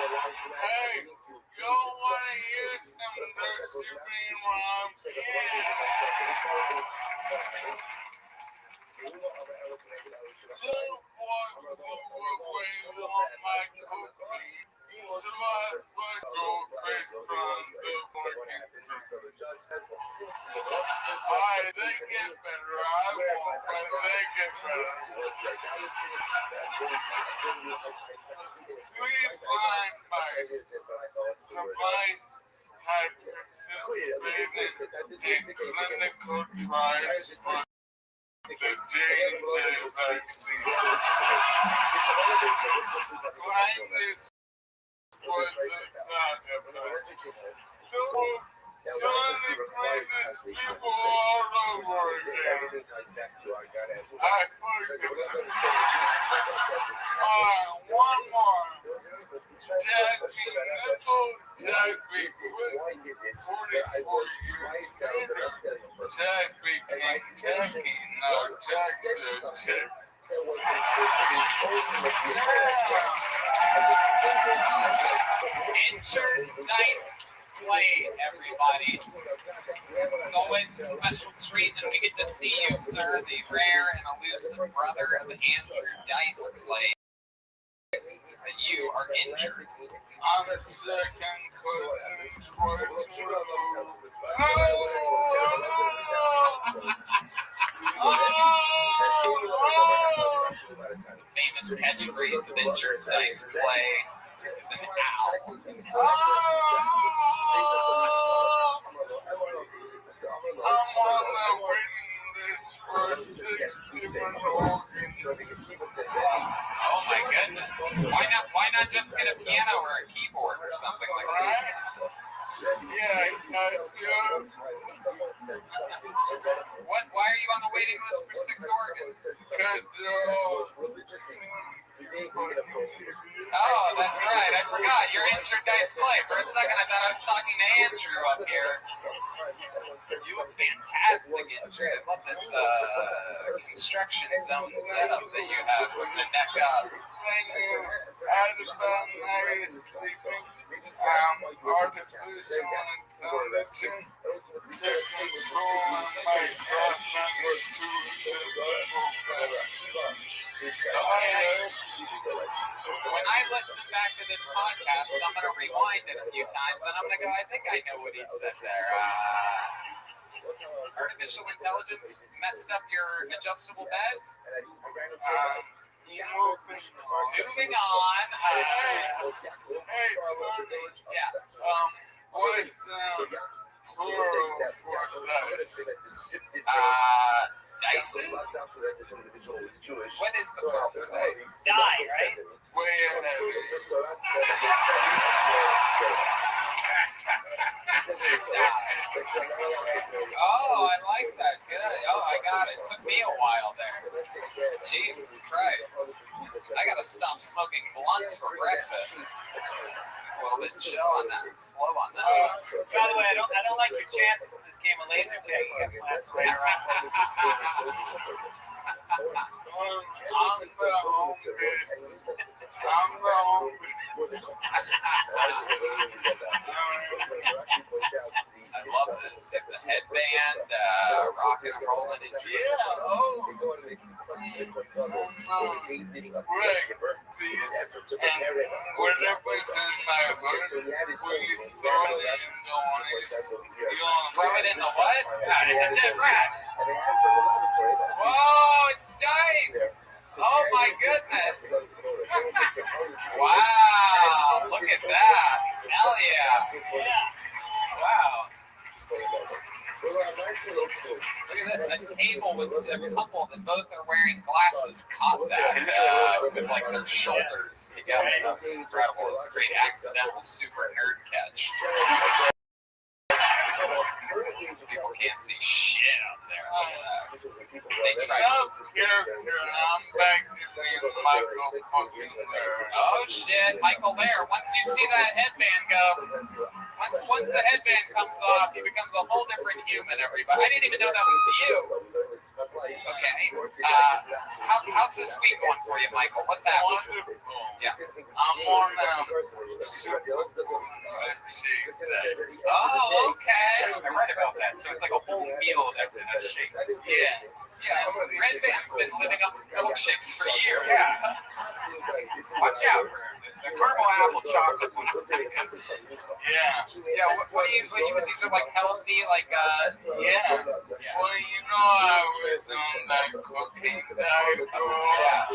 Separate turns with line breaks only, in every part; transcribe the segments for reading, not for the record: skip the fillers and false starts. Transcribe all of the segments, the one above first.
Hey, you don't want to hear some dirty bean rhymes? Little boy blew away on my cookie. So I first go straight from the fucking I think it better. I won't, but they get better. Three blind mice. The mice had participated in clinical trials for the dengue vaccine. Blindness was the sound effect. Some of the greatest people all over again. I forget. One more. Jack B. Nickel, Jack B. Quick, 44 years later. Jack became Jackie, now Jack said Jack.
Injured dice play, everybody. It's always a special treat that we get to see you, sir, the rare and elusive brother of Andrew Dice Clay. That you are injured.
I'm a second cousin twice removed.
The famous catchphrase of Injured Dice Clay is an owl.
I'm on the waiting list for 6 different organs.
Oh my goodness. Why not just get a piano or a keyboard or something like that?
Yeah, because
Why are you on the waiting list for 6 organs?
Because
Oh, that's right. I forgot. You're Injured Dice Clay. For a second, I thought I was talking to Andrew up here. You look fantastic, Andrew. I love this construction zone setup that you have from the neck up.
thank you. As about night is sleeping, artificial intelligence. Technical and my girlfriend were too difficult.
When I listen back to this podcast, I'm going to rewind it a few times, and I'm going to go, I think I know what he said there. Artificial intelligence messed up your adjustable bed? Moving on.
Hey,
Yeah.
What's plural for dice?
Dices? What is the plural for dice?
Die, right?
Way ahead.
Oh, I like that. Good. Oh, I got it. Took me a while there. Jesus Christ. I gotta stop smoking blunts for breakfast. A little bit chill on that. Slow on that.
By the way, I don't like your chances in this game of laser tag.
I'm the
I love this. If the headband, rocking and rolling in Throw it in the what?
It's a dead rat.
Whoa, it's dice! Oh my goodness! Wow, look at that! Hell yeah! Wow. Look at this, a table with a couple that both are wearing glasses caught that with like their shoulders together. That was incredible. It was a great accidental super nerd catch. People can't see shit up there. Look at that. They tried to... Oh shit, Michael there. Once you see that headband go, once the headband comes off, he becomes a whole different human, everybody. I didn't even know that was you. Okay. How's this week going for you, Michael? What's happening? Yeah.
I'm on
Oh, okay. I read about that. So it's like a whole meal that's in a shake.
Yeah.
Yeah, Red Van's been living up with milkshakes for years.
Yeah.
Watch out for the caramel apple chocolate one.
Yeah.
Yeah, what do you these are like healthy, like
Yeah. Well, you know, I was on that cocaine diet for a while.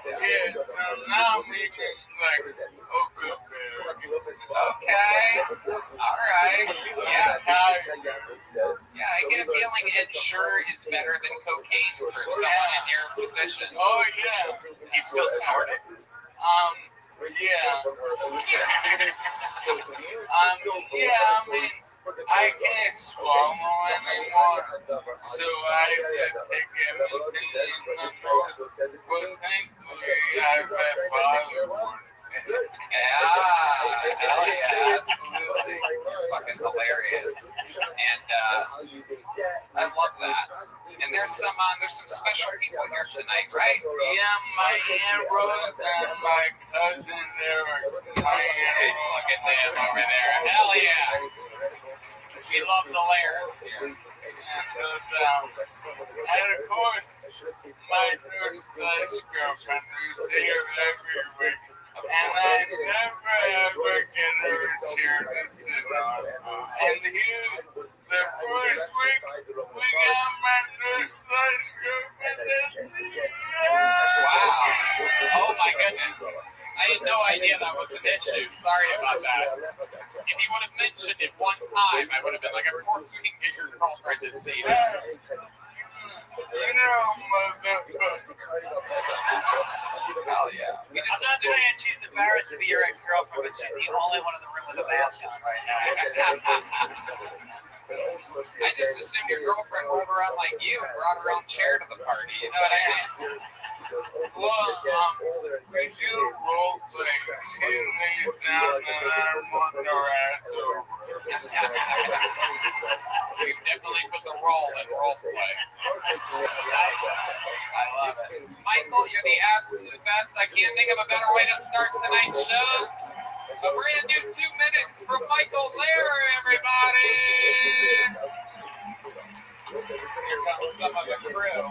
Yeah, so now I'm eating like okra bear.
okay. Alright. Yeah. Yeah, I get a feeling Ensure is better than cocaine for someone in your position.
Oh, yeah.
You still snort it?
Yeah. Yeah, I mean, I can't swallow anymore, so I take everything in my nose. But thankfully, I read Bible.
Yeah, hell yeah, absolutely. You're fucking hilarious. And I love that. And there's some special people here tonight, right?
Yeah, my Aunt Rose and my cousin Eric. My Aunt,
Look at them over there. Hell yeah. We love the layers here.
and of course, my nurse/girlfriend who's here every week. And I never ever get her a chair to sit on. And here, the first week, we got my nurse/girlfriend to see.
Wow. Oh my goodness. I had no idea that was an issue. Sorry about that. If you would have mentioned it one time, I would have been like, of course we can get your girlfriend to see you.
You know, motherfucker.
Hell yeah. We
I'm
just
not
assumed,
saying she's embarrassed to be your ex-girlfriend, but she's the only one in the room with a mask on right now.
I just assumed your girlfriend rolled around like you and brought her own chair to the party. You know what I mean?
Well, we do role play. She lays down and I want her ass over.
We definitely put the role in role play. I love it. Michael, you're the absolute best. I can't think of a better way to start tonight's show. A brand new 2 minutes from Michael Lair, everybody. Here comes some of the crew.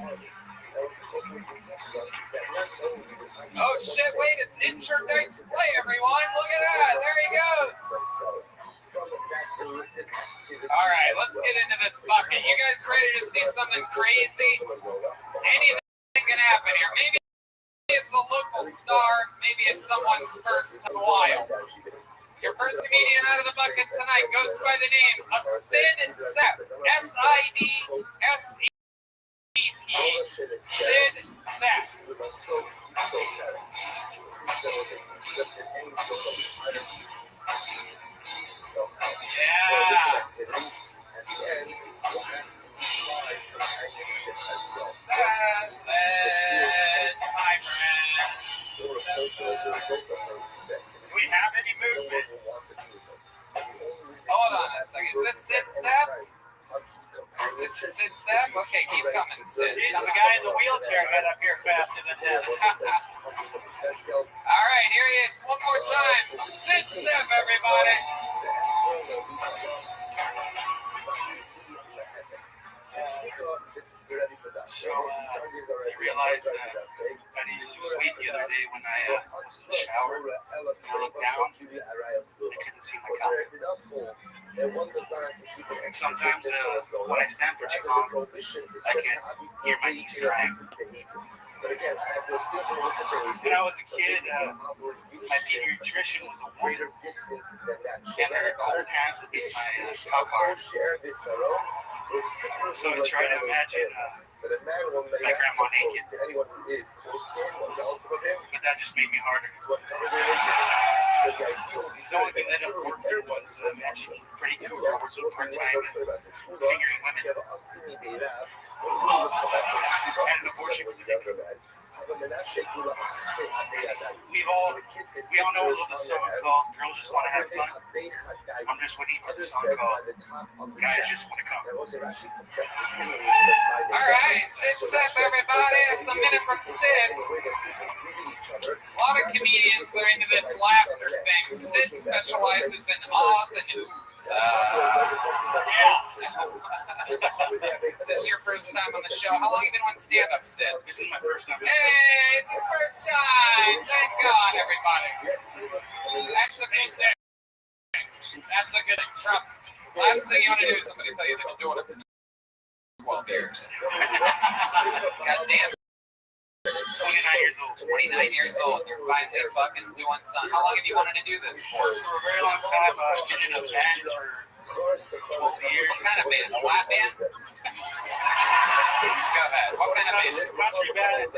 Oh shit, wait, it's Injured Dice Play, everyone. Look at that. There he goes. Alright, let's get into this bucket. You guys ready to see something crazy? Anything can happen here. Maybe it's a local star, maybe it's someone's first wild. Your first comedian out of the bucket tonight goes by the name of Sid Sepp. S-I-D-S-E. Sid Sepp. Yeah. My friend. Do we have any movement? Hold on a second. Is this Sid Sepp? This is Sid Sepp? Okay, keep coming, Sid.
Jeez, the guy in the wheelchair got up here faster than him.
All right, here he is one more time. Sid Sepp, everybody.
So, I realized that I needed to lose weight the other day when I was in the shower. And I looked down, I couldn't see my cup. And sometimes when I stand for too long, I can hear my knees crying. When I was a kid, my pediatrician was a woman, and her parents would be my top hard. So to try to imagine my grandma naked, but that just made me harder. The only thing that didn't work there was actually pretty good. I was part-time figuring women. And an abortion was a dick. We've all We all know the song called Girls Just Want to Have Fun. I'm just waiting for the song called Guys Just Want to Come.
Alright, Sid Sep, everybody. It's a minute from Sid. A lot of comedians are into this laughter thing. Sid specializes in ahs and oohs. This is your first time on the show. How long have you been on stand-up, Sid?
This is my first time.
Hey, it's his first time. Thank God, everybody. That's a good thing. That's a good thing. Trust me. Last thing you want to do is somebody tell you they've been doing it for 12 years. God damn.
29 years old.
29 years old. You're finally fucking doing something. How long have you wanted to do this for?
For a very long time. Been in a band for 12 years.
What kind of band? A lap band? Go ahead. What kind of band?
Country band.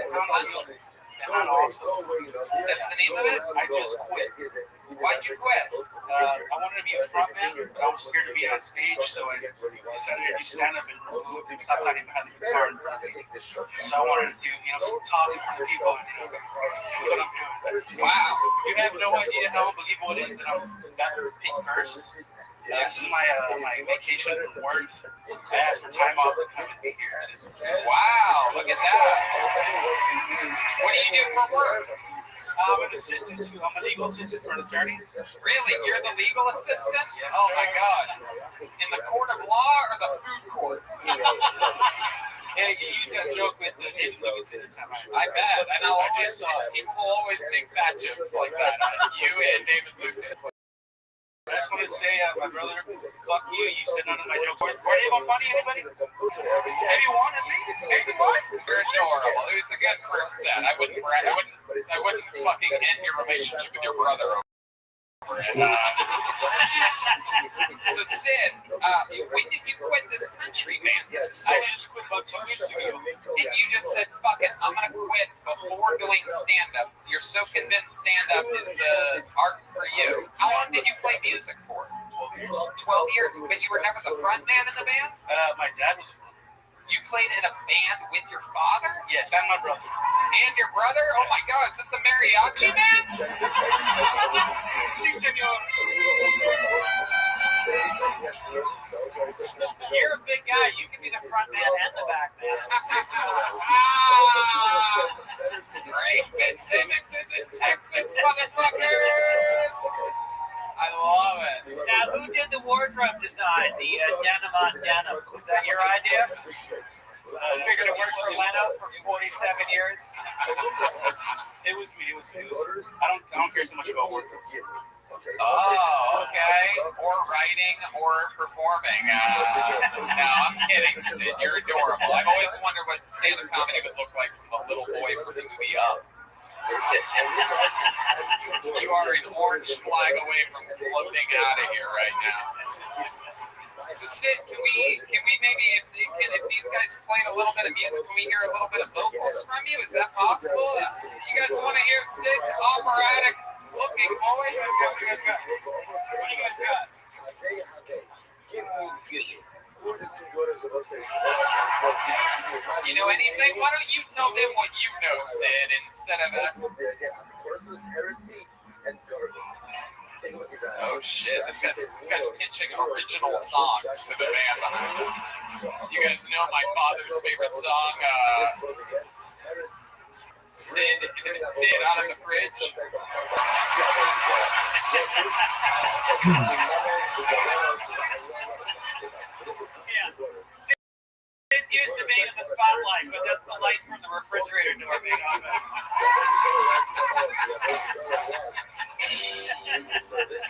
And also,
That's the name of it?
I just quit.
Why'd you quit?
I wanted to be a frontman, but I was scared to be on stage, so I decided to do stand-up and stop hiding behind the guitar. So I wanted to do, some talking to people. That's what I'm doing.
Wow.
You have no idea how unbelievable it is that I'm back picked first. This is my vacation from work. I asked for time off to come and be here.
Wow, look at that. What do you do for work?
I'm an assistant to, I'm a legal assistant for an attorney.
Really? You're the legal assistant? Oh my God. In the court of law or the food court?
Yeah, you use that joke with the David Lucas every time
I bet. And people will always make fat jokes like that. You and David Lucas.
I just want to say, my brother, fuck you. You said none of my jokes. Were they even funny, anybody? Maybe one at least? Maybe one?
You're adorable. It was a good first set. I wouldn't fucking end your relationship with your brother over it. So Sid, when did you quit this country band?
I just quit about 2 weeks ago.
And you just said, fuck it, I'm gonna quit before doing stand-up. You're so convinced stand-up is the art for you. How long did you play music for?
12 years.
12 years, but you were never the front man in the band?
My dad was a front.
You played in a band with your father?
Yes, and my brother.
And your brother? Oh my God, is this a mariachi band?
Si, senor. You're a big guy. You can be the front man and the back man.
Great Fitzsimmons is in Texas, motherfuckers! I love it.
Now, who did the wardrobe design? The denim on denim. Was that your idea? I figured it worked for Leno for 47 years.
It was me. I don't care so much about work.
Oh, okay. Or writing or performing. No, I'm kidding, Sid. You're adorable. I've always wondered what stand-up comedy would look like from the little boy from the movie Up. You are an orange flag away from floating out of here right now. So Sid, can we maybe if these guys played a little bit of music, can we hear a little bit of vocals from you? Is that possible? You guys want to hear Sid's operatic looking voice?
What do you guys got?
You know anything? Why don't you tell them what you know, Sid, instead of us? Oh shit, this guy's pitching original songs to the band behind us. You guys know my father's favorite song, Sid out of the fridge.
It's used to being in the spotlight, but that's the light from the refrigerator door being on it.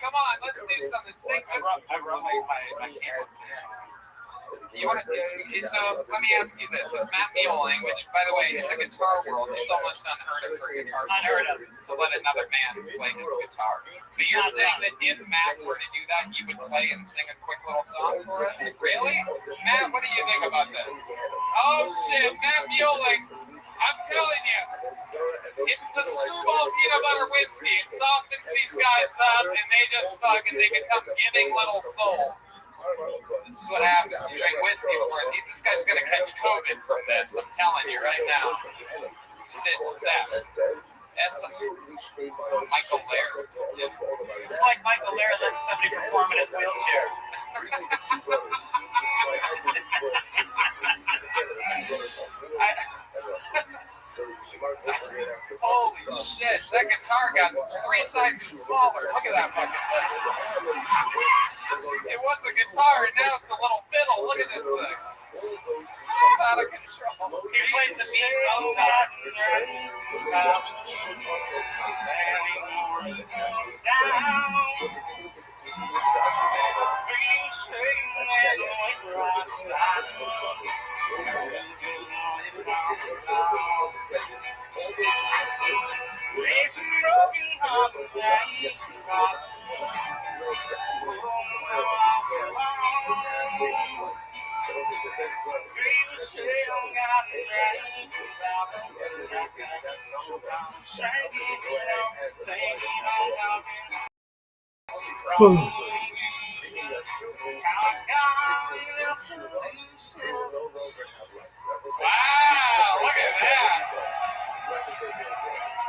Come on, let's do something. Sing us.
I brought my camera.
You want to? So let me ask you this: if Matt Mueling, which by the way, in the guitar world, it's almost unheard of for a guitar player to let another man play his guitar. But you're saying that if Matt were to do that, you would play and sing a quick little song for us? Really, Matt? What do you think about this? Oh shit, Matt Mueling! I'm telling you, it's the screwball peanut butter whiskey. It softens these guys up, and they become giving little souls. This is what happens. You drink whiskey before. This guy's gonna catch COVID from this. I'm telling you right now. Sit, sap. That's Michael Lair.
It's like Michael Lair letting somebody perform in his wheelchair.
Holy shit, that guitar got 3 sizes smaller. Look at that fucking thing. It was a guitar and now it's a little fiddle. Look at this thing. It's out of control.
He plays the beat on top.
Wow, look at that.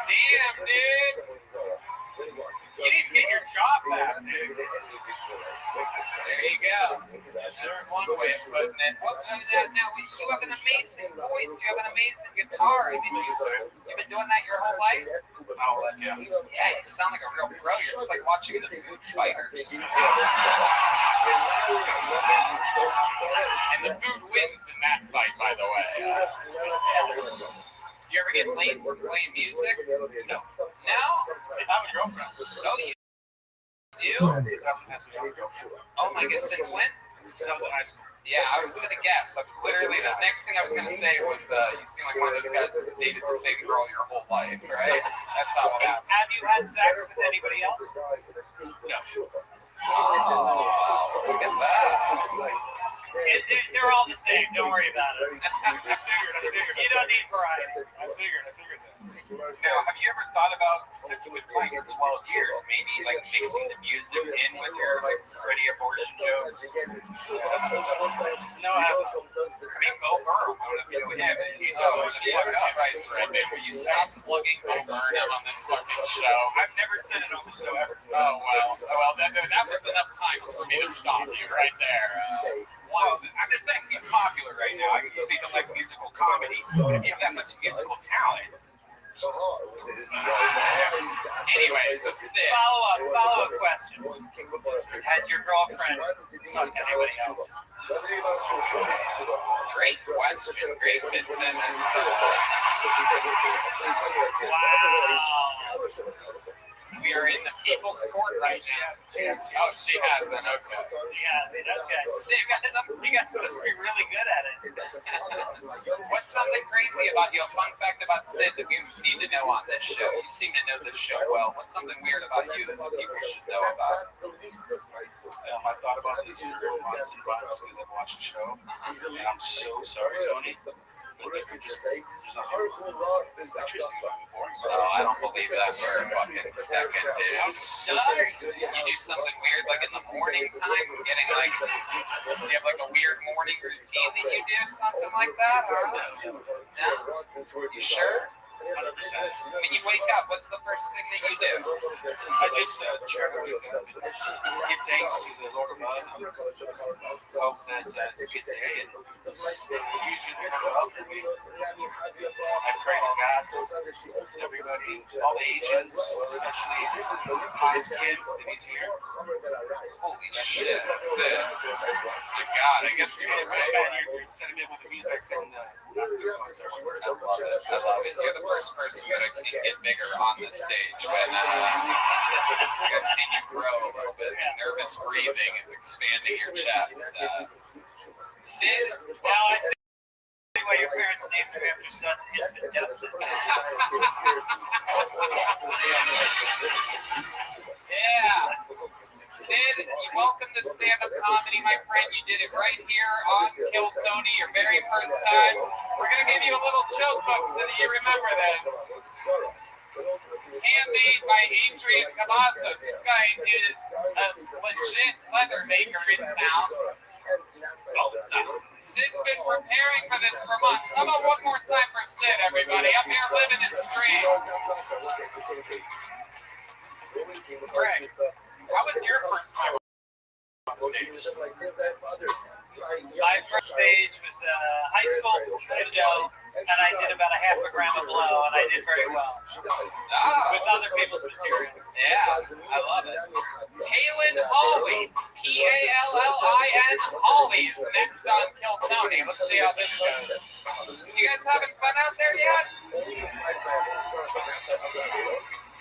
Damn, dude. You need to get your job back, dude. There you go. That's one way of putting it. Well, now, you have an amazing voice. You have an amazing guitar. I mean, you've been doing that your whole life?
Yeah.
Yeah, you sound like a real pro. You're just like watching the Food Fighters. And the food wins in that fight, by the way. You ever get late for playing music?
No.
No?
I have a girlfriend.
Oh, you do? Oh my god, since when?
Since I was in high school.
Yeah, I was gonna guess. I was literally, the next thing I was gonna say was, you seem like one of those guys that's dated the same girl your whole life, right? That's how it happened.
Have you had sex with anybody else?
No.
Oh, look at that.
They're all the same. Don't worry about it.
I figured.
You don't need variety.
I figured that.
Now, have you ever thought about, since you've been playing for 12 years, maybe like mixing the music in with your like Freddie abortion jokes?
No, I haven't.
I mean, Bo Burnham, I don't know if you know him. Oh, Jesus Christ, Redman, will you stop plugging Bo Burnham on this fucking show?
I've never said it on the show ever.
Oh, well, that was enough time for me to stop you right there.
Well, I'm just saying he's popular right now. I usually don't like musical comedy. If you have that much musical talent.
Anyway, so Sid.
Follow-up question. Has your girlfriend sucked anybody else?
Great question. Great fits in. We are in the people's court right now. Oh, she has then, okay.
Yeah, okay.
Sid,
You guys must be really good at it.
what's something crazy about you? A fun fact about Sid that we need to know on this show. You seem to know this show well. What's something weird about you that people should know about?
I thought about this for months and months because I've watched the show. And I'm so sorry, Tony. But there's a whole lot of electricity.
Oh, I don't believe that for a fucking second, dude.
I'm sorry.
You do something weird like in the morning time, getting like, you have like a weird morning routine that you do, something like that, huh? No? You sure?
100%.
When you wake up, what's the first thing that you do?
I just try to wake up, give thanks to the Lord above, hope that it's a good day, and usually well for me. I pray to God, everybody, all the Asians, especially my kid, that he's here.
Holy shit, Sid. God, I guess you're right.
You're setting me up with the music and
I love it. You're the first person that I've seen get bigger on this stage. When I've seen you grow a little bit, and nervous breathing is expanding your chest. Sid,
Now I see why your parents named you after sudden infant death.
yeah. Sid, welcome to stand-up comedy, my friend. You did it right here on Kill Tony, your very first time. We're going to give you a little joke book so that you remember this. Handmade by Adrian Cavazos. This guy is a legit leather maker in town. Sid's been preparing for this for months. How about one more time for Sid, everybody? Up here living his dreams. Greg, how was your first time on stage?
My first stage was high school show, and I did about a half a gram of blow, and I did very well with other people's material.
Yeah, I love it. Kaylin Hawley, P-A-L-L-I-N, Hawley is next on Kill Tony. Let's see how this goes. You guys having fun out there yet?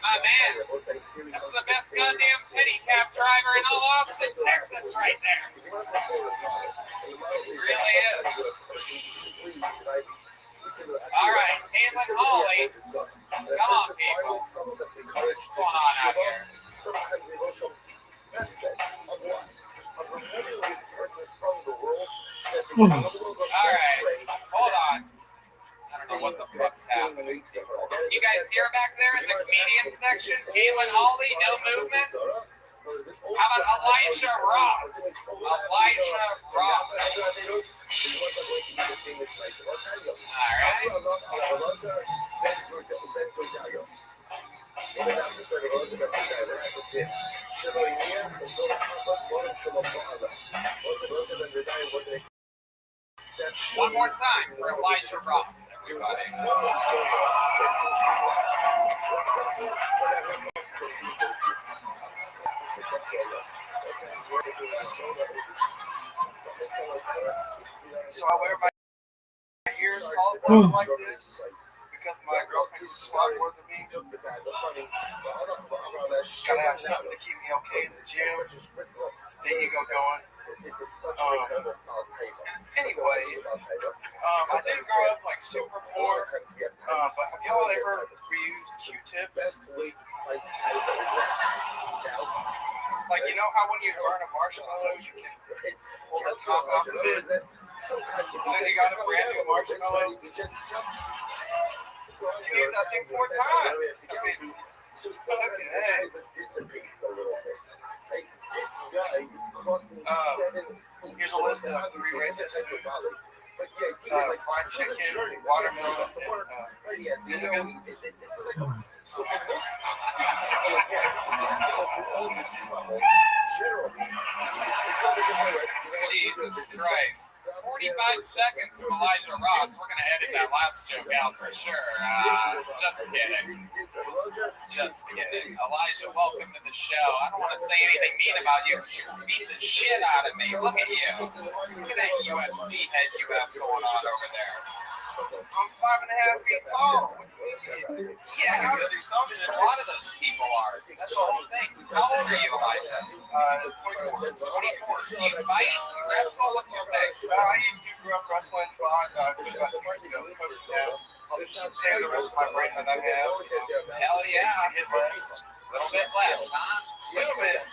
My man, that's the best goddamn pedicab driver in all Austin, Texas right there. It really is. All right, Kaylin Hawley. Come on, people. What's going on out here? All right, hold on. I don't know what the fuck's happening. You guys hear back there in the comedian section? Kaylin Hawley, no movement? How about Elijah Ross? Elijah Ross. One more time for Elijah Ross, everybody.
So I wear my ears all over like this because my girlfriend can squat more than me. Gotta have something to keep me okay in the gym. The ego going. Anyway, I didn't grow up like super poor, but have y'all ever reused Q-tips? Like, you know how when you burn a marshmallow, you can pull the top off of it, and then you got a brand new marshmallow? You use that thing 4 times. I mean, here's a list of 3 races. Fried chicken, watermelon, and
Jesus Christ. 45 seconds from Elijah Ross. We're going to edit that last joke out for sure. Just kidding. Just kidding. Elijah, welcome to the show. I don't want to say anything mean about you. You beat the shit out of me. Look at you. Look at that UFC head you have going on over there.
I'm 5.5 feet tall.
Yeah, a lot of those people are. That's the whole thing. How old are you, Elijah?
24.
24. Do you fight? Wrestle? What's your thing?
I used to grow up wrestling, fought, about 2 years ago, coached now. I'll just save the rest of my brain that I have.
Hell yeah.
Hit less.
A little bit left, huh?
Little bit.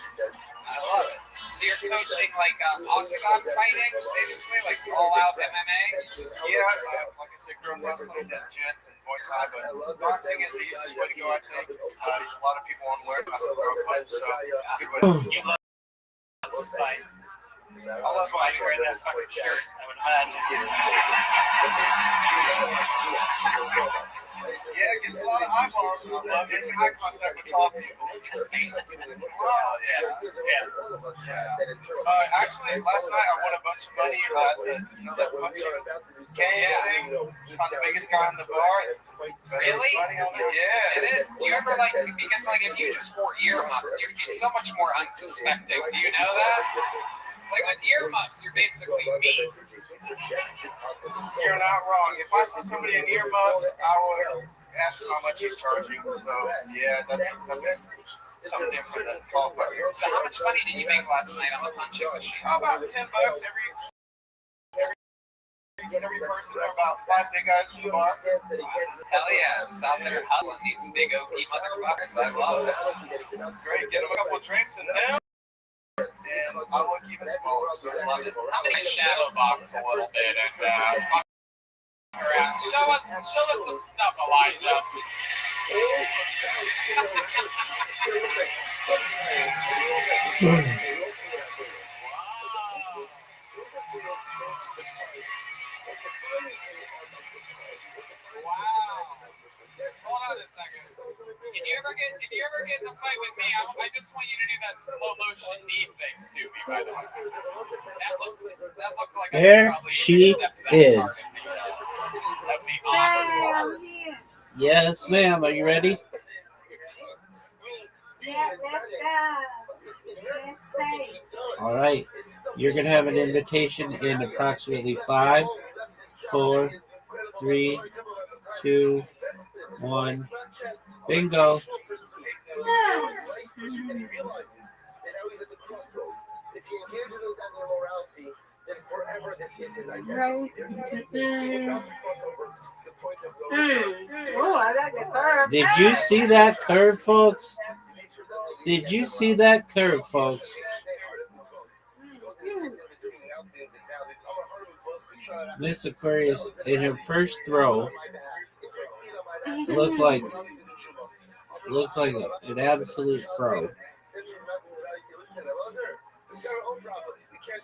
I love it. So you're coaching like octagon fighting, basically, like all-out MMA?
Yeah, like I said, grew up wrestling, did jits and Muay Thai, but boxing is the easiest way to go, I think. There's a lot of people want to learn how to throw a punch, so it's a good way to
You love to fight.
I'll let
Why you wear that fucking shirt? I would imagine.
Yeah, it gets a lot of eyeballs. I love making eye contact with tall people. Actually, last night I won a bunch of money. That punching game thing on the biggest guy in the bar.
Really?
Yeah.
It is. Do you ever like, because like if you just wore earmuffs, you'd be so much more unsuspecting. Do you know that? Like with earmuffs, you're basically me.
You're not wrong. If I saw somebody in earmuffs, I would ask how much he's charging. So, yeah, that'd be something different than qualified.
So how much money did you make last night on the punching machine?
About $10 every person. There are about 5 big guys in the bar.
Hell yeah, it's out there hustling these big OP motherfuckers. I love it.
That's great. Get them a couple of drinks and then. And I look even smaller. So
I love it. How many shadow box a little bit and fuck around? Show us some stuff, Elijah. don't fight with me. I just want you to do that slow motion knee thing to me, by the way. That looked like
There
I could probably
she
accept that
is.
part of the onslaught.
Yes, ma'am. Are you ready? All right. You're going to have an invitation in approximately 5, 4, 3, 2, 1. Bingo.
If he engages in this act of immorality, then forever this is his identity. He's about to cross over the point of
Oh, I like the curve.
Did you see that curve, folks? Did you see that curve, folks? Miss Aquarius, in her first throw, looked like an absolute pro.
We've got our own problems. We can't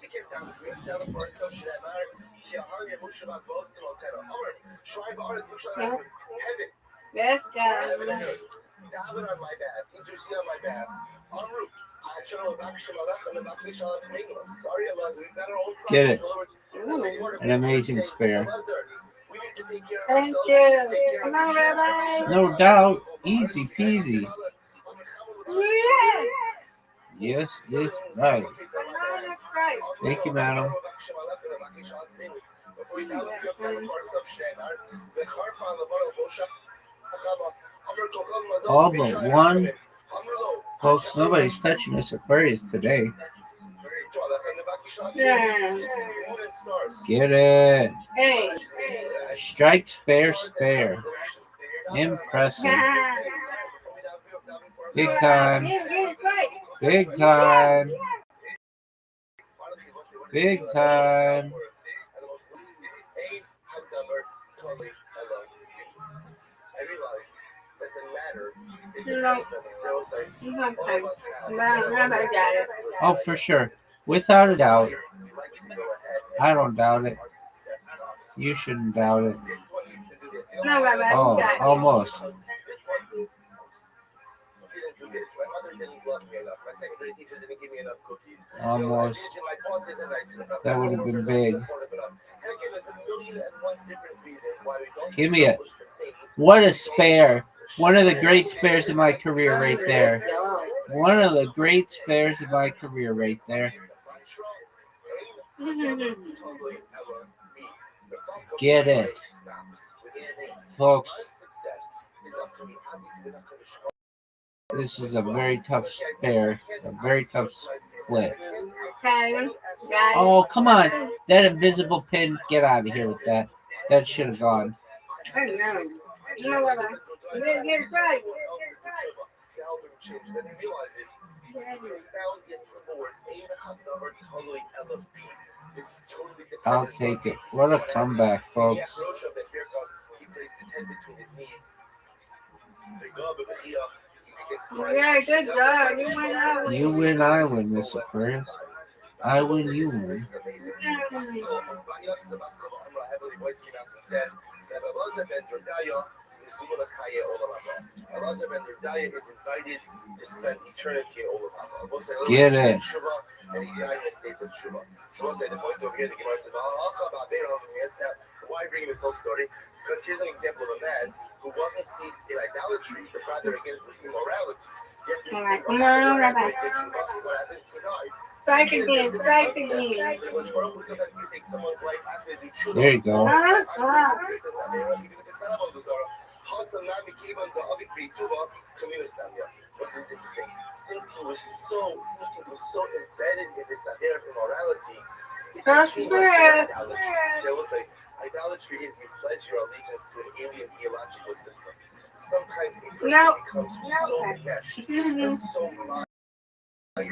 down for ourselves.
Let's go.
David on my behalf, intercede on my behalf, en route. I'm sorry, Elazar. We've got our own problems.
Get it.
In other words,
An amazing spare.
we need to take care of
Thank
ourselves.
you. Come on, Rabbi.
No doubt. Easy peasy.
Yeah.
Yes, this right.
Banana Christ.
Thank you, madam. All but one. Folks, nobody's touching Miss Aquarius today.
Yeah.
Get it.
Hey.
Strike spare. Impressive. Big time. Big time. Big time.
I realize that the latter is
No.
the academic. So it's like all of us have.
Rabbi got it.
Oh, for sure. Without a doubt.
We like to go ahead and
I don't doubt it.
our success stories.
You shouldn't doubt it.
This one needs to do this.
No, Rabbi,
Oh,
you got it.
almost.
This one didn't do this. My mother didn't love me enough. My secondary teacher didn't give me enough cookies.
Almost.
My boss isn't nice enough.
That would have been big.
And again, there's a million and one different reasons why we don't
Give me it.
accomplish the things
What a spare. One of the great spares in my career right there. One of the great spares in my career right there. Get it. Folks, this is a very tough spare. A very tough split.
Okay. Got it.
Oh, come on. That invisible pin. Get out of here with that. That should have gone.
I know. No, Rabbi. You didn't get it right.
To help him change, then he realizes these profound yet simple words. Ain HaDavar Toloi Ela Bi. This is totally dependent.
I'll take it. What a comeback, folks.
He placed his head between his knees. He begins
Yeah, good job. You went out.
You win, I win, Miss Aquarius. I win, you win.
This is amazing. Heavenly voice came out and said that Elazar ben Dordaya Elazar ben Dordaya is invited to spend eternity in Olam Haba.
Get it.
And he died in a state of Tshuva. So we'll say the point over here, the Gemara said, why bring this whole story? Because here's an example of a man who wasn't steeped in idolatry, but rather again it was immorality. Yet we see what happened when he did Tshuva. What happened? He died.
Strike again. Strike again.
Sometimes you take someone's life after they do Tshuva.
There you go.
Even if it's not about the Zara. What's this interesting? Since he was so embedded in this idea of immorality, so I will say, idolatry is you pledge your allegiance to an alien theological system. Sometimes a person becomes so enmeshed and so mired in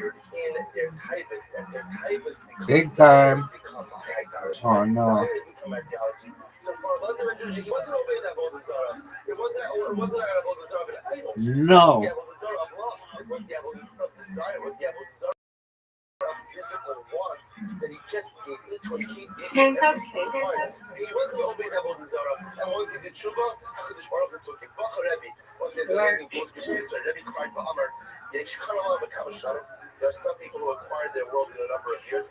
their typhus that their typhus becomes
Big time.
idolatry.
Oh, no.
Become ideology. So for Elazar ben Dordaya, he wasn't obeying Avodah Zarah. It wasn't Avodah Zarah of an idol.
No.
It was the Avodah Zarah of lust. It was the Avodah of desire. It was the Avodah Zarah of physical wants that he just gave into and he did. See, he wasn't obeying Avodah Zarah. And once he did Tshuva, HaKadosh Baruch Hu took him. Rabbi, once there's amazing post-good history, Rabbi cried for Amr. There are some people who acquire their world in a number of years,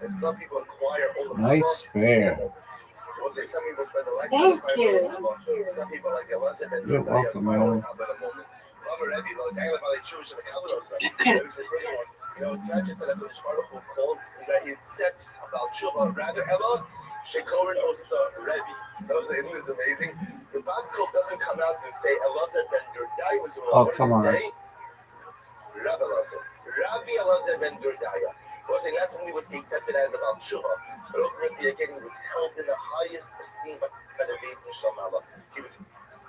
and some people acquire all of
Nice spare.
Some people spend a
Thank
lifetime
you.
Some people like Elizabeth.
You're welcome, man.
It's not just that a British article calls that he accepts about Tshuva, rather Ella Shekorin Osa Rebbe. Isn't this amazing? The Baskel doesn't come out and say Elazar ben Durdai was wrong.
Oh,
What
come
does
on.
it say? Rabbi Elazar ben Durdaya. Not only was he accepted as about Tshuva, but ultimately again he was held in the highest esteem by the Beis Nishamala. He was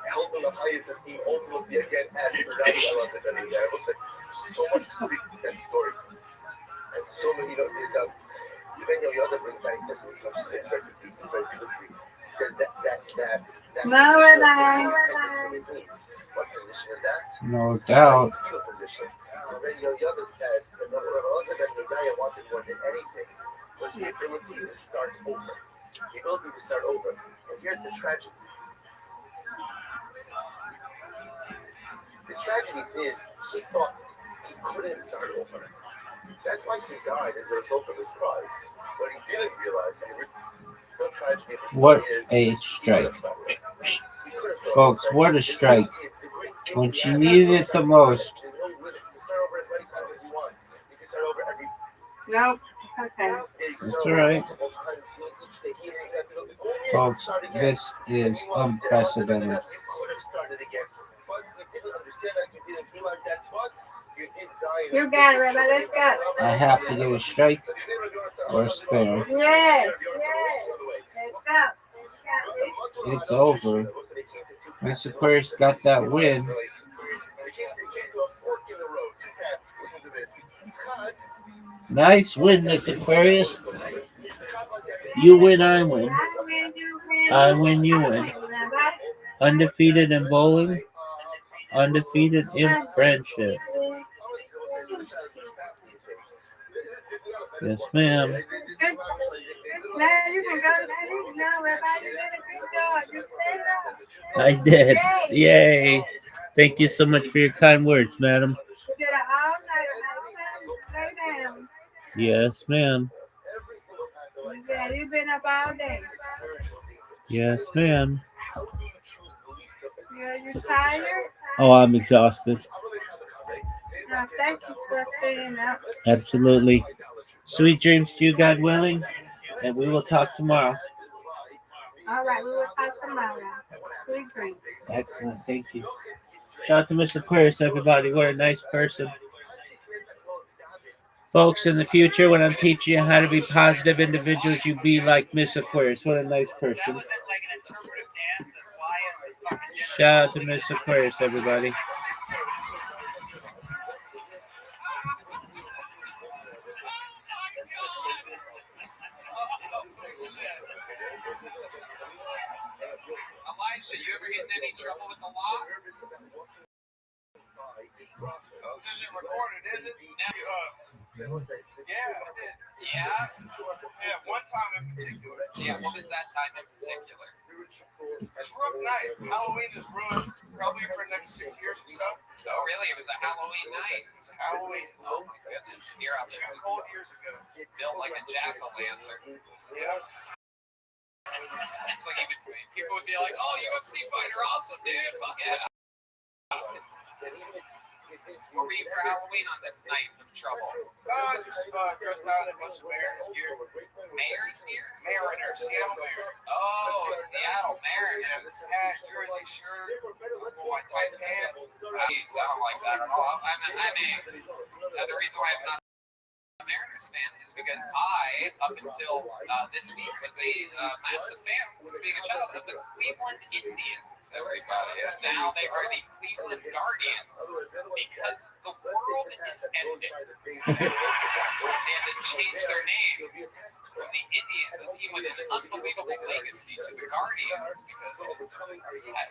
held in the highest esteem ultimately again as Rabbi Elazar ben Durdaya. So much to speak in that story. And so many, there's Depending on the other brings that, he says in Conscious 6 very beautifully. He says that
No,
position is his knees. What position is that?
No doubt.
His field position. So then Yoda says that what Elizabeth Yodaya wanted more than anything was the ability to start over. And here's the tragedy. The tragedy is he thought he couldn't start over. That's why he died as a result of his cries. What he didn't realize, and the real tragedy of this
What
is
a strike.
he could have
Folks, what a strike. When she needed it the most.
You can start over as many times as you want. You can start over every
no, okay.
That's all right. Folks, this is unprecedented.
You could have started again, but you didn't understand that. You didn't realize that, but you did die.
You got it, Rabbi. Let's go.
I have to get a strike or a spare.
Yes. Let's go.
It's over. Miss Aquarius got that win. Nice win, Miss Aquarius. You win, I win. I win, you win. Undefeated in bowling, undefeated in friendship. Yes, ma'am.
Now you can go to sleep now, Rabbi. You did a good job. You stayed up.
I did. Yay. Thank you so much for your kind words, madam.
You did an all-nighter. Lay down.
Yes, ma'am.
Yeah, you've been up all day.
Yes, ma'am.
You tired?
Oh, I'm exhausted.
No, thank you for staying up.
Absolutely. Sweet dreams to you, God willing. And we will talk tomorrow.
All right, we will talk tomorrow. Sweet dreams.
Excellent. Thank you. Shout out to Mr. Aquarius, everybody. What a nice person. Folks, in the future, when I'm teaching you how to be positive individuals, you be like Miss Aquarius. What a nice person. Shout out to Miss Aquarius, everybody.
Elijah, you ever get in any trouble with the law?
This isn't recorded, is it?
Yeah, it is.
Yeah, one time in particular.
Yeah, what was that time in particular?
It's a rough night. Halloween is ruined probably for the next 6 years or so.
Oh, really? It was a Halloween night.
Halloween.
Oh, my goodness. Here I'm
2 cold years ago.
built like a jack-o'-lantern.
Yeah.
Seems like even people would be like, "Oh, UFC fighter, awesome, dude! Fuck yeah!" What were you for Halloween on this night of trouble?
Just dressed out in a bunch of Mariners gear.
Mayor's gear?
Mariners, Seattle Mariners.
Oh, Seattle Mariners.
Hat, jersey, shirt, white tight pants.
Jeez, I don't like that at all. The reason why I'm not a Mariners fan is because I, up until this week, was a massive fan, being a child, of the Cleveland Indians, everybody. Now they are the Cleveland Guardians because the world is ending. They had to change their name from the Indians, a team with an unbelievable legacy, to the Guardians because, Guardians.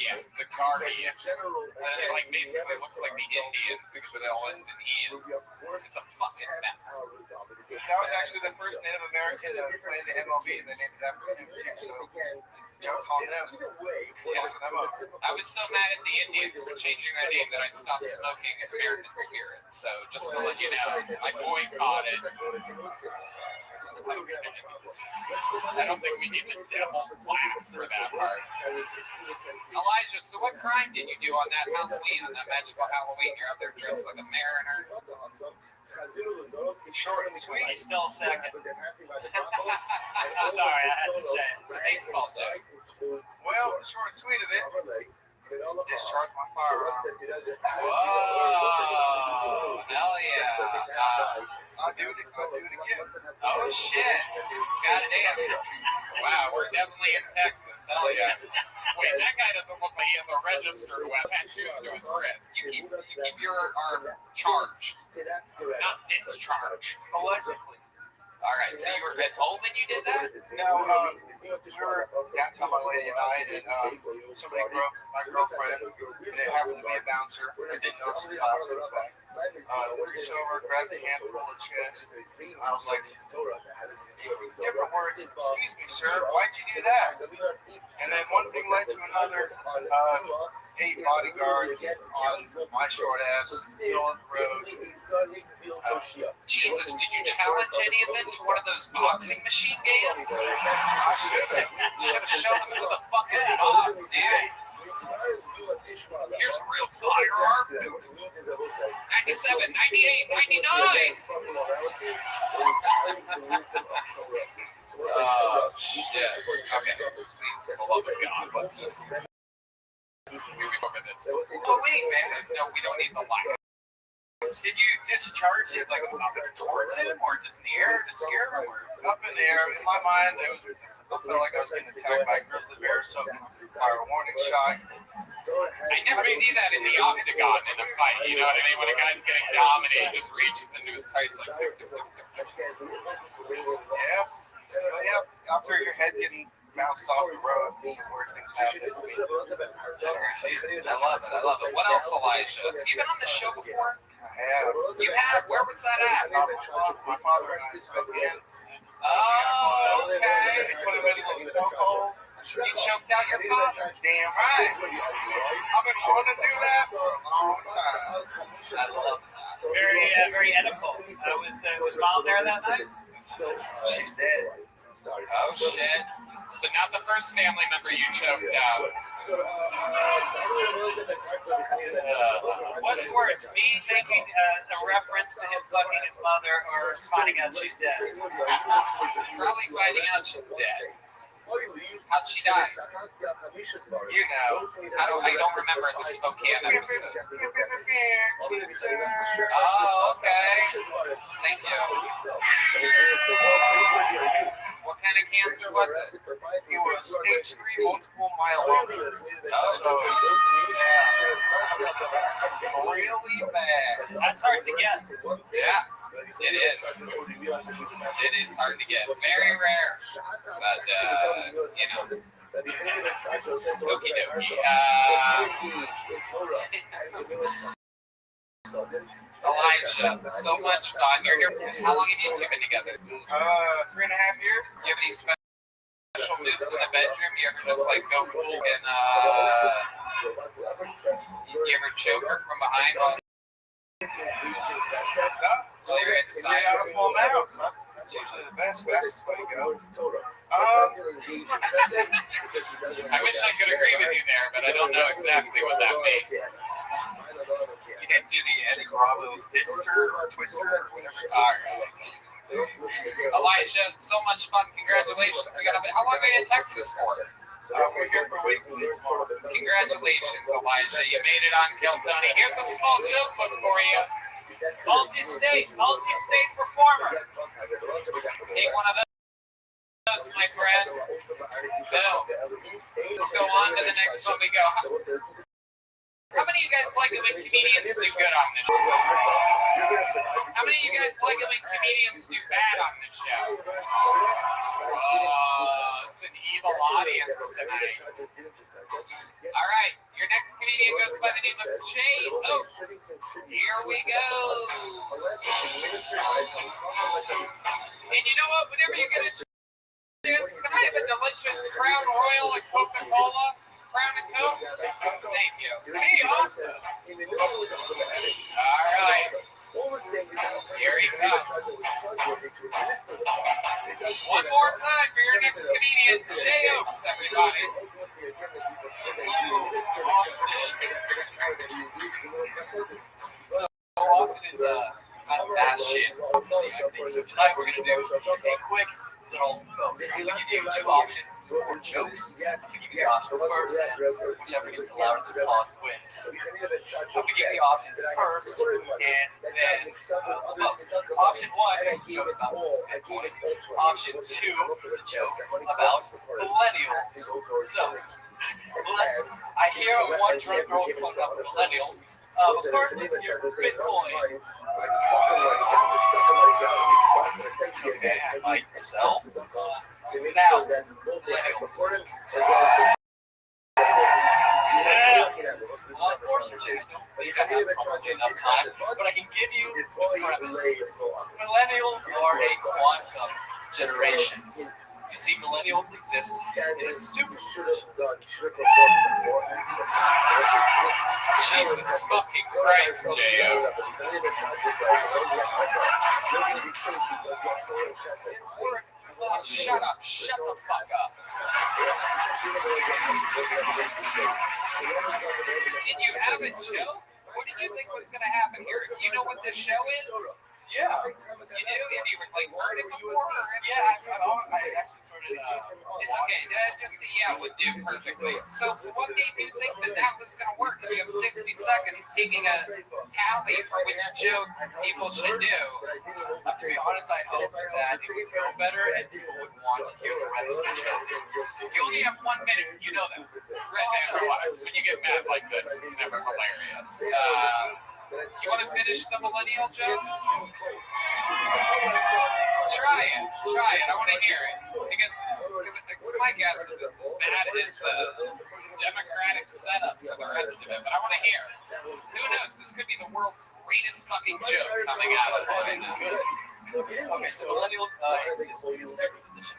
Yeah, the Guardians. And it like basically looks like the Indians because it all ends in Ian. It's a fucking mess.
That was actually the first Native American to play the MLB, and they named it after him too. So jokes on them.
Yeah. I was so mad at the Indians for changing their name that I stopped smoking American Spirit. So just to let you know, I boycotted. I don't think we need the devil's laugh for that part. Elijah, so what crime did you do on that Halloween, on that magical Halloween? You're out there dressed like a mariner.
Short and sweet. He's still second. Sorry, I had to say it.
It's a baseball joke.
Well, short and sweet of it. Discharge my firearm.
Whoa, hell yeah.
I'll do it again.
Oh shit. Goddamn. Wow, we're definitely in Texas. Hell yeah. Wait, that guy doesn't look like he has a registered weapon. Tattoos to his wrist. You keep your arm charged, not discharged.
Allegedly.
All right, so you were at home and you did that?
No, we were downtown, my lady and I, and somebody broke my girlfriend, and it happened to be a bouncer. I didn't know she was hot, in fact. Reached over, grabbed a handful of chest. I was like, different words, excuse me, sir, why'd you do that? And then one thing led to another. 8 bodyguards on my short ass, middle of the road.
Jesus, did you challenge any of them to one of those boxing machine games?
I should have.
You should have shown them who the fuck is boss, dude. Here's a real firearm, dude. 97, 98, 99. Oh, shit. Okay. Please, for the love of God, let's just move over this. Oh, wait, man. No, we don't need the light.
Did you discharge it like up towards him or just in the air to scare him? Or?
Up in the air, in my mind, I felt like I was getting attacked by a grizzly bear, so fire warning shot.
I never see that in the octagon in a fight, you know what I mean? When a guy's getting dominated, he just reaches into his tights like...
Yeah. After your head getting bounced off the road, weird things happen.
I love it. What else, Elijah? Have you been on the show before?
I have.
You have? Where was that at?
My father and I spoke again.
Oh, okay.
It's when I went a little chokehold.
You choked out your father.
Damn right. I've been wanting to do that for a long time.
I love that.
Very edible. Was Mom there that night?
She's dead.
Oh, shit. So not the first family member you choked out.
What's worse, me making a reference to him fucking his mother or finding out she's dead?
Probably finding out she's dead. How'd she die?
You know.
I don't remember the Spokane episode. Oh, okay. Thank you. What kind of cancer was it?
It was stage 3 multiple myeloma.
Oh,
really bad.
That's hard to get.
yeah. It is. It is hard to get. Very rare. But, you know. Okie dokie. Elijah, so much fun. You're here. How long have you two been together?
3.5 years.
Do you have any special moves in the bedroom? You ever just like go full and you ever choke her from behind? Serious?
I got a full mount. That's usually the best way to go.
I wish I could agree with you there, but I don't know exactly what that means.
You didn't do the Eddie Bravo fister or twister or whatever.
All right. Elijah, so much fun. Congratulations. How long are you in Texas for?
We're here for a week.
Congratulations, Elijah. You made it on Kill Tony. Here's a small joke book for you.
Multi-state performer.
Take one of those, my friend. Boom. Let's go on to the next one we go. How many of you guys like it when comedians do good on this show? How many of you guys like it when comedians do bad on this show? Oh, it's an evil audience tonight. All right, your next comedian goes by the name of Jay Oaks. Here we go. And you know what? Whenever you get a chance, can I have a delicious Crown Royal and Coca-Cola? Crown and Coke? Thank you. Hey, awesome. All right. Here he comes. One more time for your next comedian, Jay Oaks, everybody.
So Austin is kind of batshit. So tonight we're gonna do a quick little vote. We give you two options for jokes. We give you the options first, and whichever gets the loudest applause wins. So we give the options first, and then option one is a joke about Bitcoin. Option two is a joke about millennials. So I hear one drunk girl calling out for millennials. But first, let's hear Bitcoin. Okay, I might sell. Now, millennials. Unfortunately, I don't think I have probably enough time, but I can give you the premise. Millennials are a quantum generation. You see, millennials exist in a superposition.
Jesus fucking Christ, J.O. Oh, shut up. Shut the fuck up. Did you have a joke? What did you think was going to happen here? You know what this show is?
Yeah.
You do? Have you heard it before? Or
Yeah, I actually started.
It's okay. It would do perfectly. So, what made you think that was going to work? You have 60 seconds taking a tally for which joke people should do.
To be honest, I hope that it would feel better and people would want to hear the rest of the show.
You only have 1 minute. You know that. Red Dead Lives. When you get mad like this, it's never hilarious. You want to finish the millennial joke? Try it. I want to hear it. Because my guess is as bad as the Democratic setup for the rest of it, but I want to hear it. Who knows? This could be the world's greatest fucking joke coming out of it right now.
Okay, so millennials is superposition.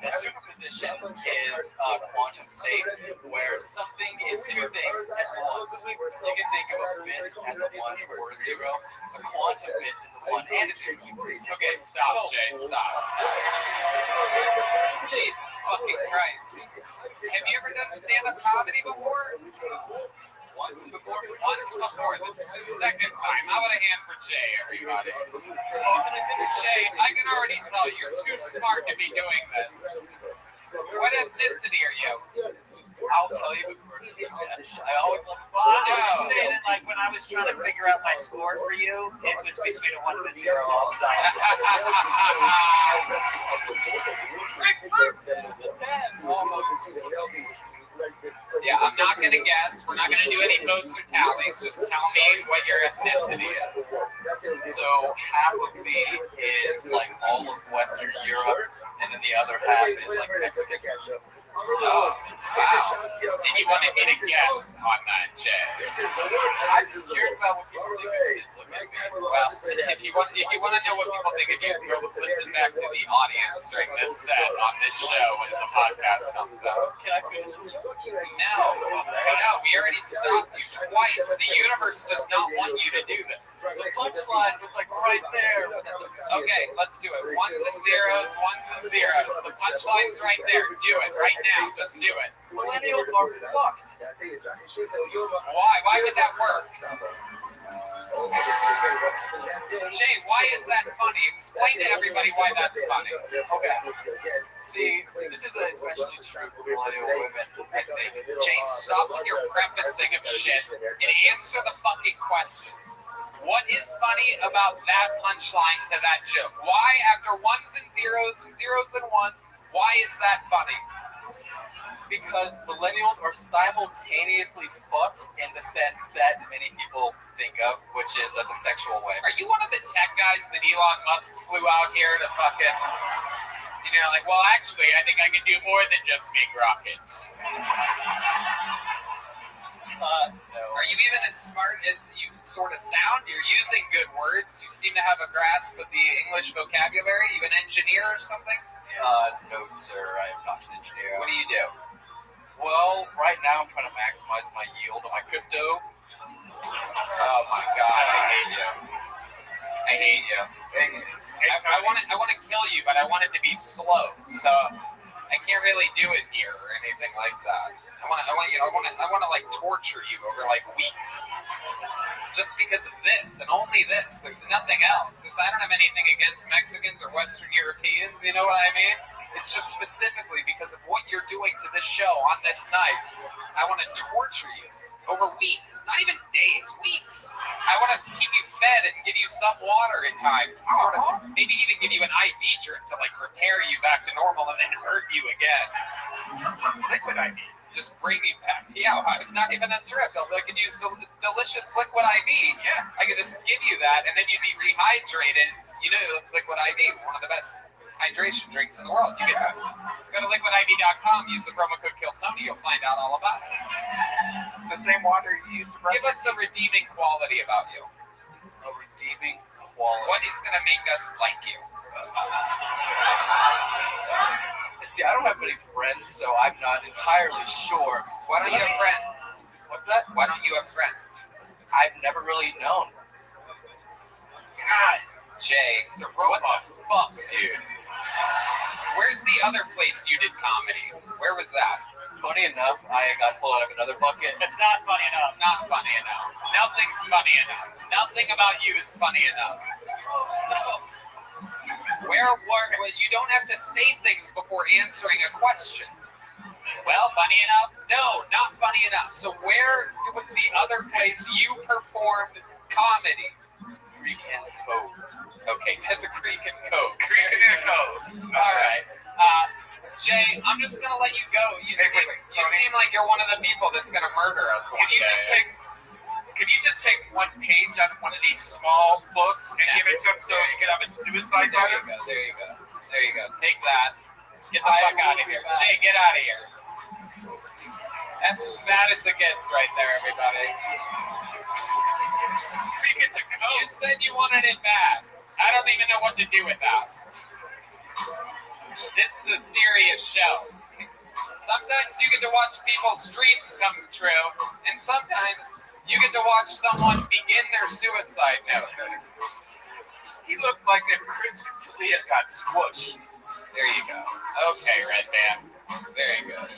A superposition is a quantum state where something is two things at once. You can think of a bit as a 1 or a 0. A quantum bit is a 1 and a 0.
Okay, stop, Jay. Stop. Jesus fucking Christ. Have you ever done stand-up comedy before?
Once before.
This is his second time. How about a hand for Jay, everybody? Jay, I can already tell you're too smart to be doing this. What ethnicity are you?
I'll tell you before. I always love
Well, I would say that, like, when I was trying to figure out my score for you, it was between a 1 and a 0 also.
Yeah, I'm not going to guess. We're not going to do any votes or tallies. Just tell me what your ethnicity is.
So half of me is like all of Western Europe, and then the other half is like Mexican.
Oh, wow. And you wanted me to guess on that, Jay.
I'm just curious about what people think of it.
Well, if you want to know what people think of you, go listen back to the audience during this set on this show when the podcast comes out.
Can I finish?
No, we already stopped you twice. The universe does not want you to do this.
The punchline was like right there.
Okay, let's do it. 1s and 0s, 1s and 0s. The punchline's right there. Do it right now. Just do it.
Millennials are fucked.
Why? Why would that work? Jay, why is that funny? Explain to everybody why that's funny.
Okay. See, this is especially true for millennial women, I think.
Jay, stop with your prefacing of shit and answer the fucking questions. What is funny about that punchline to that joke? Why, after 1s and 0s and 0s and 1s, why is that funny?
Because millennials are simultaneously fucked in the sense that many people think of, which is the sexual way.
Are you one of the tech guys that Elon Musk flew out here to fucking, like, well, actually, I think I can do more than just make rockets?
No.
Are you even as smart as you sort of sound? You're using good words. You seem to have a grasp of the English vocabulary. You an engineer or something?
No, sir. I am not an engineer.
What do you do?
Well, right now I'm trying to maximize my yield on my crypto.
Oh my God, I hate you. I hate you. I want to kill you, but I want it to be slow. So I can't really do it here or anything like that. I want to like torture you over like weeks, just because of this and only this. There's nothing else. I don't have anything against Mexicans or Western Europeans. You know what I mean? It's just specifically because of what you're doing to this show on this night. I want to torture you over weeks, not even days, weeks. I want to keep you fed and give you some water at times, and sort of maybe even give you an IV drip to like repair you back to normal and then hurt you again. Liquid IV. Just bring me back. Yeah, not even a drip. I could use delicious liquid IV. Yeah, I could just give you that, and then you'd be rehydrated. Liquid IV, one of the best hydration drinks in the world. You can go to liquidiv.com, use the promo code KillTony, you'll find out all about it.
It's the same water you use to brush.
Give us a redeeming quality about you.
A redeeming quality.
What is going to make us like you?
See, I don't have many friends, so I'm not entirely sure.
Why don't you have friends?
What's that?
Why don't you have friends?
I've never really known.
God, Jay, what the fuck, dude? Where's the other place you did comedy? Where was that?
Funny enough, I got pulled out of another bucket.
It's not funny enough.
It's not funny enough. Nothing's funny enough. Nothing about you is funny enough. Where you don't have to say things before answering a question. Well, funny enough? No, not funny enough. So where was the other place you performed comedy?
Creek and Cove.
Okay, at the Creek and Cove.
Creek and Cove.
All right. Jay, I'm just gonna let you go. You seem like you're one of the people that's gonna murder us.
Can you just take one page out of one of these small books and give it to him so he can have a suicide note?
There you go. Take that. Get the fuck out of here. Jay, get out of here. That's as bad as it gets right there, everybody. You said you wanted it bad. I don't even know what to do with that. This is a serious show. Sometimes you get to watch people's dreams come true, and sometimes you get to watch someone begin their suicide note.
He looked like if Chris D'Elia got squished.
There you go. Okay, Red Band. Very good.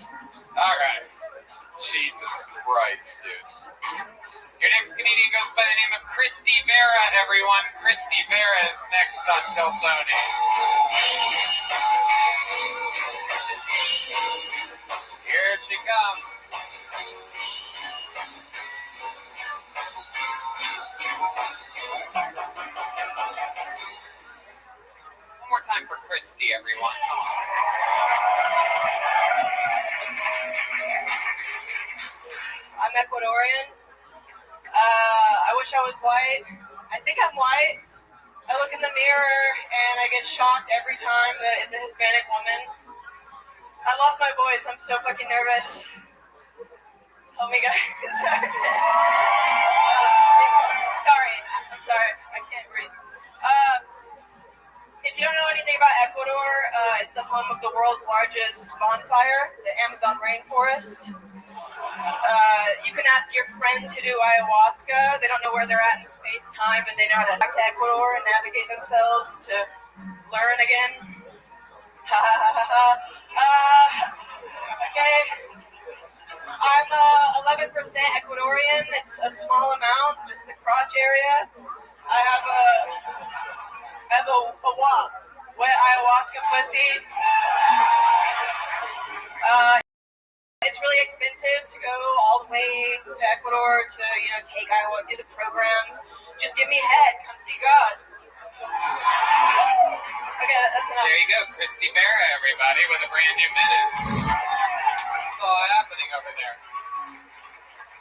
All right. Jesus Christ, dude. Your next comedian goes by the name of Christy Vera, everyone. Christy Vera is next on Till Tony. Here she comes. One more time for Christy, everyone. Come on.
I'm Ecuadorian. I wish I was white. I think I'm white. I look in the mirror and I get shocked every time that it's a Hispanic woman. I lost my voice. I'm so fucking nervous. Help me, guys. Sorry. I'm sorry. I can't breathe. If you don't know anything about Ecuador, it's the home of the world's largest bonfire, the Amazon rainforest. You can ask your friends who do ayahuasca. They don't know where they're at in space-time, and they know how to back to Ecuador and navigate themselves to learn again. Okay. I'm 11% Ecuadorian. It's a small amount, just the crotch area. I have a wet ayahuasca pussy. It's really expensive to go all the way to Ecuador to, take ayahuasca, do the programs. Just give me head. Come see God. Okay, that's enough.
There you go, Christy Vera, everybody, with a brand new minute. What's all happening over there?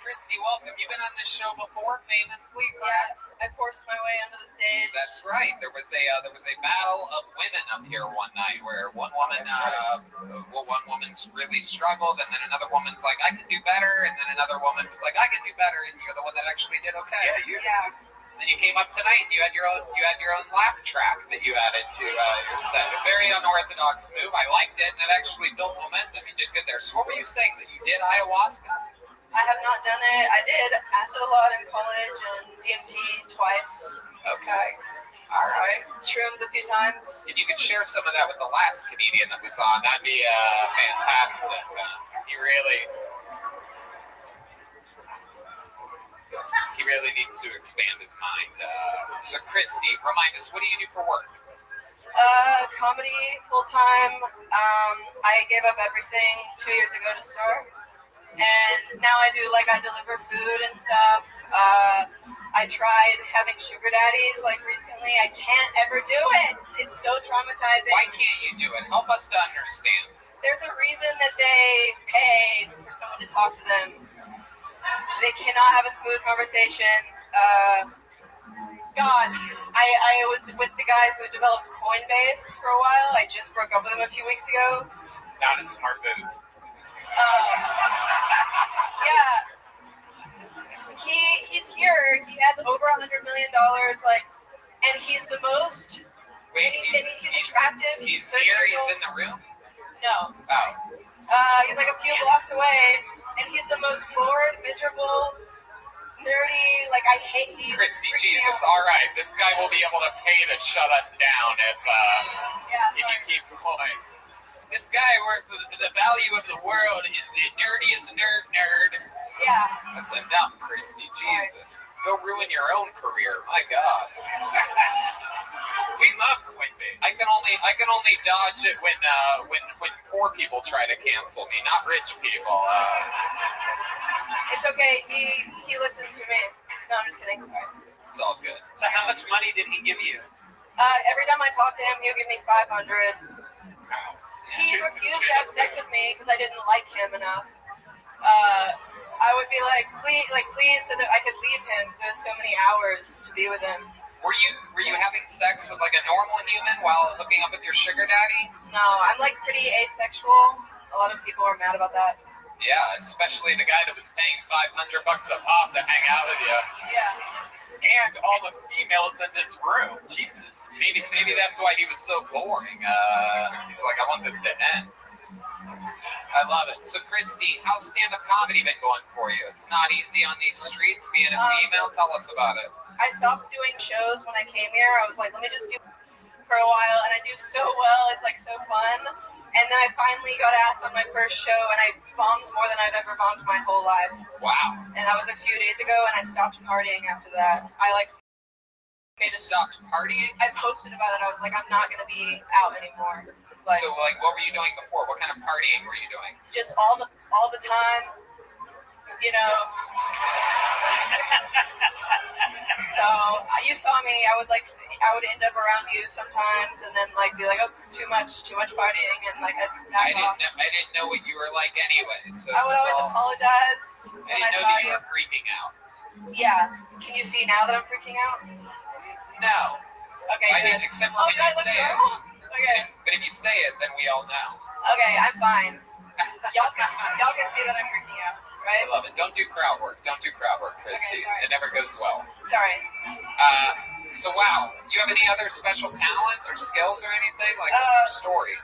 Christy Christy, welcome. You've been on this show before, famously, correct?
I forced my way onto the stage.
That's right. There was a battle of women up here one night where one woman really struggled, and then another woman's like, I can do better, and then another woman was like, I can do better, and you're the one that actually did okay.
Yeah.
And you came up tonight and you had your own laugh track that you added to your set. A very unorthodox move. I liked it, and it actually built momentum. You did good there. So what were you saying? That you did ayahuasca?
I have not done it. I did acid a lot in college and DMT twice.
Okay. All right.
Shrooms a few times.
If you could share some of that with the last comedian that was on, that'd be fantastic. He really needs to expand his mind. So, Christy, remind us, what do you do for work?
Comedy full time. I gave up everything 2 years ago to start, and now I deliver food and stuff. I tried having sugar daddies recently. I can't ever do it. It's so traumatizing.
Why can't you do it? Help us to understand.
There's a reason that they pay for someone to talk to them. They cannot have a smooth conversation. I was with the guy who developed Coinbase for a while. I just broke up with him a few weeks ago.
Not a smart move.
Yeah. He's here. He has over $100 million. And he's the most.
Wait,
he's attractive.
He's here. He's in the room.
No.
Oh.
He's a few blocks away. And he's the most bored, miserable, nerdy, I hate you.
Christy, Jesus, all right. This guy will be able to pay to shut us down if you keep going. This guy, the value of the world is the nerdiest nerd.
Yeah.
That's enough, Christy, Jesus. Go ruin your own career, my God.
We love Coinbase.
I can only dodge it when poor people try to cancel me, not rich people.
It's okay. He listens to me. No, I'm just kidding. Sorry.
It's all good.
So how much money did he give you?
Every time I talk to him, he'll give me $500. He refused to have sex with me because I didn't like him enough. I would be please, so that I could leave him. Because there was so many hours to be with him.
Were you having sex with a normal human while hooking up with your sugar daddy?
No, I'm pretty asexual. A lot of people are mad about that.
Yeah, especially the guy that was paying $500 a pop to hang out with you.
Yeah.
And all the females in this room. Jesus.
Maybe that's why he was so boring. He's like, I want this to end. I love it. So, Christy, how's stand-up comedy been going for you? It's not easy on these streets being a female. Tell us about it.
I stopped doing shows when I came here. I was like, let me just do for a while, and I do so well. It's so fun. And then I finally got asked on my first show, and I bombed more than I've ever bombed my whole life.
Wow.
And that was a few days ago, and I stopped partying after that.
Stopped partying?
I posted about it. I was like, I'm not gonna be out anymore.
So what were you doing before? What kind of partying were you doing?
Just all the time. So you saw me. I would end up around you sometimes, and then be like, oh, too much partying, and I'd
I didn't know what you were like anyway. So
I would always apologize when I
didn't know
saw
that you were freaking out.
Yeah. Can you see now that I'm freaking out?
No.
Okay.
I didn't, except for when you say it.
Okay.
But if you say it, then we all know.
Okay, I'm fine. Y'all can see that I'm freaking out, right?
I love it. Don't do crowd work, Christy.
Okay,
it never goes well.
Sorry.
So wow, you have any other special talents or skills or anything? What's your story?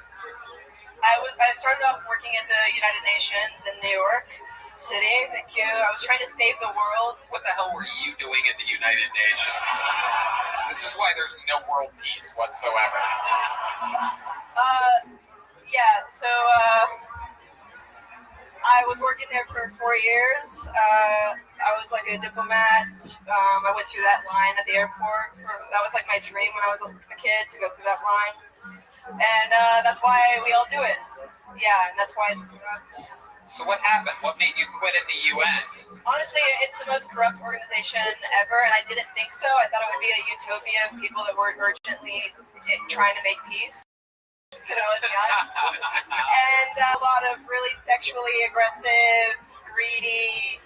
I started off working at the United Nations in New York City. Thank you. I was trying to save the world.
What the hell were you doing at the United Nations? This is why there's no world peace whatsoever.
I was working there for 4 years. I was a diplomat. I went through that line at the airport. That was my dream when I was a kid, to go through that line. And that's why we all do it. Yeah, and that's why it's corrupt.
So what happened? What made you quit at the UN?
Honestly, it's the most corrupt organization ever, and I didn't think so. I thought it would be a utopia of people that were urgently trying to make peace. Because I was young. And a lot of really sexually aggressive, greedy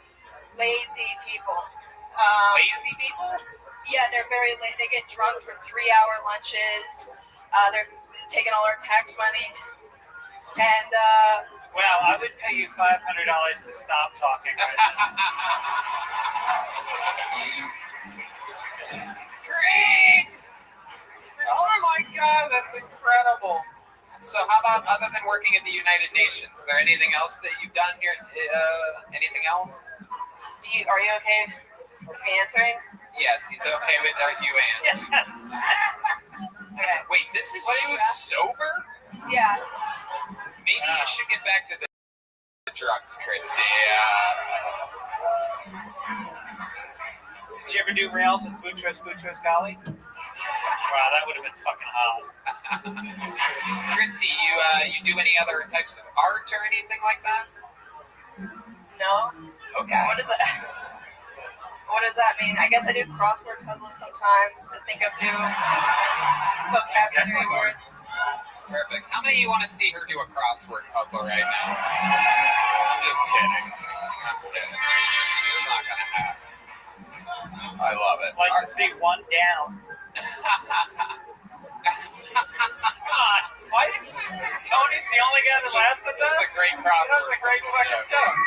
lazy people.
Lazy people?
Yeah, they're very late. They get drunk for 3-hour lunches. They're taking all our tax money. And,
Well, I would pay you $500 to stop talking.
Great! Oh my God, that's incredible. So how about, other than working at the United Nations, is there anything else that you've done here? Anything else?
are you okay with me answering?
Yes, he's okay with you answering.
Okay.
Wait, this is
What did
you
you ask?
sober?
Yeah.
Maybe you should get back to the drugs, Christy.
Did you ever do rails with Boutros Ghali? Wow, that would have been fucking hot.
Christy, you do any other types of art or anything like that?
No?
Okay.
What does that mean? I guess I do crossword puzzles sometimes to think of new vocabulary words.
Perfect. How many of you want to see her do a crossword puzzle right now? I'm just kidding. I'm kidding. It's not gonna happen. I love it.
I'd like to see one down. God, why is Tony's the only guy that laughs at that?
It's a great crossword.
That's a great fucking joke.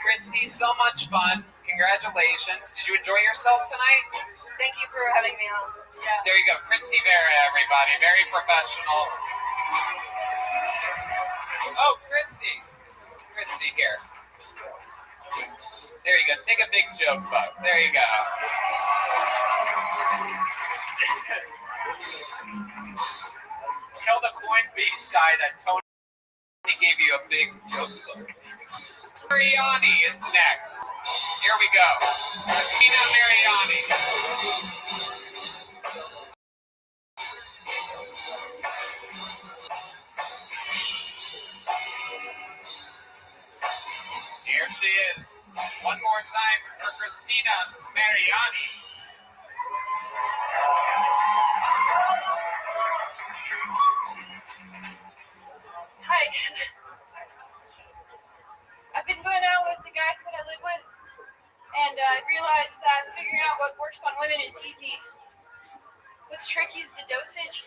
Christy, so much fun. Congratulations. Did you enjoy yourself tonight?
Thank you for having me on. Yeah.
There you go. Christy Vera, everybody. Very professional. Oh, Christy. Christy here. There you go. Take a big joke, bug. There you go.
Tell the coin beast guy that Tony gave you a big joke book.
Mariani is next. Here we go. Christina Mariani. Here she is. One more time for Christina Mariani.
Hi. I've been going out with the guys that I live with, and I realized that figuring out what works on women is easy. What's tricky is the dosage.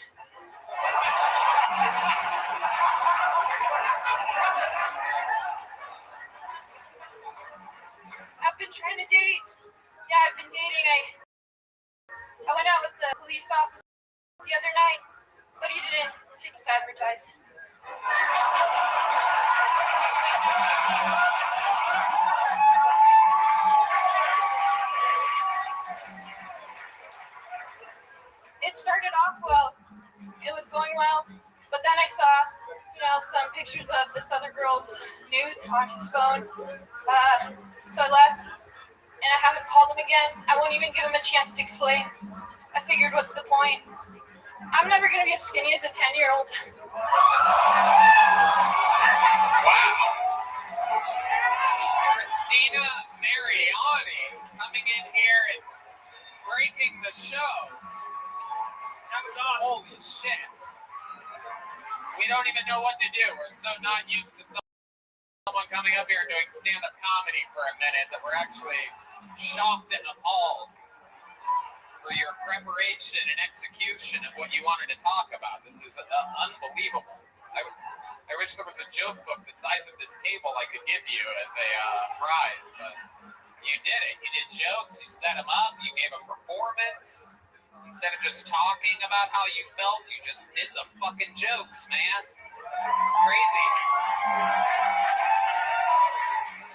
I've been trying to date. Yeah, I've been dating. I went out with the police officer the other night, but he didn't take his advertise. It started off well. It was going well, but then I saw, some pictures of this other girl's nudes on his phone. So I left, and I haven't called him again. I won't even give him a chance to explain. I figured, what's the point? I'm never going to be as skinny as a 10-year-old.
Wow. Christina Mariani coming in here and breaking the show.
That was awesome.
Holy shit. We don't even know what to do. We're so not used to someone coming up here and doing stand-up comedy for a minute that we're actually shocked and appalled for your preparation and execution of what you wanted to talk about. This is unbelievable. I wish there was a joke book the size of this table I could give you as a prize, but you did it. You did jokes, you set them up, you gave a performance. Instead of just talking about how you felt, you just did the fucking jokes, man. It's crazy.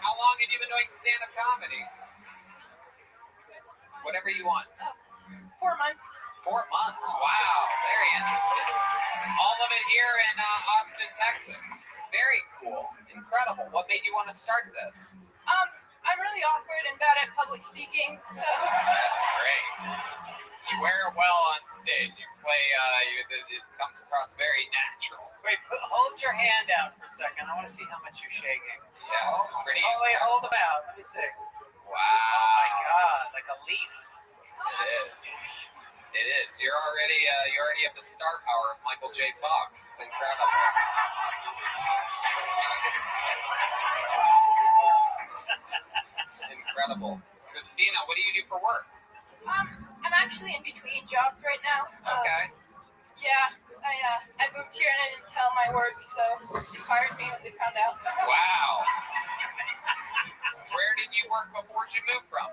How long have you been doing stand-up comedy? Whatever you want.
4 months.
4 months. Wow. Very interesting. All of it here in Austin, Texas. Very cool. Incredible. What made you want to start this?
I'm really awkward and bad at public speaking, so...
That's great. You wear it well on stage. You play, it comes across very natural.
Wait, hold your hand out for a second. I want to see how much you're shaking.
Yeah, that's pretty.
Oh, wait, hold them out. Let me see.
Wow.
Oh, my God, like a leaf.
It is. It is. You already have the star power of Michael J. Fox. It's incredible. incredible. Christina, what do you do for work?
I'm actually in between jobs right now.
Okay.
Yeah, I moved here and I didn't tell my work, so they fired me when they found out.
Wow. Where did you work before you moved from?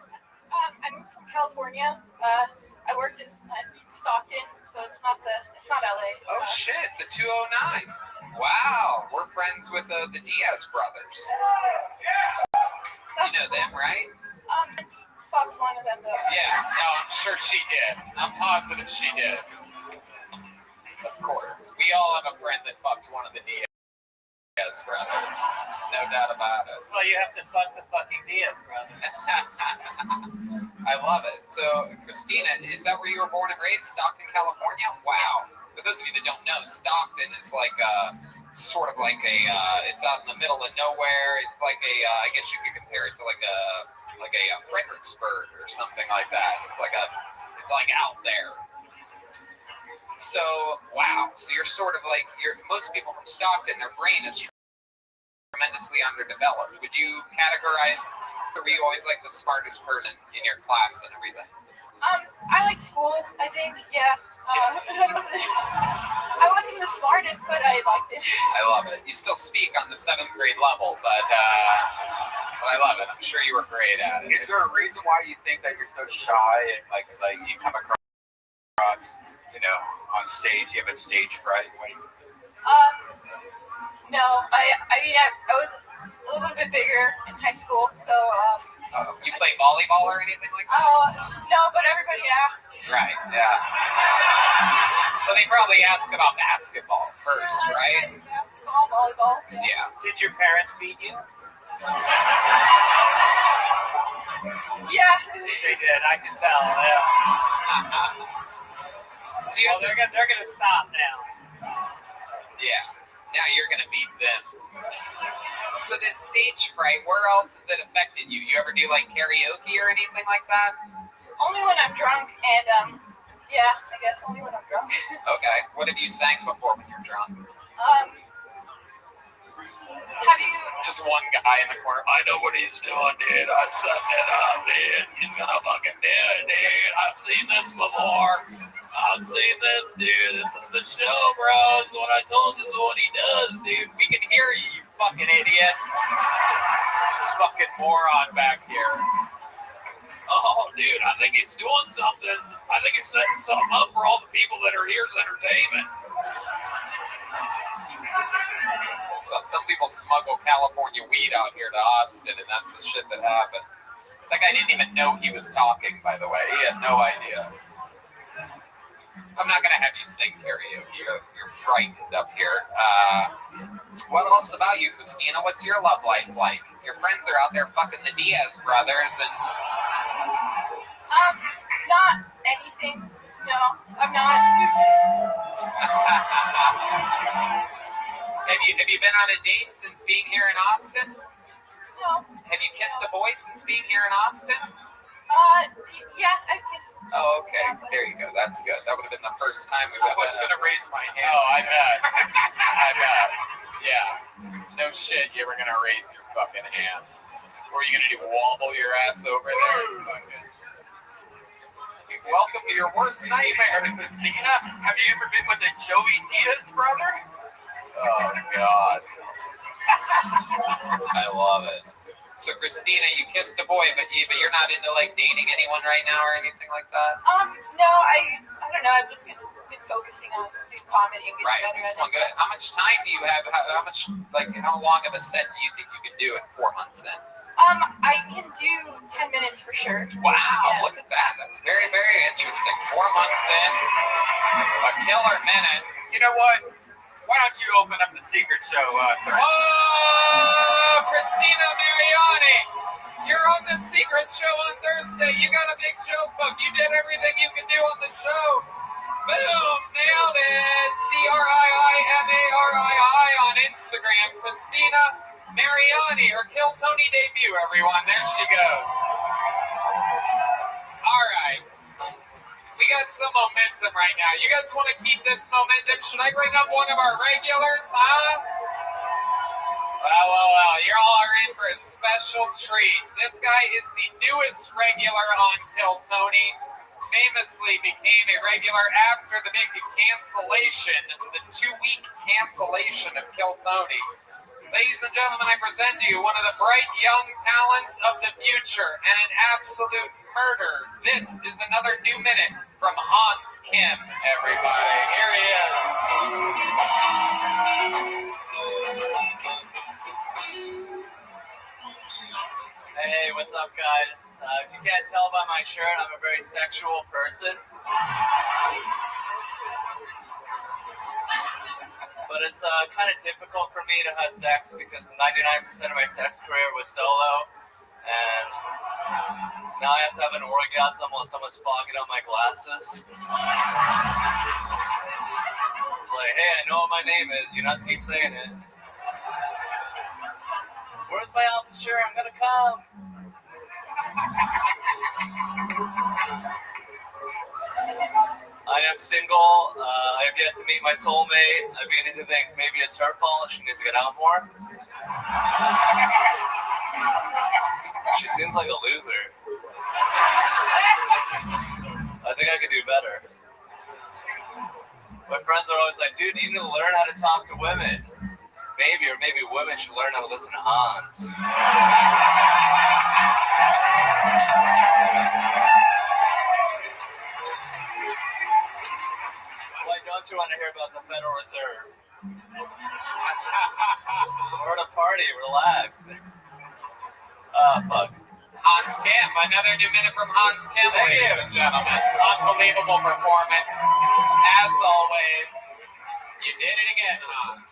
I moved from California. I worked in Stockton, so it's not LA.
Oh shit, the 209. Wow, we're friends with the Diaz brothers. You know them, right?
I fucked one of them though.
Yeah, no, I'm sure she did. I'm positive she did. Of course. We all have a friend that fucked one of the Diaz brothers. No doubt about it.
Well, you have to fuck the fucking Diaz brothers.
I love it. So, Christina, is that where you were born and raised? Stockton, California? Wow. For those of you that don't know, Stockton is like sort of like a, it's out in the middle of nowhere. It's like a, I guess you could compare it to like a Fredericksburg or something like that. It's like out there. So, wow. So you're sort of like, most people from Stockton, their brain is tremendously underdeveloped. Would you categorize, or were you always like the smartest person in your class and everything?
I like school, I think, yeah. I wasn't the smartest, but I liked it.
I love it. You still speak on the 7th grade level, but I love it. I'm sure you were great at it.
Is there a reason why you think that you're so shy and like you come across, you know, on stage, you have a stage fright?
No, I mean, I was a little bit bigger in high school, so,
You play volleyball or anything like that?
no, but everybody asked.
Right, yeah. Well, they probably ask about basketball first, right?
Basketball, volleyball.
Yeah.
Did your parents beat you?
Yeah.
They did. I can tell. Yeah.
See,
Well, they're gonna stop now.
yeah. Now you're gonna beat them. So this stage fright, where else has it affected you? You ever do like karaoke or anything like that?
Only when I'm drunk, and yeah, I guess only when I'm drunk.
Okay. What have you sang before when you're drunk?
Have you?
Just one guy in the corner. I know what he's doing, dude. I set it up, dude. He's gonna fucking do it, dude. I've seen this before. I've seen this, dude. This is the show, bros. What I told you is what he does, dude. We can hear you, you fucking idiot. This fucking moron back here. Oh, dude, I think he's doing something. I think he's setting something up for all the people that are here as entertainment. So some people smuggle California weed out here to Austin, and that's the shit that happens. That guy didn't even know he was talking, by the way. He had no idea. I'm not going to have you sing karaoke. You're frightened up here. What else about you, Christina? What's your love life like? Your friends are out there fucking the Diaz brothers and...
Not anything. No, I'm not.
Have you been on a date since being here in Austin?
No.
Have you kissed a boy since being here in Austin?
Yeah, I kissed.
Oh, okay. There you go. That's good. That would have been the first time we would have...
I was gonna raise my hand.
Oh, I bet. I bet. Yeah. No shit, you were gonna raise your fucking hand. What are you gonna do? Wobble your ass over there? Welcome to your worst nightmare, Christina.
Have you ever been with a Joey Diaz brother?
Oh, God. I love it. So, Christina, you kissed a boy, but you're not into, like, dating anyone right now or anything like that?
No, I don't know. I've just been focusing on doing comedy and getting
Right,
better
it's
at
one
it.
good. How much time do you have? How long of a set do you think you could do in 4 months in?
I can do 10 minutes for sure.
Wow,
Yeah.
look at that. That's very, very interesting. 4 months in, a killer minute.
You know what? Why don't you open up the secret show?
Oh, Christina Mariani, you're on the secret show on Thursday. You got a big joke book. You did everything you can do on the show. Boom, nailed it. CRIIMARII on Instagram. Christina Mariani, her Kill Tony debut, everyone. There she goes. All right. We got some momentum right now. You guys want to keep this momentum? Should I bring up one of our regulars, huh? Well, you're all are in for a special treat. This guy is the newest regular on Kill Tony. Famously became a regular after the big cancellation, the 2-week cancellation of Kill Tony. Ladies and gentlemen, I present to you one of the bright young talents of the future and an absolute murder. This is another new minute from Hans Kim, everybody. Here he is.
Hey, what's up, guys? If you can't tell by my shirt, I'm a very sexual person. But it's kind of difficult for me to have sex because 99% of my sex career was solo. And now I have to have an orgasm while someone's fogging on my glasses. It's like, hey, I know what my name is. You don't have to keep saying it. Where's my office shirt? I'm gonna come. I am single. I have yet to meet my soulmate. I'm beginning to think maybe it's her fault. She needs to get out more. She seems like a loser. I think I could do better. My friends are always like, dude, you need to learn how to talk to women. Maybe women should learn how to listen to Hans. Why don't you want to hear about the Federal Reserve? We're at a party, relax. Fuck.
Hans Kim, another new minute from Hans Kim, ladies and gentlemen. Unbelievable performance. As always, you did it again, Hans.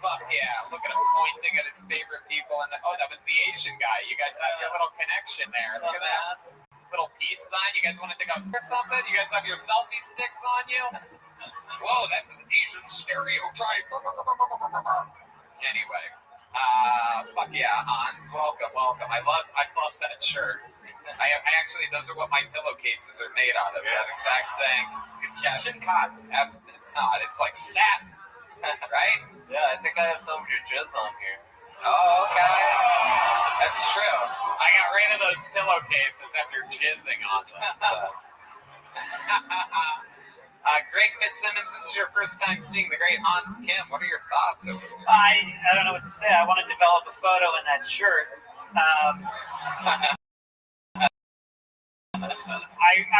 Fuck yeah, look at him pointing at his favorite people. Oh, that was the Asian guy. You guys have your little connection there. Look at that. Little peace sign. You guys want to take a or something? You guys have your selfie sticks on you? Whoa, that's an Asian stereotype. Anyway. Fuck yeah, Hans. Welcome. I love that shirt. I actually, those are what my pillowcases are made out of. That exact thing. Kitchen cotton. It's not. It's like satin. Right?
Yeah, I think I have some of your jizz on here.
Oh, okay. That's true. I got rid of those pillowcases after jizzing on them. So. Greg Fitzsimmons, this is your first time seeing the great Hans Kim. What are your thoughts?
I don't know what to say. I want to develop a photo in that shirt. I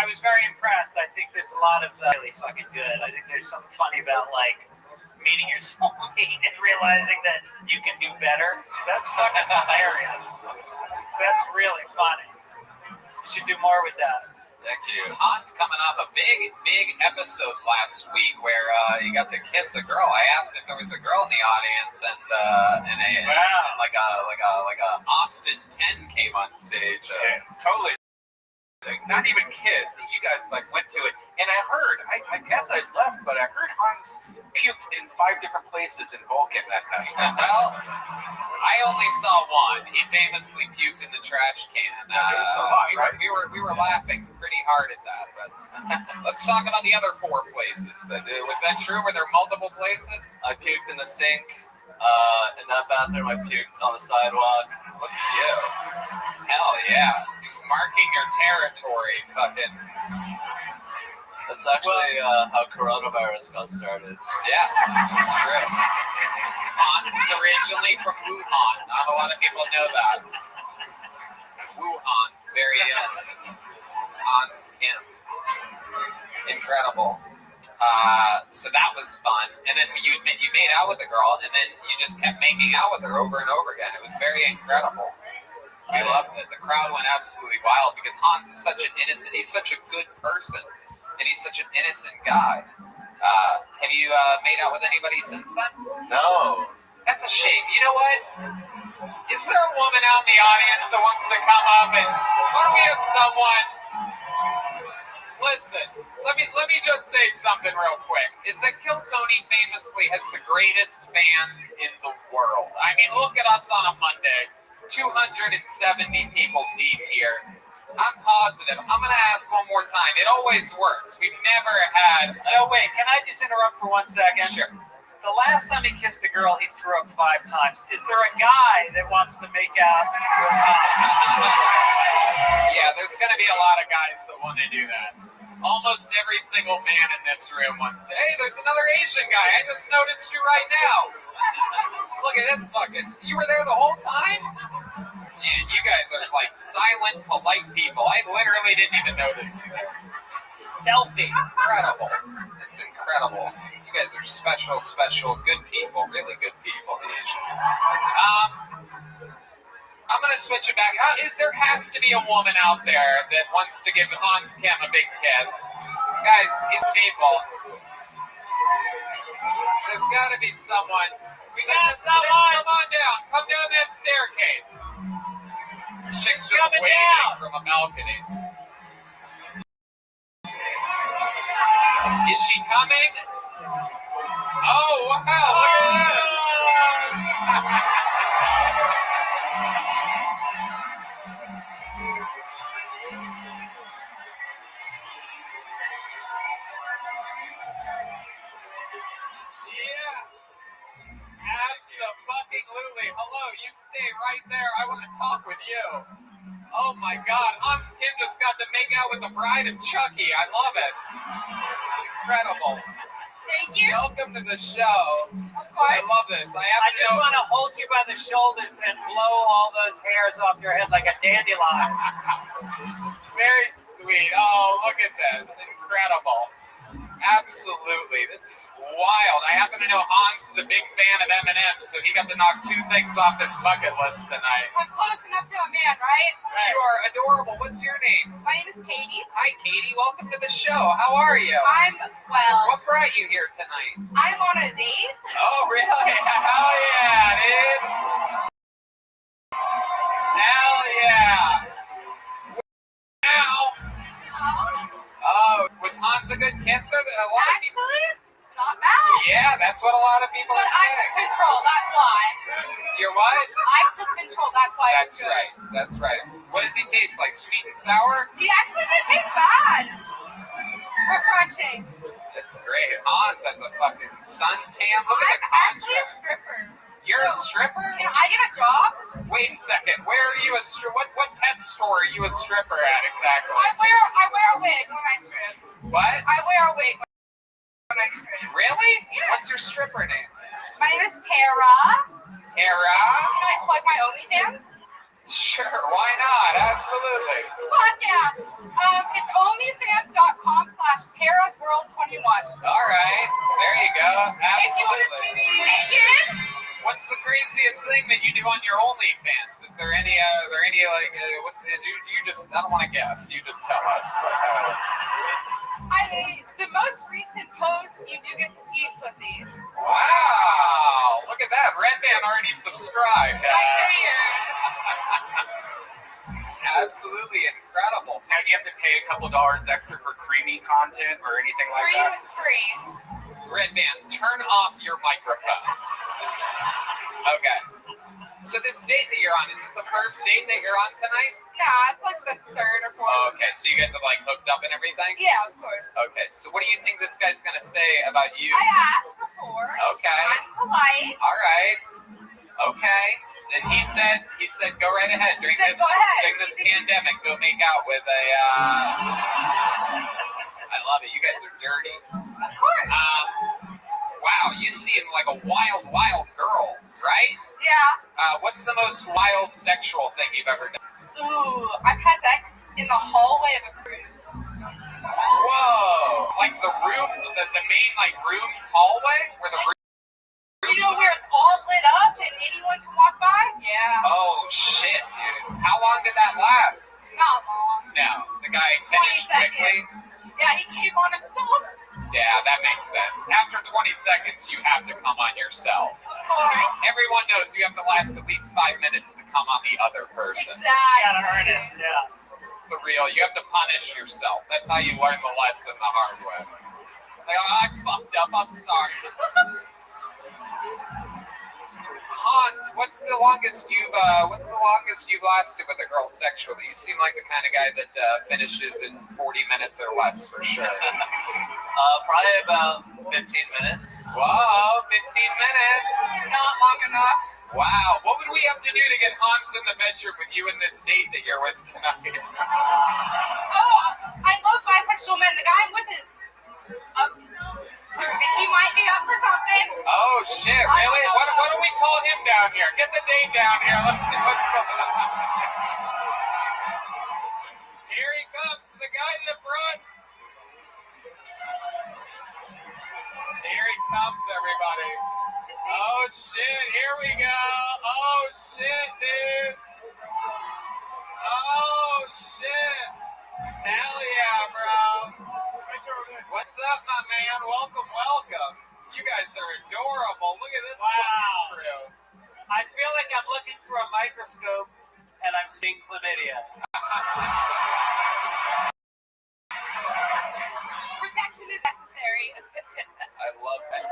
was very impressed. I think there's a lot of really fucking good. I think there's something funny about like meeting your soulmate and realizing that you can do better. That's fucking hilarious. That's really funny. You should do more with that.
Thank you. Hans coming off a big episode last week where he got to kiss a girl. I asked if there was a girl in the audience, and like a Austin 10 came on stage.
Totally. Not even kiss. You guys like went to it, and I heard. I guess I left, but I heard Hans puked in 5 different places in Vulcan that night.
Well, I only saw one. He famously puked in the trash can. We were laughing pretty hard at that. But let's talk about the other 4 places. Was that true? Were there multiple places?
I puked in the sink. In that bathroom, I puked on the sidewalk.
Look at you. Hell yeah. Just marking your territory, fucking.
That's actually how coronavirus got started.
Yeah, that's true. Hans is originally from Wuhan. Not a lot of people know that. Wuhan's very Hans Kim. Incredible. So that was fun. And then you made out with the girl, and then you just kept making out with her over and over again. It was very incredible. We loved it. The crowd went absolutely wild because Hans is such an innocent, he's such a good person, and he's such an innocent guy. Have you made out with anybody since then?
No.
That's a shame. You know what? Is there a woman out in the audience that wants to come up and why don't we have someone? Listen, let me just say something real quick. Is that Kill Tony famously has the greatest fans in the world. I mean, look at us on a Monday. 270 people deep here. I'm positive. I'm going to ask one more time. It always works. We've never had...
Oh, wait. Can I just interrupt for 1 second?
Sure.
The last time he kissed a girl, he threw up 5 times. Is there a guy that wants to make out with
Yeah, there's going to be a lot of guys that want to do that. Almost every single man in this room wants to. Hey, there's another Asian guy. I just noticed you right now. Look at this fucking. You were there the whole time? Man, you guys are like silent, polite people. I literally didn't even notice you there.
stealthy?
Incredible. It's incredible. You guys are special, good people. Really good people. I'm going to switch it back. There has to be a woman out there that wants to give Hans Kim a big kiss. Guys, these people. There's got to be someone. Come on down. Come down that staircase. This chick's just waving from a balcony. Is she coming? Oh, wow. Look at this. Absolutely. Hello, you stay right there. I want to talk with you. Oh my God, Hans Kim just got to make out with the bride of Chucky. I love it. This is incredible.
Thank you.
Welcome to the show.
Of course.
I love this.
I just want to hold you by the shoulders and blow all those hairs off your head like a dandelion.
Very sweet. Oh, look at this. Incredible. Absolutely. This is wild. I happen to know Hans is a big fan of M&M's, so he got to knock 2 things off his bucket list tonight.
I'm close enough to a man, right?
You are adorable. What's your name?
My name is Katie.
Hi, Katie. Welcome to the show. How are you? What brought you here tonight?
I'm on a date.
Oh, really? Hell yeah, dude. Hell yeah. Now. Oh, was Hans a good kisser?
Actually, not bad.
Yeah, that's what a lot of people
But
are
I
saying.
took control, that's why.
You're what?
I took control, that's why
That's
it's good.
right. That's right. What does he taste like? Sweet and sour?
He actually didn't taste bad. Refreshing.
That's great. Hans has a fucking suntan. Look at the
I'm actually a
contrast.
stripper.
You're a stripper?
Can I get a job?
Wait a second. Where are you a stripper? What pet store are you a stripper at exactly?
I wear a wig when I strip.
What?
I wear a wig when I strip.
Really?
Yeah.
What's your stripper name?
My name is Tara.
Tara?
Can I plug my OnlyFans?
Sure, why not? Absolutely.
Fuck yeah. It's onlyfans.com/TarasWorld21.
All right. There you go.
If you want to see
Absolutely.
me naked,
What's the craziest thing that you do on your OnlyFans? Is there any like, what, you just, I don't want to guess. You just tell us.
the most recent post, you do get to see pussy.
Wow. Look at that. Red Man already subscribed. Absolutely incredible.
Now, do you have to pay a couple dollars extra for creamy content or anything like
Free,
that?
it's free.
Red Man, turn off your microphone. Okay. So this date that you're on, is this a first date that you're on tonight?
Nah, it's like the third or fourth.
Oh, okay, so you guys have like hooked up and everything?
Yeah, of course.
Okay, so what do you think this guy's gonna say about you?
I asked before.
Okay.
I'm polite.
All right. Okay. Then he said, go right ahead during
He said, go ahead.
during this pandemic. Go make out with a. I love it. You guys are dirty.
Of course.
Wow, you seem like a wild girl, right?
Yeah.
What's the most wild sexual thing you've ever done?
Ooh, I've had sex in the hallway of a cruise.
Whoa! Like the room, the main like room's hallway where the room.
You know where it's all lit up and anyone can walk by? Yeah.
Oh shit, dude! How long did that last?
Not long.
No, the guy
20
finished quickly.
seconds. Yeah, he came on himself.
Yeah, that makes sense. After 20 seconds, you have to come on yourself.
Of course.
Everyone knows you have to last at least 5 minutes to come on the other person.
Exactly.
You gotta earn it. Yeah.
It's a real, you have to punish yourself. That's how you learn the lesson the hard way. Like, oh, I fucked up, I'm sorry. Hans, what's the longest you've lasted with a girl sexually? You seem like the kind of guy that finishes in 40 minutes or less for sure.
Probably about 15 15 minutes.
Whoa, 15 minutes.
Not long enough.
Wow. What would we have to do to get Hans in the bedroom with you and this date that you're with tonight?
Oh, I love bisexual men. The guy I'm with is. He might be up for something.
Oh, shit. Really? What do we call him down here? Get the date down here. Let's see what's going on. Here he comes. The guy in the front. Here he comes, everybody. Oh, shit. Here we go. Oh, shit, dude. Oh, shit. Hell yeah, bro. What's up, my man? Welcome. You guys are adorable. Look at this fucking crew.
I feel like I'm looking through a microscope and I'm seeing chlamydia.
Protection is necessary.
I love that.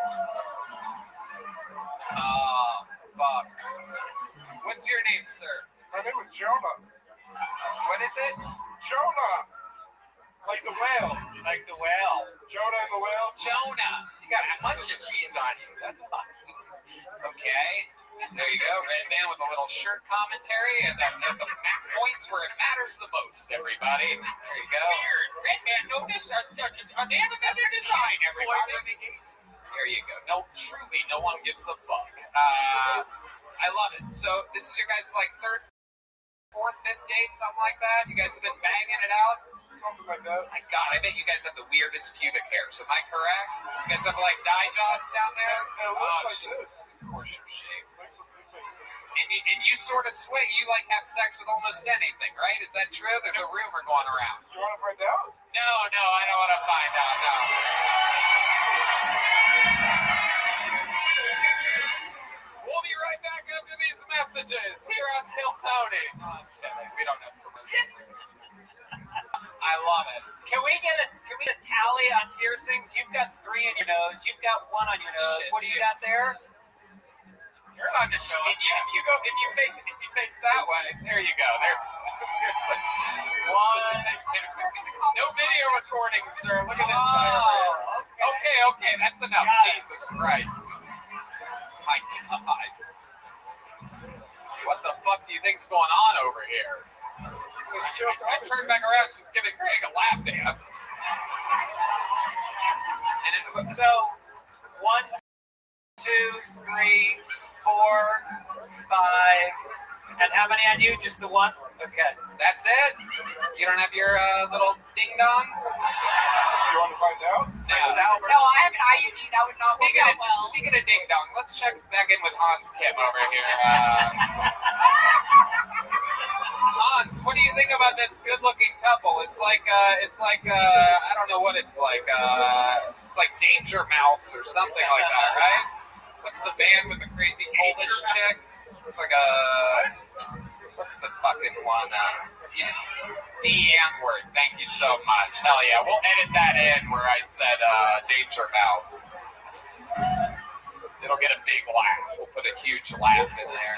Oh, fuck. What's your name, sir?
My name is Jonah.
What is it?
Jonah! Like the whale.
Like the whale.
Jonah and the whale.
Jonah. You got a bunch of cheese on you. That's awesome. Okay. There you go. Red man with a little shirt commentary and then the points where it matters the most, everybody. There you go. Red man, notice an animated design, everybody. There you go. No, truly, no one gives a fuck. I love it. So this is your guys' like third, fourth, fifth date, something like that? You guys have been banging it out?
Something like that.
My God, I bet you guys have the weirdest pubic hairs. Am I correct? You guys have like dye jobs down there?
It looks like this.
Of course you're shaved. And you sort of swing. You like have sex with almost anything, right? Is that true? There's a rumor going around.
You want to find out?
No, I don't want to find out. No. We'll be right back after these messages here on Kill Tony. Oh, I'm kidding. We don't have permission. I love it.
Can we get a tally on piercings? You've got 3 in your nose. You've got 1 on your nose. What do you got there?
You're allowed to show us. If you face that way, there you go. There's
1.
No video recording, sir. Look at this guy over here. Okay, that's enough. Jesus Christ. My God. What the fuck do you think's going on over here? I turned back around. She's giving Greg a lap dance. And it was
So, 1, 2, 3, 4, 5. And how many on you? Just the 1? Okay.
That's it? You don't have your little ding dong?
You want to find out?
No.
No, I have an IUD. That would not work out well.
Speaking of ding dong, let's check back in with Hans Kim over here. Hans, what do you think about this good-looking couple? It's like I don't know what it's like. It's like Danger Mouse or something like that, right? What's the band with the crazy Polish chick? It's like what's the fucking one? D-Antwoord. Thank you so much. Hell yeah, we'll edit that in where I said Danger Mouse. It'll get a big laugh. We'll put a huge laugh in there.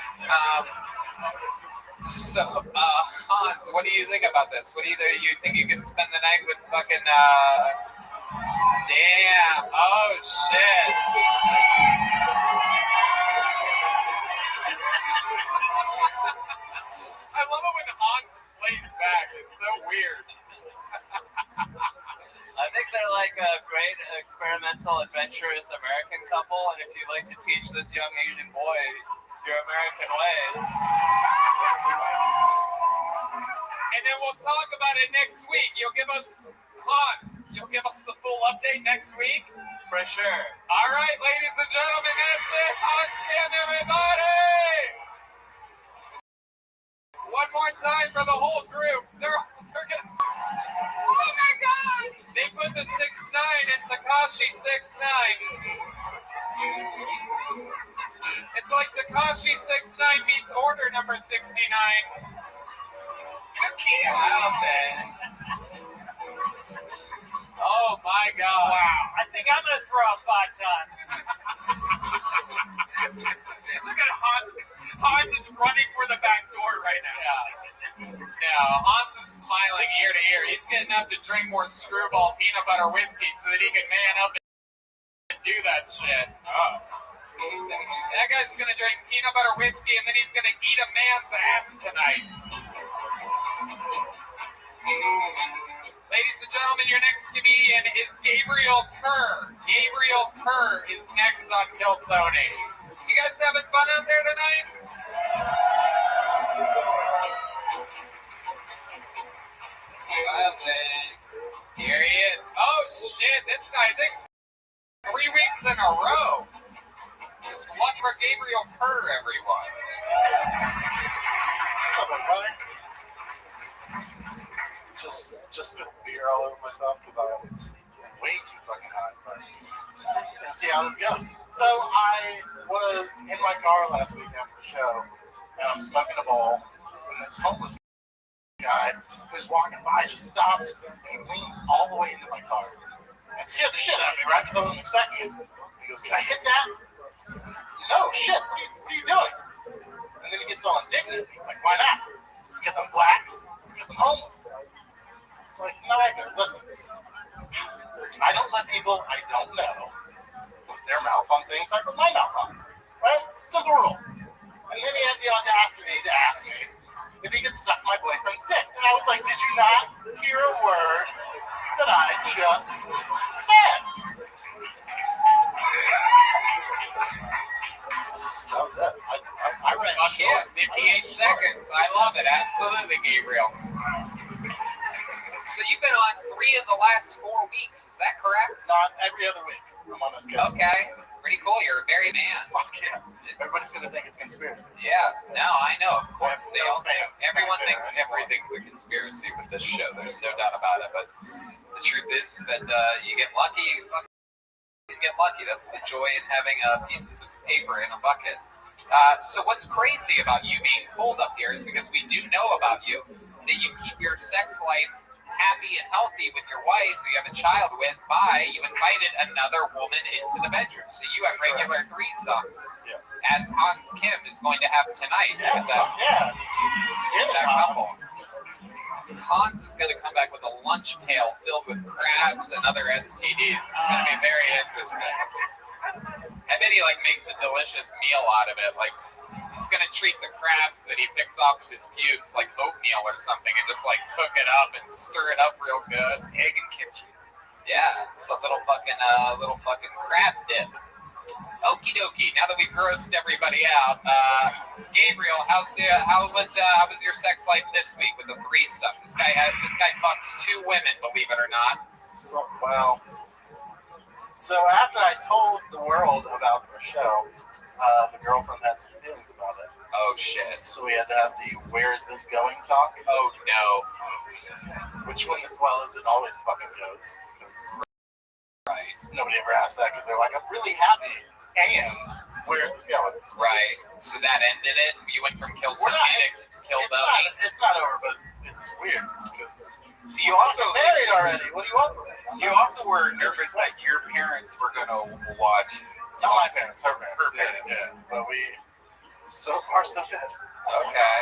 So, Hans, what do you think about this? What do you think you can spend the night with fucking, damn, oh shit. I love it when Hans plays back. It's so weird.
I think they're like a great experimental, adventurous American couple, and if you'd like to teach this young Asian boy your American ways.
And then we'll talk about it next week. You'll give us, Hans, you'll give us the full update next week?
For sure.
All right, ladies and gentlemen, that's it. Hans Kim, everybody! One more time for the whole group. They're gonna... Oh my God! They put the 6'9" in Tekashi 6'9". It's like Tekashi 6'9" meets order number 69. Oh my God.
Wow. I think I'm going to throw up 5 times.
Look at Hans. Hans is running for the back door right now. Yeah, Hans is smiling ear to ear. He's getting up to drink more Screwball peanut butter whiskey so that he can man up and do that shit. Oh. That guy's gonna drink peanut butter whiskey and then he's gonna eat a man's ass tonight. Ladies and gentlemen, your next comedian is Gabriel Kerr. Gabriel Kerr is next on Kill Tony. You guys having fun out there tonight? Well, then, here he is. Oh, shit, this guy, I think 3 weeks in a row. Just luck for Gabriel Kerr, everyone.
What's up, everybody? Just spilled beer all over myself because I'm way too fucking hot. But let's see how this goes. So I was in my car last week after the show, and I'm smoking a bowl, and this homeless guy who's walking by just stops and he leans all the way into my car and scared the shit out of me, right? Because I wasn't expecting it. He goes, "Can I hit that?" No, shit. What are you doing? And then he gets all indignant. He's like, "Why not?" It's because I'm black. Because I'm homeless. It's like, neither. Listen, I don't let people I don't know put their mouth on things I put my mouth on. Right? Simple rule. And then he had the audacity to ask me if he could suck my boyfriend's dick. And I was like, did you not hear a word that I just said? That was it. I ran short.
58 seconds. I love it. Absolutely, Gabriel. So you've been on 3 of the last 4 weeks. Is that correct?
Not every other week. I'm on this schedule.
Okay. Pretty cool. You're a merry man.
Fuck yeah. Everybody's going to think it's conspiracy.
Yeah. No, I know. Of course. They all think. Everyone thinks everything's a conspiracy with this show. There's no doubt about it. But the truth is that you get lucky. You get lucky. That's the joy in having pieces of paper in a bucket. So what's crazy about you being pulled up here is because we do know about you that you keep your sex life happy and healthy with your wife who you have a child with by you invited another woman into the bedroom. So you have regular threesomes, as Hans Kim is going to have tonight with that couple. Hans is going to come back with a lunch pail filled with crabs and other STDs. It's going to be very interesting. I bet he makes a delicious meal out of it. He's going to treat the crabs that he picks off of his pubes like oatmeal or something and just cook it up and stir it up real good. Egg and kimchi. Yeah, it's a little fucking crab dip. Okie dokie. Now that we've grossed everybody out, Gabriel, how was your sex life this week with the threesome? This guy fucks 2 women, believe it or not.
So after I told the world about the show, the girlfriend had some feelings about it.
Oh shit.
So we had to have the "Where's this going?" talk.
Oh no.
Which went as well as it always fucking goes.
Right.
Nobody ever asked that because they're like, I'm really happy. And where's this going?
Right. So that ended it? You went from Kill Tony to Kill Tony?
It's not over, but it's weird because you also married already. What do you want from me?
You also were nervous that your parents were going to watch.
Not my parents, her parents. Yeah. But so far so good.
Okay.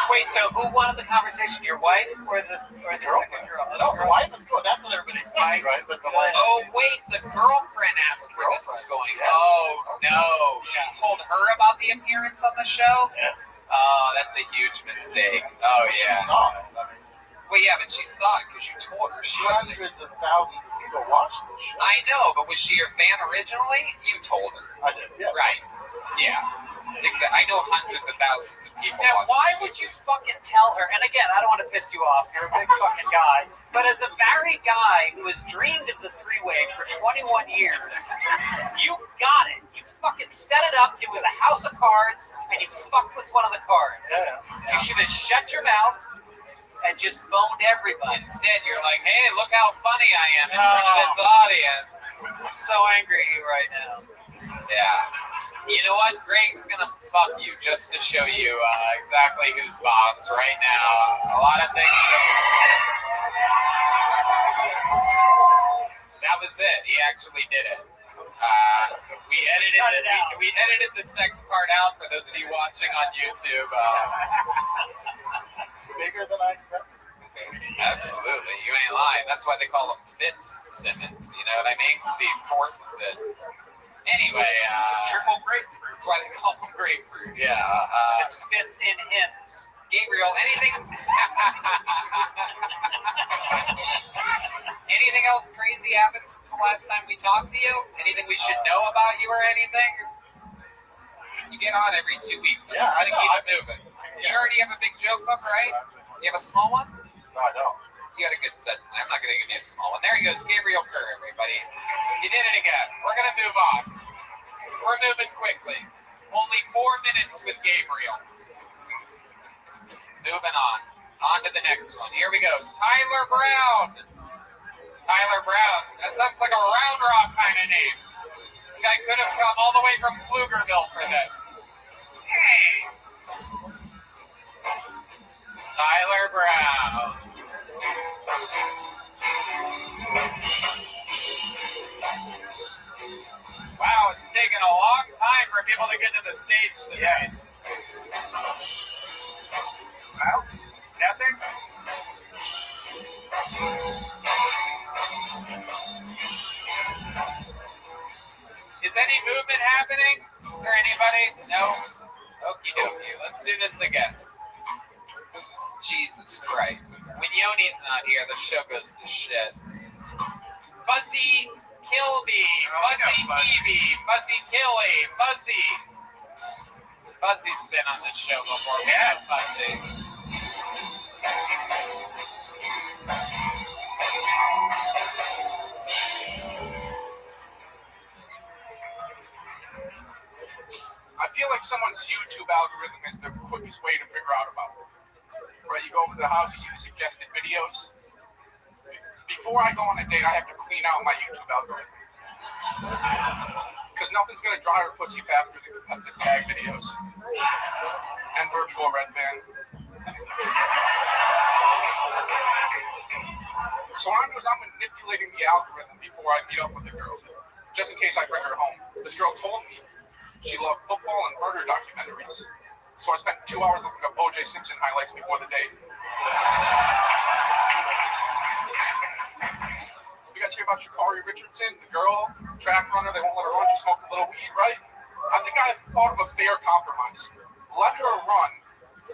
Wait, so who wanted the conversation? Your wife or the
girlfriend?
Girl?
No, the wife is cool. That's what everybody expected, right? But the wife.
Oh wait, the girlfriend asked where this was going. Yeah. Oh no, you told her about the appearance on the show?
Yeah.
Oh, that's a huge mistake. Oh yeah.
She saw it.
Well, yeah, but she saw it because you told her.
Hundreds of thousands of people watched this show.
I know, but was she your fan originally? You told her.
I did. Yeah.
Right. Yeah. Exactly. I know hundreds of thousands of people.
Now, why would you fucking tell her? And again, I don't want to piss you off. You're a big fucking guy. But as a married guy who has dreamed of the three-way for 21 years, you got it. You fucking set it up. It was a house of cards, and you fucked with one of the cards.
Yeah.
You should have shut your mouth and just boned everybody.
Instead, you're like, hey, look how funny I am in front of this audience.
I'm so angry at you right now.
Yeah. You know what? Greg's gonna fuck you just to show you exactly who's boss right now. A lot of things. That was it. He actually did it. We edited the sex part out for those of you watching on YouTube.
Bigger than I expected.
Absolutely. You ain't lying. That's why they call them Fitz Simmons, you know? know what I mean? Because he forces it. Anyway,
Triple grapefruit.
that's why they call him grapefruit. Yeah.
It fits in hymns.
Gabriel, anything? Anything else crazy happened since the last time we talked to you? Anything we should know about you or anything? You get on every 2 weeks. I'm just trying to keep it moving. You already have a big joke book, right? You have a small one?
No, I don't.
You had a good set tonight. I'm not going to give you a small one. There he goes, Gabriel Kerr, everybody. You did it again. We're going to move on. We're moving quickly. Only 4 minutes with Gabriel. Moving on. On to the next one. Here we go. Tyler Brown. Tyler Brown. That sounds like a Round Rock kind of name. This guy could have come all the way from Pflugerville for this. Hey. Tyler Brown. Wow, it's taken a long time for people to get to the stage today.
Well, nothing.
Is any movement happening? Is there anybody? No? Okie dokie. Let's do this again. Jesus Christ. When Yoni's not here, the show goes to shit. Fuzzy Kilby. Fuzzy Kiwi. Fuzzy Killy. Fuzzy. Fuzzy's been on this show before. We had Fuzzy.
I feel like someone's YouTube algorithm is the quickest way to figure out about it. Right, you go over to the house, you see the suggested videos. Before I go on a date, I have to clean out my YouTube algorithm. Because nothing's going to dry her pussy faster than competitive tag videos. And virtual red band. So what I'm doing is I'm manipulating the algorithm before I meet up with the girl. Just in case I bring her home. This girl told me she loved football and murder documentaries. So I spent 2 hours looking up O.J. Simpson highlights before the date. You guys hear about Sha'Carri Richardson, the girl, track runner, they won't let her run, she smoked a little weed, right? I think I thought of a fair compromise. Let her run,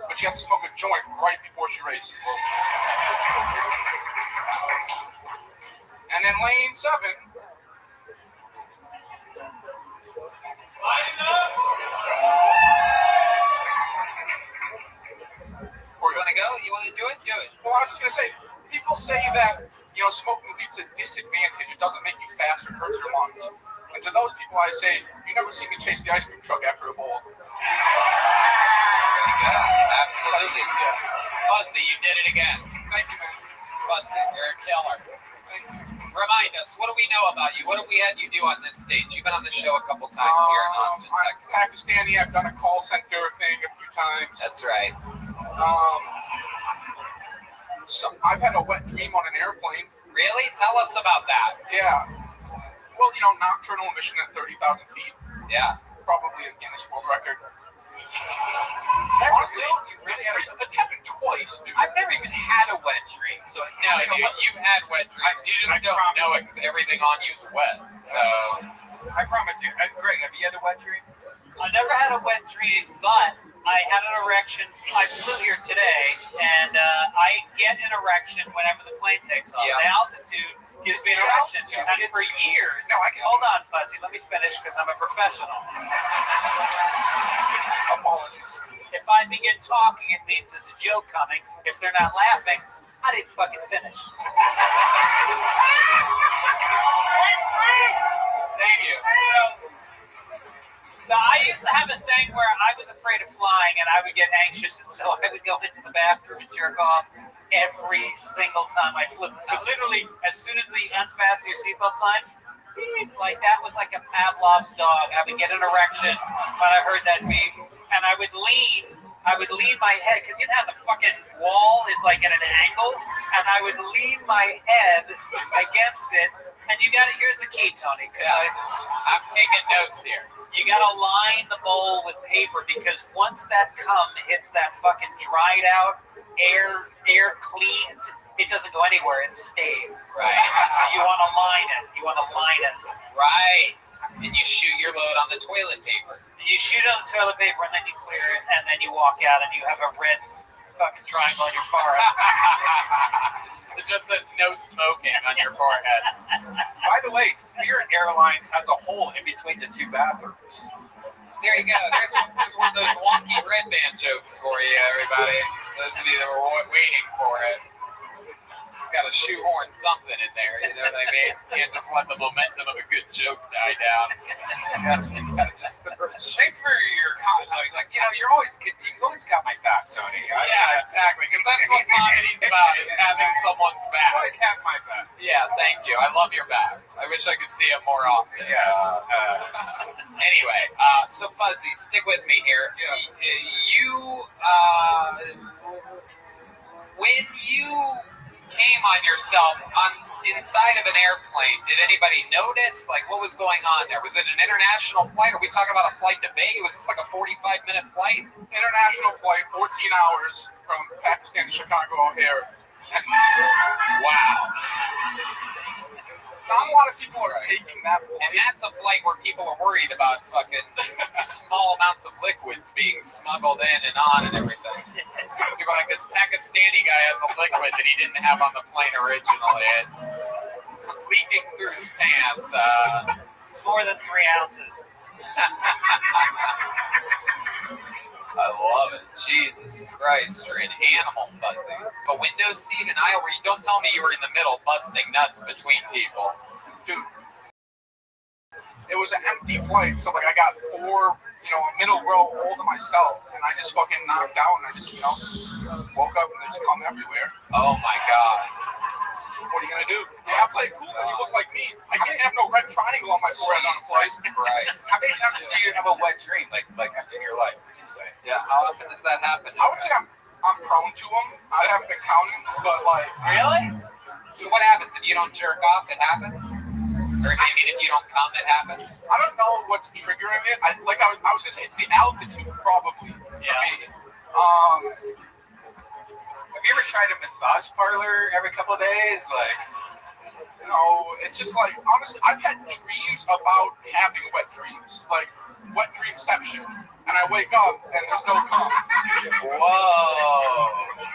but she has to smoke a joint right before she races. And then lane 7.
You want to go? You want to do it? Do it.
Well, I was just going to say, people say that, smoking weed's a disadvantage. It doesn't make you faster, it hurts your lungs. And to those people, I say, you never see me chase the ice cream truck after a bowl.
There you go. Absolutely. Fuzzy, you did it again.
Thank you, man.
Fuzzy, you're a killer. Remind us, what do we know about you? What have we had you do on this stage? You've been on the show a couple times here in Austin, Texas.
I'm Pakistani. I've done a call center thing a few times.
That's right.
So I've had a wet dream on an airplane.
Really? Tell us about that.
Yeah. Well, nocturnal emission at 30,000 feet.
Yeah.
Probably a Guinness World Record.
Honestly,
it happened twice, dude.
I've never even had a wet dream. So, no, dude, you've had wet dreams. You just don't know it because everything on you is wet. So,
I promise you. Greg, have you had a wet dream?
I never had a wet dream, but I had an erection. I flew here today, and I get an erection whenever the plane takes off.
Yeah.
The altitude gives me an erection. And for years, hold on, Fuzzy, let me finish because I'm a professional.
Apologies.
If I begin talking, it means there's a joke coming. If they're not laughing, I didn't fucking finish.
thank you.
So I used to have a thing where I was afraid of flying and I would get anxious, and so I would go into the bathroom and jerk off every single time I flew. But literally, as soon as they unfasten your seatbelt sign, beep, like that was like a Pavlov's dog. I would get an erection when I heard that beep, and I would lean my head, because the fucking wall is like at an angle, and I would lean my head against it. And here's the key, Tony, because
I'm taking notes here.
You gotta line the bowl with paper, because once that cum hits that fucking dried out, air cleaned it doesn't go anywhere. It stays.
Right.
So you want to line it. You want to line it.
Right. And you shoot your load on the toilet paper.
You shoot it on the toilet paper, and then you clear it, and then you walk out, and you have a red fucking triangle on your forehead.
It just says no smoking on your forehead.
By the way, Spirit Airlines has a hole in between the two bathrooms.
There you go. There's one of those wonky red band jokes for you, everybody. Those of you that were waiting for it. It's got to shoehorn something in there, you know what I mean? Can't just let the momentum of a good joke die down. You gotta just
Thanks for your comment. Like, you know, you always got my back, Tony.
Yeah, exactly. Because that's what comedy's about, is having someone's back.
You always have my back.
Yeah, thank you. I love your back. I wish I could see it more often.
Yes.
Anyway, so Fuzzy, stick with me here. When you came on yourself inside of an airplane, did anybody notice? Like, what was going on there? Was it an international flight? Are we talking about a flight to Vegas? Was this like a 45-minute flight?
International flight, 14 hours from Pakistan to Chicago O'Hare.
Wow.
Not a lot of people are taking that flight.
And that's a flight where people are worried about fucking small amounts of liquids being smuggled in and on and everything. People are like, this Pakistani guy has a liquid that he didn't have on the plane originally. It's leaking through his pants.
It's more than 3 ounces.
I love it. Jesus Christ, you're an animal, Fuzzy. A window seat, an aisle where you don't tell me you were in the middle busting nuts between people.
Dude, it was an empty flight, so like I got 4, a middle row all to myself, and I just fucking knocked out, and I just, woke up and they just come everywhere.
Oh my God.
What are you gonna do? Yeah, I played cool, and you look like me. I can't have no red triangle on my forehead on a flight.
Christ.
How many times do you have a wet dream, like in your life? Would you say?
Yeah, how often does that happen?
I would say I'm prone to them. I haven't been counting, but like,
Really?
So what happens if you don't jerk off? It happens. Or I mean, if you don't come, it happens.
I don't know what's triggering it. I was gonna say it's the altitude, probably.
Yeah.
For me.
Have you ever tried a massage parlor every couple of days? Like,
No, it's just like, honestly, I've had dreams about having wet dreams, like wet dreamception, and I wake up and there's no cum.
whoa,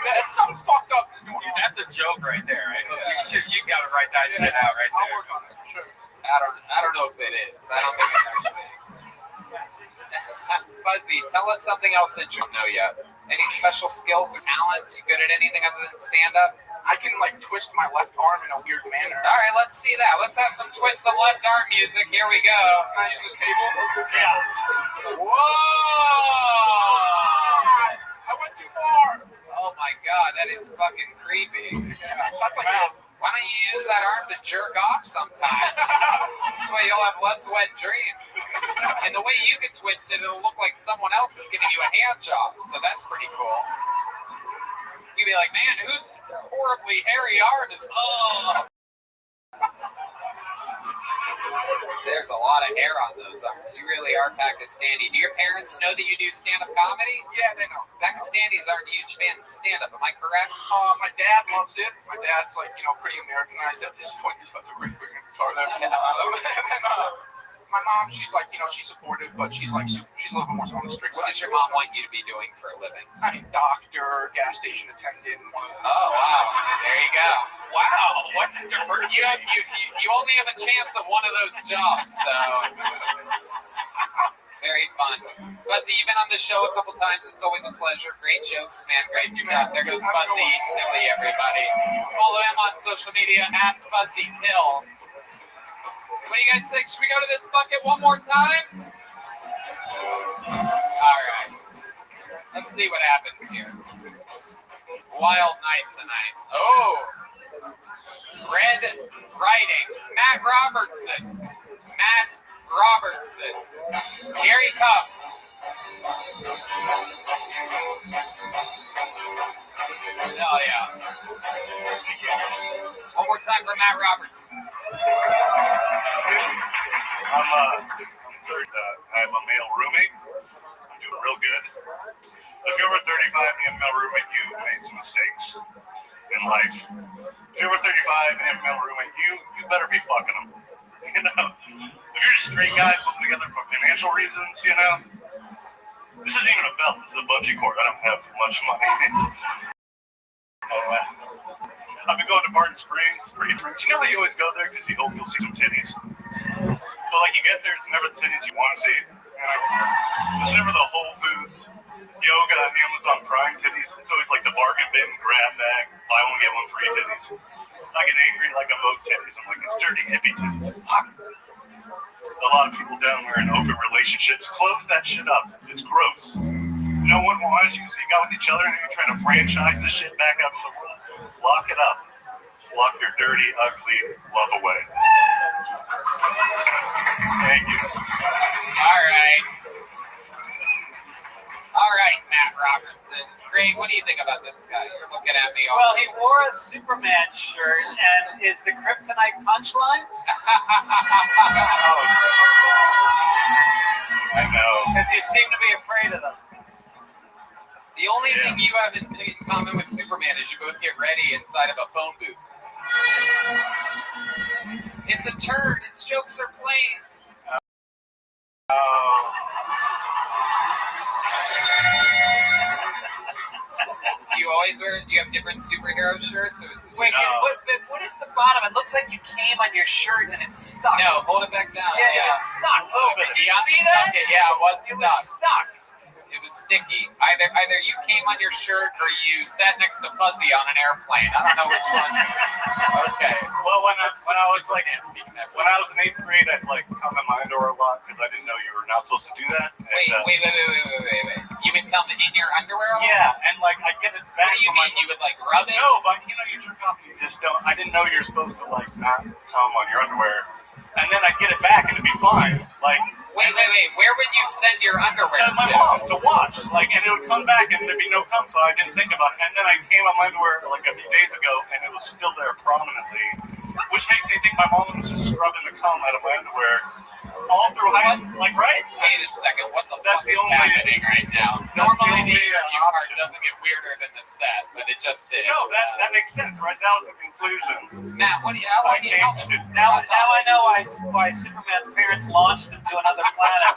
That's something fucked up is going on.
that's a joke right there. Right? You got to write that shit out right
I'll
there.
work on it, for sure.
I don't know if it is. I don't think it's actually. Fuzzy, tell us something else that you don't know yet. Any special skills or talents? You good at anything other than stand-up?
I can like twist my left arm in a weird manner.
All right, let's see that. Let's have some twists of left arm music. Here we go.
Can I use this table?
Yeah.
Whoa!
I went too far.
Oh my God, that is fucking creepy.
Yeah, that's like
Why don't you use that arm to jerk off sometime? This way you'll have less wet dreams. And the way you get twisted, it'll look like someone else is giving you a hand job. So that's pretty cool. You'd be like, man, whose horribly hairy arm is... Oh. There's a lot of hair on those arms. You really are Pakistani. Do your parents know that you do stand-up comedy?
Yeah, they know.
Pakistanis aren't huge fans of stand-up. Am I correct?
My dad loves it. My dad's like, pretty Americanized at this point. He's about to riff the guitar there. My mom, she's like, she's supportive, but she's like, she's a little bit more on the strict
What
side.
does your mom want you to be doing for a living?
I mean, doctor, gas station attendant, one of those.
Oh, wow. There you go.
Wow. What the diversity?
You only have a chance of one of those jobs, so... Very fun. Fuzzy, you've been on the show a couple times. It's always a pleasure. Great jokes, man. Great stuff. There goes Fuzzy Philly, everybody. Follow him on social media at Fuzzy Hill. What do you guys think? Should we go to this bucket one more time? All right. Let's see what happens here. Wild night tonight. Oh. Red writing. Matt Robertson. Here he comes. Oh, yeah. One more time for Matt Robertson.
I'm third. I have a male roommate. I'm doing real good. If you're over 35 and you have a male roommate, you've made some mistakes in life. If you're over 35 and have a male roommate, you better be fucking them. You know? If you're just straight guys living together for financial reasons, you know? This isn't even a belt, this is a bungee cord. I don't have much money. I've been going to Barton Springs, pretty freaks. You know how you always go there because you hope you'll see some titties? But like you get there, it's never the titties you want to see. It's never the Whole Foods, yoga, Amazon Prime titties. It's always like the bargain bin, grab bag, buy one, get one free titties. I get angry like a Vogue titties. I'm like, it's dirty hippie titties. A lot of people down there in open relationships close that shit up. It's gross. No one wants you, so you got with each other and you're trying to franchise this shit back up to the world. Lock it up. Lock your dirty, ugly love away. Thank you.
All right, Matt Robertson. Greg, what do you think about this guy? You're looking at me all
Well, he wore a Superman shirt, and is the kryptonite punchlines?
I know.
Because you seem to be afraid of them.
The only thing you have in common with Superman is you both get ready inside of a phone booth. It's a turd. Its jokes are plain. Do you have different superhero shirts? Or is this
Wait, what is the bottom? It looks like you came on your shirt and it's stuck.
No, hold it back down.
Yeah, it was stuck. Did you see that?
Yeah, it was
It
stuck.
was stuck.
It was sticky. Either you came on your shirt or you sat next to Fuzzy on an airplane. I don't know which one. Okay.
Well, when I was in 8th grade, I'd like come in my underwear a lot because I didn't know you were not supposed to do that. And,
Wait. You would come in your underwear?
Yeah, and like I get it back.
What do you mean? You would like rub it?
No, but you know you jerk off and you just don't. I didn't know you were supposed to like not come on your underwear, and then I get it back and it'd be fine. Like.
Wait. Where would you send your underwear?
To my mom to wash. Like, and it would come back and there'd be no cum, so I didn't think about it. And then I came on my underwear like a few days ago, and it was still there prominently, which makes me think my mom was just scrubbing the cum out of my underwear all through high school. Like, right?
Wait a second. What the
That's
fuck
the
is
only
happening right now? Normally, the interview part doesn't get weirder than the set, but it just did.
No, that makes sense, right? That was the conclusion.
Matt, what do you? How long do you help?
Now I know why Superman's parents launched him to another planet.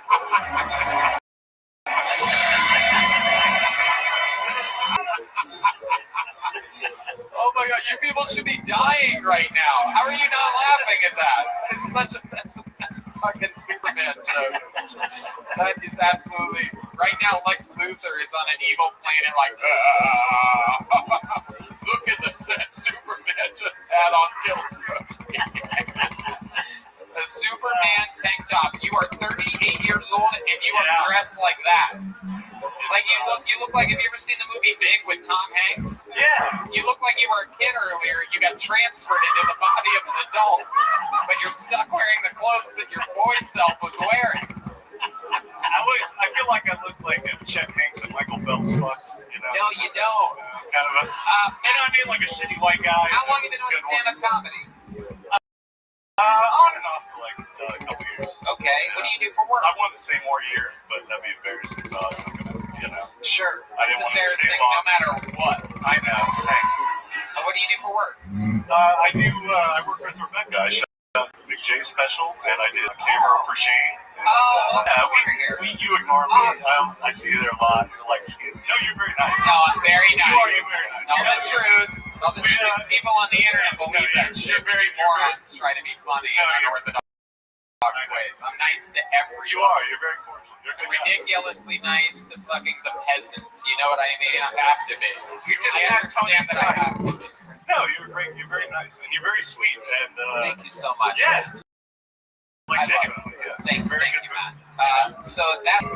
Oh my God! You people should be dying right now. How are you not laughing at that? It's such a that's fucking Superman joke. That is absolutely right now. Lex Luthor is on an evil planet, like. Look at the set Superman just had on kills. A Superman tank top. You are 38 years old and you are dressed like that. Like you look like, have you ever seen the movie Big with Tom Hanks?
Yeah.
You look like you were a kid earlier. You got transferred into the body of an adult, but you're stuck wearing the clothes that your boy self was wearing.
I feel like I look like if Chet Hanks and Michael Phelps fucked, you know?
No, you don't.
Kind of a, you know what I mean? Like a shitty white guy.
How long have you been doing stand-up comedy?
On and off for like a couple years.
Okay. What do you do for work?
I wanted to say more years, but that'd be embarrassing. So I'm gonna, you know.
Sure.
I
It's
didn't want to
embarrassing
stay long.
no matter what.
I know. Thanks.
What do you do for work?
I work with Rebecca. I shot Big J special, and I did a camera for Shane. And, you ignore me.
Awesome.
I see you there a lot. You're like, no, you're very nice.
No, I'm very nice.
You're very nice.
Tell the truth. Tell the truth. These people on the internet believe that shit. Very morons try to be funny in unorthodox ways. I'm nice to everyone.
You are. You're very cordial. You're
ridiculously nice to fucking the peasants. You know what I mean? I have to be. I understand that I have to be.
No, you're great. You're very nice, and you're very sweet. And
thank you so much.
Yes.
Like Thank you, Matt. So that's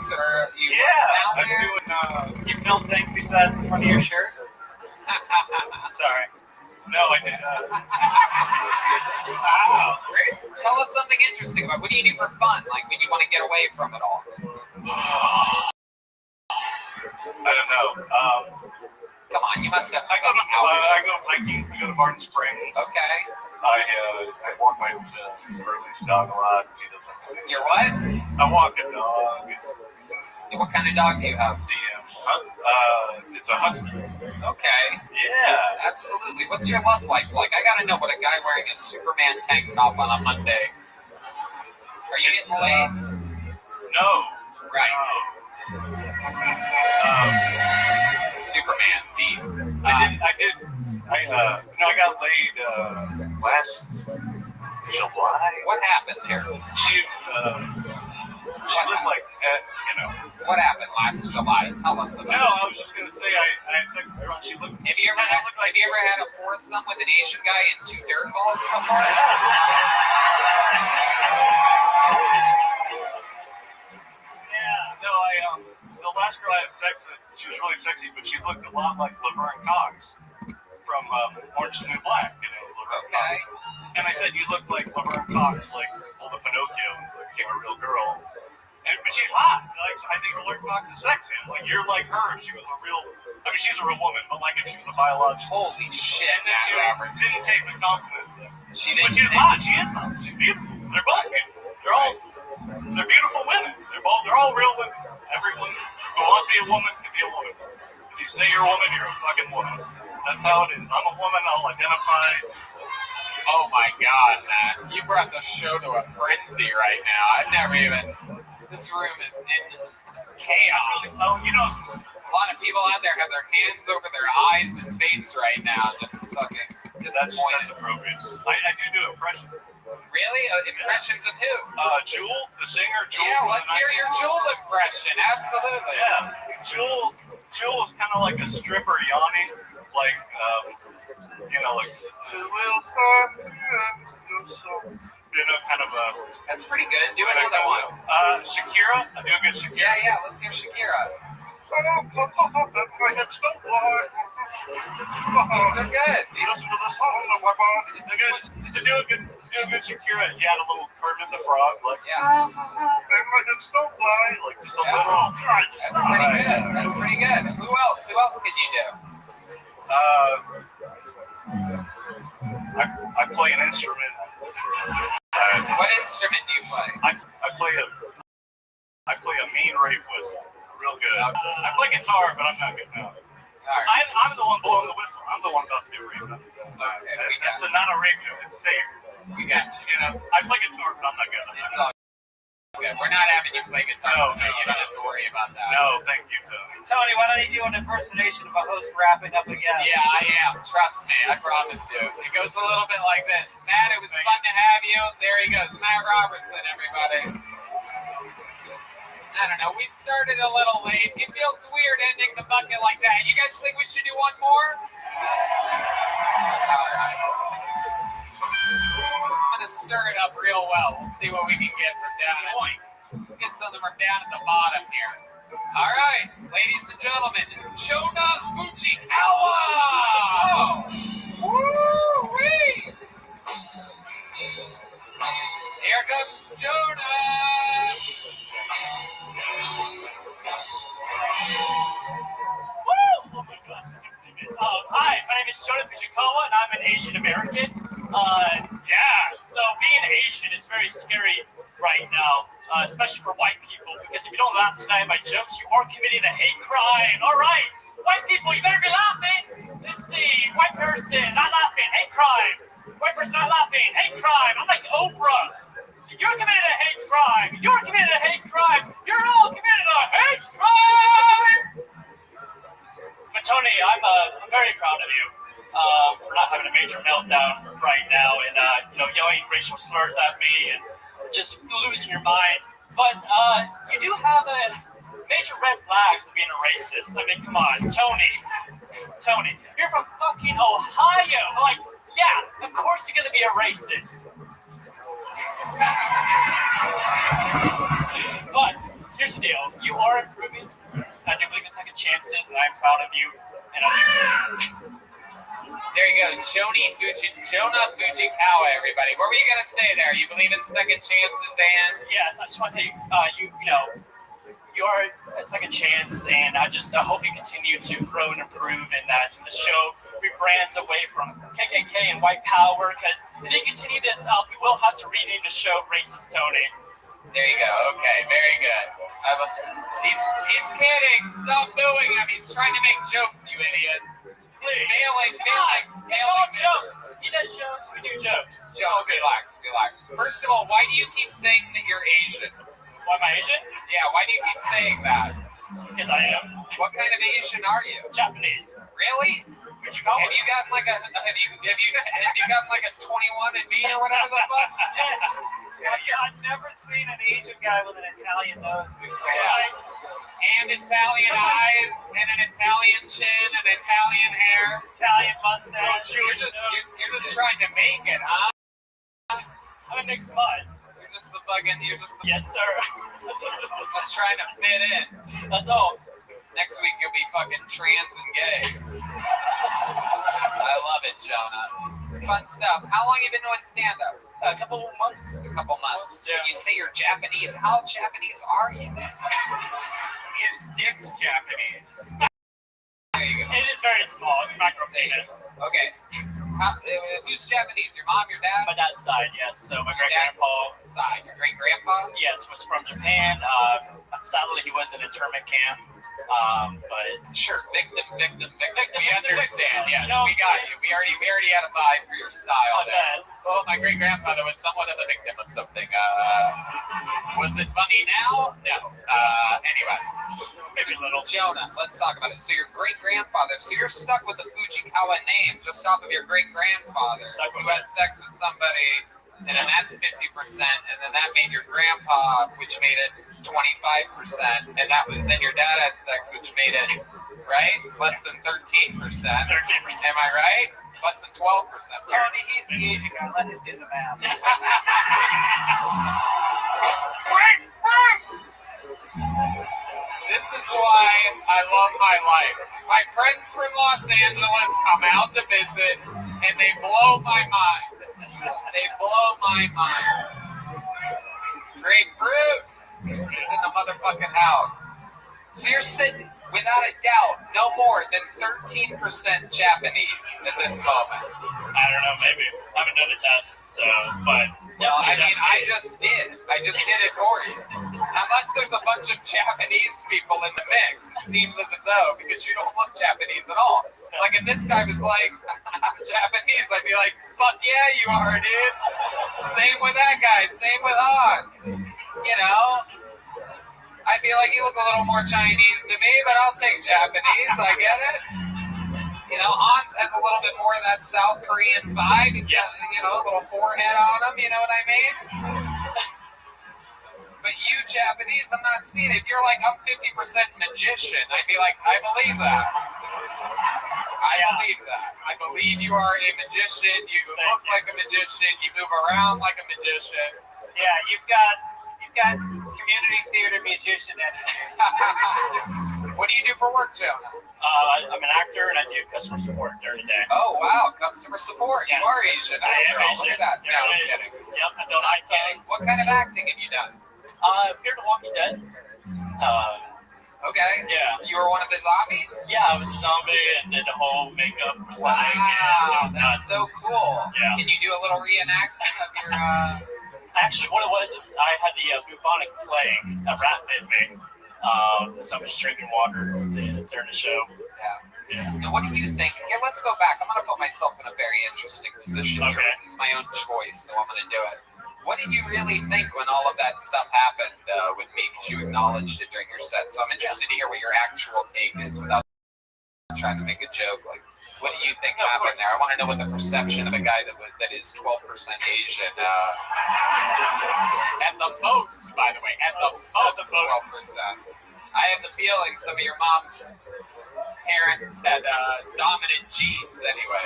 you.
Yeah. I'm doing.
You film things besides the front of your shirt? Sorry.
No, I did.
Wow. Tell us something interesting about what do you do for fun? Like when you want to get away from it all.
I don't know.
Come on, you must have.
I go hiking. I go to Barton Springs.
Okay.
I walk my Burley's dog a lot.
Your what?
I walk a dog.
What kind of dog do you have?
DM. It's a husky.
Okay.
Yeah.
Absolutely. What's your love life like? I gotta know what a guy wearing a Superman tank top on a Monday. Are you getting laid?
No.
Right. Superman theme.
I got laid last July.
What happened there?
She looked like,
What happened last July? Tell us about
No, I was just gonna say I had sex with her and she looked.
Have you ever had a foursome with an Asian guy and two dirt balls before?
No, the last girl I had sex with, she was really sexy, but she looked a lot like Laverne Cox from Orange is the New Black, Laverne Cox. And I said, you look like Laverne Cox, like pulled a Pinocchio and became a real girl. But she's hot. I think Laverne Cox is sexy. Like, you're like her if she was a real, she's a real woman, but like if she was a biological.
Holy shit,
and then she didn't take the compliment. But she is hot. She is hot. She's beautiful. They're both beautiful. They're beautiful women. They're all real women. Everyone who wants to be a woman can be a woman. If you say you're a woman, you're a fucking woman. That's how it is. I'm a woman. I'll identify.
Oh my God, man! You brought the show to a frenzy right now. I've never even. This room is in chaos.
Oh,
a lot of people out there have their hands over their eyes and face right now, just fucking disappointed.
That's appropriate. I do impressions.
Really? Impressions of who?
Jewel, the singer. Jewel.
Yeah, let's hear your Jewel impression. Absolutely.
Yeah, Jewel is kind of like a stripper yawning, like like who will kind of a.
That's pretty good. Do another one.
Shakira. I do a good Shakira.
Yeah. Let's hear Shakira.
My hips don't lie.
These are good.
Listen to the song of my boss. To do a good Shakira, you had a little Kermit the Frog, like
yeah.
And my hips don't lie, like just a little.
That's pretty good. That's pretty good. Who else? Who else could you do?
I play an instrument.
What instrument do you play?
I play a mean rape whistle, real good. I play guitar, but I'm not good now.
Right.
I'm the one blowing the whistle. I'm the one about to do rape.
Okay,
That's not a rape joke. It's safe.
We got you.
I play guitar, but I'm not good.
It's all good. We're not having you play guitar. No, you don't have to worry about that.
No, thank you, Tony.
Tony, why don't you do an impersonation of a host wrapping up again?
Yeah, I am. Trust me. I promise you. It goes a little bit like this. Matt, it was fun to have you. There he goes. Matt Robertson, everybody. I don't know. We started a little late. It feels weird ending the bucket like that. You guys think we should do one more? All right. I'm going to stir it up real well. We'll see what we can get from down at Let's get something from down at the bottom here. All right, ladies and gentlemen, Shona Fujikawa! Woo-wee! Here comes Jonah!
Woo! Oh my gosh. Hi, my name is Jonah Fujikawa, and I'm an Asian American. So being Asian is very scary right now, especially for white people, because if you don't laugh tonight at my jokes, you are committing a hate crime. All right, white people, you better be laughing. Let's see, white person not laughing, hate crime. White person not laughing, hate crime. I'm like Oprah. You're committing a hate crime. You're committing a hate crime. You're all committing a hate crime. But Tony, I'm very proud of you for not having a major meltdown right now and yelling racial slurs at me and just losing your mind. But you do have a major red flags of being a racist. I mean, come on, Tony, you're from fucking Ohio. Like, yeah, of course you're gonna be a racist. But here's the deal: you are improving. I do believe in second chances, and I'm proud of you. And
there you go, Jonah Fujikawa, everybody. What were you gonna say there? You believe in second chances, and
yes, I just want to say, you are a second chance, and I hope you continue to grow and improve, and that the show rebrands away from KKK and white power. Because if you continue this up, we will have to rename the show Racist Tony.
There you go. Okay, very good. He's kidding. Stop doing him. He's trying to make jokes, you idiots. He's failing.
Jokes. He does jokes. We do jokes.
Joe, relax. First of all, why do you keep saying that you're Asian?
Why am I Asian?
Yeah, why do you keep saying that?
Because I am.
What kind of Asian are you?
Japanese.
Really?
What'd you call
Have
it?
you gotten like a 21andMe or whatever the fuck?
I've never seen an Asian guy with an Italian nose before.
Yeah. And Italian eyes, and an Italian chin, and Italian hair.
Italian mustache.
You're just trying to make it, huh?
I'm a mixed mud.
You're just the fucking.
Yes, sir.
Just trying to fit in.
That's all.
Next week you'll be fucking trans and gay. I love it, Jonah. Fun stuff. How long have you been doing stand-up?
A couple months.
Yeah. You say you're Japanese. How Japanese are you?
His dick's Japanese.
There you go.
It is very small. It's micro penis.
Okay. Who's Japanese? Your mom, your dad?
My dad's side, yes. So my
Your
great-grandpa,
dad's side. Your great-grandpa?
yes, was from Japan. Sadly, he was in internment camp. But
Sure. Victim. We understand. Yes,
No,
we got you. We already had a vibe for your style
my
there.
bad.
Well, my great-grandfather was somewhat of a victim of something. Was it funny now? No. Anyway.
Maybe a little.
Jonah, let's talk about it. So your great-grandfather, so you're stuck with the Fujikawa name just off of your great-grandfather who had sex with somebody, and then that's 50%, and then that made your grandpa, which made it 25%, and that was then your dad had sex, which made it, right? Less than 13%. 13%. Am I right? Less than 12%.
Tony, he's the Asian guy. Let him do the math.
This is why I love my life. My friends from Los Angeles come out to visit, and they blow my mind. Grapefruit is in the motherfucking house. So you're sitting, without a doubt, no more than 13% Japanese at this moment.
I don't know, maybe. I haven't done a test, so, but.
No, I mean, I just did it for you. Unless there's a bunch of Japanese people in the mix, it seems as though, because you don't look Japanese at all. Like, if this guy was like, I'm Japanese, I'd be like, fuck yeah, you are, dude. Same with that guy, same with Hans. You know? I'd be like, you look a little more Chinese to me, but I'll take Japanese, I get it. You know, Hans has a little bit more of that South Korean vibe. He's got, a little forehead on him, you know what I mean? But you Japanese, I'm not seeing it. If you're like, I'm 50% magician, I'd be like, I believe that. I believe you are a magician. You look like a magician. You move around like a magician.
Yeah, you've got community theater musician energy.
What do you do for work, Joe?
I'm an actor and I do customer support during the day.
Oh, wow. Customer support.
Yes.
You are Asian.
I am Asian.
Look at that. No, I'm
Yes.
kidding.
Yep, I've done iPhones.
What kind of acting have you done?
Fear the Walking Dead.
Okay.
Yeah.
You were one of the zombies?
Yeah, I was a zombie and did the whole makeup for
Wow,
and
that's so cool.
Yeah.
Can you do a little reenactment of your,
Actually, what it was I had the bubonic plague. A rat bit me. So I'm just drinking water during the show.
Yeah. Now, what do you think? Here, let's go back. I'm going to put myself in a very interesting position here.
Okay.
It's my own choice, so I'm going to do it. What did you really think when all of that stuff happened with me? Because you acknowledged it during your set. So I'm interested to hear what your actual take is without trying to make a joke. Like, what do you think happened there? I want to know what the perception of a guy that is 12% Asian. At the most, by the way, at the most 12%. I have the feeling some of your mom's parents had dominant genes anyway.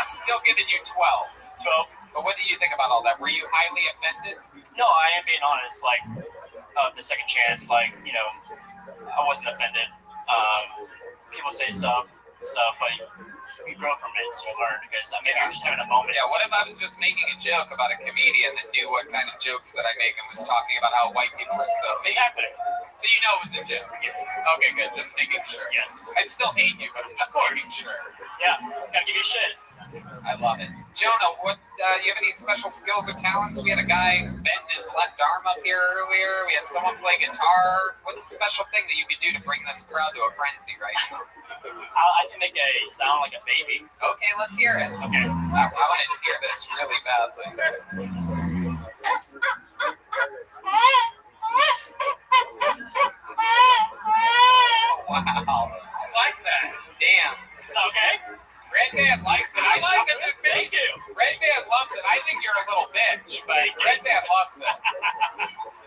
I'm still giving you 12. But what do you think about all that? Were you highly offended?
No, I am being honest. Like, the second chance, I wasn't offended. People say stuff, but you grow from it, so you learn. Because maybe you're just having a moment.
Yeah, what if I was just making a joke about a comedian that knew what kind of jokes that I make and was talking about how white people are so mean?
Exactly.
So you know it was a joke?
Yes.
Okay, good. Just making sure.
Yes.
I still hate you, but I'm just making sure.
Yeah. Gotta give you shit.
I love it. Jonah, what? You have any special skills or talents? We had a guy bend his left arm up here earlier. We had someone play guitar. What's a special thing that you could do to bring this crowd to a frenzy right now?
I can make a sound like a baby.
Okay, let's hear it.
Okay.
I wanted to hear this really badly. Wow.
I like that.
Damn.
Is that okay?
Red Band likes it. I like it.
Thank you.
Red Band loves it. I think you're a little bitch, but Red Band loves it.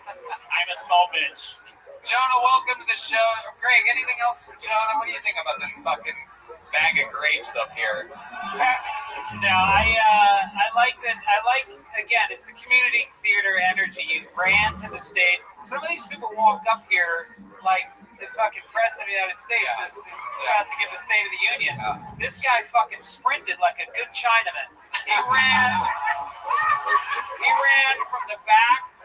I'm a small bitch.
Jonah, welcome to the show. Greg, anything else for Jonah? What do you think about this fucking bag of grapes up here?
No, I like that. I like, again, it's the community theater energy. You ran to the stage. Some of these people walk up here like the fucking president of the United States is about to give the State of the Union. This guy fucking sprinted like a good Chinaman. He ran from the back.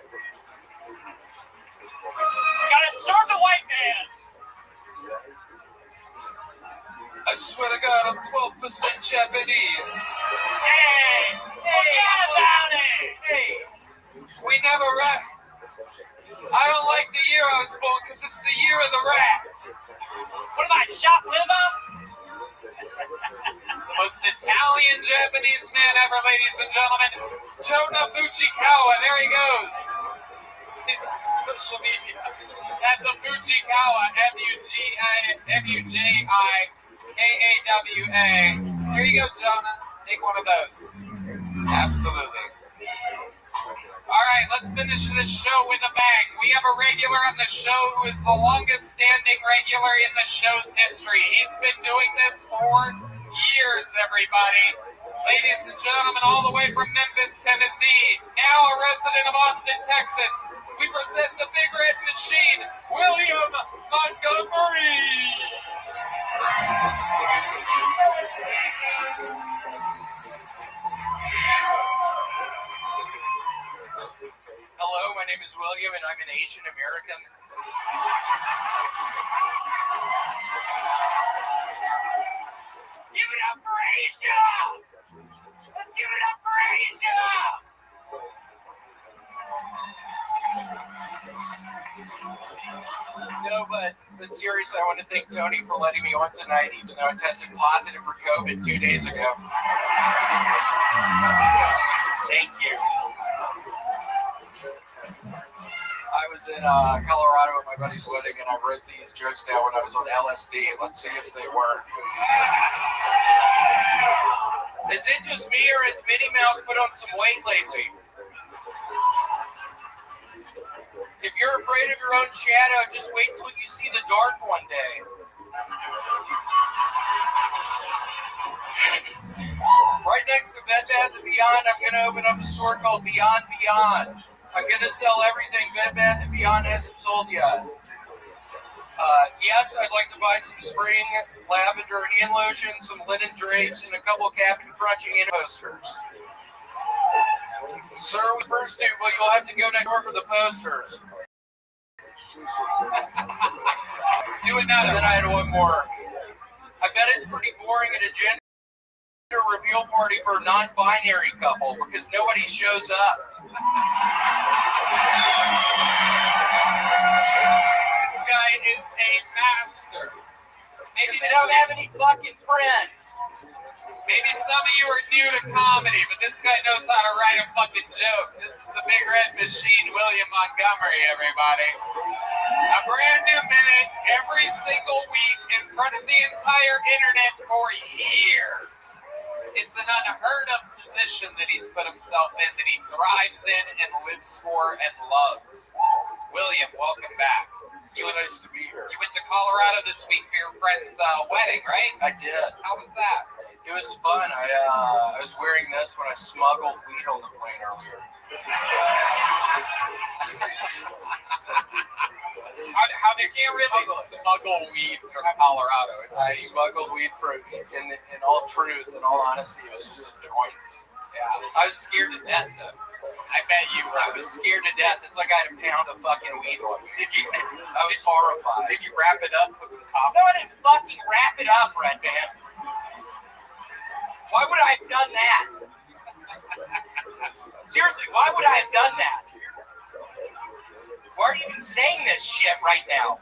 Gotta serve the white man.
I swear to God, I'm 12% Japanese.
Hey, forget about it. Hey.
We never rat. I don't like the year I was born because it's the year of the rat.
What am I, shop liver?
The most Italian Japanese man ever, ladies and gentlemen. Jonah Fujikawa, there he goes. He's on social media at the Fujikawa, Fujikawa. Here you go, Jonah. Take one of those. Absolutely. All right, let's finish this show with a bang. We have a regular on the show who is the longest standing regular in the show's history. He's been doing this for years, everybody. Ladies and gentlemen, all the way from Memphis, Tennessee, now a resident of Austin, Texas, we present the Big Red Machine, William Montgomery.
Hello, my name is William, and I'm an Asian American.
Give it up for Asia! Let's give it up for Asia!
No, but seriously, I want to thank Tony for letting me on tonight, even though I tested positive for COVID 2 days ago. Thank you. I was in Colorado at my buddy's wedding, and I wrote these jokes down when I was on LSD. Let's see if they work. Is it just me, or has Minnie Mouse put on some weight lately? If you're afraid of your own shadow, just wait till you see the dark one day. Right next to Bed Bath & Beyond, I'm going to open up a store called Beyond Beyond. I'm going to sell everything Bed Bath & Beyond hasn't sold yet. Yes, I'd like to buy some spring lavender hand lotion, some linen drapes, and a couple of Captain Crunch and posters. Sir, we first do, but you'll have to go next door for the posters.
Do another.
And then I had one more. I bet it's pretty boring at a gender reveal party for a non-binary couple because nobody shows up.
This guy is a master.
Maybe they don't have any fucking friends.
Maybe some of you are new to comedy, but this guy knows how to write a fucking joke. This is the Big Red Machine, William Montgomery, everybody. A brand new minute every single week in front of the entire internet for years. It's an unheard of position that he's put himself in, that he thrives in and lives for and loves. William, welcome back.
So nice to be here.
You went to Colorado this week for your friend's wedding, right?
I did.
How was that?
It was fun. I was wearing this when I smuggled weed on the plane earlier.
How did you really smuggle weed from Colorado?
I smuggled weed in all truth, in all honesty, it was just a joint.
Yeah.
I was scared to death, though.
I bet you
I
were.
was scared to death. It's like I had a pound of fucking weed on me. I was horrified.
Did you wrap it up with some coffee?
No, I didn't fucking wrap it up, Red Man. Why would I have done that? Seriously, why would I have done that? Why are you even saying this shit right now?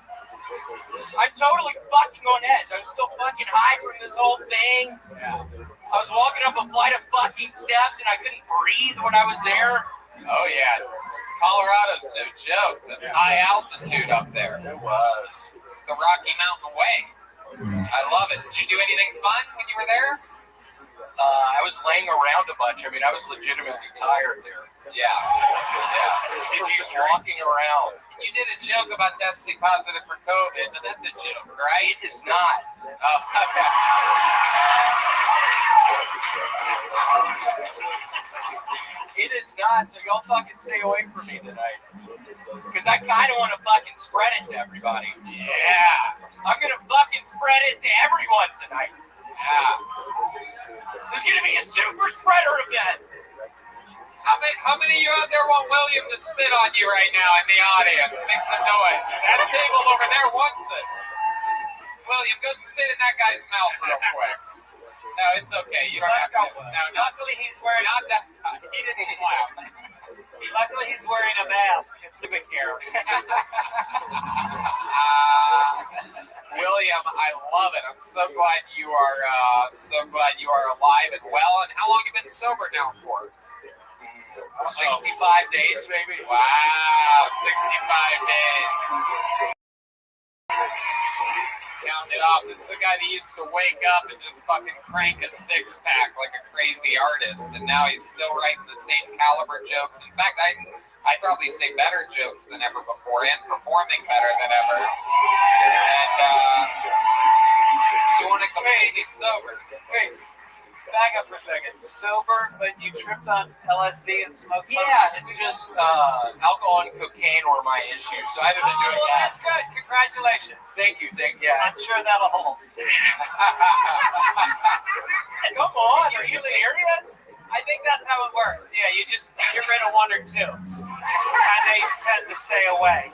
I'm totally fucking on edge. I'm still fucking high from this whole thing.
Yeah.
I was walking up a flight of fucking steps and I couldn't breathe when I was there.
Oh, yeah. Colorado's no joke. That's high altitude up there.
It was.
It's the Rocky Mountain way. I love it. Did you do anything fun when you were there?
I was laying around a bunch. I mean, I was legitimately tired there.
Yeah.
Just walking around.
You did a joke about testing positive for COVID, but that's a joke, right?
It is not.
Oh, okay.
It is not. So y'all fucking stay away from me tonight. Because I kind of want to fucking spread it to everybody.
Yeah.
I'm going to fucking spread it to everyone tonight.
Yeah.
This is going to be a super spreader event.
How many of you out there want William to spit on you right now in the audience? Make some noise. That table over there wants it. William, go spit in that guy's mouth real quick. No, it's okay. You don't have to. No,
Luckily he's wearing.
not that guy. He didn't clap.
Luckily he's wearing a mask. It's big hair.
William, I love it. I'm so glad you are. Alive and well. And how long have you been sober now for?
65 days, maybe.
Wow, 65 days. Counting it off. This is the guy that used to wake up and just fucking crank a six-pack like a crazy artist, and now he's still writing the same caliber jokes. In fact, I'd probably say better jokes than ever before, and performing better than ever. And doing it completely sober.
Wait, back up for a second. Sober, but you tripped on LSD and smoked?
Yeah, it's just alcohol and cocaine were my issues, so I haven't been doing
well,
that.
that's good. Congratulations.
Thank you. Yeah.
I'm sure that'll hold.
Come on,
Are you serious? I think that's how it works. Yeah, you just get rid of one or two, and they tend to stay away.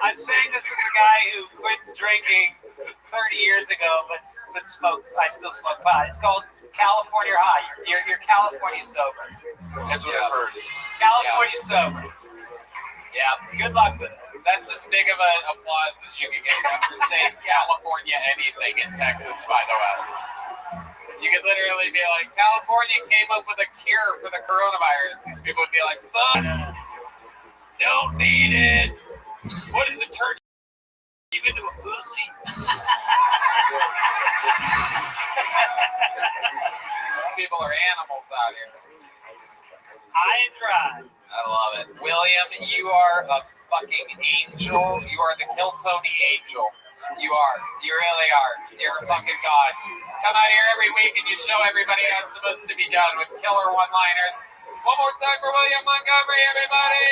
I'm saying this as a guy who quit drinking 30 years ago, but I still smoke pot. It's called California High. You're California sober.
That's what I've heard.
California sober.
Yeah.
Good luck with it.
That's as big of an applause as you can get after saying California anything in Texas, by the way. You could literally be like, California came up with a cure for the coronavirus. These people would be like, fuck, don't need it. What is it, turn you into a pussy? These people are animals out here.
I tried.
I love it. William, you are a fucking angel. You are the Kill Tony angel. You are. You really are. You're a fucking god. Come out here every week and you show everybody how it's supposed to be done with killer one-liners. One more time for William Montgomery, everybody!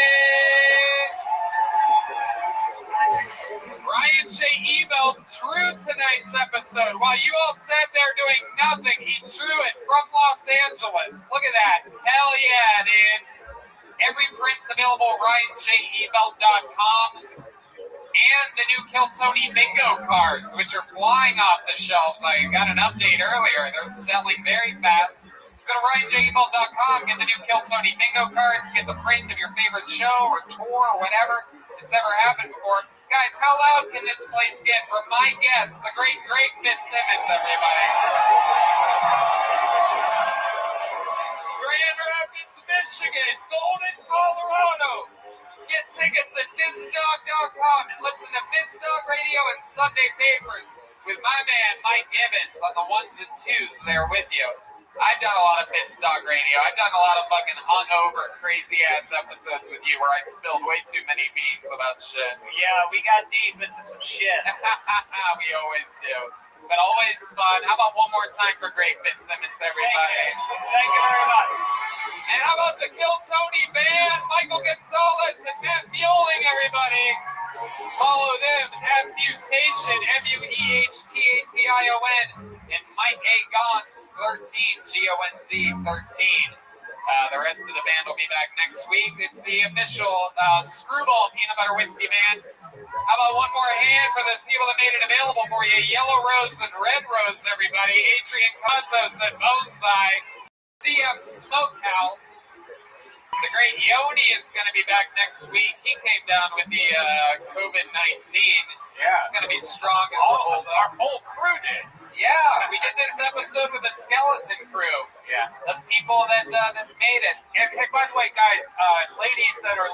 Ryan J. Ebel drew tonight's episode. While you all sat there doing nothing, he drew it from Los Angeles. Look at that. Hell yeah, dude. Every print's available at RyanJEbel.com. And the new Kill Tony bingo cards, which are flying off the shelves. I got an update earlier. They're selling very fast. So go to RyanJEbel.com, get the new Kill Tony bingo cards, get the print of your favorite show or tour or whatever that's ever happened before. Guys, how loud can this place get from my guest, the great Fitzsimmons, everybody? Grand Rapids, Michigan, Golden, Colorado. Get tickets at Fitzdog.com and listen to Fitzdog Radio and Sunday Papers with my man Mike Gibbons on the ones and twos there with you. I've done a lot of Fitzdog Radio. I've done a lot of fucking hungover, crazy-ass episodes with you where I spilled way too many beans about shit.
Yeah, we got deep into some shit.
We always do. But always fun. How about one more time for great Fitzsimmons, everybody?
Thank you very much.
And how about the Kill Tony band? Michael Gonzalez and Matt Mueling, everybody. Follow them at Mutation, Muehttation, and Mike A. Gons 13, Gonz 13. The rest of the band will be back next week. It's the official Screwball Peanut Butter Whiskey Band. How about one more hand for the people that made it available for you? Yellow Rose and Red Rose, everybody. Adrian Cozos and Bonsai. CM Smokehouse. The great Yoni is going to be back next week. He came down with the COVID-19.
Yeah.
It's going to be strong as
Our whole crew did.
Yeah, we did this episode with the skeleton crew.
Yeah.
The people that made it.
Hey, by the way, guys, ladies that are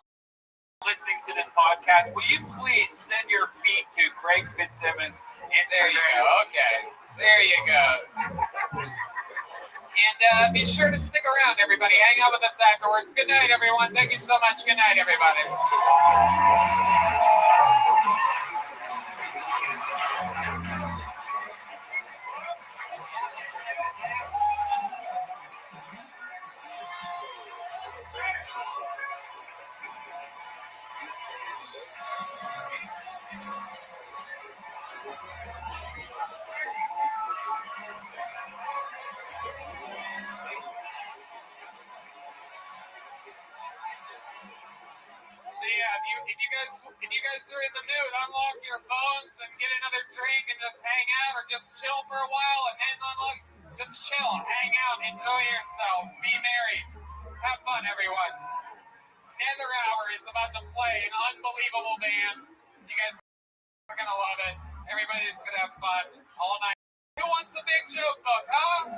listening to this podcast, will you please send your feet to Craig Fitzsimmons' Instagram?
There you go. Okay. There you go. And be sure to stick around, everybody. Hang out with us afterwards. Good night, everyone. Thank you so much. Good night, everybody. So yeah, if you guys are in the mood, unlock your phones and get another drink and just hang out or just chill for a while and then unlock. Just chill, hang out, enjoy yourselves, be merry, have fun, everyone. Nether Hour is about to play an unbelievable band. You guys are gonna love it. Everybody's gonna have fun all night. Who wants a big joke book, huh?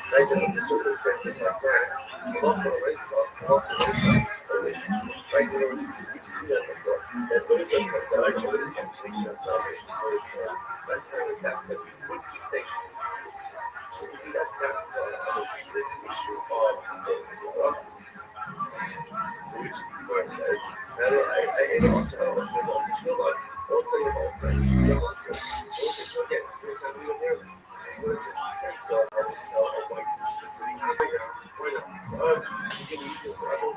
Right now, the circumstances like that, a lot of the race stuff, a lot of the race stuff is religions. Right now, you've seen that before. That those are things that are going to come to salvation. So it's that's kind of that's the good things to do. So you see that the issue of the which where it says, I also you know what? I'll say it also. You know, also again, it's not real there. What is it? That I will sell a white why not? You can use it for other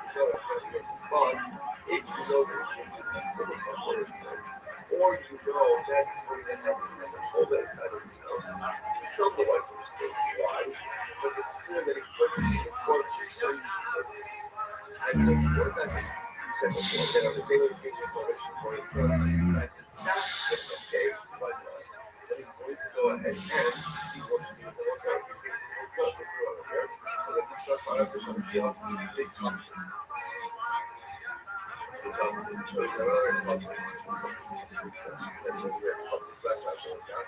but if you know there's going to be a city for his son, or you know that he's going to have him as a whole inside of his house, you sell the white person. Why? Because it's clear that he's purchasing it for his son's purposes. And what does that mean? You said before that on the day when he's getting salvation for his son, that's okay, but that he's going to go ahead and he wants to do the Lord's right. He sees the Lord's right over here. So that he starts out as a big Thompson. Big Thompson. Thompson. She says that you're a Thompson flash actually like that.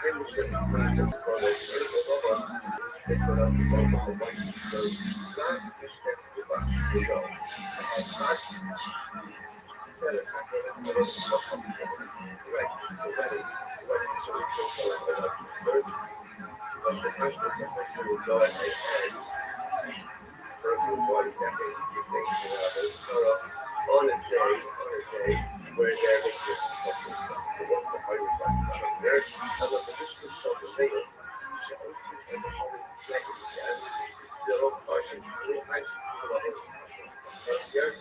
And we should not just for the stick for us to solve the whole bunch of stories. Not just that the bus to go. Right. So ready. So we can sell it like this. But the question is that person will go ahead and person body that they on a day where they're making this custom stuff. So what's the higher value there? And the traditional shop the latest shall see and the whole second again. The whole question is actually here.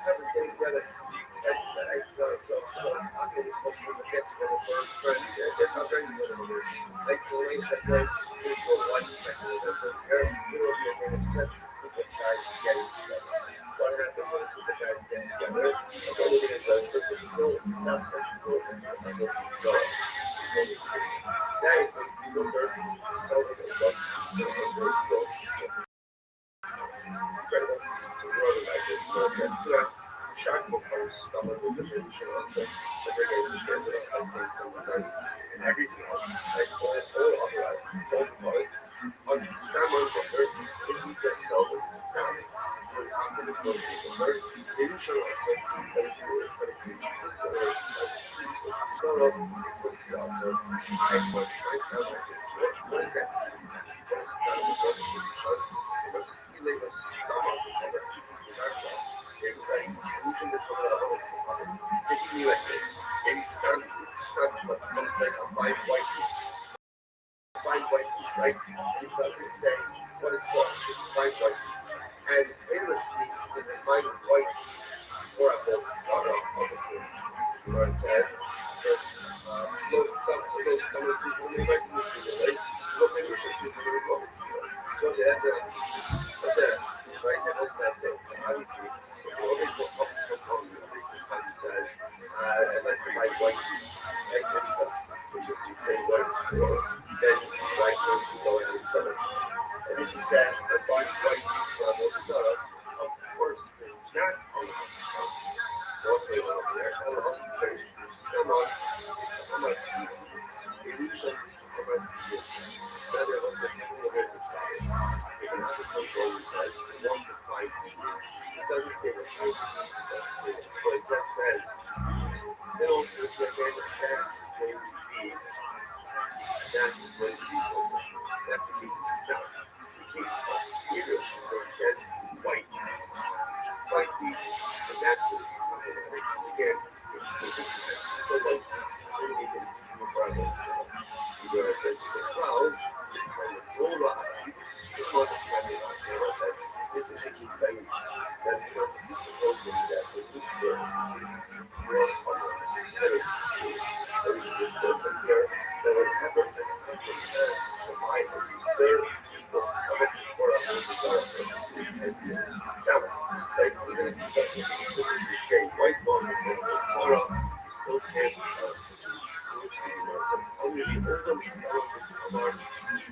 That was getting together. So I'm going to switch from the kids to the first friend. They're not very good over there. Isolation, like, for 1 second, they're getting together. The guys getting together. What happens when the guys get together? I'm going to get done. So there's no enough control. It's not going to slow. That is when people learn to sell them and love to still have very close to certain incredible. So we're on the back of the test. Shark will come stomach with the tradition also, but they're going to stand it up by saying something and everything else. I call it all otherwise. Don't call it on the scramble of the earth. If you just sell them stamp, so the confidence will be the earth. They didn't show us that if you were going to use this or Jesus was solo, it's going to be also. I was nice out like it. What is that? Just that was just to be shot. It was really a stomach of it. Everybody, losing the colors taking you like this. And he started what comes as a five white feet. Five white feet, right? Because it's saying what it's for. It's five white feet. And English means it's in the five white feet or a boat of the things. You know what it says? So it's those stomach feet only like this right? Look, maybe we should do the republic together. So that's a right? And also that's it. So obviously says, and like the white right? And because specifically say what it's for, then white folks will go ahead and sell it. And if he says the white from Mozart, of course, they're not on the sell. So what's going on there? I don't know. There's still not illusion of a better let's say there's a status. You can have a control who says 1 to 5 feet. It doesn't say the height. It just says middle to the end of that is going to be that's the case of stuff. The case of English is where it says white feet. White feet. And that's what again it's specific for white feet. When you get to the Bible, you go to say to the cloud, and the roll up, you still on the planet on the side. This is what he's saying. That because he's supposed to be that the whisper is more common than it is. That we can go from there. That whatever the system I use there is supposed to come up for a whole desire purposes and be stomach. Like even if he doesn't explicitly say white bone before the Torah, he still can't sell. Only the older stomach would come on.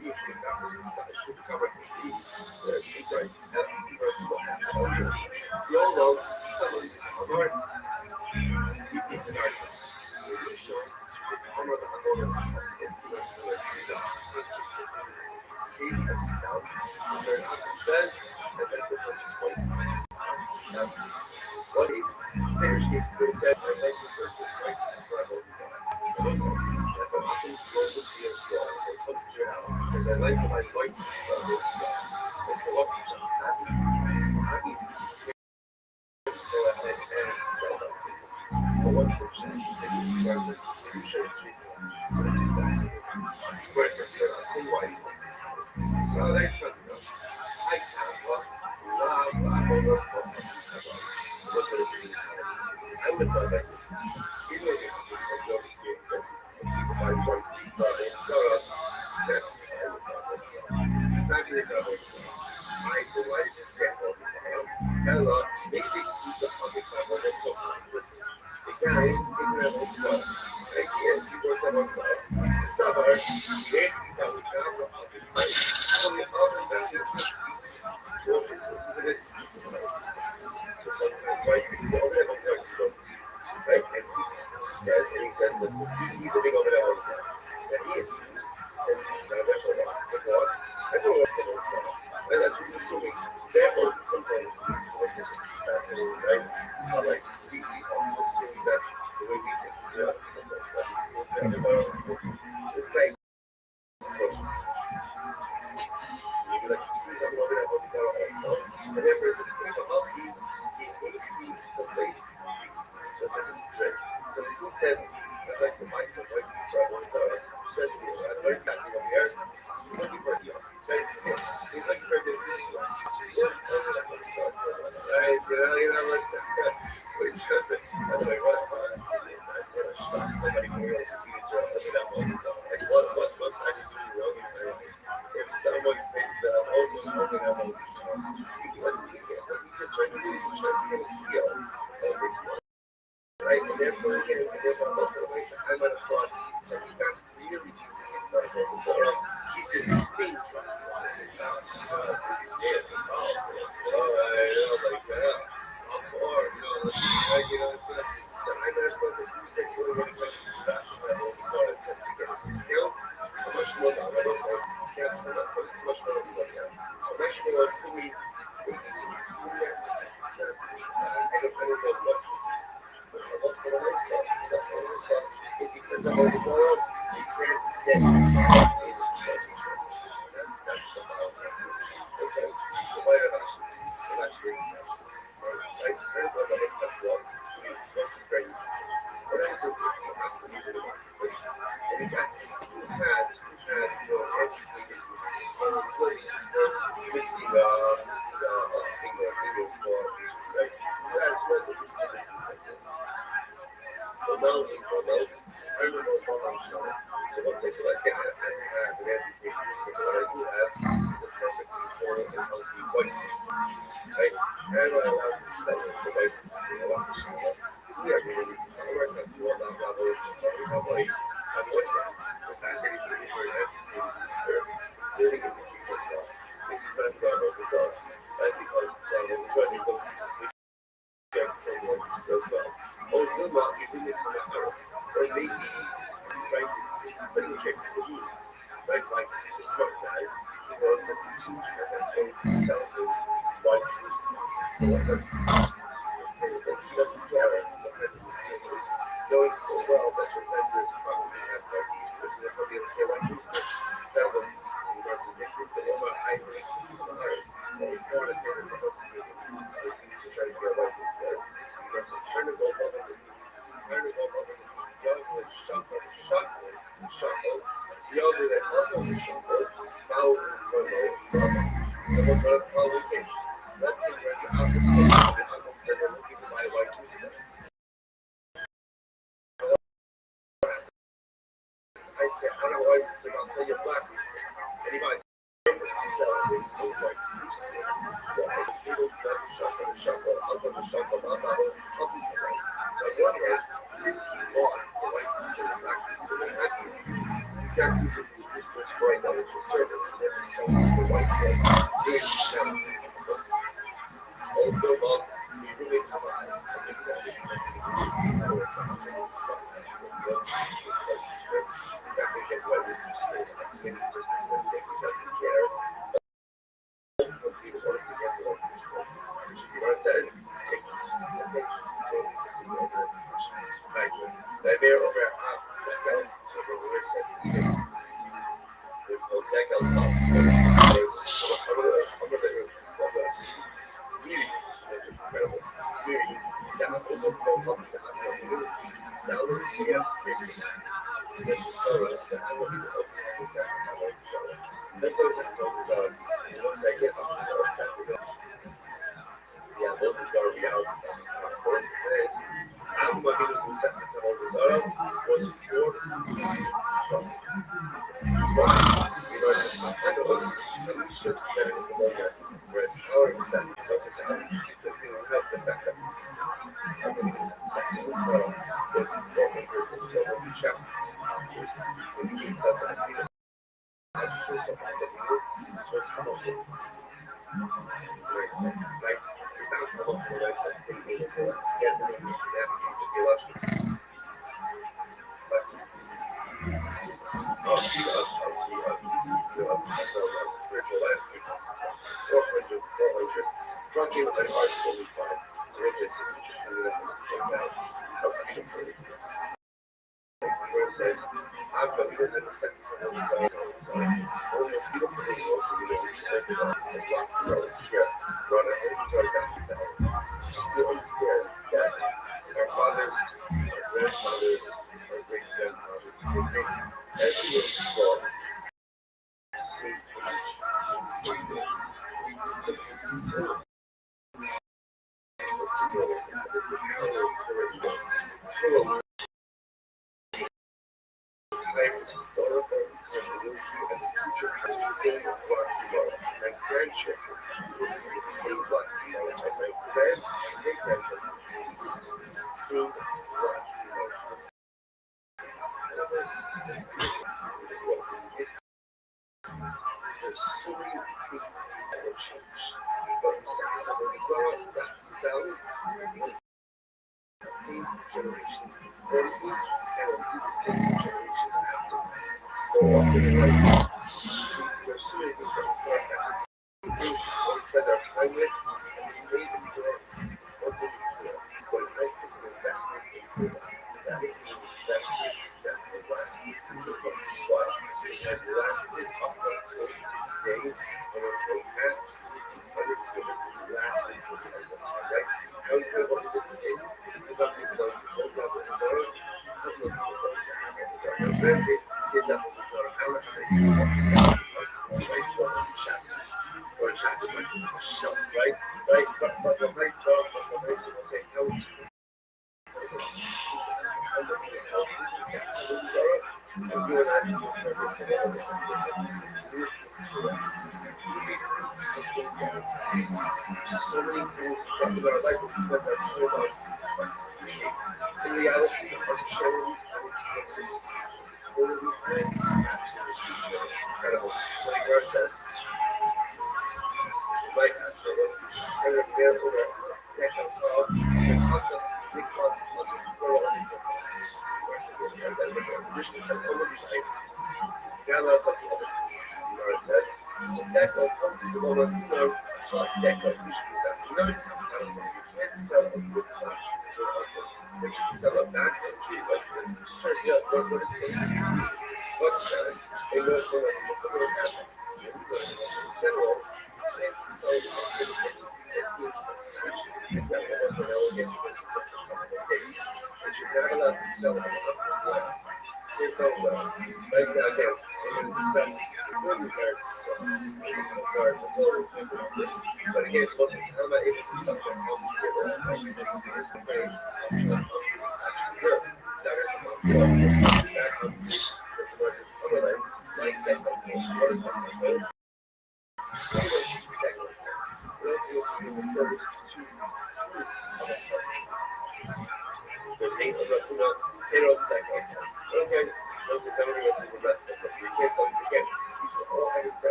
You could cover the sorry, you all know stomach come on. You keep an article. You're sure the armor of the Hagodah is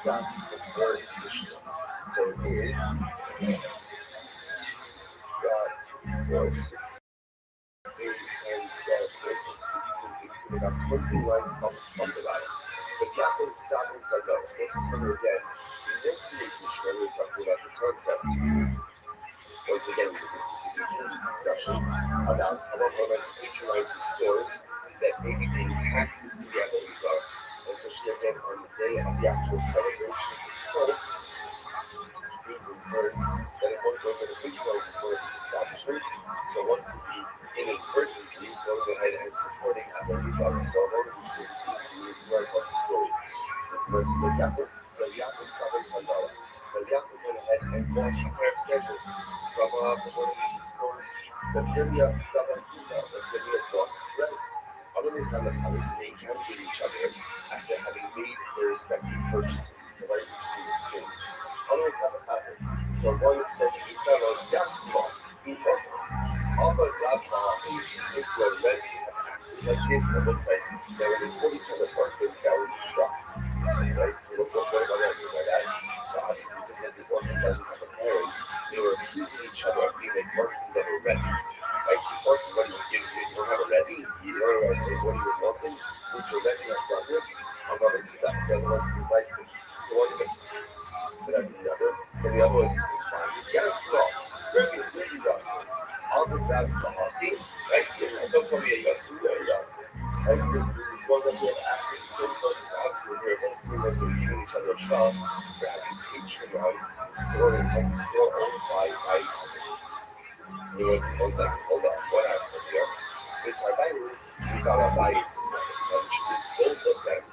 that's the third Mishnah. So it is 4, 6, 8, 10, 12, 13, 16, 18, about 20 lines of the line. But Yaakov Zaken Sadot, which is further again, in yesterday's Mishnah, we were talking about the concept. Once again, we continue the discussion about how one has patronized the stores that maybe paying taxes together is our, especially again on the day of the actual celebration itself, being concerned that if one goes to the patronizing one of these establishments, so one could be inadvertently going ahead and supporting other results. So one of these things is right about the story. So the Yaakov Sabbath Sandala. The Yaakov went ahead and bought a pair of sandals from one of these stores. The Birya Sabbath the Birya bought bread. Other than how they encountered each other after having made their respective purchases. So right between the exchange. Other than how happened. So one said to each other, Yasma, all but Rabbi if you're ready to have actions like this, it looks like they were in 40 to the park and carry the shop. Right? What about that? So obviously, just like the orphan doesn't have a parent, they were accusing each other of being like orphan that were ready. Like, orphan, what do you don't have a ready? You don't have a ready? What do you want orphan? If you're ready, I've done this. I'm not going to stop. The other one is like, so one thing. But that's the other. And the other one is fine. Yes, no. Really does. All the bad for healthy, right? I don't want to be a yes, really does. Right? One of the actors, so it's obviously when they're both doing this, they're giving each other a shot. They're having patronized the store and have the store owned by so one second, hold on. What happened here? It's our buyers, we got our buyers or something, which is both of them,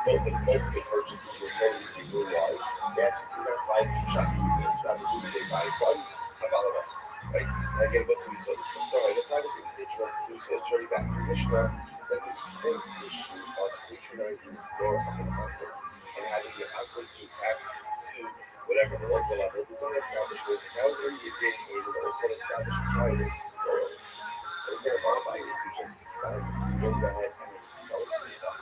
both the purchases were totally people wide. They actually do not buy from shopkeepers, rather they buy from all of us, right? And again, what's we saw this before, right? The privacy of interest, so it's very back in the Mishnah that this whole issue of patronizing the store of the market and having the outward pay taxes to whatever the local level is an establishment. That was already a day for the local establishment buyers and store. And there are buyers who just decide to go ahead and sell some stuff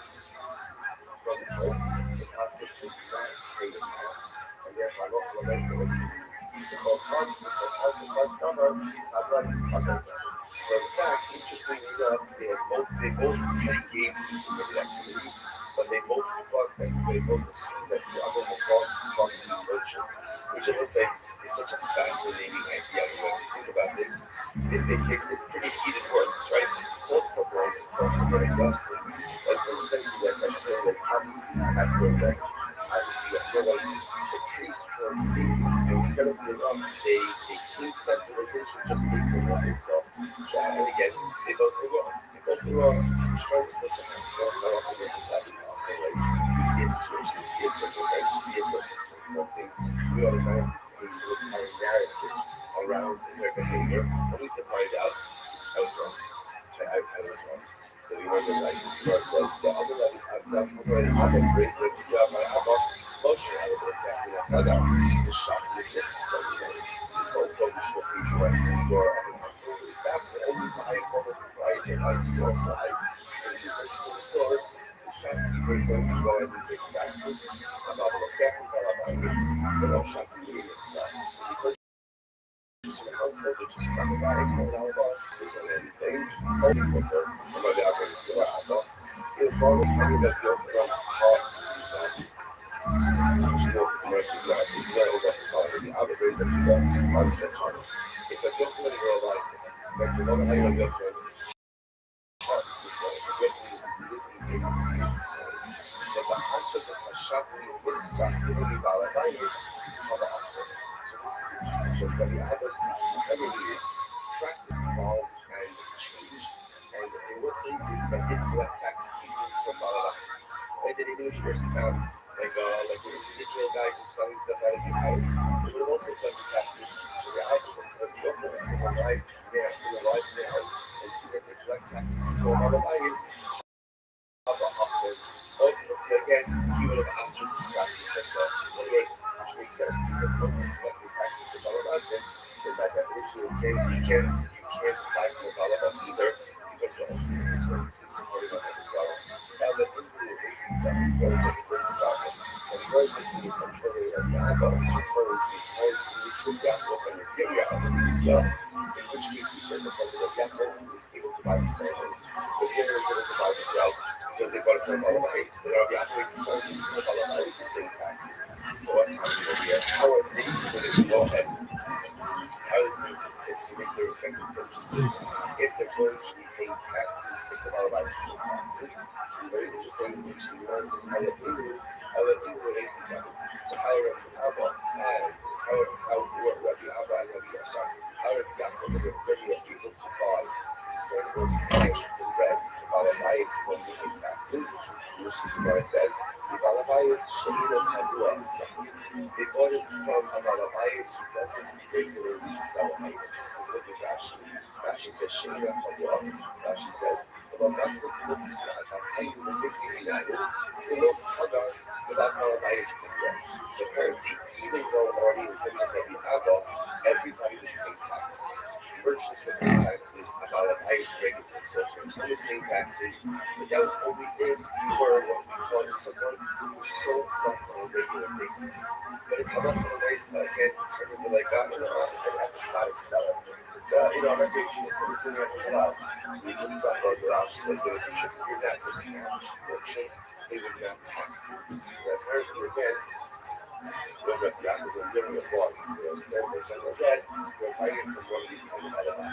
from the home. They have to not pay the tax. And therefore, local events the whole time, summer, so in fact, interestingly enough, they both engaged in the activity, but they both thought that they both assumed that the other had talked to merchants, which I would say is such a fascinating idea. When you think about this, it makes it pretty heated words, right? To call someone Gosling, like in the sense that I'm saying that obviously you have to effect. Obviously, I feel like it's a pretty strong statement, and incredibly enough, they came to that realization just based on what they saw. And again, they both were wrong. Which means such a hassle. How often does this happen? I'll say, like, you see a situation, you see a circumstance, you see a person doing something, we ought to have a narrative around their behavior, only to find out I was wrong. I was wrong. So we were like, Lord says, the other way, I'm a great good job. I have a motion out of it. Because I was just shocked with this whole prohibition of patronizing the store of an unruly family. Only by a former proprietor of the store, by the store, the shopkeeper is going to go ahead and pay taxes. About the second paralysis, the no shopkeeper himself. So the household are just not about it, so all of us is on anything. Only with her, and my dad went to Apple. It was probably coming that built from heart to so commercial drive. It's not over the other way that you got concept harness. If a document in your life, like you don't have a document, heart to see the document is living in this time. So the answer that has shot me with something really valid is for the answer. So this is interesting. So for the other system, everything is tracked, evolved, and changed. And in what cases that didn't collect taxes even from Balaba. They didn't even understand. Like an individual guy who's selling stuff out of your house, they would have also collected taxes. The reality is instead of looking at the live there, and see that they collect taxes for Balaba is of the hustle. Ultimately, again, he would have answered this practice as well. Anyways, which makes sense because once you collect the taxes for Balabas, then by definition, you can't apply for the Balabas either because you're also supporting them as well. Now, the thing is, what is it? Where's the problem? When right between essentially and Yaakov is referring to the times in which Yaakov and Miriam as well. In which case we said something that Yaakov was able to buy the sandals, but Miriam was able to buy the bread because they bought it from Balabayis. But Yaakov makes the son of Balabayis is paying taxes. So what's happening over here? How are they going to go ahead? How is it to make their respective purchases if they're going to be paying taxes, if the Balabayis is paying taxes? So very interesting is actually one says, I let you relate to something. So how Rabbi Abba as how Rabbi Abba and Rabbi Yasar, how Rabbi Yaakov is already able to buy the sandals and the bread, the Balabayis is also his taxes, which the Gemara says, the Balabayis Shahid and Hadua is something. They bought it from a Balabayis who doesn't regularly sell items. To look at Rashi. Rashi says Shahid and Hadua. Rashi says, the Balabayis looks at how he was a big united. The Lord Hagar without Balabayis can get. So apparently, even though already in terms of Rabbi Abba, everybody was paying taxes. Merchants were paying taxes, Balabayis regularly. So he was paying taxes, but that was only if you were what we call someone who sold stuff on a regular basis. But if you left on a nice again, kind of like that, an episodic seller. I'm not doing anything for the so you can stuff on the garage, so you're not established merchant. They would not tax you. So that's apparently again, when the Yaakov was giving a bought, sandals and bread, they're buying it from one of these kind of other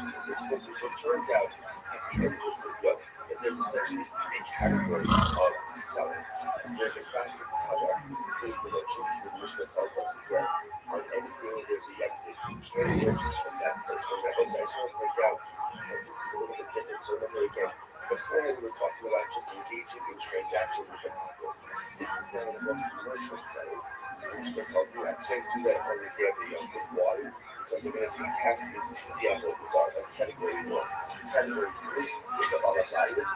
so it turns out at the end of the sugya that there's essentially three categories of sellers. There's a classic cover, is the merchants who Mishnah tells us again. On anything there's a yektik, you can't purchase from that person. I just want to point out that this is a little bit different. So remember again, before we were talking about just engaging in transactions with the market. This is now a more commercial setting. Which tells you I can't do that on the day of the Yom Water because they're going to take taxes to the Yom Bazaar. That's category 1. Category 3 is the Balabayis,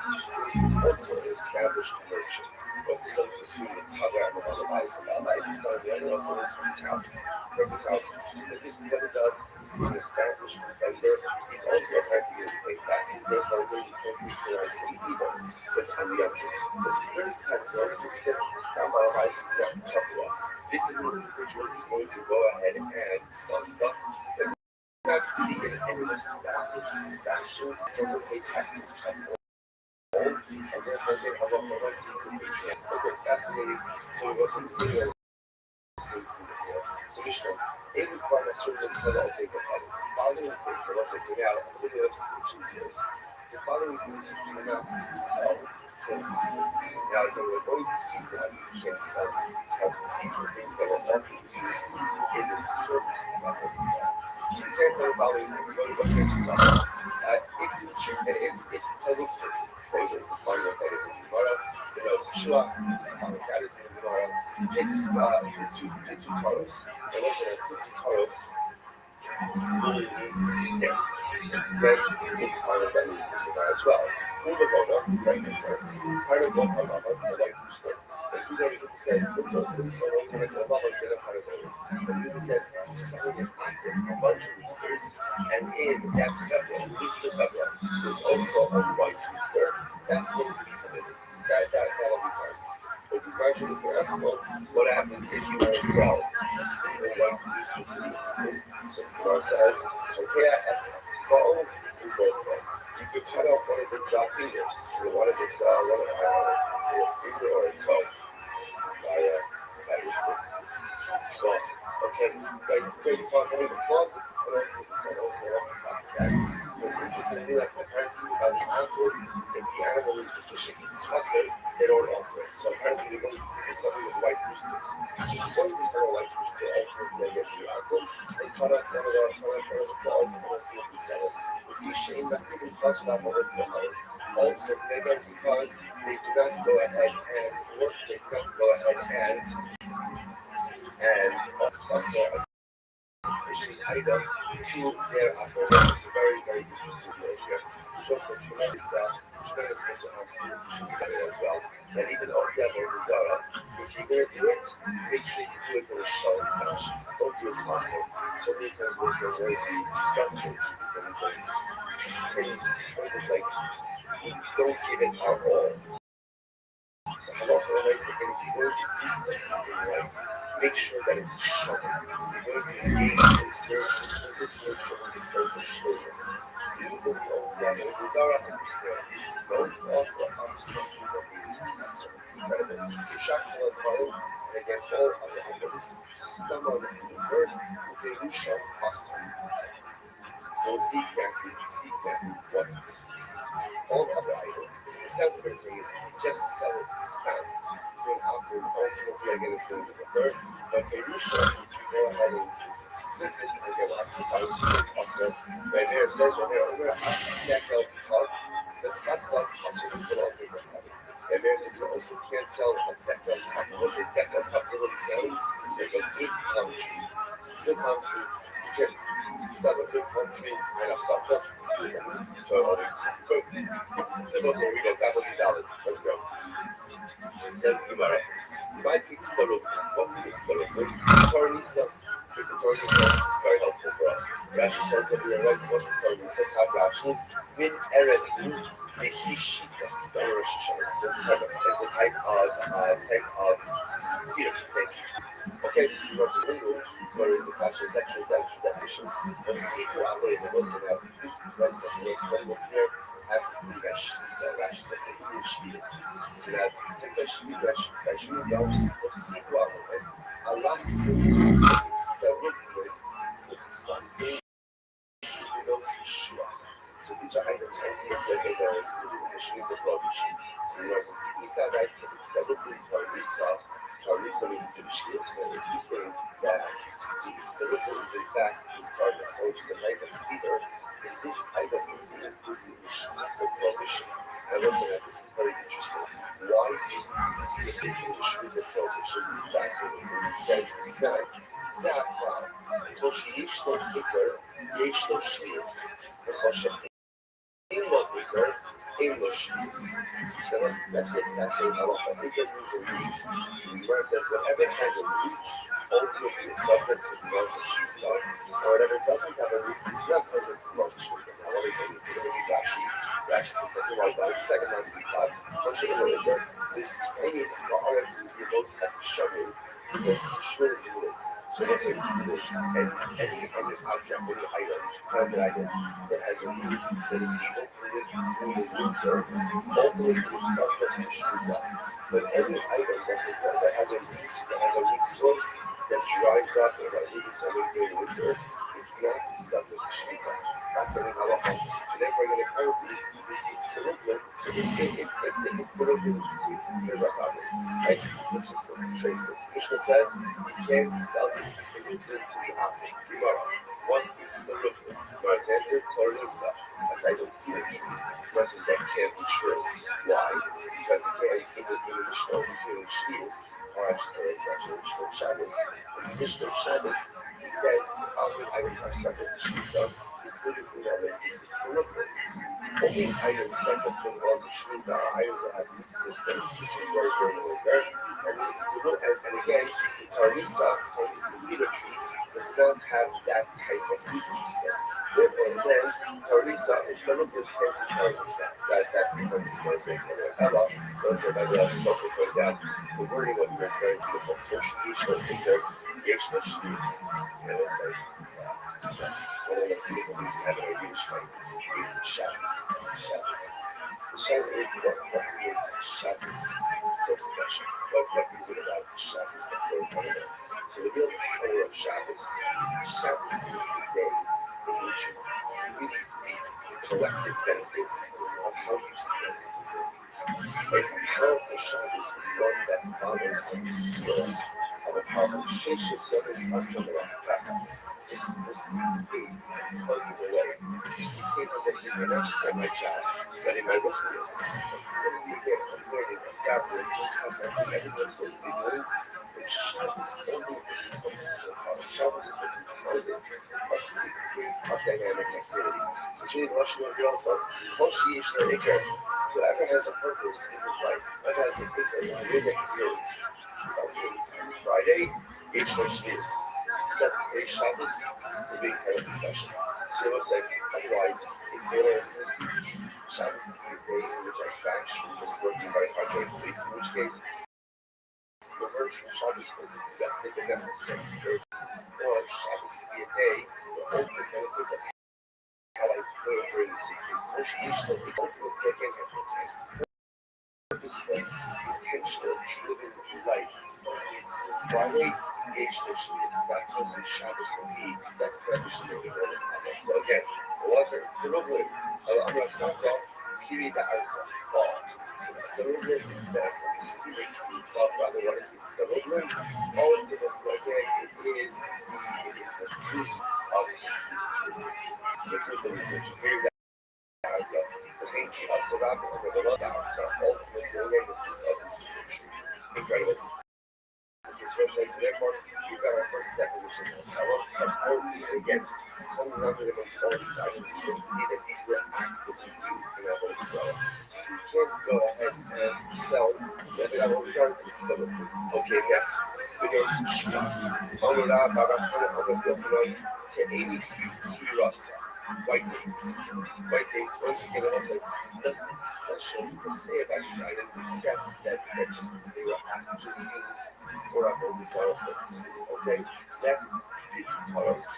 also an established merchant. What's the difference between the Tagar and the Balabayis? The Balabayis is selling the other one from his house. From his house. So this is what it does. He's an established vendor. He's also effectively paying taxes. Therefore, when you can't neutralize him either. That's from the Yom Kippur. The first category is because the Balabayis is not the Chafua. This is an individual who's going to go ahead and sell stuff that not really in an established fashion doesn't pay taxes at all. And therefore they have a whole situation. Okay, fascinating. So we go some to so Mishnah, in the front of certain color of paper head, the following things, or let's say now, I'm going to have switching gears. The following things you cannot sell to people. Now, if we're going to see that you can't sell these because these were things that were often used in the service level. So you can't sell the following things. What can't you sell? It's telling for flavors. The following what that is in Gemara. You know, it's Shua. The following that is in Gemara. Pitu Taros. And what's it? Pitu Taros really means steps. Right? You can find what that means in Gemara as well. Ulabona, frankincense. Kind of one Hamama, the white rooster. And you don't even say, look at the it says, if you're selling a bunch of roosters, and in that febra, rooster febra, there's also a white rooster, that's going to be permitted. That'll be fine. But these margin if you're not small, what happens if you want to sell a single white rooster to the people? So the Gemara says, you could cut off one of its fingers, one of its a finger or a toe by rooster. So, okay, great talk about the clauses, but I think it's also off the top of that. But interestingly, like apparently about the animal, if the animal is deficient in stressor, they don't offer it. So apparently they're going to see something with white roosters. So if you're going to sell a white rooster, ultimately I guess the animal, and cut off some of the claws and also let them sell it. If you shame that they can trust that, well, it's the hard. Ultimately, I guess because they do not go ahead and work, they do not go ahead and also a fishing item to their operation. It's a very, very interesting word here. There's also tremendous also asking as well. That even Zara, if you're going to do it, make sure you do it in a shalom fashion. Don't do it hustle. So many times there's a way you start things and you just kind of like, you don't give it our all. So halacha always, and if you're going to do something in life, make sure that it's shalom. You're going to engage in spiritual service, make sure that it says a shlomus. You will be all right. And if Zara understand, don't offer up something that is incredible. Yishakal Advarim, and again, all of the items, stomach, word, Yerusha, Asr. So see exactly what this means. All the other items, it sounds what it's saying is if you just sell it stamp to an outward, ultimately again it's going to be the third. But Yerusha, if you go ahead and it's explicit, again we'll have to find it says also, right there it says right there, over Dekel Tav, the Chatzah, also the Bilal Figure Tav. And there says you also can't sell a Dekel Tav. We'll say Dekel Tav literally sounds like a good palm tree. Good palm tree. You can sell a good palm tree and a chatzah. So the most we go $70. Let's go. It says Gemara. Might be tzaruk. What's the tzaruk? Tornisa. It's a tornisa. Very helpful for us. Rashi says that we are right. What's the tornisa? Tab Rashi. Min eresu dehishita. So it's a type of cedar tree. Thank you. Okay, she wants to read it. Where is the question? Is actual definition. But see for our way, the most of that, this price of the most one here happens to be that Rashi says that he is Shvius. So that take that Shvius, or see for our way. Allah says it's the word, it's the same, it knows Yeshua. So these are items that they are the Shvius of Prohibition. So you know, Isa, right, because it's the word, Tarisa means to be shield, so if you think that the historical is in fact this target, so which is a type of cedar, is this type of movement including the shield of prohibition? And listen, this is very interesting. Why is the cedar in the shield of prohibition is fascinating? He said it's not Zakra, Koshi Yishlo Hikr, Yishlo Shvius, the Choshem Hikr, English is. So that's actually fascinating how often Hikr usually means. So the word says whatever has a root ultimately is subject to the laws of Shuvah, or whatever doesn't have a root is not subject to the laws of Shuvah. Now what is it? Rashi. Rashi says second one, second line to be taught. This any Ba'aretz you most have to show you, you can surely do it. So let's say this, any object, any item, private item that has a root that is able to live through the rooter, ultimately is subject to Shuvah. But any item that has a root source that dries up or that leaves away during winter is not subject to Shuvah. That's an halacha. So therefore, you're going to currently this eats the liquid, so it gets the liquid, you see, here's our problem. Right? Let's just go trace this. Mishnah says you can't sell it, it's the liquid to the apple. Gemara, once it's the liquid, Gemara's answer, Tornisa, a type of cedar tree. Expresses that can't be true. Why? Because again, in the Mishnah, here in Shvius, or I should say it's actually Mishnah Shabbos, in the Mishnah Shabbos, it says the following items are subject to Shuvah, including in that list, it's the liquid. Only items subject to the laws of Shuvah are items that have root systems, which are very, very liquid. And again, the Tarnisa, the cedar trees, does not have that type of root system. Therefore, then, Tarnisa is the liquid can't be Tarnisa. That's the point of the Ella. So I just also point out the wording of it is very beautiful. So Yeshlo Hikr, Yeshlo Shvius. And it's like that. One of the most beautiful things we have in our Yiddishkeit is Shabbos. The Shabbos is what makes Shabbos so special. What is it about Shabbos that's so important? So the real power of Shabbos is the day in which you really reap the collective benefits of how you spent. A powerful Shabbos is one that follows on the heels of a powerful Sheshes Yom HaSamarach. For 6 days, I'm plugging away. For 6 days, I'm working not just at my job, but in my workforce. I'm learning, I'm gathering, I'm doing everything I'm supposed to be doing. But Shabbos only becomes so hard. Shabbos is the composite of 6 days of dynamic activity. So it's really Rosh Hashanah also. Whoever has a purpose in his life, whoever has a bigger rhythmic feelings, Sunday through Friday, Yeshlo Shvius. 7 days Shabbos will be incredibly special. Otherwise, if there are receipts, Shabbos is a day in which I crash from just working very hard during the week, in which case, the virtue of Shabbos was invested in that necessary spirit. Or Shabbos can be a day where all the benefit of how I pray during the 6 days. First, usually people to a picking and this is purposeful, intentional, driven life. Friday, it's not just in Shabbos or me. That's the mission that we want to have. So again, it's the Rublin. I'm like Safra, Kiri the Arza. So it's the Rublin is that the symmetry itself, rather what is it's the Rublin. All of the Rublin again, it is the fruit of the symmetry. It's the research. Kiri the Arza. The thing also Rabbi and the Lord Arza, ultimately the fruit of the symmetry. Incredible. So therefore, we've got our first definition of Sarah. So again, coming under the most all these items is going to be that these were actively used in our own Sarah. So you can't go ahead and sell that our own Sarah, it's still okay. Next, we go to Shua. Amora Barakana Amora to Amy Hirasa. White dates. Once again, I was like, nothing special per se about each item except that just they were actually used for our own purposes. Okay, next, Pituitaros.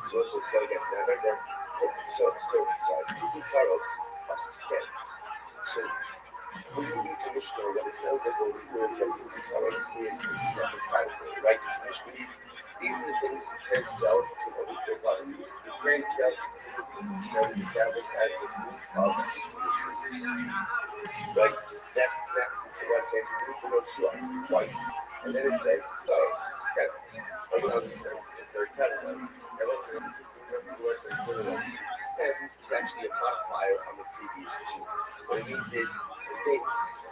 So it's a again, remember, Pituitaros are stems. So when you read the Mishnah, what it says that when we learn from Pituitaros is a separate category, right? Because the Mishnah means these are the things you can't sell to other people. You can't sell these that is established as the fruit of the symmetry. Right? That's the correct answer. Right? And then it says, stems. I don't understand the third category. And let's remember the word stems is actually a modifier on the previous two. What it means is the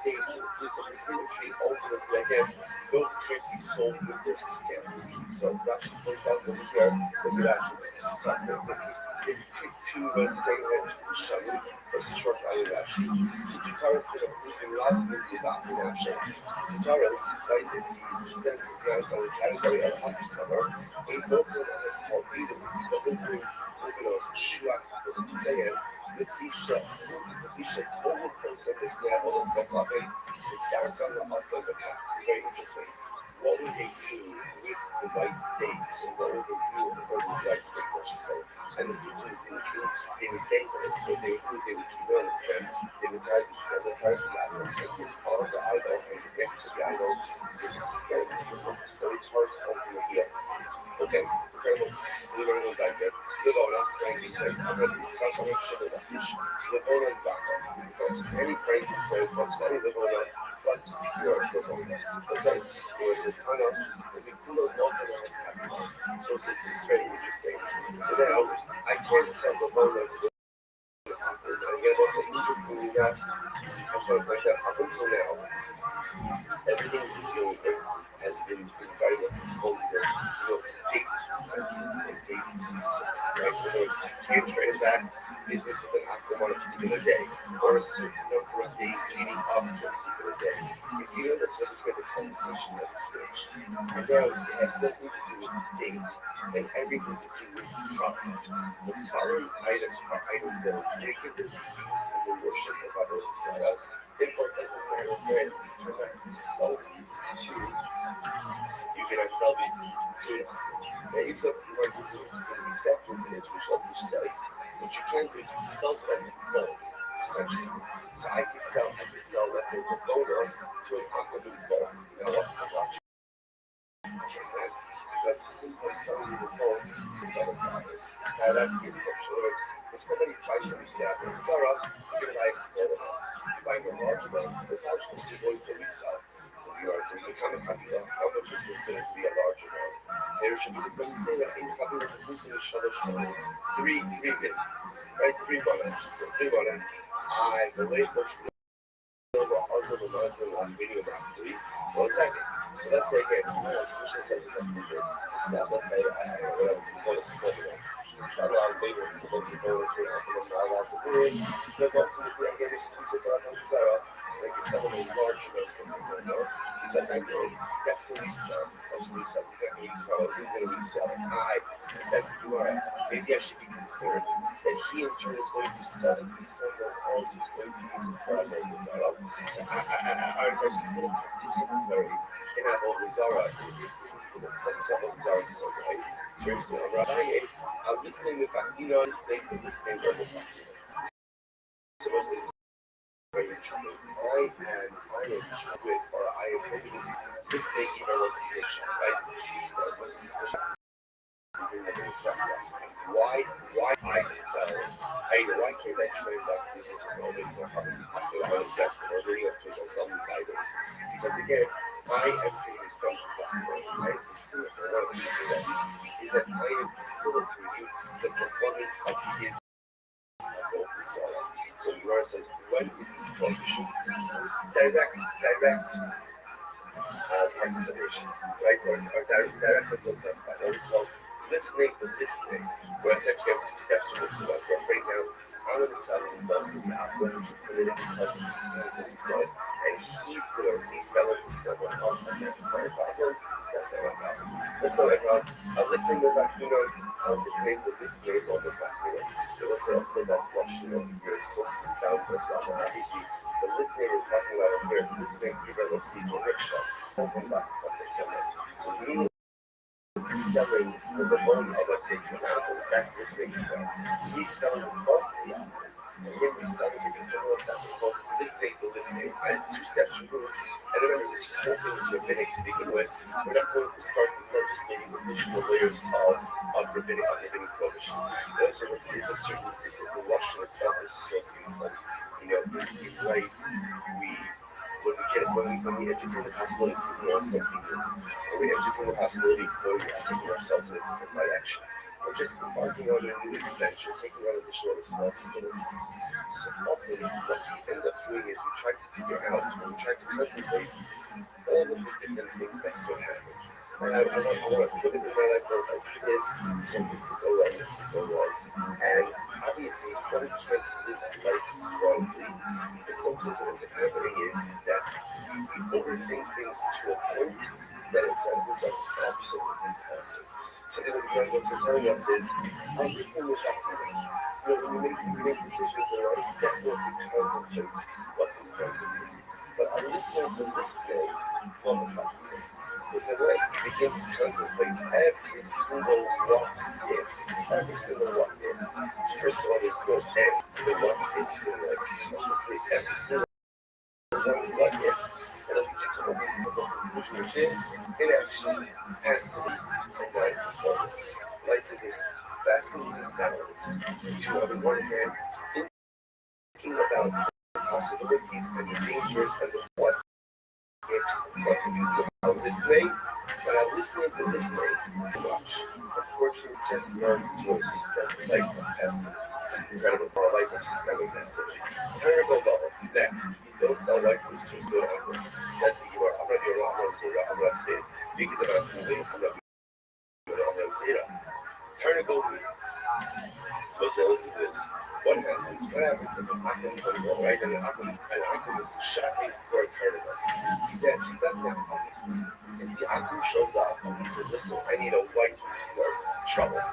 dates and the fruits of the symmetry, ultimately, again, those can't be sold with their stem. So Rashi's going to talk over here, but Rashi pick two saying that Shalu was a short line Rashi. The Tutaros that are facing a lot of images after Rashi. The Tutaros, right, the stems is not its own category of Hakish cover, but in both of them are called either. It's the Israel, Shuat, saying, the Fisha told the person if they have all this stuff up in the downtown of the past. Very interesting. What would they do with the white dates, and what would they do with the white things, I should say? And the fruit is in the tree, they would dangle it. So they would keep it on the stem, they would tie the stem, they would tie the apple, and get on the idol, and next to the idol, so the stem, so it's hard to ultimately up the fruit. Okay, incredible. So the Lord goes like that. Livona, frankincense, I'm going to discuss on Shemalakish. Livona Zaka. It's not just any frankincense, not just any Livona, but pure Livona. Okay? Whereas this Hanos, and we cool it off and so this is very interesting. So now, I can't sell Livona to and again, what's interesting is that I sort of like that up until now, everything we're dealing with has been very much controlled date central and date specific, right? So you can't transact business with an active on a particular day or a certain number of days leading up to a particular day. If you notice, that's where the conversation has switched. And now it has nothing to do with date and everything to do with product. The following items are items that are regularly used in the worship of our Lord. Therefore, it doesn't matter when you cannot sell these to, you cannot sell these to. Now, you took the word exception to this, which says what you can do is you can sell to them in bulk, essentially. So I could sell, let's say, the donor to an aqueduct bulk. Now, what's the logic? Because since I'm selling you the bulk, $7. Now, that's the exception. If somebody's buying something out there, Zara, you're going to buy a small amount. You're buying a large amount, the large comes you're going to resell. So you are saying, how much is considered to be a large amount? There should be, when you say that in Chabila, the person is Shalosh Money, 3 bid, right? 3 money, I should say, 3 money. I believe also the last one I'm reading about 1 second. So let's say, okay, someone else says it's to sell, let's say, I don't know, what a split one. To sell out maybe for the people to help them sell out to do it. Because also, if you get exclusive from Zara, like selling a large list of people, because I know that's for resell. That's for resell. He's not going to resell. He's going to resell. I said, maybe I should be concerned that he in turn is going to sell it to someone else who's going to use it for a local Zara. So are still participatory in that whole Zara. Zara so right. Seriously, I'm listening with listening verbal factor. So it's very interesting. I am with, or I am hoping this thing to a situation, right? Why I sell? Why can't I transact business with only or video on some of these items? Because again, I am creating something platform. I am facilitating. One of the things that is that I am facilitating the performance of his so the Gemara says, when is this prohibition? Direct participation, right? Or direct participation. Well, listening to listening, where essentially I have 2 steps to mix it up. Right now, I'm going to sell him both of them. I'm going to just put it in the said, and he's going to resell it to someone else, and that's not a problem. That's not a problem. That's not a problem. I'm listening to that, I'm listening to listening on the fact, It was also that question of you're so profound as well. And obviously, the listening we're talking about here is listening people will see to rickshaw. Talking about what they're selling. So we selling the money of, let's say, for example, that's listening to them. We selling the money, and then we sell it to someone else. That's what's called listening. It's 2 steps removed. And remember, this whole thing is rabbinic to begin with. We're not going to start legislating additional layers of rabbinic prohibition. Also, there's a certain the Russian itself is so beautiful. Right? When we entertain the possibility of taking on something new, when we entertain the possibility of going and taking ourselves in a different direction, or just embarking on a new adventure, taking on additional responsibilities. So often, what we end up doing is we try to figure out, when we try to contemplate all of the different things that could happen. And I want to put it in my life for this, so this could go wrong, this could go wrong. And obviously, one can't live life wrongly. But sometimes what ends up happening is that we overthink things to a point that it renders us absolutely passive. So then what the Rebbe telling us is, everything is happening. When we make decisions in life, definitely contemplate what's in front of you. But I lift up the lift day on the fact if a life begins to contemplate every single what if. So first of all, there's no end to the what ifs in life. Contemplate every single what if. And I'll get you to the conclusion, which is inaction has to be a non-performance. Life is this fascinating balance between, on the one hand, thinking about the possibilities and the dangers and the what ifs from listening, but I'm listening to listening too much. Unfortunately, it just runs to a systemic life of message. It's incredible for a life of systemic message. Terrible level. Next, don't sell white boosters, go to Amber. Says that you are already a lot more zero. I'm not saying, you get the best in the way, I'm not zero. Turn a gold means. So say, listen to this. What happens if an Akum comes on, right? And an Akum is shopping for a tournament. Yeah, she doesn't have this. If the Akum shows up and he says, listen, I need a white rooster, trouble,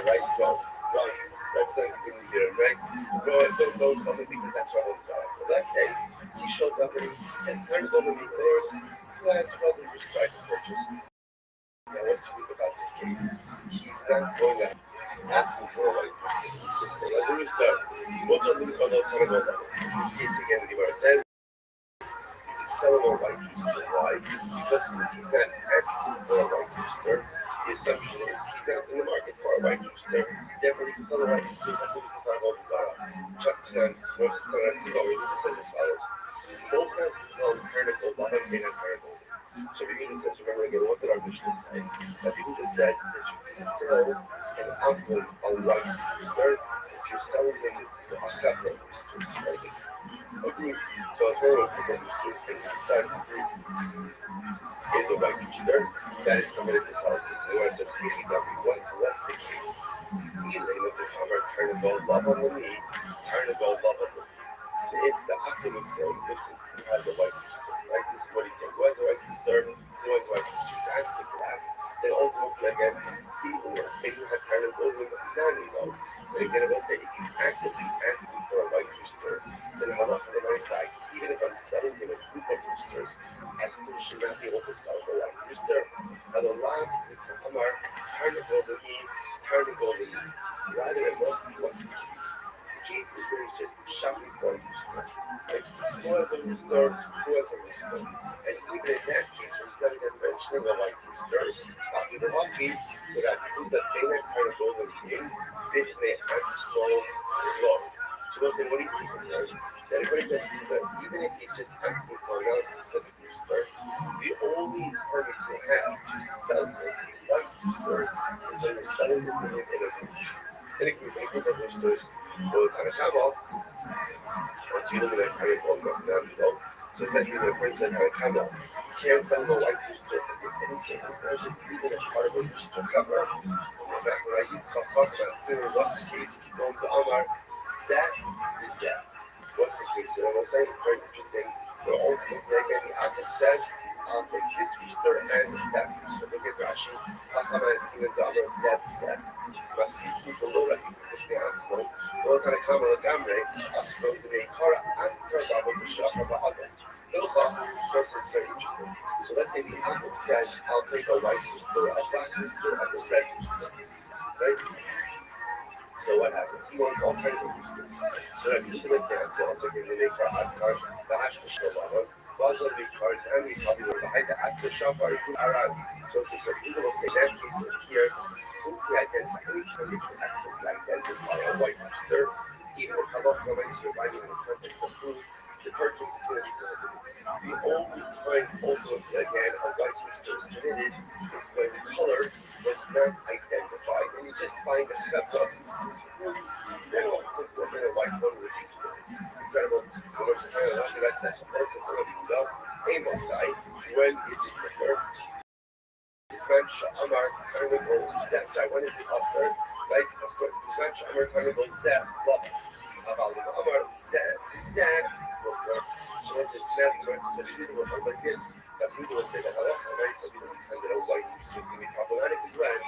right? Go, right? Representative didn't hear him, right? Go something because that's what homes are. But let's say he shows up and he says, turns over the doors, glass wasn't prescribed to purchase. Now, what's weird about this case? He's not going out asking for a white person. He's just saying, as a rooster, what do you call those? In this case, again, the Gemara says, you can sell him a white rooster. Why? Because since he's not asking for a white rooster, the assumption is he's not in the market for a white rooster. Therefore, he can sell a white rooster for the Satan of Zara. Chuck Chan, Snow Satan, it says as follows. Both have critical, but have been critical. So the Yehuda says, remember again, what did our Mishnah say? That the Yehuda said that you can sell an alcohol a white rooster if you're selling him to a chevra roosters, right? Agreed. So I'm saying what the roosters in the side of the group is a white rooster that is permitted to sell things. And when it says what's the case? Elaine of the hammer, turn and go love on the knee, turn and go love on the knee. So if the Akim is saying, listen, who has a white rooster, right? This is what he's saying. Who has a white rooster? Who has a white rooster? He's asking for that. Then ultimately, again, people are maybe have turned and go with nanny though. But again, I will say, if he's actively asking for a white rooster, then halacha on my side, even if I'm selling him a group of roosters, I still should not be able to sell the white rooster. And Allah, the Kamar, turn and go with me, turn and go with me. Rather, it must be what's the case. The case is where he's just shopping for a rooster. Like, who has a rooster? Who has a rooster? And even in that case, when he's not even mentioning a white rooster, after the lucky, we got people that they had kind of golden king, Bifne and small love. So we'll say, what do you see from there? That even if he's just asking for a non-specific rooster, the only permit you have to sell him a white rooster is when you're selling it to him in a group. In a group of roosters, all the time at Kamal, or to illuminate how you go down. So it's actually the point that Kamal, you can't sell a white rooster under any circumstances, even as part of a rooster cover. Back when I used to talk about still, what's the case? Keep going to Amar, Zat is Zat. What's the case? You know what I'm saying? Very interesting. But ultimately, again, the Akim says, I'll take this rooster and that rooster. Look at Rashi. Hakama is given to Amar, Zat is Zat. Must be speak a little bit if they ask me. Well, can I come on a gamre? Ask from the Kara and Kardabo to shop of the other. So it's very interesting. So let's say the Akim says, I'll take a white rooster, a black rooster, and a red rooster. Right? So what happens? He wants all kinds of roosters. So that people in France will also give the Kara, the Ashka Shabbat, Basel Bikard, and we probably will hide the Akra Shafar, around. So people will say that case over here, since he identified any time that you actively identify a white rooster, even if halacha makes you buying in the context of food, the purchase is going to be prohibited. The only time ultimately again a white rooster is permitted is when the color was not identified. And you're just buying a chevra of roosters. Then ultimately a white one would be incredible. So much time on the rest that's the purpose of the Amosai. When is it returned? It's when Sha'amar Carnival Zep. Sorry, when is it Asar? Right? It's when Sha'amar Carnival Zep. Love it. About the Amar Zep. So as it's not the rest of the video like this, that we will say that halacha nice of the time that a white rooster is going to be problematic as well.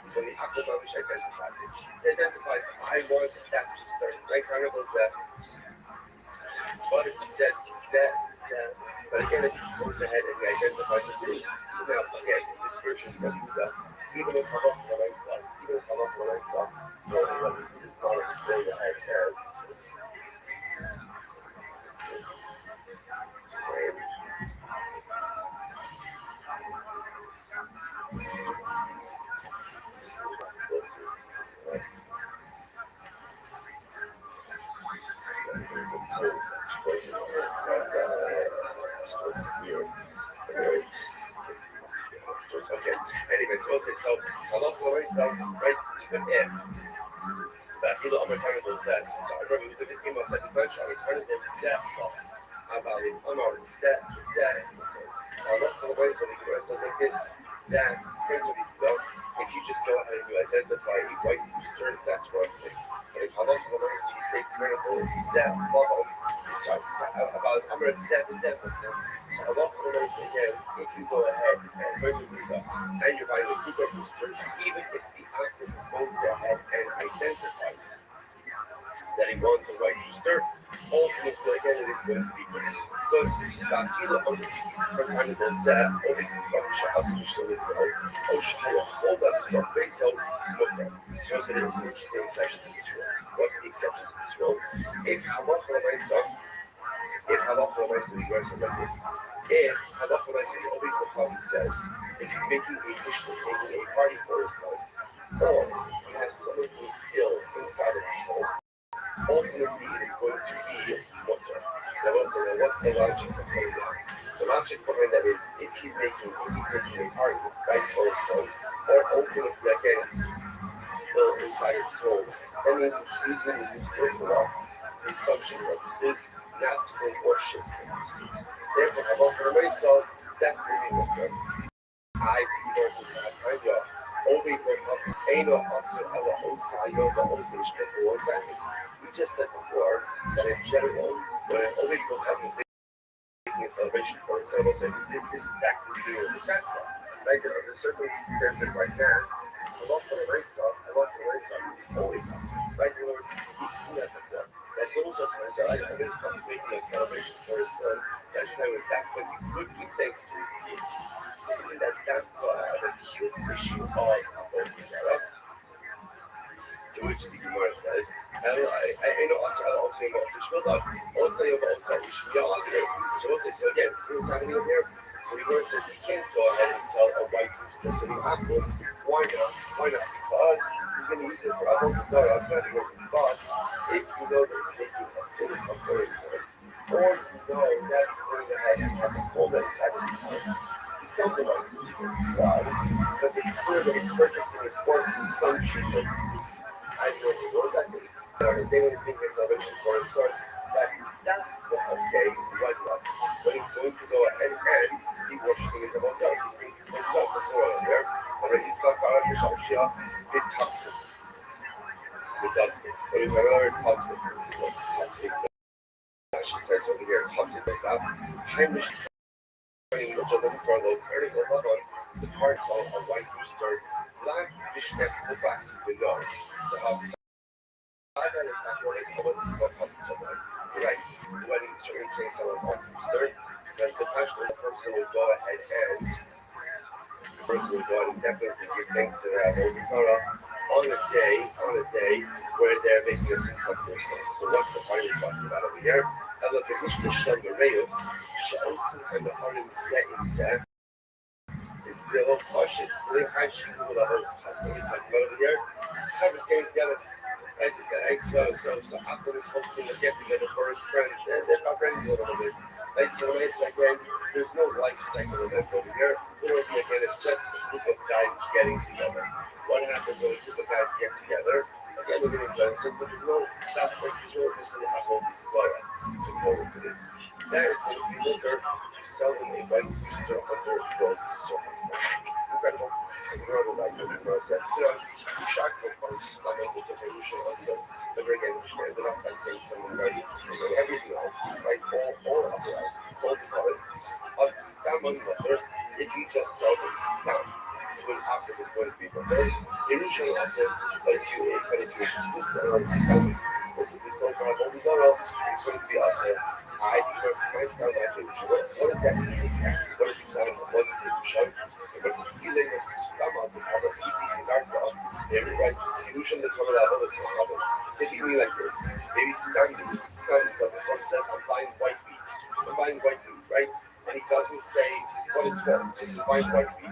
Is when the Akabamish identifies it. It identifies, I want that to start. Right? Carnival Zep. But if he says Zep, but again, if he goes ahead and he identifies a group, now again, in this version of Buddha, even if halacha nice, so it's not going ahead and okay. Anyways, we'll say so. Right? Even if that Hilo Americano says, so I remember the Himo said this much, Americano said, about it, Amar said, so I love the way so the Gemara says like this, that if you just go ahead and you identify a white rooster, that's one thing. But if halach Gemara sees say Americano said, sorry, about Amar said, so halach Gemara says again, if you go ahead and bring the Buddha and you're buying a group of roosters, even if the actor goes ahead and identifies that he wants a white rooster, ultimately again it is going to be good. Because the feel of the time it is only from Shahas Mishtalit or Shahaya hold up some base out Mukra. So I said there was some interesting exceptions in this rule. What's the exception to this rule? If Halacha Lamaisa, the Gemara says like this. If Halacha Lamaisa, the Obi Kochavi says, if he's making a party for his son, or he has someone who is ill inside of his home, ultimately it is going to be mutter. What's the logic behind that? The logic behind that is if he's making a party right for his son, or ultimately again ill inside of his home, that means he's using the rooster for what? Consumption purposes, not from worship purposes. Therefore, I want for myself that meaning of them. I versus I find you. Only ain't no also other Osayo, the Osage people. Exactly. We just said before that in general, when only people come is making a celebration for it, so it's like this is back to the beginning of the Santa. Like the circumstances like that. I love for myself. It's always awesome. Right? In other words, we've seen that before. That those are times that I think he's making a celebration for his son. That's the time when that's when he could give thanks to his deity. So isn't that the cute issue of Sarah? To which the Gemara says, I know also know also Shmilda, also you also Ishmiya also. So we'll say so again. So what's happening here? So the Gemara says you can't go ahead and sell a white rooster to the apple. Why not? Because he's going to use it for other Zara, but if you know that he's making a sin for his son, or you know that he's going ahead and has a cold that inside of his house, he's selling the white rooster. Why? Because it's clear that he's purchasing it for consumption purposes. I know he knows that the day when he's making a salvation for his son, that's not the day like that. But he's going to go ahead and be worshiping his about God. He brings it to God. That's what I'm there. Already stuck out of the Shashia, it toxic. But it's another toxic. What's toxic? She says over here, toxic like that. Heimish turning the parts of a white rooster, black Mishneh, the glass window. Right, so when in certain case of a rooster, because the person will go ahead and definitely give thanks to that Sarah on a day where they're making a sin for themselves. So what's the point we're talking about over here? I look at Mishnah Shambareus, Shaosin and the Harim Zeh. Zero Pashin, 3 high sheep with a host. What are you talking about over here? Chavos getting together. Right? So Akon is hosting a get together for his friend. They're friendly a little bit. Right? So when it's again, there's no life cycle event over here. Again, it's just a group of guys getting together. What happens when a group of guys get together? Again, we're going to enjoy themselves, but there's no necessarily Akon desire to go into this. That is going to be winter to sell them a white rooster under those circumstances. Incredible. And the Rabbi Rothschild says, you shocked the folks, I know the Jerusalem also. But again, we should end up by saying something very interesting. And everything else, right? All upright, all devoted. Of stam on butter, if you just sell the stam to an opera, is going to be butter. Jerusalem also, but if you explicitly sold for a Bolizaro, it's going to be also. I because my stam like Jerusalem. What does that mean exactly? What is stam? What's Jerusalem? Because healing a stomach to cover Kiki and Dark Dog, every right, Kilushan the cover level is no problem. Say to me like this, maybe stand says, I'm buying white meat, right? And he doesn't say what it's for, just buying white meat.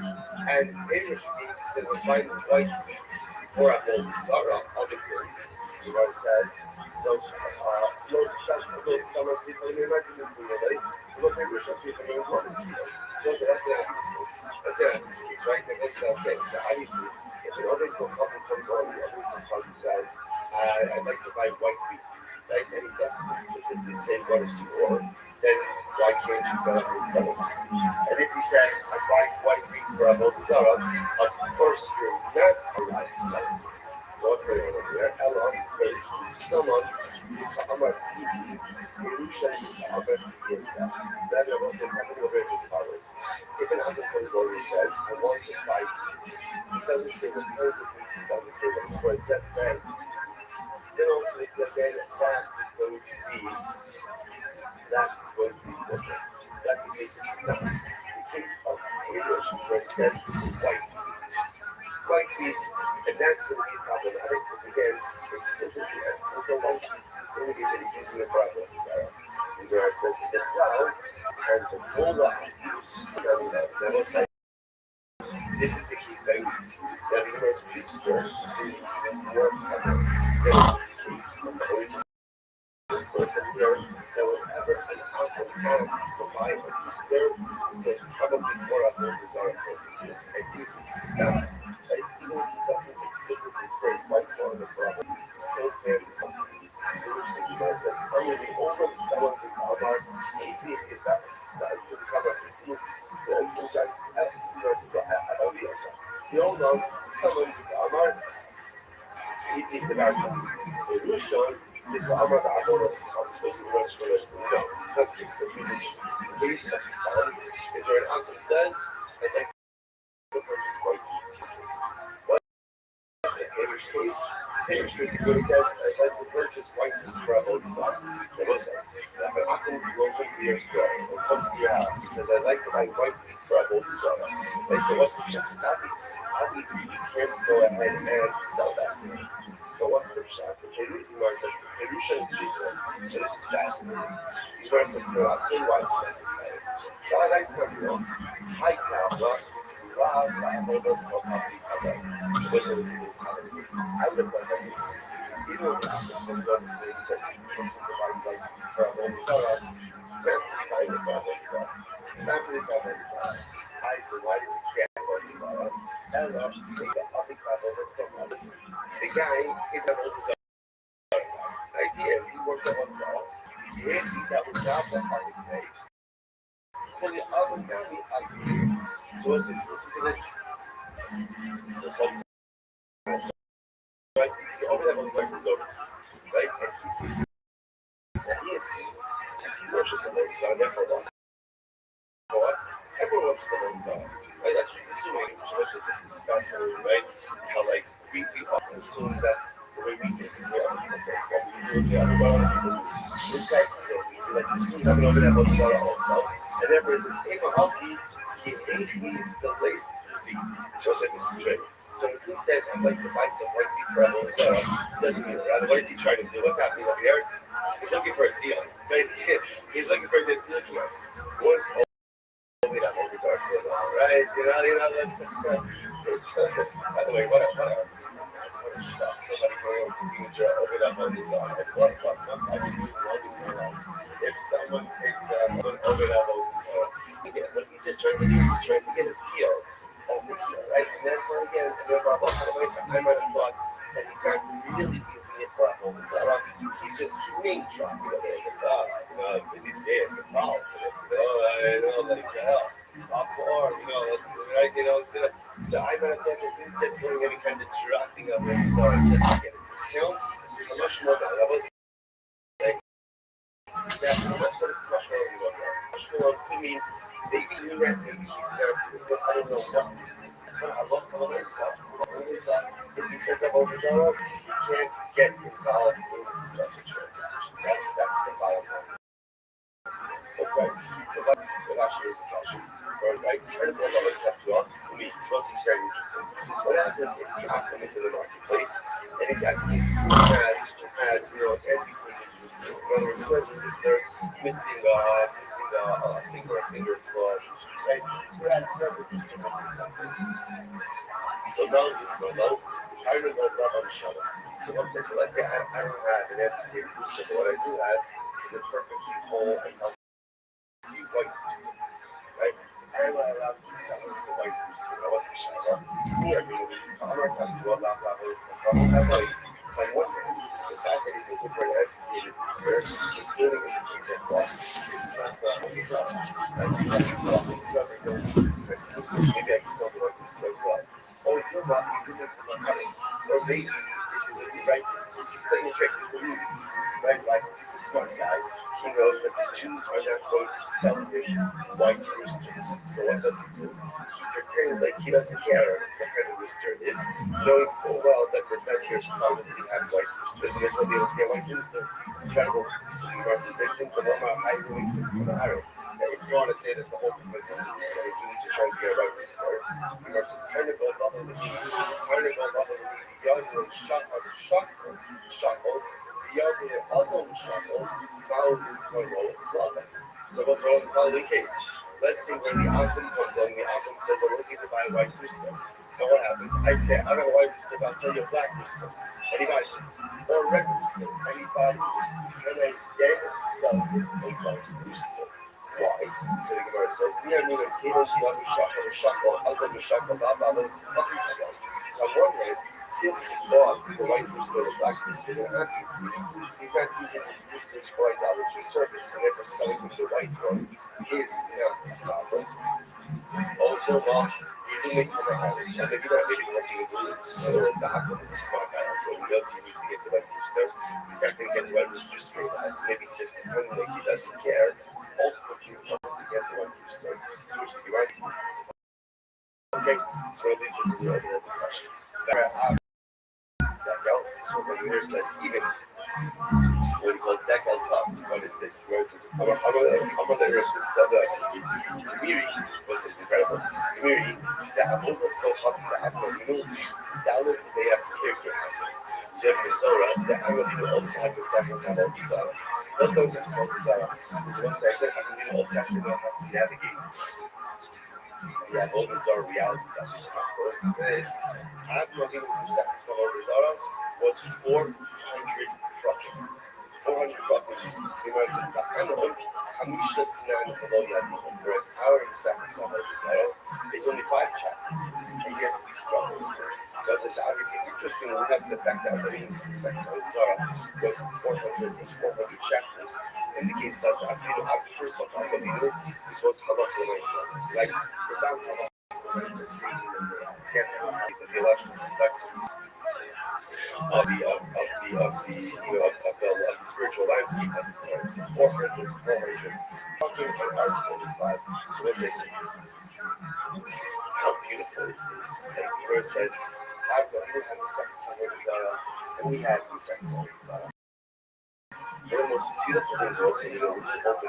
And English means he says, I'm buying white meat for a whole Zara of the grace. You know, it says, so no stomachs, if I imagine this being right? Look, maybe we should see if I'm going to so that's an obvious case, right? That goes without saying. So obviously, if an other couple comes on, the other couple says, I'd like to buy white meat, right? And he doesn't explicitly say what it's for, then why can't you go ahead and sell it? And if he says, I'm buying white meat for a Bolizara, of course you're not allowed to sell it. So what's going on over there? Elon, great stomach, to come up with that will say something over here as follows. If an other comes already says, I want to buy meat, he doesn't say the word, he doesn't say the word, it just says, then ultimately again, that is going to be okay. That's the case of snuff. The case of English, where it says white meat, and that's going to be problematic because again, explicitly as for white meat, it's going to be that he's using a problem. And where it says the flour and the mola use this is the case by wheat. Now the most peaceful is going to be even more common than the case of the wheat. So from here, that whenever an apple asks to buy a rooster, it's most probably for a whole desire purposes. And you can stop. Like, even if he doesn't explicitly say white corn or problem, he still can do something. Says, I'm going to be over someone who Since he bought the white rooster and the black rooster, then obviously he's not using his roosters for idolatry service, and therefore selling him the white one is not a problem. Although you do make from a habit, and maybe not maybe working as a roots. In other words, the Hakam is a smart guy, so he knows he needs to get the white rooster. He's not going to get the white rooster straight out, so maybe he's just pretending like he doesn't care. Ultimately, he wanted to get the white rooster, to which the right. Okay, so at least this is an open question. So when we said even what we call decal top, what is this? Where it says, I'm on the earth, this other community was this incredible community that I'm almost going to have you know, down in the here. So you have Misora, that I'm going to also have the second Sama Misora. Those things are from Misora. So one second, I'm going to also have to know how to navigate. Yeah, all these are realities. I just can't this. I've been using the second Sama Misora was 400 trucking. 400 bucks. You know, it says, I'm on Hamisha Tanan Kaloya, whereas our second Sama Misora is only 5 chapters, and you have to be struggling. So as I said, obviously interesting, we have the fact that the second Sama Misora was 400 chapters, indicates that, first of all, this was halakha myself. Like, without halakha myself, get the theological complexities of the spiritual landscape at this time. So 400, talking about art 45. So what's this? How beautiful is this? Like the verse says, we had the second son of Zara, and we had the second son of Zara. One of the most beautiful things also, we open up the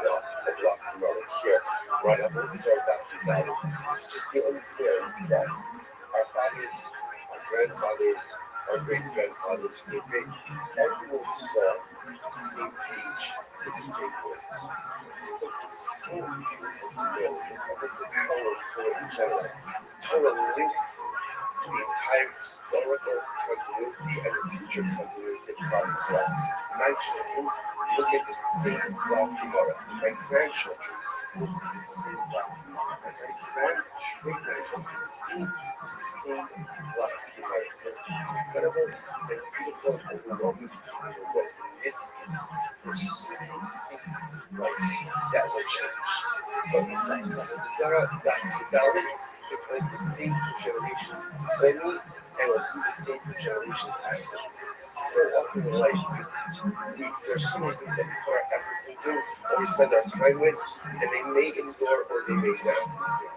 block here, right up with these are definitely valid. It's just to understand that our fathers, our grandfathers, our great-grandfathers, everyone saw the same page with the same words. This is so beautiful to know. It's the power of Torah in general. Torah links to the entire historical continuity and the future continuity of Klal Yisrael. My children look at the same block Gemara. My grandchildren will see the same block Gemara. And my great-grandchildren will see the same block Gemara. It's the most incredible and beautiful and overwhelming feeling in the world. And this is for so many things like that will change. But besides Zara, it was the same for generations before me, and will be the same for generations after me. So often in life, there's so many things that we put our efforts into, or we spend our time with, and they may endure or they may not endure.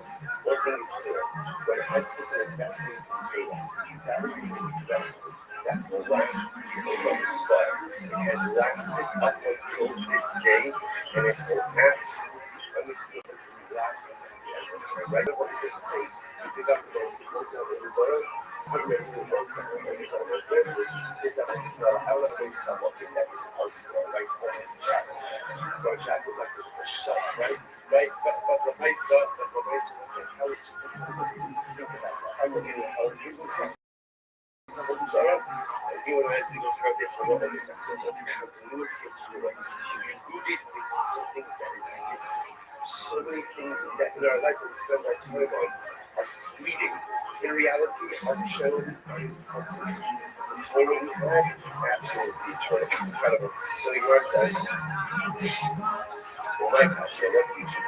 One thing is clear: when I put an investment in Torah, that is the investment that will last beyond fire. It has lasted up until this day, and it will absolutely last until the end of time. Right? What is it? You pick up the Torah. Is that elevated something that is elsewhere, right? For chapters. One chapter is like this shelf, right? Right? But the nice was like, how would you think about that? I'm looking at how it is and even as we go further from what the sense of the continuity of Torah, to be rooted in something that is missing. So many things that in our life we spend our time on are fleeting. In reality, our children are important. The Torah we have is absolutely eternal, incredible. So the Gemara says, "Oh my gosh, what's the issue?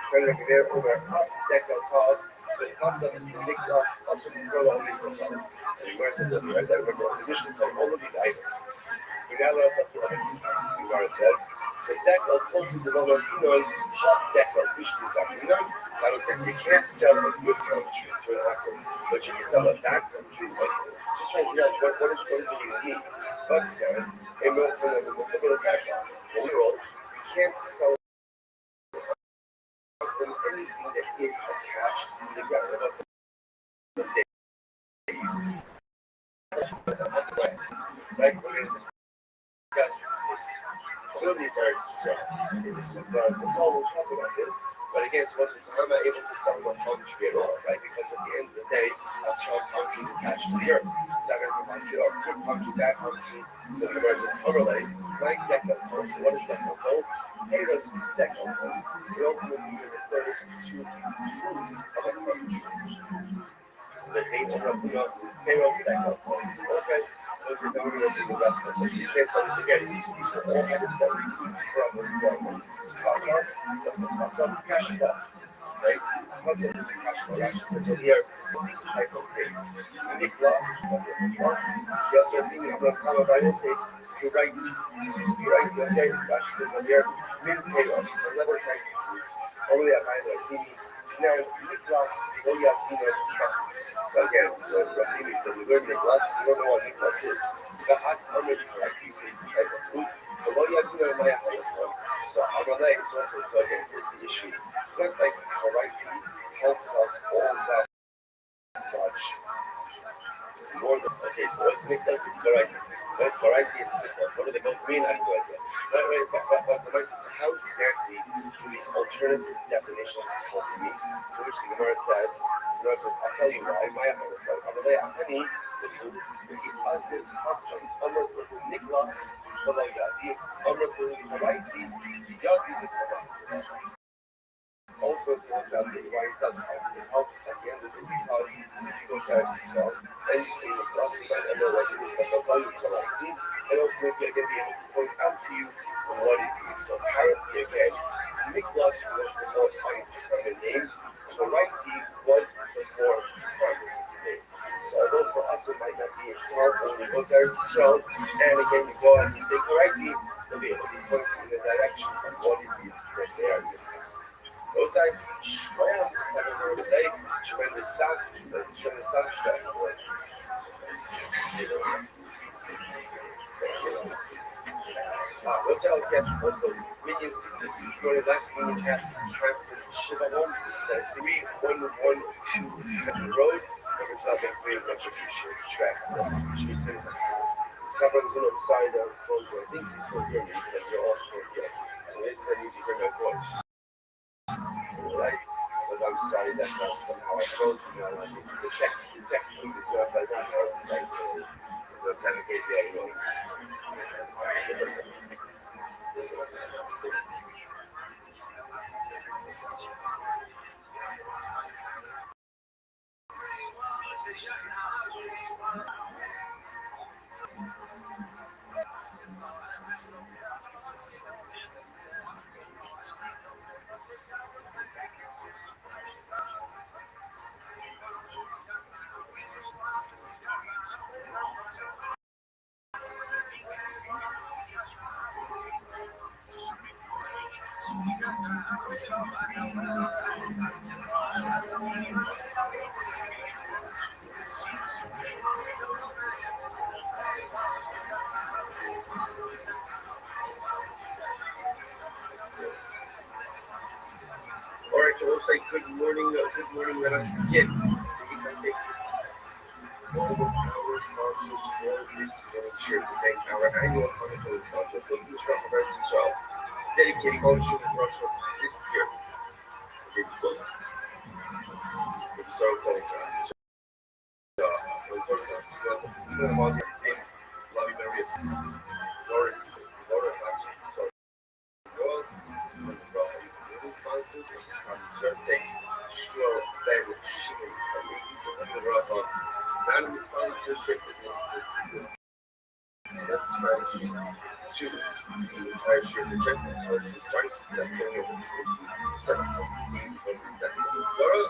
So the Gemara says, remember, the Mishnah said all of these items. We're not allowed to have the Gemara says, so Dekel told you the Lord Inon, Dekel, Mishnah Zakinon. So I don't think you can't sell a good country to an actor, but you can sell a bad country. Like, just trying to figure out what does it even mean. But in the world, you can't sell anything that is attached to the ground. Like we're going to discuss this. Clearly, it's hard to sell. It's all we're talking about this. But again, so I'm not able to sell no palm tree at all, right? Because at the end of the day, a palm tree is attached to the earth. It's not going to say palm tree, or good palm tree, bad palm tree. So the Gemara says, overlay, like Dekel told. So what is Dekel told? It is Dekel told. It ultimately refers to the fruits of a palm tree. The hate of Rabuna, payroll stack up. Okay. This is only going to be less than this. You can't say again. These were all items that we used from the example. This is Qatar. That was a Qatar cash bar. Right? Qatar is a cash bar. Actually, so here, it's a type of date. Unique loss. That's a unique loss. Just your thing, I'm going to come by and say, you're right. You're right. Okay. Rashi says on here, min payoffs. Another type of fruit. Only a minor kini. Now, unique loss. Oh, yeah, so again, so Rabbi said, you learn Niklas, you don't know what Niklas is. The hot image correctly, so it's this type of fruit. The low yakuna maya halaslam. So Amalek is also, so again, here's the issue. It's not like variety helps us all that much. More this, okay, so what's Niklas is correct. What's correct is Niklas. What do they both mean? I have no idea. But the question is, how exactly do these alternative definitions help me? To which the Gemara says, I'll tell you why. My understand. Honey, the has this Hassan, Amr Niklas, Balayadi, Amr Variety, Yadi the all things absolutely why it does help. It helps at the end of the day because if you go to Israel and you see the plus, you might not know what it is, but they'll tell you correctly, and ultimately they're going to be able to point out to you what it is. So apparently again, Niklas was the more uncommon name, Variety was the more common name. So although for us it might not be itself when we go to Israel, and again you go and you say Variety, they'll be able to point you in the direction of what it is that they are discussing. Outside, Shmoya, today, Shmoya the staff, what's else? Yes, also, minion 6 this morning, last meeting at Catherine Shivalon, that's 3112 Happy Road, over Clubbing, very much appreciate track, which we send us. Covering on the side of phones, I think you still hear me because you're all still here. So this that means you hear my voice. Right? So I'm sorry that somehow I froze. Like the tech team is not like that. It's like, let's have a great day anyway. All right, we'll say good morning. Let us begin. Our sponsors for this year to thank our annual Hanukkah sponsor, Business Rabbi Rothschild, dedicating all children Rothschilds this year. It's Bus. I'm sorry. Lovey Mary, Laura has started. Well, sponsors, start saying, Shmuel, Ben, Shimon, Rabbi, random sponsorship. That's strategy 2. The entire share rejected. Starting from Zara,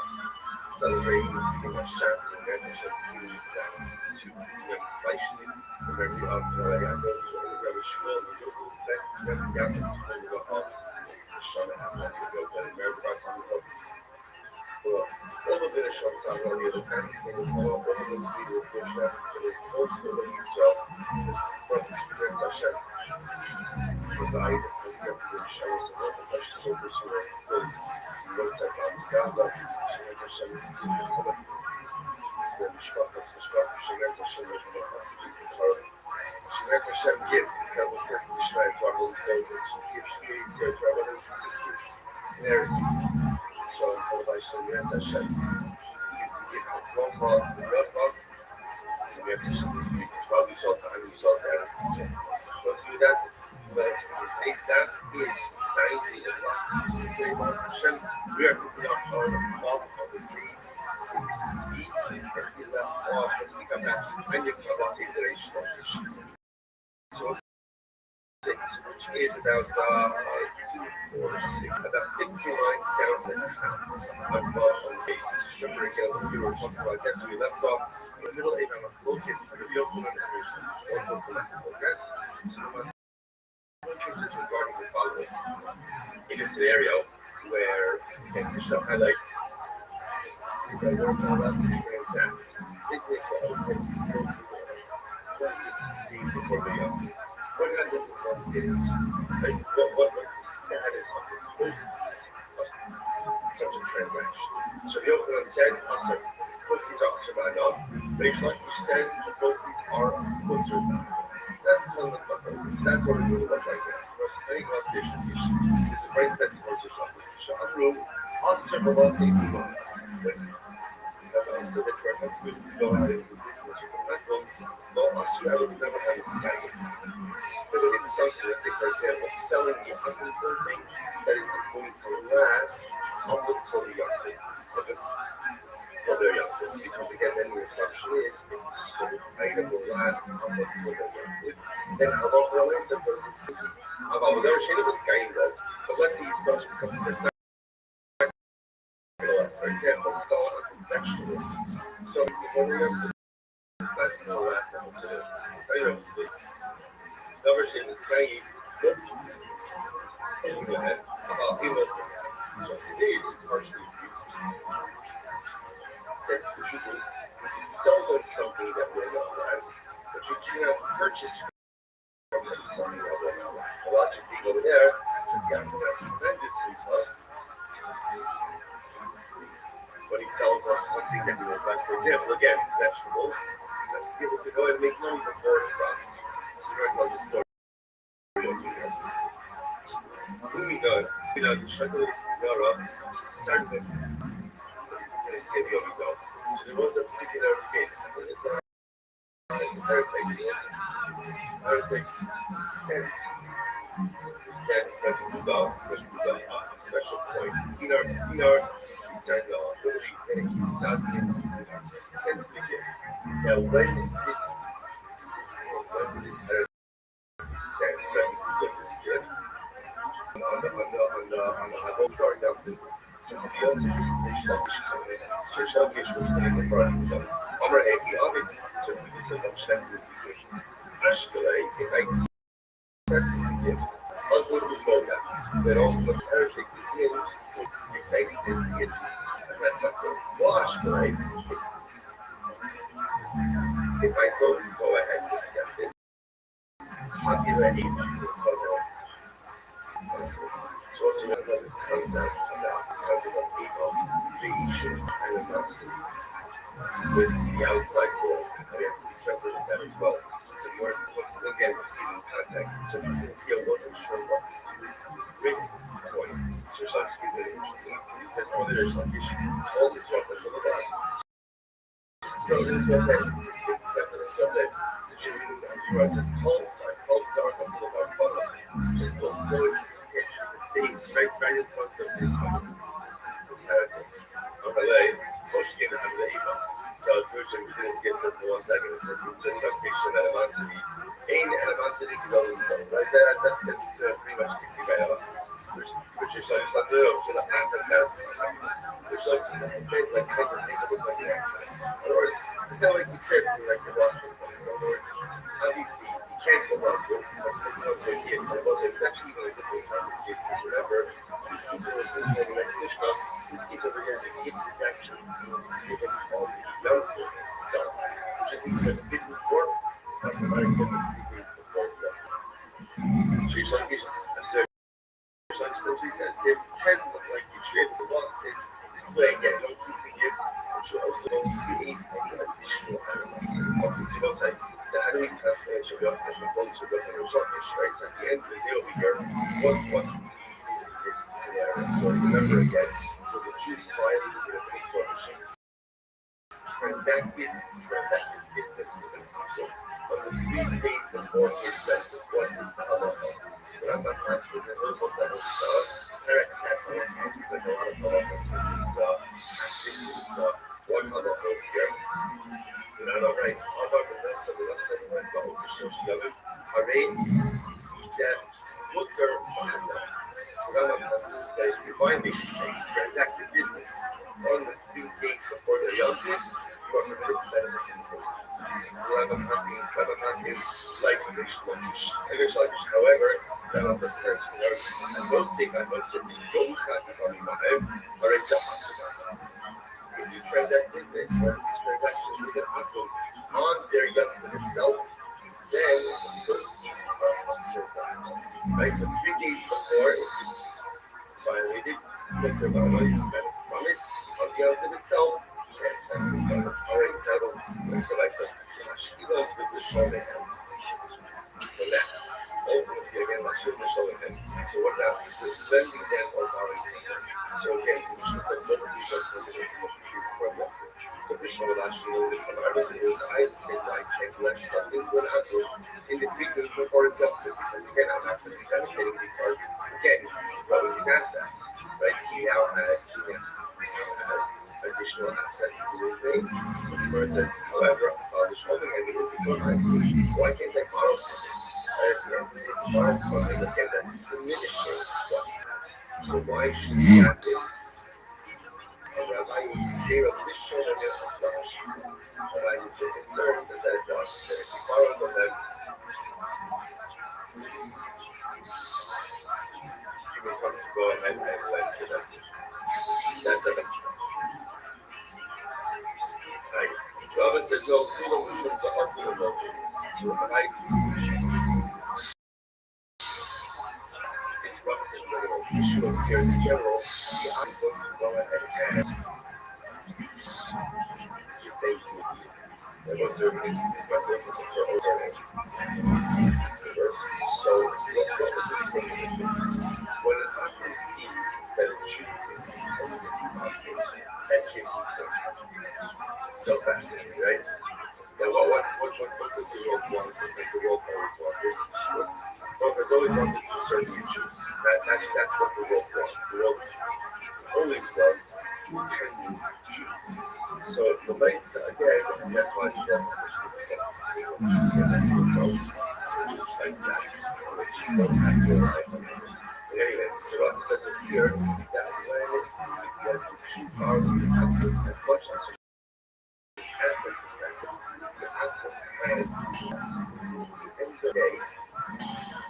celebrating Sima Shas and Reddition to legislation. The memory of Rabbi Shmuel, Rabbi Yaakov, Shana Hamlet, and Mary Rothschild. A little bit of shots on the other time. So we'll call up one of those video push that to the first of the Israel. From Hashem. Provide for the showers of what the precious soldiers who are killed. Once I found the stars of Hashem. The Mishpachas, Shemet Hashem, the hostages, the Torah. Shemet Hashem gives the Kabbalah said to Mishnah to our holy soldiers. She gives communities to our brothers and sisters. In Eretz. So I'm told by Shemet Hashem. To give us love for the love of we have to probably saw time we saw that it's let's see that let's take that is sign the Hashem we are putting up on the top of the grade 6B about 2, 4, 6, about 15 lines down from the top. I'm on the basis of sugar again. We were talking about this. We left off in the middle eight on a focus for the real woman and there's one for the focus. So one case is regarding the following. In a scenario where you should highlight the work on that transact business or before video. What happens in one is like what's the status of the proceeds of such a transaction? So the Yochanan said, "Asr, proceeds are asr ba'anah." Reish Lakish says the proceeds are mutter ba'anah. That's the that's what we look like this. Versus any classification is the price that's supposed to shop. Sha'amru, asr ba'asr simon. Because I said that you're not going to go out and do business from that goes, well, asr would never have a sky. But if it's something, let's say, for example, selling you something that is going to last up until the yachting. For their yachting. Because again, then the assumption is if the sold item will last up until the yachting, then how about the release of this piece? How about the shade of the sky though? But let's say you sell something that's not going to last. For example, you sell vegetables. So before the yachting, it's not going to last up until the yachting. Never seen the sky. Let's go ahead. About people. So today it's partially used. That the truth is, you can sell them something that will not last, but you cannot purchase from them something that will not last. A lot of people over there, yeah, that's tremendous stuff. When he sells us something that will last, for example, again, vegetables, that's able to go ahead and make money before it drops. So he tells a story. He does the shuttle, started, and he said, here we go. So there was a particular kid. It's a perfect. Perfect. Sent doesn't move out, but a special point. He said, and he sent the gift. Now, when this said that he took this gift on the sorry, now so he also Reish Lakish was sitting in front of him. Amar Eki Avid, so he said, I'm checking with the gift. Ashkelay, if I accept the gift, also was told that. But also, the Arabic is in, if I extend the gift. And that's not good. Well, Ashkelay, if I don't go ahead and accept it, popularity because of so also one of this concept about because of people creation and the with the outside world. We have to be trusted with that as well. So you are supposed to look at the scene in context. So you can see I wasn't sure what to do with coin. So there's like Stephen he says, oh, there's like issue. All this stuff, there's something about just throw it into a bed. You are just cold side. Cold are also about fun. Just go through it. Face right in front of this character. Okay, pushing and Eva. So, Georgia, we didn't see it for 1 second. We're considering a picture of animosity. Ain't animosity going so. Right there, that's pretty much the guy off. Which is like something else in the past and that. Which like, like, take a look like an accent. In other words, it's not like you trip like the Boston place. In other words, obviously, you can't go wrong with it because it wasn't actually going to different kind of case because remember, this case over here is the recognition of this case over here, the gift is actually given all the example itself, which is even a big report. It's not very good these days to form that. So you're like, he says, they tend to look like you trade the lost in this way again, don't keep the gift, which will also don't create any additional elements. So how do we translate your work and the bonus of the result right? So at the end of the day over here, what do you do in this scenario? So remember again, so the Jew finally is in a big portion. Transacted business with an apostle, but the 3 days before his death, what is the halacha? But I'm not asking the herbals that will start. Eric has no hands, like a lot of halachas, activities, one halacha over here. Right, about the rest of the lesson, but also shows the other. He said, Mutter like however, that of the search, and most thing I must have don't have to come in my own, or it's a hospital. If you transact business, or if these transactions with an apple on their yacht itself, then the proceeds are a surprise. Right? So 3 days before it violated the money from it, on the yacht itself, and already incredible. Let's go back to she loves the show they have. So next, ultimately again, let's show the show again. So what now? Lending them or borrowing them. So again, we should say both of these are from them. So we show that she will come out of the I think I can let something to an apple in the 3 days before it's up because again, I'm not going to be benefiting because again, he's growing his assets. Right? He now has additional assets to his name. So the person says, however, the shopping I need to go why can't I borrow from it? It's borrowed from him again that's diminishing what he has. So why should he have it? Rabbi would say that this shows that there's a flash. Rabbi is concerned that if you borrow from them, you will come to go ahead and lend to them. That's a right. Rabbi said, no, we don't show the husband of love. So Rabbi is Rabbi says, no, the issue of here in general, I'm going to go ahead and give things to you. So what's the my purpose for overhead? So what was really saying is this. When an actor sees that a Jew is independent of him, that gives him so fascinating, right? Now, what does the world want? What does the world always want? The world has always wanted some certain Jews. That's what the world wants. The world always wants independent Jews. So the base again, and that's why the world has such difficulties. Just like that. You don't have to life on this. So anyway, so Rabbi says here that when Jew powers as much as asset perspective, the outcome has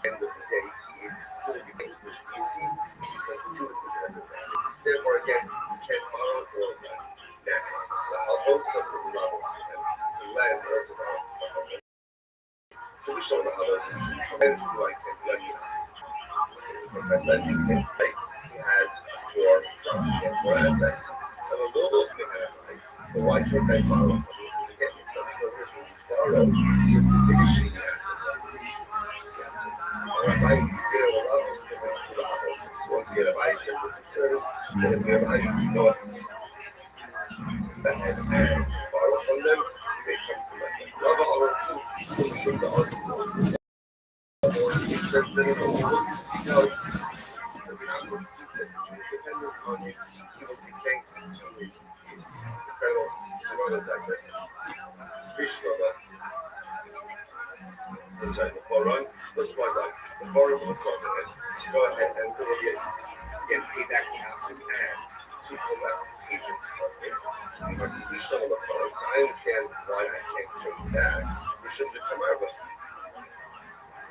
end of the day, he is still a debate with beauty, he's like the Jew is dependent on it. Therefore, again, you can't borrow or lend. Next, I'll both something levels to them, to lend or to borrow. So we show the others, and like lending. But lending him, right? He has more funds, he has more assets. And a little bit right? But why can't I borrow from you? Because again, it's such a borrow, you're diminishing the assets of the Rabbi consider the levels given to the levels. So once again, Rabbi said we're concerned that if we're allowed to go ahead and borrow from them, they come to lend them. Rabbi our should the husband says that it only works because we're not going to see that dependent on you, you will be changed in some ways. Incredible. I'm going to digress. Krishna was. Sometimes the Quran, let's find out. The Quran will come ahead. So go ahead and we'll again pay back the house and so we go back to pay this department. We show the Quran. So I understand why I can't pay that. We shouldn't come out of it.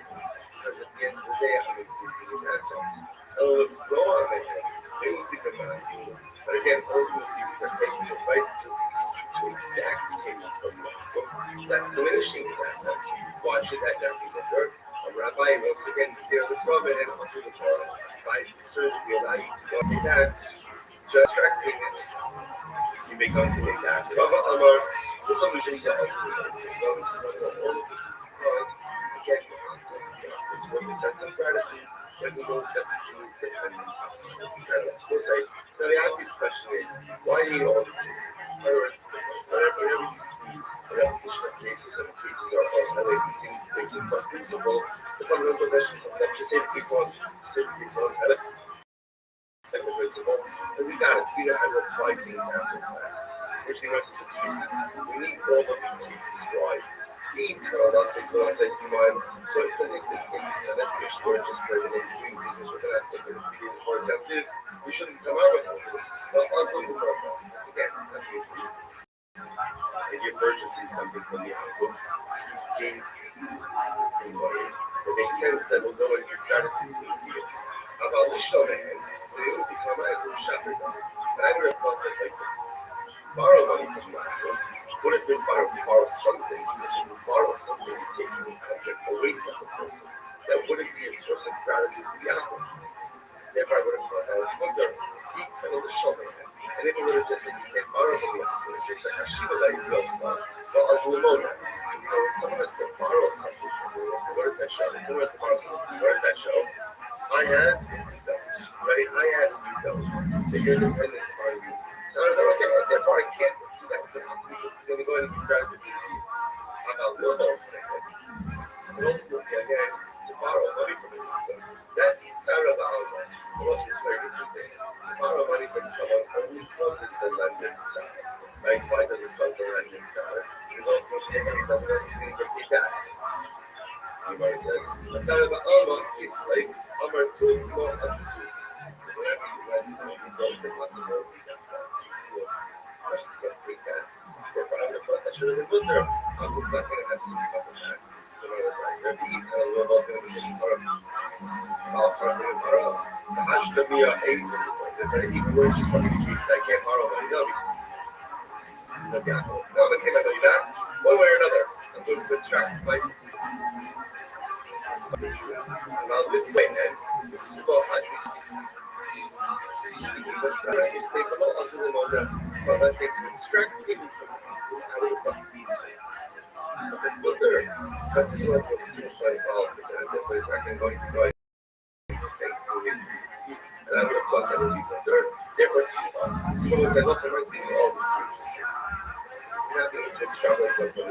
Because at the end of the day, I'm increasing his assets. So if we go on it, they will see the value. But again, ultimately, these are patients right to exact payment from them. So that's diminishing his assets. Why should that not be deferred? Rabbi, once again, zero the 12 and under the Torah. Rabbi is concerned if you allow you to go do that, to extract payments. You may consider that. Rabbi Amar, solution to ultimately because again, it's when the sense of gratitude when he knows that the Jew is dependent on. So the obvious question is, why do you all these cases? In other words, whenever you see a repetition of cases and cases are all see basic principle, the fundamental question comes up to say the case once, had a technical principle, and we got it. We know how to apply things after the fact. Which the message is true. We need all of these cases right. I'll say, so if that fish were just president doing business with that, for example, we shouldn't come out with it. But also the problem is again, obviously, if you're purchasing something from the outpost, being It makes sense that we'll go and give gratitude to his deity. About Lishoman, they would become a good shepherd. And I would have thought that, like, borrow money from you would have been fine to borrow something, because when you borrow something, you take an object away from the person. That wouldn't be a source of gratitude for the apple. Therefore, I would have thought, he kind of the shoulder. And if it would have just said, you can't borrow from the apple, it's like a shiva that you will sell. Well, as a limona, because when someone has to borrow something from you, so what does that show? When someone has to borrow something, what does that show? I have you don't, right? I have you don't. So you're dependent on you. So I don't know, okay, therefore I can't do that for him, because he's going to go ahead and give gratitude to you. About Lil's and ultimately, again, to borrow money from him. That's Sarah Ba'alma, which is very interesting. To borrow money from someone only causes the lending side. Right? Why does it cause the lending side? Because ultimately, he doesn't understand what he got. Somebody says, Sarah Ba'alma is like, Amar Tul Mo Antus. Whatever you lend, you don't get lots of money. That's why you get paid back. Therefore, I would have thought that should have been put there. I'm not going to have some couple back. So I was like, Rabbi, I don't know what's going to be shaking for him. I'll come to him. The hash to be a haze or something. Even though it's just fucking cheese, I can't borrow money. No, the apples. No, but can I tell you that? One way or another, I'm going to attract my. Now, this way, man, this is about hadris. Let's take a lot of the model, but let's extract him from out of the sun. But that's what they're, because it's what we'll see by involved. That's why I can go into my thanks to his beauty. And I would have thought that would be the third difference. Someone said, look, there must be all the streets. You're not going to travel from the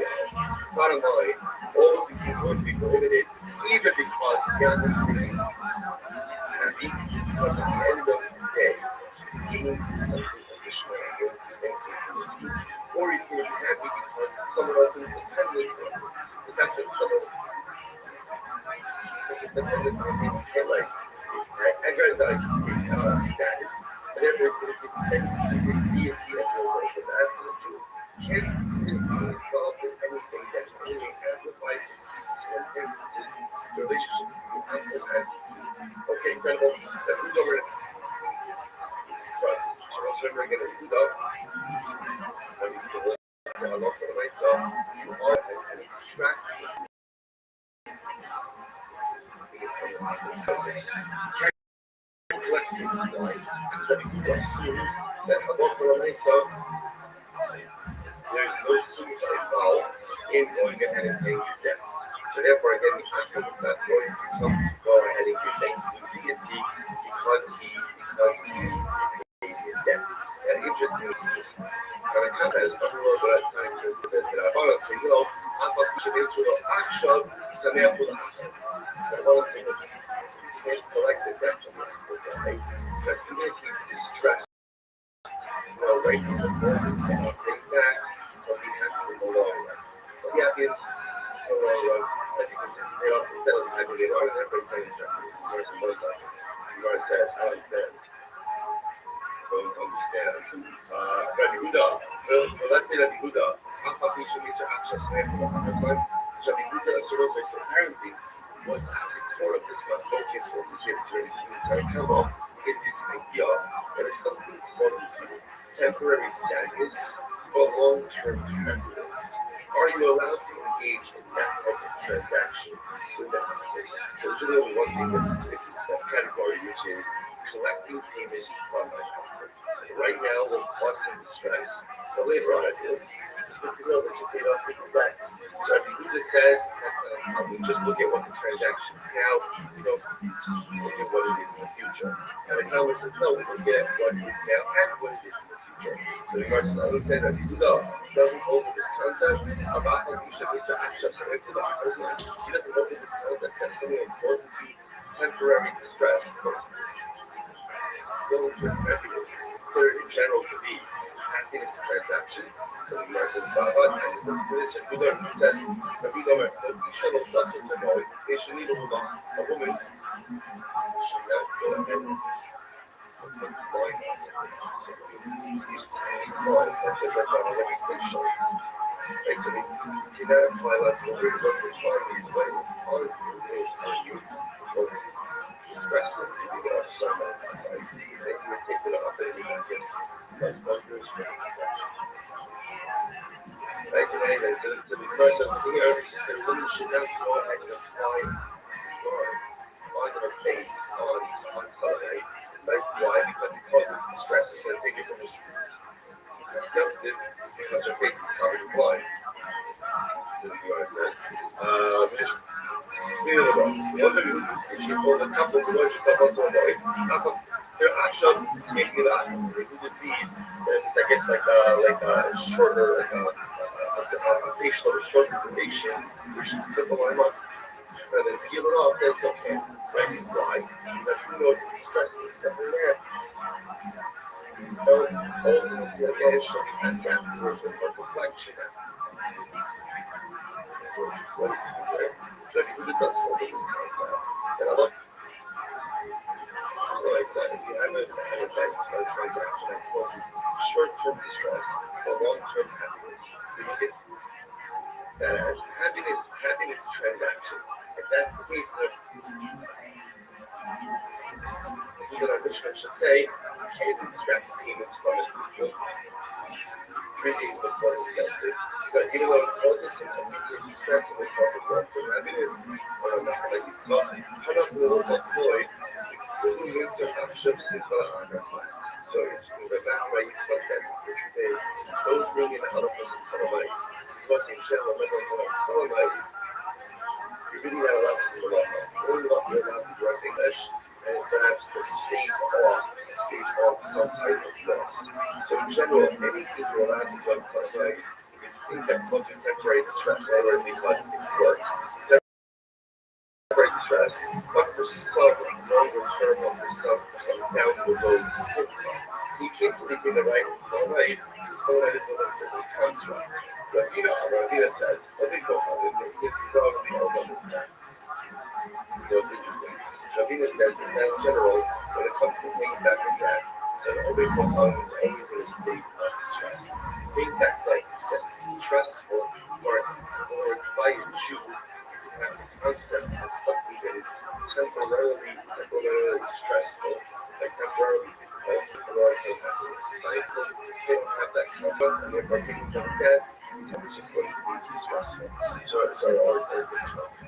bottom line, all of these things would be prohibited, even because the other thing, because at the end of the day, he's giving something additional and going to thanks to his beauty. Or he's going to be happy because someone else is dependent on him. The fact that someone is dependent on his headlights, his aggrandized status, and therefore he's going to give thanks to his deity as a result of that. Can't be involved in anything that only amplifies and increases or enhances the relationship between us and his deity. Okay, incredible. That we go over so let's remember again, we go. When you can look at a lot for myself, you are and extract collect this line, so you assumes that a lot for myself, there's no sins involved in going ahead and paying your debts. So therefore, again, the Akhir is not going to come to go ahead and give thanks to the deity because he paid his debt. And interestingly, when it comes to some of the time that I want to say, you know, I thought we should answer the Akhshab, Sameh for the Akhshab. But I want to say that you can't collect the debt from the Akhshab, right? Because even if he's distressed, you know, right, he's a burden to take back, but he happy in the long run. Was he happy in the long run? I think it's paid off instead of having it on every paying Japanese. There's both sides. Gemara says, I understand. Don't understand. Rabbi Huda, let's say Rabbi Huda, Rabbi Huda is apparently what's at the core of this focus of the kids during the come up is this idea that if something causes you temporary sadness for long-term happiness, are you allowed to engage in that type of transaction with that? So there's only one thing that fits into that category, which is collecting payment from my partner. Right now, we're causing distress, but later on, I feel it's good to know that you paid off your debts. So if Buddha says, that's not a problem, just look at what the transaction is now, you know, look at what it is in the future. And the Talmud says, no, we look at what it is now and what it is in the future. So the Gemara says that Buddha doesn't hold to this concept about how you should reach access to the person. He doesn't hold to this concept that someone causes you temporary distress. Long-term happiness is considered in general to be happiness transaction. So the Gemara says, Baba, and this position, Buddha says, that we don't have the shuttle sussing to go, they should need a woman should not go ahead and take the mind out of things. So we used to use the mind, but they're not going to let me think, basically, You gotta find out what you're looking for these ways. All you do is argue or stress it. You get upset about it. Then you take it off and you just less bunkers for the right today, so because of here, the woman should not go ahead and apply on her face on Sunday. Right? Why? Because it causes distress. It's going to take it from it's disgusting because her face is covered in blood. So the Gemara says, she pulls a couple to watch a couple of boys. They're actually speaking about included these. It's I guess like a shorter a facial short information. You should put the line up and then peel it off. That's okay. Right? Why? That's no stress something there. Ultimately, again, she'll send afterwards with her reflection. But he does hold this concept. And I look. Like I said, if you have an event or a transaction that causes short-term distress or long-term happiness, you look at that as happiness transaction. If that case of even our mission should say, you can't extract payments from it 3 days before the safety. Because even though it causes some immediate distress and it causes long-term happiness, or nothing like it's not, how about the little possibility? So interesting that that way he says the truth is don't bring in other person's color because in general when I'm color light you're really not allowed to do a lot more. You're allowed to do English and perhaps the stage off some type of loss. So in general anything you're allowed to do on color light is things that cause you temporary distress, in other words because it's work. Stress, but for some longer term or for some down the road symptom. So you can't really bring the right because all that is a little simple construct. But you know how Ravina says, let me go on it, if you go on this time. So it's interesting. Ravina says that in general, when it comes to being back and that, so the Obey Kohan is always in a state of distress. Being back is just stressful or by a Jew. Have the concept of something that is temporarily stressful, like temporarily difficult, or happiness. Right? They don't have that concept, and therefore things like that, so it's just going to be stressful. So always very difficult.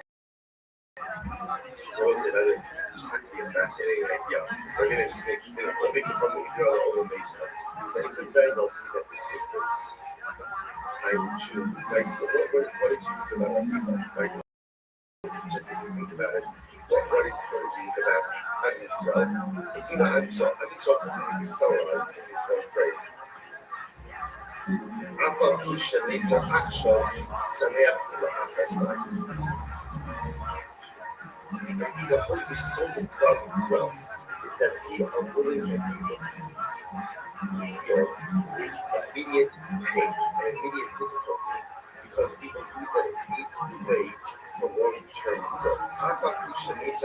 So I said that is just like be a fascinating idea. We're going to say, let me come with your other Mesa. Then it could very well be that the difference. I would choose, like, what is unique about it? Like, just if you think about it, what is unique about Avisol? You see that Avisol completely summarized in this one phrase. Afa Pisha needs an action, Sameach L'Achasman. The Holy Soul of God Israel is that we are willing to deal with immediate pain and immediate difficulty because we believe that it keeps the way for long-term growth. It's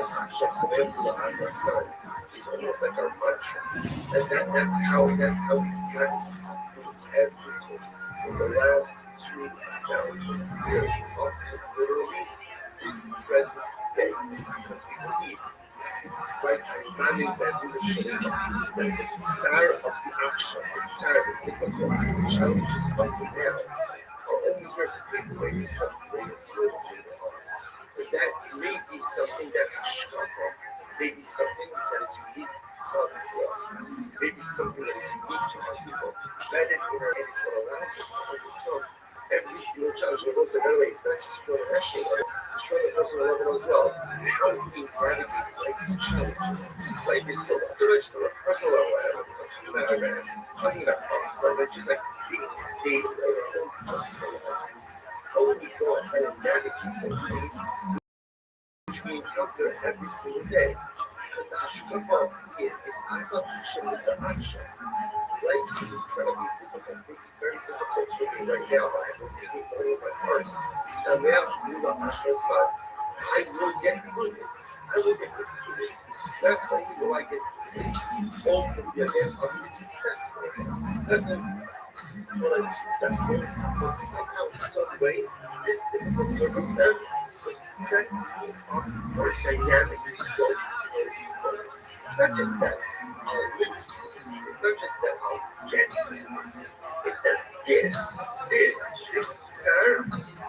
almost like our mantra. And that's how we got as people in the last 2,000 years up to literally this present day. Because we believe, right, understanding that we should that the desire of the action, the desire of the difficulties, the challenges of the now are only here to take away to some greater good. But that may be something that's a shkafa, maybe something that is unique to ourselves, maybe something that is unique to our people. That in our head is what allows us to overcome every single challenge. And also, by the way, it's not just for the nation, it's for the personal level as well. How do we navigate life's challenges? Life is still not just on a personal level. I'm talking about personal level, just like day-to-day personal lives. How do we go ahead and navigate those things which we encounter every single day? Because the hashkafa here is action, it's an action. Life is incredibly difficult, very difficult for me right now, but I hope you can say in my heart, Sameach Mula Achazman. I will get through this. I will get through this. That's only will I get through this. Ultimately, again, I'll be successful. will I be successful? But somehow, some way, this difficult circumstance will set me up for a dynamic growth. It's not just that I'll lift things. It's not just that I'll get things. It's that this serve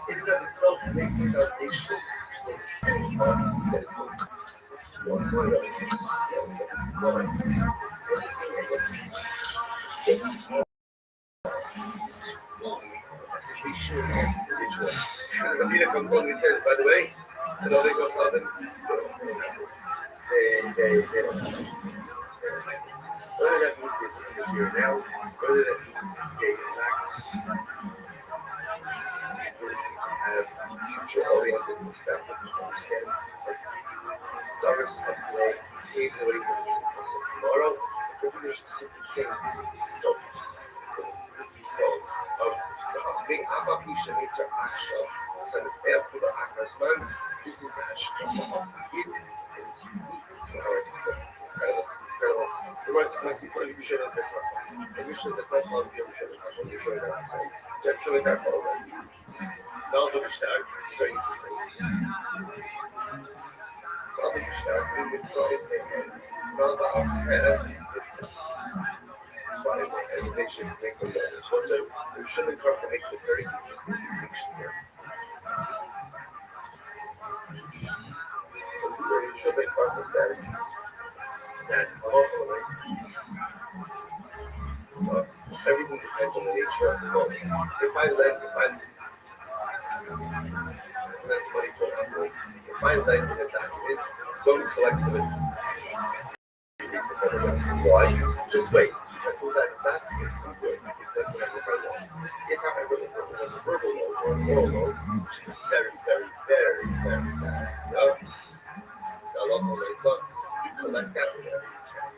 in and of itself makes the foundation for the same one that is going to this one word of it is one that is going this one thing that is this is one as a nation, as an individual. And Rabbi comes along and says, by the way, you know, they go tell them, they don't have this. They don't have this. They don't have this. Whether that means they're here now, whether that means days back, have future-oriented perspective to understand that service of play takes away from the simplicity of tomorrow. The British is simply saying this is so. This is so. Being Abapisha makes her Aksha, the son of Bethel, the Akasman. This is the Hashkafa of it. It is unique to our people. Incredible. So, what's the story you should have been talking about? You should have thought of you should have talked about. You should have said. So, actually, that's all right. Sal do Mishnah, very interesting. Sal do Mishnah, we would throw it in. Well, the Akasman, and they should make some damage. So, we should have talked makes a very interesting distinction here. We should make part of says that so everything depends on the nature of the moment. If I lend money to an envelope, if I lend in a document, don't collect from it. Why? Just wait. As soon as I have that, I'm good. I can collect whatever I want. If I have it as a verbal loan or an oral loan, which is very, very, very, very bad. So you collect that with every check.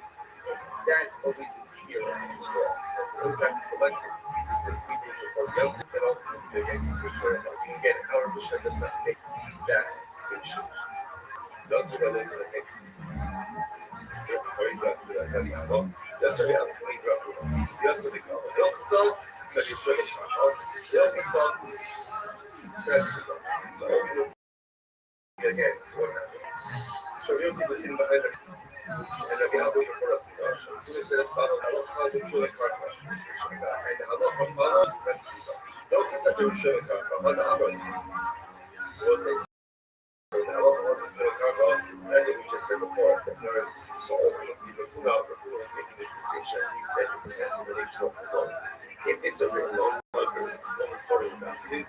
That's always in fear of the loss. So if you have to collect it, you said 3 days before jump, then ultimately again, again, our Mishnah does not make that distinction. Those are others that make again, so what happens? So you'll see the scene behind it. And Rabbi Rothschild for us. So they said, "Father, how do you show the car?" And Allah follows. Don't you say you show the car? Allah, was they so now as we just said before, that there is so many people who are making this decision. He said it presents the nature of the law. If it's a written law, it's so important document.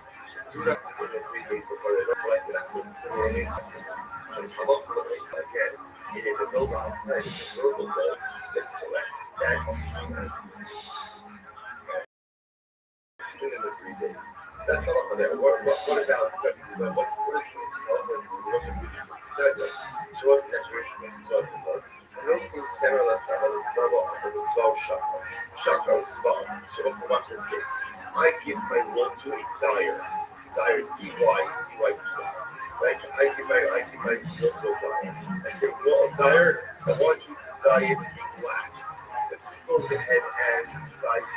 Do not put it 3 days before they don't collect it afterwards. And Allah again, it is a those outside of the verbal law that collect that as soon as within the 3 days. So that's a lot of that. What about what is the was the naturation of the book? And those things several of some of those verbal under the small shaka is small. So let's watch this case. I give my loan to a dyer. Dyer is D-Y. Right? I give my loan to a dyer. I say, well, dyer, I want you to dye it black. But he goes ahead and dyes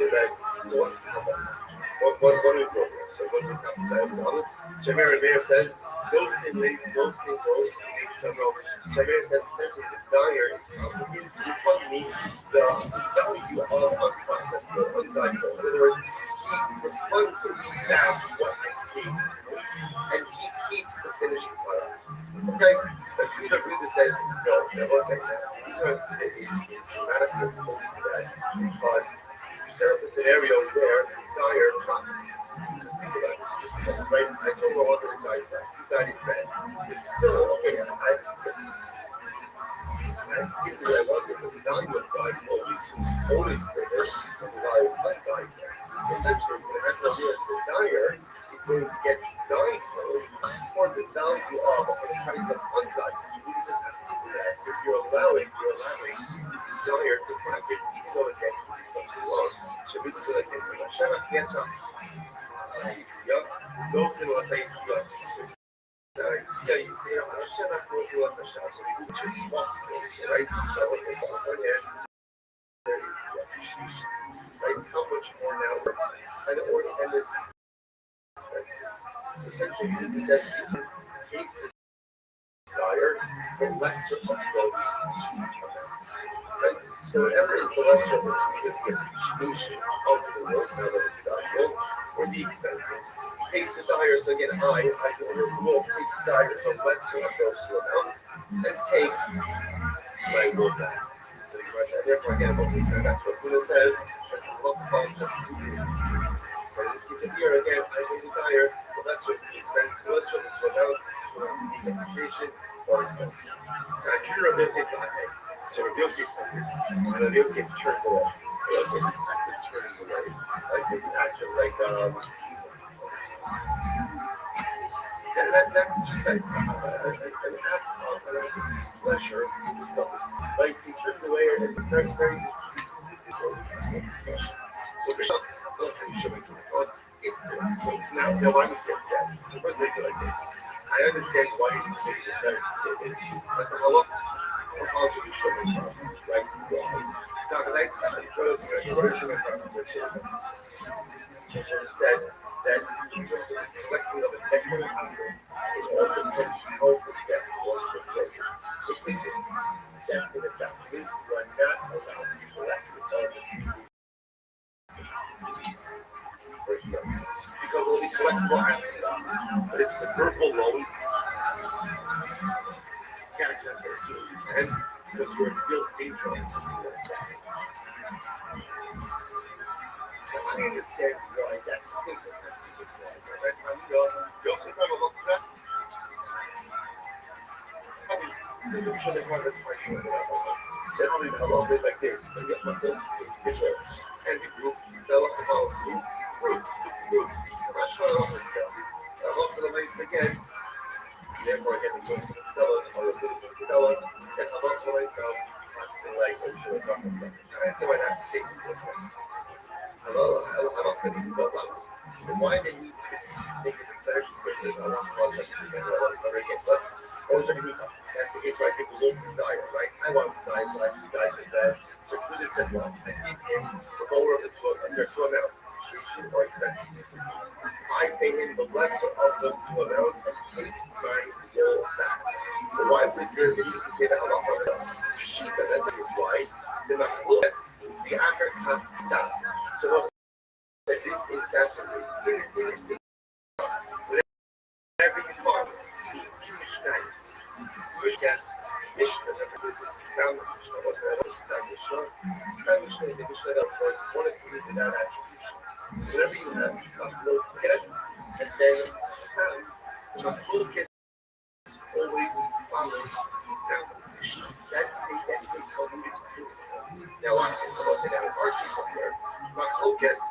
it red. So what's the problem? What do we progress? So what's the problem? Shamir Rabbeinu says, no single, make some wrong. Shamir says essentially the dyer is complicated to fund me the value of unprocessed or undyed gold. In other words, he refunds back what I gave to him, and he keeps the finished product. Okay? But Peter Buddha says, no, that wasn't that. These are dramatically opposed to that, but set up a scenario where the dyer profits. Just think about this. Right? I told my mother to dye that. You dyed it red. It's still okay. I give you what I want, but the value of dye always greater than the value of that dye. So essentially, it's going to have to be the dyer is going to get dyed for the value of, for the price of undyed. So we just have to do that. If you're allowing the dyer to profit, even though it gets something wrong. So we just like this. Hashem Akiesa. No sin was a Yitzia. Yitzia, Hashem Akiesa was a Shah. So we do 2 plus, right? So what's the one here? There's depreciation. Right? How much more now? And this expenses. So essentially, he says you pays the buyer the lesser of those two amounts. Right? So whatever is the lesser of the depreciation of the work, now that it's done, or the expenses, he pays the buyer. So again, I will pay the buyer the lesser of those two amounts and take my work back. So you write that. Therefore, again, Moses says that's what Buddha says, and Allah calls them in this case. But in this case of here, again, I pay the buyer the lesser of the expense, the lesser of the two amounts of depreciation or expenses. Sanjura Rabbi Yosef Lahei. So Rabbi Yosef did this, and Rabbi Yosef turned away. Rabbi Yosef is active turning away. Like there's an action like and that's just like an act of displeasure of this. Like he turns away and it's very, very discussion. So Bishop showing because it's there. So now why we say that? Because they say like this. I understand why you think it's better to stay in, but the halakha calls you showing from, right? So the night what is showing from? So said that in terms of this collecting of a technical power, it all depends how the debt was portrayed. It makes it definite that we are not allowed to collect all the because it will be collectible after that. But if it's a verbal loan, you gotta collect it as soon as you can because you're in real danger of so I understand why that's thinking wise. At that time, you don't think I'm a look for that. I mean, I'm sure they want this question. Generally, the halal is like this. You get my books, and the group develop the policy. Group. I'm not sure I love this guy. I love the place again. Therefore, again, the group tell us, or the group tell us, that I love the myself, constantly like, I'm sure I'm talking about this. I say why that's taking the first. I don't think it's about that. And why they need to make it better, she says that I want to cause like this and all us, whatever against us. Always like that's the case where I think we will die, right? I want to die, but I think die so bad. So Buddha said, well, I give him the lower of the two, under two amounts, depreciation or expense increases. I pay him the lesser of those two amounts and take my will back. So why was there a need to say that Allah for Shita? That's why the Machlus, the Akar can't stop. So this is fascinating. Whenever you find Jewish names, Jewish guests, Mishnah, that is established, established in the Mishnah that one of the without attribution. So whenever you have Maflo guests, and then the Maflo guest always follows established. That is a Talmudic principle. Now, I say that in our case up there, Maflo guests,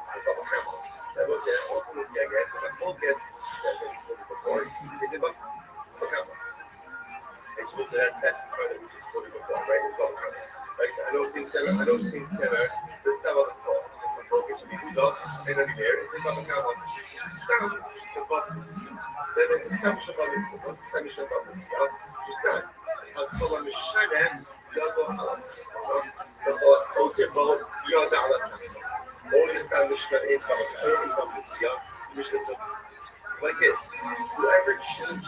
that was an ultimately again, but focus that we quoted before is about Bakama. And so that part that we just quoted before, right? Is Bakama. Right? I know Sin Center, the Sabbath is called. So the focus would be Buddha, and then there is a Bakama. Establish the buttons. Then there's established above this. Once established above this stuff, just that. Al-Kola Mishana, Yado Halam. The Osebo, Yada Halam. Always established that income like this. Whoever changes,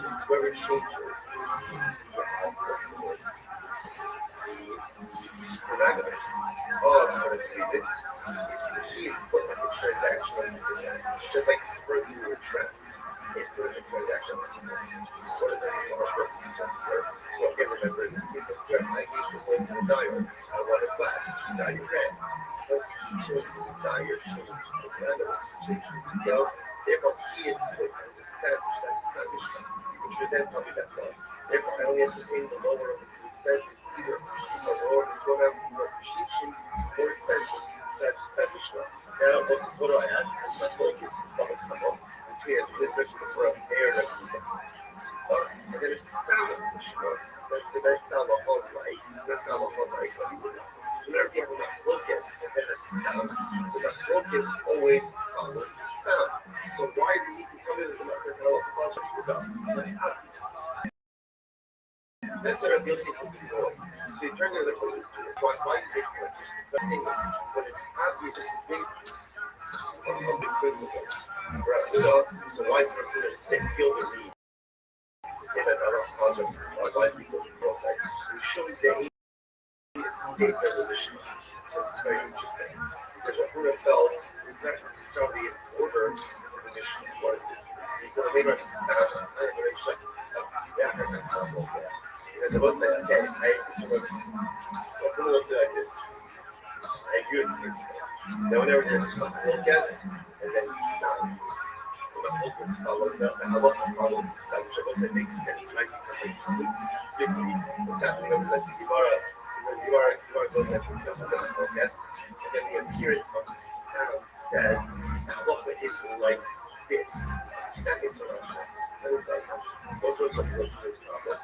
parameters of he is put like a transaction on this account. Just like suppose you were trends, it's put like a transaction on this account. So does any of our purposes on this verse. So again, remember in this case of trend, I use the point to the dial. I want it flat, now you're red. Because he changed the entire change the parameters, changed the details, therefore he is put and established that established, which would then tell me that point. Therefore, I only have to pay the lower of the two expenses, either lower the two amounts of appreciation or expenses. So I've established that. Now, what do I add? My focus is public level, which we have this mentioned before, I'm there, and then establish, that's not the whole right, that's not the whole right. So whenever you have enough focus, and then a stamp, so that focus always follows the stamp. So why do you need to tell me that the halacha follows the Buddha? That's obvious. That's what Rabbi Yosef was for. So you turn to the why big principles? When it's obvious, just big principles. So why for the sick feel the need? To say that our cause of our life people will say we shouldn't be a safe position. So it's very interesting. Because what Buddha felt is not necessarily in order for the mission of what exists. Because they were stopped in a relation of this. Because I will say, okay, what Buddha will say like this. I agree with the principle. Then whenever there's a focus, and then stop. The focus follow the halacha follow the stop, which I will say makes sense, right? What's happening over the Gemara goes and discusses the focus, and then the appearance of the sound says the halacha is like this. That makes a lot of sense. That makes a lot of sense. Those are some of his problems.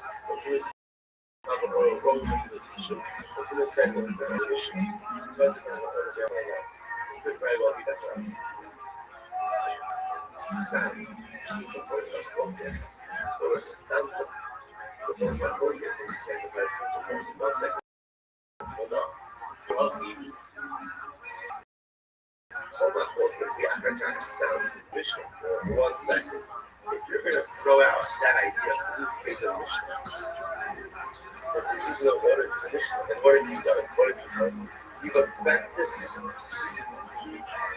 Or wrong position. What can I say about the issue? But it could very well be that stand before the focus, or to stand before the focus, and you can't imagine for 1 second. Hold on. Hold on, focus. The African stand position for 1 second. If you're going to throw out that idea, please say the mission. But this is a water mission. And what have you done? What have you done? You've affected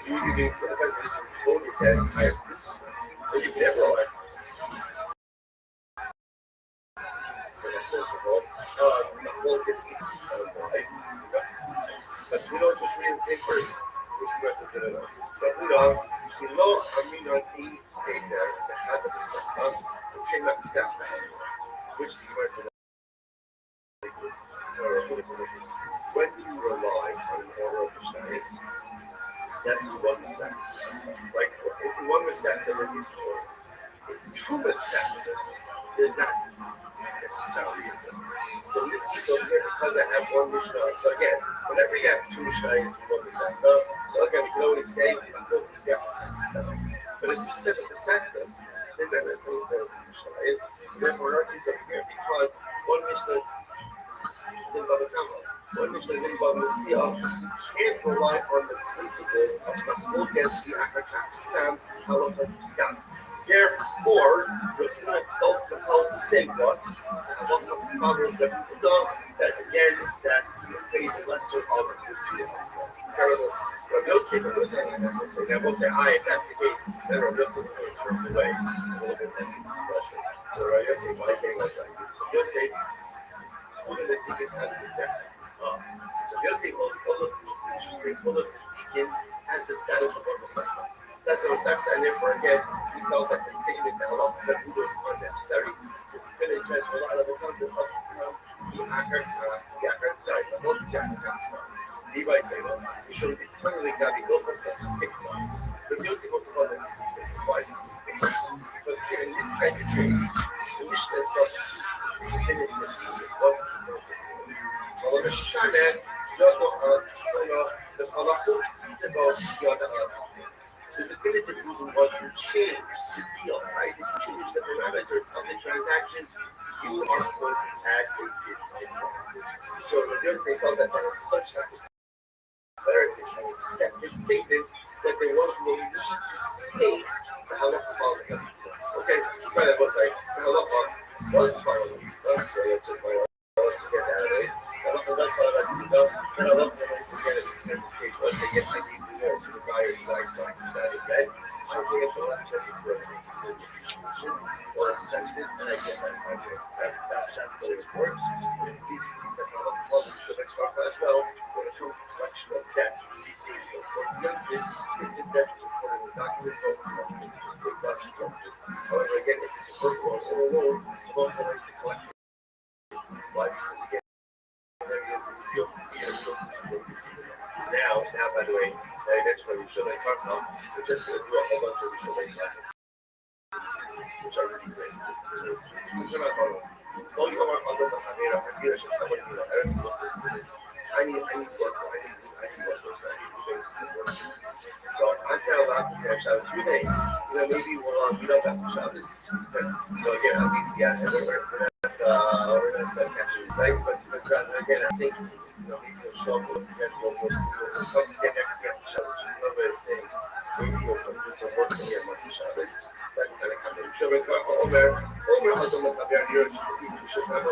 you quoted that entire principle. So you've never learned principle. The whole gets right? But we know which real in person, which the rest of the know. So we know, you know, Amino Eid say that the heart of the Satan, the train of the Satan, which the rest of the when you rely on an order of Mishnahis, that's one Masech. Like, if one Masech, then it is more. It's two Masechs. There's not necessarily a difference. So in this case over here, because I have one Mishnah, so again, whenever you have two Mishnahs and one Masech, so again, we can only say, but if you set up Masechs, there's not necessarily the Mishnah is. So therefore, our case over here, because one Mishnah is in Baba Kama, one Mishnah is in Baba Mitzvah, can't rely on the principle of Machol against the Akakak Stam, Halacha Stam. Therefore, Rav felt compelled to say what? That again, that you pay the lesser of the two parallel. Rav Yosef will say, and we'll say, if that's the case, then Rav Yosef will turn away a little bit in the discussion. So Rav Yosef, why can't I like this? Rav Yosef, who did the secret have the second? So Yosef holds full of the secret has the status of a second. That's what it's after, and therefore again, we felt that the statement that Allah that Buddha is unnecessary because he couldn't address a lot of the content of the Levi said, well, you should be totally got the focus of sick one. So Yosef was one of these things. Why is this thing? Because here in this kind of case, the Mishnah itself is definitively wasn't supposed to be. All of a sudden, the halachos about Yada. The definitive reason was to change the deal, right? If you change the parameters of the transaction, you are going to add a disadvantage. So the Yosef felt that is such a clarification and accepted statement that there was no need to state the halakha. Okay, so that was like the halakha was following. Okay, just my to get that away. That's how I do know. And I love the once again in this case, once again, I need to know to the buyer's like that again. I bring up the last for or expenses, and I get that project. That's the way it works. With BTC technology, should expect as well when it comes to collection of debts. For example, if the debt is recorded in documents, just take that. However, again, if it's a personal or a loan, loan is collected. Why? Because again, now, by the way, next one we should talk about, we're just going to do a whole bunch of visual which are really great. I need so I'm kind of allowed to say Shabbos today. Maybe we'll meet up after Shabbos. So again, at least, yeah, and we're Right? But again, I think maybe you'll show up and you'll come stand next to each other. Another way of saying maybe you'll come do some work here once you show this. That's kind of coming. Sure, Omer has almost up here. You should have a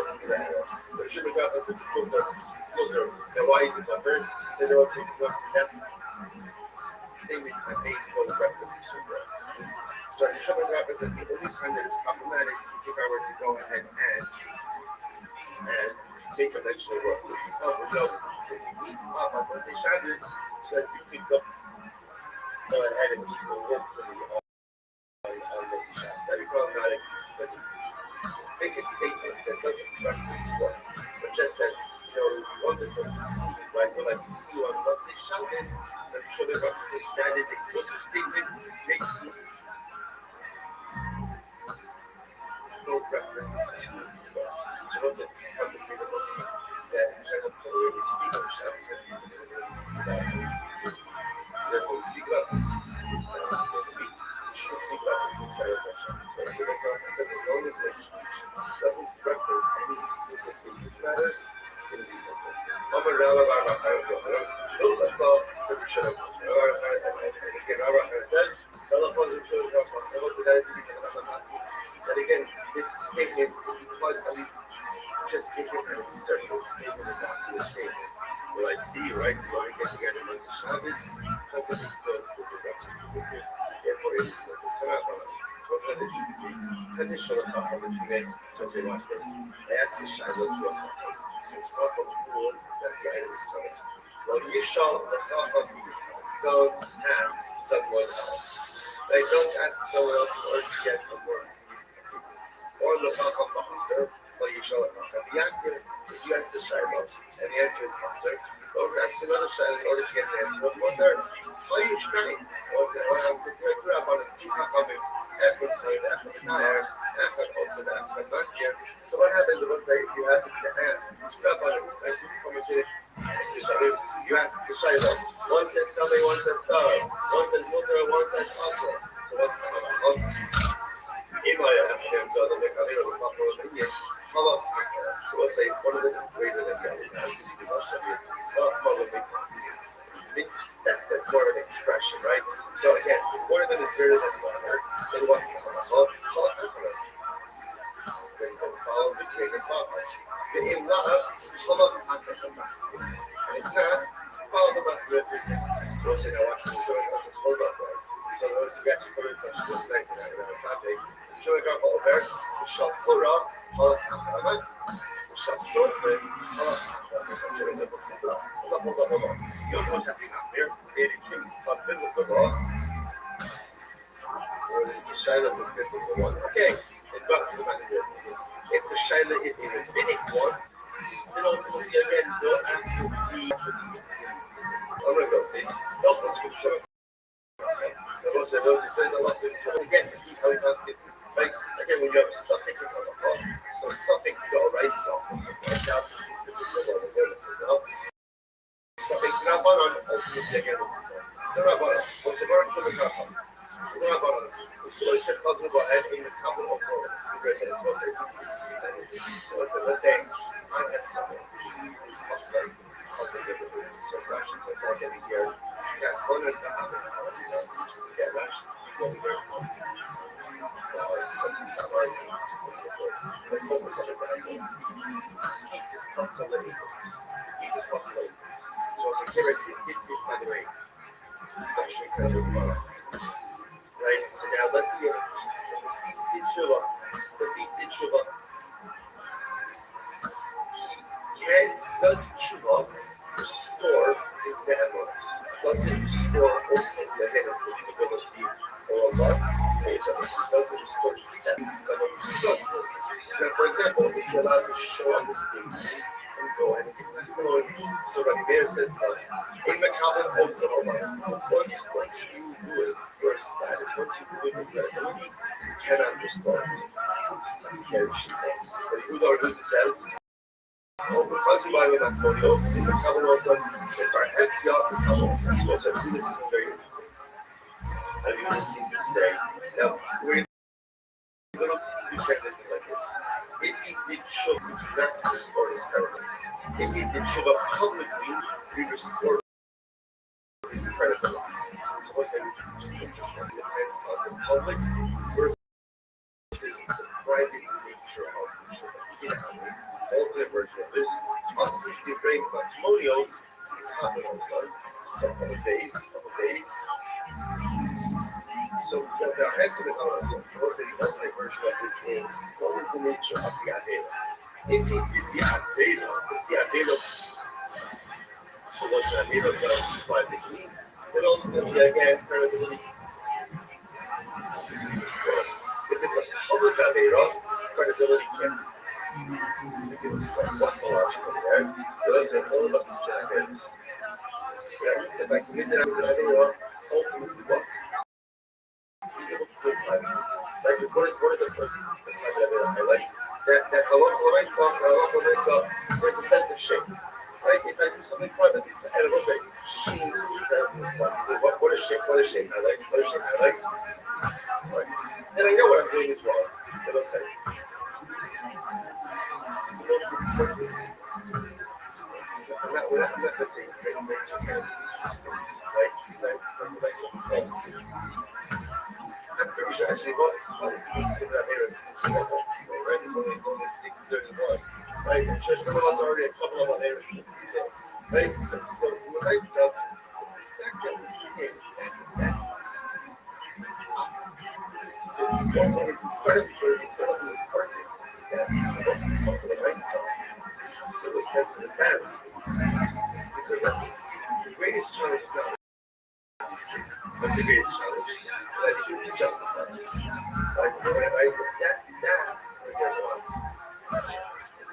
so you should have a smoker. Now, why is it covered? They don't take steps. Statement I made for the reference to so the showing reference is the only time that it's problematic is if I were to go ahead and make a mention of what we know. On Wednesday Shabbos, so that you could go ahead and do the work for the on Wednesday Shabbos. That'd be problematic. Make a statement that doesn't reference what, but just says, wonderful to see you, right? When I see you on Wednesday Shabbos, that showing reference that is a good statement, makes you no reference to it wasn't complicated that general already speak on Shabbos has been therefore we speak about we should speak about this kind of Shabbos. As long as my speech doesn't reference any specific business matters, it's going to be different. Rabbi Rothschild says, that again, this statement implies at least just taking at its surface, isn't a document statement. Well, I see, right? So I get together on Shabbos because it makes no explicit reference to business, therefore it is not the also, that is the case. And this shows up on the Trinity, so they watch this. I asked the Shiloh to a so it's not what's rule that the item is selling. Well, you shall don't ask someone else. Like, don't ask someone else in order to get a word. Or the officer, but you shall the answer. If you ask the Shiloh, and the answer is answer, don't ask another Shiloh in order to get the answer. But wonder, how you trying? What's that? I'm prepared to have on a effort also that I'm not here. So what happens is if you happen to ask, scrap on it, like you conversation, you ask the Shiloh. One says Tame, one says Tar, one says Mutter, one says Asa. So what's the Asa? So let's say one of them is greater than the other. That's more of an expression, right? So again, if one of them is greater than the other, then what's the halacha? Then follow the king and follow. And if not, follow the method. We'll say, now watch me show you. Let's just hold up, right? So notice we actually put in such a thing for that topic. Showing our whole bear, we shall pull up, we shall soften, hold on. You don't know what's happening out there. It is not biblical law. The Shiloh is a biblical one. Okay, if the Shiloh is a rabbinic one, then ultimately again, don't have to be. I'm going to go see. Help us with showing. Those who say the law again, he's how he wants it. Right? Again, when you have something in the law, so something go right, something not on ultimately again. They're not on. What's the word? They're not on. They're not on. The should cause me go ahead in the couple also. What they're saying, I have something. It's possible. So questions are for getting here. Yes, one of the get rush. Let's focus on it. Keep this possibilities. So as a carrot, this is by the way, sexually kind of lost. Right? So now let's see the fifth tshuva. Does tshuva restore his networks? Does it restore ultimately again his believability or Allah? Does it restore his steps? So for example, if you're allowed to show on this page and go and give testimony, so Rabbi Meir says in the Kabbalah also once you do it, your status, once you do it with credibility, you cannot restore it. That's scary shit. But Yehuda says, because you are in Antonio's, in the Kabbalah also, if our Hesya, the Kabbalah says, also, this is very interesting. And you seem to say, now, you this is like this. If he did show, that's to restore his credibility. If he did show up publicly, we restore his credibility. So what's that? Depends on the public versus the private nature of the show. You know, the ultimate version of this. Us different testimonials, some of the days. So the estimate also was that the ultimate version of this is what is the nature of the Adela. If he did the Adela, if the Adela was an Adela done by the king, then ultimately again, credibility. If it's a public Adela, credibility can't be restored. What's the logic of that? Because that all of us in Japanese. But at least if I committed Adela, ultimately what? He's able to do it like what is a person I like that halacha myself, there's a sense of shame. Right? If I do something privately, and I will say, shame is what a shame I like, right? And I know what I'm doing is wrong, and I'll say, I'm not going to say great things for him. Like something called sin. I'm pretty sure actually what is right? It's only 6:31. Right? I'm sure some of us already a couple of Averas in the day. Right? So with myself, the fact that we sin, that's what is incredibly important is that with myself, feel a sense of embarrassment. Because at least the greatest challenge is not but the greatest challenge that you to justify these things. That's where there's one.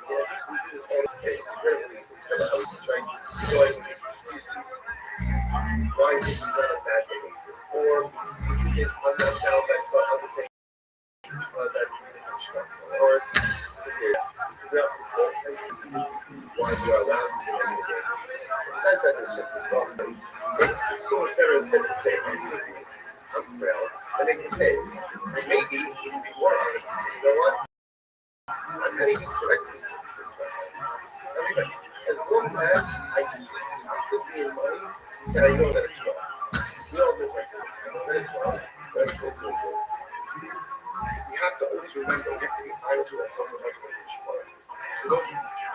We do this all the day. It's incredibly obvious, right? So I make excuses why this is not a bad behavior. Or because I'm not bound by some other thing because I'm really constructive. Or why you are allowed to do any of it. Besides that, it's just exhausting. It's so much better instead to say, I'm frail, I make mistakes. And maybe you can be more honest and say, you know what? I'm not even correct this. I mean, as long as I keep constantly in mind that I know that it's wrong. We all live like this. I know that it's wrong, but it's also good. We have to always remember, we have to be honest with ourselves and that's what we should want. So don't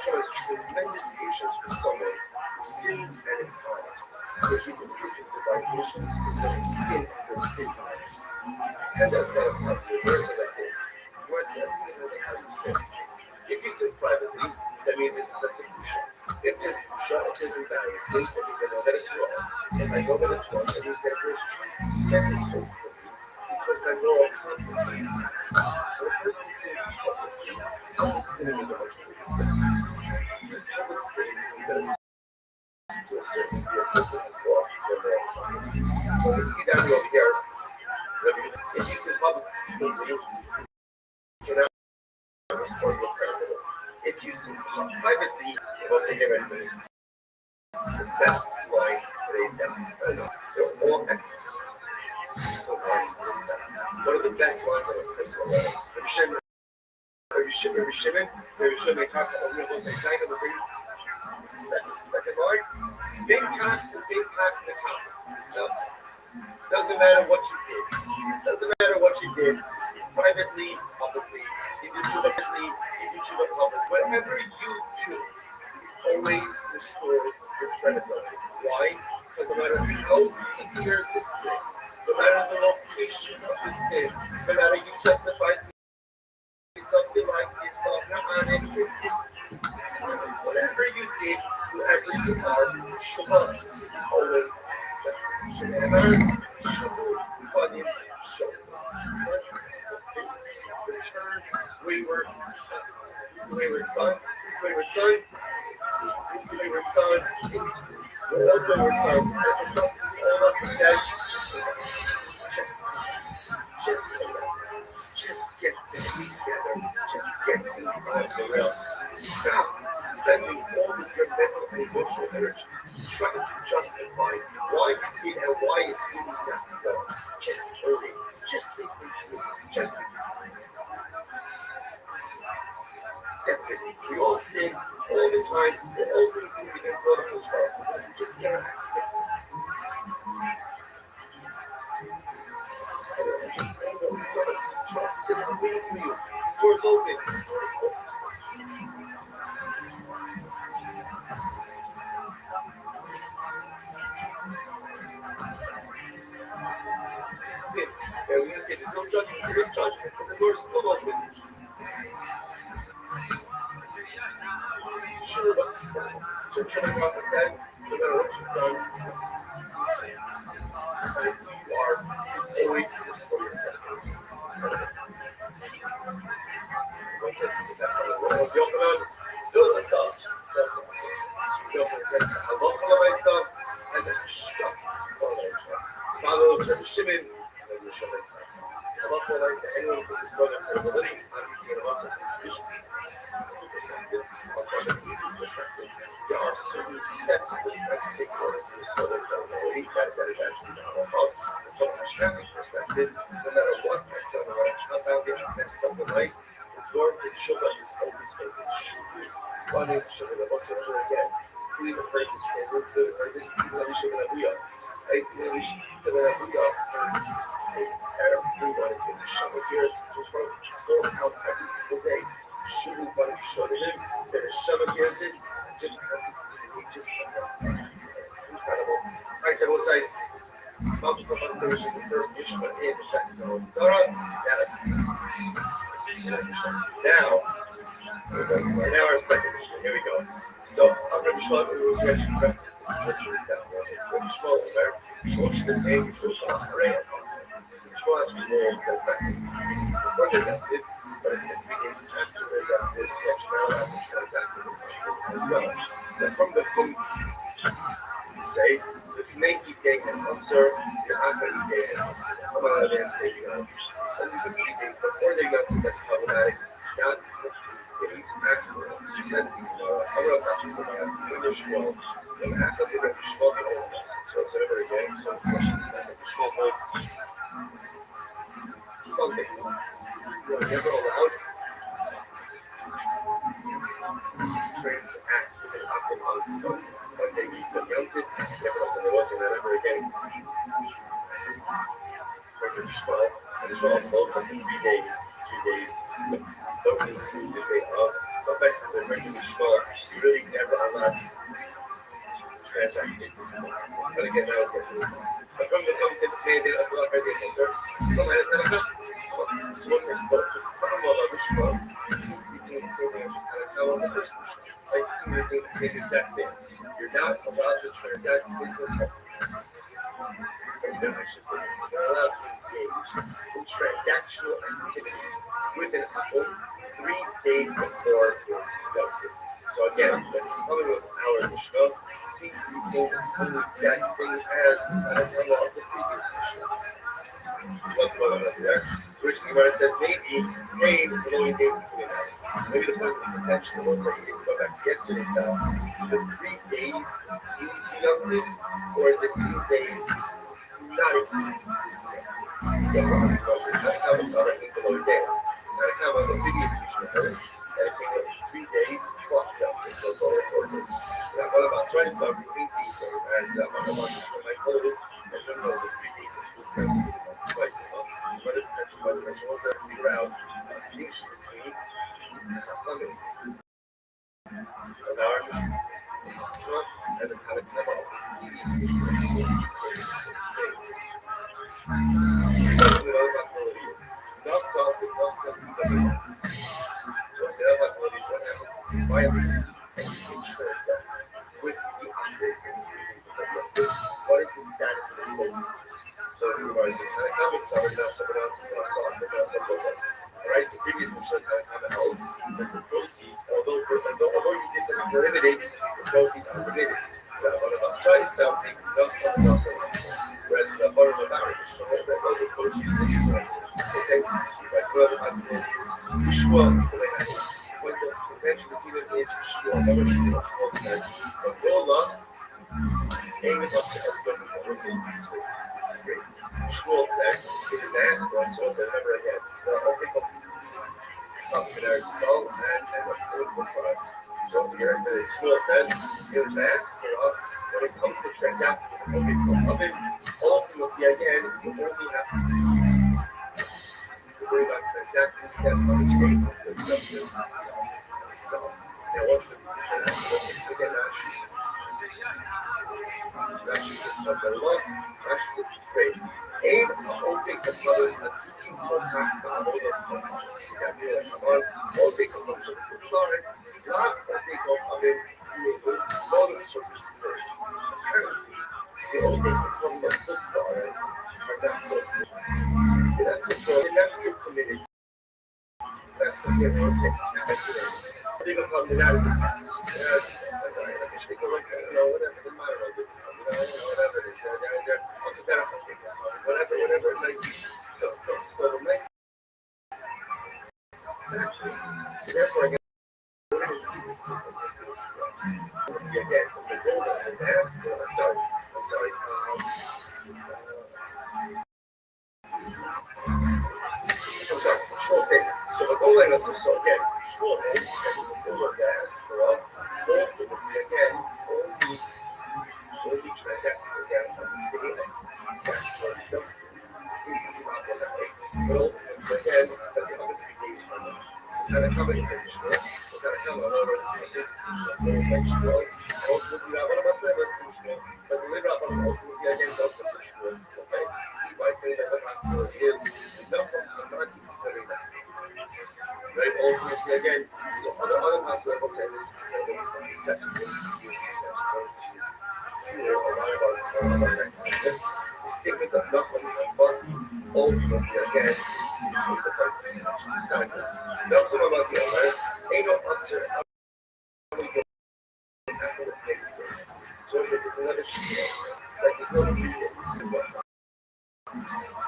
show us tremendous patience for someone who sins and is honest. If he consists of divine patience, then sin and dishonest. And that's not a problem. So verse like this. You are saying everything doesn't how you sin. If you sin privately, that means there's a sense of busha. If there's busha, if there's embarrassment, that means I know that it's wrong. If I know that it's wrong, that means that there's truth. That is hope for me. Because my moral compass is when a person sins publicly, public sin is a much bigger thing. Because public sin is that to a certain degree, a person has lost their moral compass. So let's get down over here. If you sin publicly, you cannot restore your credibility. If you sin privately, we'll say get ready for this. The best line today's down. They're all excellent. One of the best lines on a personal level. Rabbi Shimon, second line, big cock, no. Doesn't matter what you did. Doesn't matter what you did. Privately, publicly, you do privately, you do public. Whatever you do, always restore your credibility. Why? Because no matter how severe the sin, no matter the location of the sin, no matter you justify something like yourself, not honest, it's honest. Whatever you did, whoever you are, Shabbat is always accessible. Return wayward sons. Who's the wayward son? Who's the wayward son? Who's the wayward son? It's all wayward sons. All of us, he says, just get things together. Just get things off the rails. Stop spending all of your mental and emotional energy trying to justify why you did and why it's really not wrong. Just own it. Just think into it. Just accept it. says, I'm waiting for you. The door's open. The door's open. And we're going to say there's no judgment, there is judgment, but the door's still open. Sure, but so Rabbi Rothschild says, no matter what you've done, you are always restore your temple. That's not as well as Yochanan. Fill us up. Yochanan says, I love myself, and this is stuck for myself. Follows Rabbi Shimon, and Rabbi Shimon says, I love myself. Anyone who can restore their credibility is not easy to us from tradition. Perspective, from the previous perspective, there are certain steps in which has to take order to restore their credibility. That is actually not our fault. From a Shemitic perspective, no matter what I've done or how badly I've messed up in life, the door to Shuvah is always open. Shuvu, running Shuvah, the books over again. We even heard this thing, we've heard this even on the Shuvah Nabuya. Right? You know, we should put it up, we got everyone in the Shuvah here is just going out every single day. Shouldn't want to shut it in. Then a shaman hears it. Just incredible. All right, then we'll say, multiple conversations. The first Mishma and the second Zara. Now our second Mishma. Here we go. So, I'm Rabbi Rothschild, who was mentioned reference to the scripture is that Rabbi Shmuel is there. Shmuel should have named Shmuel Araya also. Shmuel actually named says that before they left it. But it's the 3 days after they got the Shmuel as well. But from the Chum, you say, if you make Yidei and Asr, you're not going to Yidei and come out of there and say, it's only the 3 days before they got to that's problematic, not the 3 days afterwards. She said, I'm going to talk to you about the Shmuel, and after they got the Shmuel, they don't know. So it's never again, so it's the Shmuel holds Sundays. You're never allowed transact with an option on Sunday. Yomtiv, never on Sunday was, and never again. Regular Shmuel, and as well also from the 3 days, don't include the day of. So effectively, regular Shmuel, you really never allowed transact business. But again, now it's just but from the time said the day, that's a lot of ideas. Don't let it tell you. Once I saw the problem of the Shmuel, you seem to be saying the same thing as how on the first Mishnah. Like, you seem to be saying the same exact thing. You're not allowed to transact business. You're allowed to engage in transactional activities with an apple 3 days before it's adopted. So again, when you're coming with the power of the Mishnah, you seem to be saying the same exact thing as the law of the previous Mishnah. So what's going on there? Which the Gemara says maybe paid is the only day between that. Maybe the point of contention was that he is going back to yesterday. The 3 days including or is it 3 days not including? So Tanakama saw that in the lower day. Tanakama, the previous Mishnah heard, and it's saying that it's 3 days plus the update. So it's all important. Now, one of us, right? So I'm 8 days, as one of us might hold it, and don't know the 3 days include twice a month. Whether the was to figure out the distinction between Chachamim and our Mishnah and the Tanakama. That's the other possibility is Nasa, what's the other possibility? What happens if you violate and you transact with the operator? What is the status of the proceeds? So the Gemara is Tanakama someone else, right? The previous Mishnah Tanakama held that the proceeds, although you did something prohibited, the proceeds are permitted. So one of us tries something, whereas the other of our Mishnah held that the proceeds are permitted. Okay, that's one of the possibilities. Yeshua, when the convention between them is Yeshua, another Yeshua said, but Yola, David must have something. This is great. Shmuel said, in the mass, Shmuel said, never again. All people come to their soul and the fruitful tribes. Shmuel says, in the mass, when it comes to transacting, all ultimately, again, you only have to worry about transacting. that much case of justice itself. Now, what's the position? Again, Rashi says, but the law, Rashi says, straight. Aim only controlling the people have to all those things. That means, all the people of stars, not all the people of it, bonus versus this. Apparently, the only people from the foot stars are not so free. They're not so committed. That's the thing I was saying. It's fascinating. They don't come to that as a pass. I just think of like, I don't know, whatever the matter is, whatever it is, whatever it might be. So nice. Fascinating. So therefore, I guess we're going to see the super again, from the goal and mask. I'm sorry. I'm sorry, short statement. So the goal line is so again, short and the gas for us, both would be again only transacting again on the data. But ultimately, again, the other 3 days from now. So kind of coming is additional. So kind of coming over is additional. Ultimately, I want to must have additional. But the liver up on ultimately again, not additional. Okay. He might say that the possibility is enough of the not doing that. Right? Ultimately, again, so other possibilities, I'm saying this is actually going to fuel a lot of our next segments. The statement of nothing, but ultimately, again, is the part that you actually decide. Nothing about the other. Ain't no usher. So it's like there's another sheet. Like there's no 3 days.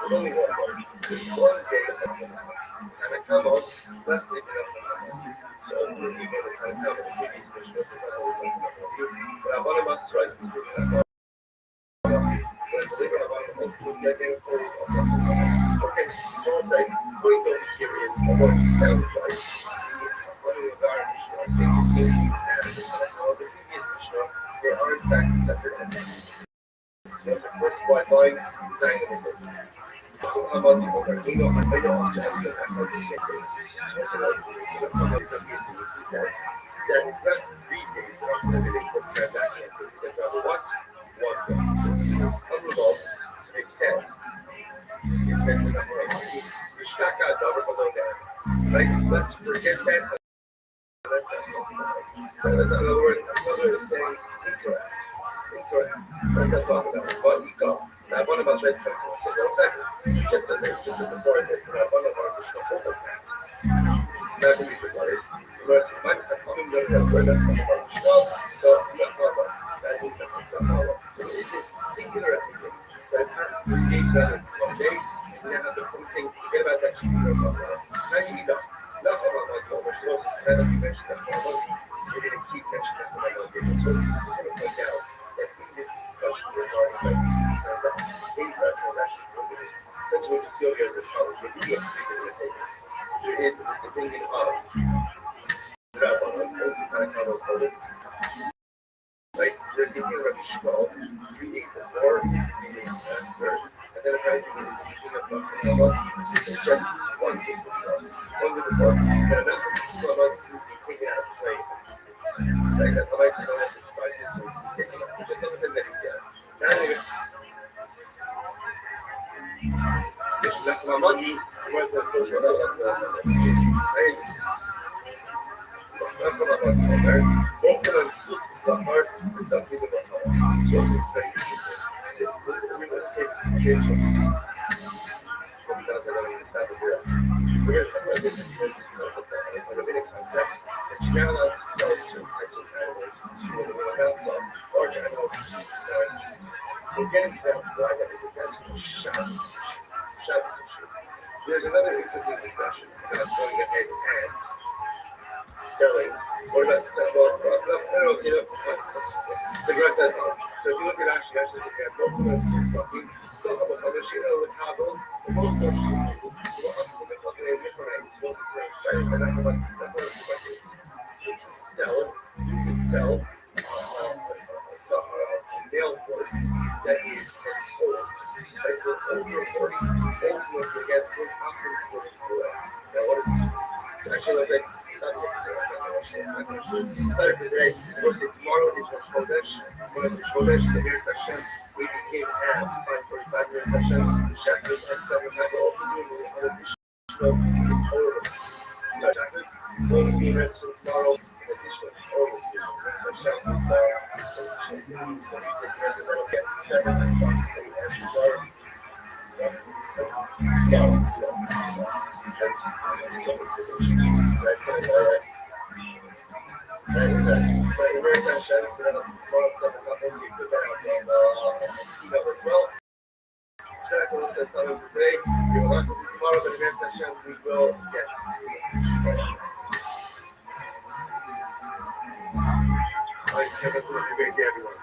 There's only one word. There's 1 day of nothing. And I come out less than nothing. So ultimately, by the time I come out, the previous mission is not only nothing. But I want to must write this thing. Okay, so I'm saying, point over here is what it sounds like the environment. I say you see how the previous mission, they are in fact separate entities. There's a first white line, design of the books. So how about the other? We know also have the campus. So that's the companies of the says that it's not 3 days of visiting the transaction. It's what? 1 day. So it's unresolved. So they said the number of right? Let's forget that. That's not that's another word. Another way of saying incorrect. That's not talking about it. But go. Now, one of us read so 1 second. Just said before I did. One of our additional that. Exactly what it is. So the rest of the mind is like, I'm going to where that's some of our show. So that's not about that. Means that's not follow. So it is singular everything. That happens 3 days that it's 1 day. And then have the thing, forget about that. Now you know. Nothing about my global sources. I don't mention that for we're going to keep mentioning that for my global sources. I just want to point out that in this discussion regarding things that transactions, essentially what you see over here is this how we see it. There is this opinion of like there's the opinion of Rabbi Rothschild 3 days before, 3 days after, and then apparently there's this opinion of just 1 day before. Wonderful. Now, that's what about since you take it out of play. Like, that's why I said, no surprises. So, just something that is there. Now, there's not my money. Was the first one right? That's what I'm about to say, right? Both of them suffer something about it. So, it's very interesting. We're going to say this is sometimes I don't understand the word. We're going to talk about this in a minute concept that you're not allowed to sell certain types of animals to large animals to Jews. We're getting to that why that is actually Shabbos issue. There's another interesting discussion about going ahead and selling. What about selling? Well, I don't see it. So Greg says, so if you look at actually look at both of us something. So I'm going to share with Cabo. Most of the people are looking at different angles. Most of the time, and I like this stuff. Like this. You can sell a male horse that is old. nice little over course. Ultimately, again, from after now, what is this? So actually, I was like, it's not started for today. We'll say tomorrow is Rosh Chodesh. When it's Rosh Chodesh, so here's Hashem. We became at 5:45 minutes Hashem. Shackles at 7. That will also do an additional disorders. So Shackles will also be ready for tomorrow. In addition to disorders, Hashem. So music resident will get 7 o'clock. So, yeah. So where's that show? So tomorrow, 7 o'clock, also you put that on email as well. Check on said something today. We will not do tomorrow, but where's that show? We will get. All right, that's a great day, everyone.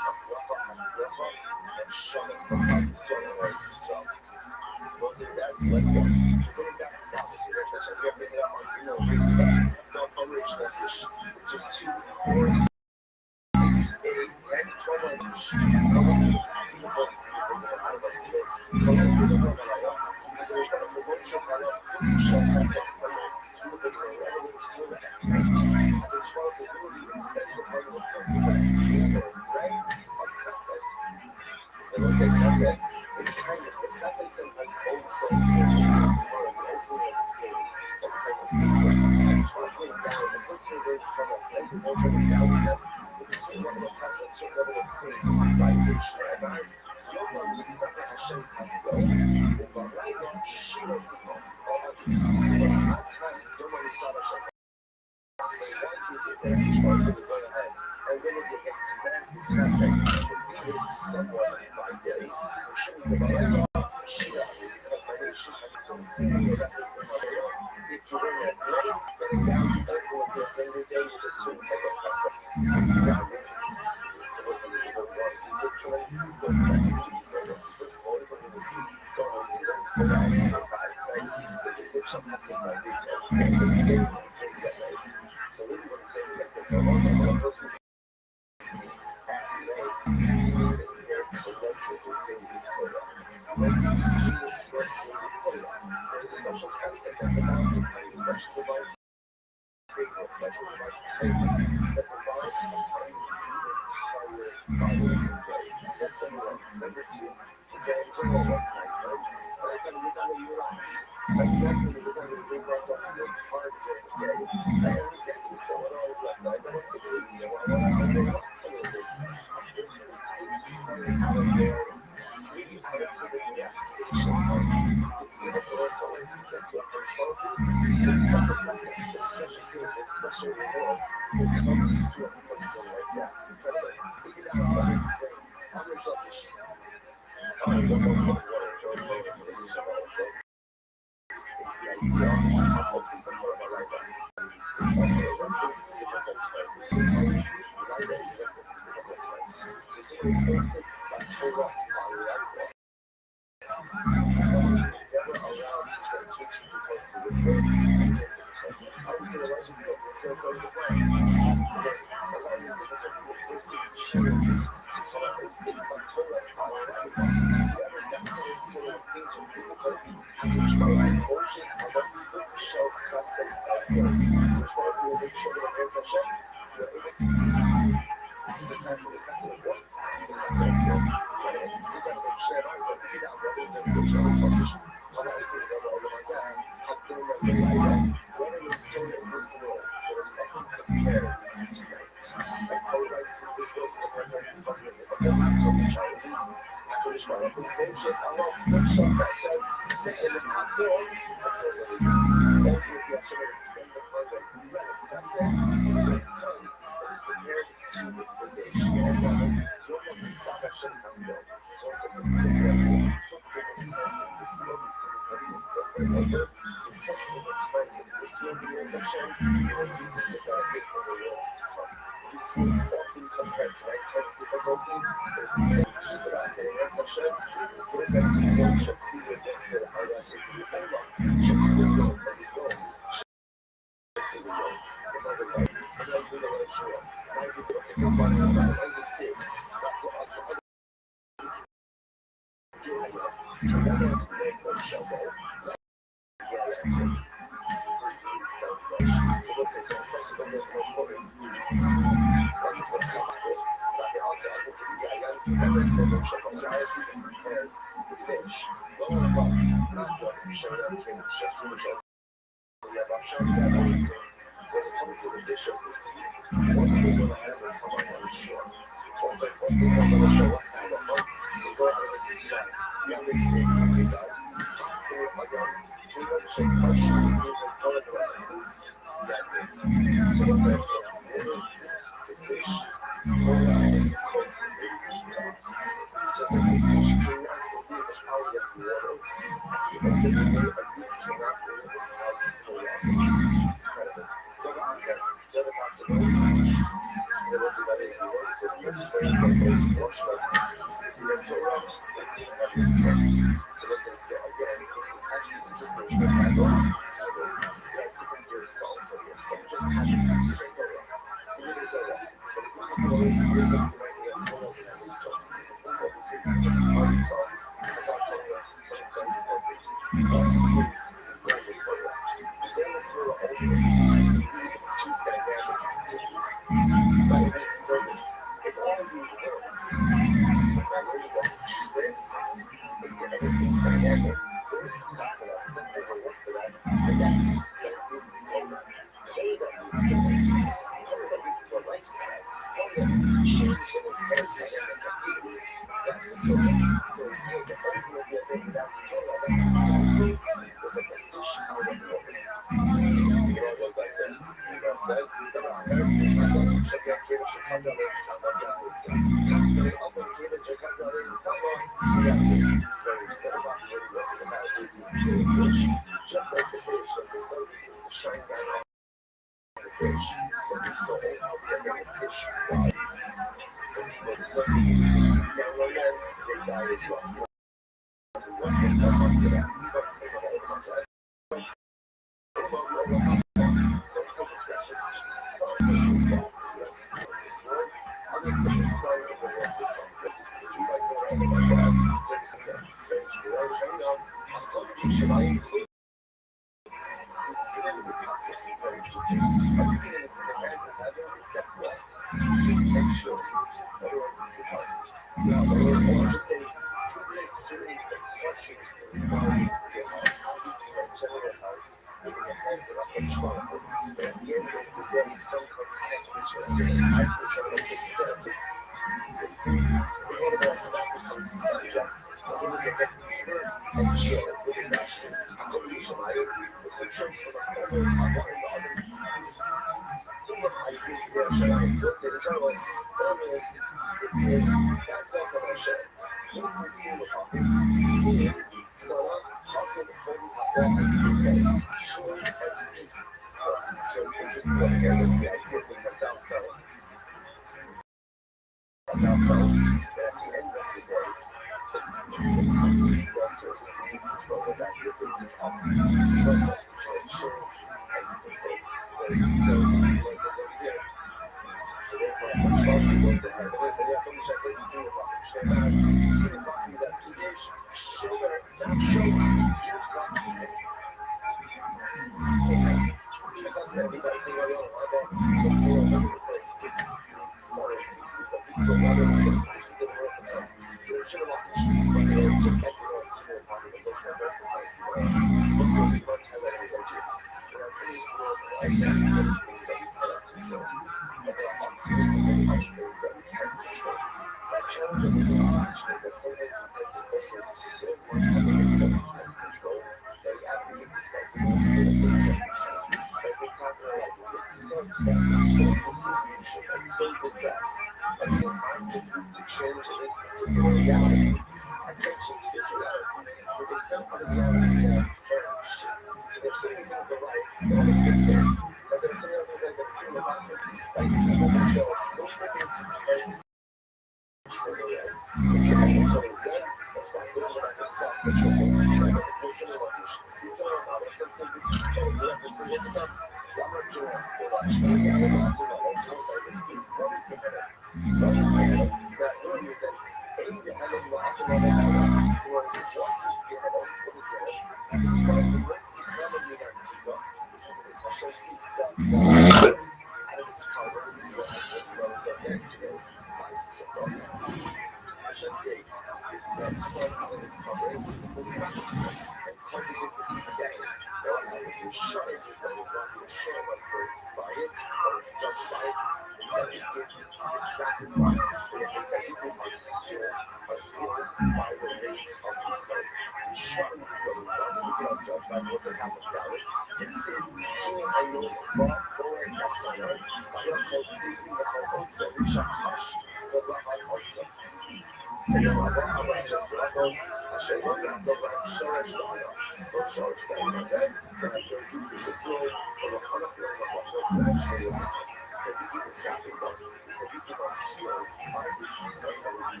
distracting, but it's a bit of a hero by this psychology.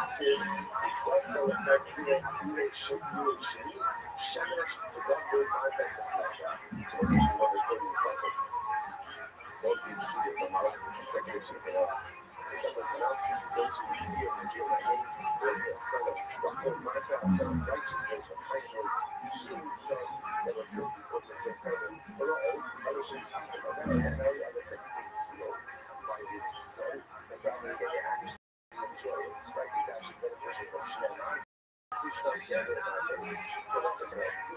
It's a psychology creation, shaman psychology, so this is what we're doing, is what is the amount of executive those who feel and feel like him, will be a son of struggle, matter, a son of righteousness, or kindness, healing son, never feel because it's so heaven. But all emotions happen around and now that's everything healed by this son, and rather than actually enjoy it, right? He's actually beneficial from Shema. Krishna gathered about him. So let's say, let's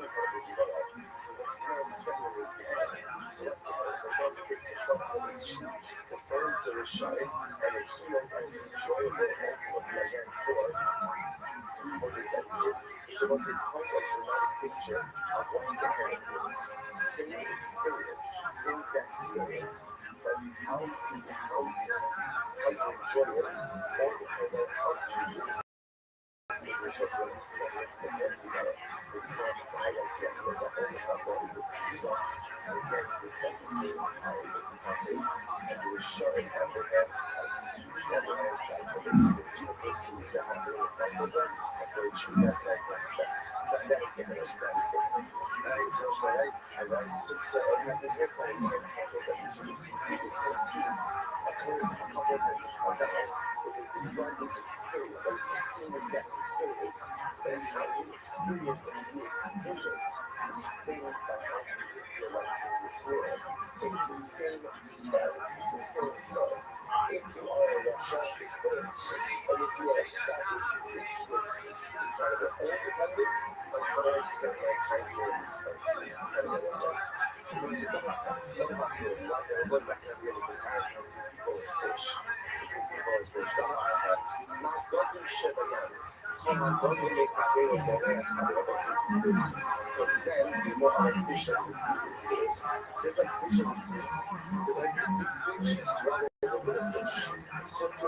takes the sun out of his sheep, it burns the Rishayim, and it heals and is enjoyable of the again for 370 years. Each of us is quite a dramatic picture of what the heaven is. Same experience, same death experience, but how you enjoy it all depends on how you see it. Describe this experience, and it's the same exact experience, but how you experience and you experience is formed by how you live your life in this world. So it's the same soul, it's the same soul. If you are a Rothschild first, or if you are excited, it's just kind of all dependent on how I spend my time during this earth. And what I'm saying, so there's a lot of this, like a little bit of the other comparisons of people's fish. Because then people are efficient to see this. There's like fish in the sea. They're like big fish swallow a little fish. So to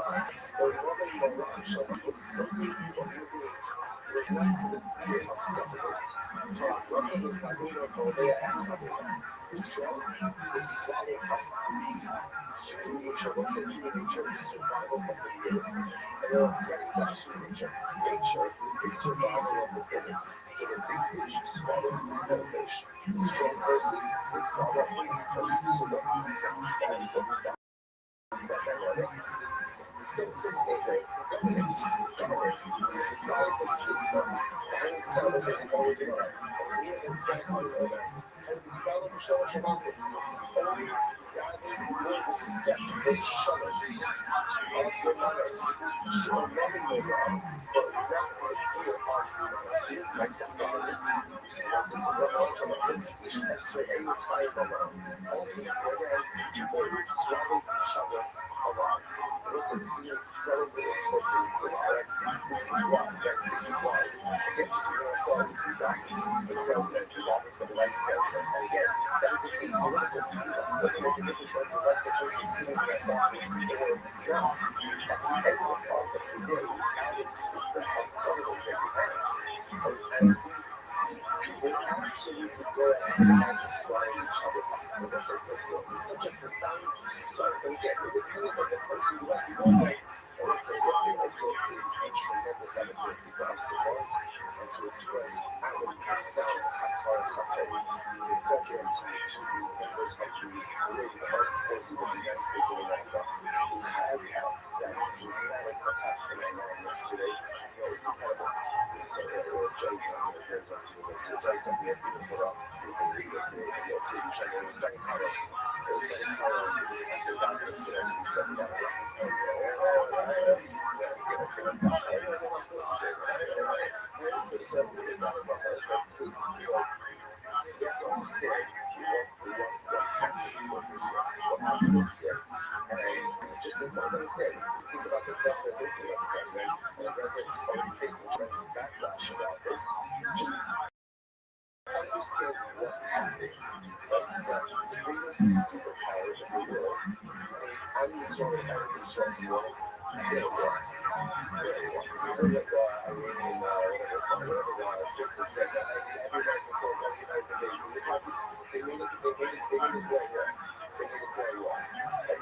or Rabbi Rothschild was something of your beings. We're not the fear of government. Rabbi Rothschild, they asked the strong, the swallow human nature, what's in human nature is survival of the fittest. And there are things that human nature. Nature is survival of the fittest. So the big fish swallows the small fish. The strong person will swallow a weak person. So what stops that? What stops that dynamic? So sacred, government, societal systems, and themselves as all we are. And we understand how we are. And we spell them Shabbos. Always gathering the success of the Shabbos. Of your mother, she will never know wrong, but not with fear of you like the father. You see, once it's a real Shabbos, you should extra any time around. All the program, people who swallow Shabbos around. Listen, this is incredibly important for our this is why, this is why. Again, just like I saw this week back, for the president, you're walking for the vice president, and again, that is a big political tool. It doesn't make a difference whether you like the person sitting in that office or not. At the end of the day, you have a system of government that you have. And people absolutely go ahead and have to swallow each other up. And that's it's such a profound sort of, again, independent of the person you like, you know, like, I would say that it also is a tremendous opportunity for us to pause and to express how profound our cars have taken. It's a pleasure to meet you, members of the Brave Armed Forces of the United States of America, who carried out that dramatic attack in Iran yesterday. You know, it's incredible. So, Jay's on the prayers up to you. So, Jay sent me a beautiful video today from your TV show. It was second power. It was second power. After that, you know, you said that. Just, you know, you have to understand what happened here. And just think about understand. Think about the president, thinking about the president, and the president's already facing tremendous backlash about this. Just understand what happened. The greatest superpower in the world. I'm the strongest power, it's a strong world. Very well. Very well. I heard that Iranian, whatever scripture said that everybody was so recognized the basis. They made it very well. They made it very well. And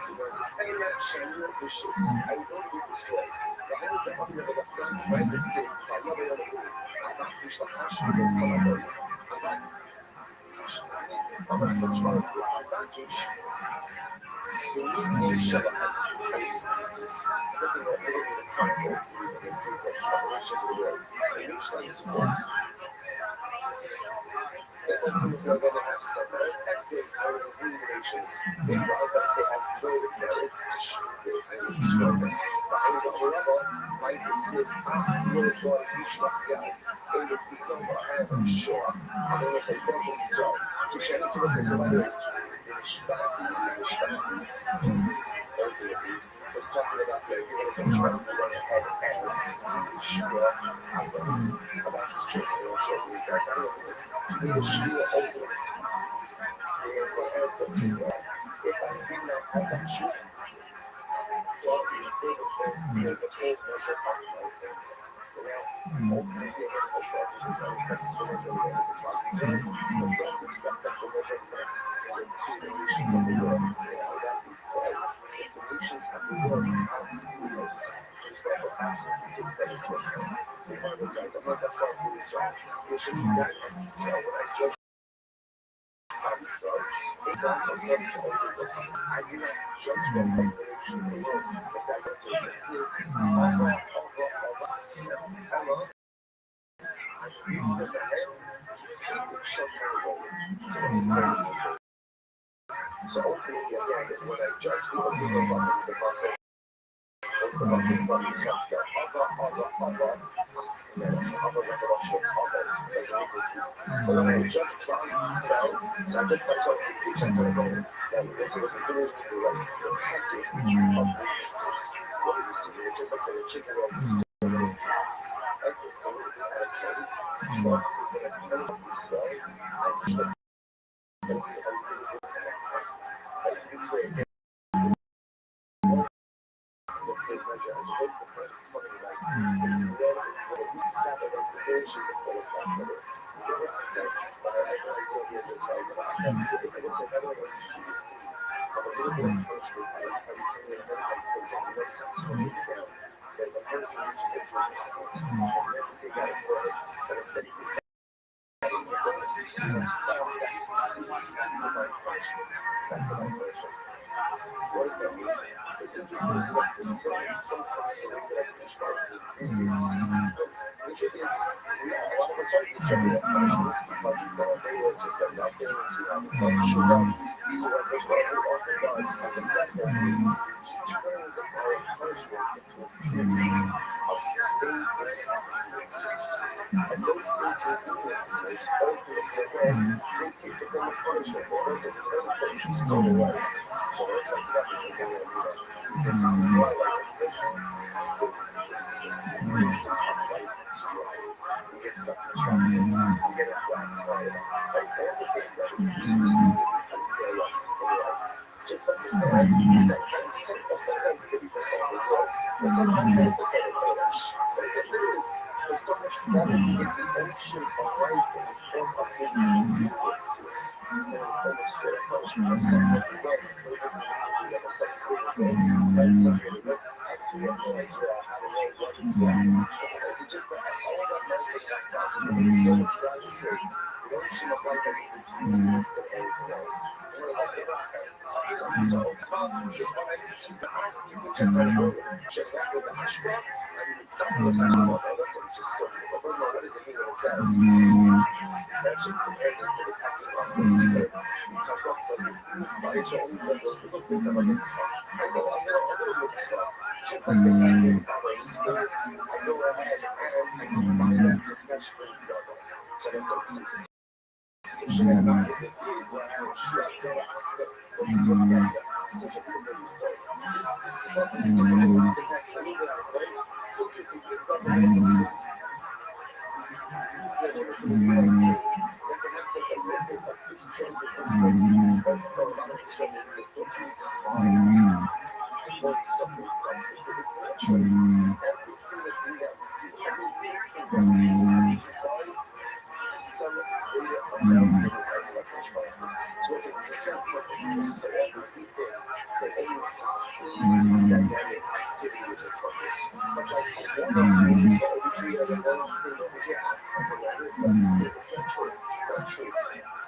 So there's this area, genuine wishes, I don't be destroyed. The end of the other that sounds right, they say, I love it on the way. I'm not fish the hash because I'm not going. I'm not fish. I'm not fish. I'm not fish. You need to shut up. Looking at the context, the history of separations of the world, the Einstein was. This is going to have some ethnic illuminations. They drive us to have no experience, and stronger. Behind the level, might be sit up, really was Ishmael guy. They would be no more I'm sure. I don't know if there's one thing so. To share this with us about it. Was talking about the idea of the trend that is head and sure about this church they will show you that I was sure over there's an ancestor if I did not have that church God be the favorite thing the change measure part so now opening the other culture because I was necessarily going to find so the best expressed that the measure is the two nations of the world that being said it's the nations of the world absolutely most respectful absolutely things that it's working we want to judge I'm not that's why I'm doing so we should be that necessary when I judge I'm sorry they don't know something to overlook I do not judge them from the nations of the world but that don't do it see Allah I breathe in the hand people shall carry over so it's very interesting so ultimately again when I judge the other people it's the process it's the process from the Chaska Allah Asmeros Allah Rabbi Rothschild Allah the iniquity but when I judge cloud smell so I judge myself keep check on the bone then it's a little bit to like the package of the systems what is this mean just like the chicken or I think somebody had a candy so is going to smell and this way again the food measure as opposed to the first coming like that the version the full effect of it but I don't hear this right but it's another way you see this thing of a little bit of punishment and everybody's for example notice how strong it is now that the person reaches into his pocket and you have to take out a word and instead he takes that's the sin, that's the right punishment. That's the right punishment. What does that mean? It means it's not like the same, sometimes the way that I construct is because the truth is, a lot of us are concerned with punishments because we know they was with them not being to show up. So what there's what the author does as a lesson is he turns our punishments into a series of sustained inconveniences. And those inconveniences ultimately again they take the form of punishment because it's everything so away. So it looks like that is a very he says this is why like a person has to this is upright and strong. He gets stuck in strong. You get a flat tire. Like all the things that we kill us anyway. Just understand sometimes it can be for something good, but sometimes it's a kind of finish. Sometimes it is. There's so much better to get the ocean arriving or of inconveniences than almost straight up punishment. There's something to get those inconveniences that are something really good, and something really good. And so you have no idea how to know what is what. Because it's just that all that master backgrounds and there's so much value to it. The ocean of life has inconvenience than anything else. So it's fun. You can check out the hashbrook. I mean, it's something that's actually not that's just so cool. But that is the thing that it says. That should compare this to the packing rock that you said. Because what is this? Why is your only little bit of a mitzvah? I go a little mitzvah. Just like the packing rock that you said. I go ahead and I go buy that fresh spring donuts. So that's like this is. So she's not with it. This is what's going on. Such a good baby. So this is what is the next a little bit out of the way. So it doesn't make it sweet. It's a good thing. It can have such a good thing, but it's strong business. But it's strong business. Don't you avoid something but it's not true. Every single thing that we do, everything that we do, is some way of helping as a control. So if it's a certain people so everything that any sustained dynamic activity is appropriate. But like one of these over here and one thing over here, as a matter of fact, it's not true. It's not true.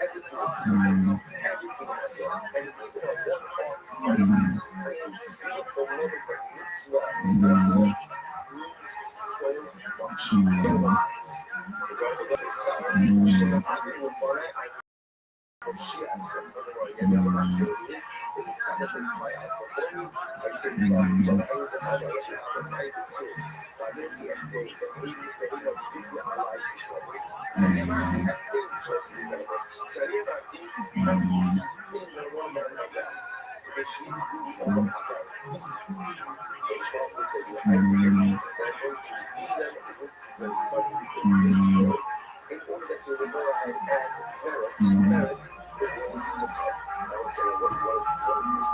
Everything is different. Everything has a and even a one-off unsustained beautiful moment that means so much. She has some other masculinities in this kind of thing. I said, so I would have I would say, but then the end day, the baby of people are like so. And then I have been interested in it. So I never did in the woman as a because she's really all about that. Which one we say, I think they're going to be in this world in order that they will go ahead and merit the world to come. I would say, what is this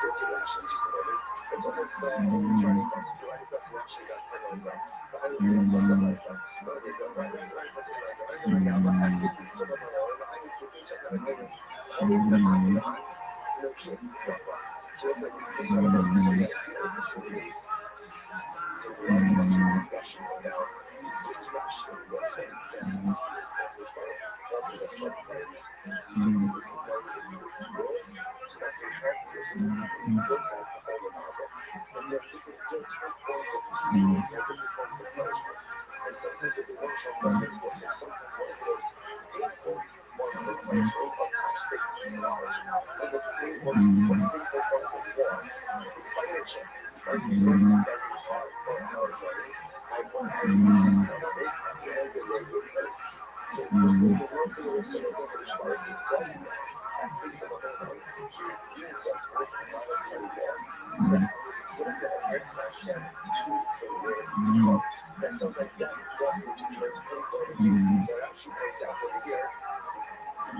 circulation? Just a moment. It's almost there. It's running fast. If you're running fast, you actually got 10 lines up. The 100 lines up, something like that. No, they don't run fast. I think some of them are. I think you can check out a little. I mean, no shit, stuff. So it's like this thing that I'm going to do. So there's a lot of discussion about this rational weapons and these what are the subplanes using things in this world. So that's the characteristic you look at the whole novel. And there are different forms of receiving, there are different forms of punishment. And sometimes with the emotional weapons, what's it? Sometimes one of those painful forms of punishment are actually knowledge. And what's painful forms of loss is financial. Right? You don't need that hard for an hour money. I want to use something and the regular place. So this is a world situation that's a very hard to use us with a lot of money loss. So that's sort of the exception to the world. That sounds like that loss which is very painful to use that actually plays out over here.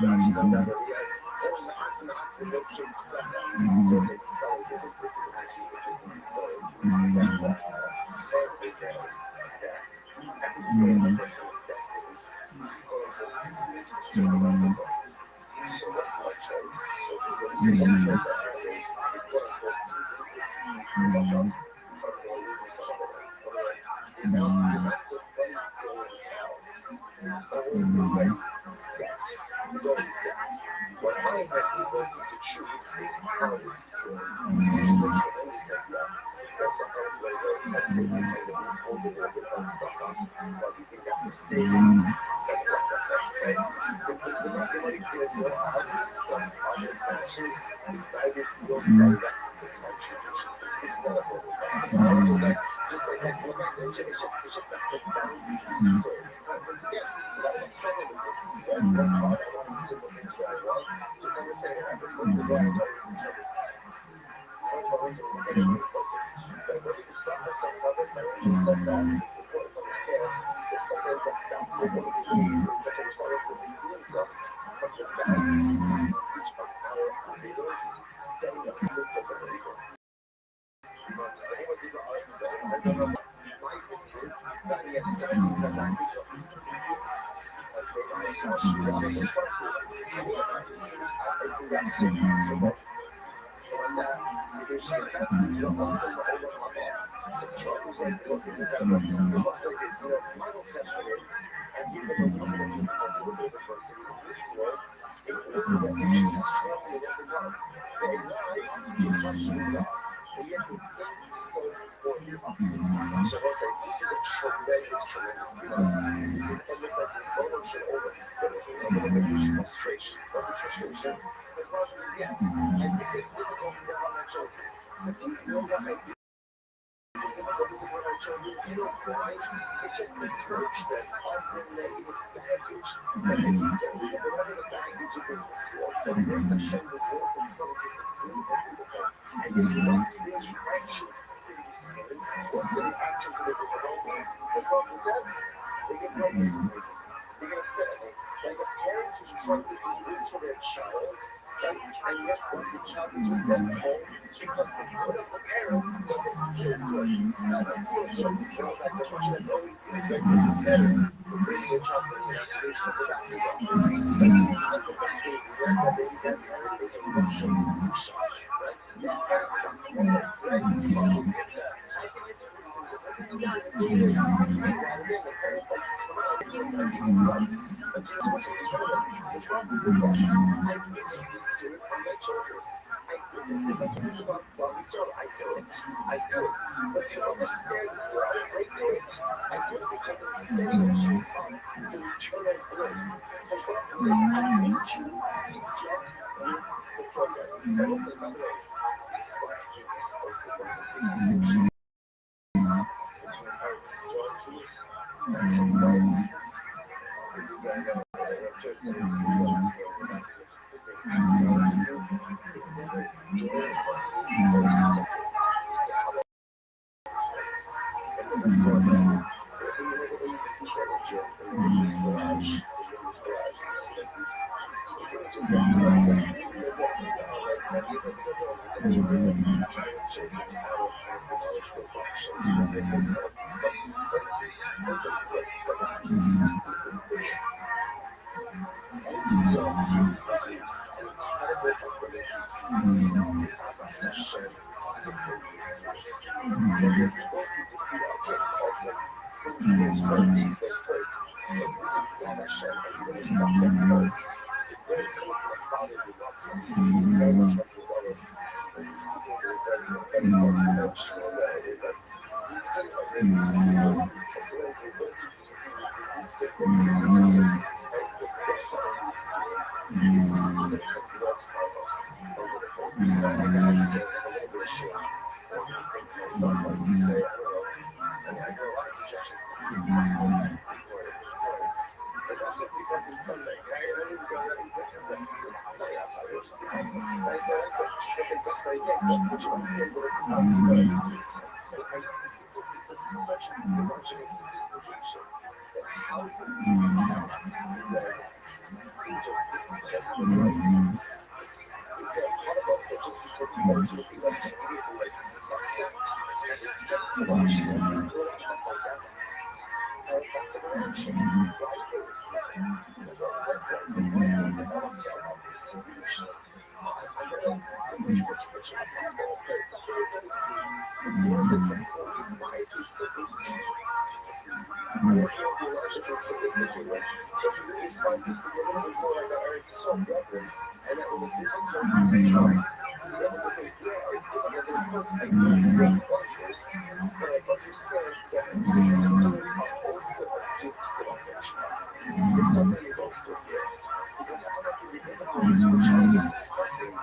That actually comes out over here. Or not the milkshake stuff. So it's this is actually interesting. So big guys that every person is destined to go and so that's my choice. So if you're going to choose that as a quote unquote losing some of it. Now, going out is set. It's already set. What I have the ability to choose is how it's going. Which is a tremendous idea. That's sometimes where you kind of overloaded on stuff because you think that you're saving. That's not the fact, right? If you're not really good at your out some other country, by this field direct the contribution. It's not a whole lot. Just like that globalization, it's just that the value is so. Because again, that's what's struggling with this. I work hard, I want to do the things that I want. Just understand that this was the guy who's already control this. But when you suffer some of it, when you suffer, it's important to understand there's something that's not one of the things that is one of the things us from the values which are our abilities send us with the believer. Because the name of people are exalted. I don't know why they say that he has said because I speak of this. I say, my gosh, you are the one who I think that's so peaceful. Because she has asked me to also the whole of my mom. So Trump was like, what's it about? Trump's like this, my whole judgment is, and even though I'm going to be a little bit of a person in this world, in order that we should strongly want to God. They lie, you touch the God. And yet we think so important. So I was like, this is a tremendous gift. This is almost like an emotion over this frustration. What's this frustration? The problem is, yes, I it's a difficult to have my children. But do you know what I do? It's a difficult to have my children. Do you know why? It's just to purge them of the negative baggage. That they can get rid of whatever the baggage is in this world. That brings a shame of worth and fellowship and good and beautiful. And if you want to be actually pretty silly, what's the reaction to the developments? The problem says, they get no reason. They get upset. Like a parent who's trying to do good to their child, right? And yet when the child is resentful, because the good of the parent doesn't feel good, doesn't feel good. Because I just want you to tell me, better. I do it. But do you understand why I do it? I do it because I'm setting you up to eternal bliss. And God says, I need you to get with the program. And also, by the way, this is why I do this. Also, one of the things between artists Jews and Hezbollah Jews. Because I know that I have jokes and it's such a homogeneous sophistication that how do you act when these are different genres? Is there a part of us that just becomes one to be like immediately like suspect and is sexualized as a split up that's like that's that's a reaction. Why do this thing? Because I'm like that. I'm sorry, I'm this solutionist. Something is also good because some of the difficulties which are suffering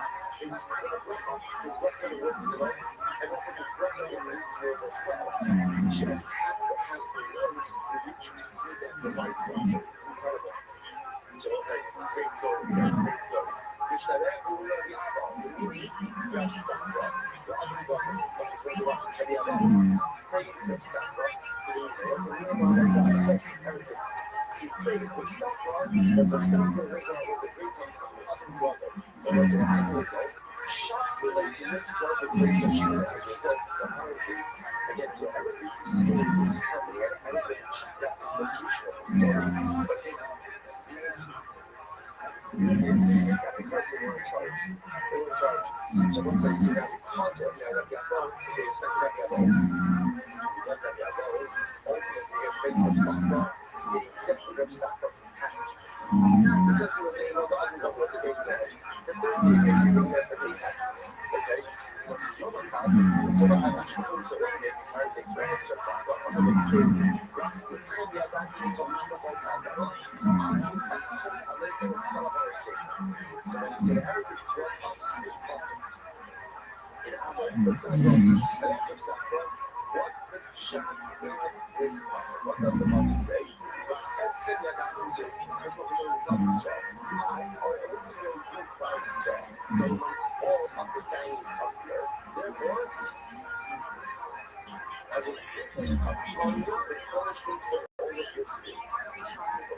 is what they work together and what is working in this world as well. Just how the lens is which you see as the light side. It's incredible. So it's like great story, great story. Which that everyone will you have Safra, the other one, which is resurrection heavy on praise for Safra. There's a little one that affects everything. See, praise for Safra, but for Safra was a great one from the other brother. It was an as a result. Shock really mixed up with praise and shame as a result. So how do we, again, whatever this story is happening, I don't think we should graphic location of the story, but it's exactly because they were in charge. They were in charge. So once I see that concept, I let that go. They expect that to go. Let that go. Ultimately, in place of Safra, the executive Safra taxes. Because he was able to undergo what's a great man. The third thing is you don't have to pay taxes. Okay? What's the other taxes? So that I'm actually going to run it. It's hard to explain it to Safra. I'm going to say, it's going to be a back to the commission of Safra. Everything's collaboration. So everything's built up is possible. In other words, what the shot is possible? What does the Muslim say? As the Yagakuzu, because what we're going to do is I or everything you find strong. Amongst all of the gangs up here, therefore, as a list of plunder and punishments for all of your sins.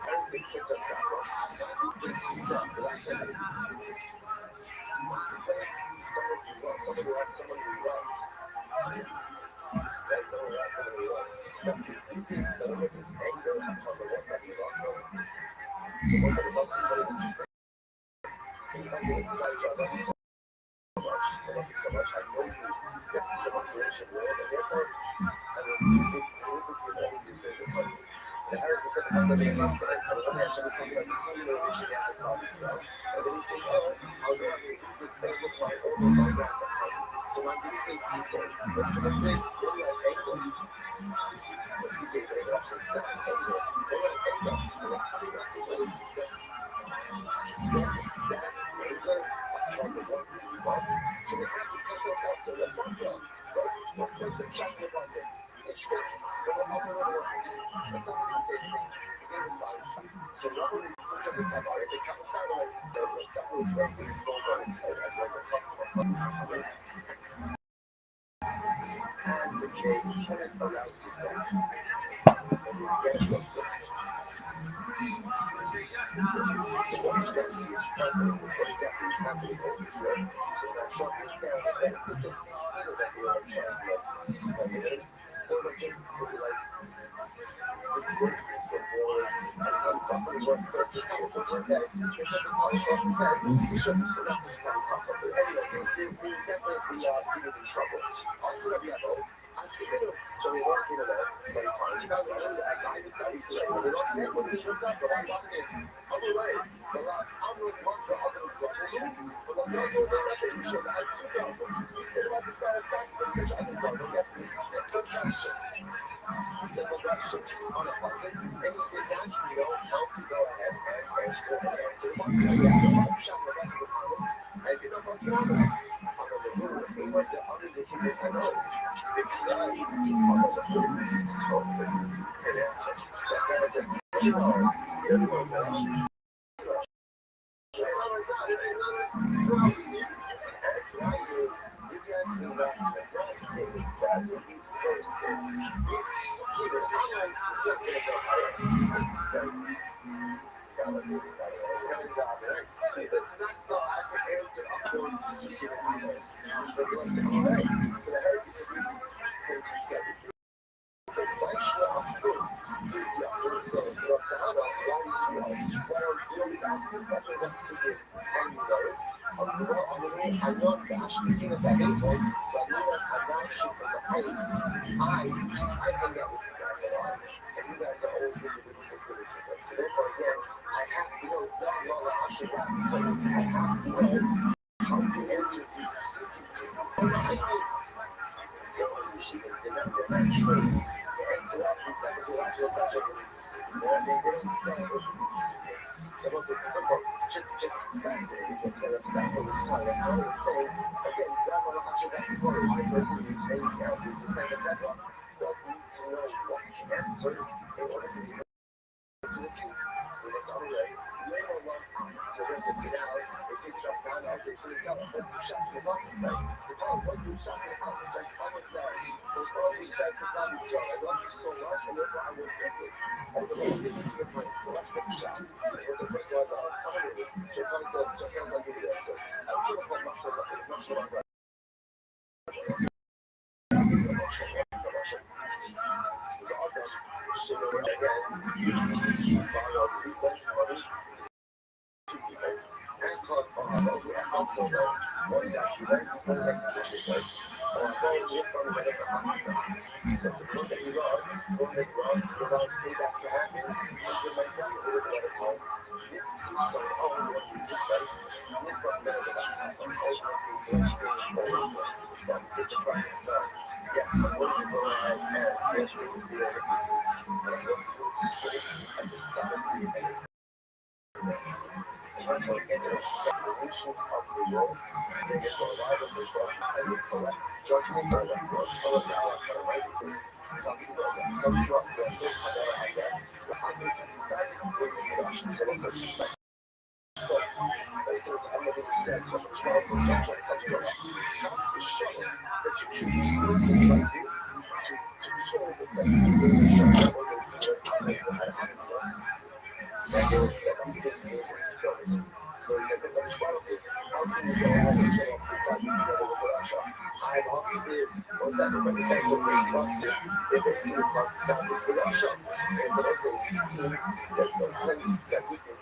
Everything except of Safra. These things you said, but I can't. Someone who loves, someone who loves, someone who loves. That's all right, someone who loves. That's it. You see, the look of his anger on the one that he rocked. It wasn't a must be very interesting. He's about to exercise, so I love you so much. I love you so much. I know you gets the demonstration where the airport. And then you see, you say it's funny. The Arab took another name and said, so the mention was talking about the similar issue as a coffee smell. And then he said, oh, how do I do it? He said, they look like over my grandpa. So when these things he said, but let's say, what was anger? What's he saying? They actually said anger. What was anger? I mean, that's the way that anger upon the one who loves. So it has this cultural self. So let's not just, what was the chapter was it? It's good. That's not what he said. So Robert is such a good time. They can't sound like someone who's very visible on his head as well as a customer. And the cake cannot around his neck. And you get it. So what is that? He is confident with what exactly is happening over here. So that shot things down and then it could just either that you are trying to or just maybe like this is what it is so boring and uncomfortable work but this time it's over his head. It doesn't call himself his head. He shouldn't so that's just not uncomfortable. Anyway, we definitely getting in trouble. Also that we have actually so we work in a very fine. You know, I guide inside so that when it's there, when it comes up, but I'm not in. I'm away. But I'm with one the other problem. But I'm not going to let you show that I'm super helpful. You said about this guy of something such other problem. That's the simple question. A simple question on a person. And you did that, you know, help to go ahead and answer the once again, yes, I'm shot the rest of the promise. And you know what's the promise? I'm on the moon. He went to other than you make I know. So this is a good answer. So I said, you know, here's one man. As long as you guys know that the next thing is that he's first thing. He's super nice. This is very that's not accurate answer of those super nice. So you want to say, so the Arab disagreements, what you said is Someone says, it's just fascinating what they're upset for the sun. And I would say, again, grandma actually got this one is the person who's saying now, who's just kind of that one, does need to know what to answer in order to be able to refute. So that's all right. You know what? So this is now, it's in shop down out there, so you tell us what's the shop in the box, right? So tell us what you shop in the box, right? Always says, there's always says the comments, so I love you so much, and therefore I will miss it. And the Lord didn't do it right, so that's what you shop. It's a first one, I'm going to do it. So comes on video, so I'm sure I'm not sure about that. Yes, I'm going to go ahead and get rid of the other people's, and I'm going to go straight at the side of the event. And I'm going to get the separations of the world. There is a lot of response I will collect judgment for what was called now after my reason. Talking about the country of Brazil, and then I said, I'm going to decide to bring the production. So it's a special. Those things I never said so much more projection comes from that's to show that you should do something like this to show that something that wasn't so that I had to do. And they said I'm going to be able to start. So So he said, "Take on the spot. How can you go out and show up inside the production? I'm opposite. What's that? When the fans are raised opposite, if they see the outside the production, and then I say, see that sometimes that we can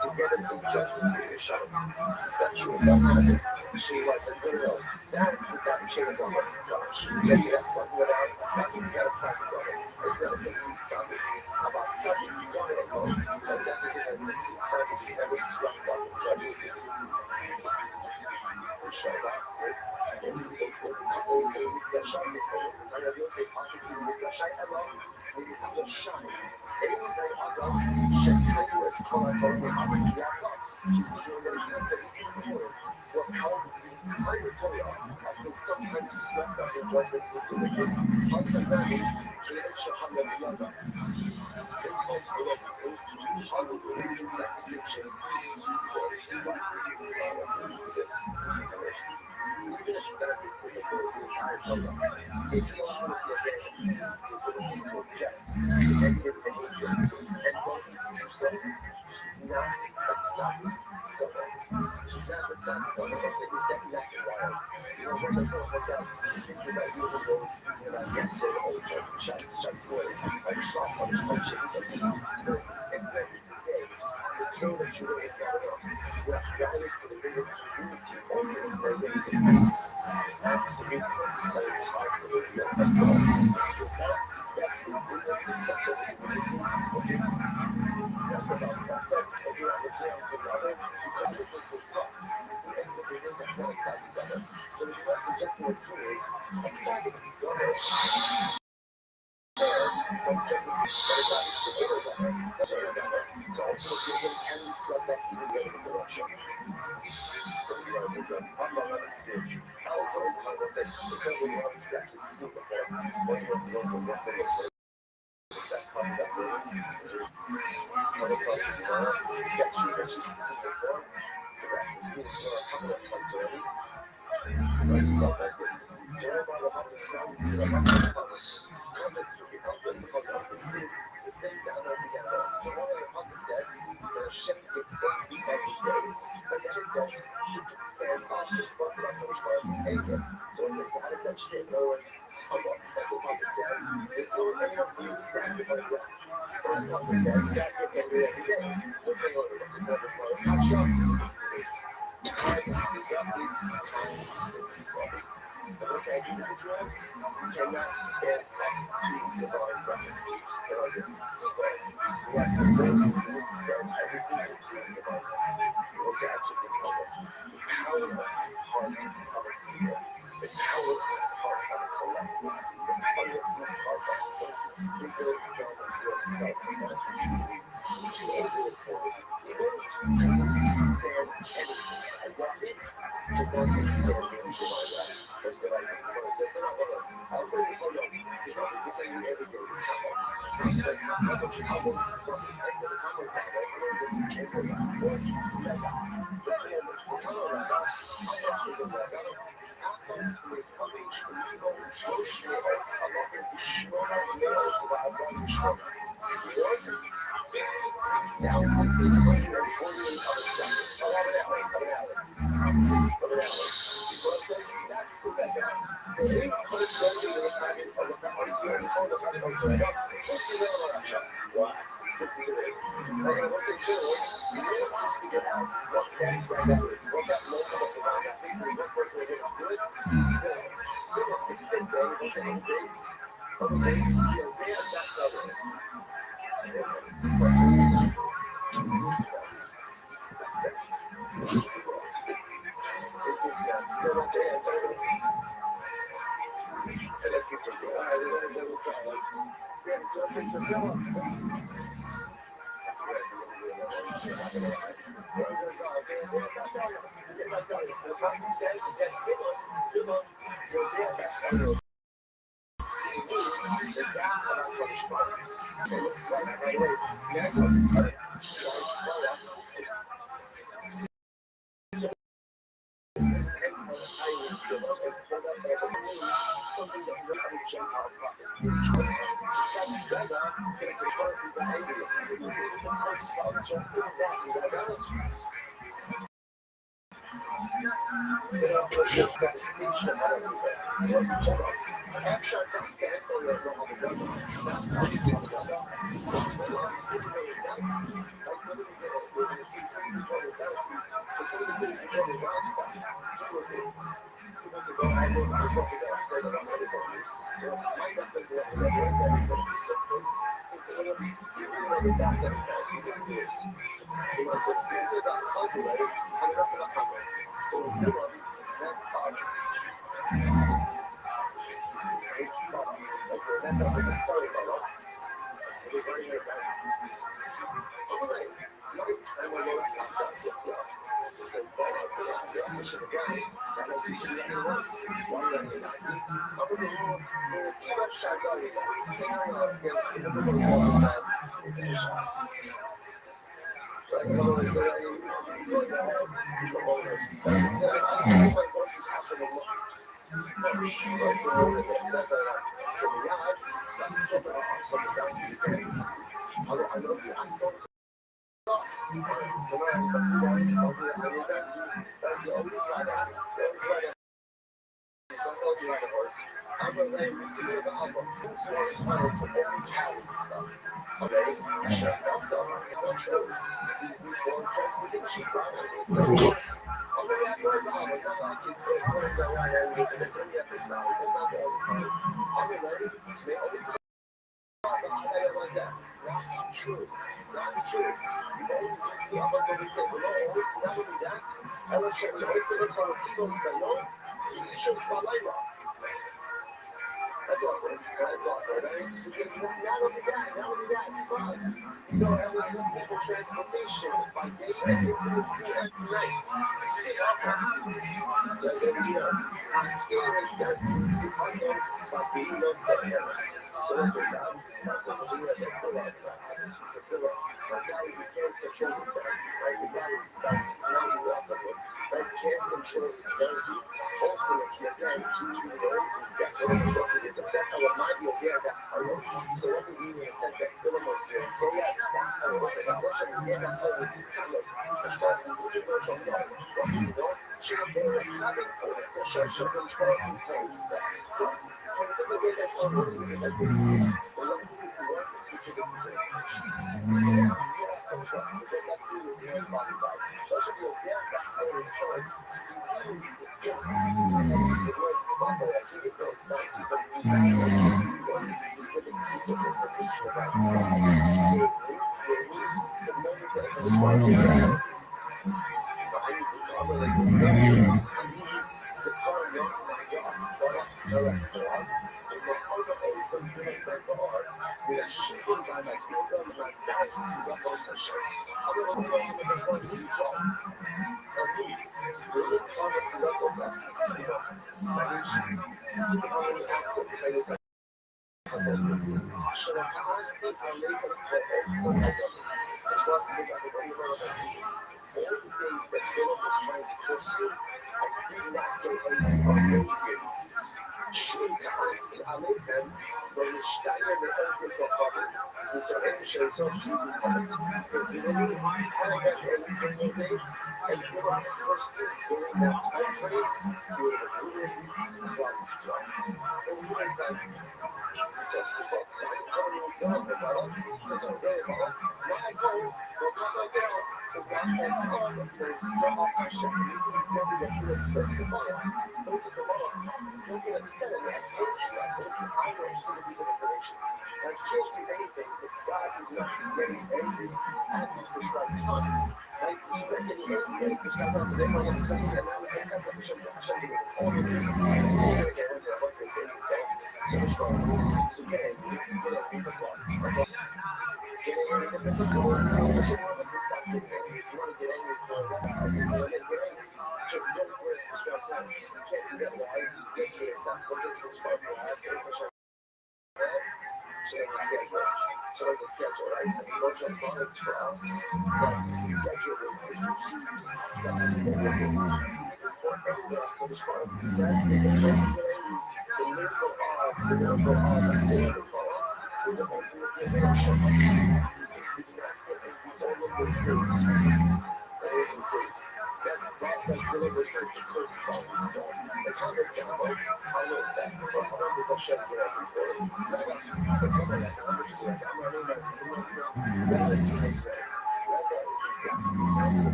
together in judgment with the show. Is that true? That's happening. She was as good as that's the type of shit that's on the just that fucking without something you gotta talk about it. Or you gotta think something about something you want to know. But that is something you never swept up and judgment with. Show back six, and you go to a couple of the shot the thing. I know you'll say, I think you the shot alone, when you call a shot. Anyone very ugly, shit, you as call it for me, I'm going to walk up. She's doing very good, so you can hear it. Well, how I would tell you, I still sometimes swept up in judgment with the wicked. Plus, sometimes, can't show how many younger. It comes to like, how will you read execution? Listen to this. Listen to this. You get excited when you go through the entire program. If you are out of your head and sees the ability to object to negative behavior and doesn't do so, she's not excited. She's not excited. I'm saying, is that not wild? See, when I told her that, things that you were speaking about yesterday also, Chuck's way, like a shop on his punch and things. And then the tone that you raise now enough. That is to the bigger community only their ways of life. Absolutely necessary part of the real that's the biggest success of the community. Okay? That's what I said. If you're on the ground for brother, you come with it to fuck. And the biggest that's not exciting brother. So the rest of just what he is, exciting brother. From just a piece of the severe brother. So I feel good and we sweat that he was ready to production. So you want to take them up on the stage. I also want to say, because we want to actually see the before, one was also what they were. That's part of that video. When it comes to the world, that you actually see before, so that you've seen it for a couple of times already. It's not like this. So everybody will have this now. See what happens. Context will be concept because of the see the things that are together. So one of the concept says, the shape gets every day. But then it says, you can stand up in front of the which part is anger. So it says, how did that shit know it? The second concept says, there's no anyone who stand before the ground. First concept says, that gets every day. What's going on? What's the point of the catch up? This time productive it's funny. Those as individuals cannot stand up to divine right because it's fun. We have to stand everything to divine right. What's actually the power of the heart of its seal, the power of the heart of the collective, the power of the heart of something bigger than yourself and that you truly to be able to seal it, to stand anything. I want it to not stand in divine right. That's what I think. I'll say before you, it's not like it's every day. But how much progress and the comments out there, this is everyone's work. This is the color of us. How much is it that Athens with coming Schmiego, Schloschmeiers, aber die Schmöller, Leos, aber auch die Schmöller. 53,848 of a second. Listen to this. Okay, what's it do? You really want to figure out what that is. What that local of the line is. What person are going to do it? It's simple. It's an increase. But the days you're there, that's over. This person is next. Is this now? And let's get to the something that you have to check out.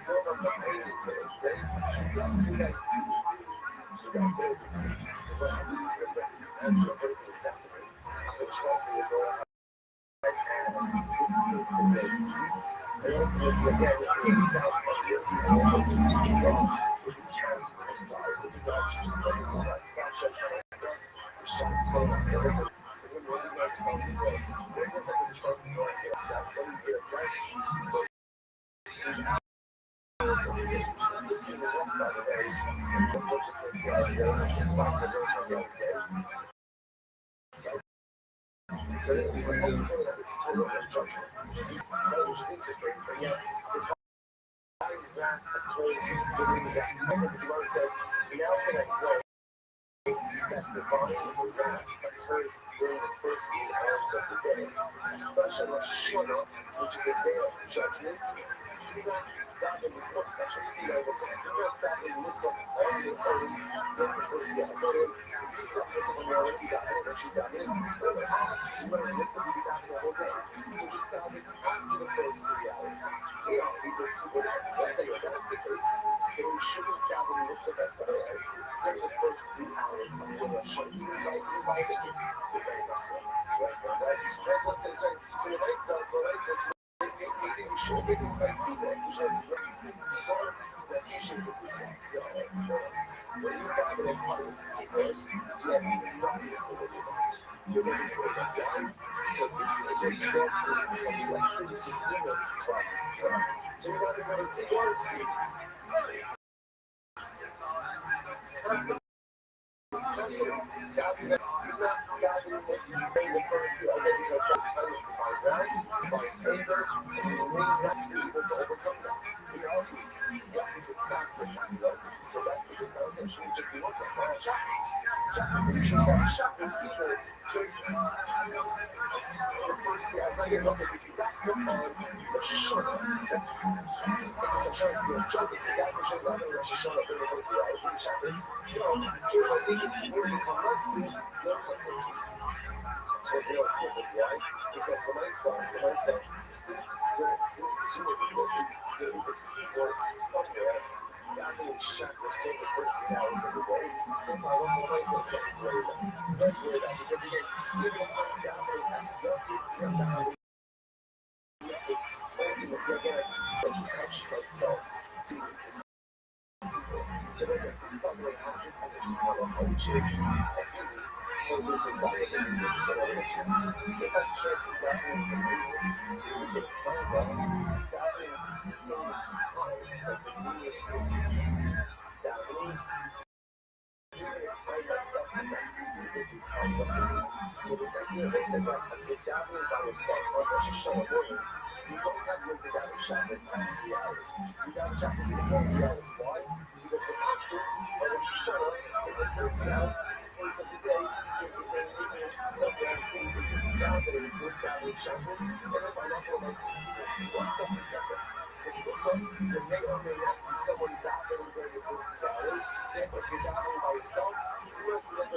So it's total destruction, which is interesting. But yeah, the Gemara says, "We now connect way that the body of the wrath occurs during the first 8 hours of the day, especially Shana, which is a day of judgment." That in the sexual scene, I was saying, that in this song, all the early, the first, yeah, so it is. This is when you're already got it, and she got it. She's going to listen to that the whole day. So just got it after the first 3 hours. You know, we could see what that's like, that's the case. Then we should have traveled and listened as well. During the first 3 hours of the show, you might it. Right? That's what it says, right? So the light says, maybe we should make it quite simple. Because it's simple. The patience of the song. When you got it as part of the sequence, you have not been able to watch. You're going to go back down because it's such a trust and collective supremacist class. So you got to go and see your screen. So that because I was actually just be what's up, chakras. Chakras equal to the first thing I think also we see that the shona. So you're jumping to that which is not a Rosh Hashanah for the first 3 hours of the chakras. I think it's where you convert to so it's why? Because when I saw since presumably is at SeaWorld somewhere, that little chakras take the first 3 hours of the day. Then my one place is getting worried about. Because again, even if I'm down there, that's you're down there. I touch myself to so there's this thought that happens as I just want to hold chicks. If I check that is the movie, it's a fun one. That is so so this idea that says that if davening by yourself or Rosh Hashanah morning, you don't have to make the davening chakras after 3 hours. You daven chakras in the morning 3 hours. Why? Because the conscious of Rosh Hashanah in the first 3 hours of the day is somewhere down there in good davening chakras, and then by that point I see what's something's different. It's what's something that may or may not be someone davening during the first 2 hours. If you're davening by yourself, you have to let the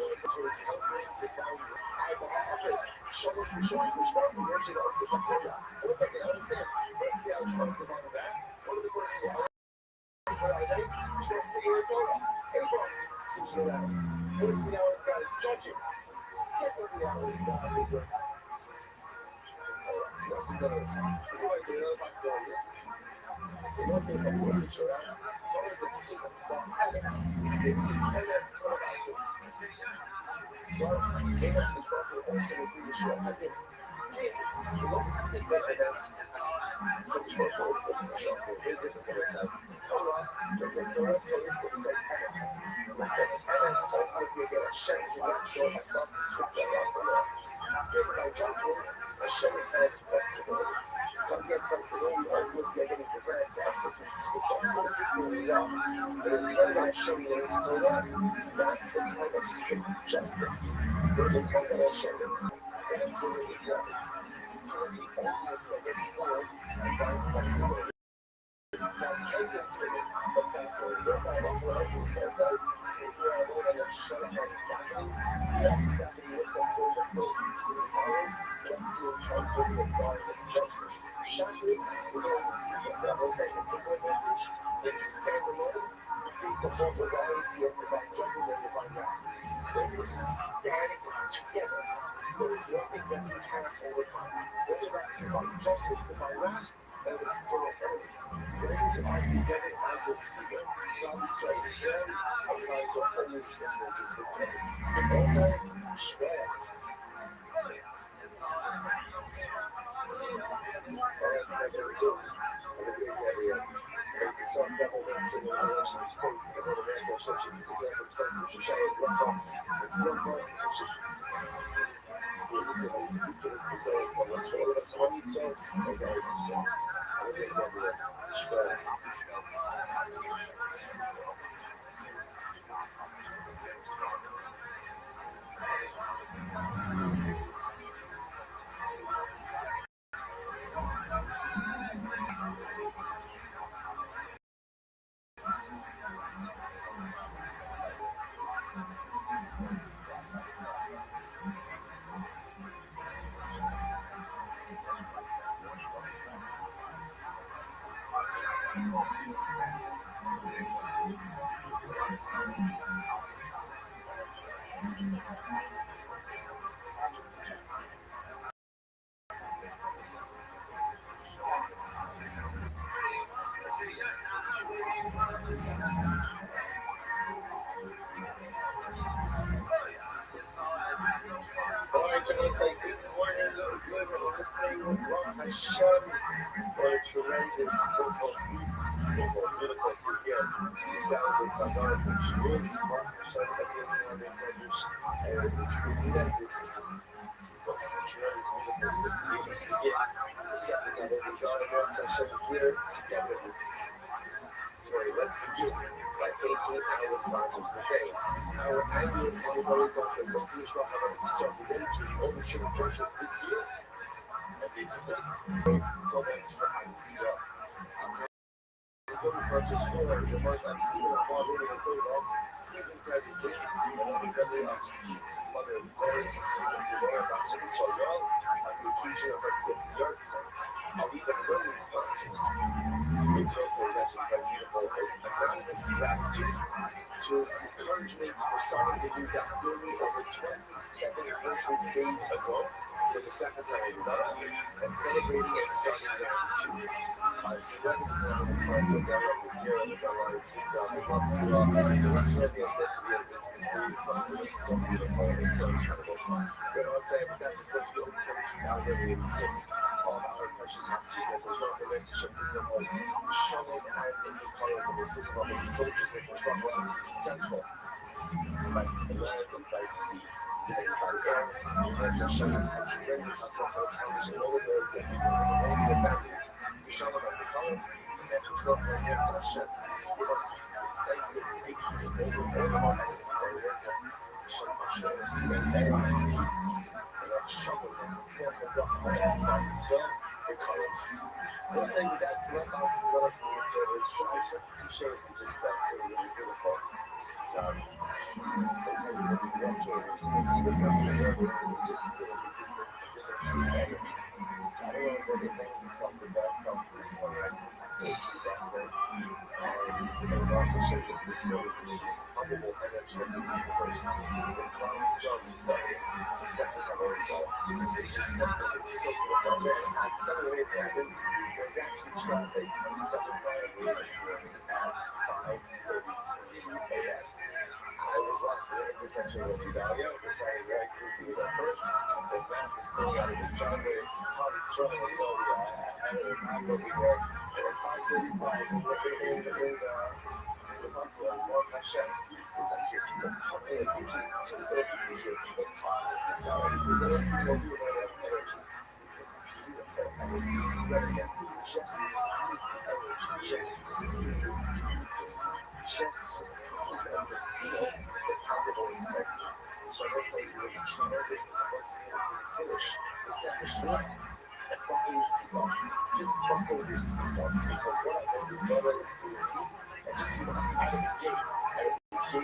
And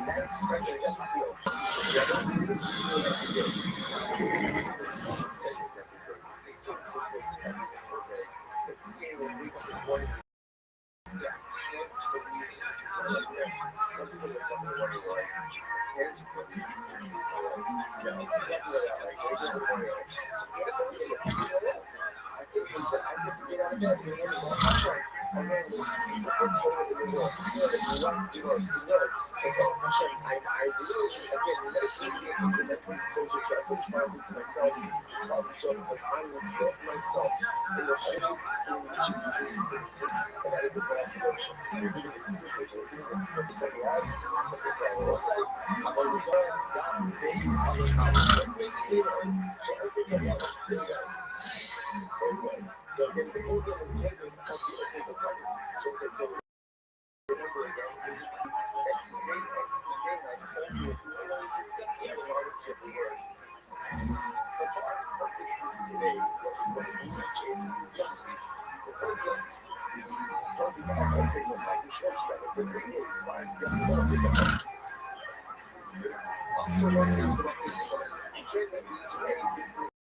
that's something that I feel. It's the same when we come to one exact some people are coming to one like hands close. This is my life. No, definitely not like I think that I get to get out of bed and I'm like, I'm going to lose people to total in the world. It's like, what yours? It's nerves. I really, again, meditating and those are trying to push my week to myself. Because I will put myself in the place in which exists. And that is the best emotion. I'm on the zone, God, days, so again, the whole thing is genuine because you don't think about it. So remember again, this is the purpose is today, what it means is don't be okay, what's like the church that if it is, why also, what is you can't make each and every business.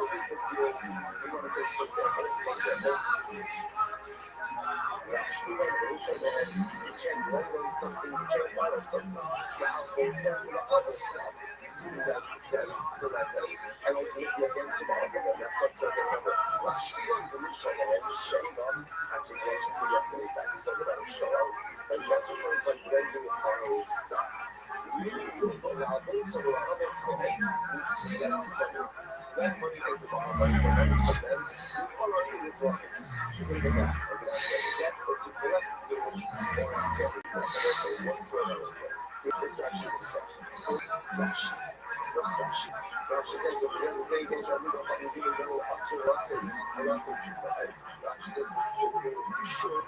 We want to say, for example, actually like the ocean man, you can't run on something, you can't follow something. Now there's some other stuff for that day. I was looking again tomorrow for them. That's something I remember. Rush, we don't really show them as a show us. Actually, watching to yesterday, that's talking about a show. But it's actually like blending with our stuff. You don't allow those to allow us to make to get out of the that money is the bottom line for them. You already live wrong. You can get out. Or get out of debt, or just get up. You know, or ask everyone. So one specialist. It's actually success. Flashy. What's flashy? She says, so the other day, they tried to go fucking doing little hustle losses. She says, you should.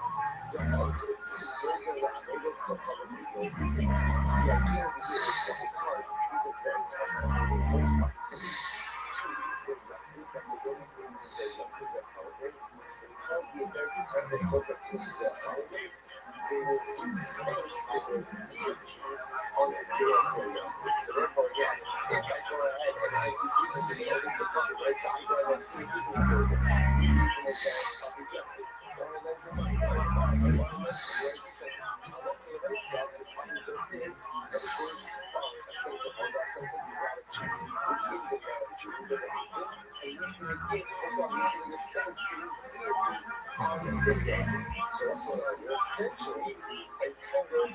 They will influence the ideas on the so therefore, yeah, if I go ahead and I do business in the fucking right side, I go ahead and see business for the using advanced copies of it. A sense of gratitude, which is the gratitude that and this is the gift of God, using the thanks to his deity on the day. So that's what I do. Essentially, I kind of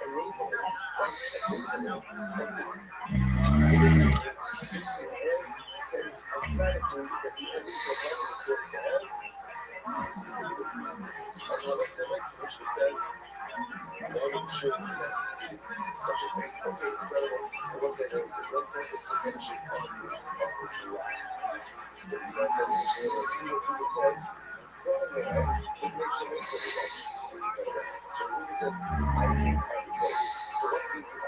enable of this sense of gratitude that the enemy is going to have. Which says, no should such a thing. Okay, incredible. It was a one perfect prevention of this last piece. So you guys have to share what he says. From there, it makes you make everybody. So you better. So he says, I think everybody. For what people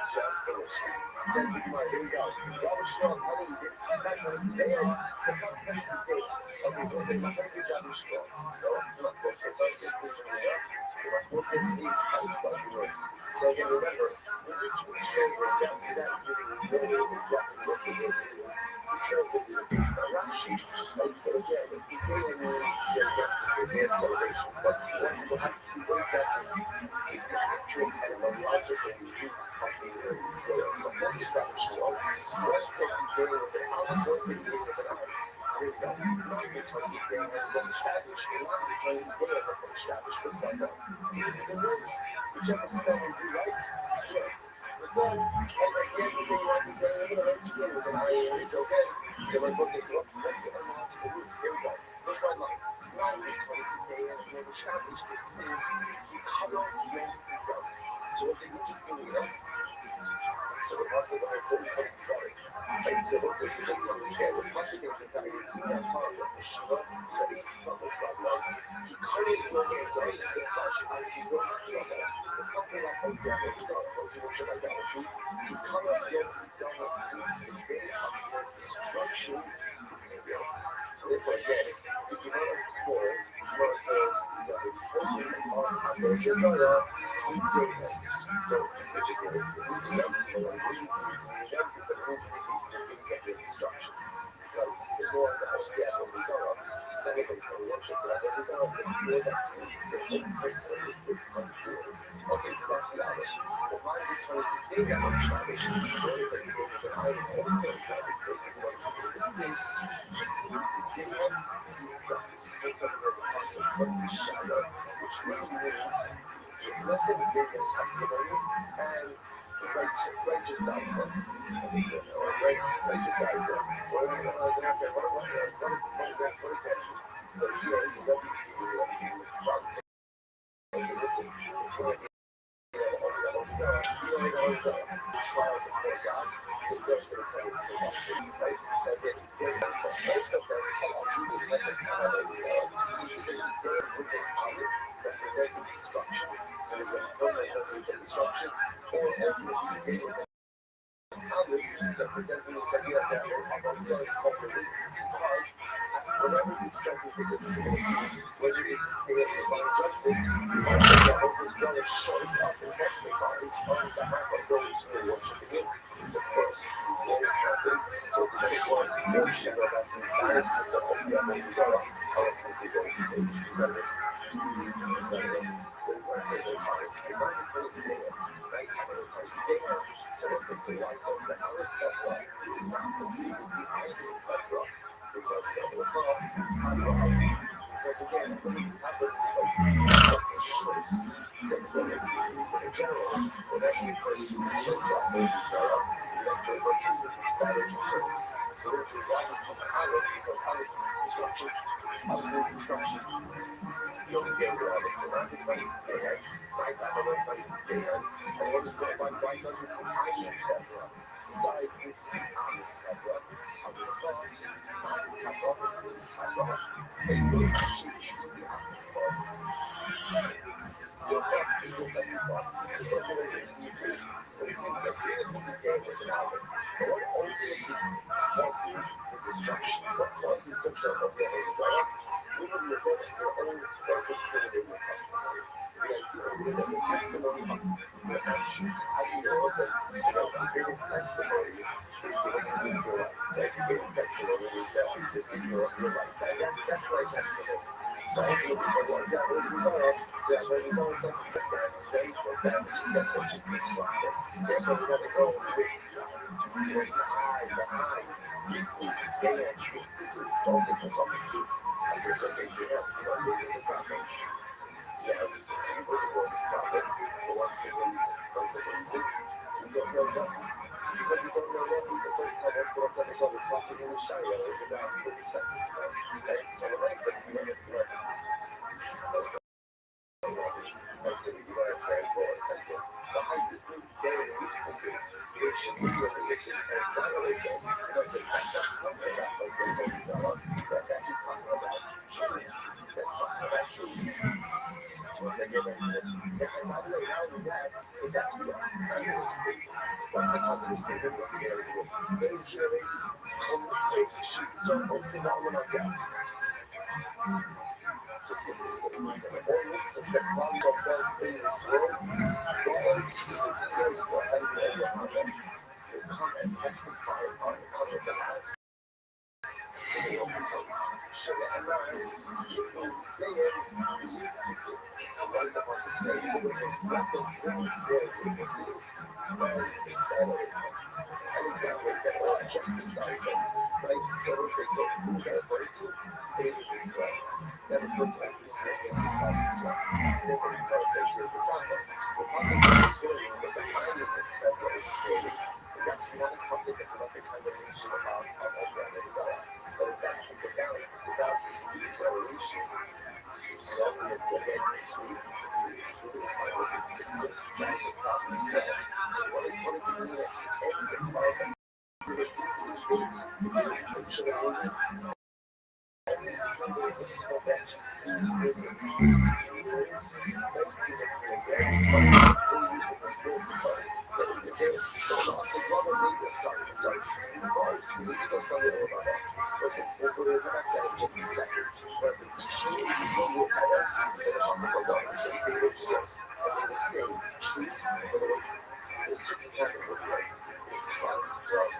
Just delicious. Says Big Mike, here we go. Robert Schwab, how do you get to that time of day? Okay, so say, my name is Rabbi Schwab. No, it's not good. It's not good. What this is high. So again, remember, when you translate that without giving exactly what the word is, you translate it based on Rashi. And so again, it doesn't mean you're getting celebration, but what you will have to see what exactly is the scriptural and the logic and the use of the word. So what is Rabbi Shmuel? What's it beginning with an aleph? What's it beginning with an aleph? So it's that not the 20th day of the established, and not the 20th day of the established, first like that. Anything else, whichever spell you do like, sure. But then, at the end of the day, like you're going to begin with an I, it's okay. So like, what's this? What's the logical root? Here we go. First one line. Not the 20th day of the established, it's saying, you cover your go. So what's the interesting here? So the pasuk of the Torah, and so this is just to understand the pasuk is entirely to that part of the Shiva. So it's not the problem. He couldn't go and go to the flesh and he goes to the other. It's something like a devil. It's not those who worship idolatry. He cannot go to the other. The day of destruction is the real. So therefore, again, if you want to explore, it's not the holy of the Josiah. So it's just that it's the reason that people are using the destruction. Because the more the whole result, celebrate the worship of the result, the more that means the whole person is the undoing. Okay, so that's the other. But why are we trying to think that much salvation? What is it to go with an item? What is it to not mistake? What is it to go sin? It's the spirits of the apostle from the shadow, which really means let them give their testimony and righteousize them. Righteousize them. So what is that? So here, what is Hebrews to God? So listen, if you trial before God, it's just for the place they have to be, right? So again, most of them use methods so they're with an olive representing destruction. So they're going to represent destruction, or ultimately with representing the idea that Abba is called the witness because whenever this judgment takes us into the whether it is this day of divine judgment, the Abba's shows up and testifies on behalf of those who are worshiping him, which of course will happen. So it's a very one more shadow about the embarrassment of the Abba's how it can be going to face. Remember? So when I say those times, the mind is really there, right? So let's say, so why calls the Aleph Chakra is not completely isolated Chakra because the Aleph because again, when you have it, it's like close. Because again, in general, whenever you first Sarah, you have to refer to the disparaging terms. So therefore, why because Aleph means destruction. Aleph means destruction. You don't get rid of it. You're not going to say, hey, why is that the right thing to do? And what is going on? Why doesn't it contain that Chakra? Side with the Aleph Chakra. On the top, Aleph Chakra. It is a sheet. That's what. Your job is just like you want. Because it is you. But it's in the game with an Aleph. But what ultimately causes the destruction? What causes the trouble of the desire? We will be your own self-incriminating testimony. The idea that the testimony of your actions, how you know, is that the greatest testimony is the way you live your life. Right? The greatest testimony is that is the visual of your life. That's my testimony. So I think because of that, when there's always something that damages them, or damages them, or destructs them. Therefore, we have to go with towards the eye, it's day and it's the don't think the public see. I guess what they say, this is a topic. Yeah, you go to this topic for one single reason. You don't know nothing. So because you don't know nothing, the first time what's episode is possible in Shire is about 30 seconds. Right? So the next thing you know, that's it. You know what it says, well, it's like the height of the day needs to be it should be when this is exonerated. You know, it's like that's talking about like this that's actually talking about truths. That's talking about truths. So once I get into this, and by the way, not only that, but that's the positive statement. What's the positive statement once I get into this? Injuries, concerts, shit, circles, and all of that. Just to listen. All listeners that comes of God's in this world, the Holy Spirit knows the heaven and the heart will come and testify on our behalf. They want to come. Show the heaven, you know, they are mystical. Like the person saying, the women, black and brown, their witnesses, and exonerate them. And exonerate them or justicize them. Right? So they say, so who's that referring to? They need this right. That refers back to the prophet. So therefore, the prophet says here's the prophet. The prophet is saying that the finding that what is created is actually not a consequence of the condemnation about our own brand and desire. But in fact, it's about the exoneration. And ultimately, again, we see the final sickness stands upon the smell. Because what is it mean? Everything found it's the intention every single small action with the peace, dreams, messages of the very Listen, we'll come back to that in just a second. But it's actually you at us, and the apostle goes on. So they were here, and they would say truth, but there's two things happening with you. There's clouds, right?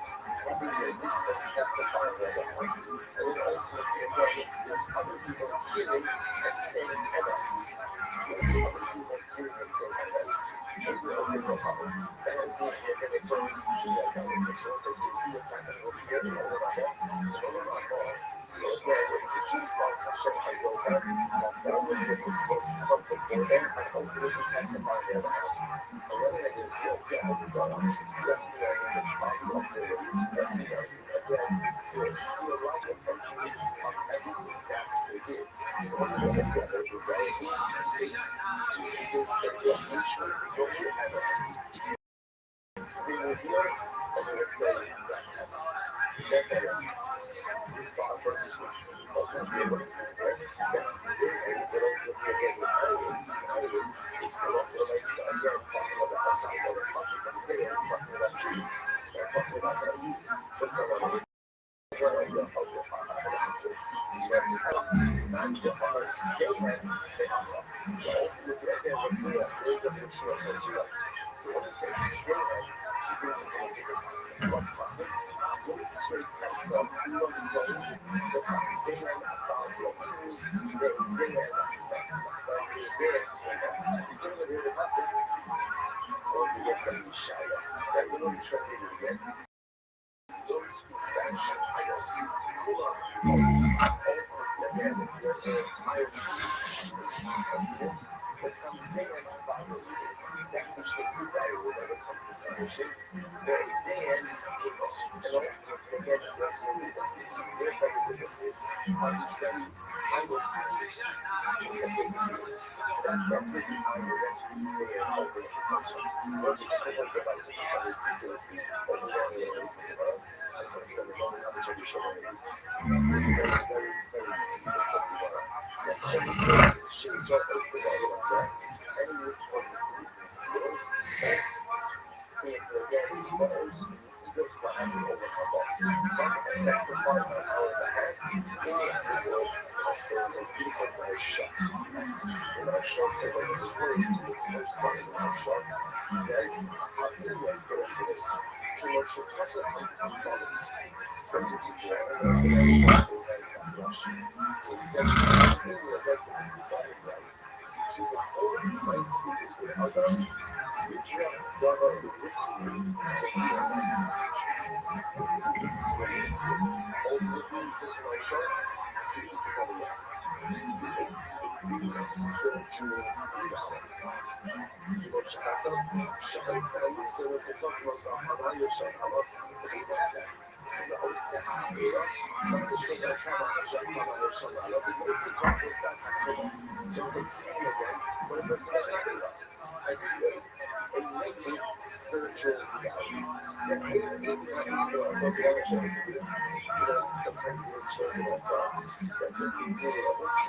Having your resource testifying as a point. And then ultimately, again, there's other people hearing and saying at us. Other people hearing and saying at us. And we're open to public. And as we're going to close to that conversation, so you see what's happening over here, and over my head, and over my heart. So again, if the Jews want to show us over, all of the resource come before them, and ultimately testify their behalf. And whether it is the desire, recognizing the fight of authorities, recognizing again, there is theological emphasis on everything that they did. So again, their desire is to say, look, we should go to heavens. We will hear, and we will say, that's heavens. That's heavens. For our purposes, also hear what is in there. But ultimately, again, with is colloquially, so again, talking about outside of the concept of prayer, it's talking about Jews. It's not talking about the Jews. So it's not about so ultimately, again, what we are doing, the Shua says you right. When he says Abraham, he brings it to a different concept. What concept? When it's straight concept, you know the day, the time Abraham about what he's doing, he's doing a different concept. Once again, from Shia, that little translated again. Those who fashion idols, again, their entire happiness, but from there about that which they desire will never come to fruition. Then, and ultimately, again, their witnesses, their better witnesses, understand idol so that's where the idol, that's where they are ultimately comes from. Once you just want to go back to some ridiculously overwhelming areas of the world, that's what it's going to go on. That's what you're showing me. It's very, very, very beautiful. This shit is what I say, I realize that. And it's what we do in this world. Again, those looks like I'm over my box. That's the part of our behalf. In the world, there was a beautiful nice shot. And our show says, like, it's referring to the first line of our shot. He says, how do you go into this? Commercial hustle and problems. Especially just the so he says, in the right. She's a whole nice secret with other. We drop brother with the feelings. It's really all the pieces of my shot. She needs to come along. It's a spiritual reality. شخص سعيد وسكوت وصاحبه يشرحه غيبة الساعة ما تشتغل كما شرحه وشرحه بالسكوت وساعته so it's a scene again but it's not I create a latent spiritual reality that sometimes we're children of thoughts that we do a what's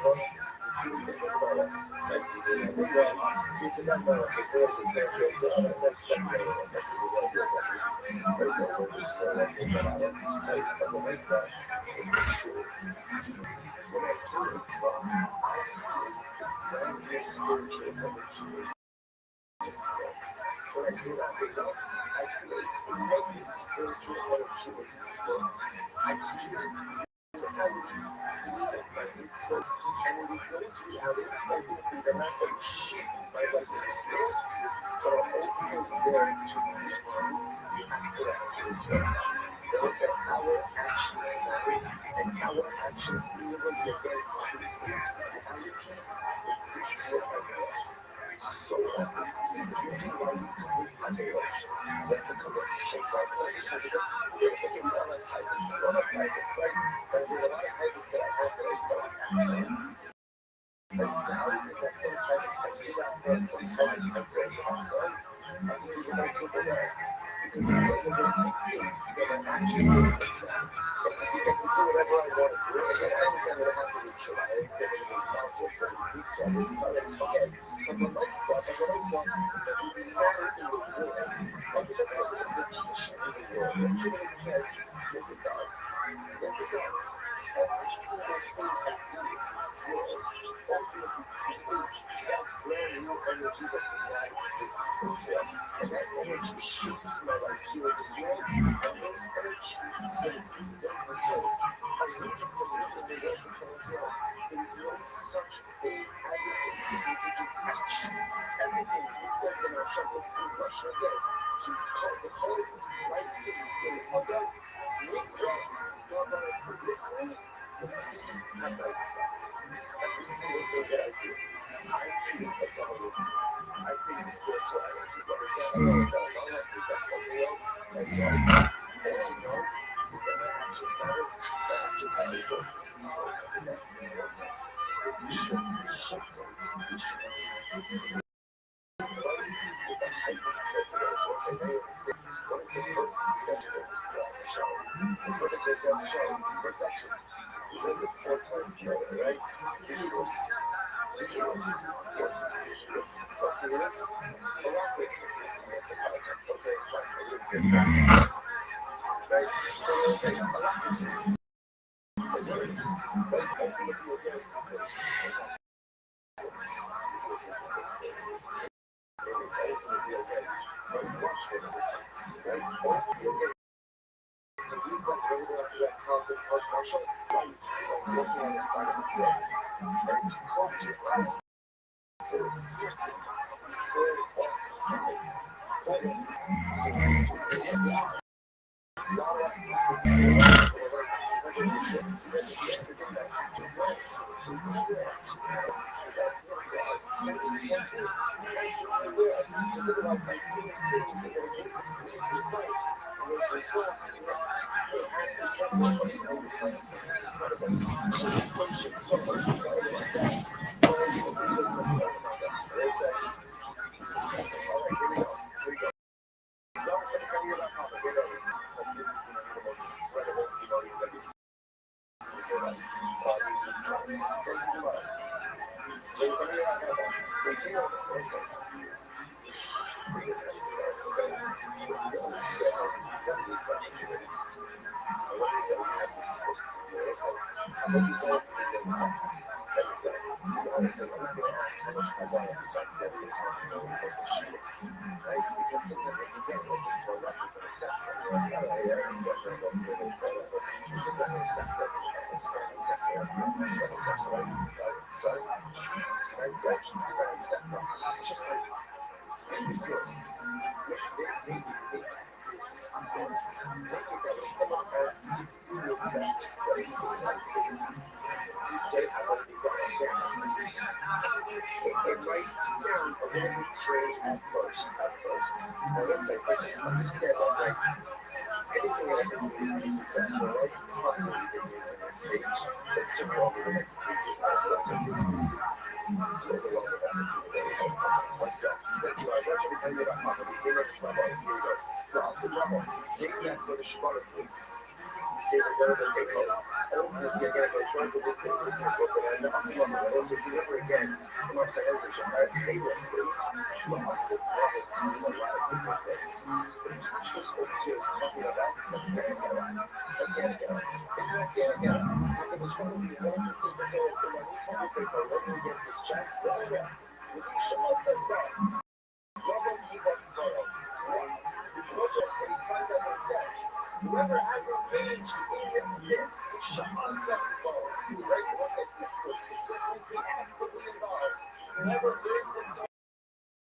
Whoever has engaged in this shall sevenfold. Right? What's it? This means be actively involved. Whoever lived this Torah,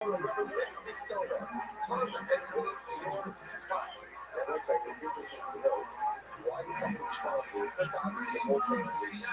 whoever lived this Torah, comes and lives your spine. That looks like it's interesting to note. Why is that responsible? Because obviously the whole thing is the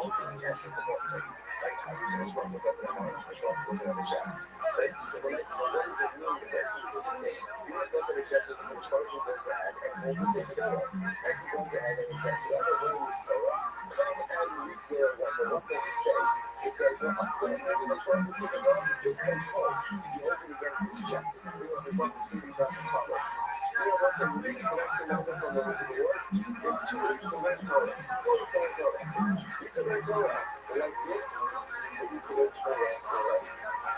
whole thing is active the whole thing. Right? I use this wrong because I'm not responsible for the chest. Right? So when I say, what does it mean that that's the thing? You would think that the chest is a responsible for that and hold the same together. And he goes ahead and he says, whoever learns Torah, come and read your wonder. What does it say? It says, well, us going to the Torah, the second one, is control. He holds it against his chest. We want to run to the as follows. One says, read the next and also from the word of the Lord. There's two ways to learn Torah. First, learn Torah. You can learn Torah like this, or you can learn Torah like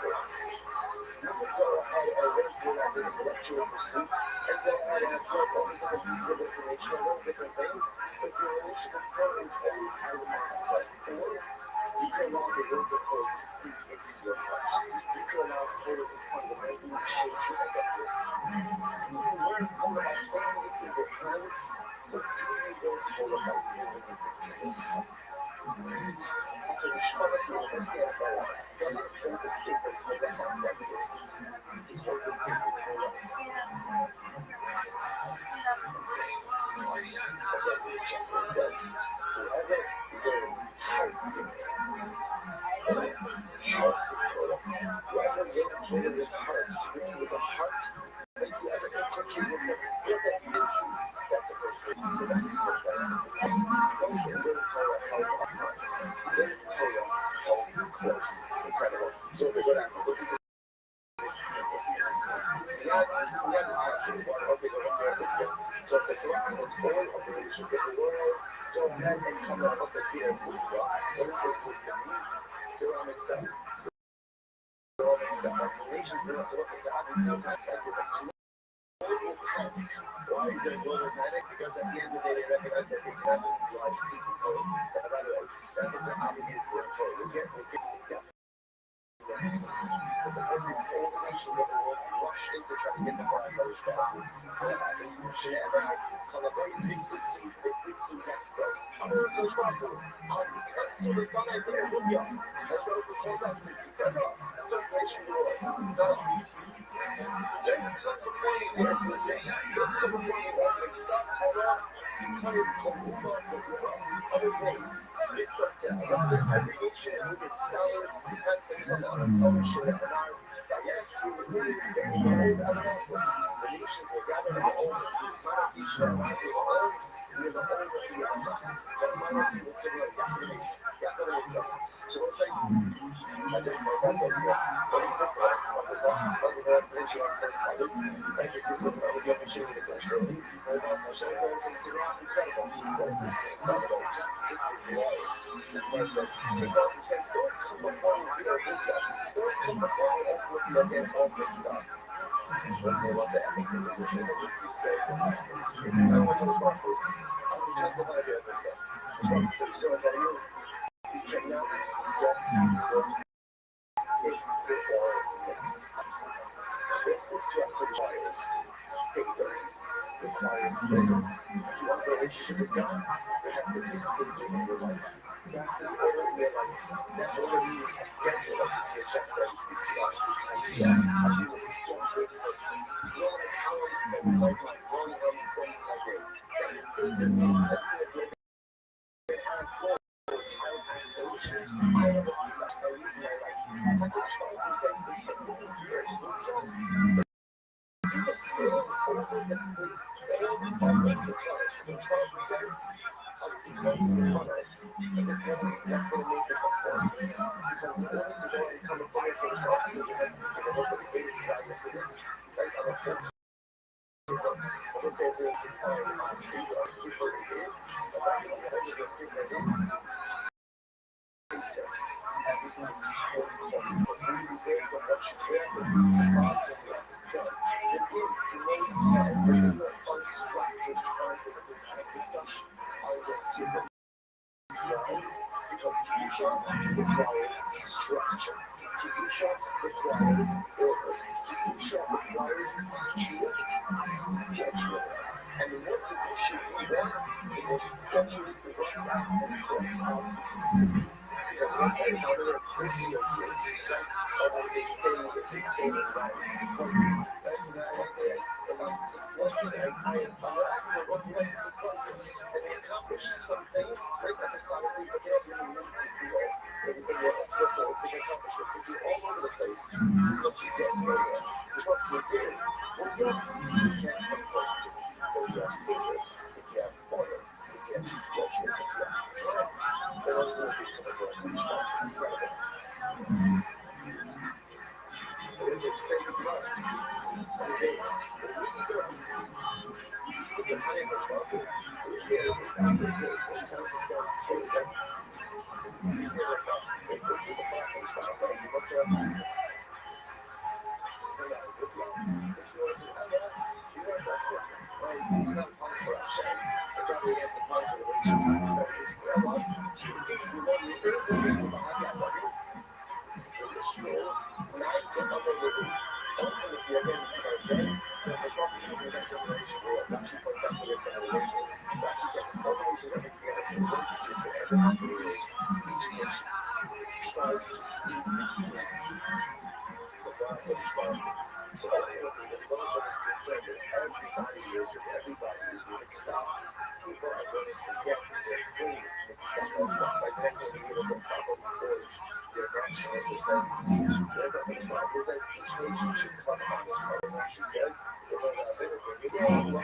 this. You can go ahead and learn Torah as an intellectual pursuit, and go ahead and absorb all the different pieces of information and all different things, but your relation to Torah is always out of the aspect. Or you can allow the words of Torah to seep into your heart. You can allow Torah to fundamentally change your identity. You can learn Torah by playing it in your hands, but do you learn Torah by living it into your heart? So the Shema Torah doesn't hold a sacred Torah like this. It holds a sacred Torah. Again, this just what it says. Whoever hearts it, hearts it Torah. Whoever learns with hearts, with a heart, but whoever executes it with the hands, that's a person who's the best of them. Don't learn Torah held up. Learn Torah held close. Incredible. So this is what happens. Listen to this. We have this concept. Okay, go back there. So it's born of the nations of the world. Go ahead and come up with a fear of what is it? They're all mixed up. They're all mixed up. That's the nations. So what's this? It's a global panic. Why is it a global panic? Because at the end of the day, they recognize that they have to drive sleeping code. By the way, that means they're obligated to work for it. We'll get to the example. But the perfect organization of the world rush in to try to get the fire by the south. So that happens. Collaborate, big suit, I'm going to try to. So they found out there, look up. That's what we call that. Translation of the world. Stars. Then come to morning work. Come to morning work. Stop. Other ways. This subject of this aggregation with scholars has to come on its own share. Yes, we were really very old Annapolis. The nations were gathered at home. Monarchy should have been old. We are the older we are months. But monarchy was similar to so what's that? I just know that but first of all, what's it called? What's it called? Finish your first puzzle. I think this was another good opportunity to finish early. Incredible. What is this thing? By the way, just this line. So the says, don't come before you are moved up. Don't come before you are against all mixed up. What's that? I think this is just this you say from this thing. I don't want to respond to it. Because of my idea of it. So I tell you, you cannot get close if your aura is mixed. This requires savoring, requires rhythm. If you want a relationship with God, there has to be a savor in your life. There has to be order in your life. That's what we use a schedule of the church that he speaks about. I do a scheduled person. Rolling hours, that's like my rolling on spending my day. That savor means that they have goals. I have aspirations. I have a life. I use my life. My gosh, my sense of you just live over the place. There's a bunch of guitars. So Trump says, that's the fun of it. Because nobody's not going to make this a fun. Because in order to go and come and play for Trump, so you have to say, most of the biggest guys into this. Right? I'm a Because Kedusha requires structure. Kedusha requires orders. Kedusha requires strict schedule. And what Kedusha you want in your schedule to work out and work out. Because when I say how they're pushing those things, right? Or when they say it's right, it's funny. That's what I say about Siflon. I what do like Siflon? And they accomplish some things, right? Episodically, but they don't really move the deal. And what else is the accomplishment? If you're all over the place, but you get nowhere. What you do, well, you can't come first. If you have secret, if you have order, if you have schedule, if you have plan, then all will become a very incredible. It is a sacred love. And it is. But we need to look at high image market. So everybody is concerned that everybody is mixed up. People are going to get their things mixed up. That's why by then they need to problem forged their national defense. Everybody's wrong. There's a relationship about what she says. They're going to better than you.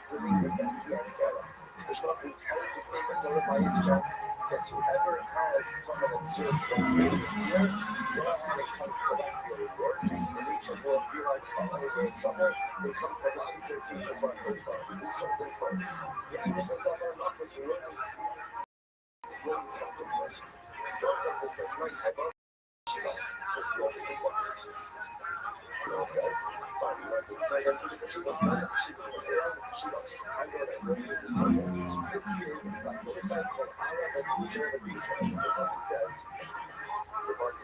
During the Messianic era, especially who's held to say that the Rabbi just says whoever has come and observed the here, yes, they come collectively work, the nations will realize followers are in trouble, they come to line their people for a first one, this comes in front. Yeah, this is our luck as well. Rome comes in first. Rome comes in first. Nice head. Says, body was it. I guess it's she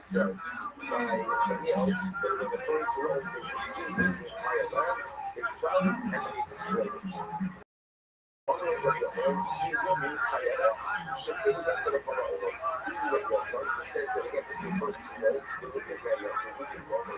says, by Daniel, they were referring to Rome, they consumed the entire land, they plowed and they destroyed it. Says that again, this is first to know the wicked man, the wicked woman,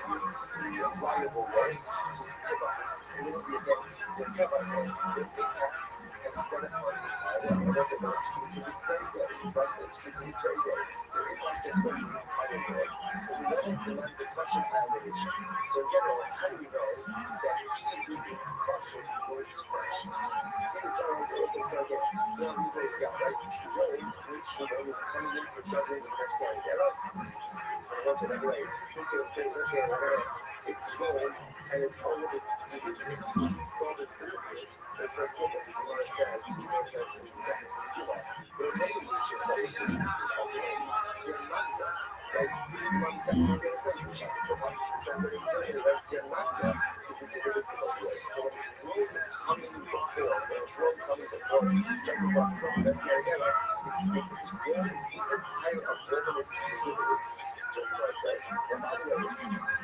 the pliable one, who's Tibbas, and it'll be again, the Kevin, the impact has spread upon the entire world. It doesn't go straight to this very day, but it's straight to this very day. The impact has spread to the entire world. So we know the discussion has relations. So in general, how do we know that key ingredients in culture works first? So it's our ideas, and so again, so now we break down, right? Rome, which is coming in for judging the Messianic era. So once in a way, let's say it's Rome, and it's all of this derivatives. It's all this derivatives. And for example, Gemara says in the sentence in Cuba, there's no teaching that it's Yolanda, right? One section of the second chapter, so one chapter in the right? Yolanda is a derivative of way. So when it's Rome coming before, when it's Rome coming before, chapter one from Messianic era, it's Rome, it's a higher of Romanist derivatives. Gemara says, and by the way,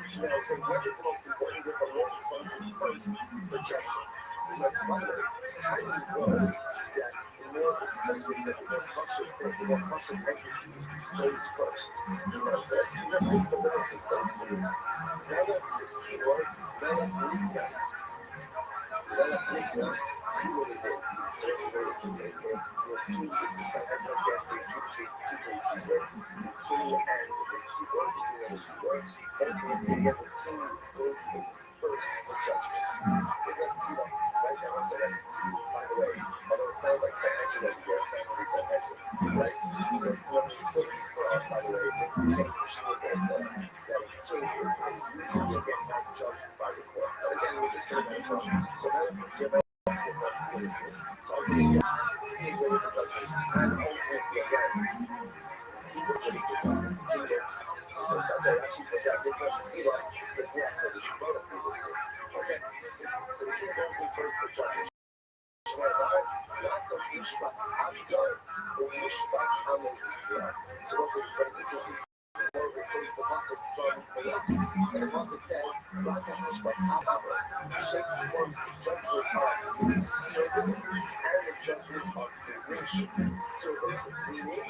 so what is the most important with the Lord comes in first, the judgment. So that's wondering, how do you know that the more partial entity goes first? Because that's the Lord just does this. None of weakness he really did. So it's very interesting. Two address that for two cases, right? King and Seaboard, King and Seaboard. And the king goes in first for judgment. Because, right now I said that, by the way, although it sounds like St. Angelo here, it's not really St. Angelo, right? Because what we saw, by the way, in the changed also, that the king is usually again not judged by the court. But again, we just heard that from. So now it's your so I'm going to he's ready for judgment. And ultimately, again, see what ready for judgment. King goes. So that's all actually put that because the black or the Shibata feels. Okay. So the king goes in first for judgment. So what's it very interesting? Replace the pasuk from the left, and the pasuk says, "Ratzas mishpat ha'aver." Shape was the judgment of his servant and the judgment of his nation. Servant meaning,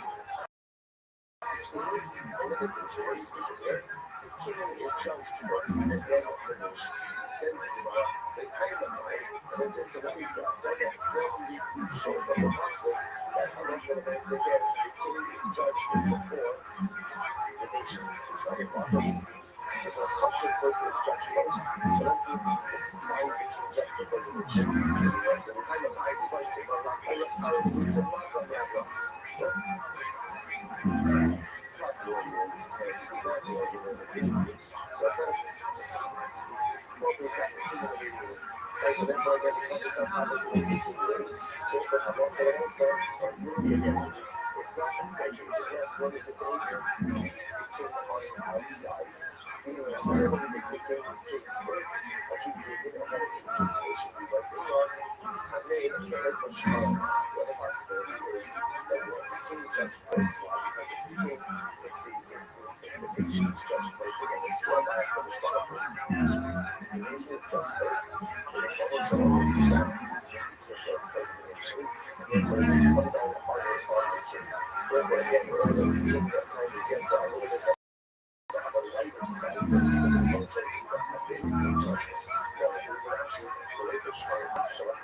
and the definition where you see from here, the king is judged first as well as the nation. Then they kind of mind, and then said, "So what is that?" So again, it's going to be shown from the pasuk that Allah says, "Again, the king is judged before." The nation is right for the Russian person is judged first. So don't think why is the king judged before the nation? So the kind of mind is like saying, "Well, I love how it's a lot of that." So plus the audience, so if you got the audience, so it's like what was that? So then I guess it's not probably so but I'm not going to say it's not a pleasure, it's not what is a danger. Outside. Everybody that was doing this case was attributed a better communication. We went to I made a better for sure. The other possibility is that the king judged first. Why? Because if the king, if the nation is judged first, they're going to slow by a Polish monarchy. The nation is judged first, and the Polish monarchy is down. So that's part of the nation. And then when you put down the harder part of the king, therefore, again, we're going to king that kind of gets a little bit on the lighter side of the that's not based on judgment. Now, we're actually the for sure,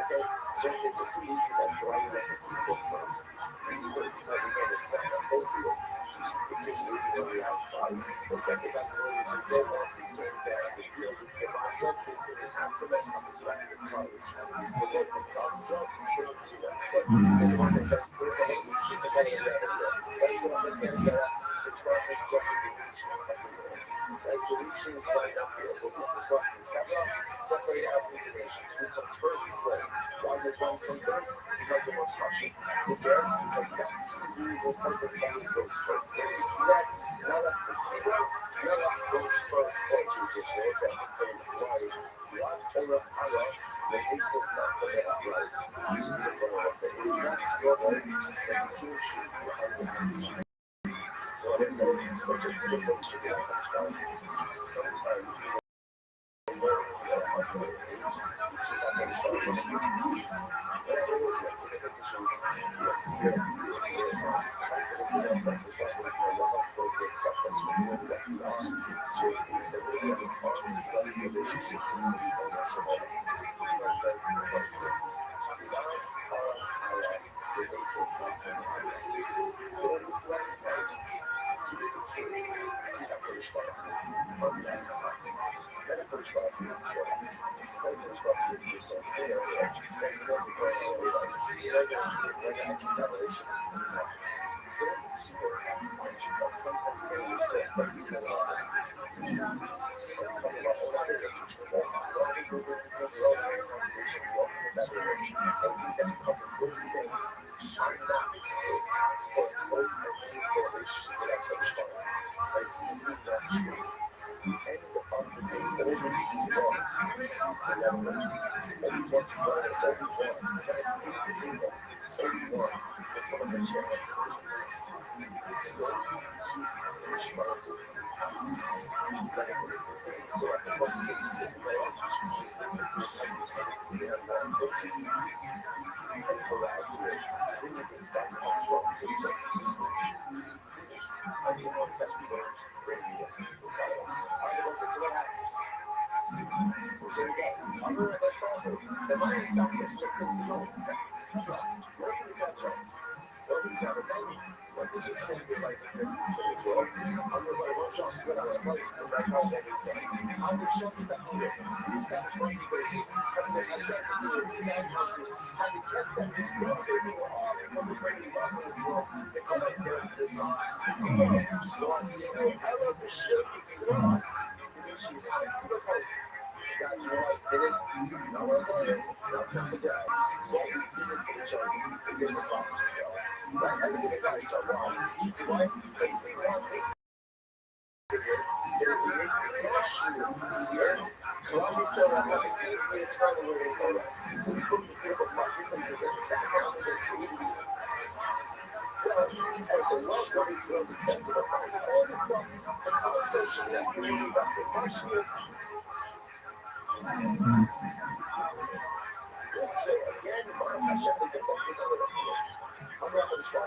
okay, so it's two reasons as to why you let the king go first. Because again, it's not appropriate. The king is really outside. The second possibility is we don't want the king that the field of divine judgment is has to let up his right with cause. He's protected with cause. So we don't see that. But the one that says it's just a kind of that. But you understand that it's not just judging the nation of the world. Right? The nation is right up here. So it's separate out into nations. Who comes first? Why does one come first? Because it was Russian. Who cares? Because the Jews and perfect values goes first. So you see that? Now that it's zero, now that goes first for Jewish. Also, I'm just telling the story. What over Allah, the case of not the upright. This is beautiful. I say, it is not trouble that the king should be on the outside. So it is such a different should be on the outside. Sometimes bring me this. So what happens? So you go. I'm going to let you the money is something that takes us to go. Where can we catch up? Where can we have a baby? What did you spend your life in this world? I'm going to let one shot put on a plate and that calls everything. I'm going to show you that here. We established 20 bases, having the consensus of the nine houses, having guests and we celebrating all of the great love in this world. They come up here for this one. So I see no error to show the sun. She's hospital hope. Got your wife, did it? No one tell you. Not to grab. So we did it for each other. We did the box. Right? I think the guys are wrong. Your wife, they want me. So I'll be so having easier trying to win it. So we put these beautiful marketplaces in the houses and communities. There's a lot of money sales accessible. All this stuff. It's a conversation that we need about the marshals. This way, again, I should have the focus on the focus. I'm not going to try.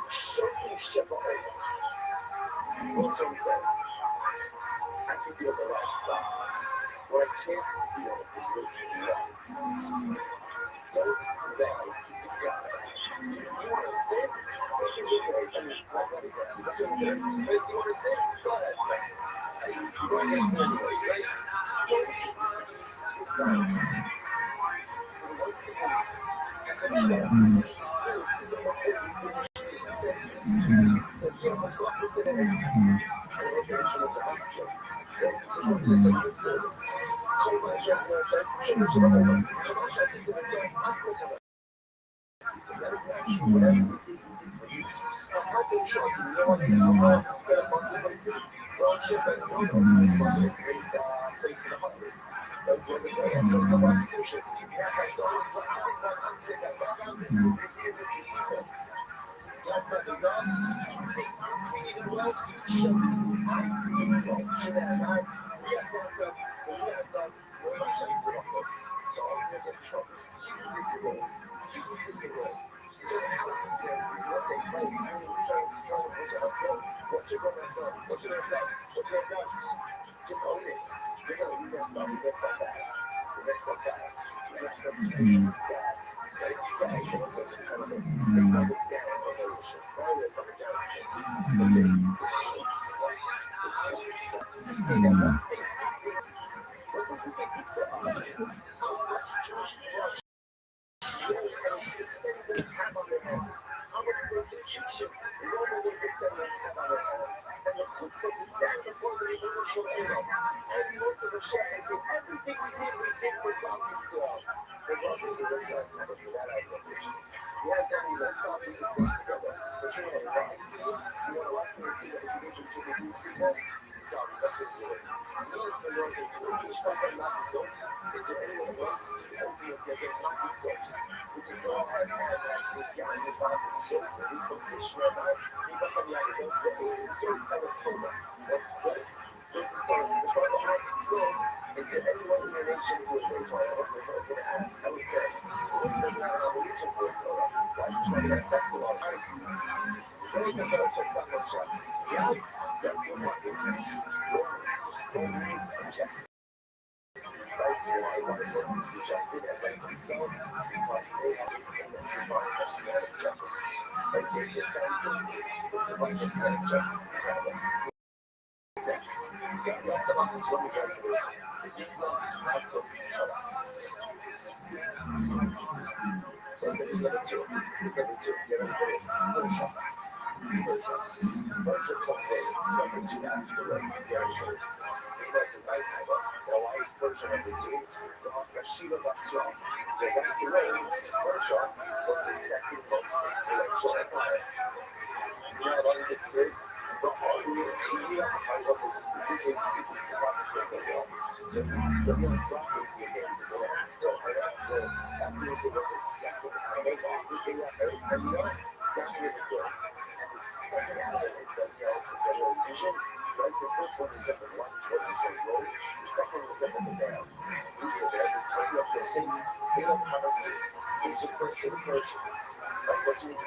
Showcase Chevrolet. What Jim says, I can deal with a lot of stuff. What I can't deal is with love. Don't lie to God. You want to sin? Is it right? I mean, not what exactly, but if you want to sin, go ahead. Go ahead and sin anyways, right? Don't be dishonest. For one single reason, you could try to see spirit even before you finish this sentence. So you have a representative. The reservation is a hospital. Which one is this like your service? Cold eyes right now, says, sugar to the hole. The wash ice is in its own hospital. So that is natural. Whatever we do for you. Now, how can you show you know what it is? How to set up marketplaces? Well, ship and sales. It was a great place for the holidays. But the other day, I took some occupation. That's always like, I think that I'm saying that background is going to be this people. Yes, that is all. Creating wealth, show I create wealth. Should I not? We have this up. We have some. We're not showing some of us. So I'm going to get trouble. Use it to roll. Use it to roll. So how can let's say play trying to let's go. What you gonna do? What you gonna do? What you gonna do? Just own it. You're gonna be messed up. You messed up bad. You messed up bad. You messed up bad. It's the action of such a kind of thing. They love it down. They know it's just now they're coming down. They say, it's see that it's what would be for us? How much Jewish blood descendants have on their hands? How much persecution Roman descendants have on their hands? And the chutzpah to stand before the initial era. And most of the shepherds say, everything we did for God we saw. The brothers of their sons never do that out of patience. You have to be less off and you work together. But you want to rock team, you want to rock and see the decisions for the Jewish people. Sorry, that's what you're doing. The Lord says, each fucking knocking close. Is there anyone who wants to help you if they get knocking close? We can go ahead and ask me, yeah, I'm knocking close. And these folks, they share now. We got them knocking close. But the source of the Torah. What's the source? Source is telling us the tribal house is full. Is there anyone in your nation who is very Torah? I was going to ask, I would say, who doesn't have an obligation for Torah? Why should you try to ask? That's the law. So it's a better check, something check. Yeah, that's what I'm doing. Your names and check. Right here, I want to check it and then himself because they have to find a set of judgments. Right here, you can find a set of judgments. Next, that's about this one again is the influence of those products. What's it? Number two. Get over this. Version comes in. Number two after it. Get over this. Because it does have a wise version of the two. The Shiva Basra. There's after rain. Version was the second most influential empire. You know what I did say? The prophecy so the most prophecy against is an actor, after there was a second element, everything that heard, that really good. And this second element that tells the general vision, right? The first one is up at 120% low, the second was up at the down. These are the every time you have to say, they don't have a seat. This refers to the Persians. Like what's your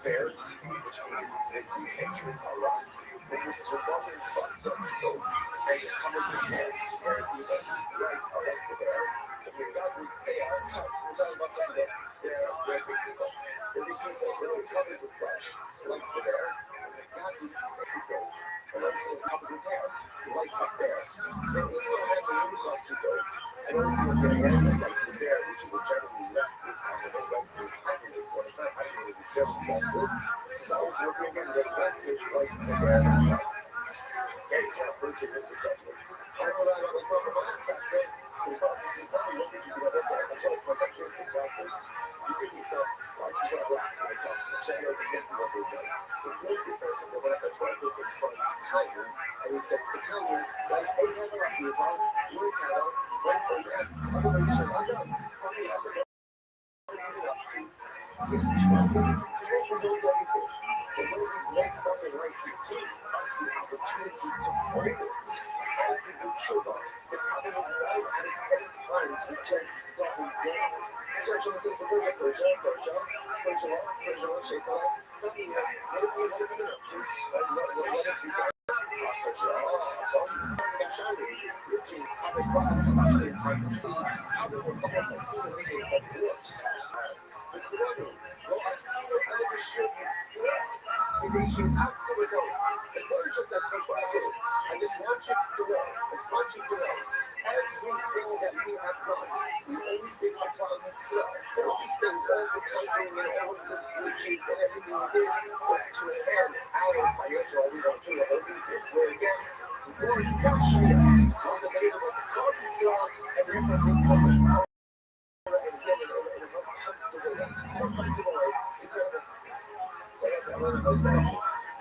Bears, which means exactly hatred or lust, when we survive by certain goals, and it comes with hair, where it is like right or like the bear, and we got we say our time, which I was about to say that they're very people. They're really covered with flesh, like the bear, and we got these sacred goals, and they're covered with hair, like a bear. And even though I have to lose up to goals, I don't feel getting anything like the bear, which is a generally restless animal, like the animal, for it's not animal, it's generally restless. So we're going to get restless like the bear as well. Gaze now purchase into judgment. I know that was from the last sector. It's not looking to do that. I'm trying to put that case in practice. You see yourself, why is this what I'm asking me about? Shadow is exactly what we're doing. It's no different than when I'm trying to confront Kylie, and he says to Kylie, like, hey, how do I feel about? Where's Hannah? When he asks, other way you should have done. Okay, I don't know. The way he blessed up and right, he gives us the opportunity to own it. And we do sugar. The problem is right at any times we just double down. Search and say the Persia, shape of life. Tell me, what have you been up to? What have you done? Persia, I told you. I'm shining, preaching, I'm a product of my seas. How do we come as a scenery of works? The Quran, well, I see the other ship is slack. She's asking me, the Persia says, I just want you to know, everything that we have done, the only thing I call is slow. All these things, all the conquering and all the riches and everything we did was to enhance our financial. We don't do the whole thing this way again. The Lord Yahshua was available to call the slow and therefore we come and get it in a more comfortable way. So that's a lot of those that we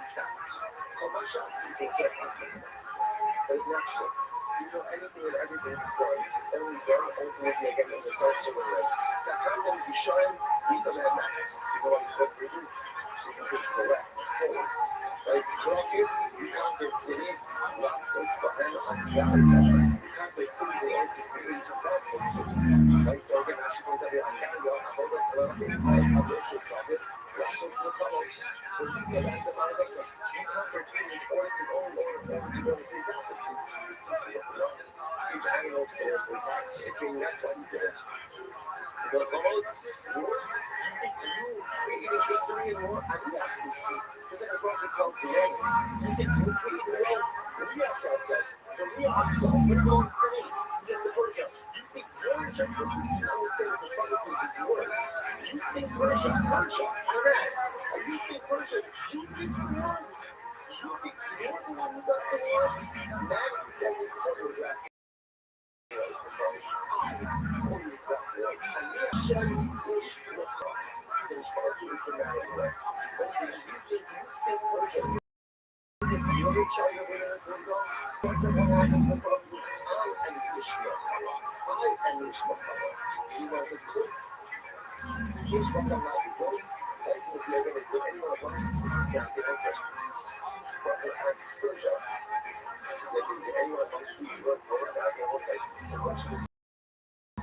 stopped. Commercial season, but it's not true. You know anything and everything is done, and we don't ultimately again in the self-surrender. The content you shine, we demand max. You go on the bridges, so you can correct, force. Like Dragon, you conquered cities, losses, but then on the other hand, you conquered cities in order to create compressive cities. Right, so again, I should tell you, I'm going to go, I hope that's a lot of things, I'm going to conquer. Losses will come us. When you demand the motivation, you conquered cities or to go lower, or to go to 3,000 cities. You see people wrong. See the animals for tax picking, that's why you did it. The laws, wars, you think you created history in war? I mean, SEC. Because it was Roger calls the Romans. You think you created the world? We have ourselves. When we are ourselves, we're going to stay. Just the Persia. You think Persia is the understand the front of this world? You think Persia, Iran, and you think Persia, you think the wars? You think you're the one who does the wars? That doesn't choreograph.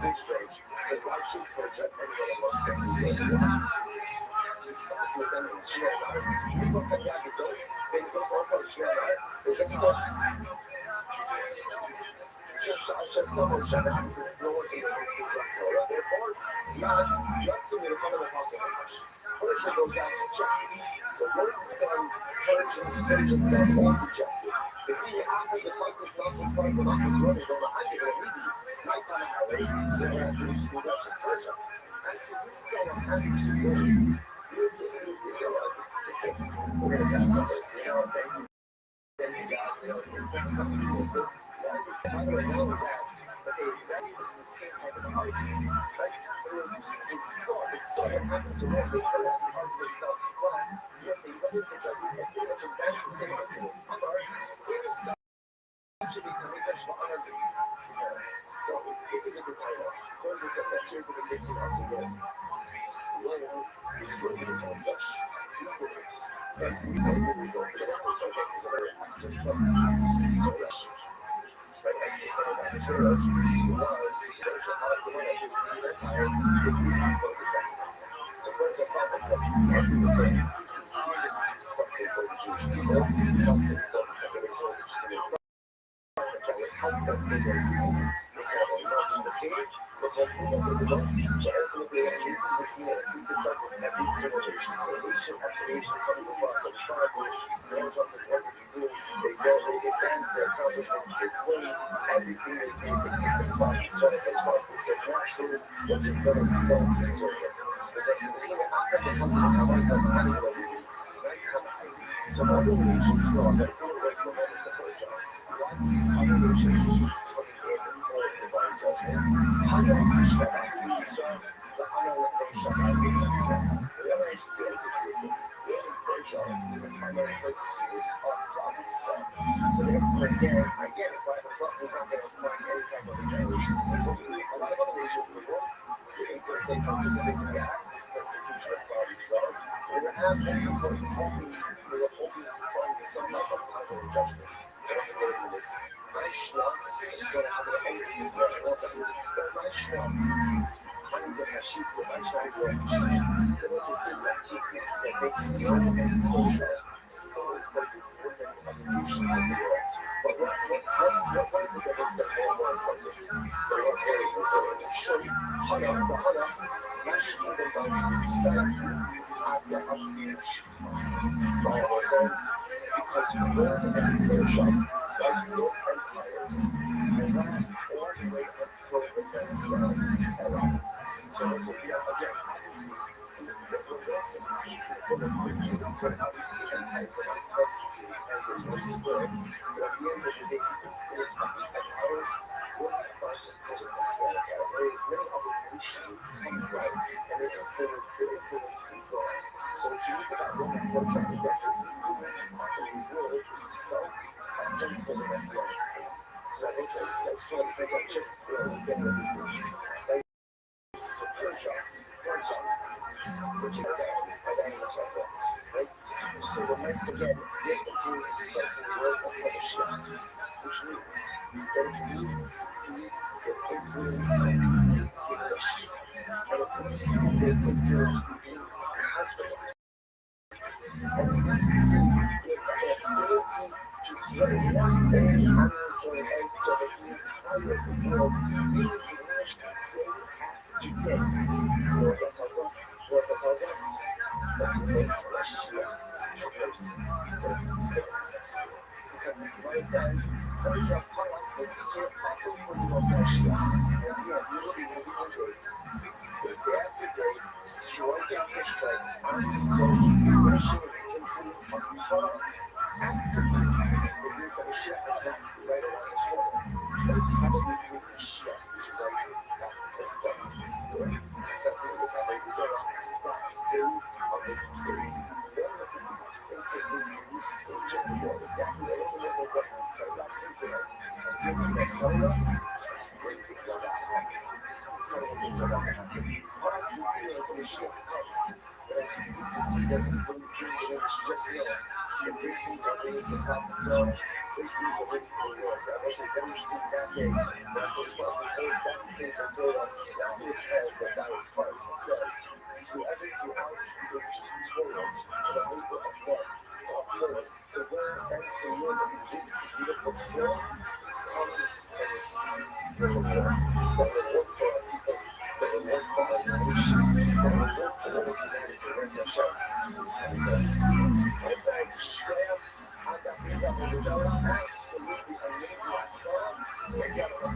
It's strange, because why should Persia anyone else think he's going to do? See what that means? She had another. You look at guys with those, they just all coach. She had another. There's just no. Someone shut the house and there's no one in the house. Therefore, not so many come in the house and push. Persia goes out and check. So work is done, Persia's done, all rejected. If you happen to fight this nonsense fight with office running on the highway, it'll leave you. Right down the highway, so that's the issue with Persia. And if you sell a happy to go, you're just going to go up. We're going to pass on this, you know, thank you. Then you got, it's not something you can do. By the way, not only that, but they value the same type of arguments, right? It's so what happened to them. They correct the argument felt flat, yet they went into judgment that pretty much exactly the same argument. I'm already, should be something that should honor me. So this is a good title. There's a subject here for the Dixie Austin West. Well, destroying his own bush. Like, we go for the next subject is a very Esther son. Right, Esther son of the church. So Persia felt like everything something for the Jewish people, something for the secular Jewish people. That would help them figure out the king, so ultimately it needs to be seen and repeats itself with every single nation. So nation after nation comes apart. The Bible, Noah Johnson's work that you do, they go, they advance their accomplishments, they claim everything they do, they keep the body. So as well, who says not true, what you've done is self-serving. So that's the king after the husband, I like that money that we do. So other nations saw that they were promoting the Persia. Why these other nations keep coming in and throwing divine judgment? How do I push that back to Israel? The other nation I think that's the other nations say which was in Persia, the primary persecutors of God's stuff. So therefore, again, I get it, right? We're not going to find any type of retaliation. A lot of other nations in the world, they participate in the act. Persecution of God's stuff. So they were asking, they were hoping to find some level of positive judgment. So that's the way it is. Reichschlag, so that I'm going to end this level. But Reichschlag, kind of Hashib, the Reichschlag, there was a similar case that makes no enclosure so important to women of the nations of the world. But what is it that makes them more important? So what's very easy. Show you, Hana, Yashkin the Bible, Salaki, Abya Asish. Right, I was saying, because Rome and Persia, like those empires, last all the way until the Messianic era. So this is, again, obviously, there was some teasing from the Christians, but obviously the empires are not persecuted and they were spread. But at the end of the day, the influence of these empires were not found until the Messianic era. Whereas many other nations come right, and their influence is gone. So what you look about Rome and Persia is that their influence on the world is felt up until the Messianic era. So that makes sense. So I just want to think of just understand what this means. So Persia, which is right? So the next again, it continues to spread to the world until the Shia, which means that if you see the influence of English, and if you see the influence being compromised, and you see the ability to play very honest or right, so that the entire world in English today, Lord that tells us, that today's Russia is close. Because what it says, Persia Palace was served by Russia, and we are really days. Day after day, strike after strike, army soldiers, Russian influence of Palace actively. The group of the ship is not right around the corner. So it's probably with the ship is right at the front. That's how they reserve days of the days. This new stage of the world, exactly what weapons that last week there. And given that's telling us, great things are about to happen. Telling things are about to happen. Honestly, we feel until the ship comes. But as you need to see that things being diminished just there, the great things are waiting for promise. So, great things are waiting for the world. That was a very soon that day. That was what we heard that says on Torah, not his head, but that was heart. It says, through every throughout the scriptures and Torah, to the labor of love, to uphold, to learn, and to live in this beautiful skill, come and receive the reward. The reward for our people, the reward for our nation, the reward for all humanity. Where's that show? It's coming close. It's like, Shreya, absolutely amazing story. Incredible.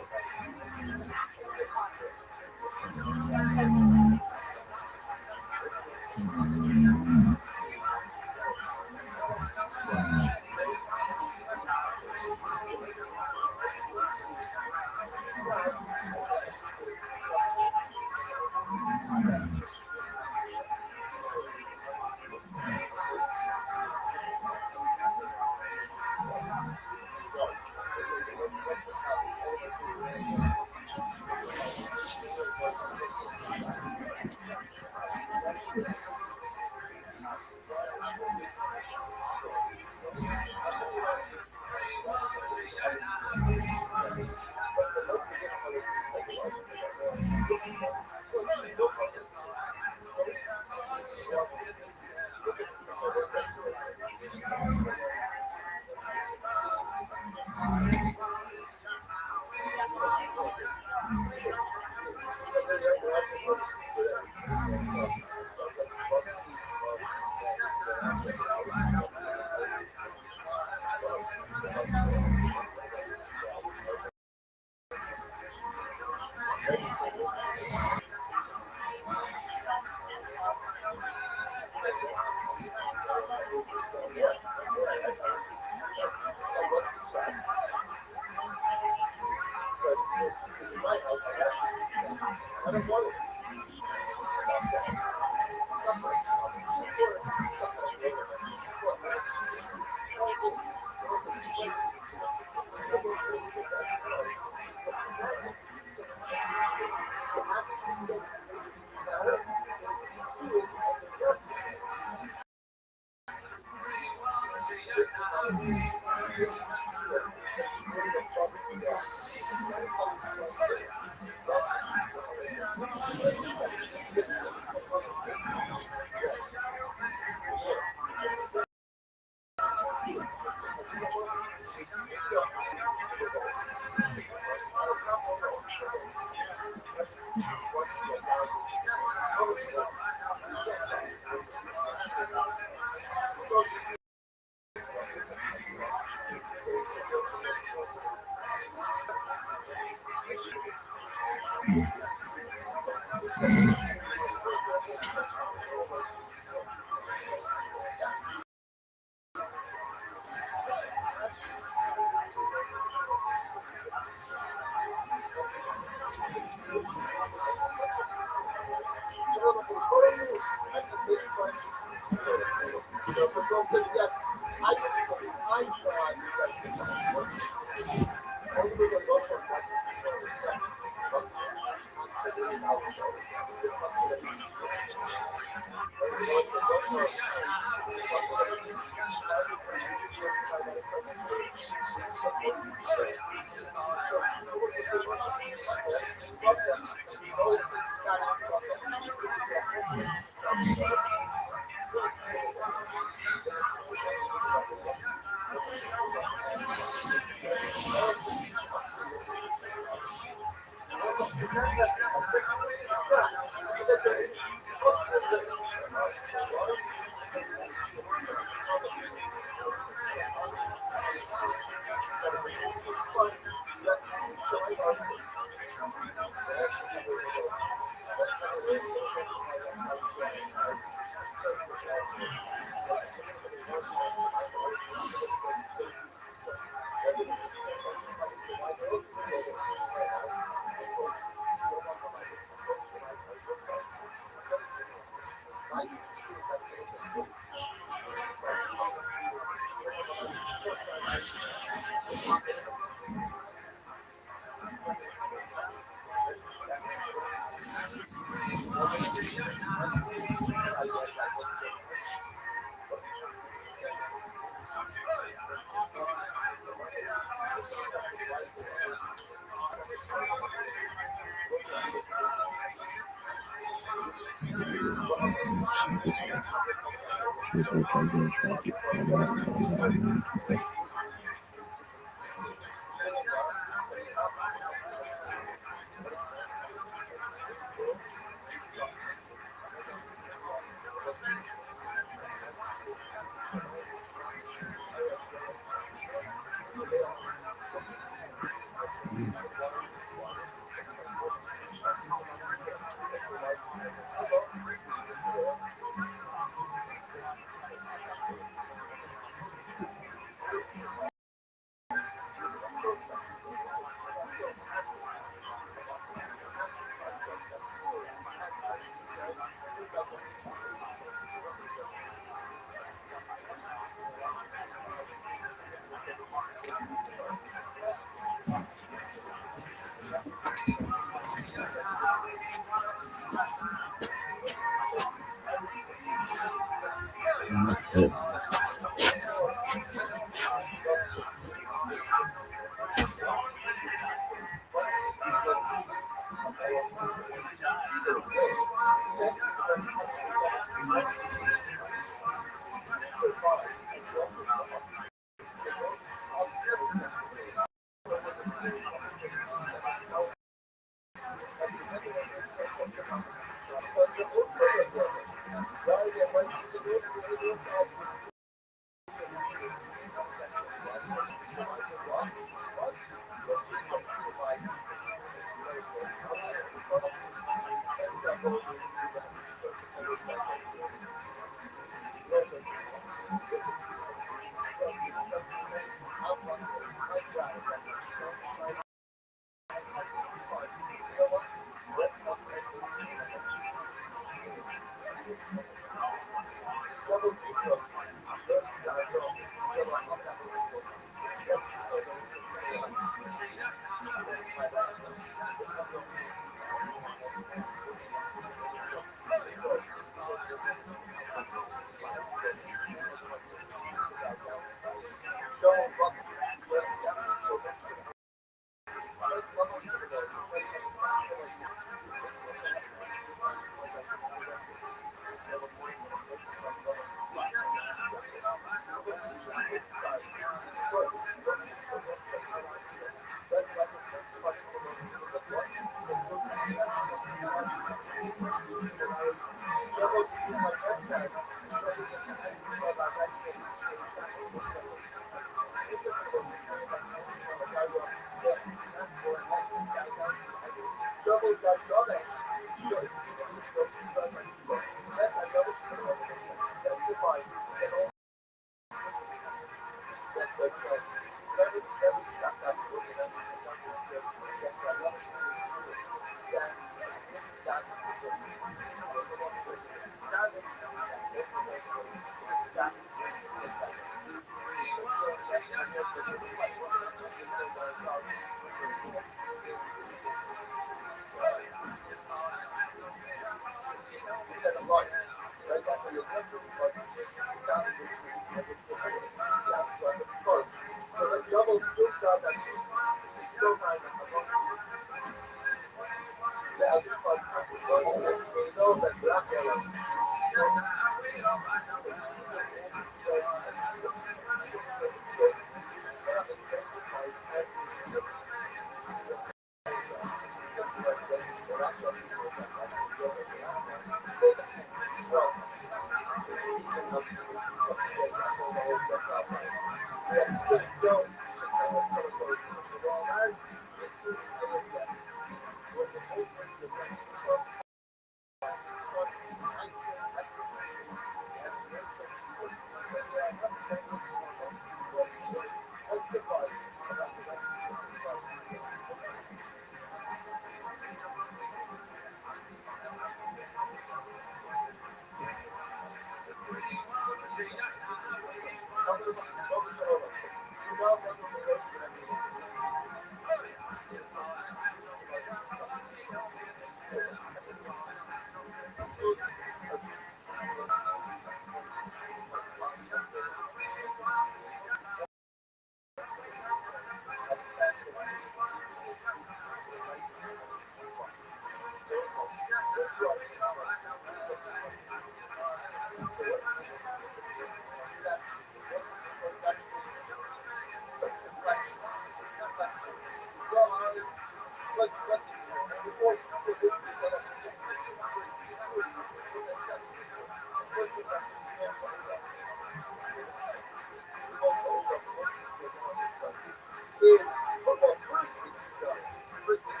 is football first is done. First is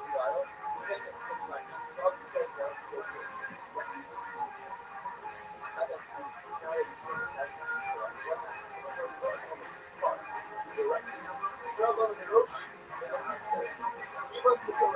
I don't think it's like love to say that so good. I got to now it's that's you're right. It's well on the roach, and then I say he wants to tell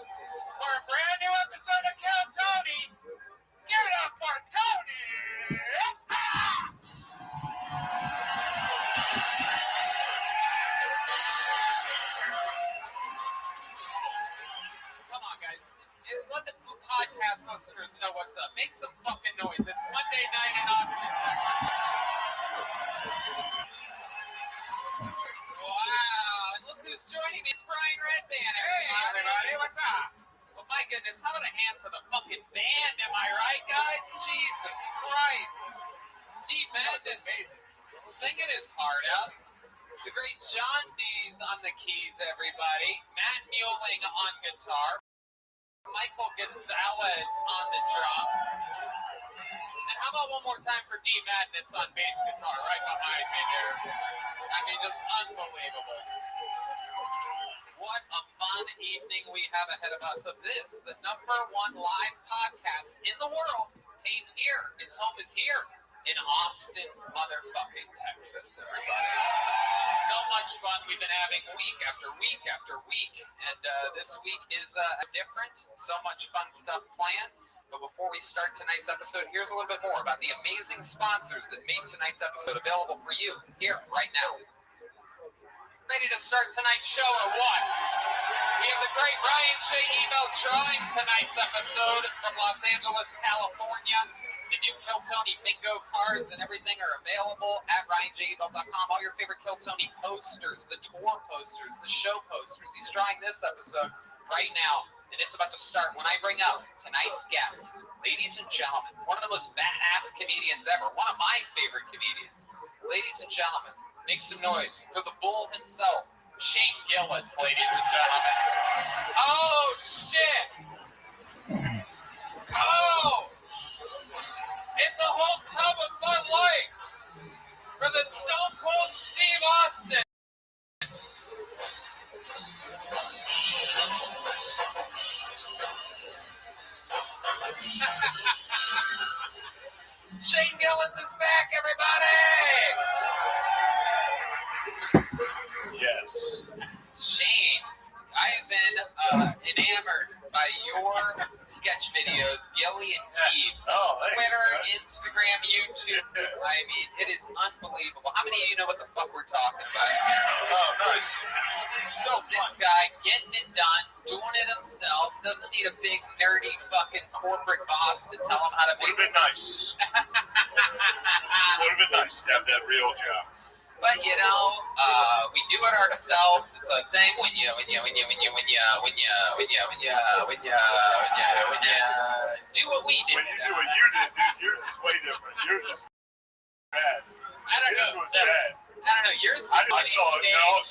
for a brand new episode of Kill Tony. Give it up for Tony! Come on, guys. Let the podcast listeners know what's up. Make some fucking noise. It's Monday night in Austin. Wow, and look who's joining me. It's Brian Redband, everybody. Hey, everybody, what's up? Well, my goodness, how about a hand for the fucking band, am I right, guys? Jesus Christ. Steve Madden singing his heart out. The great John D's on the keys, everybody. Matt Mueling on guitar. Michael Gonzalez on the drums. And how about one more time for D Madness on bass guitar right behind me there. I mean, just unbelievable. What a fun evening we have ahead of us of this, the #1 live podcast in the world, taped here. Its home is here in Austin, motherfucking Texas, everybody. So much fun we've been having week after week after week, and this week is different. So much fun stuff planned. But before we start tonight's episode, here's a little bit more about the amazing sponsors that made tonight's episode available for you here right now. Ready to start tonight's show or what? We have the great Ryan J. email drawing tonight's episode from Los Angeles, California. The new Kill Tony bingo cards and everything are available at RyanJEmail.com. All your favorite Kill Tony posters, the tour posters, the show posters. He's drawing this episode right now, and it's about to start when I bring up tonight's guest. Ladies and gentlemen, one of the most badass comedians ever, one of my favorite comedians. Ladies and gentlemen, make some noise for the bull himself, Shane Gillis, ladies and gentlemen. Oh, shit! Oh! It's a whole tub of Bud Light for the Stone Cold Steve Austin. Shane Gillis is back, everybody!
Yes.
Shane, I have been enamored by your sketch videos, Gilly and Peeves.
Oh, thanks,
Twitter,
man.
Instagram, YouTube. I mean, it is unbelievable. How many of you know what the fuck we're talking about?
Oh, nice.
So this guy getting it done, doing it himself, doesn't need a big nerdy fucking corporate boss to tell him how to
Would
make
have been nice. Would have been nice to have that real job.
But you know, we do it ourselves. It's a thing when you do what we did.
When you do what you did, dude, yours is way different. Yours is bad.
I don't know.
Yours was bad.
I don't know. Yours.
I saw it. No,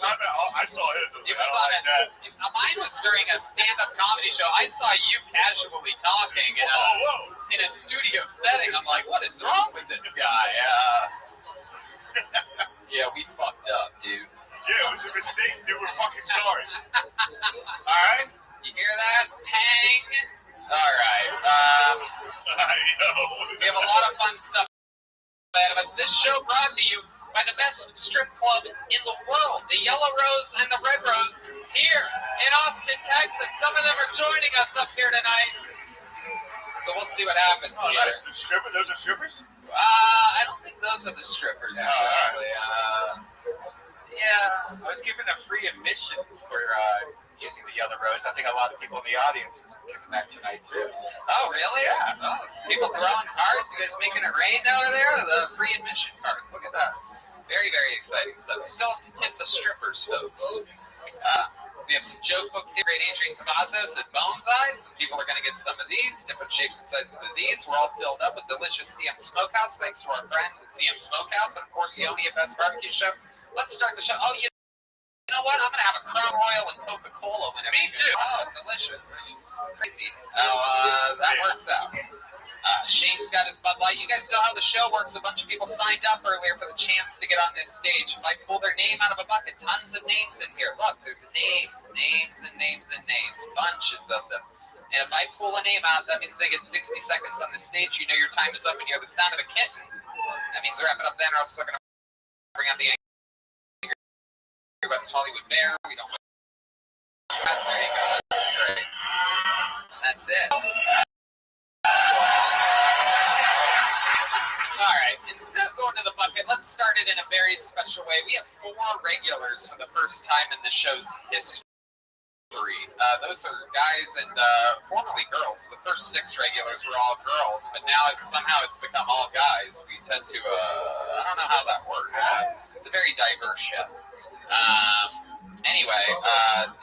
I saw his.
It
I
was
don't
on
like that.
mine was during a stand-up comedy show. I saw you casually talking in a studio setting. I'm like, what is wrong with this guy? Yeah, we fucked up, dude.
Yeah, it was a mistake, dude. We're fucking sorry. Alright?
You hear that? Pang. Alright. We have a lot of fun stuff ahead of us. This show brought to you by the best strip club in the world, the Yellow Rose and the Red Rose, here in Austin, Texas. Some of them are joining us up here tonight. So we'll see what happens
Oh,
here.
nice. Those are strippers?
I don't think those are the strippers, exactly.
Yeah, I was given a free admission for using the Yellow Rose. I think a lot of people in the audience is giving that tonight too.
Oh, really? Yeah. Oh, some people throwing cards. You guys making it rain over there? The free admission cards. Look at that. Very, very exciting stuff. We still have to tip the strippers, folks. We have some joke books here. Great Adrian Cavazos and Bones Eyes. Some people are going to get some of these, different shapes and sizes of these. We're all filled up with delicious CM Smokehouse, thanks to our friends at CM Smokehouse. And, of course, Yoni at Best Barbecue Show. Let's start the show. Oh, you know what? I'm going to have a Crown Royal and Coca-Cola whenever. Me too. Oh, delicious. Crazy. Oh, that works out. Shane's got his Bud Light. You guys know how the show works. A bunch of people signed up earlier for the chance to get on this stage. If I pull their name out of a bucket, tons of names in here. Look, there's names. Bunches of them. And if I pull a name out, that means they get 60 seconds on the stage. You know your time is up and you hear the sound of a kitten. That means wrap it up then, or else they're going to bring out the West Hollywood Bear. We don't want that. There you go. That's great. that's it. All right, instead of going to the bucket, let's start it in a very special way. We have 4 regulars for the first time in the show's history. Those are guys and formerly girls. The first 6 regulars were all girls, but now somehow it's become all guys. We tend to, I don't know how that works, but it's a very diverse show. Anyway,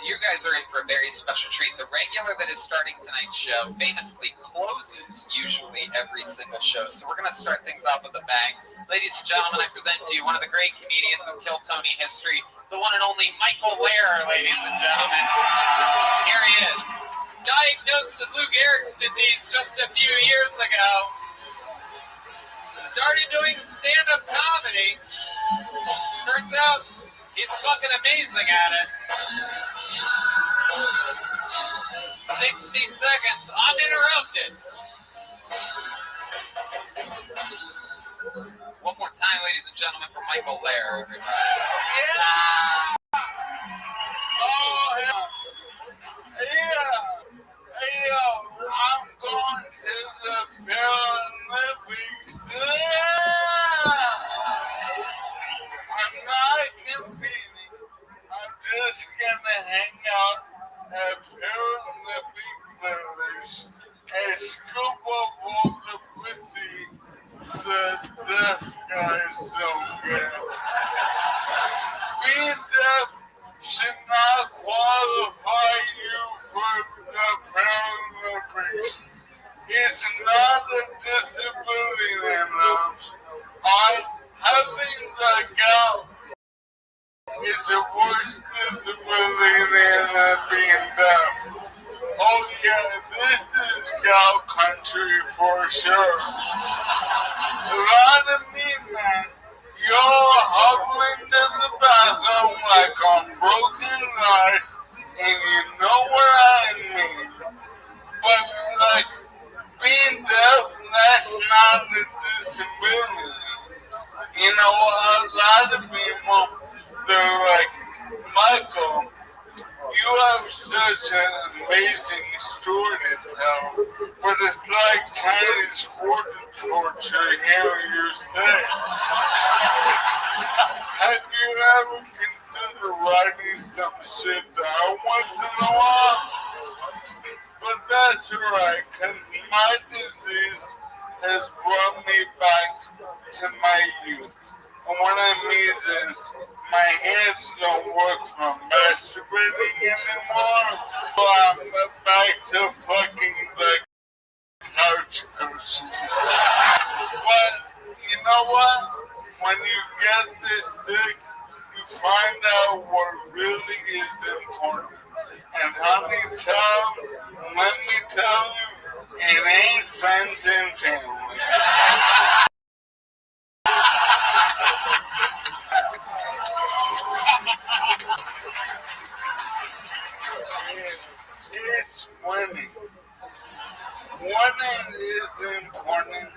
you guys are in for a very special treat. The regular that is starting tonight's show famously closes usually every single show, so we're going to start things off with a bang. Ladies and gentlemen, I present to you one of the great comedians of Kill Tony history, the one and only Michael Lair, ladies and gentlemen. Here he is. Diagnosed with Lou Gehrig's disease just a few years ago. Started doing stand-up comedy. Turns out he's fucking amazing at it. 60 seconds uninterrupted. One more time, ladies and gentlemen, for Michael Lair, everybody.
Yeah! Oh, yeah! I'm going to the ViralRabbi. I'm not competing. I'm just gonna hang out at ViralRabbi Brothers and scoop up all the pussy. The deaf guy is so good. Being deaf should not qualify you for the ViralRabbi. It's not a disability enough. Having the gout is a worse disability than being deaf. Oh yeah, this is gout country for sure. A lot of me, man, you're hobbling to the bathroom like on broken glass, and you know what I mean. But like, being deaf, that's not a disability. You know, a lot of people, they're like, Michael, you have such an amazing story to tell, but it's like Chinese water torture hearing you say. Have you ever considered writing some shit down once in a while? But that's alright, because my disease has brought me back to my youth. And what I mean is, my hands don't work from masturbating anymore. So I'm back to fucking the couch cushions. But you know what? When you get this sick, you find out what really is important. And honey, let me tell you, it ain't friends and family. It's winning. Winning is important.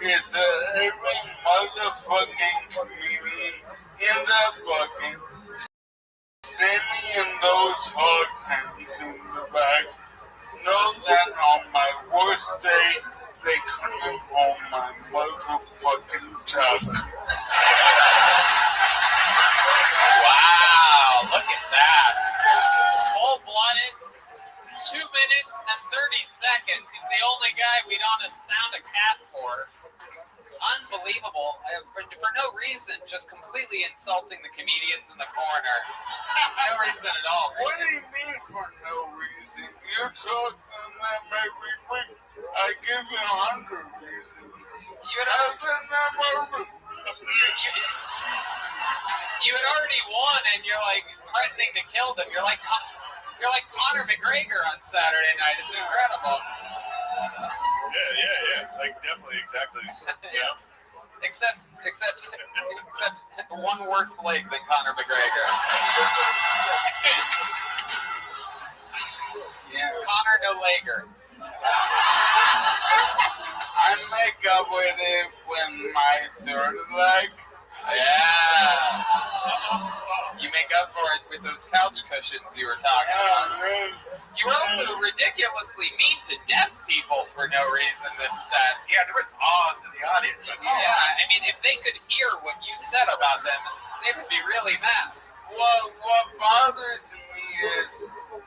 Is that every motherfucking comedian in the bucket standing in those hard pants in the back know that on my worst day they couldn't hold my motherfucking job.
Wow, look at that. Full-blooded, 2 minutes and 30 seconds. He's the only guy we don't have sound a cat for. Unbelievable. For no reason, just completely insulting the comedians in the corner. No reason at all.
What do you mean for no reason? You're talking that every week. I give you 100 reasons.
You had already won, and you're like threatening to kill them. You're like Conor McGregor on Saturday night. It's incredible.
Yeah. Like definitely, exactly. Yeah.
Except one worse leg than Conor McGregor. Conor no legger.
I make up with it with my third leg.
Yeah. You make up for it with those couch cushions you were talking about. You were also ridiculously mean to deaf people for no reason this set.
Yeah, there was Oz in the audience. But
Yeah, I mean, if they could hear what you said about them, they would be really mad.
What bothers me is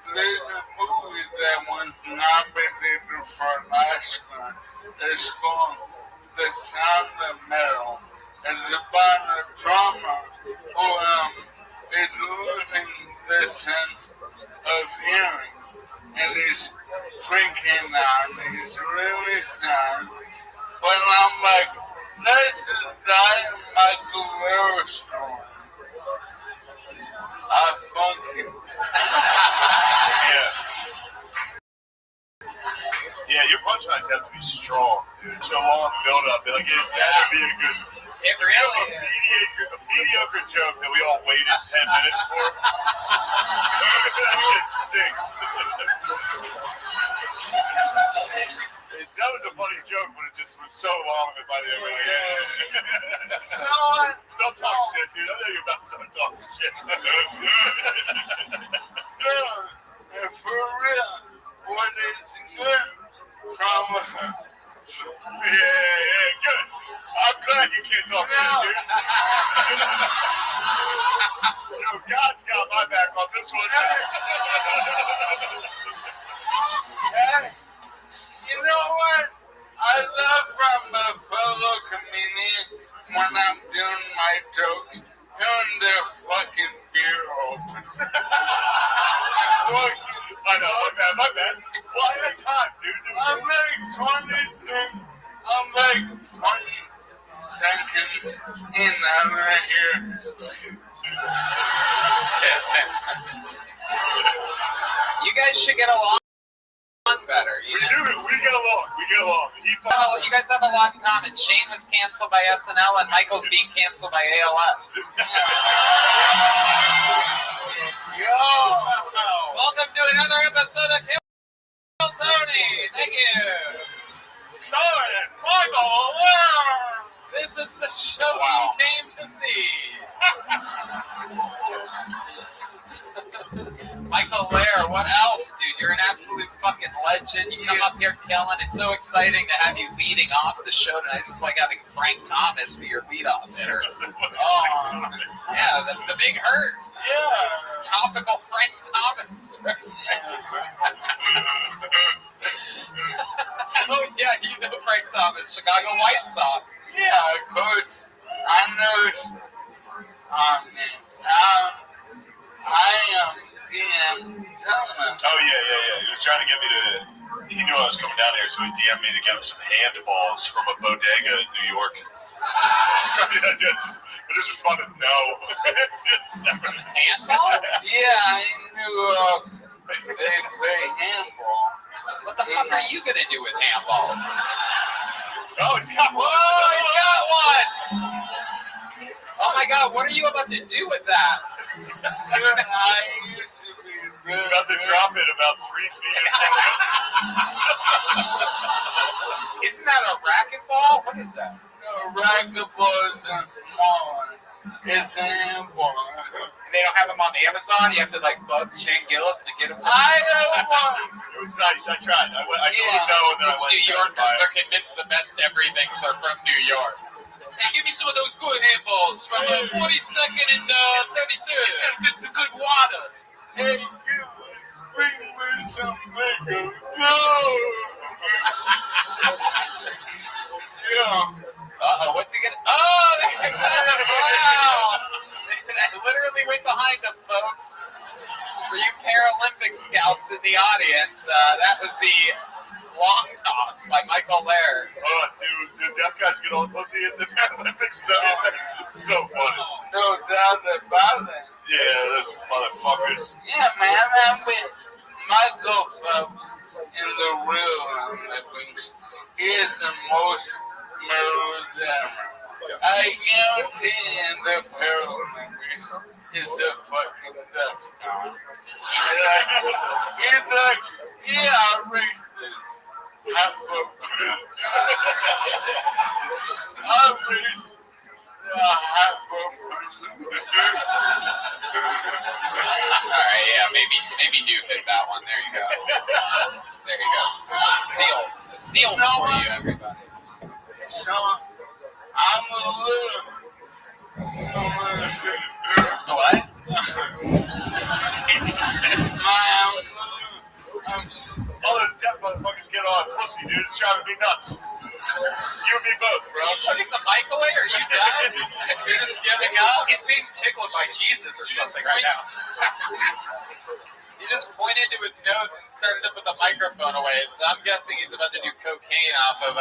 there's a movie that was nominated for an Oscar. It's called The Sound of Metal. It's about a drummer who is losing the sense of hearing. And he's freaking out. He's really sad. But I'm like, this is not Michael Lewis story. Funky.
Yeah, your punchlines have to be strong, dude. So long build up. Like, it had to be a good.
It really is.
A mediocre joke that we all waited 10 minutes for. That shit stinks. That was a funny joke, but it just was so long that by the end, we're like, don't talk shit, dude. I know you're about to start talking shit.
And for real, what is good from...
Yeah, good. I'm glad you can't talk shit, dude. You know, God's got my back on this one.
Hey, you know what? I love from a fellow comedian when I'm doing my jokes, doing their fucking beer open.
I know, my bad. Well, I had time, dude.
I'm like 20 seconds. I'm like 20 seconds in. I'm right here.
You guys should get along better.
We get along.
You guys have a lot in common. Shane was canceled by SNL, and Michael's being canceled by ALS.
Yo!
Welcome to another episode of Kill Tony. Thank you.
Starring Michael Lewis.
This is the show you came to see. Michael Lair, what else, dude? You're an absolute fucking legend. You come up here killing. It's so exciting to have you leading off the show tonight. It's like having Frank Thomas be your lead-off hitter. Oh, yeah, the big hurt.
Yeah.
Topical Frank Thomas. Oh, yeah, you know Frank Thomas, Chicago White Sox.
Yeah, of course. I know. I am DM Thomas.
Oh, yeah. He was trying to get me to... He knew I was coming down here, so he DM'd me to get him some handballs from a bodega in New York. I just responded, no.
Some handballs?
Yeah, I knew they play handball.
What the fuck are you gonna do with handballs?
Oh, he's got one.
Oh, he's got one! Oh my god, what are you about to do with that?
I used to be
He's about to drop it about 3 feet.
Isn't that a racquetball? What is that?
No, racquetball is small. It's a handball.
And they don't have them on Amazon? You have to like bug Shane Gillis to get them?
I know one.
It was nice. I tried. I told him no, and then I
It's
went
New
to
York
buy
because
it.
they're convinced the best everythings are from New York. Hey, give me some of those good handballs from 42nd and 33rd. The good water.
Hey, you bring me some liquor. No. Yeah.
Uh-oh, what's he gonna... Oh, wow! I literally went behind him, folks. For you Paralympic scouts in the audience, that was the long toss by Michael Lair.
Oh, dude, the deaf guys get all the pussy in the Paralympics. So funny.
No doubt about it.
Yeah, those motherfuckers.
Yeah, man, I'm with Michael Phelps in the real Olympics. He is the most medals ever. I guarantee in the Paralympics is a fucking death count. He's like, yeah, I raced this. I raced half a person.
sealed for you, everybody.
So, I'm a little.
What?
All those deaf motherfuckers get on pussy, dude. It's driving me nuts. You and me both, bro.
Are you putting the mic away? Are you done? You're just giving up?
He's being tickled by Jesus or something right now.
He just pointed to his nose and started to put the microphone away, so I'm guessing he's about to do cocaine off of,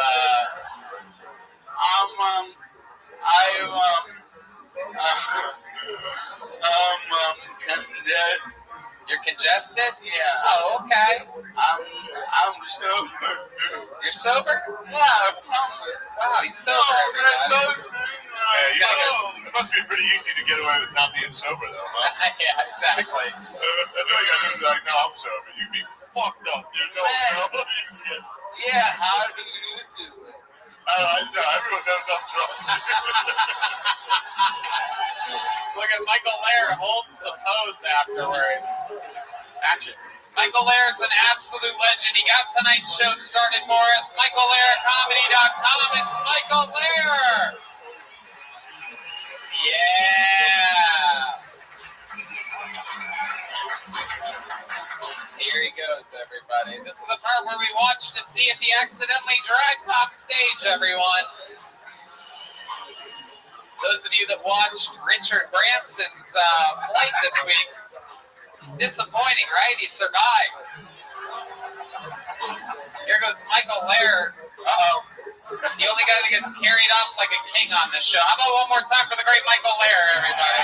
You're congested?
Yeah.
Oh, okay.
I'm sober.
You're sober?
Yeah, I promise.
Wow, he's sober, everybody.
It must be pretty easy to get away with not being sober, though, huh?
Yeah, exactly.
That's all you gotta do. Like, no, I'm sober. You'd be fucked up. There's no way.
Yeah, how do you do it?
Everyone knows I'm drunk.
Look at Michael Lair holds the pose afterwards. Action. Michael Lair is an absolute legend. He got tonight's show started for us. MichaelLairComedy.com. It's Michael Lair. Yeah. Here he goes, everybody. This is the part where we watch to see if he accidentally drives off stage, everyone. Those of you that watched Richard Branson's flight this week, disappointing, right? He survived. Here goes Michael Lair. Uh-oh. The only guy that gets carried off like a king on this show. How about one more time for the great Michael Lair, everybody?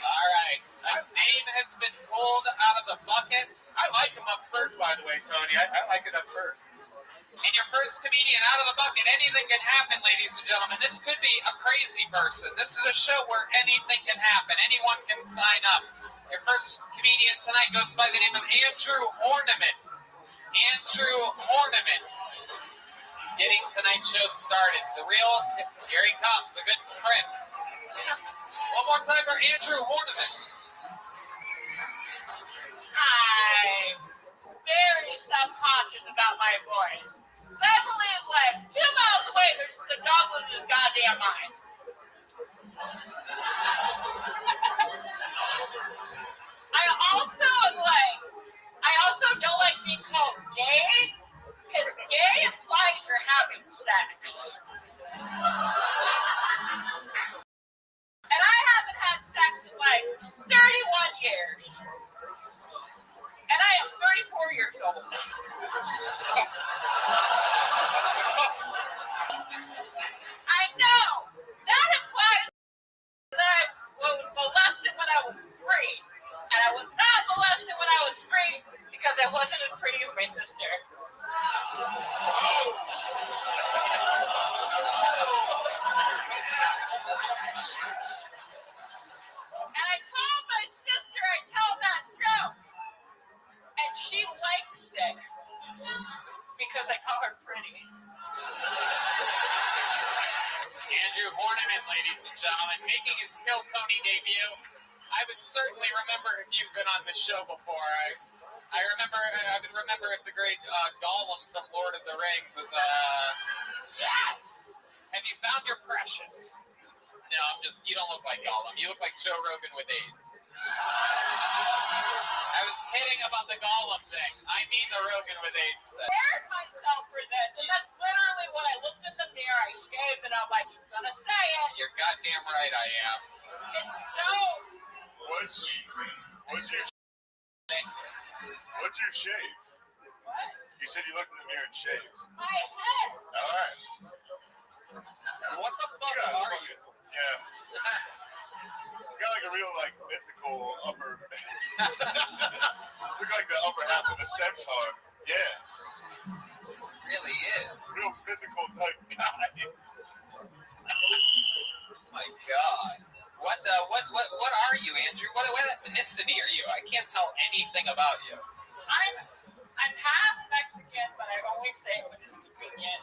All right. A name has been pulled out of the bucket.
I like him up first, by the way, Tony. I like it up first.
And your first comedian out of the bucket. Anything can happen, ladies and gentlemen. This could be a crazy person. This is a show where anything can happen. Anyone can sign up. Your first comedian tonight goes by the name of Andrew Horniman. Andrew Horniman. Getting tonight's show started. Here he comes. A good sprint. One more time for Andrew Horniman.
I'm very self-conscious about my voice. I believe, like, 2 miles away, there's just a dog losing his goddamn mind. I also don't like being called gay, because gay implies you're having sex. And I haven't had sex in, like, 31 years. And I am 34 years old. I know. That implies that I was molested when I was 3. And I was not molested when I was 3 because I wasn't as pretty as my sister. And I told my sister I'd tell that joke. And she likes it because I call her pretty.
Andrew Horniman, ladies and gentlemen, making his Kill Tony debut. I would certainly remember if you've been on this show before. I would remember if the great Gollum from Lord of the Rings was yes. Have you found your precious? No, you don't look like Gollum. You look like Joe Rogan with AIDS. I was kidding about the Gollum thing. I mean the Rogan with AIDS thing.
I prepared myself for this, and that's literally when I looked in the mirror, I shaved, and I'm like, he's gonna say it.
You're goddamn right I am.
It's so...
What's your shave?
What?
You said you looked in the mirror and shaved.
My head.
All right.
What the fuck are you?
Yeah. You got like a real, like, mythical upper... Look like the upper half of a centaur. Yeah.
It really is.
Real physical type guy.
Oh my God. What are you, Andrew? What ethnicity are you? I can't tell anything about you.
I'm half Mexican, but I only say it when it's convenient.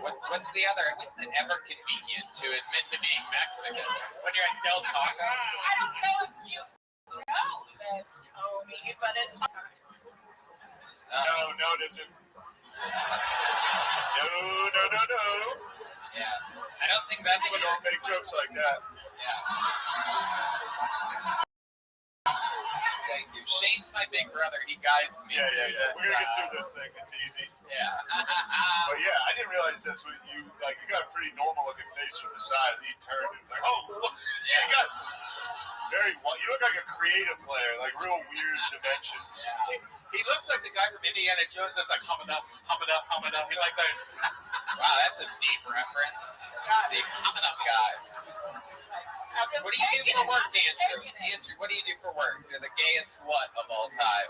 What's the other? When's it ever convenient to admit to being Mexican? When you're at Del Taco?
I don't know if you know this, Tony, but it's hard.
No, No, it isn't. No.
Yeah. I don't think that's
We
what
don't make jokes like that.
Yeah. Thank you. Shane's my big brother. He guides me.
Yeah. We're gonna get through this thing. It's easy.
Yeah.
But yeah, I didn't realize that's what you like. You got a pretty normal looking face from the side, and he turned and was like, oh, look. Yeah, you got very. You look like a creative player, like real weird dimensions.
He looks like the guy from Indiana Jones that's like humming up. He like that.
Wow, that's a deep reference. The humming up guy. What do you do for work, Andrew? Andrew, what do you do for work? You're the gayest what of all time?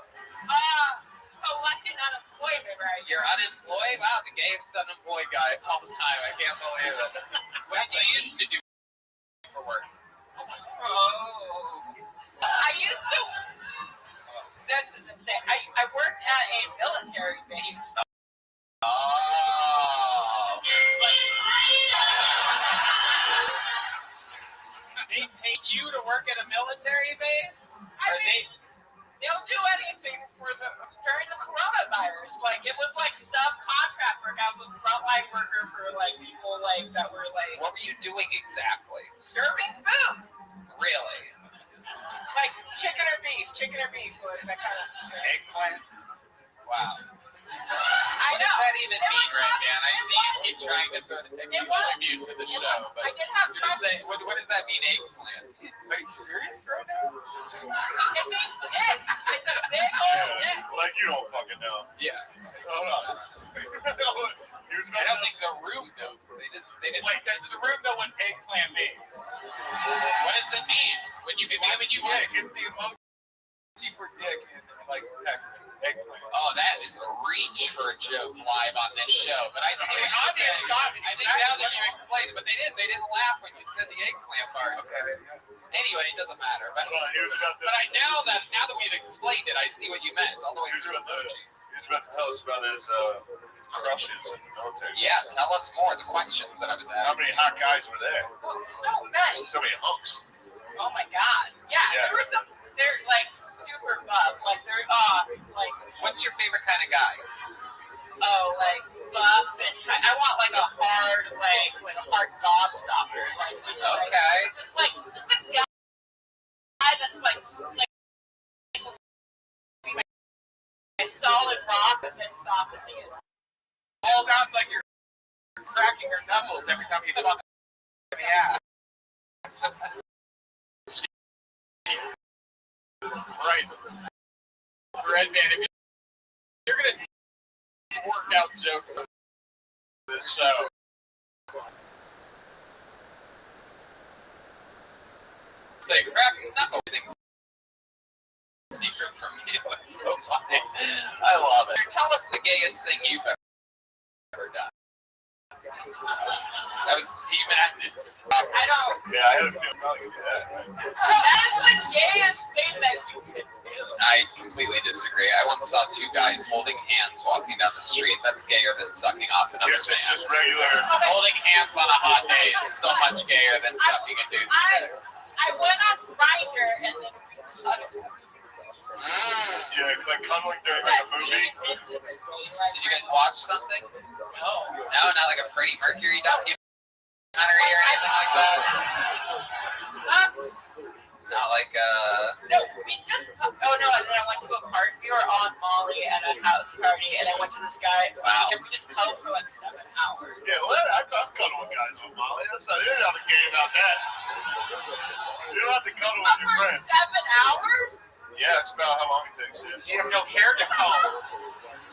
Collecting unemployment right
You're unemployed? Wow, the gayest unemployed guy of all time. I can't believe it. What did you used to do for work?
I used to. This is insane. I worked at a military base.
Oh. They paid you to work at a military base?
They'll do anything during the coronavirus. Like, it was like subcontract work. I was a frontline worker for like people like that were like.
What were you doing exactly?
Serving food.
Really?
Like chicken or beef, that kind of
Eggplant.
Wow. What does that even mean, right, man? I see you keep trying to contribute to the show, but
I did have
what does that mean, eggplant?
Are you serious right now?
It means dick. It's a big old dick.
Like you don't fucking know.
Yeah.
Hold on.
I don't think the room knows. They didn't.
Wait, does the room know what eggplant means?
What does it mean? When you
dick, it's the emoji for dick in like text. Eggplant.
Oh, that is a reach for a joke live on this show. But I see what you're
audience got me.
I think now that you explained it, but they didn't laugh when you said the eggplant part.
Okay.
Anyway, it doesn't matter. But now that we've explained it, I see what you meant all the way through emojis.
He was about to tell us about his crushes in the military.
Yeah, tell us more. The questions that I was asking.
How many hot guys were there?
So many.
So many hunks.
Oh my god. Yeah. There were some. They're like super buff. Like they're like.
What's your favorite kind of guy?
Oh, like buff and I want like a hard gobstopper. Like just
okay.
Just a guy that's like a solid rock and then soft at the end.
All sounds like you're cracking your knuckles every time you fuck. Yeah.
Right. Red man, if you're gonna work out jokes on this show. Say cracking knuckles. Secret from you. It's so funny. I love it. Tell us the gayest thing you've ever done. That was Team Madness.
I don't.
Yeah, I had a feeling about you.
That is the gayest thing that you can do.
I completely disagree. I once saw two guys holding hands walking down the street. That's gayer than sucking off another man.
Just regular.
Holding hands on a hot day is so much gayer than sucking a dude's dick.
I went on Grindr and then we cuddled.
Yeah, like cuddling during like a movie.
Did you guys watch something?
No.
No, not like a Freddie Mercury documentary or anything like that? Not like
No, we just. Oh no! And then I went to a party. We were on Molly at a house party, and I went to this guy.
Wow.
And we just cuddled for like 7 hours.
Yeah, well, I'm cuddling with guys with Molly. That's not. You're not a game about that. You don't have to cuddle with your friends.
7 hours?
Yeah, it's about how long it takes. Yeah.
You have no hair to comb.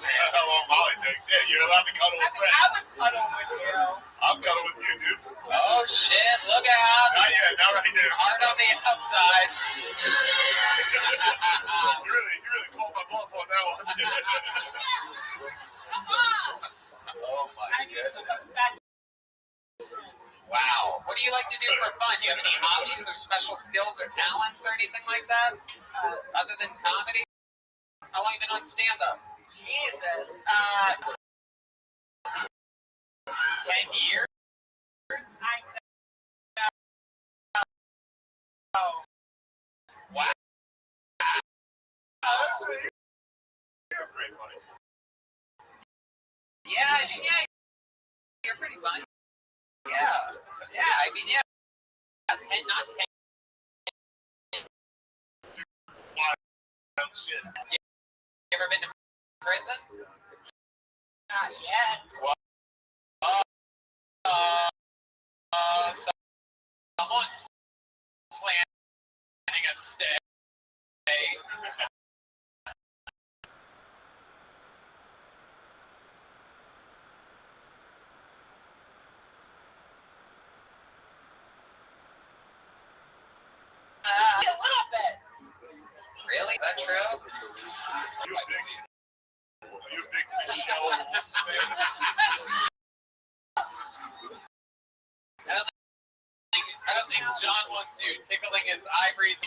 How long Molly takes. Yeah, you're allowed to cuddle with friends.
I would cuddle with you.
I'll cuddle with you too.
oh shit, look out.
Not yet, not right now.
Hard on the outside.
You really called my bluff on that one.
Oh my goodness. Wow. What do you like to do for fun? Do you have any hobbies or special skills or talents or anything like that? Other than comedy? How long have you been on stand-up?
Jesus.
10 years? Wow.
You're very funny.
Yeah, I mean, yeah, you're pretty funny. Yeah, I mean, yeah, 10, not 10.
Shit.
You ever been to prison?
Not yet.
Someone's planning a stay.
A little bit.
Really? Is that true?
You big Michelle.
I don't think John wants you tickling his ivories.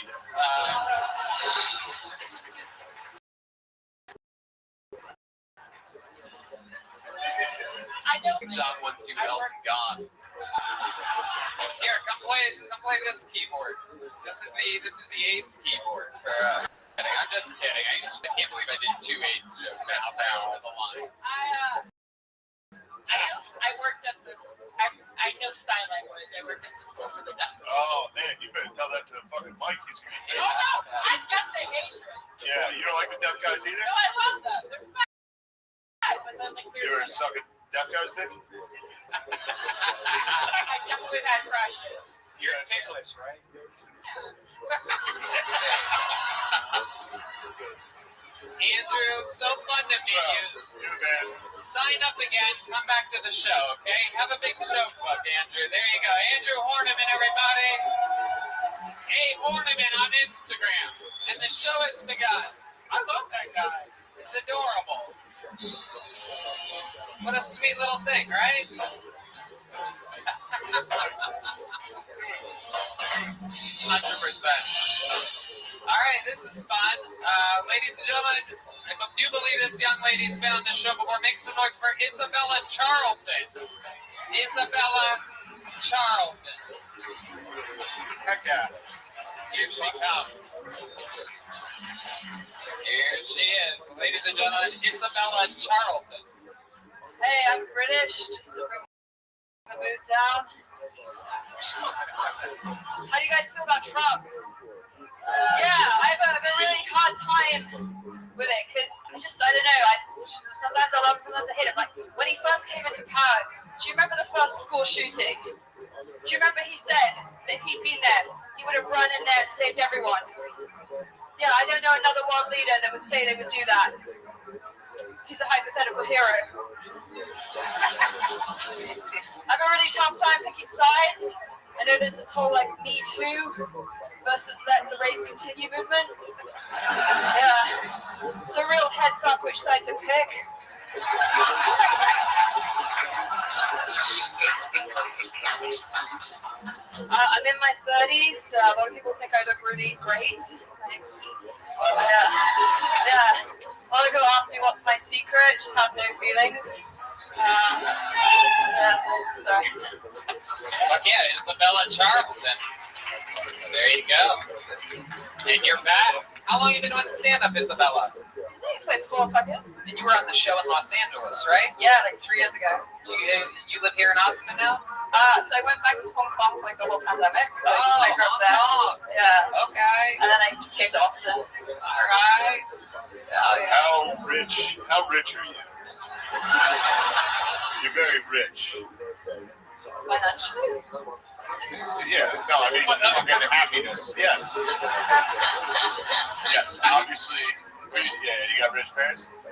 I know.
John wants you Elton John. Here, come play this keyboard. This is the AIDS keyboard. I'm just kidding. I can't believe I did 2 AIDS jokes out there on the line.
I worked at this. I know sign language. I worked at the school for the deaf.
Oh man, you better tell that to the fucking Mike. He's gonna be
Oh no, I guess they hate it.
Yeah, you don't like the deaf guys either?
No, I love them. They're fine. But then like
You ever suck a deaf guy's dick?
I definitely had crushes.
You're ticklish, right? Andrew, so fun to meet you.
You man.
Sign up again. Come back to the show, okay? Have a big joke book, Andrew. There you go. Andrew Horniman, everybody. Hey, Horniman on Instagram. And the show has begun. I love that guy. It's adorable. What a sweet little thing, right? 100%. All right, this is fun. Ladies and gentlemen, I do believe this young lady's been on the show before. Make some noise for Isabella Charlton. Isabella Charlton.
Heck yeah.
Here she comes. Here she is. Ladies and gentlemen, Isabella Charlton.
Hey, I'm British. Just to bring the mood down. How do you guys feel about Trump? Yeah, I have a really hard time with it because I don't know. Sometimes I love him, sometimes I hate him. Like when he first came into power, do you remember the first school shooting? Do you remember he said that he'd been there? He would have run in there and saved everyone. Yeah, I don't know another world leader that would say they would do that. He's a hypothetical hero. I have a really tough time picking sides. I know there's this whole like Me Too versus Let the Rape Continue movement. Yeah, it's a real head fuck which side to pick. I'm in my 30s. A lot of people think I look really great. Thanks. Yeah. A lot of people ask me what's my secret. Just have no feelings. Sorry.
Fuck yeah, Isabella Charlton. There you go. And you're back. How long have you been doing stand-up, Isabella?
Like 4 or 5 years.
And you were on the show in Los Angeles, right?
Yeah, like 3 years ago.
You live here in Austin now?
So I went back to Hong Kong for like the whole pandemic. I grew up there. Yeah.
Okay.
And then I just came to Austin.
All right.
How rich are you? You're very rich.
Financially.
Yeah, no, I mean, okay, the happiness. Yes. Yes, obviously. Yeah, you got rich parents?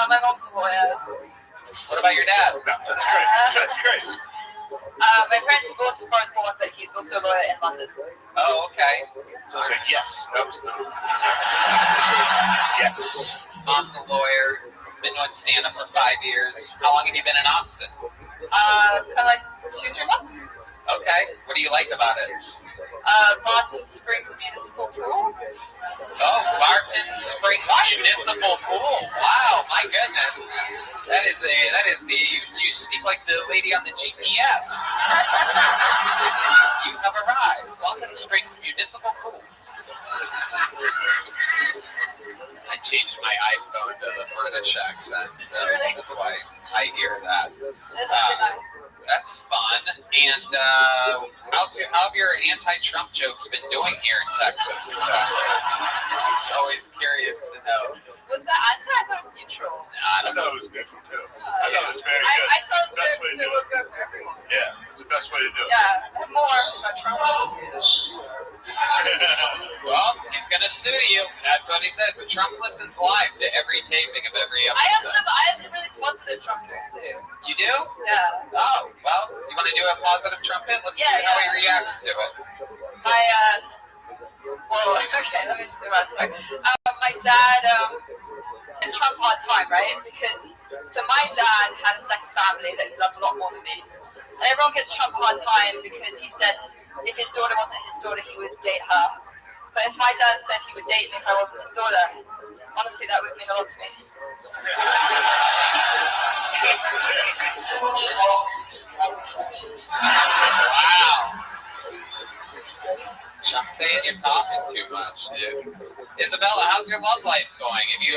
My mom's a lawyer.
What about your dad?
No, that's great. That's great.
My parents divorced before I was born, but he's also a lawyer in London.
Oh, okay.
So yes, that was the yes.
Mom's a lawyer. Been doing stand-up for 5 years. How long have you been in Austin?
Kind of like 2-3 months.
Okay. What do you like about it?
Martin Springs Municipal Pool.
Oh, Martin Springs Municipal Pool. Wow, my goodness. That is the you speak like the lady on the GPS. You have arrived. Martin Springs Municipal Pool. I changed my iPhone to the British accent, so that's why. I hear that.
It's really nice.
That's fun. And how have your anti-Trump jokes been doing here in Texas? Always curious to know.
Was that anti? I thought it was neutral.
I thought it was neutral too. I thought it was very good.
I told
It's the best
jokes
way to
that
do
were
it.
good for everyone.
Yeah, it's the best way to do it.
Yeah, more about Trump.
Well, he's gonna sue you. That's what he says. So Trump listens live to every taping of every
I have
episode.
some really positive Trump jokes too.
You do?
Yeah.
Oh, well, you want to do a positive trumpet? Let's see how he reacts to it.
Well, okay, let me just do that. My dad is Trump hard time, right? Because my dad had a second family that he loved a lot more than me. And everyone gets Trump hard time because he said if his daughter wasn't his daughter, he would date her. But if my dad said he would date me if I wasn't his daughter, honestly, that would mean a lot to me.
Wow. Chuck saying you're talking too much, dude. Isabella, how's your love life going? Have you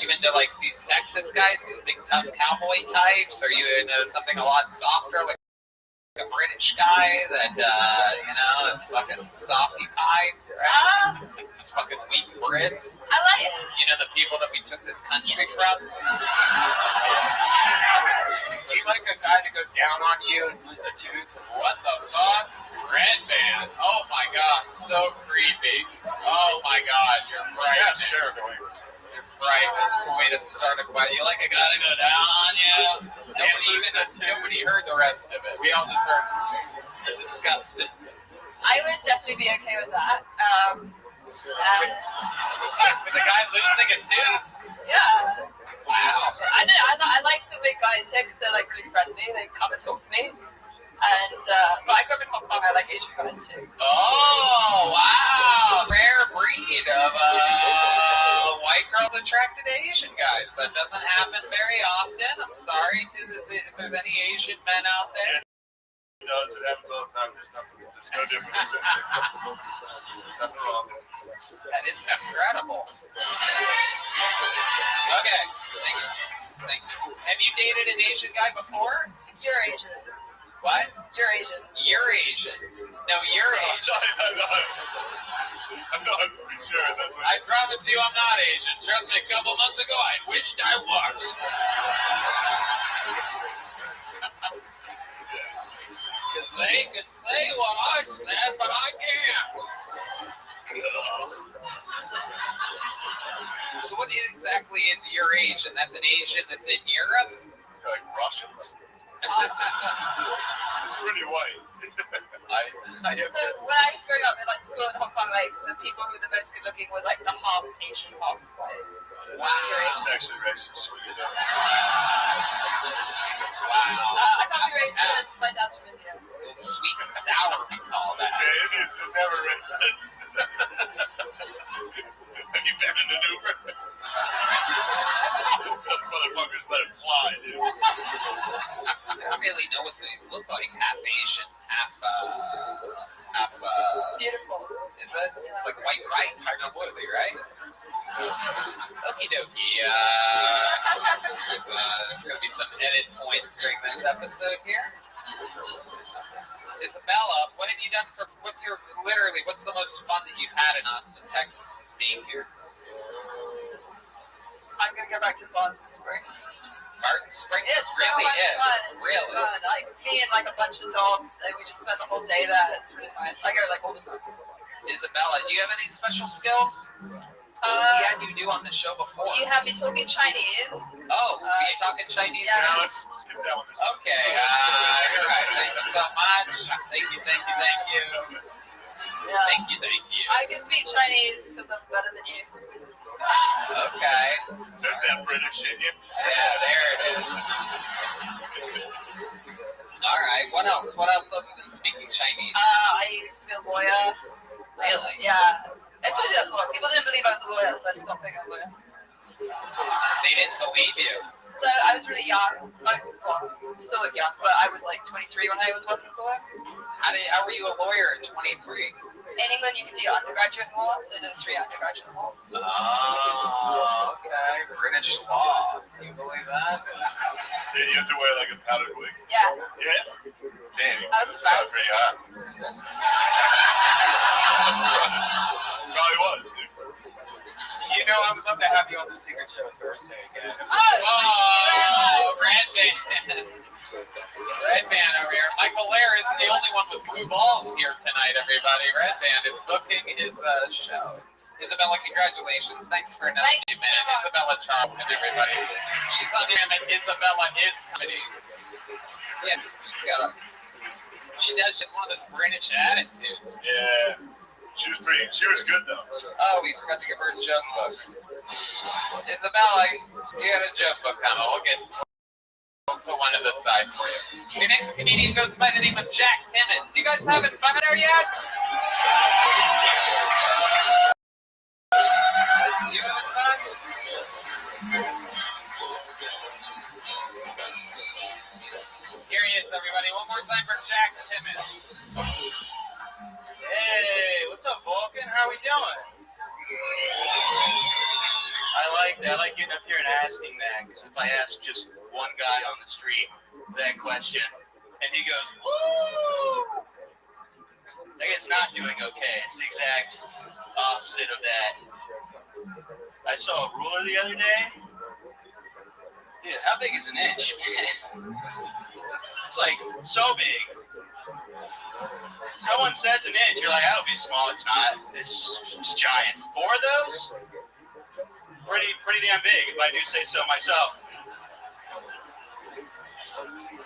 into like these Texas guys, these big tough cowboy types? Are you into something a lot softer, like a British guy that it's fucking softy pie, right? These fucking weak Brits.
I like it.
You know the people that we took this country from?
Do you like a guy to go down on you and lose a tooth?
What the fuck? Red Man. Oh my god, so creepy. Oh my god, you're frightening.
That's terrifying.
You're frightening. It's a way to start a question. You like a guy to go down on you? Nobody heard the rest of it. We all just heard the disgusting.
I would definitely be okay with that.
With the guy losing a tooth?
Yeah.
Wow.
I like the big guys here because they're like really friendly. They come and talk to me. And but I grew up in Hong Kong. I like Asian guys too.
Oh wow! Rare breed of white girls attracted to Asian guys. That doesn't happen very often. I'm sorry if there's any Asian men out there.
It does. It happens all the time. There's no difference. Nothing wrong.
That is incredible. Okay. Thank you. Have you dated an Asian guy before?
You're Asian.
What?
You're Asian.
You're Asian. No, you're Asian.
I'm not pretty sure that's what
I promise you I'm not Asian. Trust me, a couple months ago I wished I was. Because they can say what I said, but I can't. So what exactly is your Asian? That's an Asian that's in Europe?
like Russians. It's pretty white.
So when I was growing up in like school in Hong Kong, like the people who were the most good looking were like the half Asian, half white.
Wow.
It's actually racist.
Wow.
I can't be racist. My dad's from India.
Sweet and sour, we call that.
Yeah, Indians are never racist. Have you been in an Uber? Those motherfuckers let it fly, dude.
I don't really know what they look like. Half Asian, half
It's beautiful.
is it? It's like white rice, basically, right? Okie dokie. There's gonna be some edit points during this episode here. Isabella, what have you done for? What's the most fun that you've had in Austin, Texas, since being here?
I'm gonna go back to Boston Spring.
Martin Springs
It's
really
so much
is.
fun. It's
Really?
really fun. Like me and like a bunch of dogs, and we just spend the whole day there. It's really nice. I go like all the time.
Isabella, do you have any special skills? What had you do on the show before?
You have me talking Chinese.
Oh, are you talking Chinese
yeah.
now?
Now let's skip that one.
Okay, you're right. Thank you so much. Thank you.
Yeah.
Thank you.
I can speak Chinese because I'm better than you.
Okay.
There's that British in you.
Yeah, there it is. All right. What else other than speaking Chinese?
I used to be a lawyer.
Really?
Yeah. I told you that before. People didn't believe I was a lawyer, so I stopped being a lawyer.
They didn't believe you. So I was really young. I still look young, but I was like 23 when I was working for him. How were you a lawyer at 23? In England, you can do undergraduate law, so there's 3 undergraduate law.
Oh, okay. British law. Can you believe that?
Yeah, you have to wear like a powdered wig.
Yeah.
Yeah. Damn, you
I was
got pretty hot. Probably was, dude.
You know, I would love to have you on the Secret Show Thursday again.
Oh, Red Band. Red Band over here. Michael Lair is the only one with blue balls here tonight, everybody. Red Band is booking his show. Isabella, congratulations. Thanks for another man. Isabella Charlton, everybody. She's on here, and Isabella is coming. Yeah, she's got a... She does just one of those British attitudes.
Yeah. She was good though.
Oh, we forgot to give her a joke book. Isabella, you got a joke book coming. We'll put one to the side for you. Your next comedian goes by the name of Jack Timmons. You guys having fun there yet? You having fun? Here he is, everybody. One more time for Jack Timmons.
Hey, what's up, Vulcan? How are we doing? I like that. I like getting up here and asking that, because if I ask just one guy on the street that question, and he goes, woo, that guy's not doing okay. It's the exact opposite of that. I saw a ruler the other day. Dude, how big is an inch, man? It's like so big. Someone says an inch, you're like, that'll be small. It's not. It's giant. 4 of those? Pretty damn big, if I do say so myself.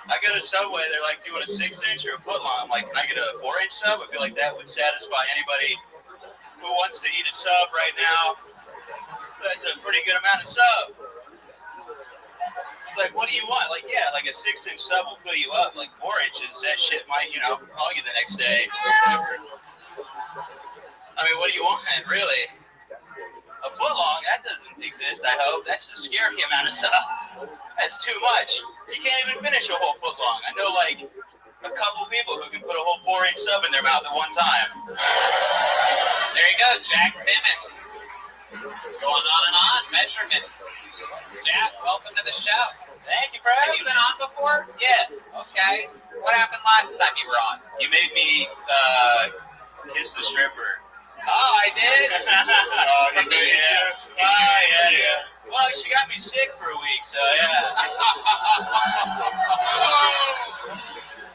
I go to Subway, they're like, do you want a 6-inch or a foot long? I'm like, can I get a 4-inch sub? I feel like that would satisfy anybody who wants to eat a sub right now. That's a pretty good amount of sub. It's like, what do you want? Like, yeah, like a 6-inch sub will fill you up. Like 4 inches, that shit might, call you the next day. I mean, what do you want, really? A foot long, that doesn't exist, I hope. That's a scary amount of sub. That's too much. You can't even finish a whole foot long. I know, like, a couple people who can put a whole 4-inch sub in their mouth at one time.
There you go, Jack Timmons. Going on and on, measurements. Jack, welcome to the show.
Thank you for having me.
Have you been on before?
Yeah.
Okay. What happened last time you were on?
You made me kiss the stripper.
Oh, I did?
Oh, yeah. Well, she got me sick for a week, so yeah.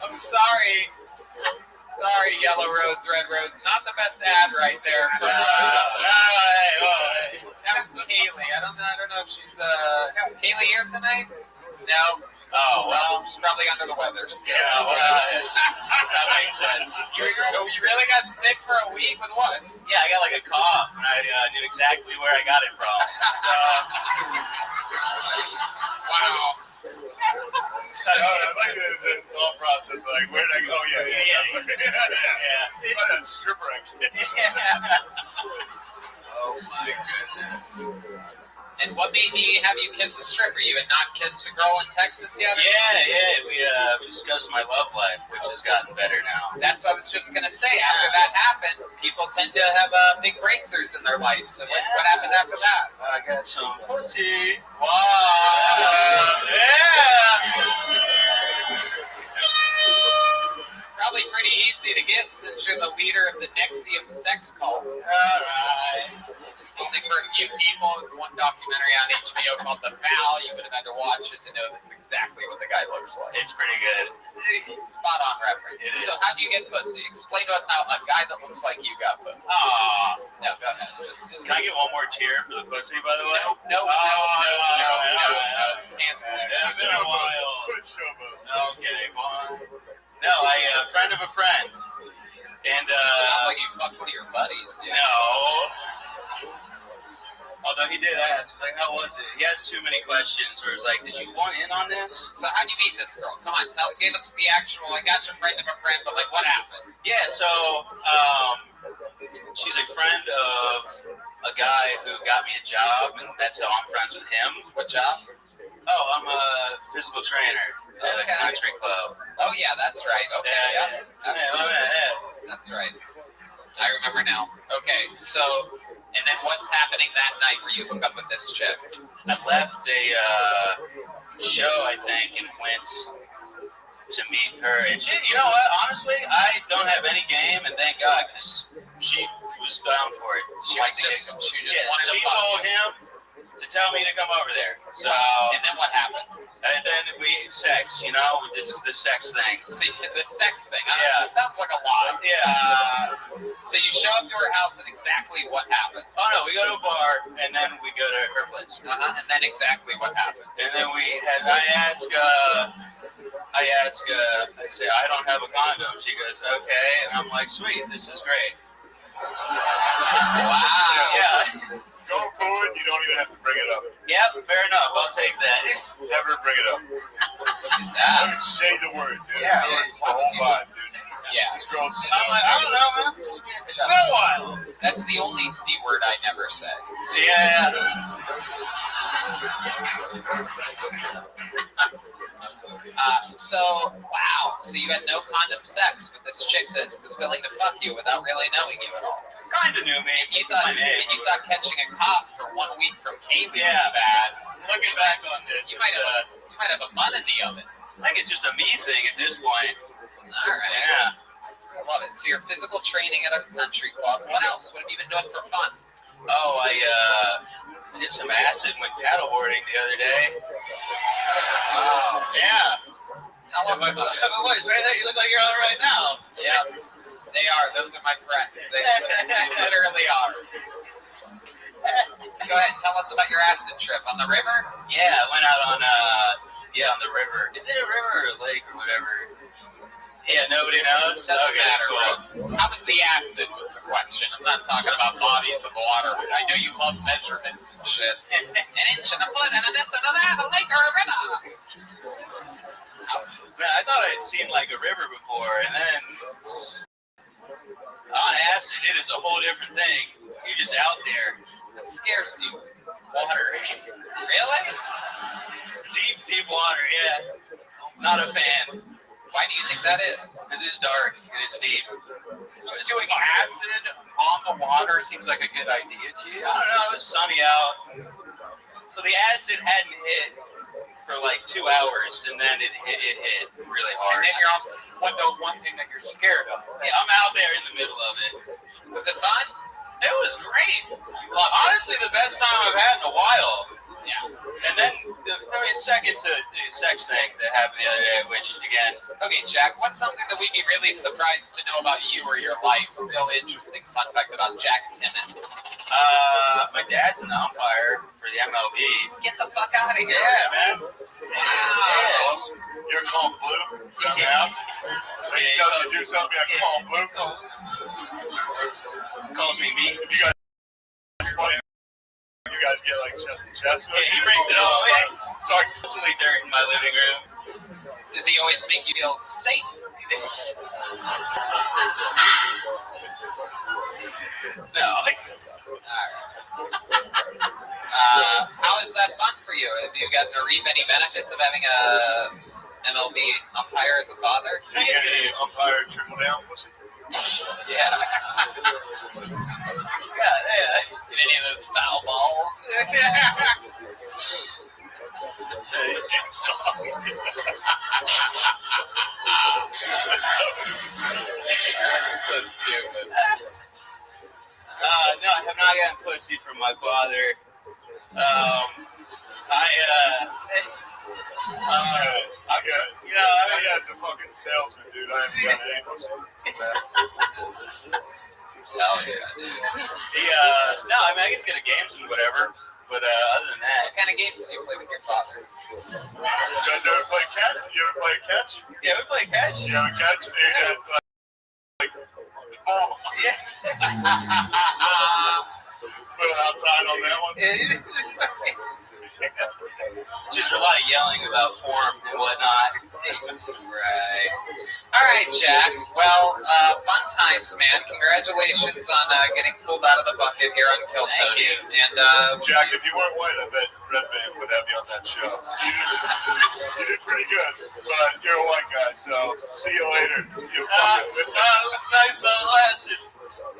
I'm sorry. Sorry, Yellow Rose, Red Rose. Not the best ad right there. For, that was Kaylee. I don't know if she's Kaylee here tonight? No.
Oh, well.
She's probably under the weather.
Yeah, well, that makes sense.
You really got sick for a week with what?
Yeah, I got like a cough, and I knew exactly where I got it from. So.
Wow.
I like the thought process, like, where did I go? Oh, yeah. That's stripper, actually.
Oh, my goodness. And what made me have you kiss a stripper? You had not kissed a girl in Texas yet?
Yeah. We discussed my love life, which has gotten better now.
That's what I was just going to say. After that happened, people tend to have big breakthroughs in their life. So what happened after that?
I got some pussy.
Wow.
Yeah.
Probably pretty easy to get since you're the leader of the Nexium sex cult.
All right.
It's only for a few people. It's one documentary on HBO called The Vow. You would have had to watch it to know that's exactly what the guy looks like.
It's pretty good.
Spot on reference. So how do you get pussy? Explain to us how a guy that looks like you got pussy.
Aw.
No, go ahead.
Can I get one more cheer for the pussy, by the way?
No.
It's been a while. Okay, well, no, a friend of a friend. And,
sounds like you fucked one of your buddies. Yeah.
No. Although he did ask, he's like, how was it? He has too many questions where he's like, did you want in on this?
So how'd you meet this girl? Come on, give us the actual, I got your friend of a friend, but like, what happened?
Yeah, so, she's a friend of a guy who got me a job, and that's how I'm friends with him.
What job?
Oh, I'm a physical trainer at a country club.
Oh yeah, that's right. Okay, yeah. Absolutely. That's right. I remember now. Okay, so, and then what's happening that night where you hook up with this chick?
I left a show, I think, and went to meet her. And she, you know what? Honestly, I don't have any game, and thank God, because she was down for it. She just wanted to told him to tell me to come over there. So,
and then what happened?
And then we sex, you know, this is the sex thing.
See, the sex thing.
Yeah.
It sounds like a lot.
Yeah.
So you show up to her house, and exactly what happens?
Oh no, we go to a bar, and then we go to her place.
And then exactly what happened?
And then I say, I don't have a condom. She goes, okay. And I'm like, sweet, this is great.
Wow.
Yeah.
Going forward, you don't even have to bring it up.
Yep, fair enough. I'll take that.
Never bring it up.
That.
Don't say the word, dude.
Yeah.
It's the whole vibe, dude.
Yeah.
This girl's
I'm like, I don't know, man. It's been a while.
That's the only C word I never said.
Yeah.
Wow. So you had no condom sex with this chick that was willing to fuck you without really knowing you at all.
Kind of knew me.
And you thought catching a cop for 1 week from Cape was bad.
Looking back on this,
You might have a bun in the oven.
I think it's just a me thing at this point.
All right.
Yeah.
I love it. So you're physical training at a country club. What else? What have you been doing for fun?
Oh, I did some acid and went paddleboarding the other day.
Oh,
Yeah.
tell us about it.
My voice right there. You look like you're on it right now.
Yeah, they are. Those are my friends. They literally are. Go ahead and tell us about your acid trip on the river.
Yeah, I went out on on the river. Is it a river or a lake or whatever? Yeah, nobody knows.
Doesn't matter.
Cool.
How was the acid was the question. I'm not talking about bodies of water. I know you love measurements and shit. An inch and a foot and a this and a that, a lake or a river.
Man, I thought I'd seen like a river before, and then on acid, it is a whole different thing. You're just out there.
What scares you?
Water.
Really?
Deep water, yeah. Not a fan.
Why do you think that is?
Because it's dark and it's deep.
Doing acid on the water seems like a good idea to you.
I don't know, it was sunny out. So the acid hadn't hit for like 2 hours, and then it hit really hard.
And then you're on the one thing that you're scared of.
Yeah, I'm out there in the middle of it.
Was it fun?
It was great. Well, honestly, the best time I've had in a while.
Yeah.
And then, second to the sex thing that happened the other day, which, again...
Okay, Jack, what's something that we'd be really surprised to know about you or your life? A real interesting fun fact about Jack Timmons.
My dad's an umpire for the MLB.
Get the fuck out of here.
Yeah, man.
Wow.
Yeah.
You're called Blue?
Yeah.
When he tells you to do something, I call him Blue.
Calls me meat.
You guys, it's funny. You guys get like chest to chest.
Yeah, he brings it all. Sorry, constantly dirt in my living room.
Does he always make you feel safe?
No.
How is that fun for you? Have you gotten to reap any benefits of having a MLB umpire as a father?
So you get any umpire trickle down pussy?
Yeah.
Yeah.
Get any of those foul balls? So stupid.
No, I have not gotten pussy from my father.
It's a fucking salesman, dude. I haven't gotten any pussy.
Hell yeah, dude.
No, I mean, I get to go to games and whatever, but other than that.
What kind of games do you play with your father?
You guys ever play catch? You ever play catch?
Yeah, we play catch.
You ever catch? Yeah, it's like balls.
Yeah.
Put it outside on that one.
Just a lot of yelling about form and whatnot.
Right. All right, Jack. Well, fun times, man. Congratulations on getting pulled out of the bucket here on Kill Tony. And
Jack, if you weren't white, I bet Red Band would have you on that show. You did pretty good, but you're a white guy, so see you later. You fucking with me.
Nice lasted.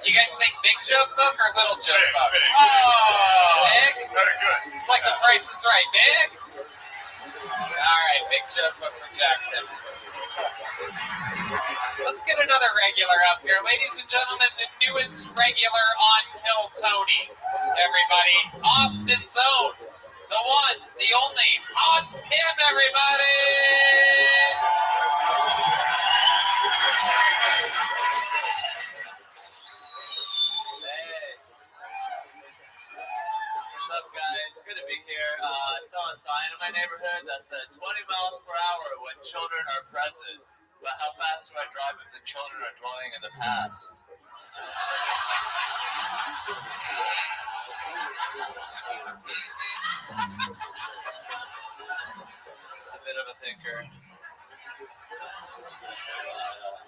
you guys think big joke book or little joke
Big,
book?
big.
Big?
Very good.
It's like The Price is Right. Big? All right, big joke book from Jack Timmons. Let's get another regular up here. Ladies and gentlemen, the newest regular on Kill Tony. Everybody, Austin's own, the one, the only, Hans Kim, everybody!
What's up, guys? Good to be here. I saw a sign in my neighborhood that said 20 miles per hour when children are present. But how fast do I drive if the children are dwelling in the past? It's a bit of a thinker.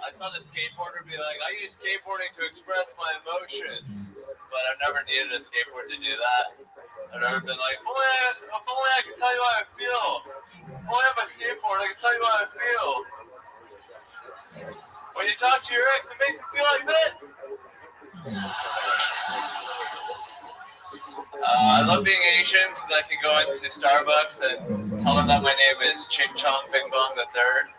I saw the skateboarder be like, I use skateboarding to express my emotions, but I've never needed a skateboard to do that. I've never been like, if only I could tell you how I feel. If only I have my skateboard, I can tell you how I feel. When you talk to your ex, it makes you feel like this. I love being Asian because I can go into Starbucks and tell them that my name is Ching Chong Bing Bong the Third.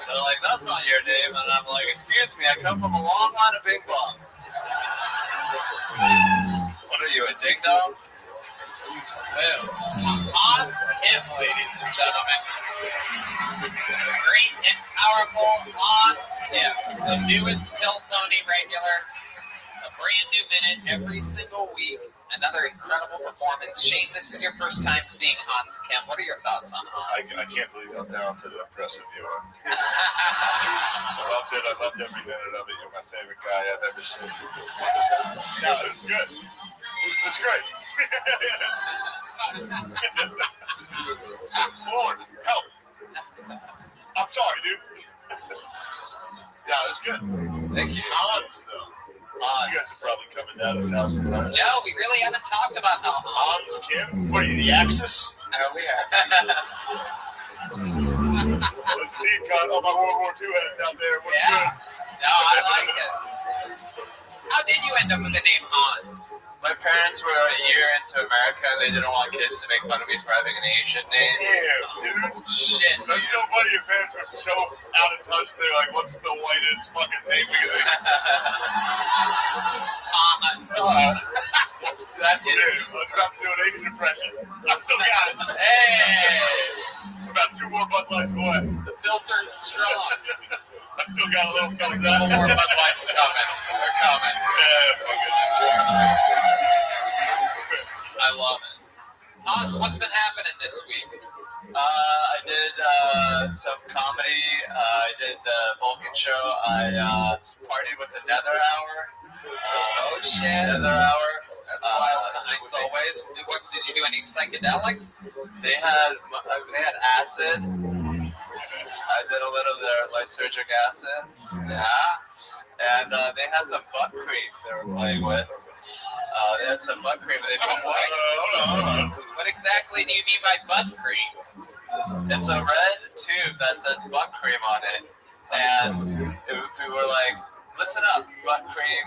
They're like, that's not your name. And I'm like, excuse me, I come from a long line of Bing Bongs. What are you, a ding dong?
Hans Kim, ladies and gentlemen. Great and powerful Hans Kim, the newest Kill Tony regular. A brand new minute every single week. Another incredible performance. Shane, this is your first time seeing Hans Kim. What are your thoughts on Hans?
I can't believe how talented and impressive you are. I loved it. I loved every minute of it. You're my favorite guy I've ever seen. No, it was good. It's great. Lord, help. I'm sorry, dude. Yeah, it was good.
Thank you.
Hans, though. You guys are probably coming down 1,000 times.
No, we really haven't talked about how
Hans Kim? What are you, the Axis?
No, we are.
Let's deep cut all my World War II heads out there. What's good?
No, I like it. How did you end up with the name Hans?
My parents were a year into America and they didn't want kids to make fun of me for having an Asian name.
Yeah, dude.
Shit.
That's so funny. Your parents are so out of touch. They're like, what's the whitest fucking name we can think of?
That is.
Dude, I was about to do an Asian impression. I still got it.
Hey!
About 2 more Bud Lights away.
The filter's strong.
I still got a little coming
A couple more
down.
Bud Lights coming. They're coming.
Yeah, fuck it.
I love it. Hans, what's been happening this week?
I did some comedy. I did the Vulcan show. I partied with the Nether Hour.
Oh shit.
Nether Hour.
That's wild times always. What, did you do any psychedelics?
They had acid. I did a little of their lysergic acid.
Yeah.
And they had some butt cream they were playing with. They had some butt cream. They put
Hold on.
What exactly do you mean by butt cream?
It's a red tube that says butt cream on it. And we were like, listen up, butt cream.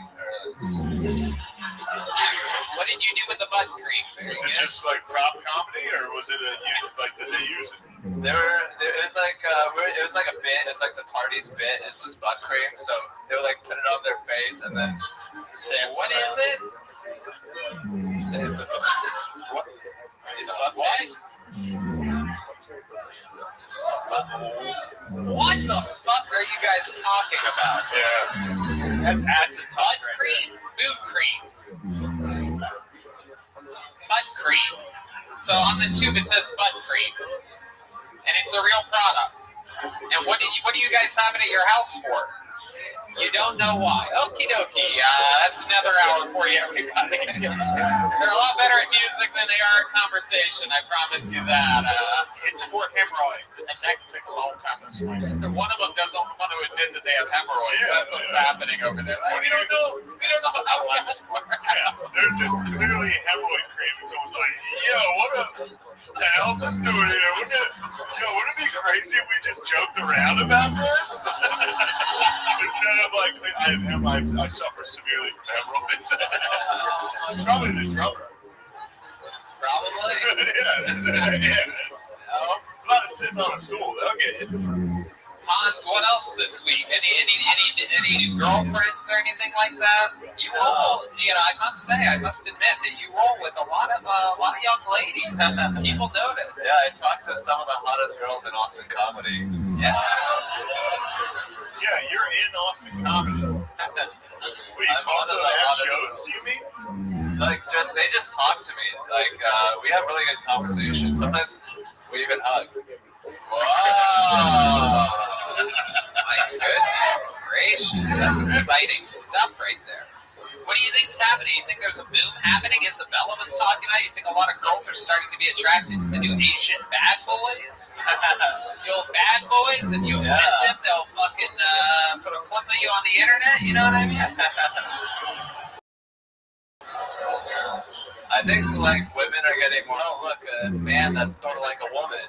What did you do with the butt cream?
Was it just like prop comedy, or was it did they use it?
It was like a bit. It's like the party's bit. It's this butt cream. So they would like put it on their face and then dance.
What is it?
It's
What? What the fuck are you guys talking about?
Yeah.
That's acid
Butt
touch.
cream? Boot cream. Butt cream. So on the tube it says butt cream. And it's a real product. And what do you guys have it at your house for? You You don't know why. Okie dokie. That's another hour for you, everybody. They're a lot better at music than they are at conversation. I promise you that.
It's for hemorrhoids, and that can take a long time to explain.
One of them doesn't want to admit that they have hemorrhoids. That's what's happening over there. Like, we don't know how that works.
There's just clearly hemorrhoid cream. It's almost like, what the hell's this doing here? Wouldn't it be crazy if we just joked around about this? Instead of like, I suffer severely from hemorrhoids. It's probably the drummer.
Probably.
yeah. No. Not sitting on a stool. They'll get it.
Hans, what else this week? Any new girlfriends or anything like that? You roll, I must admit that you roll with a lot of young ladies. People notice.
Yeah, I talked to some of the hottest girls in Austin comedy.
Yeah.
Yeah, you're in Austin comedy. Wait, you talk to them at shows, do you mean?
Like, they just talk to me. Like, we have really good conversations. Sometimes we even hug.
Whoa! My goodness gracious, that's exciting stuff right there. What do you think's happening? You think there's a boom happening? Isabella was talking about. You think a lot of girls are starting to be attracted to the new Asian bad boys? The old bad boys, if you offend them, they'll fucking put a clip of you on the internet. You know what I mean?
I think like women are getting more. Oh, look, a man that's sort of like a woman.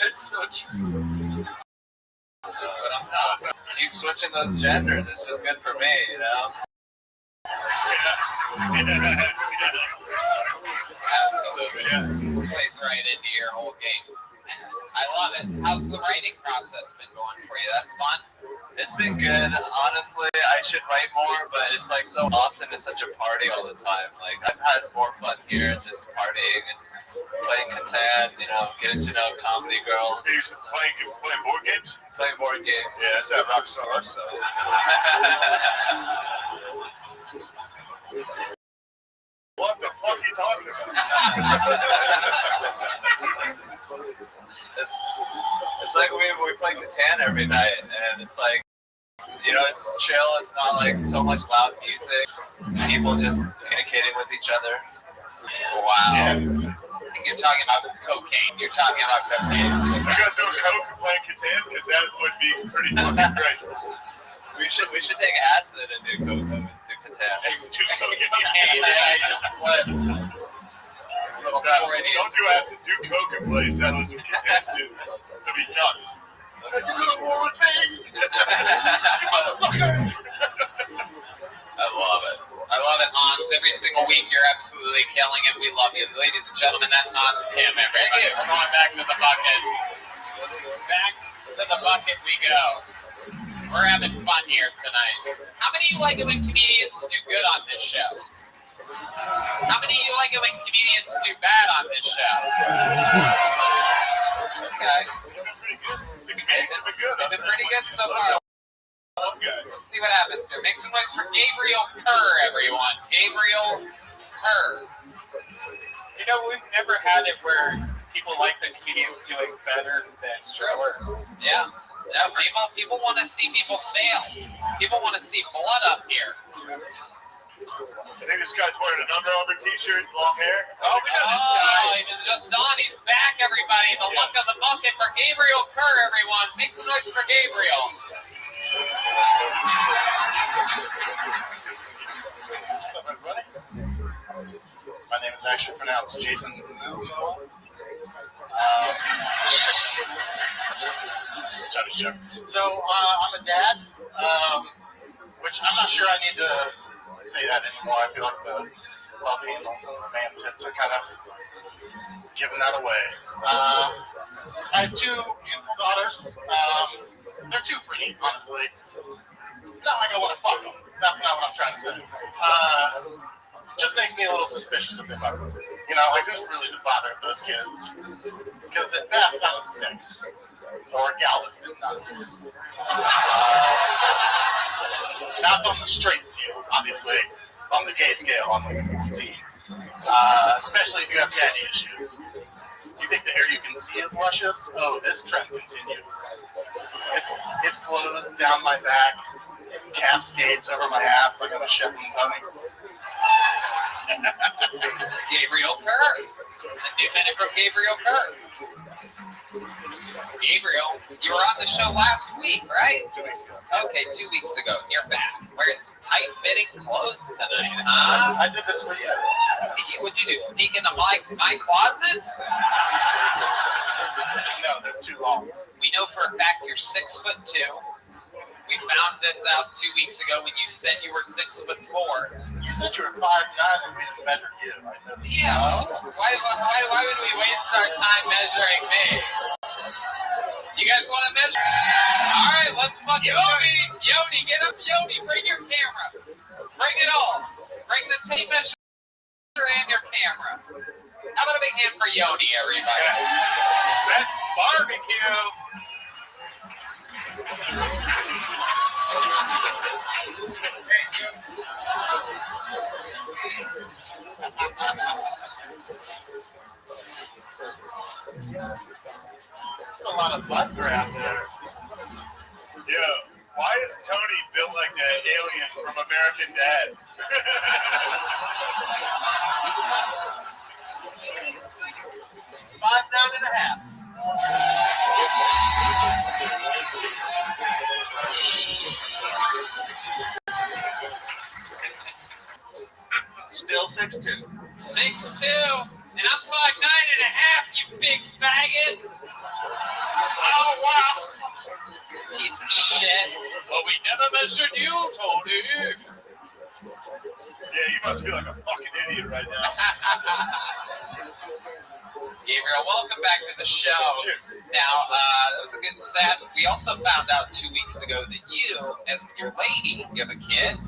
It's so true. That's what I'm talking about. Keep switching those genders. It's just good for me, you know?
Absolutely. Plays right into your whole game. I love it. How's the writing process been going for you? That's fun?
It's been good. Honestly, I should write more, but it's like so Austin is such a party all the time. Like, I've had more fun here just partying and playing Catan, getting to know comedy girls.
You're just playing board games?
Playing board games.
Yeah, that's that Rockstar, so. What the fuck are you talking about?
It's like we play Catan every night, and it's like, it's chill. It's not like so much loud music. People just communicating with each other.
Wow. Yeah. You're talking about cocaine. You're talking about cocaine.
You guys doing coke and playing Catan? Because that would be pretty fucking great.
We should take acid and do coke and do Catan.
Do coke. Don't do acid, do coke and play settlers with Catan. That'd be nuts. You know war with me? Motherfucker!
I love it. I love it, Hans. Every single week, you're absolutely killing it. We love you. Ladies and gentlemen, that's Hans Kim, everybody. We're going back to the bucket. Back to the bucket we go. We're having fun here tonight. How many of you like it when comedians do good on this show? How many of you like it when comedians do bad on this show? Okay. They've been pretty good so far. Let's see what happens here. Make some noise for Gabriel Kerr, everyone. Gabriel Kerr.
We've never had it where people like the comedians doing better than strollers.
Yeah. People want to see people fail. People want to see blood up here.
I think this guy's wearing an Under Armour t-shirt, long hair.
Oh, we got this guy. He was just on. He's back, everybody. The luck of the bucket for Gabriel Kerr, everyone. Make some noise for Gabriel.
What's up, everybody? My name is actually pronounced Jason Momoa. So I'm a dad, which I'm not sure I need to say that anymore. I feel like the love handles and the man tits are kind of giving that away. I have two beautiful daughters. They're too pretty, honestly. It's not like I want to fuck them. That's not what I'm trying to say. Just makes me a little suspicious of them. Like who's really the father of those kids? Because at best, I'm 6. Or Galveston, not. That's on the straight scale, obviously. On the gay scale, I'm like 14. Especially if you have daddy issues. You think the hair you can see is luscious? Oh, this trend continues. It flows down my back, cascades over my ass like I'm a Shetland pony.
Gabriel Kerr. A new minute from Gabriel Kerr. Gabriel, you were on the show last week, right?
2 weeks ago.
Okay, 2 weeks ago. You're back. Wearing some tight-fitting clothes tonight, huh?
I did this for you.
What'd you do? Sneak into my closet?
No, they're too long.
We know for a fact you're 6'2". We found this out 2 weeks ago when you said you were 6'4".
You said you were 5'9" and we just measured you.
Yeah. Why would we waste our time measuring me? You guys want to measure? All right, let's fucking Yoni, get up, Yoni. Bring your camera. Bring it all. Bring the tape measure and your camera. How about a big hand for Yoni, everybody?
Best barbecue.
That's a lot of butt grab there.
Yeah. Why is Tony built like that alien from American Dad?
5'9.5".
Still 6'2".
6'2", and I'm 5'9.5", you big faggot. Oh, wow. Piece of shit. Well, we never measured you, Tony.
Yeah, you must feel like a fucking idiot right now.
Gabriel, welcome back to the show. Now, that was a good set. We also found out 2 weeks ago that you and your lady, you have a kid,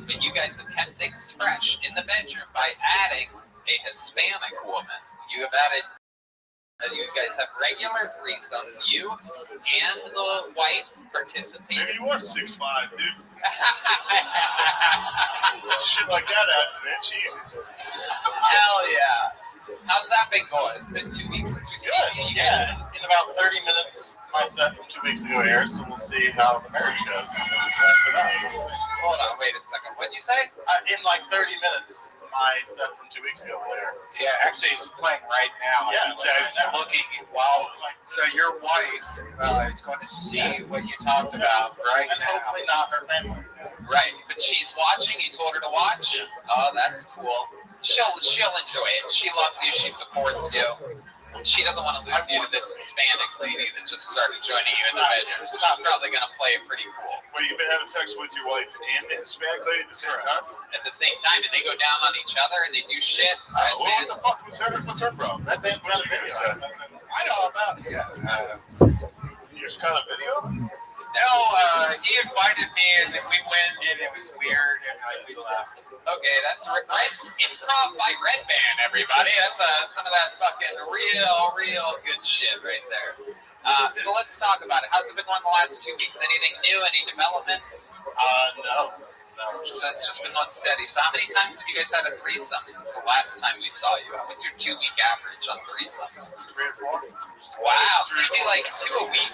but you guys have kept things fresh in the bedroom by adding a Hispanic woman. You have added, you guys have regular threesomes. You and the wife participated.
Maybe you are 6'5", dude. Shit like that adds an inch easy.
Hell yeah. How's that been going? It's been 2 weeks since we've seen you.
Yeah, in about 30 minutes, my set from 2 weeks ago airs, so we'll see how the marriage goes.
Hold on, wait a second. What'd you say?
In like 30 minutes, my set from 2 weeks ago will air.
Yeah, actually, it's playing right now.
Yeah,
I'm looking while. So your wife is going to see what you talked about right
and
now.
hopefully not her family.
Right, but she's watching. You told her to watch. Oh, that's cool. She'll enjoy it. She loves you. She supports you. She doesn't want to lose you to this Hispanic lady that just started joining you in the bedroom. So she's probably going to play it pretty cool.
Well, you've been having sex with your wife and the Hispanic lady at the same time?
At the same time, and they go down on each other and they do shit.
What the fuck was her problem?
That man's got a video.
I know about it. Yeah.
You just kind of video?
No, he invited me and we went and it was weird and we left.
Okay, that's improv by Red Band, everybody. That's some of that fucking real good shit right there. So let's talk about it. How's it been going the last 2 weeks? Anything new? Any developments?
No.
So it's just been going steady. So how many times have you guys had a threesome since the last time we saw you? What's your 2 week average on threesomes?
3 or 4.
Wow, so you do like 2 a week?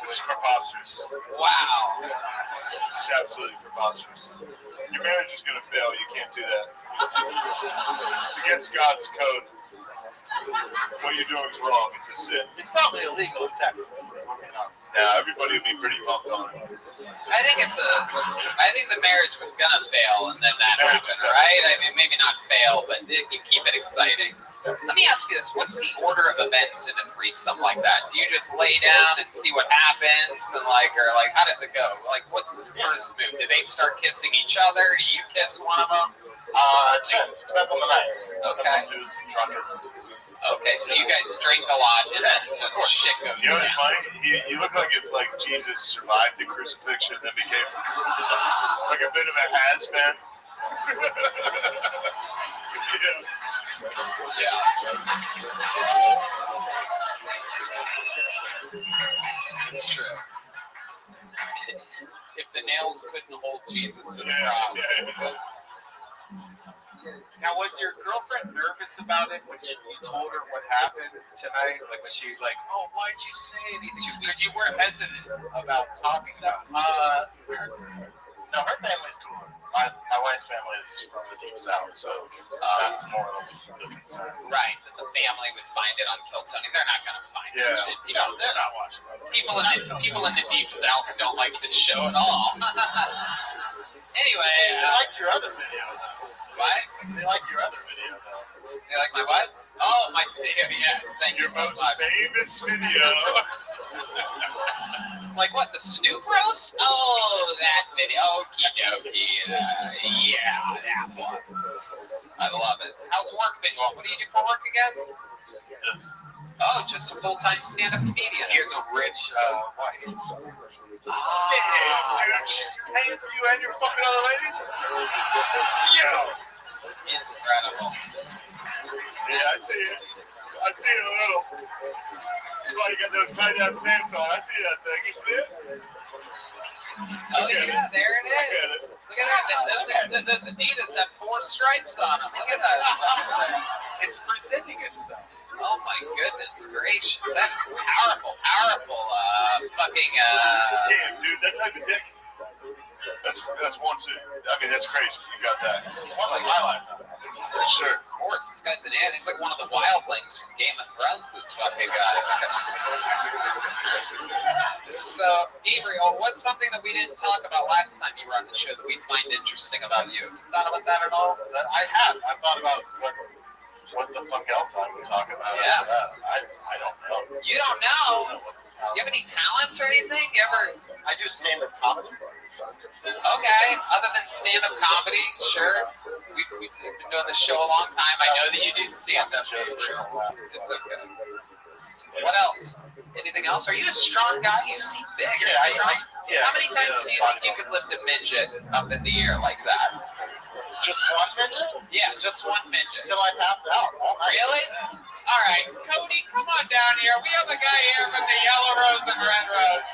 This is preposterous.
Wow.
This is absolutely preposterous. Your marriage is going to fail. You can't do that. It's against God's code. What you're doing is wrong. It's a sin.
It's probably illegal in Texas.
Now, everybody would be pretty pumped on it.
I think the marriage was gonna fail, and then that happened, right? I mean, maybe not fail, but you keep it exciting. Let me ask you this: what's the order of events in a threesome like that? Do you just lay down and see what happens, and or how does it go? Like, what's the first move? Do they start kissing each other? Do you kiss one of them?
Depends on the night.
Okay.
Who's drunkest?
Okay, so you guys drink a lot, and then just shit goes
You know
down.
what's funny? You look like if Jesus survived the crucifixion and then became like a bit of a has-been.
Yeah. It's true. If the nails couldn't hold Jesus to the cross.
Now, was your girlfriend nervous about it when you told her what happened tonight? Like, was she like, "Oh, why'd you say anything?" Because you were hesitant about talking about it.
No, her family's cool. My wife's family is from the deep south, so that's more of the concern.
Right, that the family would find it on Kill Tony. They're not going to find it.
No, they're not watching it.
People in the deep south don't like the show at all. Anyway,
They liked your other video, though.
what?
They liked your other video, though.
You like my what? Oh, my video, yes. Thank you
Your
so
most
much.
famous video.
Like what, the Snoop roast? Oh, that video. Okie dokie. Yeah, that one. I love it. How's work been going? What do you do for work again? Oh, just a full-time stand-up comedian.
Here's a rich wife.
Damn, dude, she's paying for you and your fucking other ladies? Yo!
Incredible.
Yeah, I see it. I see it a little. That's why you got those tight-ass pants on. I see that thing. You see it?
Oh, yeah, there it
Look
is.
at it.
Look at that. Those Adidas have 4 stripes on them. Look at that.
It's presenting itself.
Oh, my goodness gracious. That is powerful, fucking,
Damn, dude, that type of dick. That's one too. I mean, that's crazy. You got that. One like my lifetime. For sure.
Of course, this guy's an ant. He's like one of the wildlings from Game of Thrones, this fucking guy. So, Gabriel, what's something that we didn't talk about last time you were on the show that we'd find interesting about you? You thought about that at all?
I have. I've thought about what the fuck else I would talk about.
Yeah.
I don't know.
You don't know? You have any talents or anything? You ever...
I do stand-up comedy.
Okay, other than stand-up comedy, sure. We've been doing this show a long time. I know that you do stand-up. It's okay. What else? Anything else? Are you a strong guy? You seem big.
Yeah.
How many times do you think you could lift a midget up in the air like that?
Just one midget?
Yeah, just one midget.
Until I pass out.
Really? All right, Cody, come on down here. We have a guy here from the Yellow Rose and Red Rose.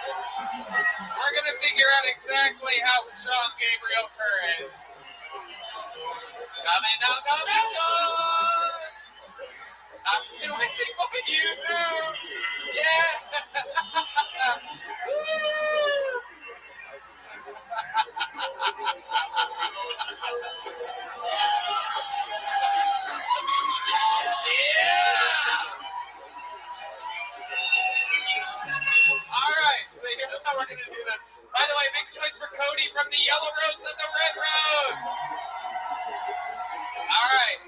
We're going to figure out exactly how strong Gabriel Kerr is. Come in now, go. I'm doing what you do. Yeah. All right, so here's how we're going to do this. By the way, make some noise for Cody from the Yellow Rose and the Red Rose. All right.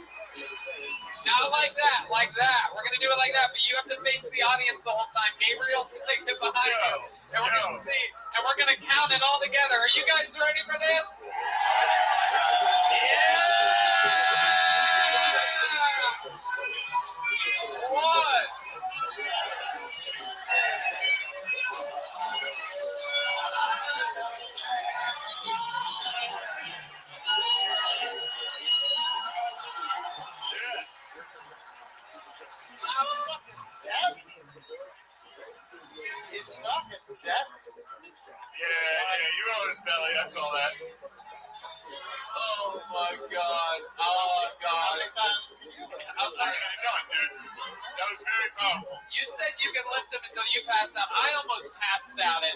Not like that. We're going to do it like that, but you have to face the audience the whole time. Gabriel's going to get behind you, and we're going to see, and we're going to count it all together. Are you guys ready for this? Yeah! 1.
He's fucking dead.
Yeah, you were on his belly. I saw that.
Oh my God.
How many times can you lift?
How tired are you doing, dude? That was very powerful.
You said you could lift him until you pass out. I almost passed out at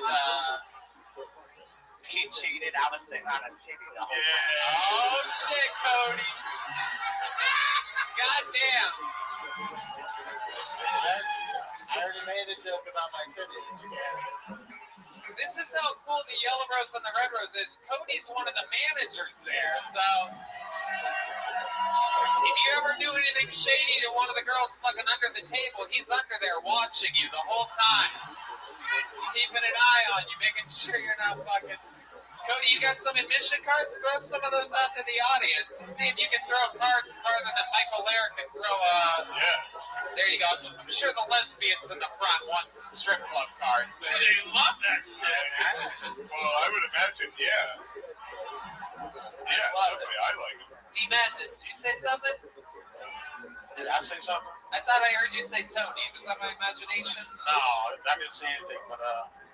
He cheated. I was sitting on his titty the whole time.
Oh shit, Cody. God damn.
I already made a joke about my titties.
This is how cool the Yellow Rose and the Red Rose is. Cody's one of the managers there, so if you ever do anything shady to one of the girls fucking under the table, he's under there watching you the whole time. He's keeping an eye on you, making sure you're not fucking... Cody, you got some admission cards? Throw some of those out to the audience and see if you can throw cards farther than Michael Laird can throw
Yes.
There you go. I'm sure the lesbians in the front want strip club cards.
They love that shit. Well, I would imagine, yeah. Yeah, lovely. I like it.
D. Madness, did you say something?
Did I say something?
I thought I heard you say Tony. Was that my imagination?
No, I didn't say anything, but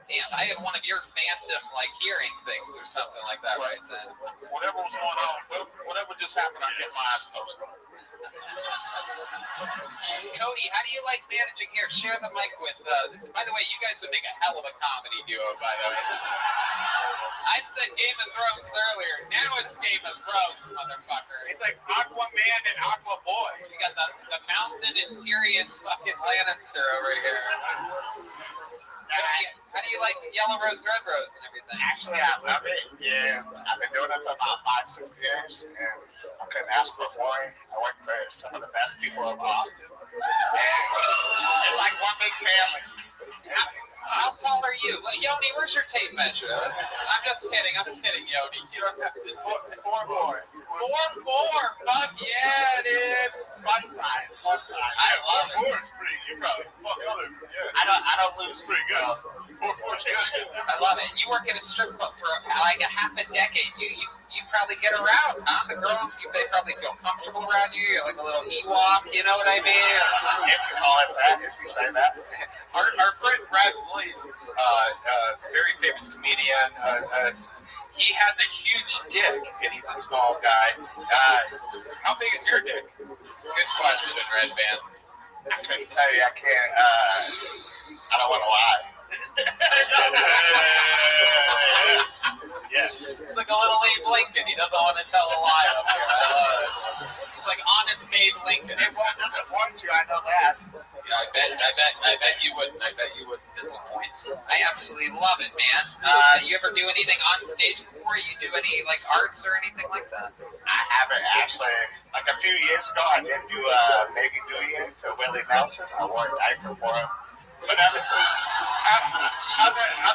Damn, I had one of your phantom like hearing things or something like that right then.
whatever was going on, whatever just happened, I kept my eyes closed.
Cody, how do you like managing here? Share the mic with by the way, you guys would make a hell of a comedy duo, by the way. I said Game of Thrones earlier. Now it's Game of Thrones, motherfucker.
It's like Aquaman and Aqua Boy.
You got the mountain and Tyrion fucking Lannister over here. How do you like the Yellow Rose, Red Rose, and everything?
Actually, I love it. Yeah, I've been doing it for about 5-6 years, and I couldn't ask for more. I work for some of the best people of Austin. And it's like one big family.
How tall are you? Yoni, where's your tape measure? I'm just kidding, Yoni. You don't have to.
4'4".
4'4". Fuck yeah, dude.
Fun size.
I love it.
4'4" is pretty. You probably fuck other. Yeah.
I don't lose
Pretty good. 4'4" is good.
I love it. You work at a strip club for like a half a decade. You probably get around, huh? The girls, they probably feel comfortable around you. You're like a little Ewok, you know what I mean?
If you call it that, if you say that.
Our friend Brad Williams, very famous comedian, he has a huge dick, and he's a small guy. How big is your dick?
Good question, Red Band.
I couldn't tell you. I can't. I don't want to lie.
Yes.
It's like a little Abe Lincoln. He doesn't want to tell a lie up here. I love it. It's like honest Abe Lincoln.
It won't disappoint you. I know that.
Yeah, I bet you wouldn't. I bet you wouldn't disappoint. I absolutely love it, man. You ever do anything on stage before? You do any like arts or anything like that?
I haven't actually. Like a few years ago, I did do Baby Do You for Willie Nelson. I wore a diaper for him. But other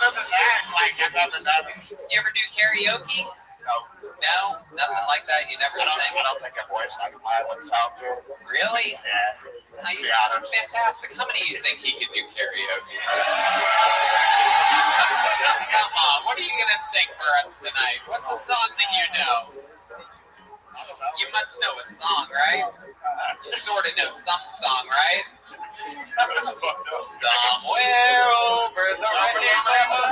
than that, like I've never done it.
You ever do karaoke? No, nothing like that. You never sing.
I don't think a voice like mine would sound good.
Really?
Yeah.
You sound fantastic. How many of you think he could do karaoke? Come on, what are you gonna sing for us tonight? What's a song that you know? You must know a song, right? You sort of know some song, right? Somewhere over the rainbow.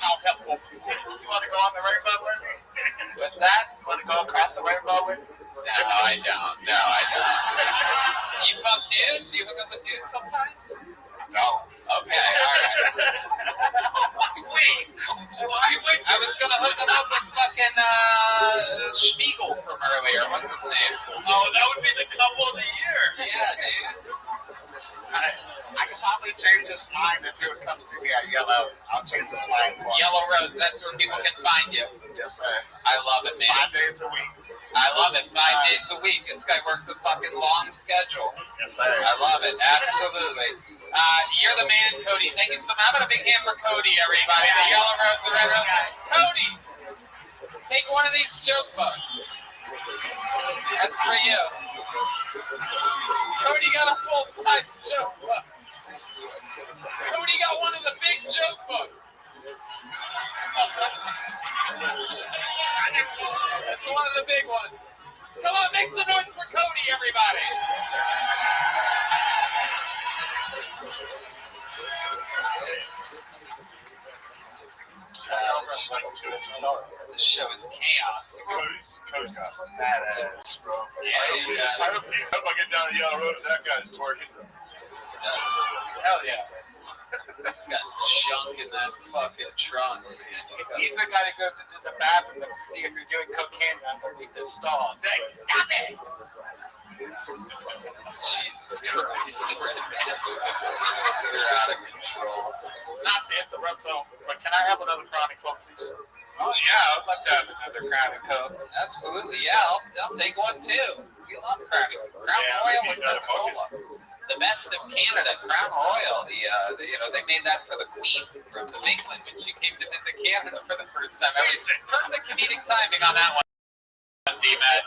How helpful. You want to go on the rainbow with me?
What's that?
You want to go across the rainbow with me?
No, I don't. You fuck dudes? You hook up with dudes sometimes?
No.
Okay, alright. Wait. I was gonna hook him up with fucking Spiegel from earlier. What's his name?
Oh, that would be the couple of the year.
Yeah, dude.
I could probably change his mind if he would come see me at Yellow. I'll change his mind for him.
Yellow Rose, that's where people can find you.
Yes, sir.
I love it, man.
5 days a week.
I love it. 5 days a week. This guy works a fucking long schedule.
Yes, sir.
I love it. Absolutely. You're the man, Cody. Thank you so much. How about a big hand for Cody, everybody? The Yellow Rose, the Red Rose. Cody, take one of these joke books. That's for you. Cody got a full-size joke book. Cody got one of the big joke books. That's one of the big ones. Come on, make some noise for Cody, everybody. This show is chaos.
Cody's got badass, bro.
Yeah,
I hope I get down the Yellow Road, that guy's twerking.
Hell yeah. He's got junk in that fucking trunk.
He's the guy that goes into the bathroom to see if you're doing cocaine underneath the stall. Say, stop it!
Jesus Christ. You're out of control.
Not to interrupt though, but can I have another chronic Coke, please?
Oh yeah, I'd love to have another Crown and Coke. Absolutely, yeah, I'll take one too. We love Crown Royal with Coca-Cola. The best of Canada, Crown Royal. They made that for the Queen from England when she came to visit Canada for the first time. I mean, perfect comedic timing on that one, D-Matt.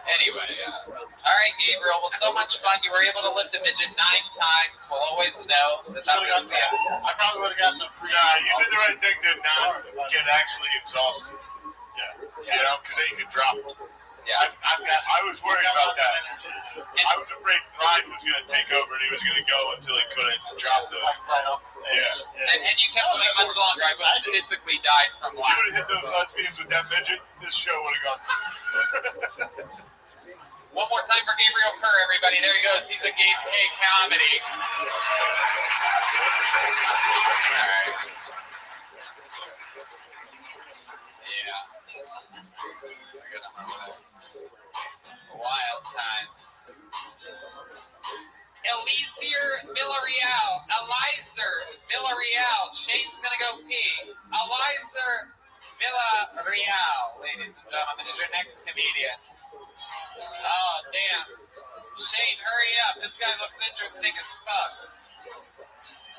Anyway, all right, Gabriel. Well, so much fun. You were able to lift a midget 9 times. We'll always know that that was the end.
I probably would have gotten a free.
You did the right thing to not get actually exhausted. Yeah. You know, because then you could drop it.
Yeah.
I was worried about that. I was afraid pride was going to take over and he was going to go until he couldn't drop the. Yeah.
And you kept going much longer. I would have physically died from
You
laughter.
would have hit those lesbians with that midget, this show would have gone.
One more time for Gabriel Kerr, everybody. There he goes. He's a Gabe K comedy. All right. Yeah. Look at him over there. Wild times. Eliezer Villarreal. Eliezer Villarreal. Shane's gonna go pee. Eliezer Villarreal, ladies and gentlemen, is your next comedian. Oh, damn. Shane, hurry up. This guy looks interesting as fuck.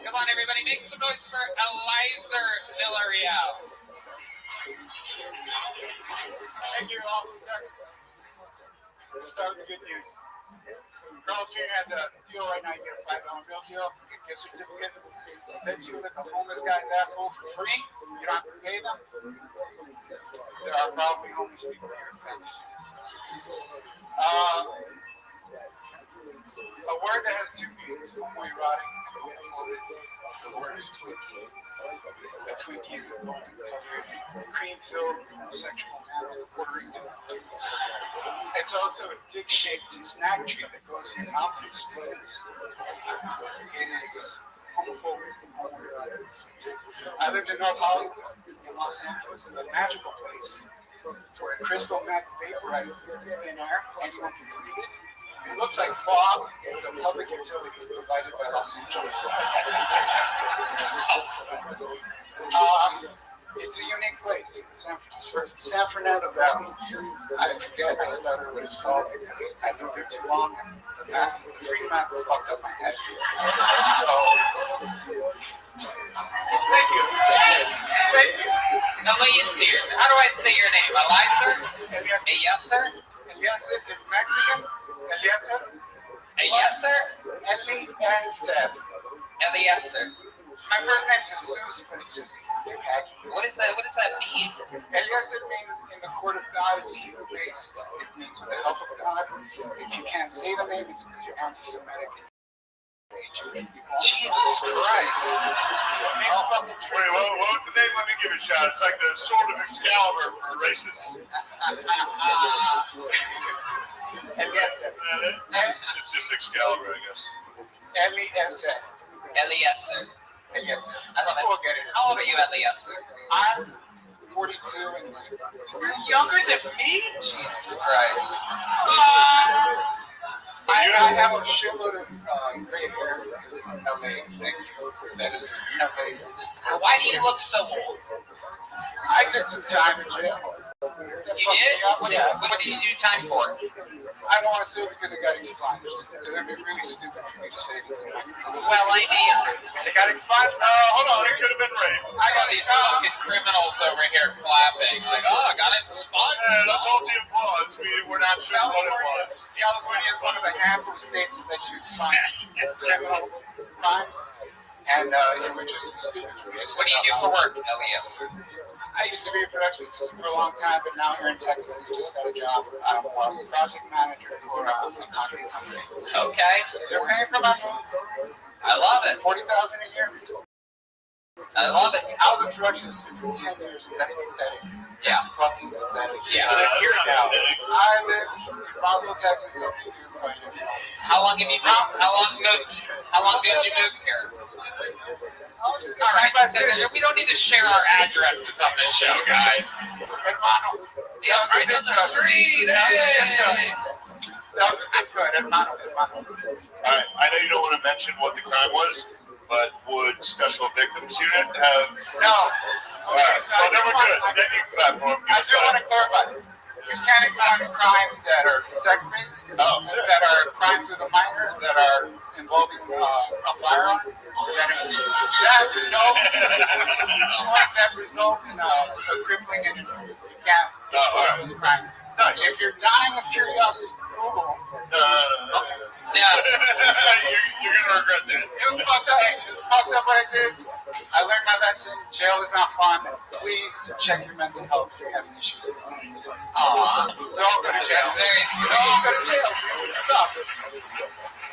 Come on, everybody. Make some noise for Eliezer Villarreal.
Thank you all from Texas. Let's start with the good news. Carl Jr. has a deal right now. You get a $5 bill deal, you get a gift certificate. Then you lick a homeless guy's asshole for free. You don't have to pay them. There are probably homeless people here in families. A word that has two meanings: homoerotic and homophobic. The word is Twinkie. A Twinkie is a multicolored, cream-filled, homosexual man, Puerto Rican. It's also a dick-shaped snack treat that goes in your mouth and explodes. It is homophobic and homoerotic. I lived in North Hollywood, in Los Angeles, in a magical place where crystal meth vaporizes in air. Anyone can breathe it. It looks like fog. It's a public utility provided by Los Angeles. It's a unique place. San Fernando Valley. I forget I started what it's called because I lived there too long. The free map fucked up my head. So, thank you. Thank you.
Eliezer. How do I say your name? Eliezer? Eliezer?
Eliezer. It's Mexican. Eliezer.
Eliezer?
Eliezer.
Eliezer.
My first name's Jesus, but it's just too hacky.
What does that mean?
Eliezer means in the court of God, it's Hebrew-based. It means with the help of God. If you can't say the name, it's because you're anti-Semitic.
Jesus Christ.
Wait, what was the name? Let me give it a shot. It's like the sword of Excalibur for racists. It's just Excalibur, I guess.
Eliezer.
Eliezer.
Eliezer.
I love it.
We'll get it.
How old are you, Eliezer?
I'm 42 and
you're younger than me? Jesus Christ.
I have a shitload of gray hair. LA. Thank you. That is LA.
Why do you look so old?
I did some time in jail.
You did? What did you do time for?
I don't want to say it because it got expunged. It's going to be really stupid for me to say it.
Well, I mean,
it got expunged?
Hold on, it could have been rape.
I got these fucking criminals over here clapping. Like, oh, I got it expunged.
Let's hold the applause. We're not sure what it was.
California is one of the handful of states that lets you expunge criminal crimes. And it would just be stupid for me.
What do you do for work, Eliezer?
I used to be a production assistant for a long time, but now here in Texas, I just got a job. I'm a project manager for a concrete company.
Okay.
They're paying for my moves.
I love it.
$40,000 a year.
I love it.
I was a production assistant for 10 years. That's pathetic.
Yeah.
Fucking pathetic.
Yeah.
Here now. I live in Roswell, Texas.
How long have you moved? How long did you move here? All right, we don't need to share our addresses on this show, guys. Yeah, right on the street. Hey.
Alright, I know you don't want to mention what the crime was, but would Special Victims Unit have...
No.
Alright, so then we're good. Then you clap for him.
I do want to clarify this. You can't expunge crimes that are sex-based, that are crimes with a minor, that are involving a firearm that result in a crippling injury. You can't those crimes. No, if you're dying of curiosity, Google.
Yeah.
You're gonna regret that.
It was fucked up. It was fucked up what I did. I learned my lesson. Jail is not fun. Please check your mental health if you're having issues. Don't go to jail. Don't go to jail. It would suck.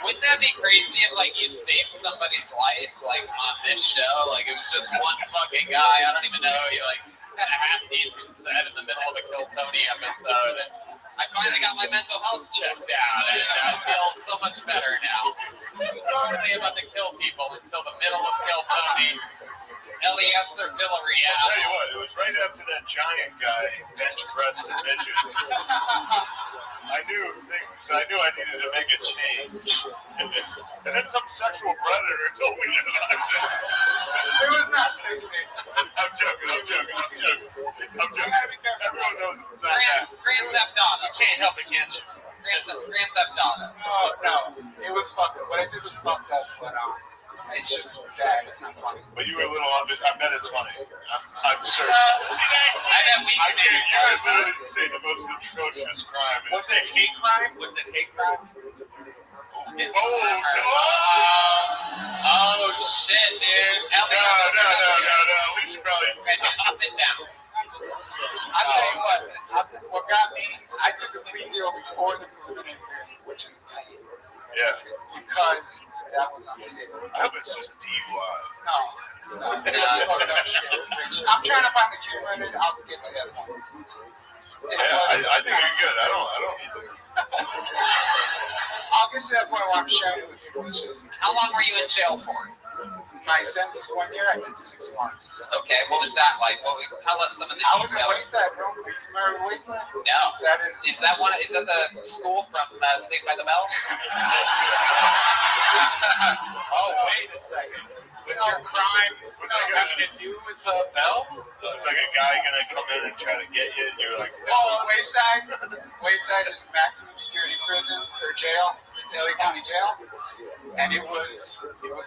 Wouldn't that be crazy if, like, you saved somebody's life, like, on this show? Like, it was just one fucking guy, I don't even know, you, like, had a half-decent set in the middle of a Kill Tony episode, and I finally got my mental health checked out, and I feel so much better now. I was totally about to kill people until the middle of Kill Tony. Eliezer
I'll tell you what, it was right after that giant guy bench pressed and midget. I knew I needed to make a change. And then some sexual predator told me about it.
It was not sex-based.
I'm joking. Everyone knows it's not that.
Grand Theft Auto.
You can't help it, can't you?
Grand Theft Auto.
Oh, no. It was fucked up. What I did was fucked up, but it's just bad. It's not funny.
But you were a little on it. I bet it's funny. I'm certain.
I bet we can.
You would literally say the most atrocious crime.
Was it hate crime? Was it hate crime?
Oh, shit, dude.
No. We should probably
sit down.
I'll tell you what got me, I took a plea deal before the preliminary hearing, which is insane.
Yeah.
Because that was on the table.
I hope it's just DUI.
No. I'm trying to find the humor in it. I'll get to that point.
Yeah, I think you're good. I don't need to.
I'll get to that point where I'm sharing it with you. It's just,
how long were you in jail for?
My sentence was 1 year. I did 6 months.
Okay, what was that like? Tell us some of the details.
I was in Wayside, bro. Remember Wayside?
No.
That
is that the school from Saved by the Bell?
Oh, wait a second. Was your crime having to do with the bell?
So it's like a guy gonna come in and try to get you, and you're like,
Wayside is maximum security prison or jail. It's LA County Jail. And it was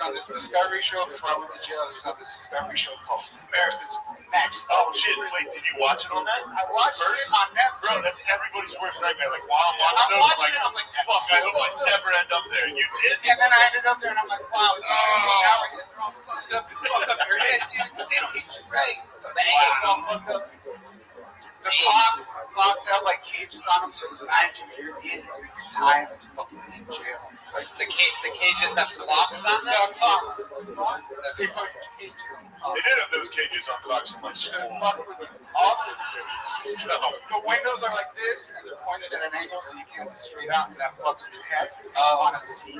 on this Discovery show before I went to jail. It was on this Discovery show called America's Next.
oh shit, wait, did you watch it on that?
I watched it on Netflix.
Bro, that's everybody's worst nightmare. Like, while I'm watching it, I'm like, fuck, I hope I never end up there. You did?
And then I ended up there and I'm like, wow, it's shower and they're all fucked up your head, dude. They don't get you right. So the ankles all fucked up. The clocks have like cages on them, so it's 9 years in your time is fucking in jail.
Like the cages have clocks on them?
Yeah, clocks.
They did have those cages on clocks in my school.
The windows are like this, and they're pointed at an angle so you can't see straight out, and that fucks with your head. I want to see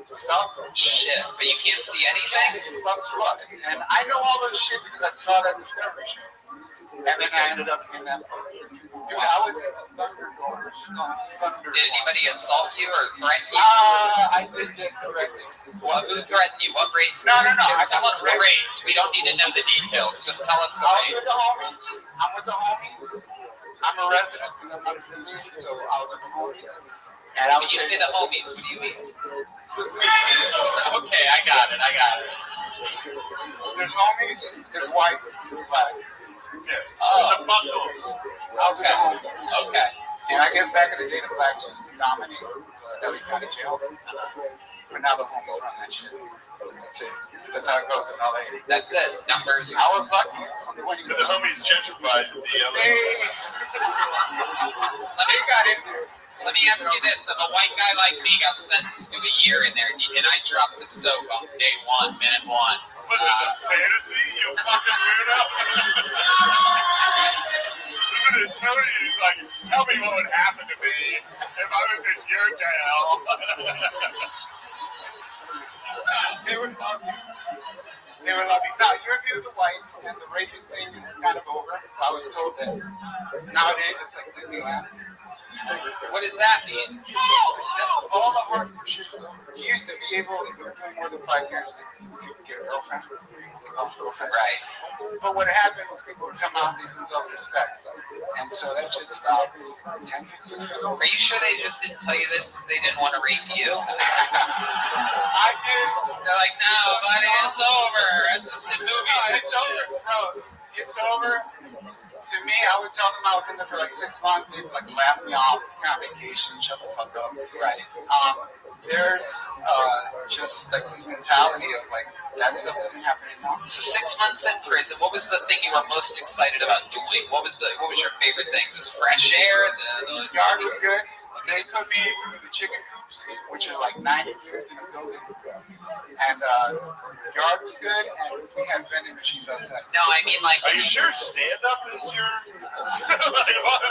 stuff.
Shit, but you can't see anything?
And I know all this shit because I saw that Discovery show. And then I ended up in that part. Dude, I was in the Thunderdome.
Did anybody assault you or threaten you?
I did get corrected.
Well, who threatened you? What race?
No.
Tell us the race. We don't need to know the details. Just tell us the
I was
race.
with the homies. I'm with the homies. I'm a resident because I'm not affiliated, so I was with the homies. And
When you say the homies, what do you mean?
Just me.
Okay, I got it.
There's homies, there's whites, there's blacks.
Oh.
The bundles.
Okay.
And I guess back in the day, the blacks used to dominate LA County Jail. But now the homies run that shit. That's it. That's how it goes in LA.
That's it. Numbers.
I was lucky.
Because the homies gentrified the LA.
Let me ask you this. If a white guy like me got sentenced to a year in there and I dropped the soap on day 1, minute 1.
What is this, a fantasy? You fucking weirdo? Isn't it Tony? He's like, tell me what would happen to me if I was in your jail.
They would love you. Now, you're new to the whites, and the raping thing is kind of over. I was told that nowadays it's like Disneyland.
What does that mean?
All the hard shit. You used to be able, if you were doing more than 5 years, you could get a girlfriend.
Right.
But what happened was people would come out and lose all respect. And so that shit stopped 10, 15 years ago.
Are you sure they just didn't tell you this because they didn't want to rape you?
I did.
They're like, no, buddy, it's over. It's just a movie.
It's over, bro. It's over. To me, I would tell them I was in there for like 6 months. They would like laugh me off. You're on vacation, shut the fuck up.
Right.
There's just like this mentality of like that stuff doesn't happen anymore.
So 6 months in prison, what was the thing you were most excited about doing? What was your favorite thing? Was fresh air?
The yard was good. They put me in the chicken coops, which are like 90 kids in a building. And yard was good, and we had vending machines outside.
No, I mean like.
Are you sure stand-up is your... like, what the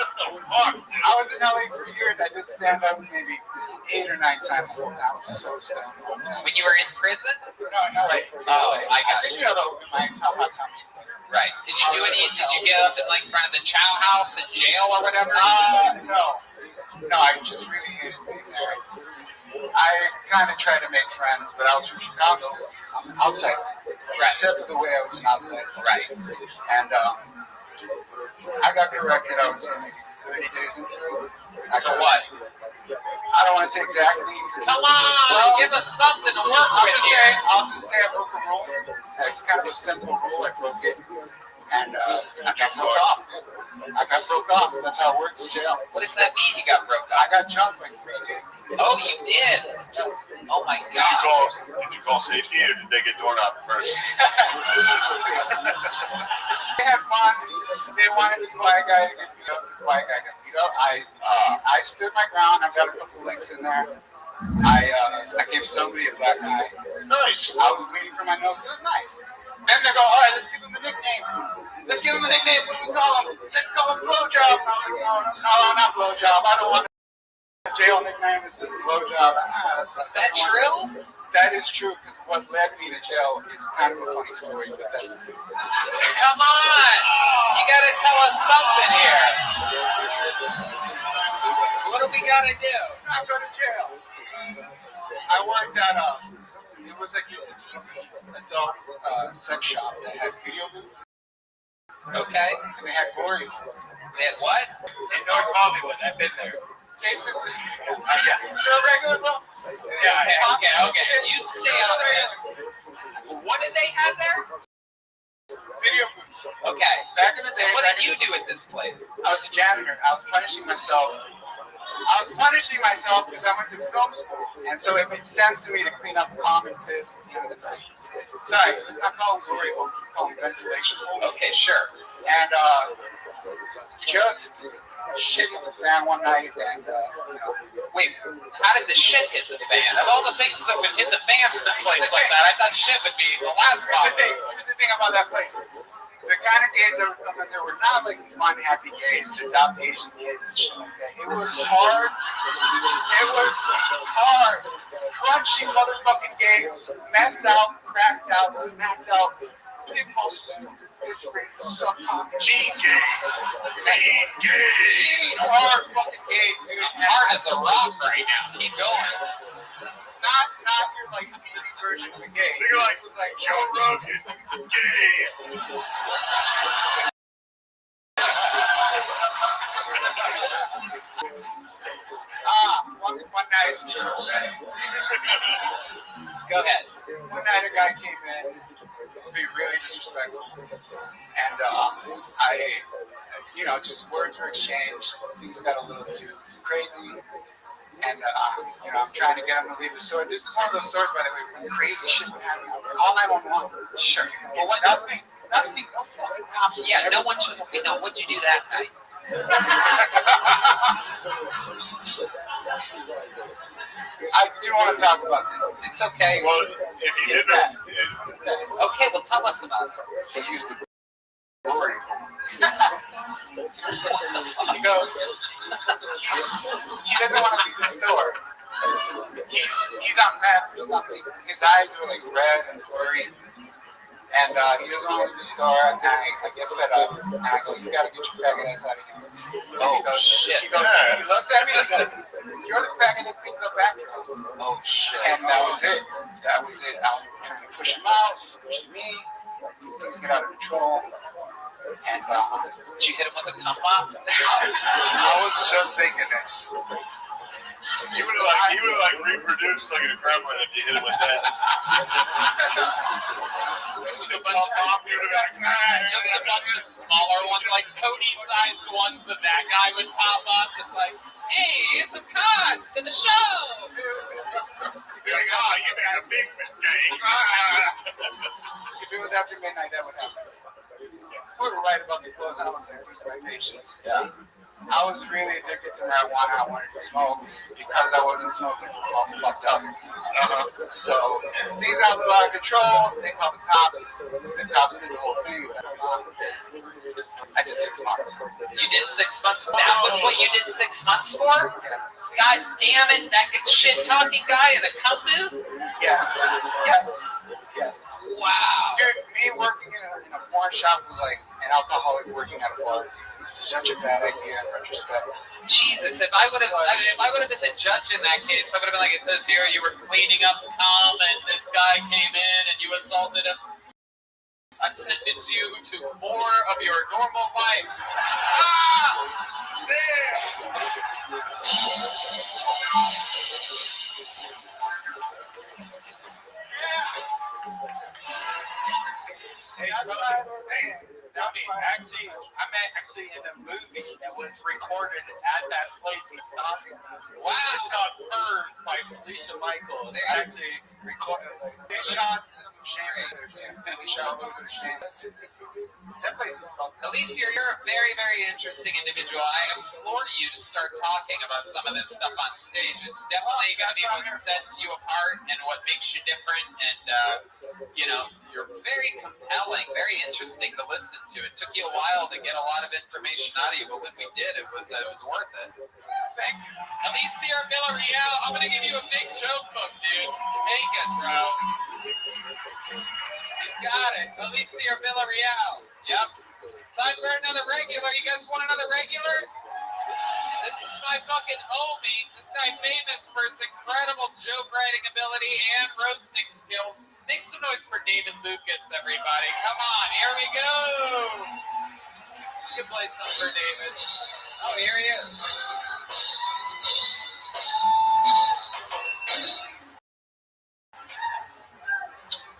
fuck?
I was in LA for years. I did stand-up maybe 8 or 9 times a week. I was so stoned.
When you were in prison?
No, in LA.
Oh, I got
think you know my top comedy.
Right. Did you get up in like front of the chow house in jail or whatever?
No, I just really hated being there. I kind of tried to make friends, but I was from Chicago. I'm outside.
Right.
Step of the way, I was an outsider.
Right.
And I got corrected, I would say maybe 30 days into it.
For what?
I don't want to say exactly.
Come on, give us something to work with here.
I'll just say I broke a rule. Kind of a simple rule, I broke it. And I got broke off. That's how it works in jail.
What does that mean, you got broke
I
off?
got jumped like 3 days.
Oh, you did? Oh my
Did
God.
you call safety or did they get doorknobbed first?
They had fun. They wanted the quiet guy to get beat up. The quiet guy got beat up. I stood my ground. I got a couple links in there. I gave somebody a black eye.
Nice.
I was waiting for my nose. It was nice. Then they go, all right, let's give him a nickname. What do we call him? Let's call him Blowjob. And I was like, no, not Blowjob. I don't want a jail nickname. It's just Blowjob.
Is that true?
That is true, because what led me to jail is kind of a funny story, but that's...
Come on! You gotta tell us something here. What do we gotta do?
Not go to jail. I worked at it was like this adult sex shop that had video booths.
Okay.
And they had glory holes.
They had what?
In North Hollywood. I've been there. Jason, you're a regular bro?
Yeah, okay. You stay out of this. What did they have there?
Video booths.
Okay.
Back in the day.
What did you do at this place?
I was a janitor. I was punishing myself. Because I went to film school. And so it made sense to me to clean up common piss and sorry, let's not call them glory holes, let's call them ventilation holes.
Okay, sure.
And just shit hit the fan one night and
wait, how did the shit hit the fan? Of all the things that would hit the fan in a place like that, I thought shit would be the last part.
Here's the thing about that place. The kind of gays that were coming there were not like fun, happy gays, adopt Asian kids and shit like that. It was hard. Crunchy motherfucking gays, methed out, cracked out, snapped out, big muscles. It's subconscious.
Mean gays.
Hard fucking gays, dude.
Hard as a rock right now. Keep going.
Not your like TV version of the gay.
You're like Joe Rogan, gays.
One night.
Go ahead.
One night a guy came in, to be really disrespectful, and I, just words were exchanged. Things got a little too crazy. And, I'm trying to get him to leave the store. This is one of those stores, by the way, where crazy shit was happening. All 911.
Sure. Well, what?
Nothing.
Yeah, no one shows up. What'd you do that night?
I do want to talk about this.
It's okay.
Well, if you did that.
Okay, well, tell us about it.
They used the glory. He goes, he doesn't want to leave the store. He's on meth or something. His eyes are like red and blurry. And he doesn't want to leave the store, and I get fed up, and I go, you gotta get your faggot ass out of here.
Oh, shit.
He looks at me and says, you're the faggot that cleans up back here.
Oh, shit.
And that was it. I was trying to push him out, he was pushing me, things get out of control. And
did you hit him with a cum bomb?
I was just thinking that shit. He would like reproduce like a gremlin if you hit him with that.
Just a bunch of smaller ones, like Cody-sized ones that guy would pop up, just like, hey, here's some cards to the show.
He's like, oh, you made a big mistake.
if it was after midnight, that would happen. We were right about to close out on my patients.
Yeah.
I was really addicted to marijuana. I wanted to smoke because I wasn't smoking. All fucked up. So things got a little out of control. They called the cops. The cops did the whole thing. I did 6 months.
You did 6 months? That was what you did 6 months for? God damn it, that shit-talking guy in a cum booth?
Yes.
Wow.
Dude, me working in a porn shop was like an alcoholic working at a bar. Such a bad idea in retrospect.
Jesus, if I would have been the judge in that case, I would have been like, it says here you were cleaning up cum and this guy came in and you assaulted him. I sentence you to more of your normal life. Ah!
Hey, I'm actually in a movie that was recorded at that place he's talking about.
Wow.
It's called Purrs by Felicia Michaels. They actually recorded. They shot some Shane there too. They shot a little bit of Shane. That place is called.
Alicia, you're a very, very interesting individual. I implore you to start talking about some of this stuff on stage. It's definitely going to be what sets you apart and what makes you different. And, you're very compelling, very interesting to listen to. It took you a while to get a lot of information out of you, but when we did, it was worth it. Thank you. Alicia Villarreal, I'm going to give you a big joke book, dude. Take it, bro. He's got it. Alicia Villarreal. Yep. Time for another regular. You guys want another regular? This is my fucking homie. This guy famous for his incredible joke writing ability and roasting skills. Make some noise for David Lucas, everybody. Come on, here we go. You can play some for David. Oh, here he is.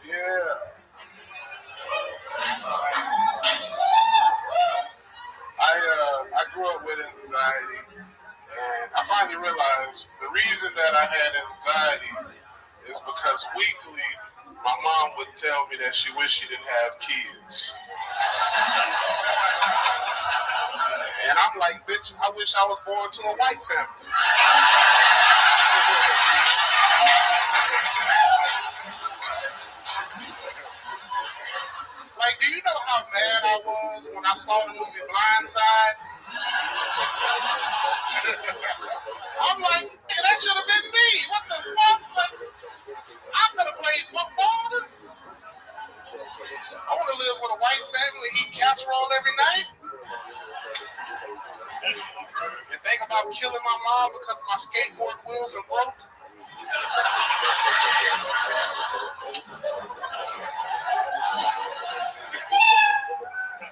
Yeah. I grew up with anxiety, and I finally realized the reason that I had anxiety is because weekly my mom would tell me that she wished she didn't have kids. And I'm like, bitch, I wish I was born to a white family. Like, do you know how mad I was when I saw the movie Blindside? I'm like, yeah, that should have been me. What the fuck? Like, I could have played football. I want to live with a white family, eat casserole every night. And think about killing my mom because my skateboard wheels are broke.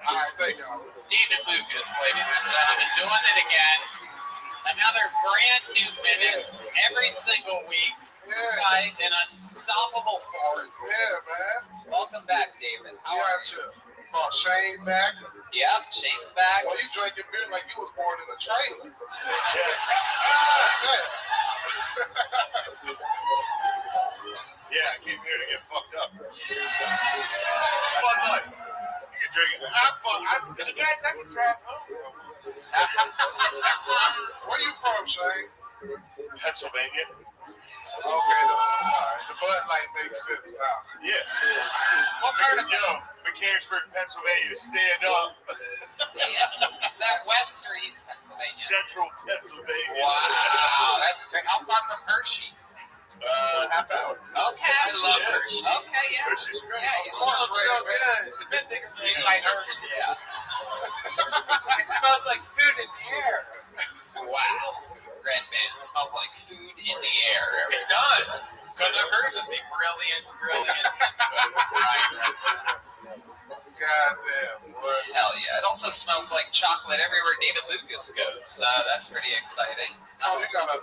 All right, thank y'all.
David Lucas, ladies and gentlemen, doing it again. Another brand new minute every single week. This guy, an unstoppable force.
Yeah, man.
Welcome back, David. How are you?
Oh, Shane back.
Yep, Shane's back.
Well, you drinking beer like you was born in a trailer.
Yeah, I came here to get fucked up. It's fun life. You can drink it. I'm fun. The guys I can drive home.
Where you from, Shane?
Pennsylvania.
Okay, the Bud Light makes sense now.
Yeah.
What part of
Mechanicsburg, Pennsylvania. Stand up.
Is that West or East Pennsylvania?
Central Pennsylvania.
Wow, that's great. How far from Hershey?
Half hour.
Okay, I love Hershey. Okay, yeah.
Hershey's great.
Yeah,
Of course,
so good. I heard it, yeah. It smells like food in the air. Wow. Red Band smells like food in the air. It does. Couldn't have heard of me. Brilliant.
Goddamn, boy.
Hell yeah. It also smells like chocolate everywhere David Lucas goes. That's pretty exciting.
Oh, you got a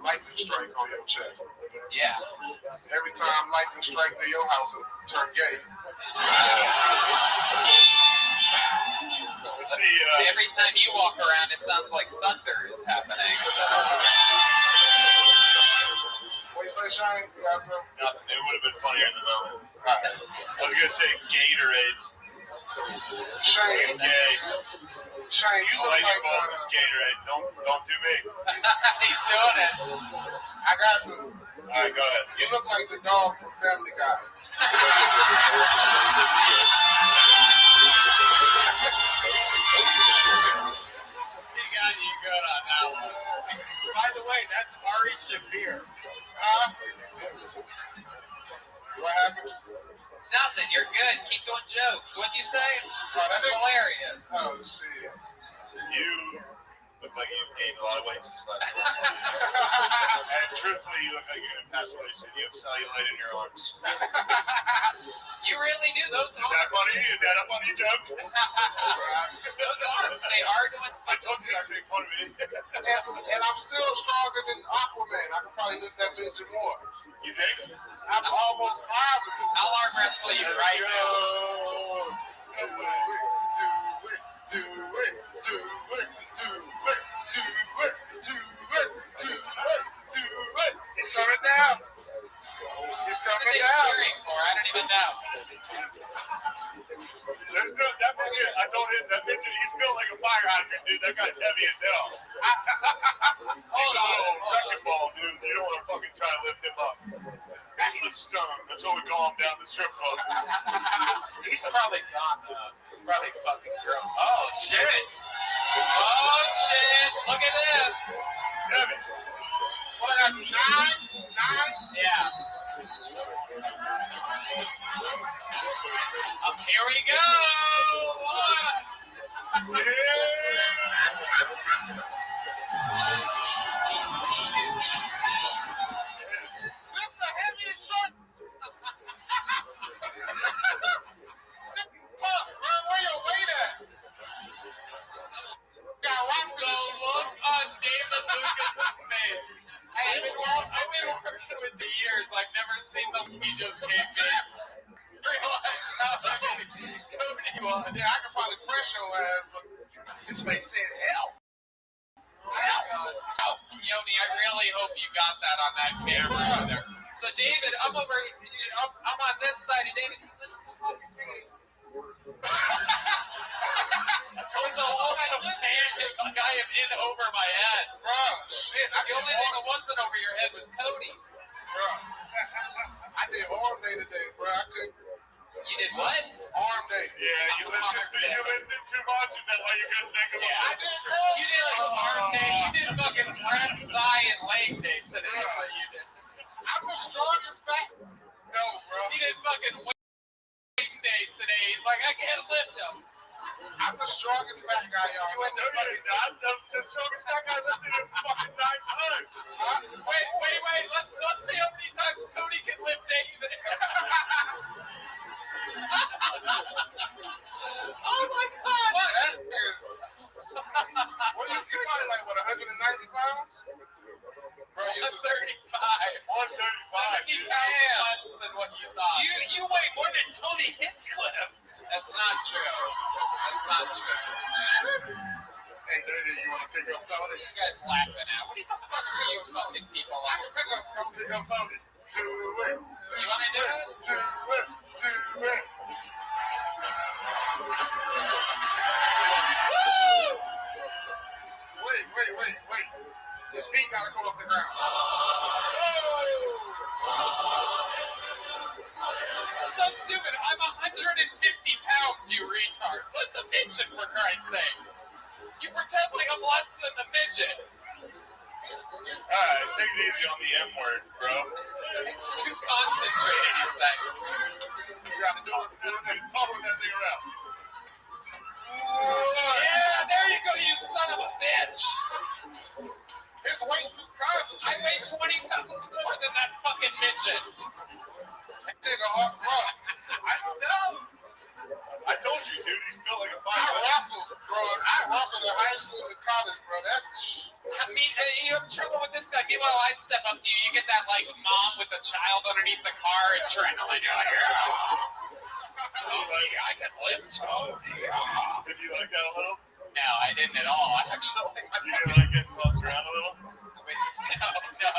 lightning strike on your chest.
Yeah.
Every time lightning strike near your house, it turn gay.
Every time you walk around, it sounds like thunder is happening.
What you say, Shane? You got something?
Nothing. It would have been funnier in the moment. I was gonna say Gatorade.
Shane,
Gay.
Shane, you look like
Gatorade. Don't do me.
He's doing it.
I got to.
All right, go ahead.
You look like the dog from Family Guy.
He got you good on that one. By the way, that's Ari Shaffir.
What happened?
Nothing. You're good. Keep doing jokes. What'd you say?
Oh,
That's hilarious.
Oh, shit.
You look like you've gained a lot of weight since last week. And truthfully, you look like you're gonna pass away soon. You have cellulite in your arms.
You really do. Those
Is that funny? Is that a funny joke?
Those arms, they are doing
I told you not to make fun of me.
And I'm still stronger than Aquaman. I could probably lift that midget more.
You think?
I'm almost positive.
I'll arm wrestle you right now.
Do it. It's coming down. It's
What are
coming
they
down.
cheering for? I don't even know.
There's no, that midget, I told him that midget, he's built like a fire hydrant, dude. That guy's heavy as hell. He's a little wrecking ball, dude. You don't want to fucking try to lift him up. Atlas Stone. That's what we call him down the strip club.
He's probably gone. He's probably fucking grown. Oh, shit. Oh, shit. Look at this.
7.
What I got? 9?
Yeah. Up here we go.
This the heaviest shot. Where your weight at?
Look on David Lucas's face. I've been working with the years. I've never seen them. He just gave me. Realize how Cody was.
Yeah, I could probably press your ass, but
His face said hell. Oh, Yoni, I really hope you got that on that camera over there. So, David, I'm over. I'm on this side of David. There was a whole tangent like I am in over my head.
bro, shit,
The only thing that wasn't over your head was Cody.
bro. I did arm day today, bro. I couldn't.
You did what?
Arm day.
Yeah, you lifted too much. Is that why you couldn't think of it?
I did, bro.
You did like arm day. You did fucking breast, thigh, and leg day today. That's what you did.
I'm the strongest fat. No, bro.
You did fucking weight day today. He's like, I can't lift him.
I'm the strongest fat guy, y'all.
You went to the strongest fat guy lifted him fucking 9 times.
Wait. Let's see how many times Cody can lift David. Oh my God!
That is. What do you probably like? What, 190 pounds? Bro, you
135.
135.
70 pounds less than what you thought. You weigh more than Tony Hinchcliffe. That's not true. That's not true.
Hey, David, you want to pick up Tony?
You guys laughing at? What the fuck are you fucking people
I
laughing
can pick up Tony. Pick up Tony. Do it.
You want to do it?
Do it. Do it. Wait. His feet gotta go off the ground.
So stupid. I'm 150 pounds, you retard. Put the midget, for Christ's sake. You pretend like I'm less than the midget.
Alright, take it easy on the M word, bro.
It's too concentrated, you say.
You got to do it and follow that thing around.
Yeah, there you go, you son of a bitch.
His weight too concentrated.
I weigh 20 pounds more than that fucking midget.
Nigga, hard rock.
I don't know. I told you, dude, he's built like a
I
fire.
wrestled, bro. I wrestled in high school and college, bro. That's
I mean, you have trouble with this guy. Meanwhile, I step up to you. You get that, like, mom with the child underneath the car and adrenaline. You're like, oh, yeah, I can lift. Oh, yeah.
Did you like that a little?
No, I didn't at all. Actually,
You didn't like getting tossed around a little?
no.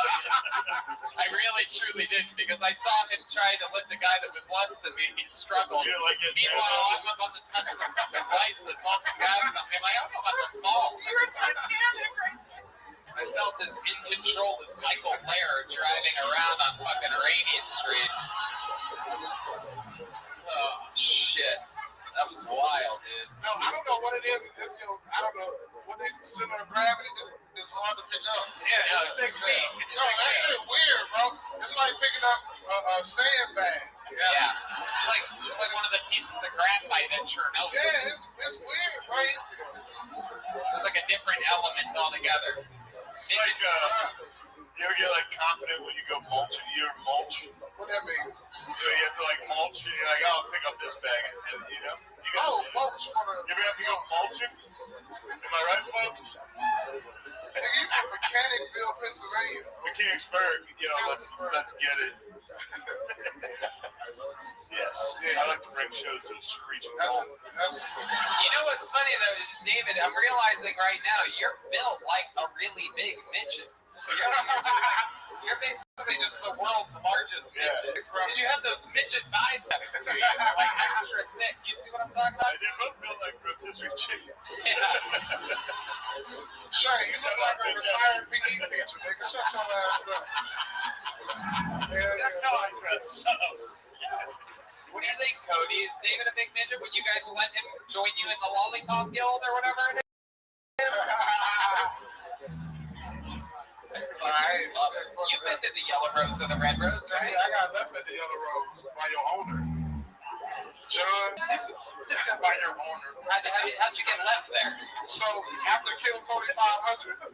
I really, truly didn't, because I saw him try to lift a guy that was less than me, and he struggled.
You didn't like it?
Meanwhile, I'm about to touch the lights and pumping gas on me. I'm like, I'm about to fall. You're a Titanic right now. I felt as in control as Michael Laird driving around on fucking Rainy Street. Oh, shit. That was wild, dude.
no, I don't know what it is. It's just, I don't know what they center of gravity. It's hard to pick up.
Yeah, it's a big feat.
No, that shit weird, bro. It's like picking up a sandbag.
Yeah. It's like one of the pieces of graphite at Chernobyl.
Yeah, it's weird, right?
It's like a different element altogether.
It's like, you ever get like confident when you go mulching? You ever mulch?
What that mean?
So you have to like mulch, and you're like, oh, I'll pick up this bag, and you know? You got,
Oh, mulch for the.
you ever have to go mulching? Am I right, folks?
Nigga, you from Mechanicsville, Pennsylvania.
Mechanicsburg, you know, let's get it. Yes.
Yeah.
I like to bring shows to the streets.
That's
You know what's funny though, is David, I'm realizing right now you're built like a really big midget. You're basically just the world's largest midget. And you have those midget biceps to you, like extra thick. You see what I'm talking about?
They both feel like rotisserie chickens.
Yeah.
Shane, you look like a retired PE teacher, nigga. Shut your ass up.
That's how I dress. Shut up.
What do you think, Cody? Is David a big midget? Would you guys let him join you in the Lollipop Guild or whatever it is? You've been to the Yellow Rose or the Red Rose, right?
I got left at the Yellow Rose by your owner. John, this is by your owner.
How'd you get left there?
So after Kill Tony 500, he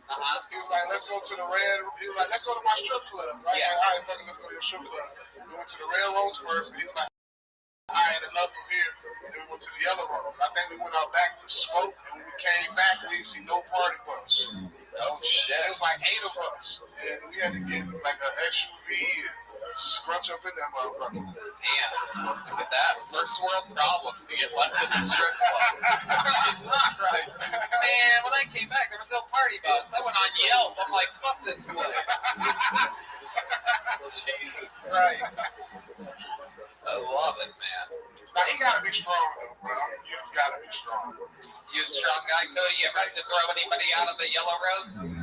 was like, let's go to the Red. He was like, let's go to my strip club. Right?
Yeah.
Like, all right, fucking, let's go to your strip club. We went to the Red Rose first. And he was like, I had enough of here. And we went to the Yellow Rose. I think we went out back to smoke. And when we came back, we didn't see no party bus.
Oh shit!
It was like 8 of us, and we had to get like an SUV and scrunch up in that motherfucker.
Damn, look at that. First world problems. You get left in the strip club. Jesus Christ. Man, when I came back, there was no party bus. I went on Yelp. I'm like, fuck this place. Jesus Christ. I love it, man.
Now, he gotta be strong, though, bro. You gotta be strong.
You a strong guy, Cody? You ever have to throw anybody out of the Yellow Rose?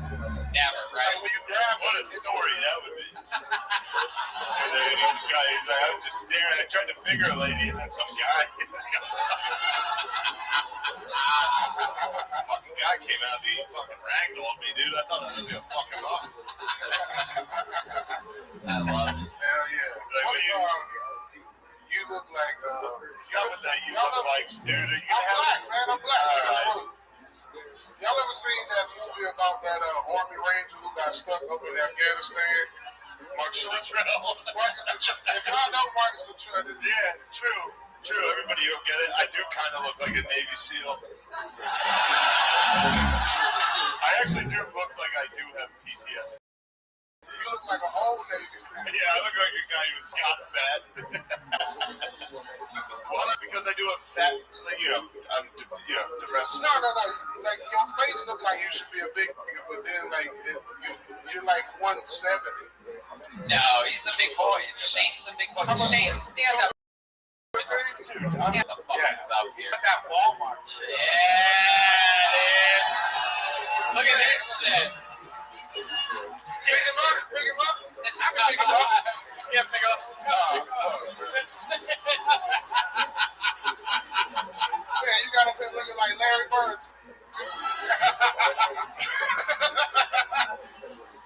Never, right?
Like, when you grab
What a story that would be. And then this guy, he's like, I was just staring. I tried to figure a lady, and then some guy. Fucking guy came out, he fucking ragdolled me, dude. I thought I was gonna fuck him up.
I love it.
Hell yeah.
Like,
You look like,
you look like, dude.
I'm black, man. I'm black. Y'all ever seen that movie about that Army Ranger who got stuck up in Afghanistan?
Marcus Luttrell.
If y'all know Marcus Luttrell,
Yeah, true. Everybody will get it. I do kind of look like a Navy SEAL. I actually do look like I do have PTSD.
you look like an old Navy SEAL.
Yeah, I look like a guy who's got fat. Well, that's because I do a fat, like, I'm depressed.
No. Like, your face look like you should be a big, but then, like, you're like 170.
No, he's a big boy. Shane's a big boy. Shane, stand up. Stand the fuck up here.
Look at Walmart.
Yeah, dude. Look at this shit.
Pick him up. I can pick him up.
Yeah, pick him up.
Yeah, you gotta be looking like Larry Bird.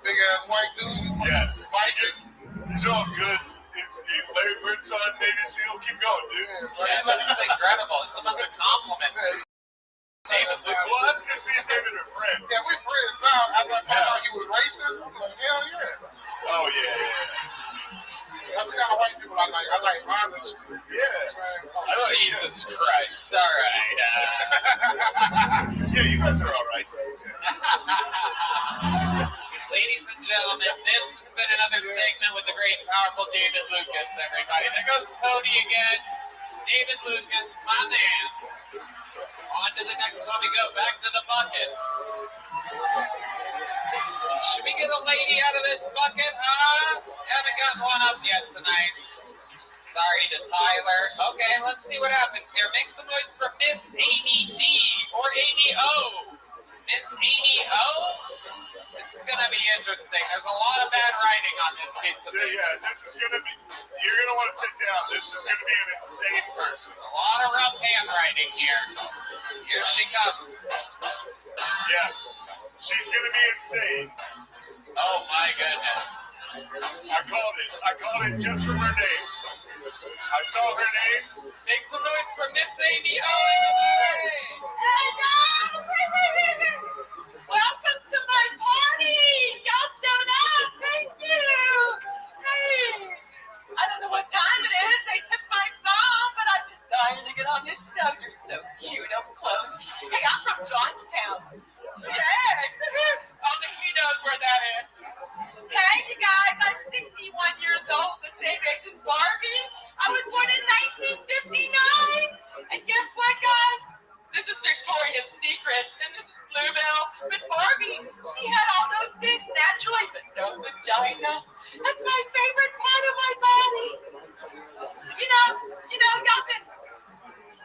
Big ass white dude.
Yes.
Viking.
So,
Yeah, that's incredible. It's another compliment. David Lucas.
Well, that's because me and David are friends.
Yeah, we're friends now. After I found out he was racist, I'm like, hell yeah.
Oh, yeah.
That's the kind of white people I like. I like violence.
Yeah.
Jesus Christ. All right.
Yeah, you guys are all right.
Ladies and gentlemen, this has been another segment with the great, powerful David Lucas, everybody. There goes Cody again. David Lucas, my man. On to the next one we go. Back to the bucket. Should we get a lady out of this bucket, huh? Haven't got one up yet tonight. Sorry to Tyler. Okay, let's see what happens here. Make some noise for Miss Amy D or Amy O. Miss Amy O? This is going to be interesting. There's a lot of bad writing on this piece of paper.
Yeah, this is going to be, you're going to want to sit down. This is going to be an insane person.
A lot of rough handwriting here. Here she comes.
Yes, she's going to be insane.
Oh my goodness.
I called it just from her name. I saw her name.
Make some noise for Miss Amy O.
Welcome to my party! Y'all showed up! Thank you! Hey! I don't know what time it is. They took my phone, but I've been dying to get on this show. You're so cute up close. Hey, I'm from Johnstown. Yeah! Only he knows where that is. Hey, you guys, I'm 61 years old, the same age as Barbie. I was born in 1959. And guess what, guys? This is Victoria's Secret, and this is Bluebell. But Barbie, she had all those things naturally, but no vagina. That's my favorite part of my body. You know, y'all been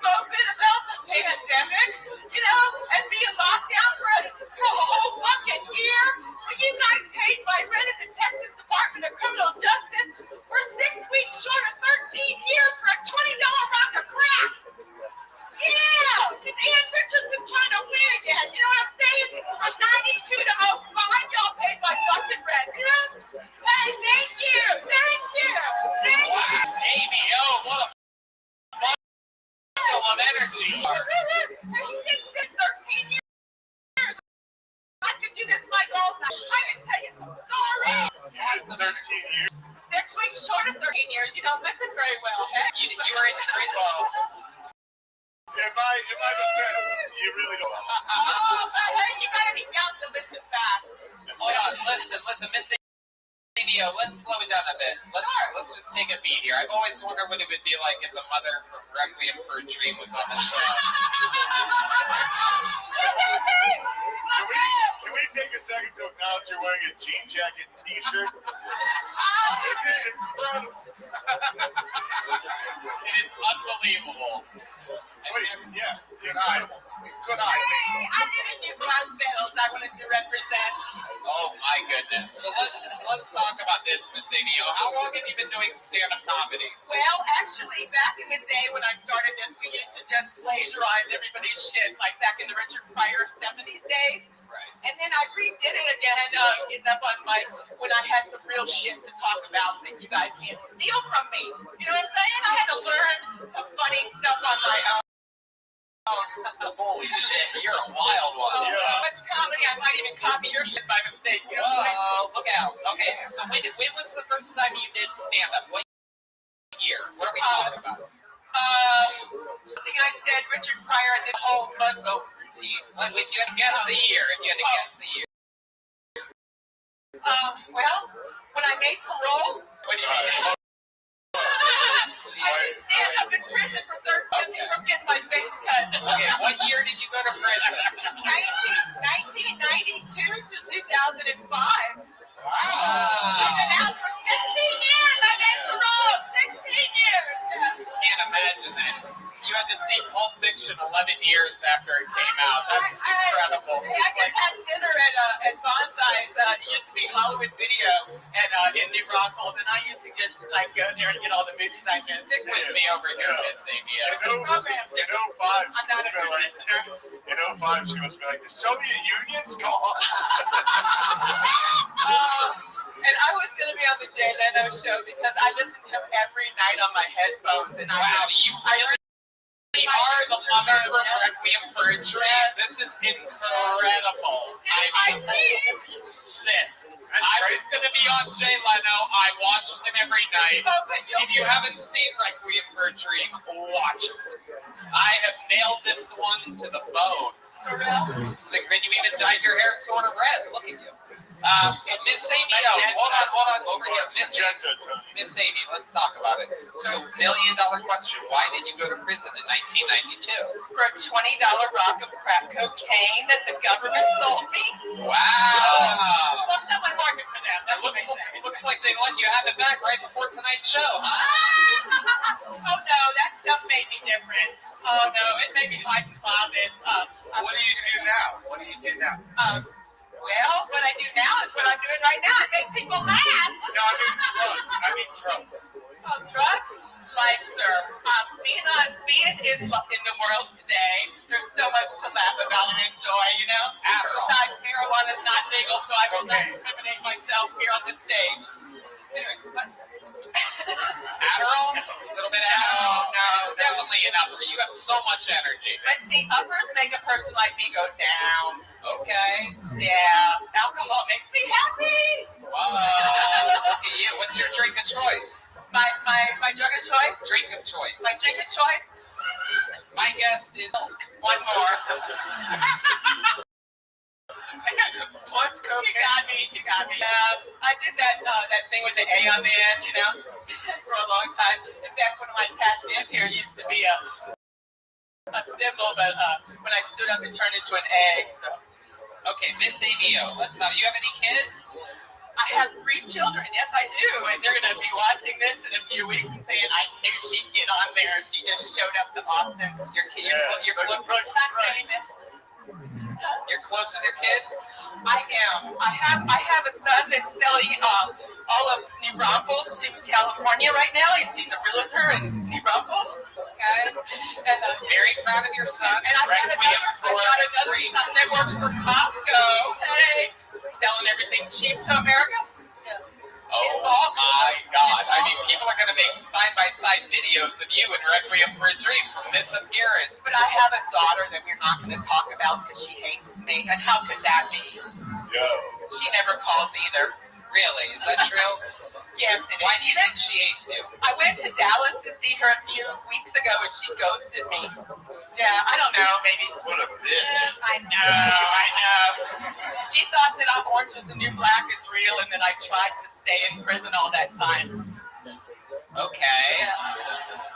moping about the pandemic, and being locked down for a whole fucking year. But you guys paid my rent at the Texas Department of Criminal Justice for 6 weeks short of 13 years for a $20 rock of crack. Yeah, because Ian Richards was trying to win again. You know what I'm saying? From 92 to 05, y'all paid my fucking rent. Hey, thank you. Thank you. Thank you.
Amy O, what a bundle of energy.
13 years. I could do this like all night. I can tell you some stories.
That's 13 years.
6 weeks short of 13 years. You don't listen very well. Hey?
You were in grade 12.
In my defense, you really don't.
Oh, but hey, you gotta be down to listen fast.
Hold on, listen, Miss Amy O, let's slow it down a bit. Let's just take a beat here. I've always wondered what it would be like if the mother from Requiem for a Dream was on the show.
Can we take a second to acknowledge you're wearing a jean jacket and t-shirt? This is incredible.
It is unbelievable.
Wait, yeah, good eye. Good eye.
Hey, I didn't do Brownfields. I wanted to represent.
Oh my goodness. So let's talk about this, Miss Amy O. How long have you been doing stand-up comedy?
Well, actually, back in the day when I started this, we used to just plagiarize everybody's shit, like back in the Richard Pryor 70s days.
Right.
And then I redid it again up on my, when I had some real shit to talk about that you guys can't steal from me. You know what I'm saying? I had to learn some funny stuff on my own.
Holy shit, you're a wild one.
So much comedy, I might even copy your shit by mistake. You know what I'm saying?
Look out. Okay, so when was the first time you did stand-up? What year? What are we talking about?
I think I said Richard Pryor and this whole bundle routine.
If you had to guess a year,
Well, when I made parole.
What do you mean?
I stand up in prison for 13 years from getting my face cut.
Okay, what year did you go to prison?
1992 to 2005.
Wow.
I've been out for 16 years. I made parole. 16 years.
Can't imagine that. You had to see Pulp Fiction 11 years after it came out. That's incredible.
I just had dinner at Bonsai's. It used to be Hollywood Video at Indy Rockhold, and I used to just go there and get all the movies I could.
Stick with me over here, Miss Amy.
In 05,
I'm not a good listener.
In 05, she was like, the Soviet Union's gone.
And I was going to be on the Jay Leno show because I listened to him every night on my headphones. And I
from Requiem for a Dream. This is incredible. I mean, shit. I was going to be on Jay Leno. I watched him every night. If you haven't seen Requiem for a Dream, watch it. I have nailed this one to the bone. So then you even dyed your hair sort of red. Look at you. So Miss Amy, hold on, over here. Miss Amy, let's talk about it. So, $1 million question. Why did you go to prison in 1992?
For a $20 rock of crack cocaine that the government sold me.
Wow.
What's up my market for that?
It looks like they let you have it back right before tonight's show.
Oh no, that stuff made me different. Oh no, it made me hide in closets.
What do you do now?
Well, what I do now is what I'm doing right now. I make people laugh.
No, I mean drugs.
Oh, drugs? Like, sir, being in the world today, there's so much to laugh about and enjoy, you know? Besides, marijuana is not legal, so I will not incriminate myself here on the stage. Anyway,
Adderall? A little bit of Adderall? No, definitely an upper. You have so much energy.
But see, uppers make a person like me go down.
Okay.
Yeah, alcohol makes me happy.
Wow. Look at you. What's your drink of choice?
My drug of choice?
Drink of choice.
My drink of choice?
My guess is
one more.
Plus cocaine.
You got me. I did that thing with the A on the end, you know, for a long time. In fact, one of my tattoos here used to be a symbol, but when I stood up, it turned into an egg. So.
Okay, Miss Amio, let's know. You have any kids?
I have 3 children. Yes, I do, and they're going to be watching this in a few weeks and saying, "I knew she'd get on there, and she just showed up to Austin."
You're close with your kids?
I am. I have a son that's selling all of New Braunfels to California right now. He's a realtor in New Braunfels.
Okay.
And I'm
very proud of your son.
And I've got another son that works for Costco. Hey, selling everything cheap to America.
Oh my God. I mean, people are going to make side-by-side videos of you in Requiem for a Dream from this appearance.
But I have a daughter that we're not going to talk about because she hates me. And how could that be? She never calls either.
Really? Is that true?
Yes.
Why do you think she hates you?
I went to Dallas to see her a few weeks ago and she ghosted me. Yeah, I don't know, maybe.
What a bitch.
I know. She thought that Orange is the New Black is real and that I tried to stay in prison all that time.
Okay.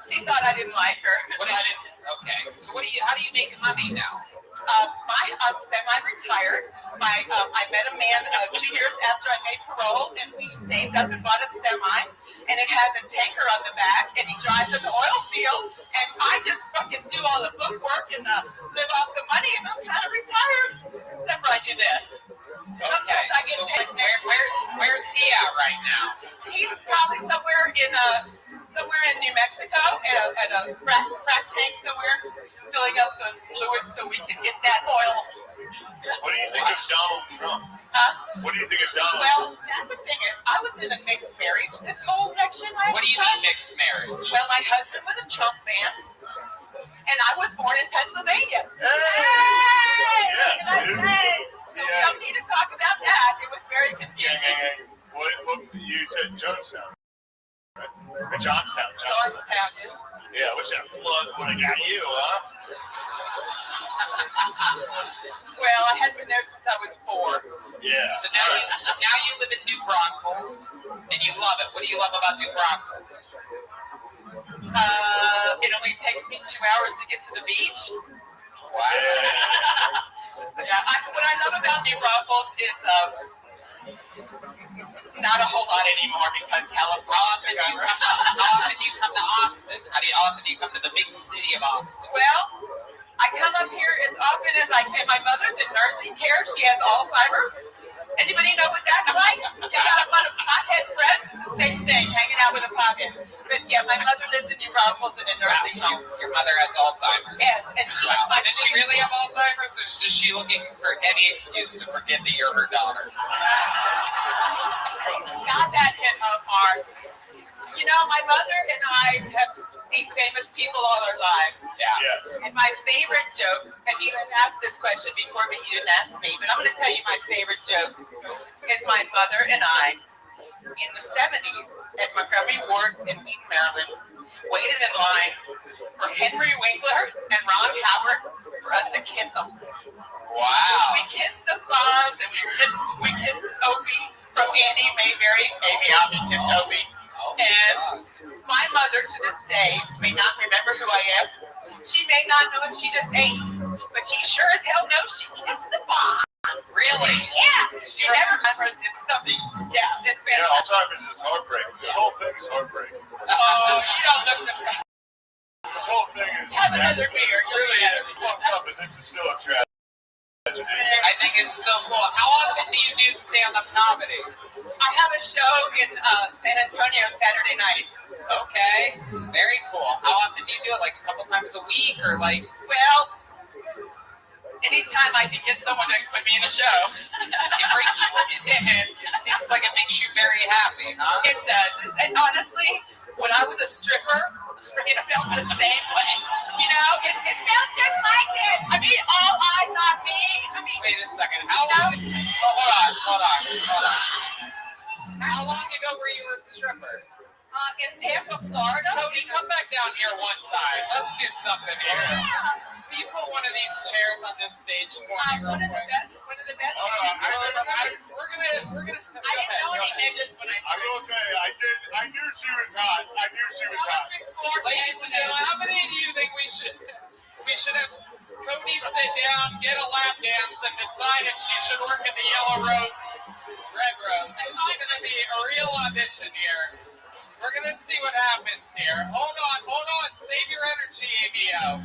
She thought I didn't like her.
Okay. So how do you make money now?
I'm semi-retired. I met a man 2 years after I made parole, and we saved up and bought a semi, and it has a tanker on the back, and he drives in the oil field, and I just fucking do all the bookwork and live off the money, and I'm kind of retired. Except for I do this.
Okay.
I get paid.
Where's he at right now?
He's probably somewhere in New Mexico at a frac tank somewhere, filling up the fluid so we can get that oil.
What do you think of Donald Trump? What do you think of Donald?
Well, that's the thing is, I was in a mixed marriage this whole election.
What do you mean mixed marriage?
Well, my husband was a Trump fan, and I was born in Pennsylvania. Hey! So we don't need to talk about that. It was very confusing.
What you said Jonestown, right? Johnstown. Yeah, I wish that flood would have got you, huh?
Well, I had been there since I was 4.
Yeah.
So now you live in New Braunfels, and you love it. What do you love about New Braunfels?
It only takes me 2 hours to get to the beach.
Wow.
Yeah, what I love about New Braunfels is not a whole lot anymore because California.
How often do you come to Austin? How often do you come to the big city of Austin?
Well, I come up here as often as I can. My mother's in nursing care. She has Alzheimer's. Anybody know what that's like? You got a lot of pothead friends. It's the same thing, hanging out with a pothead. But yeah, my mother lives in New Braunfels in a nursing home.
Your mother has Alzheimer's.
Yes, and she's
Does she really have Alzheimer's, or is she looking for any excuse to forget that you're her daughter?
God, that hit home hard. You know, my mother and I have seen famous people all our lives.
Yeah.
And
And my favorite joke, and you had asked this question before, but you didn't ask me, but I'm going to tell you my favorite joke is my mother and I, in the 70s, at Montgomery Ward's in Wheaton, Maryland, waited in line for Henry Winkler and Ron Howard for us to kiss them. Wow. We kissed the Fonz and we kissed Opie from Annie Mayberry. Maybe I'll be kissed Opie. And my mother to this day may not remember who I am. She may not know if she just ate, but she sure as hell knows she kissed the Fonz. Really? Yeah. She never remembers something. Yeah, it's fantastic.
Yeah, Alzheimer's is heartbreak. This whole thing is heartbreak.
Oh, you don't look the same.
This whole thing is
Have another beer.
really fucked up, but this is still a tragedy.
I think it's so cool. How often do you do stand-up comedy? I have a show in San Antonio Saturday nights. Okay, very cool. How often do you do it? Like a couple times a week, or like? Well, anytime I can get someone to put me in a show. It seems like it makes you very happy, huh? It does. And honestly, when I was a stripper, it felt the same way. You know, it felt just like this. I mean, all eyes on me. I mean, wait a second. How long? Hold on. How long ago were you a stripper? In Tampa, Florida. Cody, come back down here one time. Let's do something here. Will you put one of these chairs on this stage for me real quick? One of the best. We're gonna. I didn't know any midgets when I started.
I will say, I knew she was hot.
Ladies and gentlemen, how many of you think we should have Cody sit down, get a lap dance, and decide if she should work in the yellow rose, red rose? It's going to be a real audition here. We're going to see what happens here. Hold on. Save your energy, ABO.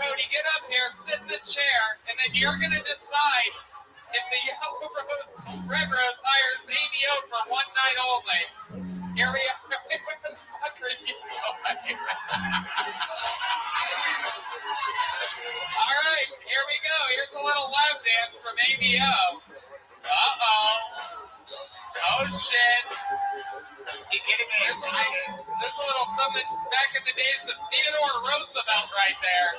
Cody, get up here, sit in the chair, and then you're going to decide if the yellow rose, red rose hires ABO for one night only. Here we are. All right, here we go. Here's a little lap dance from ABO. Oh, shit. You're getting me excited. There's a little something back in the days of Theodore Roosevelt right there.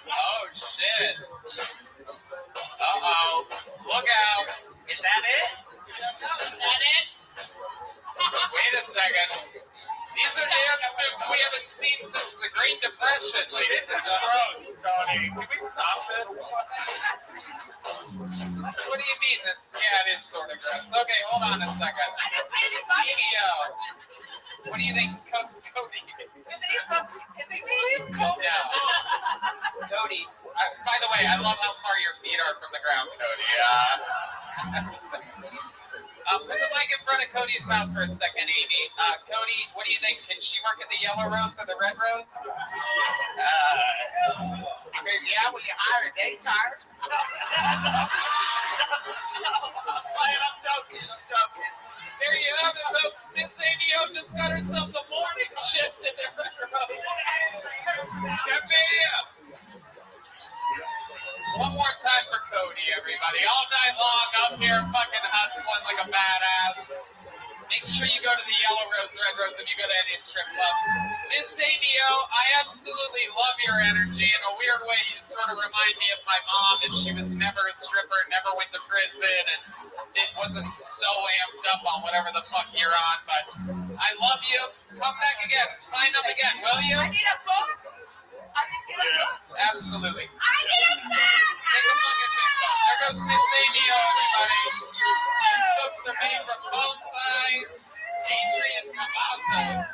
Oh, shit. Look out. Is that it? Is that it? Wait a second. These are dance moves we haven't seen since the Great Depression. This is gross, Tony. Can we stop this? What do you mean? Yeah, it is sort of gross. Okay, hold on a second. What do you think, Cody? Cody, by the way, I love how far your feet are from the ground, Cody. Put the mic in front of Cody's mouth for a second, Amy. Cody, what do you think? Can she work at the yellow rose or the red rose? Yeah, will you hire a daytime? I'm joking. There you have it, folks. Miss ABO just got herself the morning shift in the red rose. 7 a.m. One more time for Cody, everybody. All night long, up here fucking hustling like a badass. Make sure you go to the yellow rose, red rose if you go to any strip club. Miss ABO, I absolutely love your energy. In a weird way, you sort of remind me of my mom, and she was never a stripper, never went to prison, and it wasn't so amped up on whatever the fuck you're on. But I love you. Come back again. Sign up again, will you? I need a book. Absolutely. I need a book. Take a look at this. There goes Miss ABO, everybody. These books are made from Bonsai, Adrian Cavazos.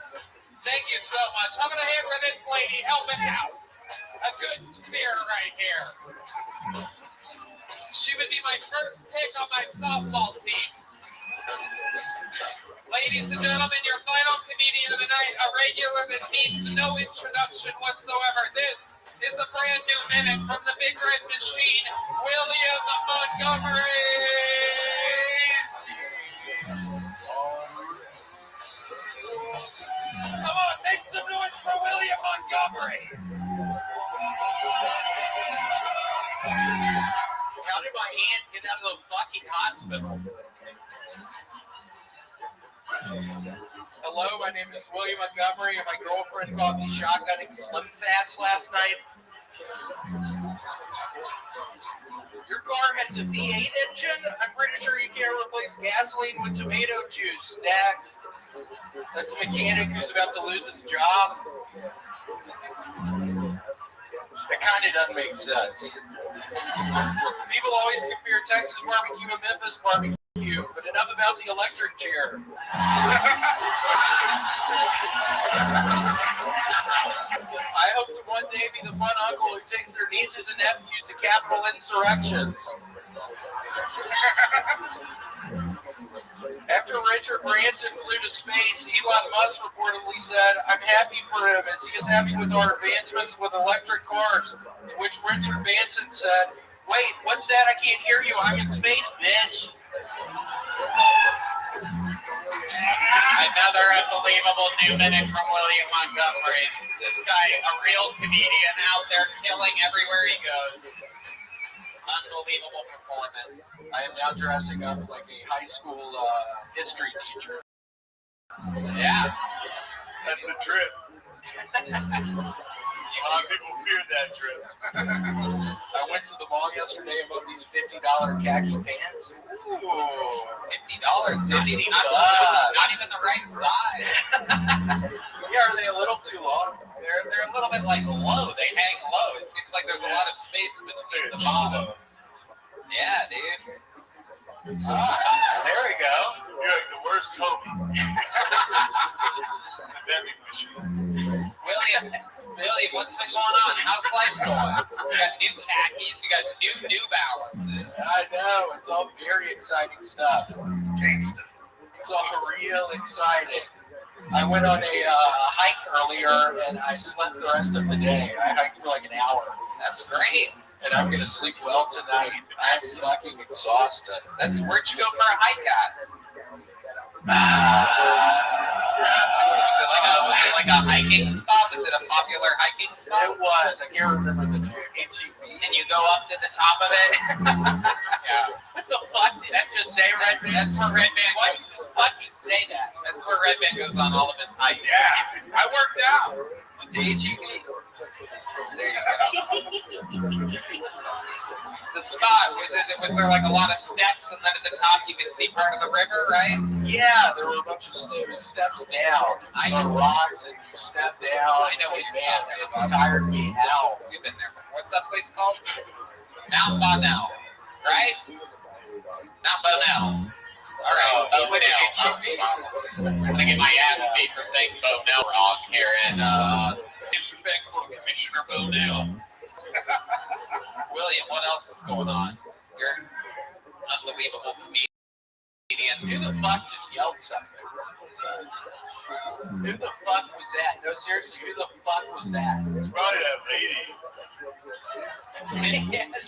Thank you so much. I'm going to hand for this lady helping out. A good spear right here. She would be my first pick on my softball team. Ladies and gentlemen, your final comedian of the night, a regular that needs no introduction whatsoever. This is a brand new minute from the Big Red Machine, William Montgomery. Come on, make some noise for William Montgomery. How did my aunt get out of the fucking hospital? Hello, my name is William Montgomery, and my girlfriend called me shotgunning Slim Fast last
night. Your car has a V8 engine. I'm pretty sure you can't replace gasoline with tomato juice. Dax. That's the mechanic who's about to lose his job. That kind of doesn't make sense. People always compare Texas barbecue to Memphis barbecue, but enough about the electric chair. I hope to one day be the fun uncle who takes their nieces and nephews to Capitol insurrections. After Richard Branson flew to space, Elon Musk reportedly said, "I'm happy for him as he is happy with our advancements with electric cars." To which Richard Branson said, "Wait, what's that? I can't hear you. I'm in space, bitch."
Another unbelievable 2 minute from William Montgomery. This guy, a real comedian out there killing everywhere he goes. Unbelievable performance.
I am now dressing up like a high school history teacher.
Yeah.
That's the drip. A lot of people feared that drip.
I went to the mall yesterday and bought these $50 khaki pants.
Ooh, $50. Not even the right size.
Yeah, are they a little too long?
They're a little bit like low. They hang low. It seems like there's a lot of space between the bottom. Yeah, dude.
There we go.
You're like the worst host.
William, what's been going on? How's life going? You got new khakis, you got new Balances.
I know, it's all very exciting stuff. It's all real exciting. I went on a hike earlier and I slept the rest of the day. I hiked for like an hour.
That's great.
And I'm gonna sleep well tonight. I'm fucking exhausted.
Where'd you go for a hike at? Was it like a hiking spot? Was it a popular hiking spot?
It was. I can't remember the name.
And you go up to the top of it? Yeah.
What the fuck did that just say, Red Man?
That's where Red Man
Why
goes.
did you fucking say that?
That's where Red Man goes on all of his hikes.
Yeah. I worked out. With the HEB.
There you go. The spot, was there like a lot of steps, and then at the top you could see part of the river, right?
Yeah, there were a bunch of steps down.
I know
rocks, and you step down.
I know what you're
Man,
talking
it
about.
tired me out.
You've been there before. What's that place called? Mount Bonnell, right? Mount Bonnell. All right, Bonnell. I'm gonna get my ass beat for saying Bonnell wrong here, and disrespect for Commissioner Bonnell. William, what else is going on? You're an unbelievable comedian.
Who the fuck just yelled something? Who the fuck was that? No, seriously, who the fuck was that?
It's probably that lady.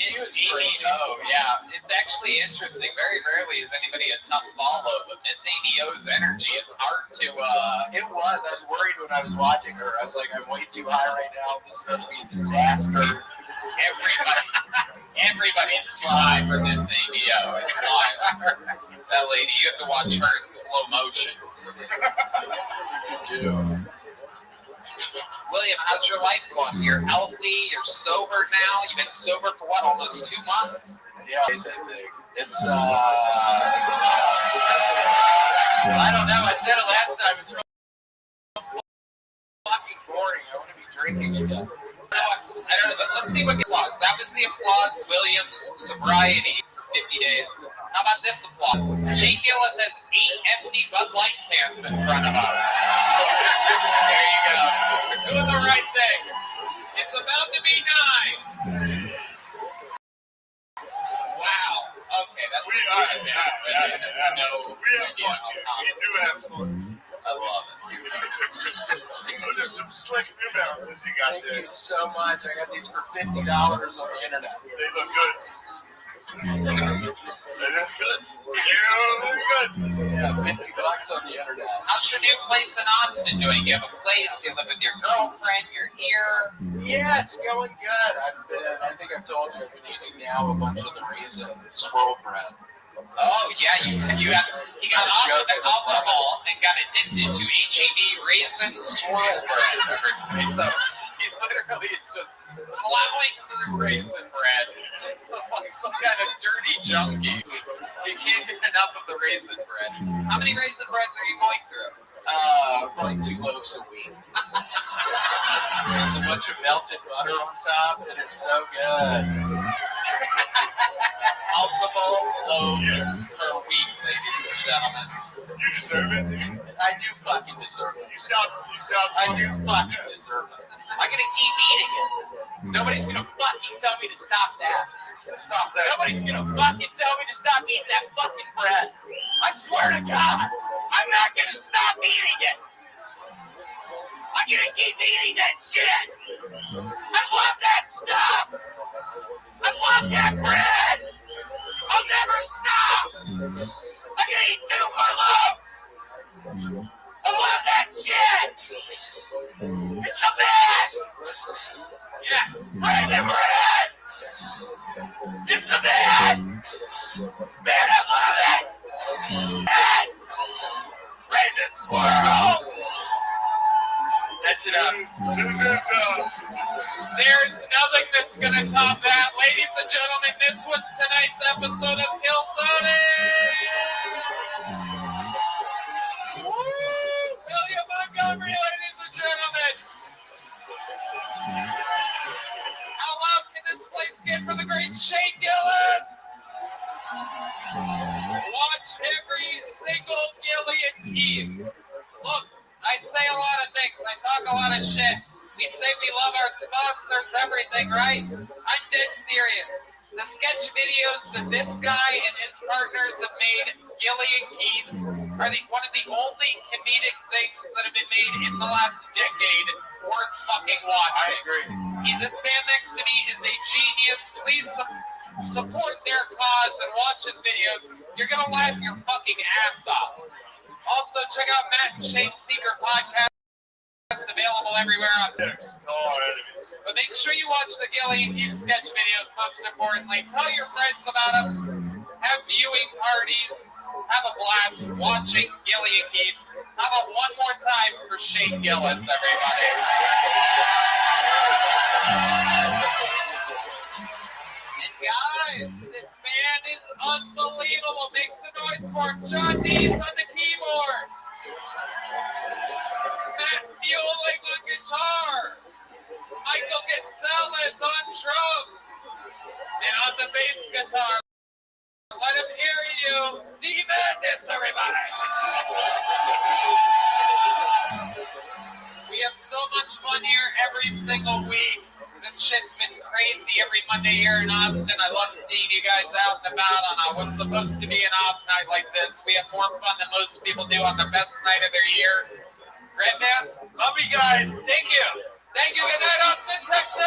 She was Amy O. Yeah, it's actually interesting. Very rarely is anybody a tough follow, but Miss Amy O's energy is hard to.
It was. I was worried when I was watching her. I was like, I'm way too high right now. This is going to be a disaster.
Everybody's fly for Miss Amy O. It's wild. That lady, you have to watch her in slow motion.
You do.
William, how's your life going? You're healthy. You're sober now. You've been sober for what? Almost 2 months.
Yeah, it's I don't know. I said it last time. It's real fucking boring. I want to be drinking again.
I don't know, but let's see what the applause. That was the applause. William's sobriety for 50 days. How about this applause? Jay Gillis has 8 empty Bud Light cans in front of him. There you go. We're doing the right thing. It's about to be 9. Wow. Okay, that's
We do have fun.
I love it.
Those are some slick New Balances you got
Thank
there.
you so much. I got these for $50 on the internet.
They look good. They look good. You look good.
Yeah, $50 on the internet.
How's your new place in Austin doing? You have a place, you live with your girlfriend, you're here.
Yeah, it's going good. I think I've told you, I've been eating now a bunch of the raisin swirl bread.
Oh, yeah, he got off of the alcohol and got addicted to HEB raisin swirl bread. So He literally is just plowing through raisin bread like some kind of dirty junkie. You can't get enough of the raisin bread. How many raisin breads are you going through?
Like 2 loaves a week. There's a bunch of melted butter on top. It is so good.
Multiple loaves per week, ladies and gentlemen.
You deserve it.
I do fucking deserve it.
You sound.
I do fucking deserve it. I'm gonna keep eating it. Nobody's gonna fucking tell me to stop that.
Stop that.
Nobody's gonna fucking tell me to stop eating that fucking bread. I swear to God, I'm not gonna stop eating it. I'm gonna keep eating that shit. I love that stuff. I love that bread. I'll never stop. I'm gonna eat 2 more loaves. I love that shit. It's the best. Yeah, raisin bread. It's the best. Man, I love it. And raisin swirl. That's enough.
There's nothing that's going to top that. Ladies and gentlemen, this was tonight's episode of Kill Tony. William Montgomery, ladies and gentlemen. How loud can this place get for the great Shane Gillis? Watch every single Gillian Keys. Look, I say a lot of things. I talk a lot of shit. We say we love our sponsors, everything, right? I'm dead serious. The sketch videos that this guy and his partners have made, Gillian Keys, are one of the only comedic things that have been made in the last decade worth fucking watching.
I agree.
This man next to me is a genius. Please support their cause and watch his videos. You're gonna laugh your fucking ass off. Also, check out Matt and Shane's Secret Podcast. Available everywhere on Twitter. But make sure you watch the Gillian Keys sketch videos, most importantly. Tell your friends about them. Have viewing parties. Have a blast watching Gillian Keys. How about one more time for Shane Gillis, everybody? And guys, this man is unbelievable. Make some noise for him. John Dees on the keyboard. Matt Fueling on guitar. Michael Gonzalez on drums. And on the bass guitar. Let him hear you. D-Madness, everybody. We have so much fun here every single week. This shit's been crazy every Monday here in Austin. I love seeing you guys out and about on what's supposed to be an off night like this. We have more fun than most people do on the best night of their year. Right, man? Love you guys. Thank you. Thank you. Good night, Austin, Texas.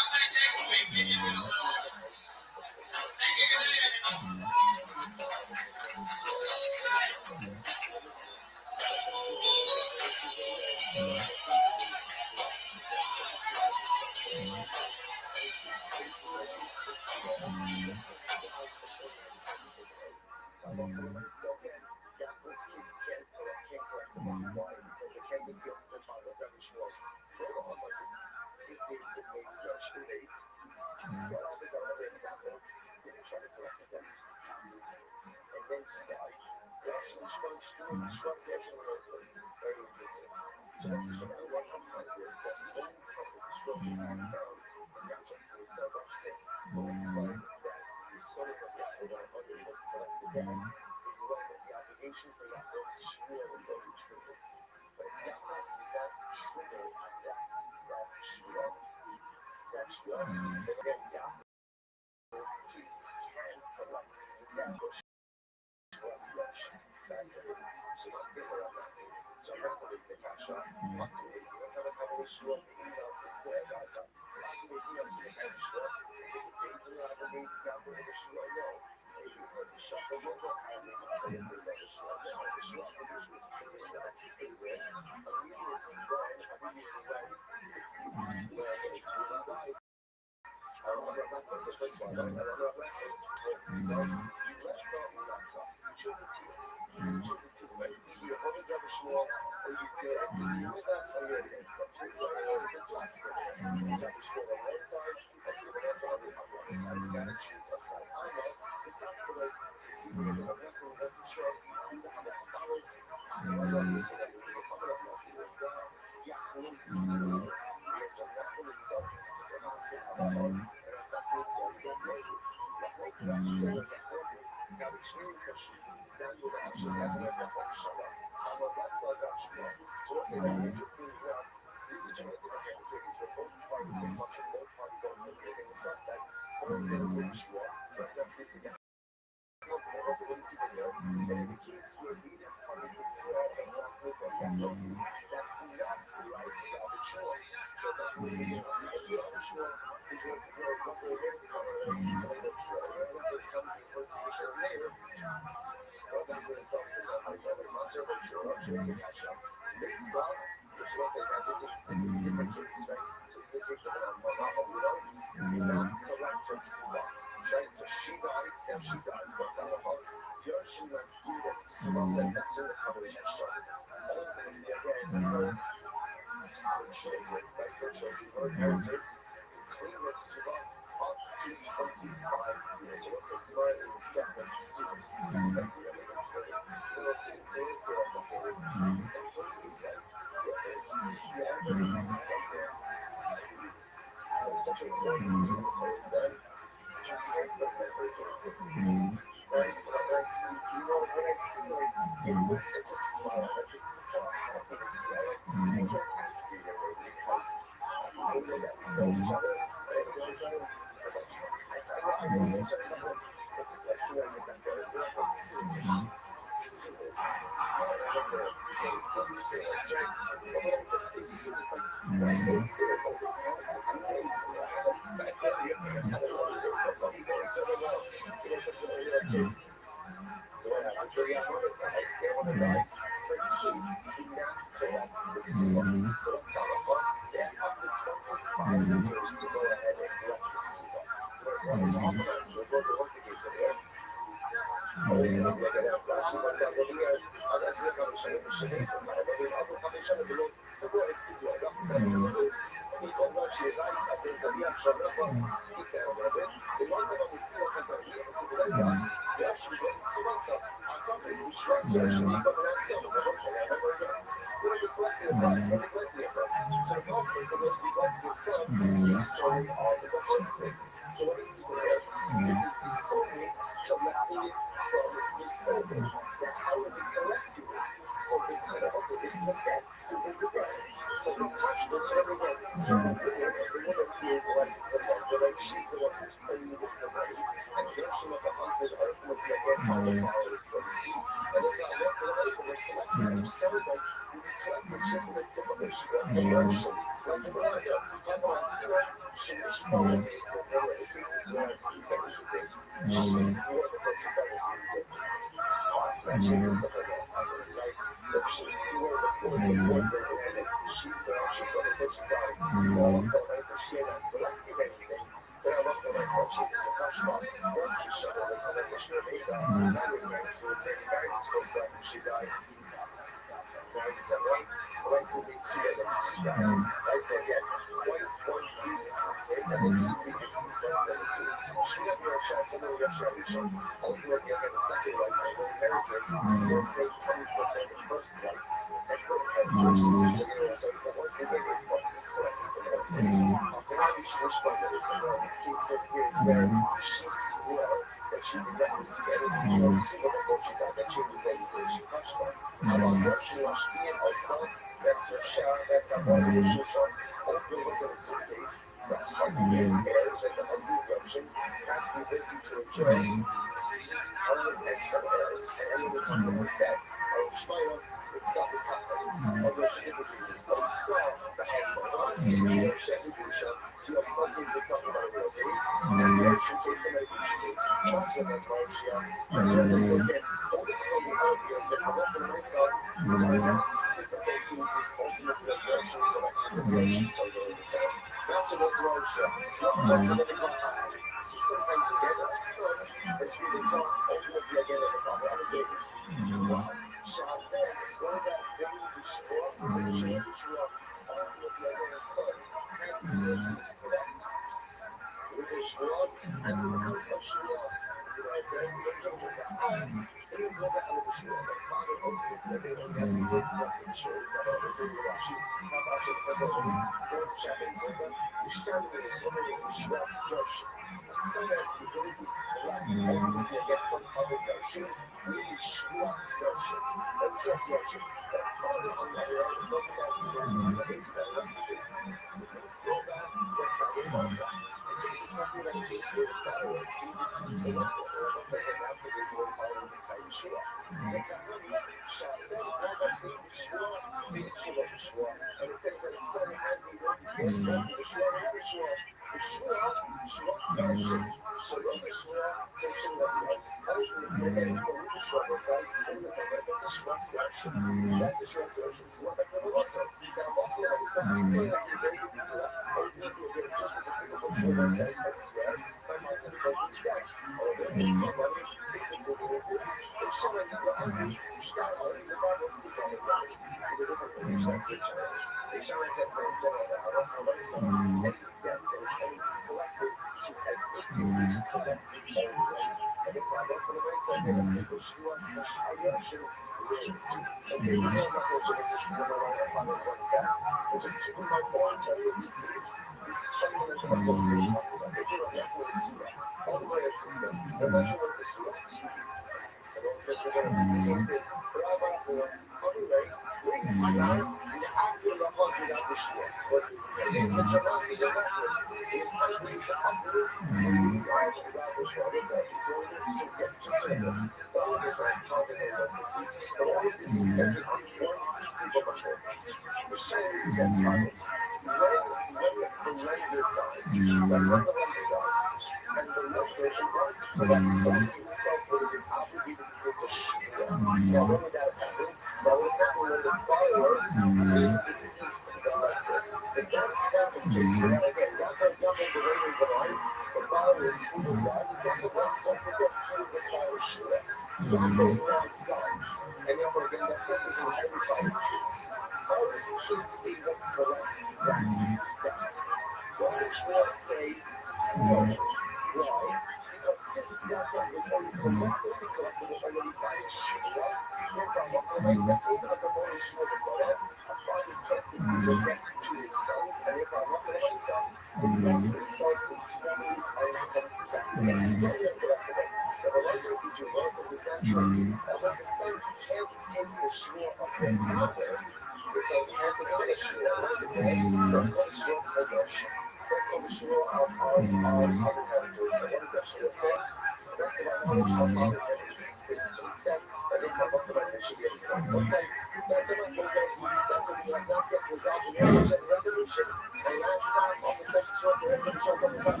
That's what it was. That's what it was. Resolution. And last time on the second choice, the show from the top.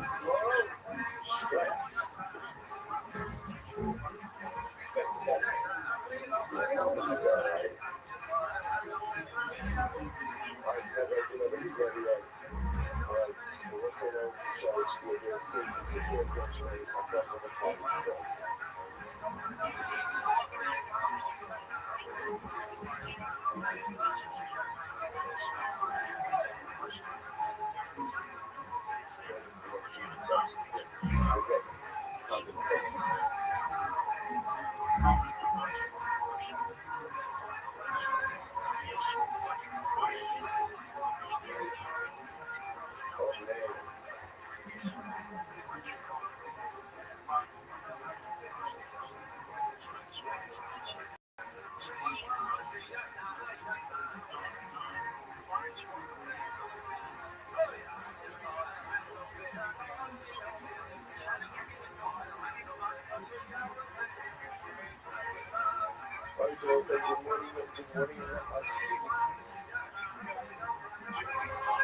First of all, say good morning,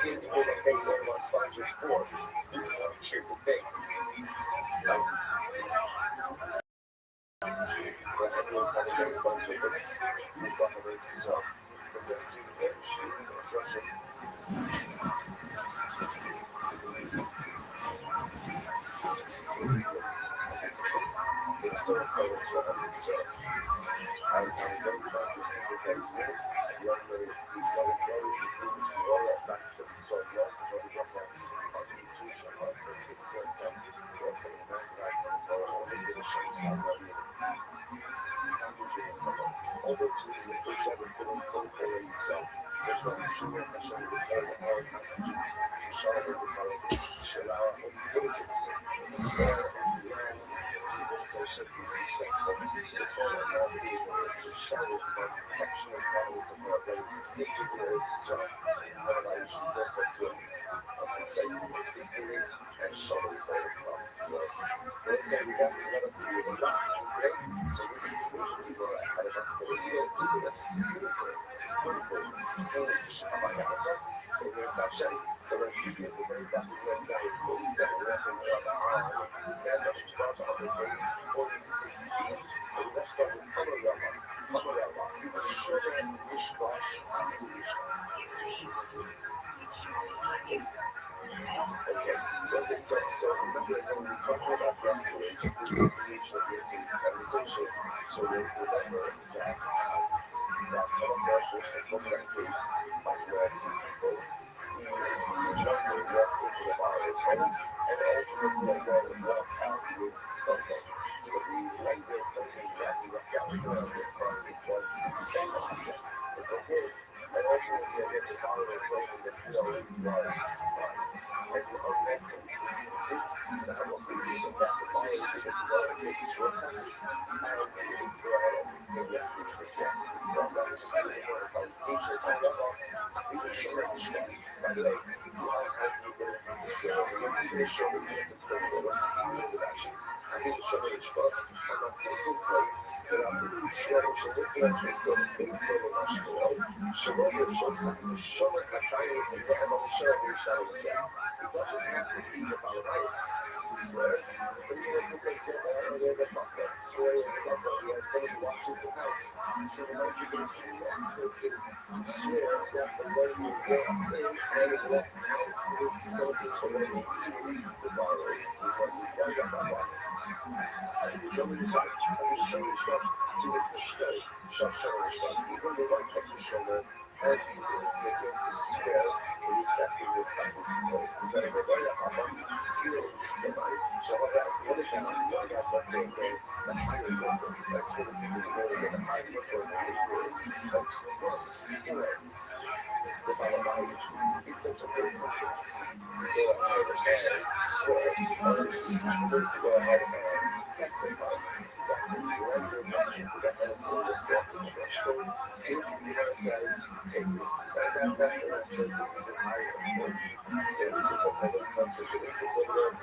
Here's what I think one of our sponsors for. This one, Share to Think. Everyone kind of takes sponsor business. So it's not going to sell. From the construction. So let's begin to very back to the 47 days, 46 beats, and let's start with ViralRabbi, sugar and mishpah, Okay, so remember when we talked about yesterday, just the information of yesterday's conversation, so we remember that which was spoken at case, where people see the jungle walk into the barber's home, and ultimately walk out with something. So we like it, and that's what got me around it from because it's a thing object. Because it is, and ultimately I get the barber claiming that he already was and unmethods. So now what we use of that, the barber is able to go and get his resources, and we need to go ahead and get which was yes. Because I was saying about qualifications, I don't know, we can show it this way. By the way, who else has the ability to scale? So we can show it the scale of the action. I think it's show it book, and that's the simple. But I'm going to show it the difference in some base of the national. Show it shows the finance and the show it it doesn't have to be about rights. He swears, but he has a great there's a butler. So he has someone who watches the house. So the Mexican person swear that the way you walk in and walk out will be something related to the borrower. So once you walk up on one, I can show you something. I can show you something. To the study, show you something. Even the right from the shoulder. And people begin to swear to reflecting this kind of spirit. You better go right up on the spirit. The mind. So what that's what it is. You got that same thing. The higher level. That's what people know that the higher level is. That's what works. The bottom line is it's such a person to go ahead and swear. Or it's easy for them to go ahead and testify. Says, take it. That choices is higher. Which is a public concept, which is what we're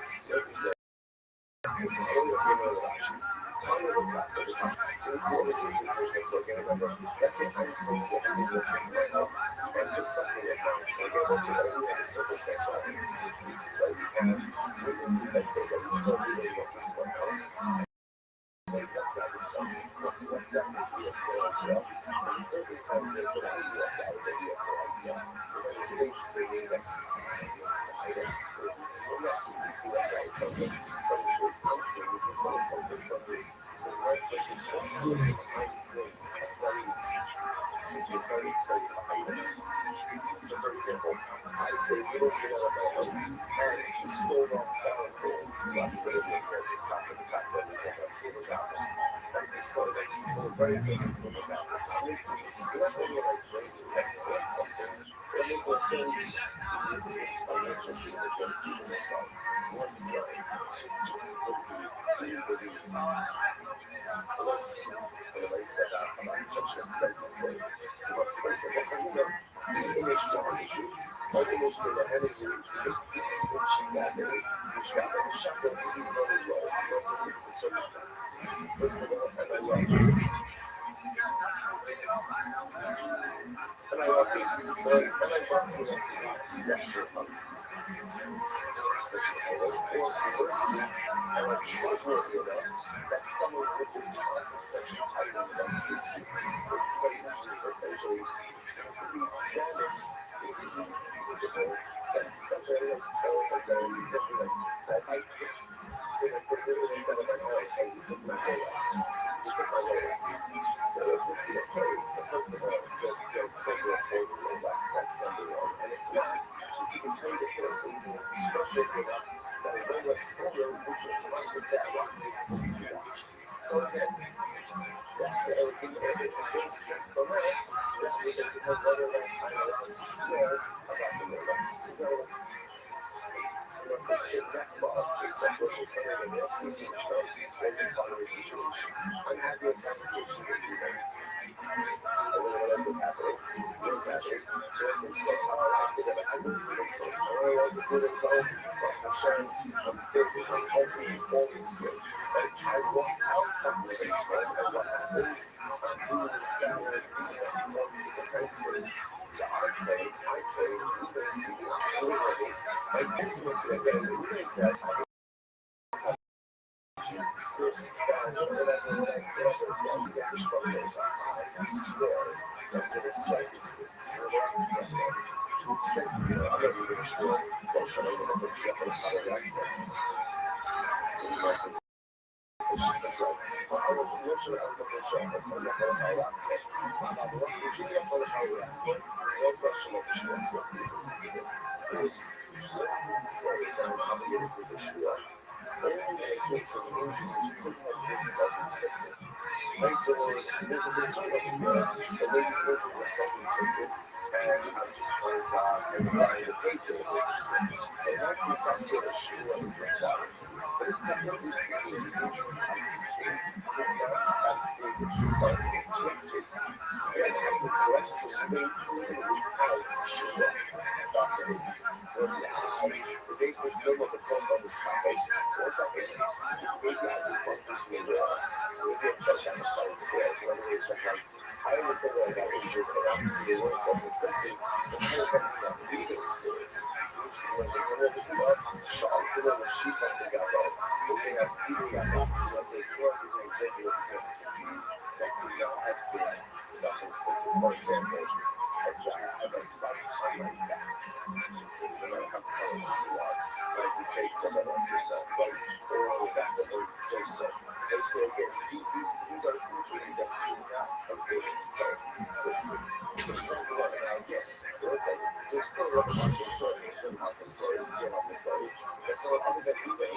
So this is what this is. So again, remember, let's say I'm going to get into right now and took something at home. And again, let's say that we have a circumstantial evidence in these cases, right? We have witnesses that say that we saw people walk into our house. That is something that would be a fair as well. And the circumstances that I walked out would be a fair as well. Today's trading that season to items. And yes, you can see that right from the premises company. This is something from the so the rest of this one is a high grade, very expensive. This is a very expensive item. So for example, I say you don't get out of my house and he stole off barrel gold. Lots of little workers just passing the past when we get our silver dollars. And he stole it. He stole very expensive silver dollars. So that's when you're like trading, that's something. But they go things financial people against people as well. So what's the so everybody said that's such an expensive thing. So what's expensive? Because information on issue. Information in the head of you, First of all, and I love you. And I love you. Such an error, or conversely, and I'm trustworthy enough that someone would be constant such an item that is so essentially to be examined is usable. That's such a as I said, exactly like that I put it in front of my eyes and you took my Rolex. You took my Rolex. So if this is a case, so first of all, get somewhere for the Rolex, that's number one. And if not, since you can trade it for so you can be frustrated enough that a Rolex holder would get the price of that watch. So again, that's the everything that it is against the law. Just we get to know whether or not I'm allowed to swear about the Rolex. So once it's in that law, that's what she's saying in the next system show, when you follow a situation. I'm having a conversation with you then. I don't know what else is happening. What's happening? So I say, so how I actually got I'm going to do it. So I want to do it. So I'm sharing, I'm filthy, I'm healthy, all this good. And I walk out of the basement, and what happens? I'm doing it down and all these different things. So I play, I can't do it again. We made that. I swear that there is something Right, so there's a concern over here, the way you go for self-inflicted, and I'm just trying to find a pay for it. So that means that's what a shoe is required. But if technically speaking, the injuries I sustained could not have been self-inflicted, then I would correct for something without a shoe. Possibly. The date was built on the point on this topic. Once I maybe I just want this to maybe a touch on the side stairs, whether it's like I understand that I got injured, but obviously they weren't self-inflicted. The whole thing got beaten. Shots in the sheep that they got up. They got seated on that. So that's as well as an example of that could not have been self-inflicted. For example, I have a bite on my back. No matter how cold you are, like the cake that I love yourself, right? Or on the back of those torso. They say again, these are injuries that do not have been self-inflicted. So depends on what now again. They'll say there's still a hospital story, there's a hospital story, there's a hospital story. And so other than eBay,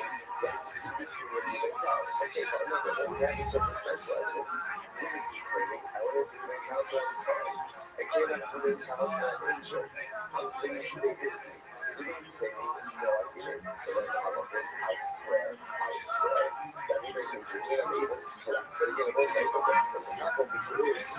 this thing with eBay's house, okay, but remember, when we have the circumstantial evidence, this is claiming I went into eBay's house and I was fine. I came up to eBay's house and I'm injured. I'm thinking they did to me. Ebay's claiming no, I didn't. So then the problem is, I swear that eBay's injured me and I'm able to collect. But again, it was like, okay, but the not going to be released.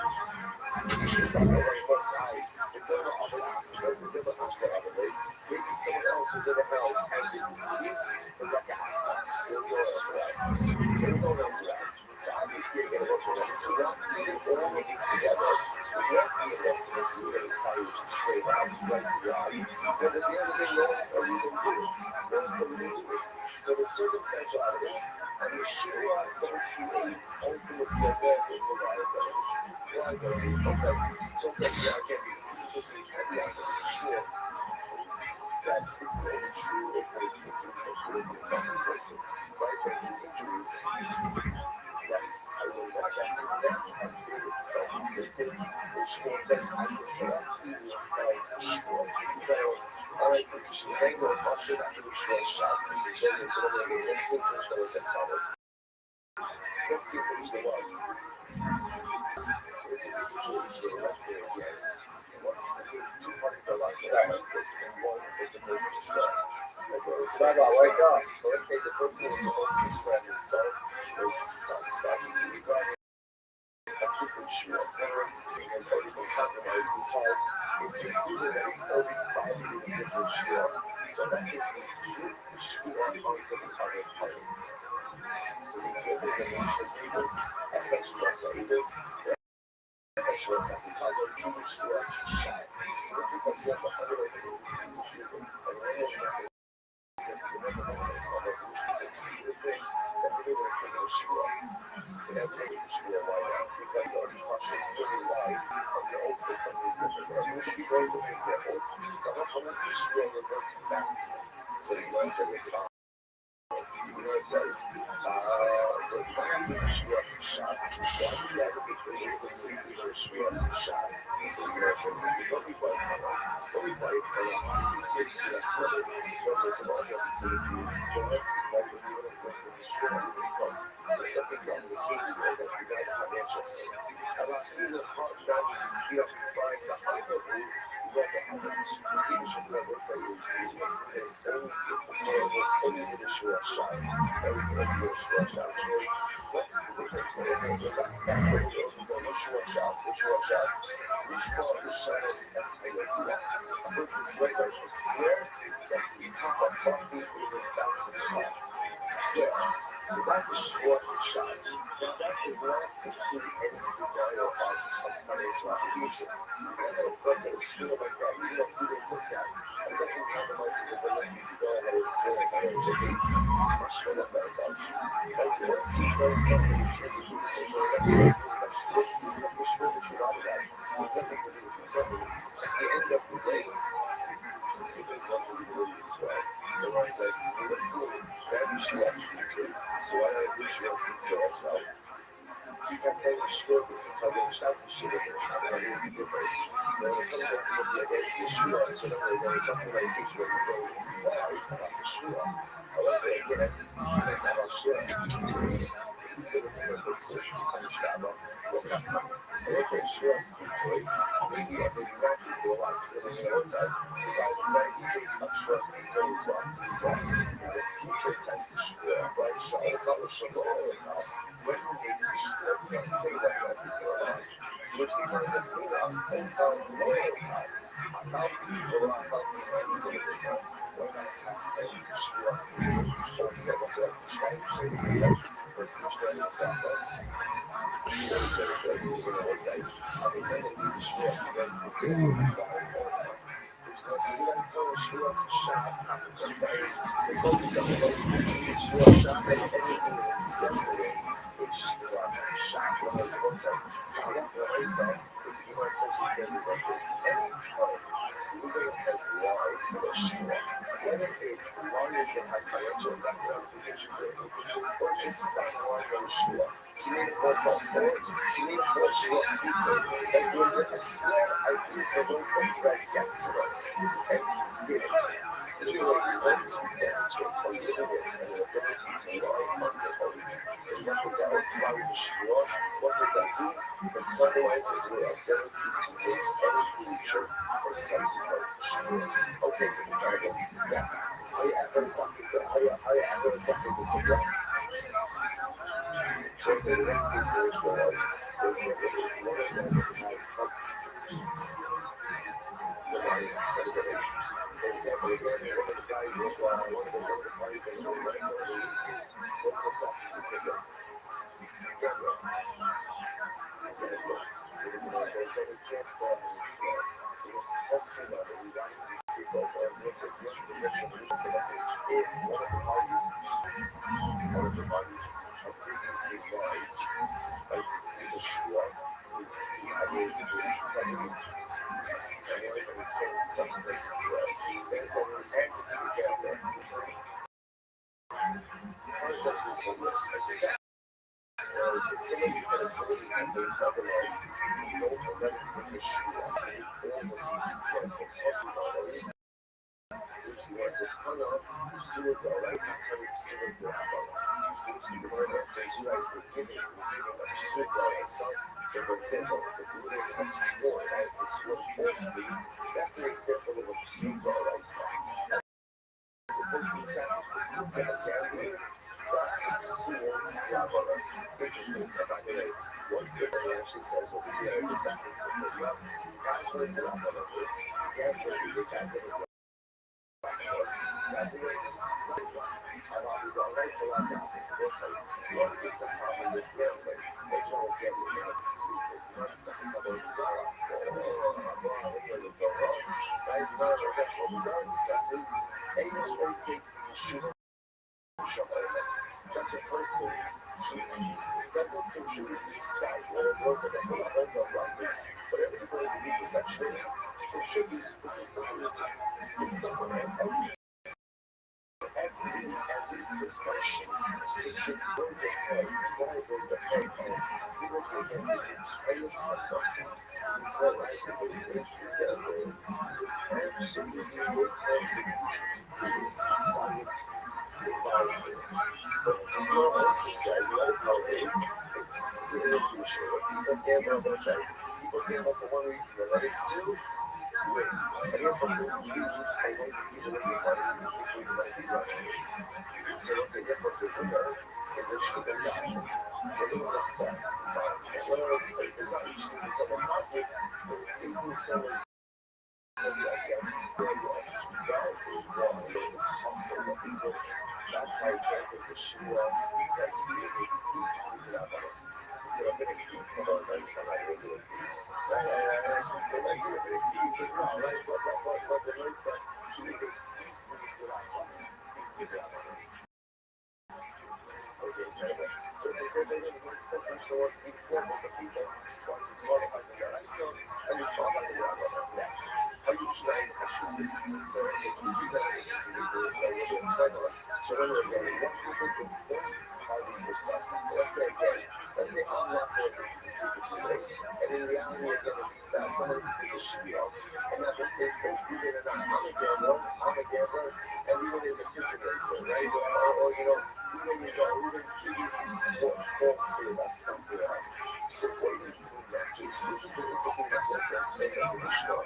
Maybe someone else who's in the house has witnessed to you, but recognized that. There's no one else around. There's no one else around. So obviously, again, once again, so we're not eating all of these together. We won't be able to just eat any calories straight out like we are. Because at the end of the day, no one's a real unit. No one's a real unit. So the circumstantial evidence and the Shua that creates ultimately a level of reliability. Reliability, okay. So it's like, yeah, again, just a caveat of the Shua that this is only true if his injuries are politically self-inflicted, right? But his injuries, right, I will not get into that, and it is self-inflicted, which Shmuel says, I cannot even find Shmuel. Alright, Shmuel, hang on, Pasha, after the Shmuel shot. So we're going to go next to the Mishnah was as follows. Let's see if the Mishnah was. So this is essentially Mishnah, let's say again. Two parties are allowed to have and one is supposed to spread. But let's say the person who is supposed to spread himself is a suspect. We'd rather a different Shmuel. He has already been compromised because it's been proven that he's already violated a different Shmuel. So that means we flip the Shmuel onto the other party. So the examples of Mishnah's neighbors, Shmuel's neighbors, Shmuel's Chicago, Shmuel's Shai. So let's take, for example, 100 of these people, and one of them is that the number one is one resolution of things that we're going to put in Shmuel. And that's what Shmuel, why not? Because it's already frustrated very wide on the old things that we're different. So we should be very good examples. So how much the Shmuel reverts back to them? So the Gemara says it's fine. It says, the Shmuel's shot. One that is a vision for the Shmuel's shot. So the Gemara says, what we play these kids, that's what it says about the cases, perhaps, but we would have worked with the Shmuel, we would talk. The second one, the king, we would have divided financial thing. And I feel the part that we have to find the other way. What the hell is the issue that was say is only the Shmuel shot. Everything the Shmuel shot. Let's say the Shmuel shot. The Shmuel shot is S-A-S. A person's right to swear that he's top of fucking is about to come. Swear. So that's a Schwartz shot. Now that does not include any denial of financial obligation. And I thought that a Shmuel like that, even if he didn't look at it, doesn't compromise his ability to go ahead and swear that financial needs. Much more than that does. Like once you know something, it's really good to say, this is not the Shmuel that you're out of that. There's nothing to do with the family. At the end of the day, so people doesn't really swear. The one says, let's do it. That Shmuel speaks to. So why not do Shmuel speak to as well? You can tell the Shmuel if you tell the Mishnah, the Shmuel, here's the difference. When it comes up to the against the Shmuel, so then we're going to talk about a case where we go, why about the Shmuel? However, again, it's about Shmuel speaking to it. Let's say Shmuel speaking to it. Maybe that is the one to the outside. That is the case of Shmuel speaking to it as well. It's a future tense Shmuel, right? Shmuel, when he makes the Shmuel, it's going to be that is going on. Which the Gemara says, and found loyal time. I found people, I found people, when I pass things, Shmuel speaking, which also was like the Shmuel, so you know, with the Shmuel himself, he's going to say, he's going to say, I'm going to be the Shmuel, I'm going to be the Shmuel's shot, the Kobe Shmuel's shot, and anything that is separated. Shmuel's shot. So what I said, the Gemara essentially says is like this: anytime Reuben has lied to a Shmuel, whether it's lying to have financial obligations or just stop lying on a Shmuel, he made it for himself, or he made it for a Shmuel speaker that gives it a swear. I think the one from Greg yesterday, and he did it. He was once demonstrate forgiveness and the ability to lie on his own. And what does that apply to Shmuel? What does that do? It compromises your ability to make any future or subsequent Shmuels. Okay, Dragon. Next. I added something to the wrong. So I say the next case for Shmuel was, for example, one of them had the body separation. For example, again, one of the guys was one of the parties that was on the record, what's the something to pick up? So, for example, if you look at sport, right, the sport falsely, that's an example of a pseudo lifestyle. As opposed to sounds gambling, that's a pseudo traveler. Interesting, by the way, what's the way actually says over here, the second video, that's like traveler. Gambling is a that's a such a person doesn't contribute to society. When it goes like a whole of writers, but everybody to be professional contributes to society in some way. Every profession contributes. Those ahead, why those ahead, we will take it as a trail of person. It's all right, everybody together is absolutely your contribution to society. But people also say, nowadays, it's really crucial. People gamble on their side. People gamble for one reason, or that is two. And you have to use a way to people that you want to be Russians. So what's the difference with the girl? Is that she can gas them. They're doing the theft. It's not each thing someone's pocket, but it's taking someone's that's why I can't think of Shua, because he is a so I'm going to keep about like somebody will do it. Right, so like you're going to keep it all right, but the Lord said, she is a peace to that one. Okay, so it's the same thing in the book, so for sure, examples of people, one is called about the God, so, and it's called about the God next. How you should actually so this is the it's very important. So when we're getting one people are these suspects. Let's say I'm not going to these people today, and in reality we're getting these guys. Somebody's taking a shield, and then let's say if you get enough, I'm a gambler, and we went in the picture racer, right? Or you know, even use this sport falsely about something else. So what do you do in that case? This is an interesting reference in the Mishnah.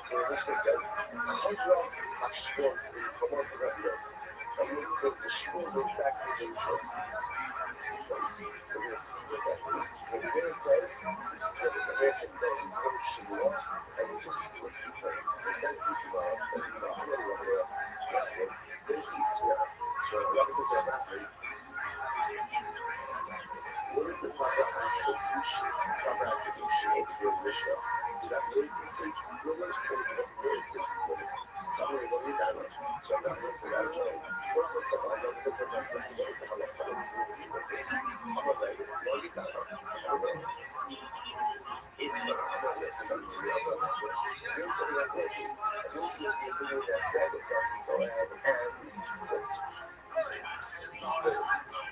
So the Mishnah says, Hajra Hashpon in Komor Rabbios. Rabbios says the shpon goes back to his own choice. We're going to see what that means. When the Rebbe says, we split it. The Rebbe says there is no Shivua, and we just split people. So some people are saying, I'm going to go there. There's heat here. So the Rebbe says they're not ready. What is the proper attribution of your Mishnah? That Moses says split it, or Moses says split it. Somebody will read that one. So I'm not going to say that way. What was someone that was a project that was going to come up with this? I'm going to let you read that one. I'm going to listen to the other language. Then something like that. And this is the opinion that said that go ahead and split.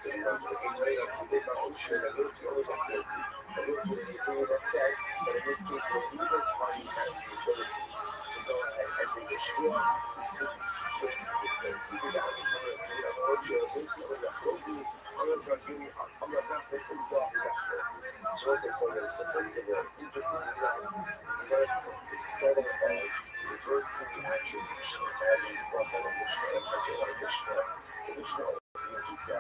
So you know, so the things they have to be about ocean, and this always have to, and this would be the opinion that said, but in this case, where neither party has the ability to go ahead and make a shua, we simply split the people down in front of us. You know, ocean, this is what I'm going to do. I'm going to try to give you, I'm not going to put things off the back there. So I say, so first of all, you just need to know, versus the settle of reversing the attribution of having brought that Mishnah, and that's what Mishnah, the Mishnah he says that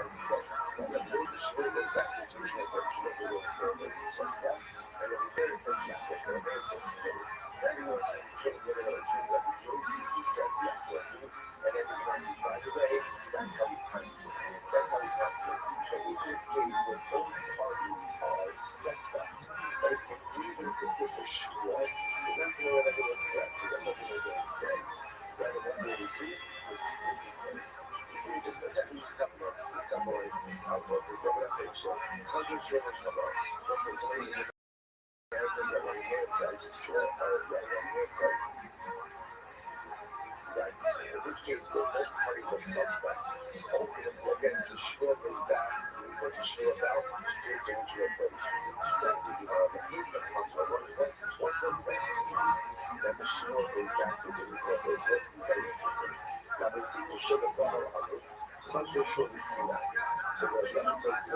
the Mishnah goes back to his original version of the words there, but it's just that. And then the very says that, the very says split. Everyone's going to say that another thing that the Yossi who says that working, and everyone says, by the way, that's how we pass it. That's how we pass it. But in this case, where both parties are suspect, Right. In this case, both parties are suspect. Ultimately, again, the Shmuel goes back. What the Shmuel about is to original place. To second, the heat that comes from one suspect. Then the Shmuel goes back to its original place. What's very interesting. Now, we see the sugar bottle on it. Hunter showed the Sinai. So Rabbi's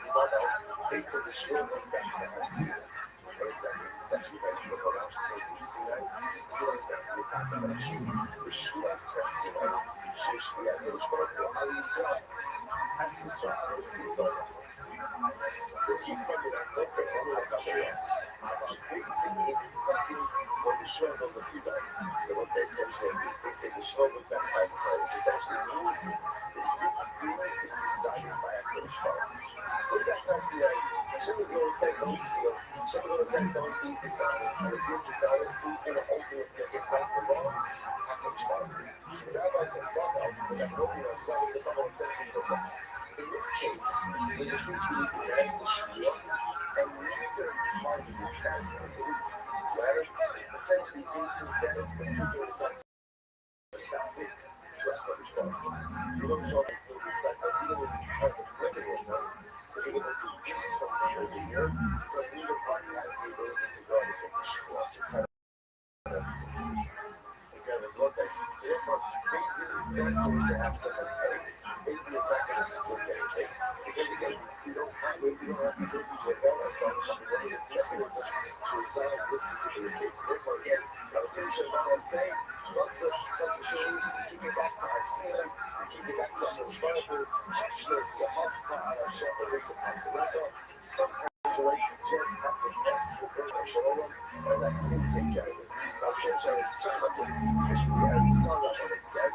bottle, basically, the Shmuel goes back to our Sinai. For example, the section that you look around, she says the Sinai. For example, the time that she Shmuel's her Sinai. Shmuel, Shmuel, Ali Israel. That's Israel, or Caesar. The key point that I look at all of the chance, big thing in expecting when the Shmuel goes a few back. So once they essentially, they say the Shmuel goes back by Sinai, which essentially means that this agreement is decided by a Kurdish power. Put that person there. Shouldn't go and say don't steal. Shouldn't go and say don't be dishonest. And if you're dishonest, who's going to ultimately get this right for wrongs? Kurdish power. The rabbis are thought of that broken on some of the whole sections of that. In this case, there's a case where you can add to shield, and neither party has to swear essentially into sentence for keeping the sentence. That's it. You don't show up to the site, but you don't have the criminal side to be able to do something over here, but neither party has the ability to go and get the shoe up to kind of examines one side. So therefore, Daisy is not going to have someone pay. Daisy is not going to split anything. Because again, we don't have the ability to avail ourselves of the mechanism to resolve this particular case. Therefore, again, I was saying, I'm saying, once the shoes, keep it back to our ceiling, keep it back to our developers, actually, the health for our shepherd, the pastorate, some relationships have the best for the shalom, and I think they can. I'm sure Jared started with as the song of it said,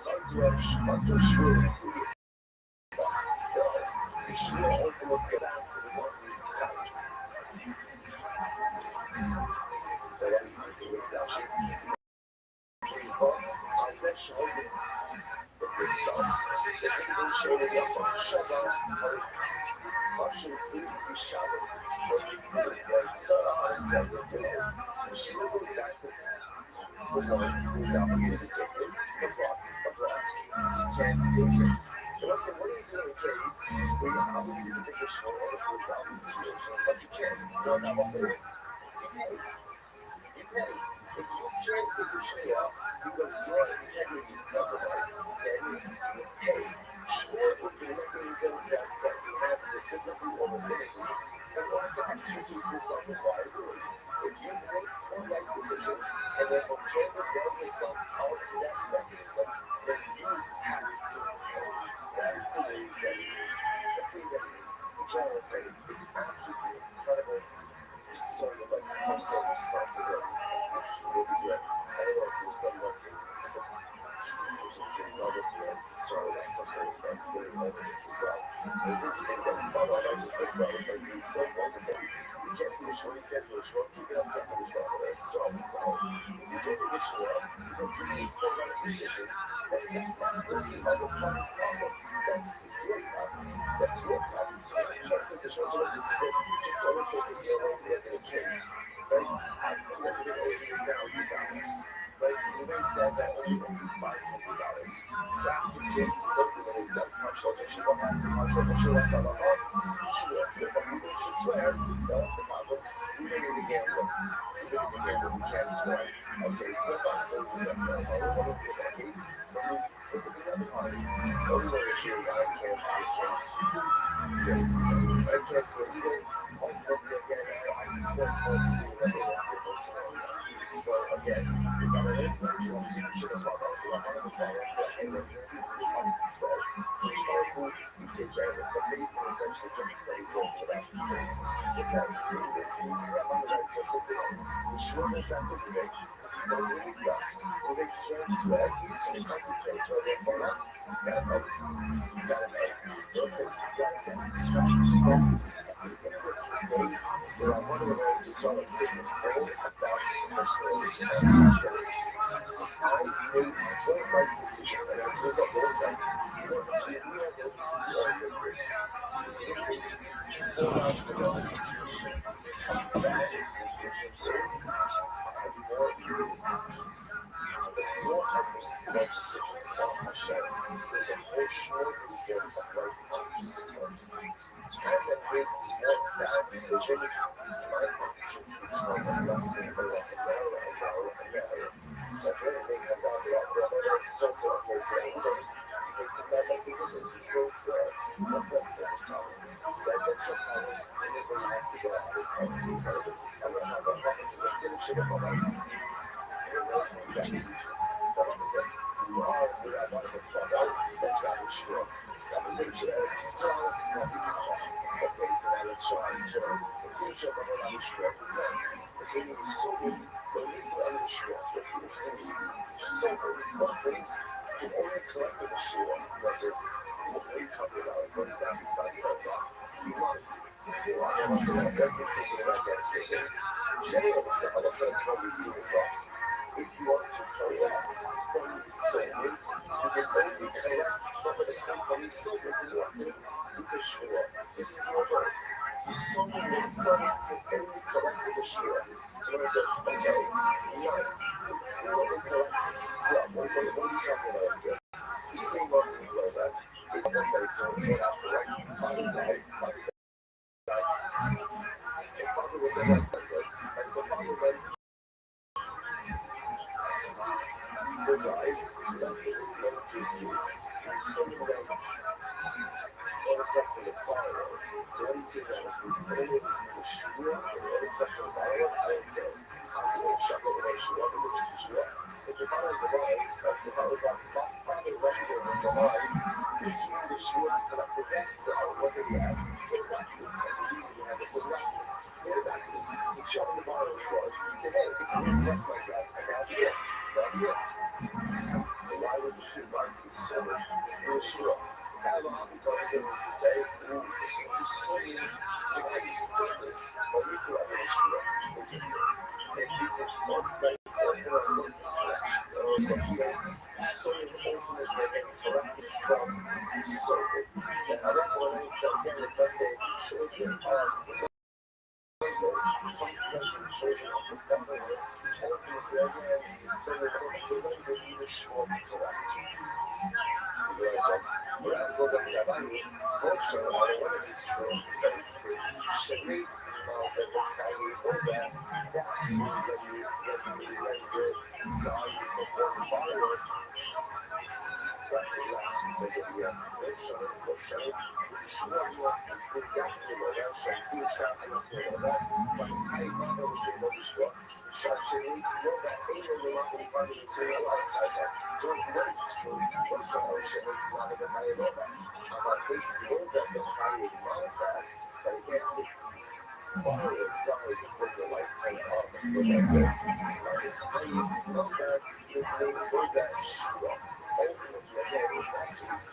Manzur Shmuel, the Shmuel ultimately get out to the one of these times. If you can't put your shit off because your integrity is compromised, then you pay. Short would be things that you have the difficulty or ability in order to actually do something reliability. If you make poor life decisions and then okay to bail yourself out of that mechanism, then you have to pay. That is the way that it is. The thing that it is. The general says it's absolutely incredible. Sort of like personal responsibility. It's interesting what we do. I don't know if there's some lesson to levels there to start with that personal responsibility elements as well. And it's interesting that I like to think about it like being so multiple. You get to the short, keep it up, get to the short, it's so you get to the short, because you make the right decisions, and that's the other party's problem. That's your problem. That's your problem. So I check the short, so this is good. Just always focus on the case, right? I'm going to get $80,000. Right? You may say that only $500. That's the case. Ultimately, that's much like a cheaper one. Much like a cheaper one. She works there, but people should swear. That's the problem. Even as a gambler. Even as a gambler, we can't swear. Okay, so that's also a case. When you flip it to the other party, also if you guys can't swear. I can't swear either. Ultimately, again, I swear first thing that they want to go to. So again, you got to hit that you should have brought out the one of the clients that hey, we're going to do this way. You take care of it. But basically, essentially, getting ready to go about this case. If that you have on the right to sit there, we sure make that to today. This is going to be us. When they can't sweat, so he comes to case where they're full up. He's got to pay. He's got to pay. Don't say he's got to pay. There are one of the ways it's all sickness brain about personal responsibility. I made one right decision, and as a result, what was that? To be able to orient this. Because for our investigation, bad decisions have more options. So the more I make bad decisions on Hashem, there's a whole smorgasbord of right options towards things. As I make more bad decisions, my options become less and less and narrower and narrower and narrower. So if anything comes out of that, it's also a case of anything. It's a bad decision. You go serve. That's your problem. That's your problem. And you're going to have to go out and I'm going to have a representation of my experience. And those are the issues that represent who are the Rabbi Rothschild. That's Rabbi Schwartz. Rabbi Rothschild is strong. Okay, so now let's try and join. It's usually Rabbi Schwartz. The king is so good. But we need to understand what's the difference. So good. What things is only collected a share. What are you talking about? What is that? It's not your problem. You want it. I was thinking about that statement. Generally, the other thing that we see is that if you want to collect from sin, you can only collect from the same from your sins if you want it. It's a shore. It's reverse. So many sons can only collect with a shore. So when it says, okay, nice, who will we collect from? What are you talking about here? Speaking of something like that, it doesn't say so and so out for right. Father died. And Father was a right good. And so Father died. He died. Left his love to his kids. So many language. Or exactly the fire. So when you see that, it's so many to shua, or exactly the fire, I would say, I say, shackles and shua, but it's shua. If the fire is the right, if the fire is the right, Father Russian will be alive. The shua to collect the rest, what is that? It's a right. Exactly. He shot the bottom of his blood. He said, hey, if you don't work like that, and that'll be it. That'll be it. So why would the kid like be so reassured? How long the government was to say, you so you might be secret, but you could have been sure. Interesting. And this is one thing ultimate collection. So ultimate collected from so and I don't want to say again, let's say children are children of the government, ultimately again, is similar to the way that you were sure to collect. He says, whereas what we have on Rothschild, what is this true? It's very true. Shanice, that the family or that's true when you die before the fire. She says, Rothschild, Shmuel wants to put gas in the air, Shansi is not going to say that, but it's high fun of the Rothschild. Shanice, know that ain't no longer the party, so you're outside. So it's very true. Rothschild, Shanice, not in the high level. But they still got the high amount that, but again, fire died from the lifetime of the Lord. This high number, you may do that Shmuel. Ultimately, again, in that case,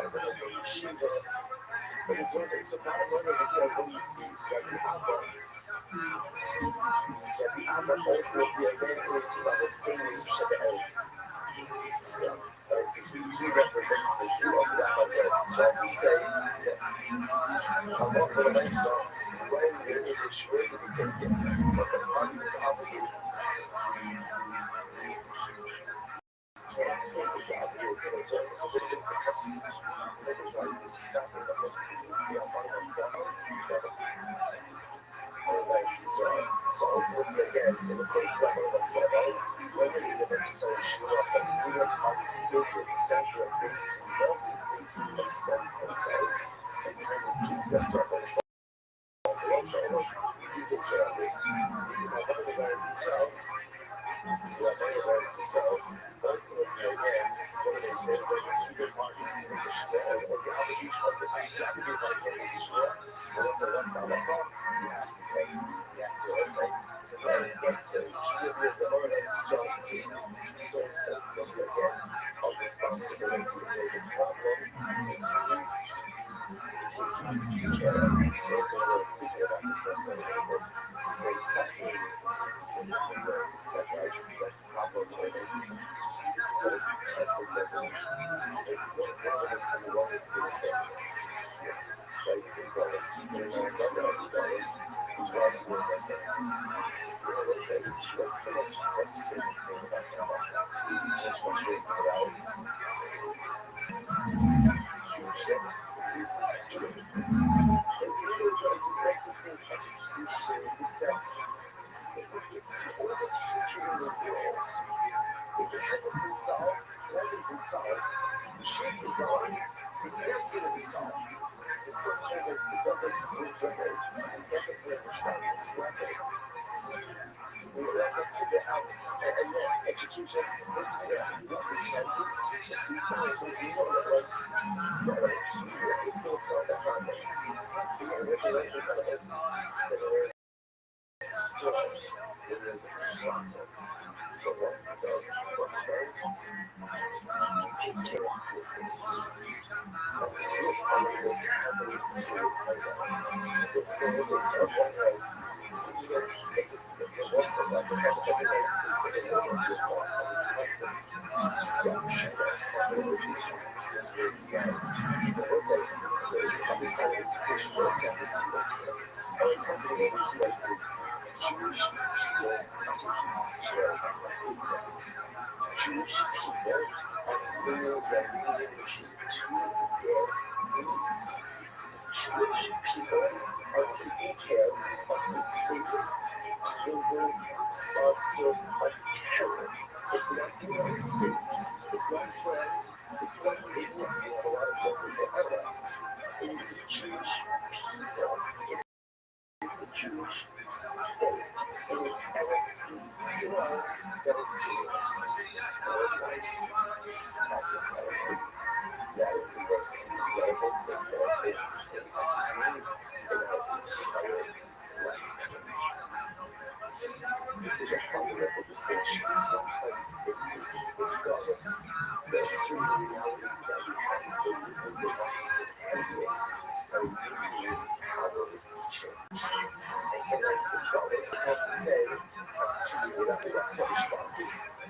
But it's also so not a murder here when you see Rabbi Abba all the evangelists who are saying Shabbat. So, he represents the view of Rabbi Rothschild, who say that a lot of the so when there is a sure to be taken, but the party is obligated. So again, in the case of when it is a necessary shura, we don't have to take the center of things to love these things to make sense themselves and kind of keeps them from the you take care of this. You know, one of the guys is so. Ultimately, again, it's what they say when it's super party or the opposition of the thing, you have to be like a shura. So let's say that's not a problem. You have to pay. You have to, let's say, because I was going to say, Syria, the Lord is strong. It's so important, again, of responsibility to the problem. Taking care of it. Also, I was thinking about this last night. It's very fascinating. That problem where they conflict resolution. What is wrong with the things? Like, regardless, there's regardless, who's right for the scientist. Let's say, what's the most frustrating thing about the myself? Most frustrating about shit. Education is that all this future in the world, if it hasn't been solved, the chances are it's not going to be solved. It's sometimes it doesn't move record. It's like a British Congress record. We have to figure out, and yes, education, it's clear. What we can do is we know that, like, it will solve the problem. There's a lesson that is serves in this struggle. So what's the take care of business. And this will probably what's happening here. This there is a sort of there's one thing that has to be like this is a little bit yourself and the structure that's happening this is really bad. Let's say there's a science fiction what's happening over here is Jewish people taking care of business. Jewish people are clear that English is to their needs. Jewish people are taking care of the biggest global sponsor of terror. It's not the United States, it's not France, it's not England, we have a lot of local allies. It is the Jewish people. The Jewish state. It is Eretz Yisrael that is doing this. That's incredible. That is the most incredible thing that I've seen in our entire lifetime. This is a fundamental distinction. Sometimes regardless, there are certain realities that we have to go through and handle as being power is to change. And sometimes regardless, it's not to say, you're not to punish Bobby.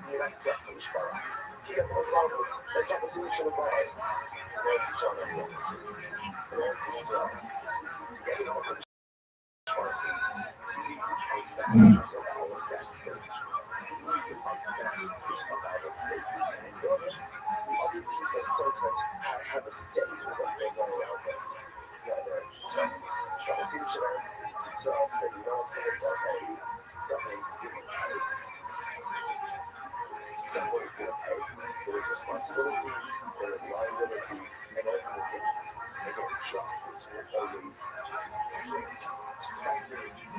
You're not to punish Bobby. You can't punish Bobby. That's not the solution of life. That's the song that's not the case. That's the song. Together, all the masters of our destiny. We are masters of our fate. And notice, other people sometimes have a say in what goes on around us. Whether it's just trying to see the chance to say, you know, someone's like, hey, someone's going to pay. Someone's going to pay. There is responsibility, there is liability, and ultimately, again, justice will always serve. It's fascinating.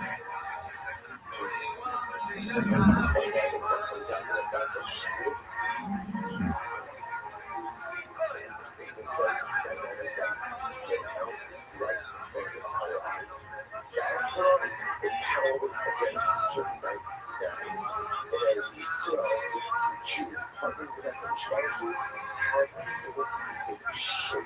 Sometimes the pandemic that comes out of the schools is the great pandemic that we see right now, right in front of our eyes. That's what empowers against a certain dynamics. And as you saw, the Jew partnering with that Christianity has the ability to shape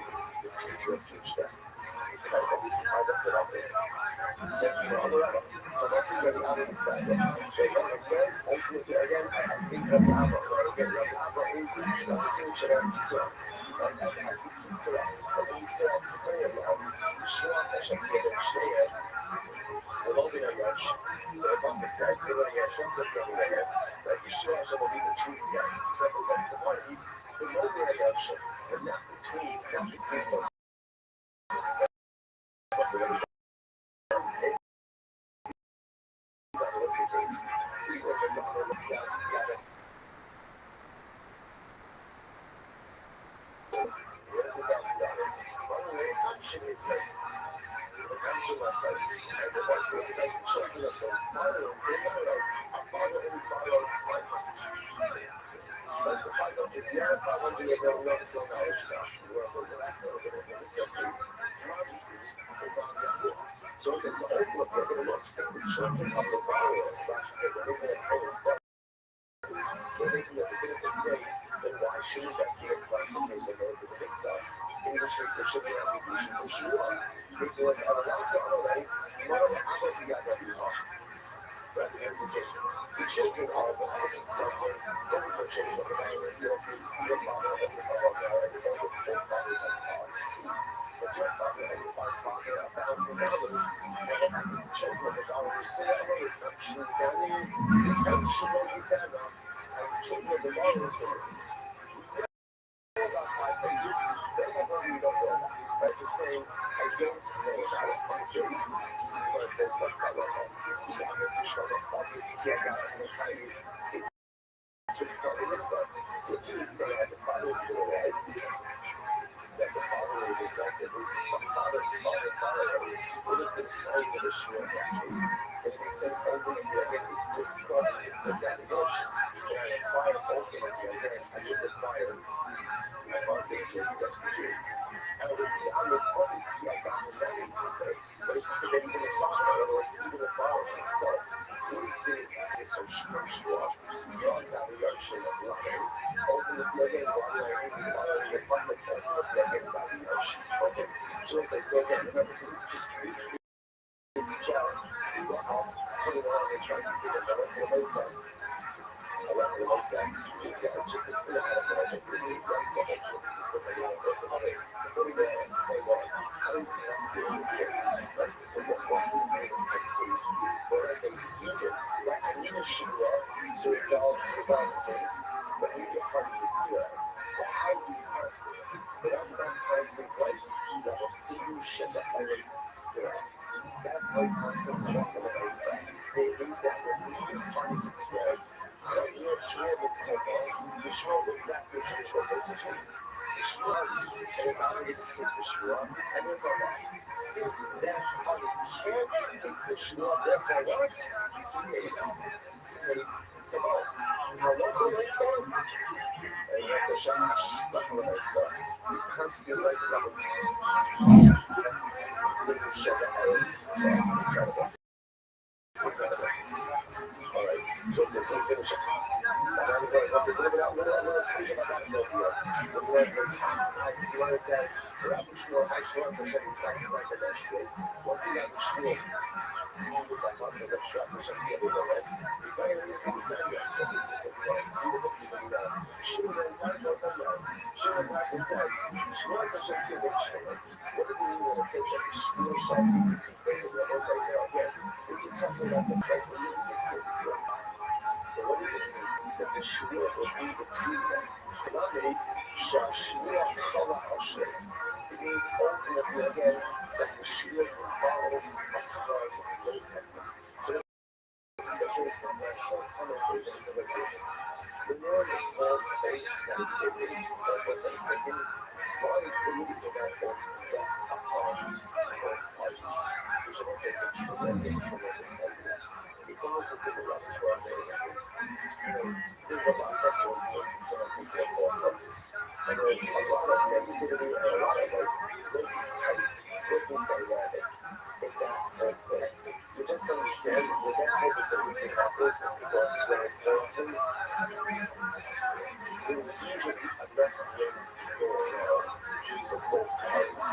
both parties.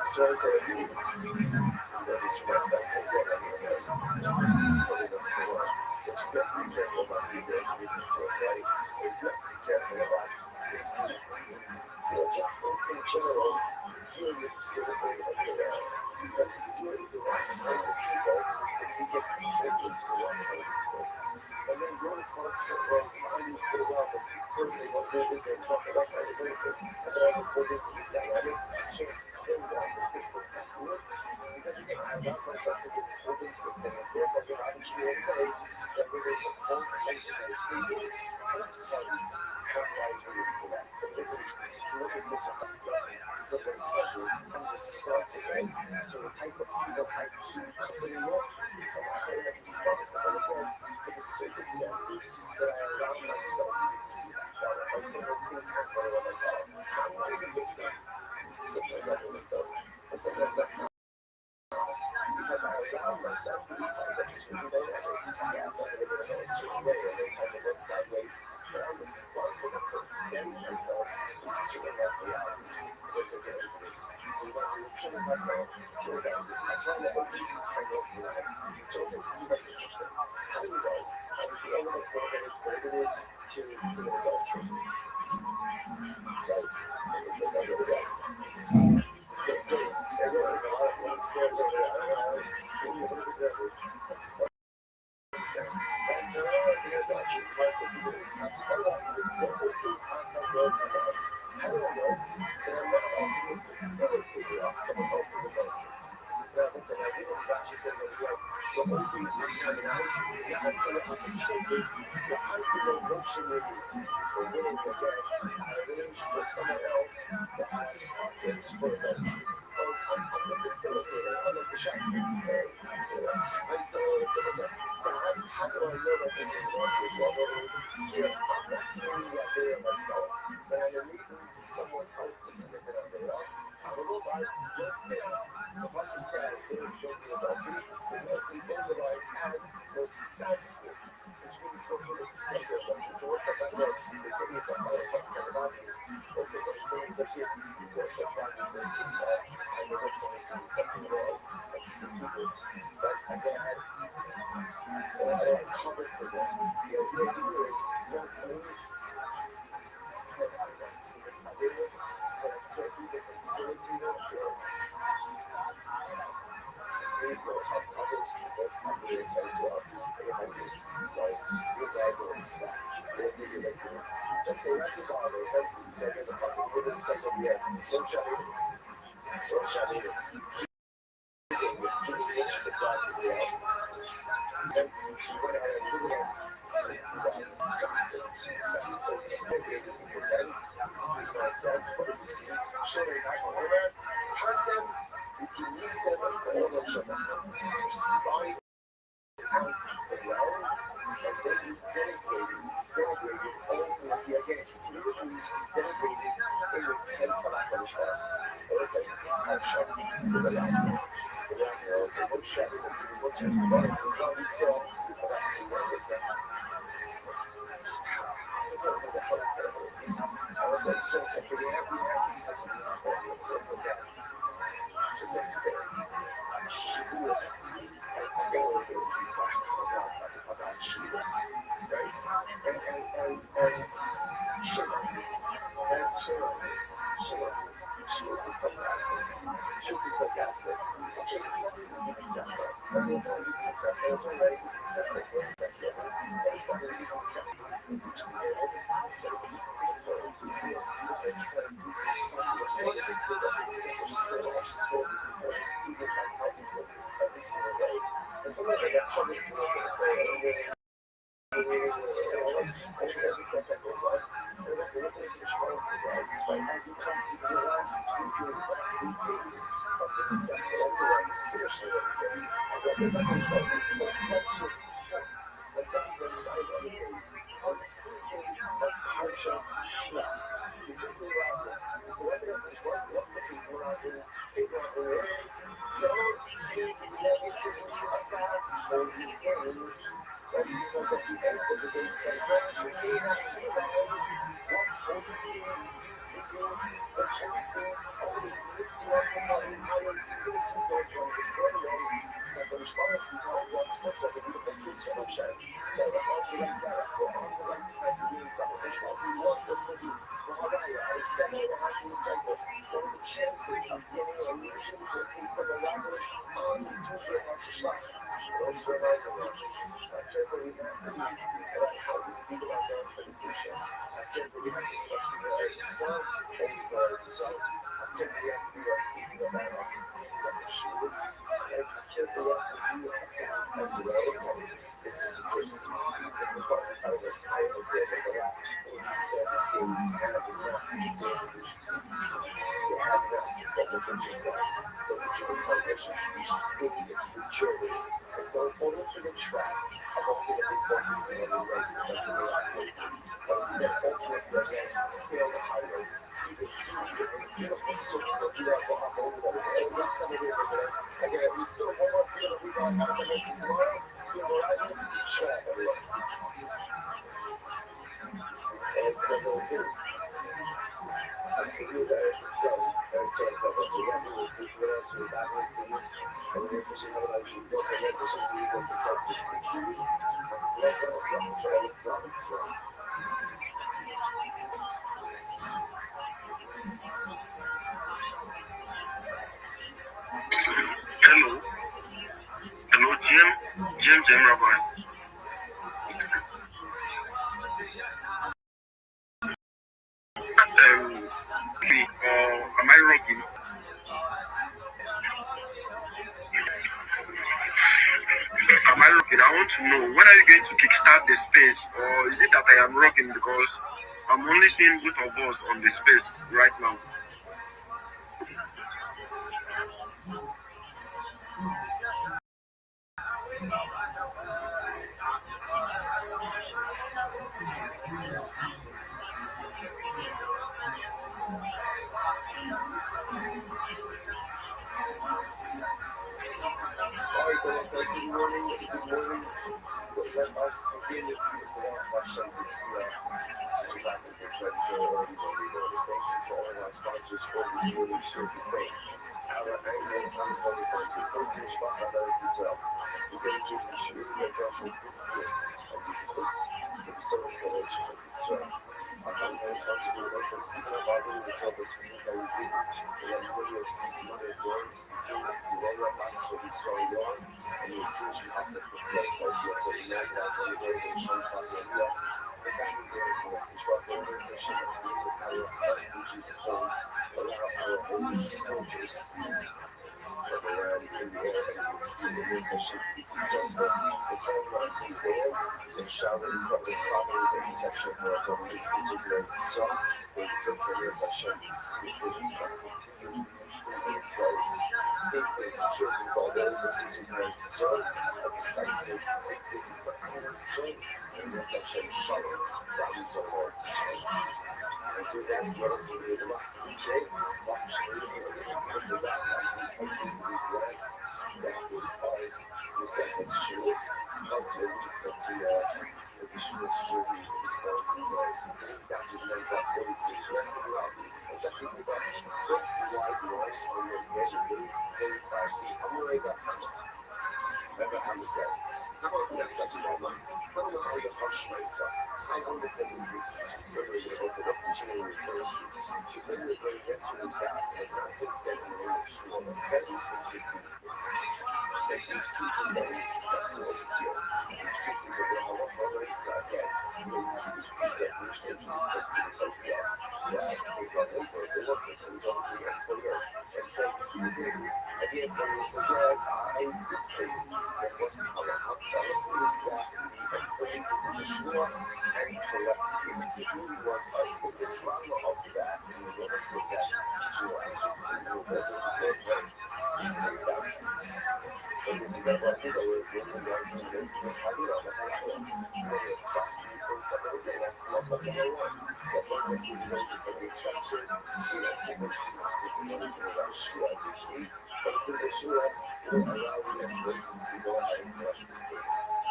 So I said, this was that whole world. I mean, it's putting it to work. But you have to be careful about who you're using to it, right? So you have to be careful about just in general, dealing with the spirit of the world. Because if you do it with the right kind of people, then you get focused on what kind of focus. And then you're responsible for finding for the wealth of person, what good is there, talking about kind of person. And then I report into these dynamics, teaching, clearing out the people backwards. Because again, I allow myself to get pulled into this thing. And therefore, I actually say that there is a false faith that is thinking, both parties have right to read for that. But there's a tremendous misunderstanding. Because what it says is, I'm responsible to the type of people I keep cutting off. I'm responsible again for the circumstances that I allow myself to keep. If I say those things happen, I'm like, oh, I'm not even with them. Sometimes I don't know. But sometimes I because I allow myself to be kind of screwed away and they stand up and they're going to screw away and they kind of went sideways. But I'm responsible for getting myself to screwing off realities. There's a good place. So you guys are trying to talk about your guys' that's why I never leave kind of so it's like, this is very interesting. How do we know? Obviously, all of us know that it's related to adultery. Right?
Hello. Hello, GM Rabbi. Am I wrong? Am I wrong? I want to know, when are you going to kickstart the space, or is it that I am wrong because I'm only seeing both of us on the space right now?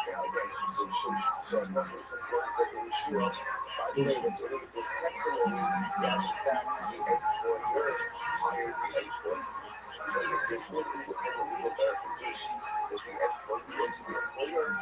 So I'm not going to confront the issue of, by the way, that's Elizabeth's testimony that the employer hired the employee. So it's a different independent verification. If the employee wants the employer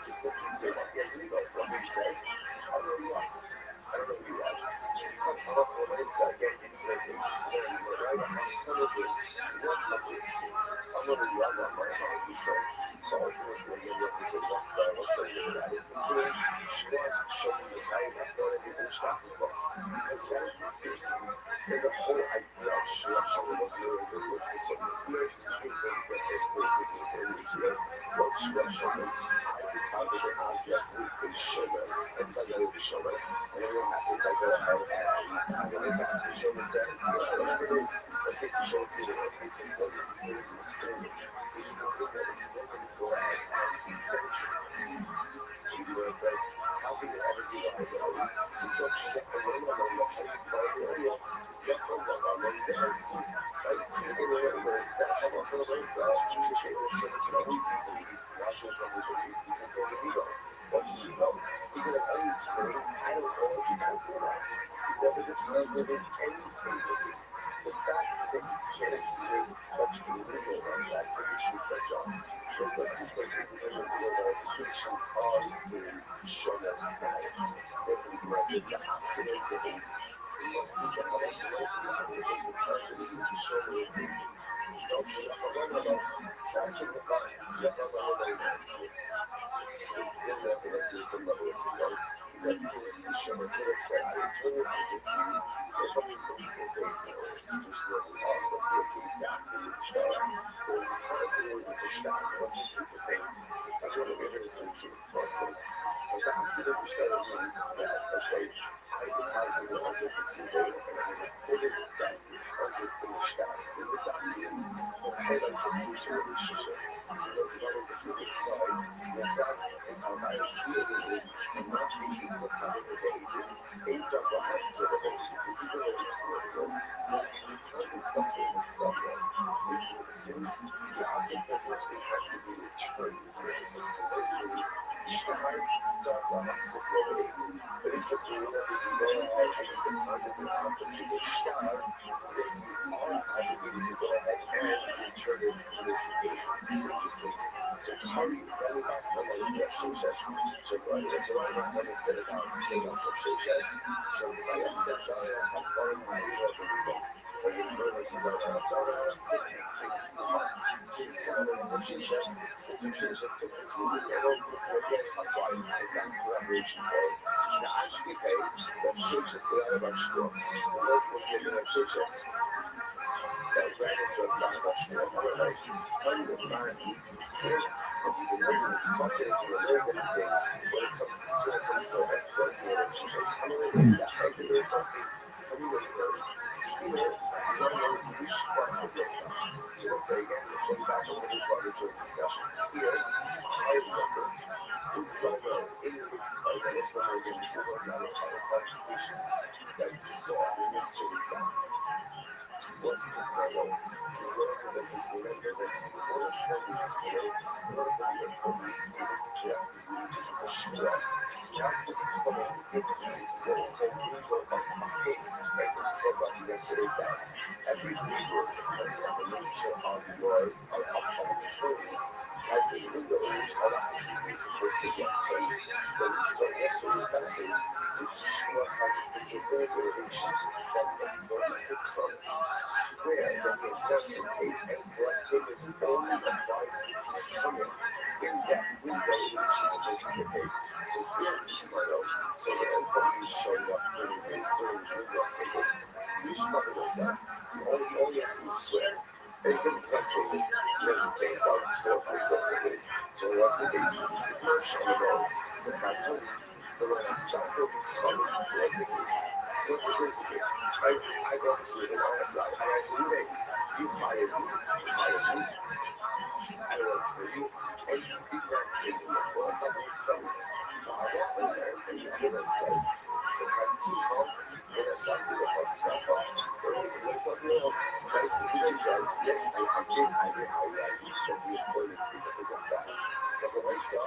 consistency of what he says, I don't know who you are. I don't know who you are. Because I'm not going to say again, because it's there, right? I'm not celebrating. I'm not really on that right now, you say. So ultimately, you have to say, what's that? What's that? Let's show me the right. I've got to be the chat's loss. Because when it's a scarcity, then the whole idea of showing us the good for something is good. It's a different focus. What showing is because they have just weekly showing and daily showing. And everyone has to take us out of that. And then that's the showing says, whatever it is, let's take the show to the it's like it's still it's something that we never go out and he's century. This TV where it says, how can you ever do that? Just don't check the way on the left hand part of the area. Get from the right hand side. Right? She's going to let her back on the right side. She's just saying, watch it from the video. What's snow? You're going to always scream, I don't know what you got going on. You never get president any state with you. The fact that you can't explain such a little on that conditions like that, there must be something in the world which on his sugar status that we must calculate the age. It must be that all the rest of the continents in the sugar don't you have a such a bus, you have a it's still left and let's see some level of people. Let's see it's the sugar critics that I enjoy and get used. They're coming to me and say it's an institutional law, let's be a case that we would start. Or we can't see what we could start. What's this interesting? I'm going to be very searching. What's this? And that didn't start means that, let's say, I deposit it on the computer and I recorded that deposit in the stack. There's a document that highlights a piece of relationship. So those are the things inside. With that, and how I see it and not thinking of having a behavior. Aids are behind of behavior. This is a little story, but because it's something that's somewhere, since the object doesn't actually have to be returned with emphasis conversely, Ishtar talk about behavior. But interestingly enough, if you go ahead and you deposit an object in Ishtar, then you are obligated to go ahead and return it with behavior. Interesting. So Kari, running back from the Shishas, so right, so I went ahead and set it down, for Shishas. So I set down as I'm going to my so you know as you go take these things to heart. So it's kind of like Shishas, the two Shishas took this movie and over again applied that collaboration for it. Now I should be paid, but Shishas the other one should because ultimately you know Shishas. That ran into a lot of Russian like telling the man you can see it, but you can never fuck it if you learn anything when it comes to circles, so I plug your relationships. Tell me what you that I can learn something. Tell me what you learn. Skill is one of the wish part of the so let's say again, going back over to our original discussion, skill, hard worker, is one of the areas of it's one of the things one of the qualifications that we saw in mysteries that what's his level? His level is that he's remember that in order for this skill, in order for the employee to be able to collect his wages with a shura, he has to become a good what we call window of payment. Right? We spoke about yesterday is that every window, depending on the nature of your employee, has a window in which all activities are supposed to get paid. What we saw yesterday is that is shura has this regulation that employee could come swear that he has not been paid and correct payment only applies if he's coming in that window in which he's supposed to get paid. So still is part of so the employee is showing up during his window of payment. He's not like that. All you have to do is swear. And he's in correct payment. Because his bank out so it's like what it is. So what's the case? It's not showing up. Sakato. The one I saw is coming. What's the case? What's the case? I go to it and I say, hey, you hired me. I worked for you, and you did not pay me for us. I'm studying. I walk in there, and the other one says, Sakatiho, and I said to the Hostaka, or also went up north, right? He then says, yes, I eat that the employment is a fact. But the way so,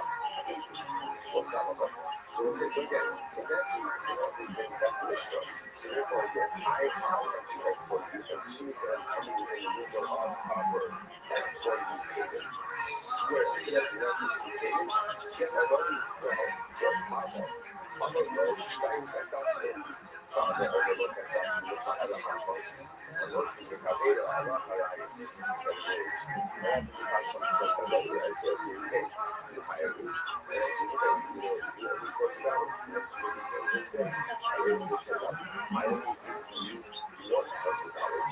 what's that about? So we say, so again, in that case, we say that's the issue. So therefore, again, I have the employee, and soon I'm coming in the middle of proper employee payment. Swear that you want to see payment, get my money, yes, I'm a low stein, that's outstanding. I'm a low, that's outstanding. I'm a house. I'm working with a better, I'm a higher. That's it. I said, you hire me. And I said, we spoke about it. I raised this one up. I only give you $100.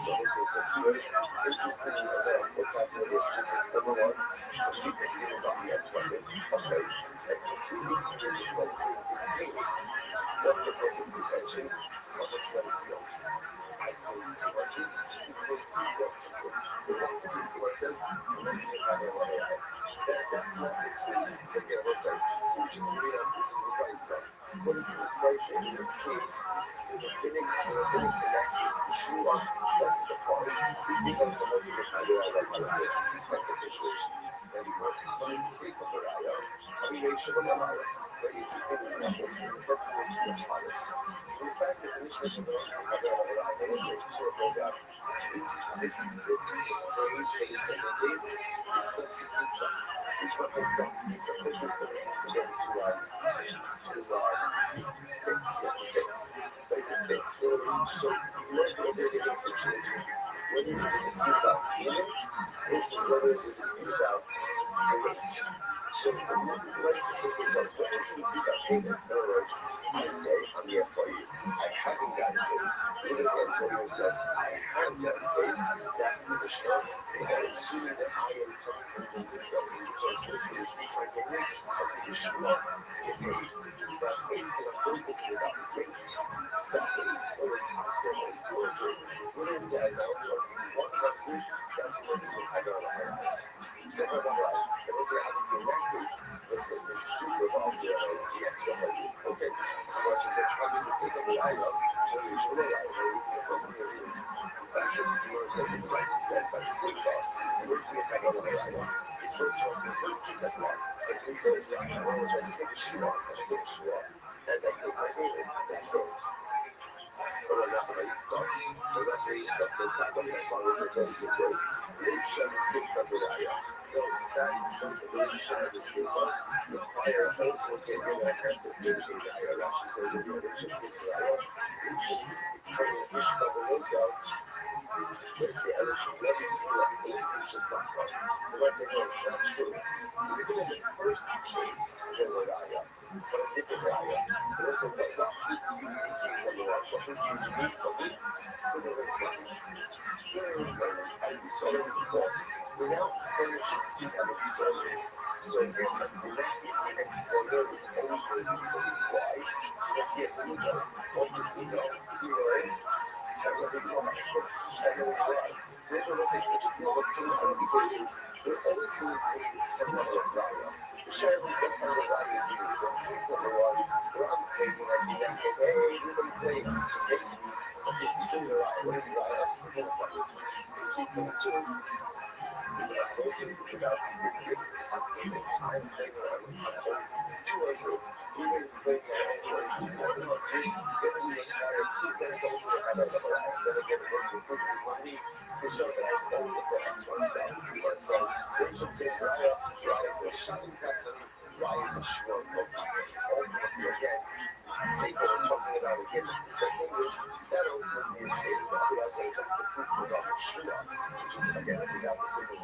So this is a good, interesting enough. What's happening is two things. Number one, complete thinking about the employment. Okay. And completely thinking about the payment. What's the perfect retention? How much money do you want? I pay 200, you pay 200. The 150 what it says, let's make that a that's not the case. So again, what's like, so just to get up this new price up. According to this pricing, in this case, the bidding connected to Shua, that's the party. This becomes a once in a kind of the situation. And he wants to find the sake of the raya. I mean, they should have a raya. But interestingly enough, what he perfectly is as follows. In fact, the Commission of the Laws of the Raya, I will say, sort of rolled out. This phrase for the second case is put to which one comes up? It's a fix is the way to get to fix. Like to fix. So you want to get a situation whether it is a dispute about payment versus whether it is a dispute about the rate. So what is the social results? Whether it's a dispute about payment, in other words, I say I'm the employee, I haven't gotten paid. Even the employer says I have gotten paid, that's the issue. And assuming that I am trying to to receive my payment, or to issue up get paid. But if the point is about rate, it's about rate. Whether it's I say whether it's as I don't know, what's the seats, that's what's the I don't know. So I don't know. It was obviously in that case, the dispute revolves around the extra money. Okay, so what you get trying to say that the I love, so you should really it says in the rights it says by the same law, and we're just going to kind of it's first choice in the first case, that's why. But there's no instructions, so I just take a shoe off, and I take my payment, that's it. But I'm not going to start. But that's where you start to start up as long as it goes. It's a nation of Sikha Buraya. So that nation of Sikha requires us to get rid of the Buraya. Rashi says in the nation of Sikha Buraya. Turning Ishma Belosa, let's say Elishim Levi Sikha, Elisha Sakha. So let's say that's not true. Because the first case is Buraya, but a different Buraya. But also, that's not without furnishing the other people. So in that order is always going to be why. Yes, yes, you know. Once it's you know, is everything why. I know why. So everyone saying this is what's going on because there's always going to be some level of value. The share was going to find a value in this is number one. Where I'm paying when I see that, hey, everybody's saying this is fake news. Okay, so this is a lie. What are the lies? This case number two. So this is about this payment. I'm paying just 200. Even it's paying $1 on street, then we must hire that's also the kind of then again the proof is money to show that I'm selling this that I'm trying to so they should say right the shopping factory right the shore of all again. This is safe what I'm talking about again. That ultimately is stated that that's what a substitute for the shua, which is I guess is out the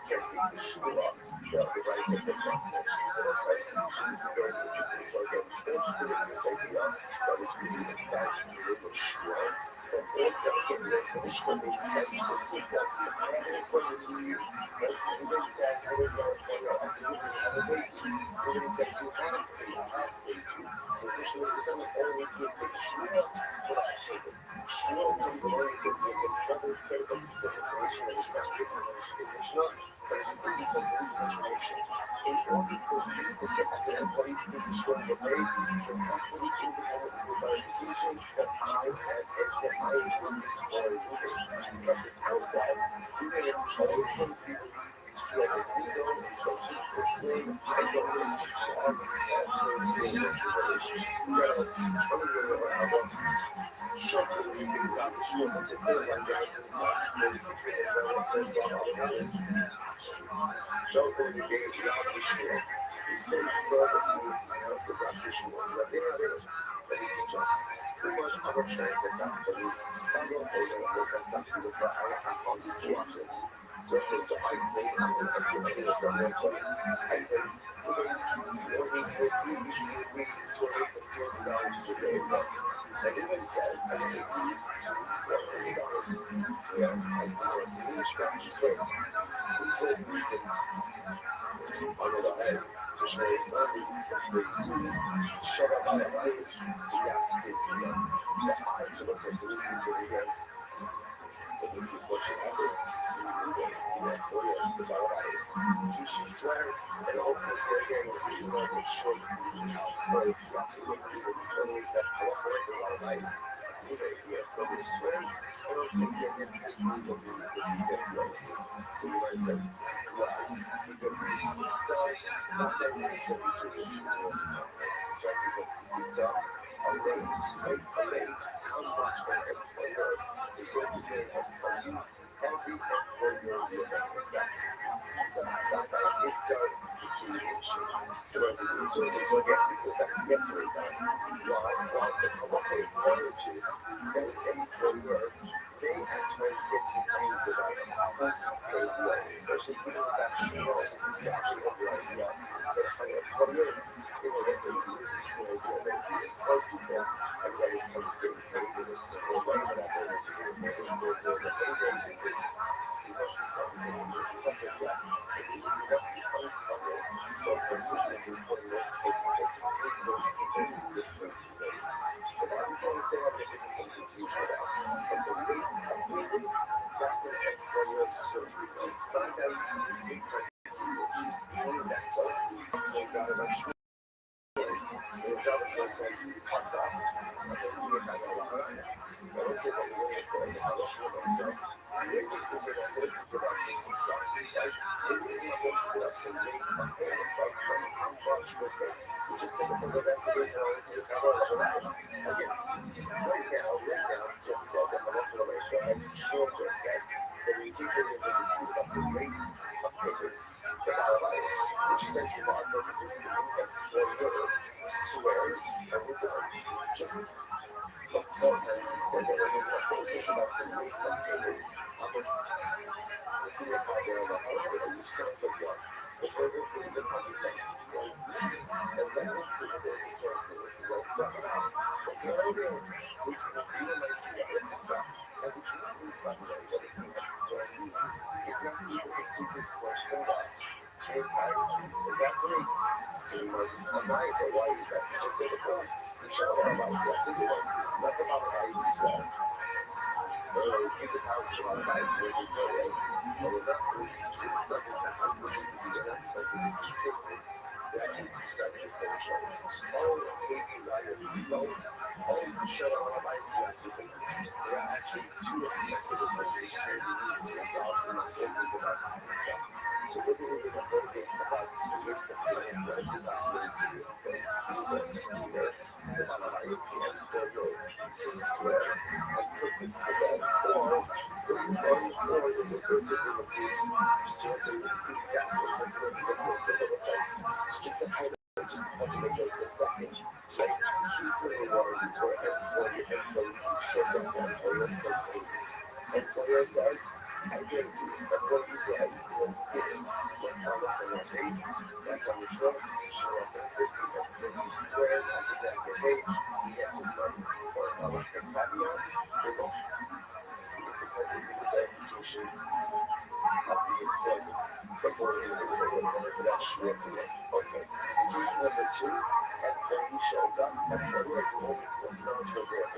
can't take the shua off. The right said that's not connection. So that's like this is very interesting. So again, that's really this idea that is really advanced in the little shua. But all that gets the finish was in such a sequel. And it's what you dispute. But even said, what is our absolutely has a way to. Even said you have a way to. So initially, it's only all we do is make a shua. What's that shape?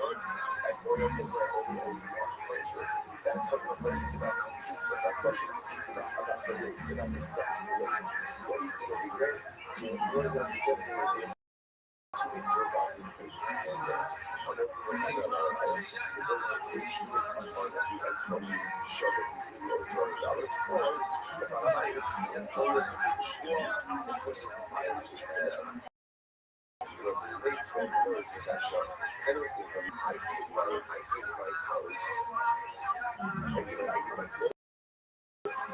And Boyle says that only furniture. That's what the place about conceits. So that's what she conceits about the weight, about the set weight. What do you think would be great? So what is that suggesting is if 2 weeks to resolve this case, and that's the kind of we're going to reach 6 on one of the X-20 to show that these videos $1 or the virus and forward to the shore and put this entire case together. So it's a race when words in that show. And it was from I hate my powers. And you know, I do my good. So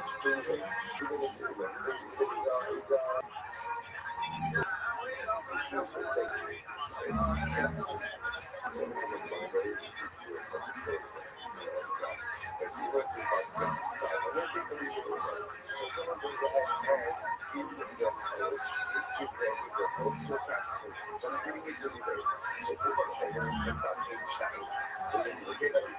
this is a great idea.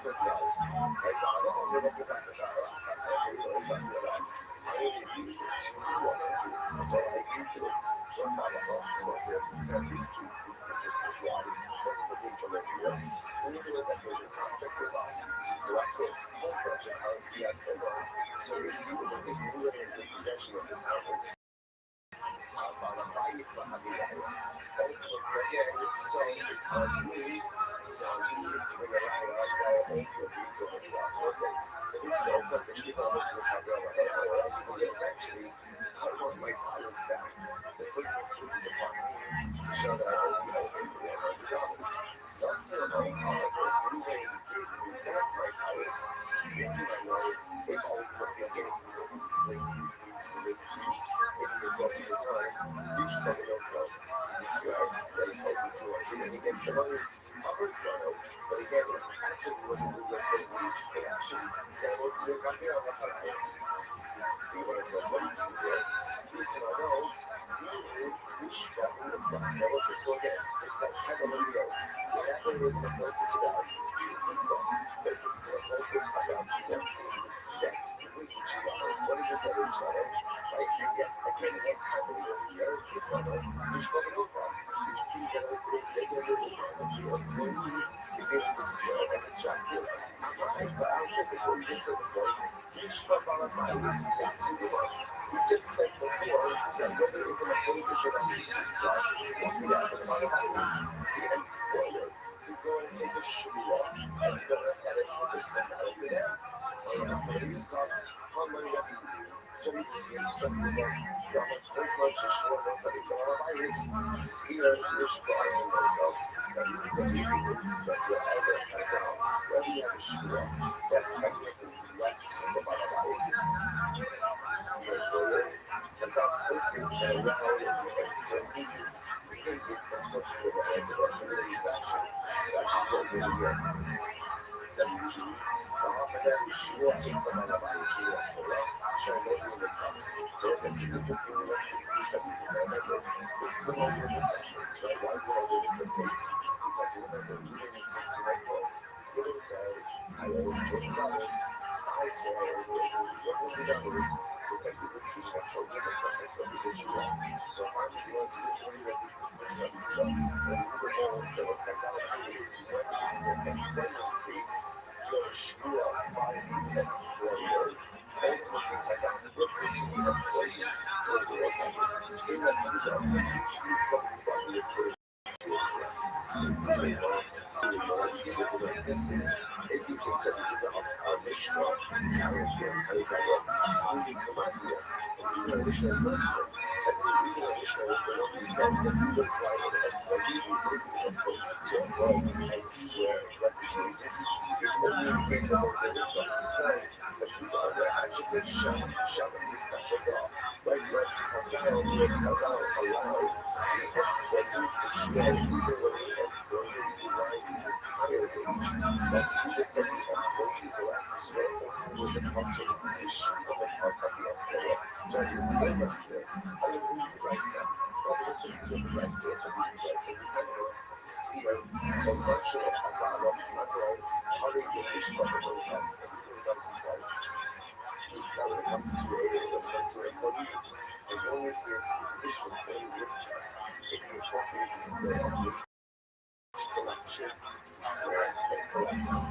he swears and collects.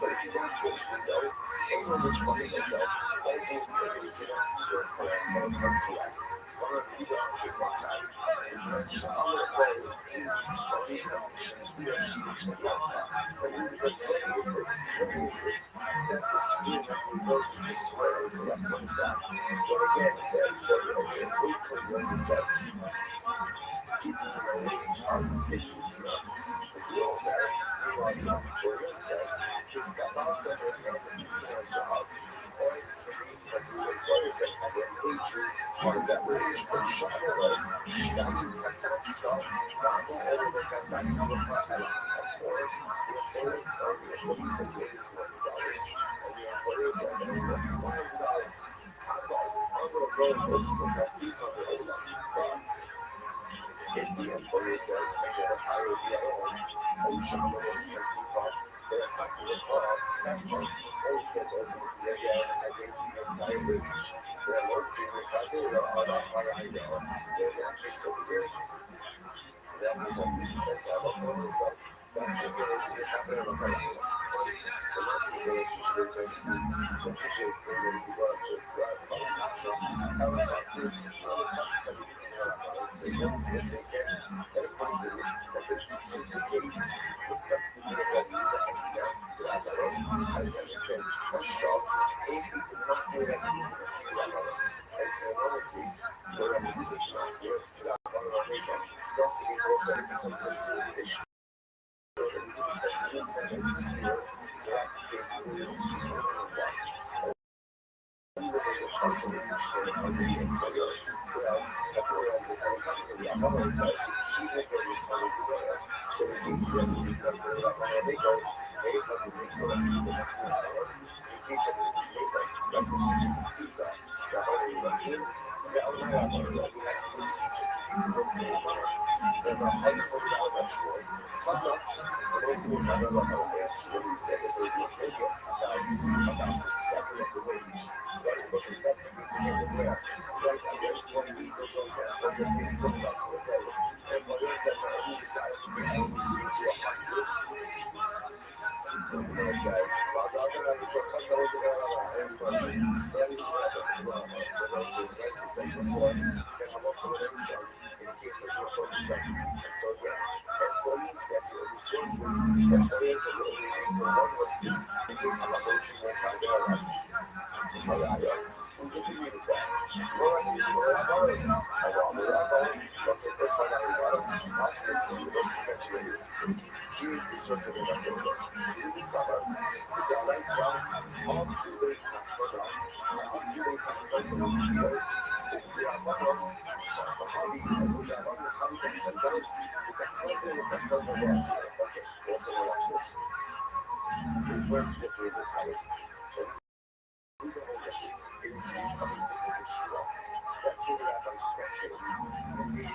But if he's after his window, ain't no rich money window. All the money you get off the square collect and collect. One of you don't get what's out. It's not child of gold. He's funny from he or she is the young. And he says, what is this? What is this? That the scheme of revoking to swear and collect one's that. But again, okay, who comes along and says, people my age are thinking to know. But you all know, meanwhile, the auditorium says, this got out of their head and you job. Or the employer says, I get paid you part of that wage, but shut away. Stop, that's not stuff. Not all of the contacts to a person. Or the employer says, or the employee says, $200. And the employer says, $100. I'm going to go with this and that $200. But if the employer says, I get a higher bill, shop with us and keep up, then it's not going to call up standpoint. Or he says, okay, I get to your entire wage. Then I won't see your calculator on my idea. Then that case over here, that is what he says, I don't know, so that's the village you have in the village. So that's the village you should be so she should be able to go to grab from the action. How about since for the cuts that we can so you don't miss it again. And find the list that the since the case reflects the unit that you grab that way. How does that make sense? First off, eight people not here that means grab it. And in another case, where I'm doing this not here, grab it. Nothing is also because of the issue. It says the intent is here, that is really used for what. There's a partial initiative of the employer, whereas the happens on the other side, even if they're returning together. So it means revenues that go up on they go, they have to make more than in case of it is made like this is pizza, the whole region, the other we have to see it's mostly they're about $140 for it. Hot dogs, and it's more kind of like a so when we say that there's no focus about the second of the wage, right? Because that is in the there. Right, I get 20 goes on to $140 for a day. And what is that? I need to buy it to 100. So the man says, well, I'm going to show cuts always everybody. So that's the same before. Then I'm up with it. So in case there's no focus vacancies. So again, employee says you're over 200. Employer says you're over 100. In case I'm not going to see one kind of whose opinion is that? That's the first one I got. Not to the most eventually. Here is the source of the materials. In the summer, the Dalai Sun, all the way to the seal. Okay, also watch this. Where's the difference matters? That's where we have our sketches. Indeed, it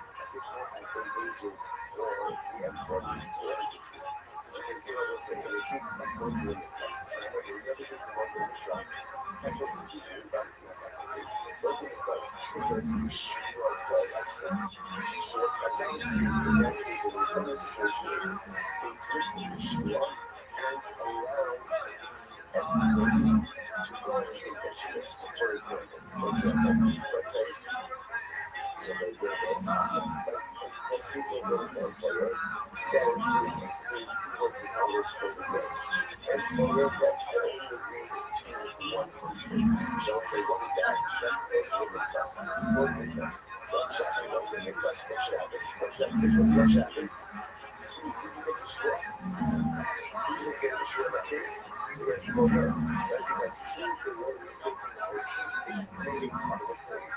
has pages for the employee services. So you can see what we're saying. It keeps like one limits us. And when we never get one limits us, and we can see that one limits us triggers the shrill lesson. So what comes out here then is in the situation is inflicting the shrill and allow everybody to go and eventually. So for example, let's say, when people go to employer, say working hours for the day. Employer says, I only agree to 100. So I'll say, what is that? That's what limits us. So it limits us. What shopping, what limits us? What shopping? What shopping? What shopping? Did you get the straw? Did you just get the straw like this? You're going to go there. Because he's the one who's working hours. He's including part of the point.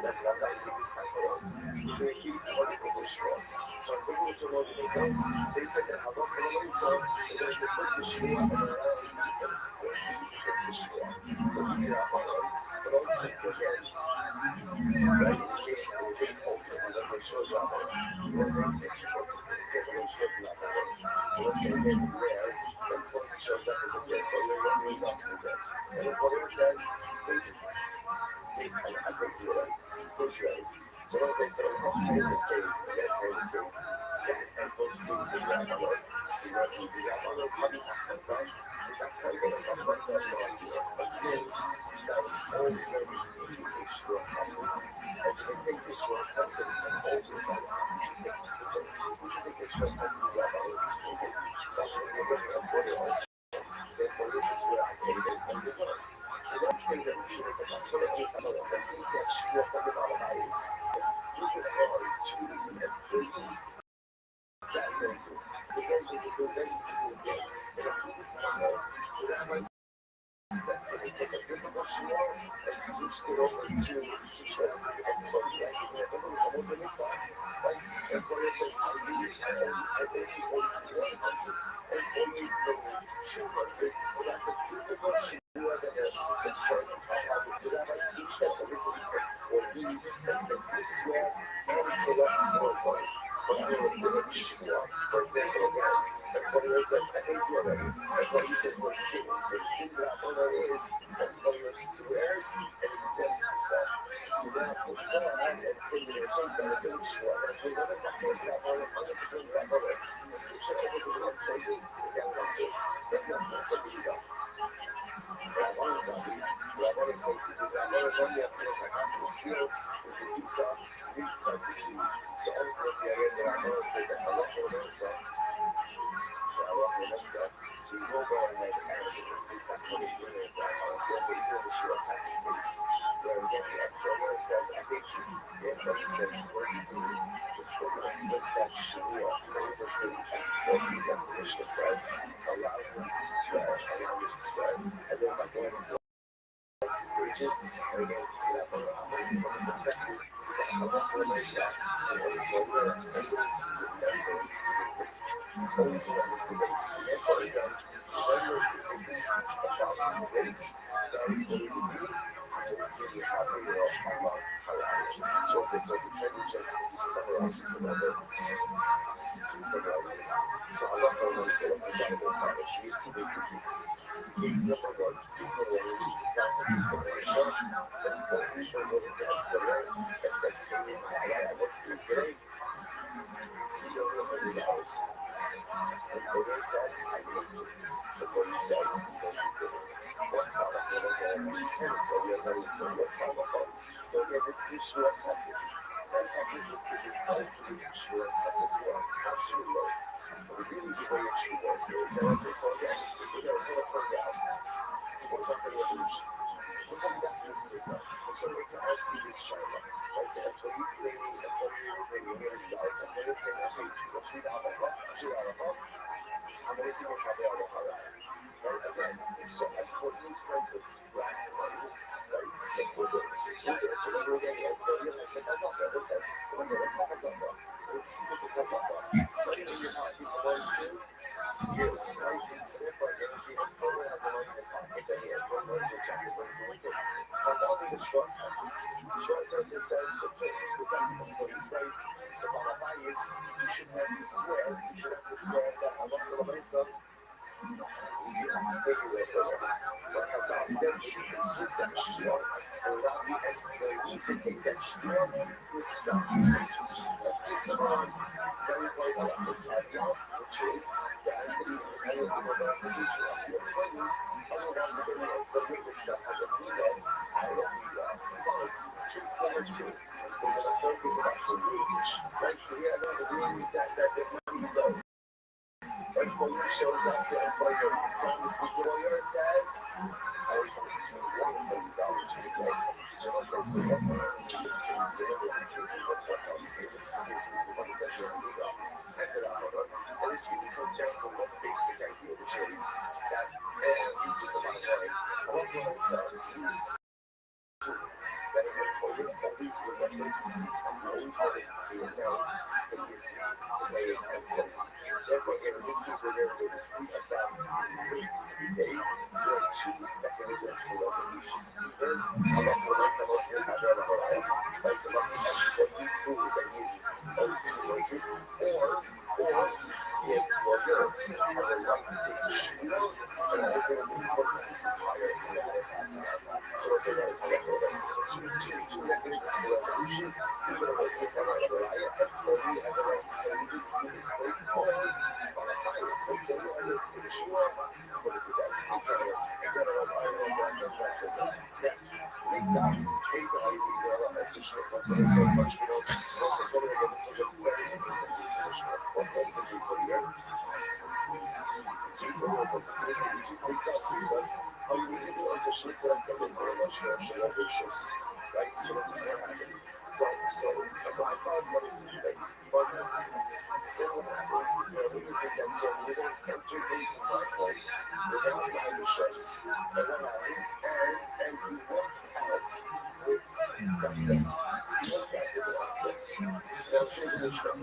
That's how we start. So it keeps all the poszło. So tego co robi czas, to jest jak albo kolej są, to jest poszło, poszło. To nie ma poszło. So let's say that we should make a calculate that what from the database and flip it over to the employee that going to. So then we just go then we just go again. And I'm doing this one that they take a bit of a shore and switch it over to switch it over to the employee. Like, is it a little bit of sauce? Right? And so let's say I use my own employees go to 200. So that's a principal share that is it's a short test. But if I switch that over to the employee and say this swear and pull up this more but I don't know what she wants. For example, employer says, I hate you already. Employee says, what you do? So the things that employer is, employer swears and exempts himself. So now to go ahead and say that you're going to finish what? And if you're going to talk about that, I'm going to bring that over. Switch it over to the employee. Again, one, two. Then that's what you got. That's one side. The other side, the other one, you have to look at the skills, because these songs, these are the key. So I was going to get there, I know it's like a lot of those songs. I love the next song. So you go over and like, it's not what you're doing. That's how it's going to be to the show. That's his space. Where again, the employer says, I hate you. The employee says, what do you do? It's the right to that shit up over to what the definition says. Allow him to swear, allow him to swear. And then by going into bridges, and again, I'm going to protect you. I'm not going to like that. And then over, and so it's remembers, it's always remembers the date. And for the gun, remembers is about the date. That is the review. So it's really how they are, how long, how long. So it's so the pen just summarizes some of it. So I love how they fill up the Bibles, how they choose to bits and pieces. It's number one, it's the language, that's the consideration. And what we show what it's actually there. That's like speaking. I work through today. So you don't know what it is. And what it says, I mean, so what it says, it's going to be good. What's not like what is it? So we have those follow-ups. So again, it's the short access. And I think it's the short access one. Actually, low. So we really do very actually work. So again, we got to sort of put down. So what about the evolution? We're coming back to this super. So we're to ask you this China. Like, say, police ladies, and police guys, and they're saying, I hate you, but you don't have a lot. I'm going to see what happened out of her. Right, again, so I'm totally trying to extract money. Right, so for the delivery again, that's up there. What's that? That's up there. What's a that's up there? Money in your mouth, people want to you, right? And therefore, energy and power has a lot of time. But then, yeah, for most of the time, it's very good. So, that's all the short senses. Short senses says just to protect everybody's rights. So, my advice is you should have to swear. You should have to swear that I'm not going to make some. This is a person. But as I mentioned, you can sit that shore and allow the employee to take that shore to extract his wages. That's case number one. Very important caveat, which is there has to be an annual obligation of the employees. Otherwise, the employee himself has a freedom out of the case number two. There's an focus about the wage. Right? So yeah, there's a wage that the money is owed. Employee shows up to employer. This employer says, I was going to say $1 million for the day. So let's say, so what in this case, is what's what in this case is the money that you're going to do. And it's really comes down to one basic idea, which is that just about money, what women say is that an these were the places some known parties to announce the today's endpoint. Therefore, in this case, where there is a dispute about rate to be paid, there are two mechanisms for resolution. First, about the race of what's in the variety, like some of the what we prove that is owed to merger, or if your girl has a right to take a shoe, and I think the importance is higher than that. So I say that is two mechanisms for resolution. These are the ways to come out of the riot, and only has a right to take this break or on a highest, they can take a shoe, put it to bed. I'm trying to get it over. I know exactly that's it. Next, exactly. Basically, we are a social concept so much, you know, also so many of the social very interesting decision or hopefully so here. So we're from the decision is exactly how you really do on social concepts are much more ambitious, right? So this is what happened. So a black man wanted to be like, but then what happened? We said that so we don't enter into my point without ambitious, and what happens? And he wants help with something. He wants help with an object. Now, transition.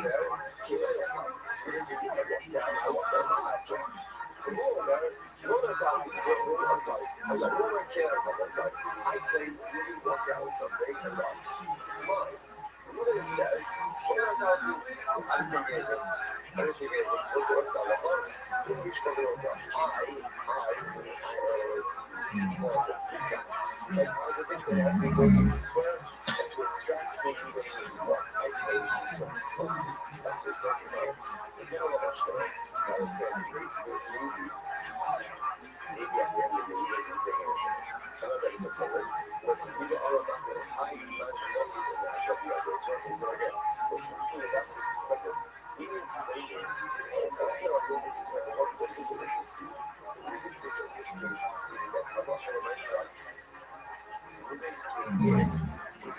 There, here I am. Experiences I walk down. I walk down my object. I'm sorry. I was like, what do I care about? I'm sorry. I can really walk down something and not. It's mine. What it says, I'm thinking of this. I was thinking of this. What's it called? It's each one of them. And I would think that I would go to the square and to extract from you what you want. I made from that is something like the middle of our story. So I was going to read maybe at the end of the year, you're thinking of it. I know that it took something. What's it? We got all of that. I so again, what's interesting about this is that we need to make it, and all our witnesses, what the witnesses see. The witnesses in this case is seeing that I'm not going to my son.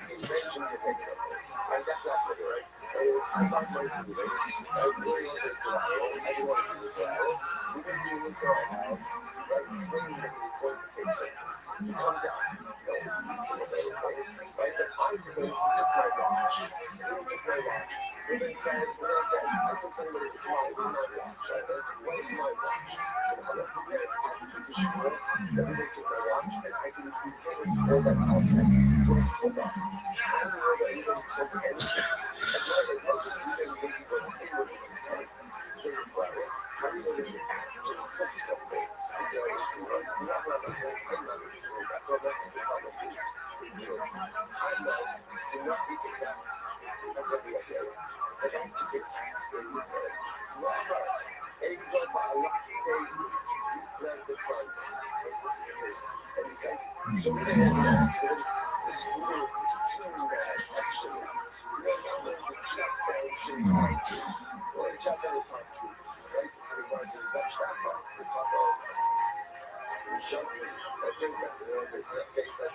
He's mentioned to take something. And that's not for the right. I thought so too, right? I really want to do it. I didn't want to do it. We went to this house, right? Thinking that he was going to take something. He comes out. No one sees him at any point, right? But I came, he took my watch. When it says, I took something that was mine, to my watch. I went to my watch. So the husband there is the shoe, everybody took my watch, and I didn't see any or that object. So I spoke up. I don't know that he doesn't take anything. As much as he just made people pay with him, it's very clever. How do you know that he took something? Is there a shoe? I'm not a whole thing on this story. I thought that was a couple of things. I know, so not people that I'm going to be okay. But I'm just a tax in this head. Eggs on my lucky day. That's the fun. And it's like, so many of them, the school is extremely bad, actually. So that's how the shop down shit is true. Well, the shop down is not true. Right? So the ones is that shop down. The top of the shop. That turns out the ones that say things like,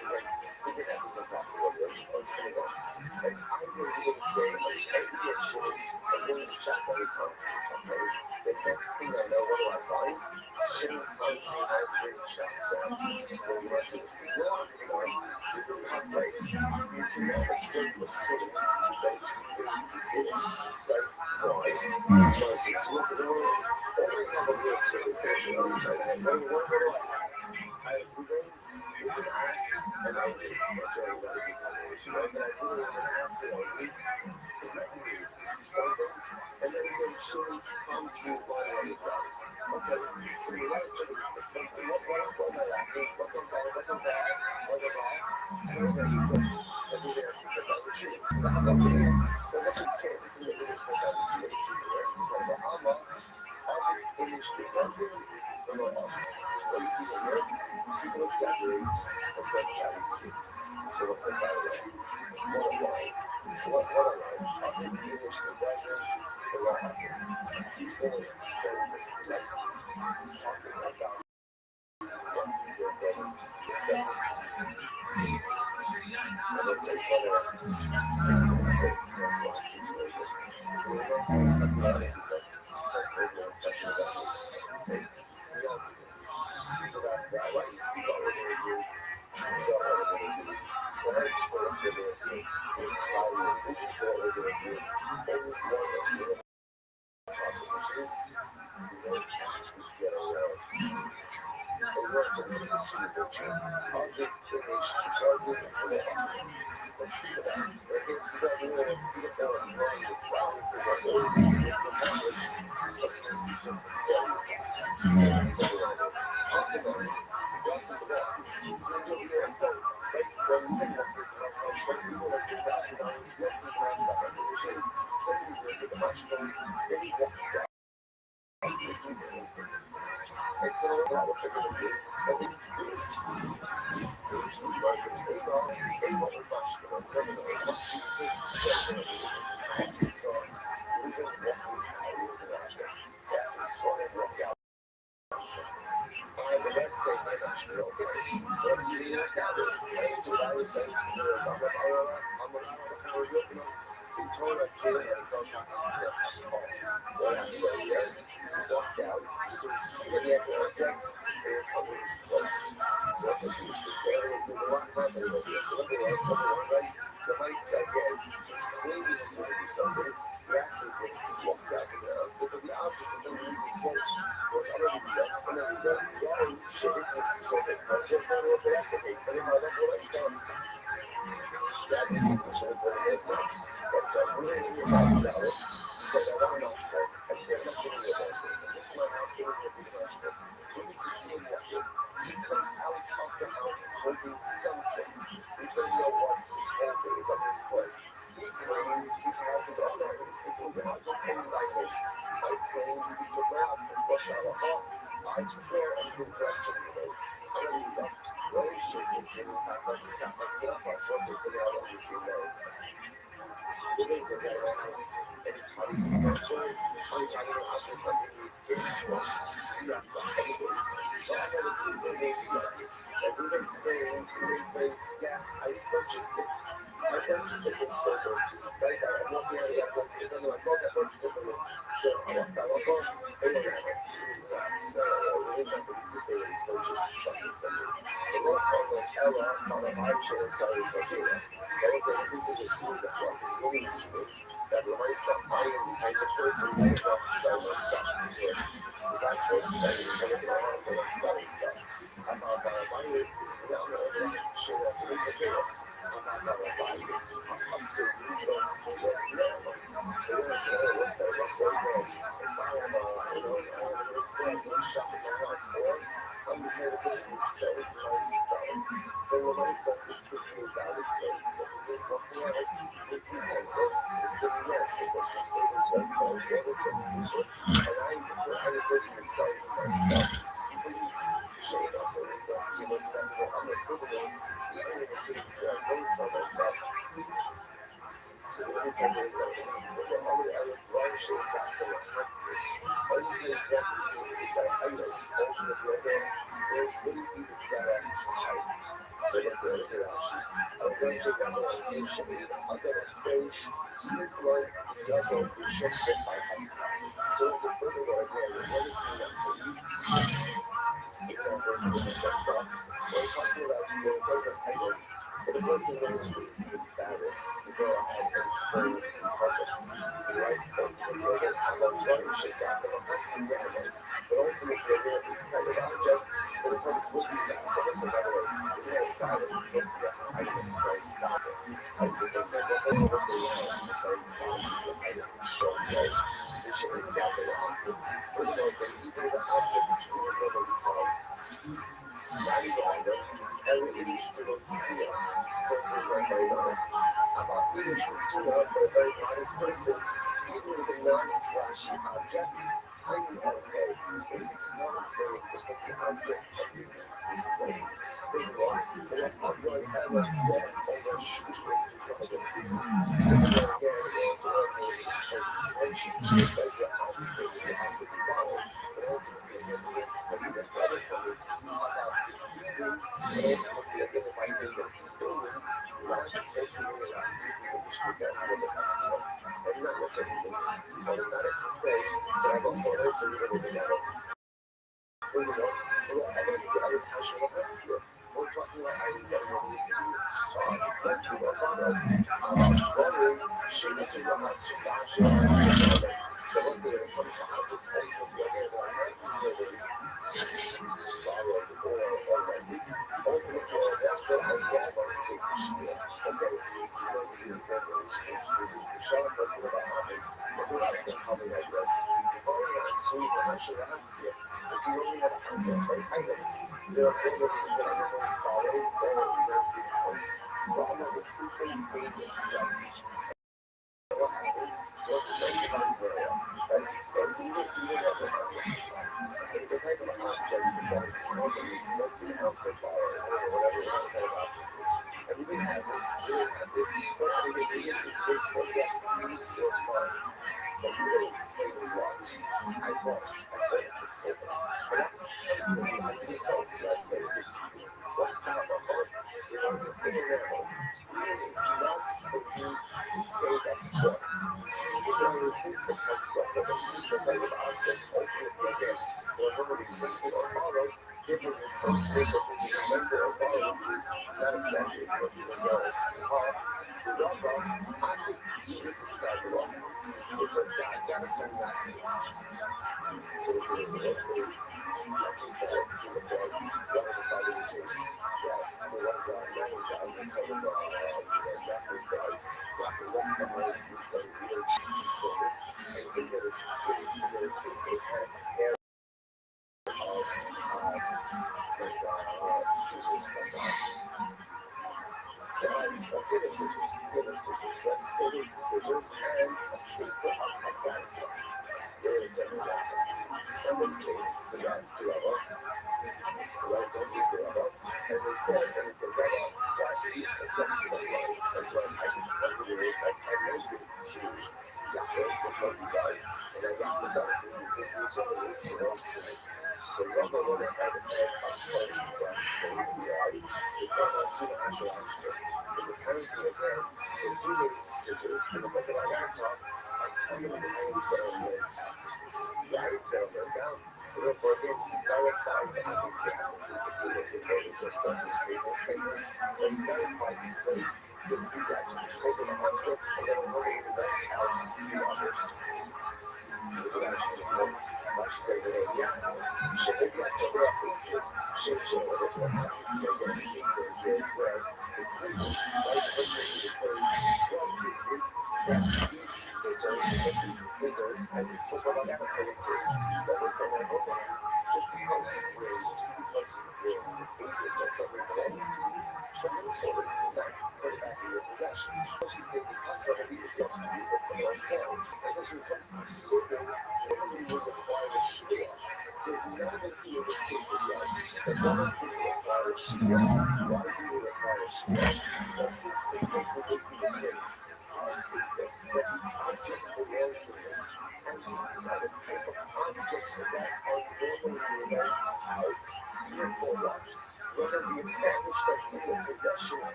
we can have this on top of what we're on events. And I really wouldn't say, like, actually, I really shop down is not true. Okay? The next thing I know, what do I find? Shit's country has been shut down. So you want to see this is not right. You can never serve a city that is really business, right? Why? So it's a suicidal, only have a real civilization. And when what do I have? I have proven with an axe, and I did. I'm telling you that it becomes right? But I do it with an axe, and I read do something, and then when shit's come true, what do I do? Okay, so you want to say, what am I laughing? What the bad? What the bad? What the bad? I don't know because every day I see the other tree. So the other thing is, there's a kid, this is a little bit of a tree, it's a Allah, topic, English, the blessings, the Lord office. What you see here, people exaggerate and then carry through. So what's the bad way? What a lie. What a lie. Okay, English, the blessings, the Lord office. People experiment with text. He's talking about what your brothers best. And let's say brother speaks in the faith of God. So we don't say stuff about it, but translate that stuff about it. We don't do this. Speak about that, right? You speak all over the group. Choose all over the group. Words for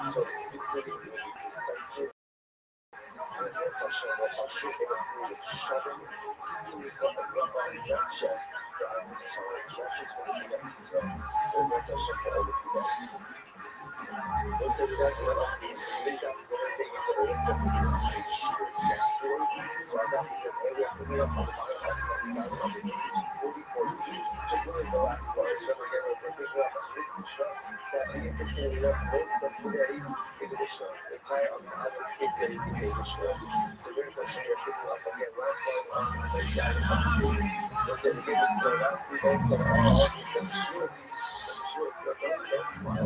So it's really, really decisive. It's actually what I'll say in a period of shoving, silver, and rubber, not just driving solid tractors for the Mexico, or not just for all the food. Those are the ones being to think that's what I think of the list of things to make sure it's next for. So I got this good area for me up on the bottom of that's what they use 44 just really relax slow. So every day was like big up street and shop. So I think it's really up most of today is additional. The entire it's additional. So there's actually a picking up again last time on the guy let's say the game is still last week also all the same shorts. Shorts, but don't smile. I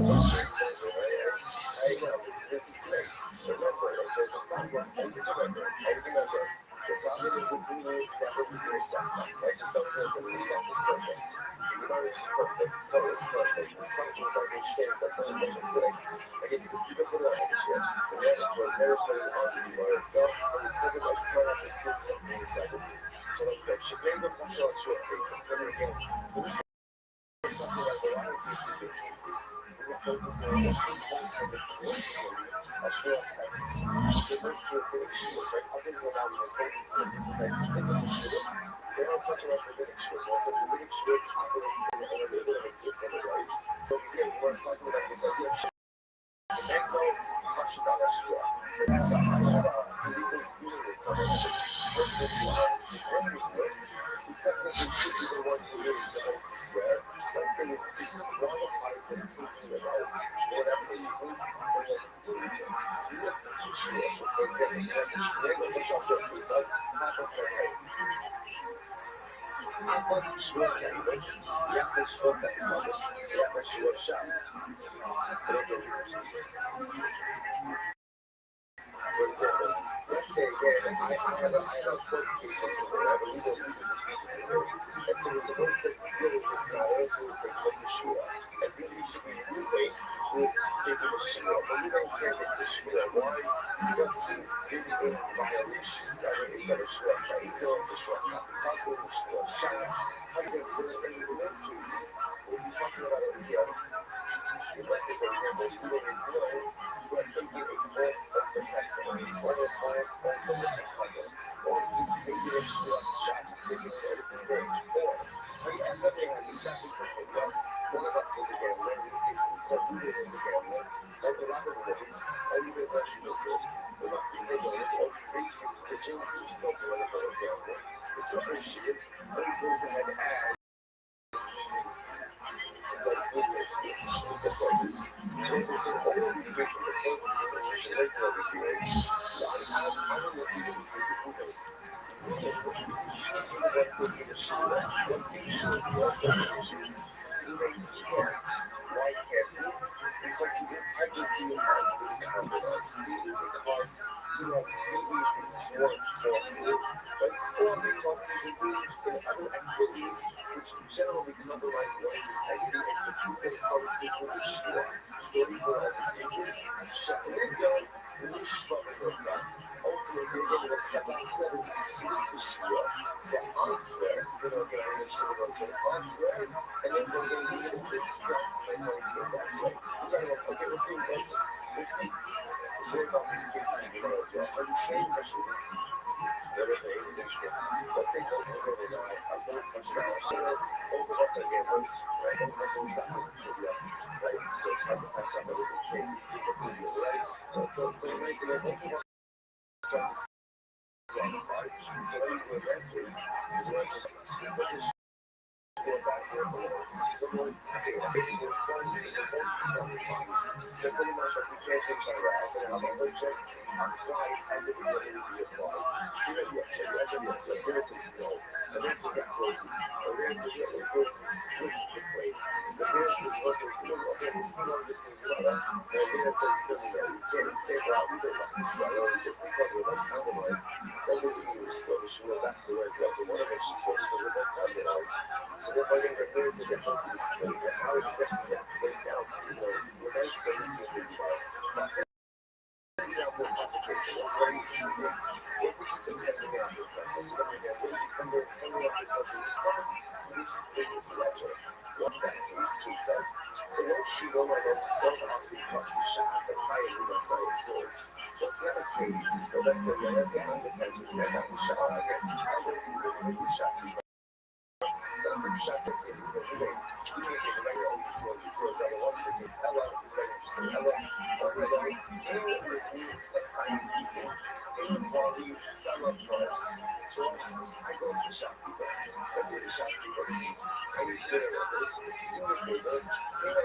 know this is great. Remember, if there's a problem, always remember. There's not many within you that was your self, right? Just don't say something self is perfect. You know it's perfect, God is perfect. Some people don't understand that some people don't say. Again, because people put it on the shit. So we're never putting on the word itself. So we figure like it's not to put something inside of you. So let's go. Should we go push on short face? Let's go again. Something like a lot of people cases, we're focusing on the points of the short sizes. So first to a big shorts, right? Up until now we were focusing on different types of big shorts. So I'm talking about the big shorts. I'll put the big shorts operating in a little bit of a different way. So again, we're talking about this idea of the mental crushing on a short. I have a illegal unit somewhere versus the honest memories with. We technically should be the one who really supposed to swear. Let's say if disqualified from taking it out, for whatever reason, then Asas Schwarzenegger, Jakob Schwarzenegger, Jakob Schwarzenegger. So that's it. For example, let's say again, I have a court case with people, I have a legal dispute with people, and so we're supposed to deal with this guy also with the Shua, and really should be moving with taking the Shua, but we don't care if the Shua. Why? Because he's really in violation, right? It's a Shua side, it's a Shua side, talking the Shua shot. So in those cases, we'll be talking about over here. Is let's say, for example, people is willing, but thinking it's false of the testimony, or there's false of the cover, or he's thinking it's shot, he's thinking everything good, or you end up being the second person, but one of us was a gambler, in this case, we thought we was a gambler, or the Robert Woods, or even a bunch of interest, or not being able to, or racist pigeons, which is also another gambler. The simple issue is, when he goes ahead and adds, but this makes me the focus. So it's all of these cases, the first one, the should like over here is, I'm going to listen to these people who why can't he? Because he's entitled to his sense of his confidence, because he has previously sworn falsely, but or because he's engaged in other activities which generally compromise one's integrity and the people cause people to sure. So for all these cases, Shakuringo, Nishbakota, ultimately, it was as I said, it's the sure. So I swear, you know, again, I'm sure we're going to swear, and then we're going to be able to extract my money from that way. Okay, let's see, let's see. We're about these cases in the as well. Are you ashamed or should we? There was a interesting. Let's say, I'm going to question our share. That's our gamblers, right? That's all something right? So it's hard to find somebody who can do it, right? So amazing. So in that case, so pretty much like you can't change our route, but just apply as it would be applied. So here it says no. So this is a code. Or this is a code to split the plate. But here is what's a code. Okay, let's see what this is. And here it says, you can't route with this swallow just because we're not compromised. Doesn't mean we're still sure back to where it was. And one of us is supposed to be compromised. So therefore, there's a very different to split. How does that play out? You know, we're very simply more concentration. It's very interesting. What's the piece of testing out? So when we get coming up with this basic lecture. What's that? These kids up. So what she won't allow to sell us because the shop and higher in the size source. So it's not a case. But that's a defense in that shop. I guess I went to the shop. So I'm shop that's in the days. You make it right on the other ones that is Ella is very interesting. Ella, society people. Body seller products. So I go to the shopkeeper. Let's say the shopkeeper is I need to get a workers, do a favor, pay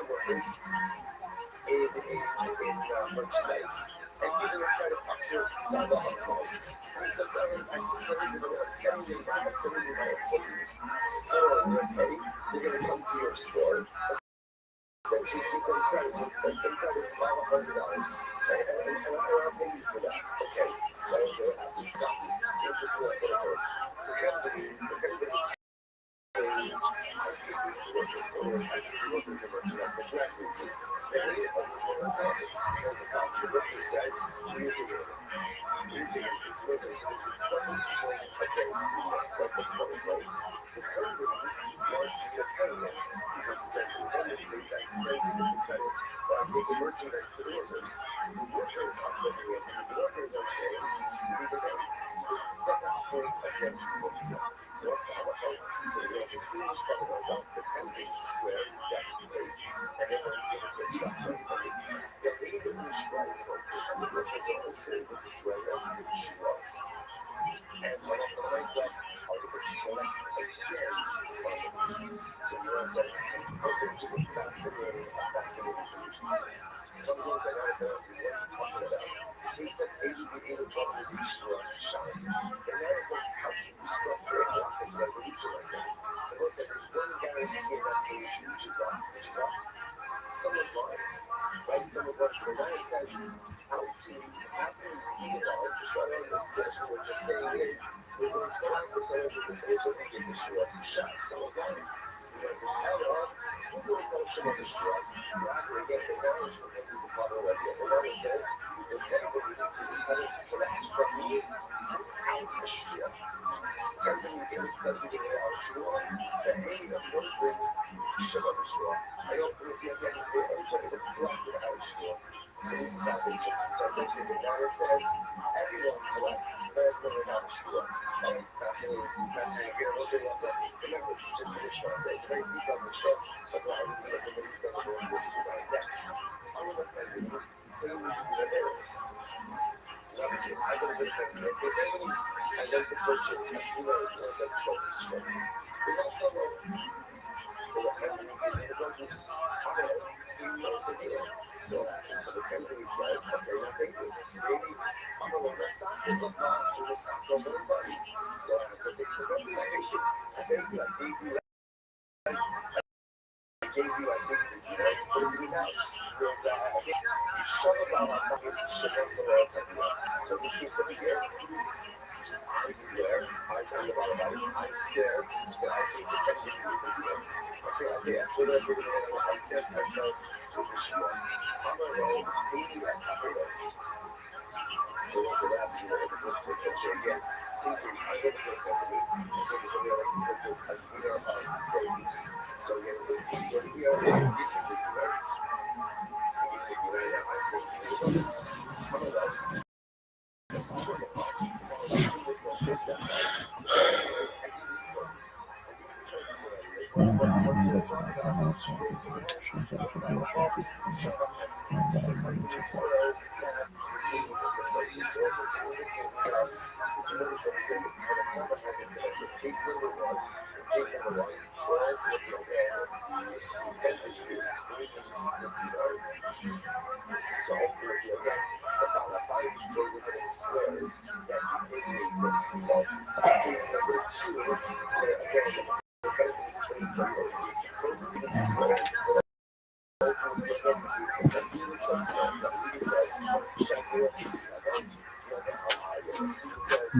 my workers, merchandise, and give them a credit up to a seller of products. So selling to the work, selling your products, selling your employees for your pay, they're going to come to your store. Essentially, give them credit to extend them credit of $100. And I'll pay you for that. Okay? That is your ask. You're just work for the first. The company, someone's like, so now it says how to utilize the shot. Essentially, what you're saying is, we're going to 5% of the picture and give the shot shot. Someone's like, so there's this error, you don't know someone is shot. Rather than get the knowledge from into the bottom of it. And now it says, the cannabis is intended to collect from me out the shot. Cannabis is because we get out of shot. The aim of what is shot of the shot. I don't think the other day, it's just a block of out of shot. So this is fascinating. So essentially, the narrative says everyone collects everyone out of shot. Fascinating. Fascinating. Again, what's it like that? Remember, just the shot. It's very deep on the shot. But I was like, the deep on the shot. Next, I'm going to tell you, who is so I go to the president and say, I go to purchase and who knows where the focus from. We also know, so the company gives me the focus, how about so the company says, okay, now maybe I'm going to let something goes down, and the something goes down. So because it's not my issue, I think like easy. I gave you, I think, you know, for the house. You shut it down, I'm not going to shut it somewhere else. So this case over here, I'm scared. I tell you about it. I'm scared. So I think the question is, okay, so then we're going to accept ourselves with the shoe. I'm going to go, maybe that's how it is. So that's, you know, it's what it's again. Same things, I go to those companies, so the other companies, I do their values. So again, in this case, over here, you can do the values. So you can do that, I say, there's others. Some of that. That's not what I'm talking about. It's not this, that,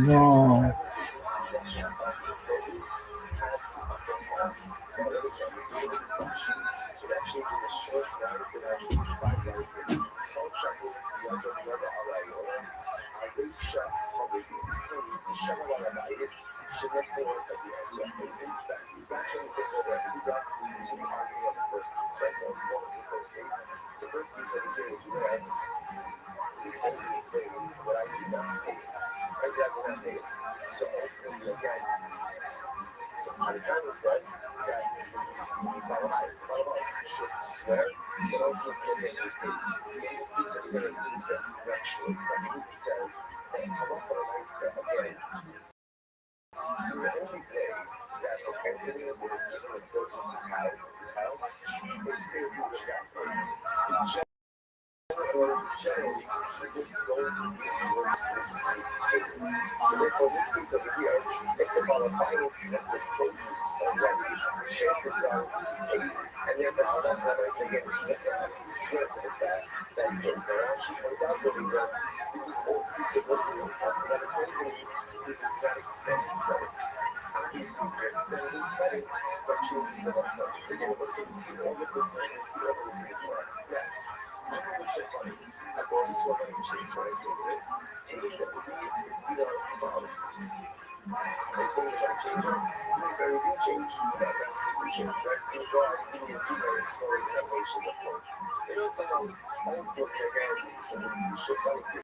No.
Shamawarabitis should make someone say the answer. You actually think over who got to the argument of the first case, right? What was the first case? The first case over here is where the only things that I need to pay. I got what I paid. So again, so Hanukkah said that Balabais should swear that all the payment is paid. So in this case over here, he says actually, but he says that Balabais said again. The only way that okay, getting a little piece of process is how is very much that way. Generally, he would go towards this payment. So therefore, in this case over here, if the Balabais has the produce already, chances are he's paid. And therefore, how that matters again, he doesn't have to swear to the fact that he goes there. She points out that this is all piece of work that is talking about a credit. It is not extended credit. Obviously, you're extending credit, but you'll need the credit. So again, once you see all of this, and you see all of this before. Next, we should find according to what I'm change what I say to it. Is it that we are moms? I say that I change it. Things very do change. That recipe for change, right? You go out and you do very small denominations of food. It is someone I don't feel like so we should find it.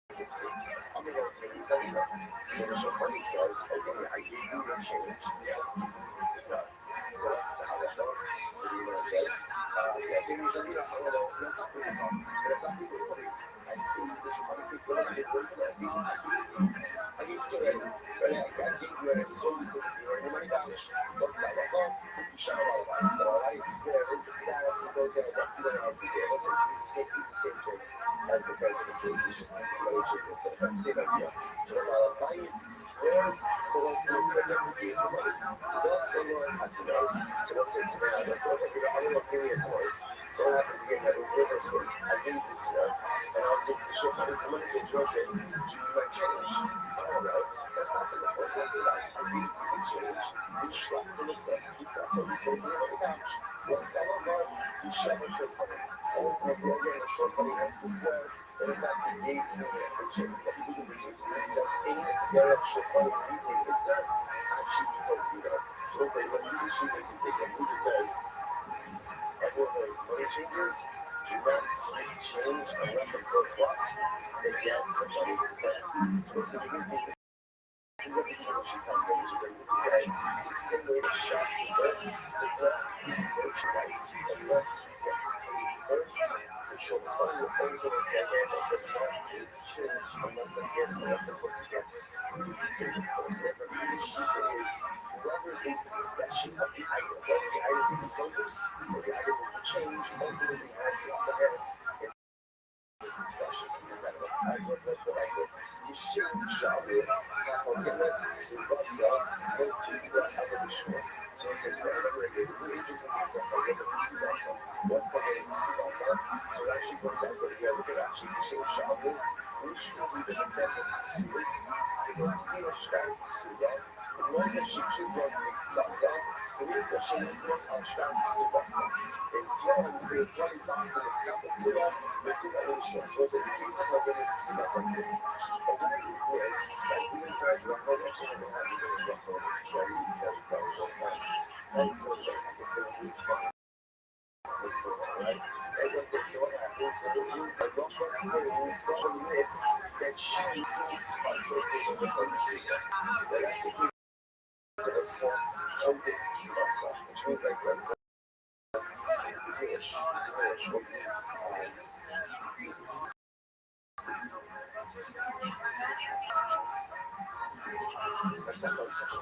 I'm going to go to the example. So the Shafani says, okay, I gave you your change. Yeah. So that's how that goes. So the email says, I think we should be like, oh, no, that's not really wrong. But it's not really funny. I see the Shafani says, well, I did work for that. I gave you already. But I gave you already. So you put it in my couch. What's that? Well, you shout all about it. So I swear, there's a guy who goes out and you don't have to do it. It's the same thing as the type of the case. It's just using money treatment. So the same idea. So bias swears for one thing that never gave the money. Thus, someone else had to know. So let's say someone else like, I don't know if there is worse. So what happens again, that is reverse case. I gave this to them. And I'll take the shit money from money to drug it. You might change. I don't know. That's not the point. That's about I gave you the change. You slapped in the set. You sat there. You told me on the couch. Once that one got, you shut your short money. Also, again, a short money has to swear. But in fact, he gave me a change. That he didn't receive. He says, in direction, money, you take this, sir. Actually, you don't do that. So don't say, well, you should make the same thing. He just says, everyone knows money changers do not change unless, of course, what? They get the money first. So you can take this. She says, the same way the shopkeeper is not merchandise unless he gets paid first. The shopkeeper will only get the market change unless of course he gets paid first. Therefore, the sheep is whoever is in possession of the item, whether the item is the produce or the item is the change, ultimately has the upper hand in this discussion. That's what I did. You shouldn't shop it. Forgiveness is subasa, but to whatever is short. So it says, whatever it is, forgiveness is subasa. What forgiveness is subasa? So it actually works out very well. Look at actually, you should shop it. Which will be the sentence subis. You will see a strike suba. The one that she keeps on with sasa. The means that she is not on strike subasa. In John, the John Bach in his capital, the two nations was a case of forgiveness is subasa like this. Yes, like we try to avoid actually the having a record very. And so I guess they will be fine. Right? As I said, so what happens? So the new record means probably it's that she seems contradicting the policy. But that's a case of what's called holding subasa, which means like diminish. That's not concept.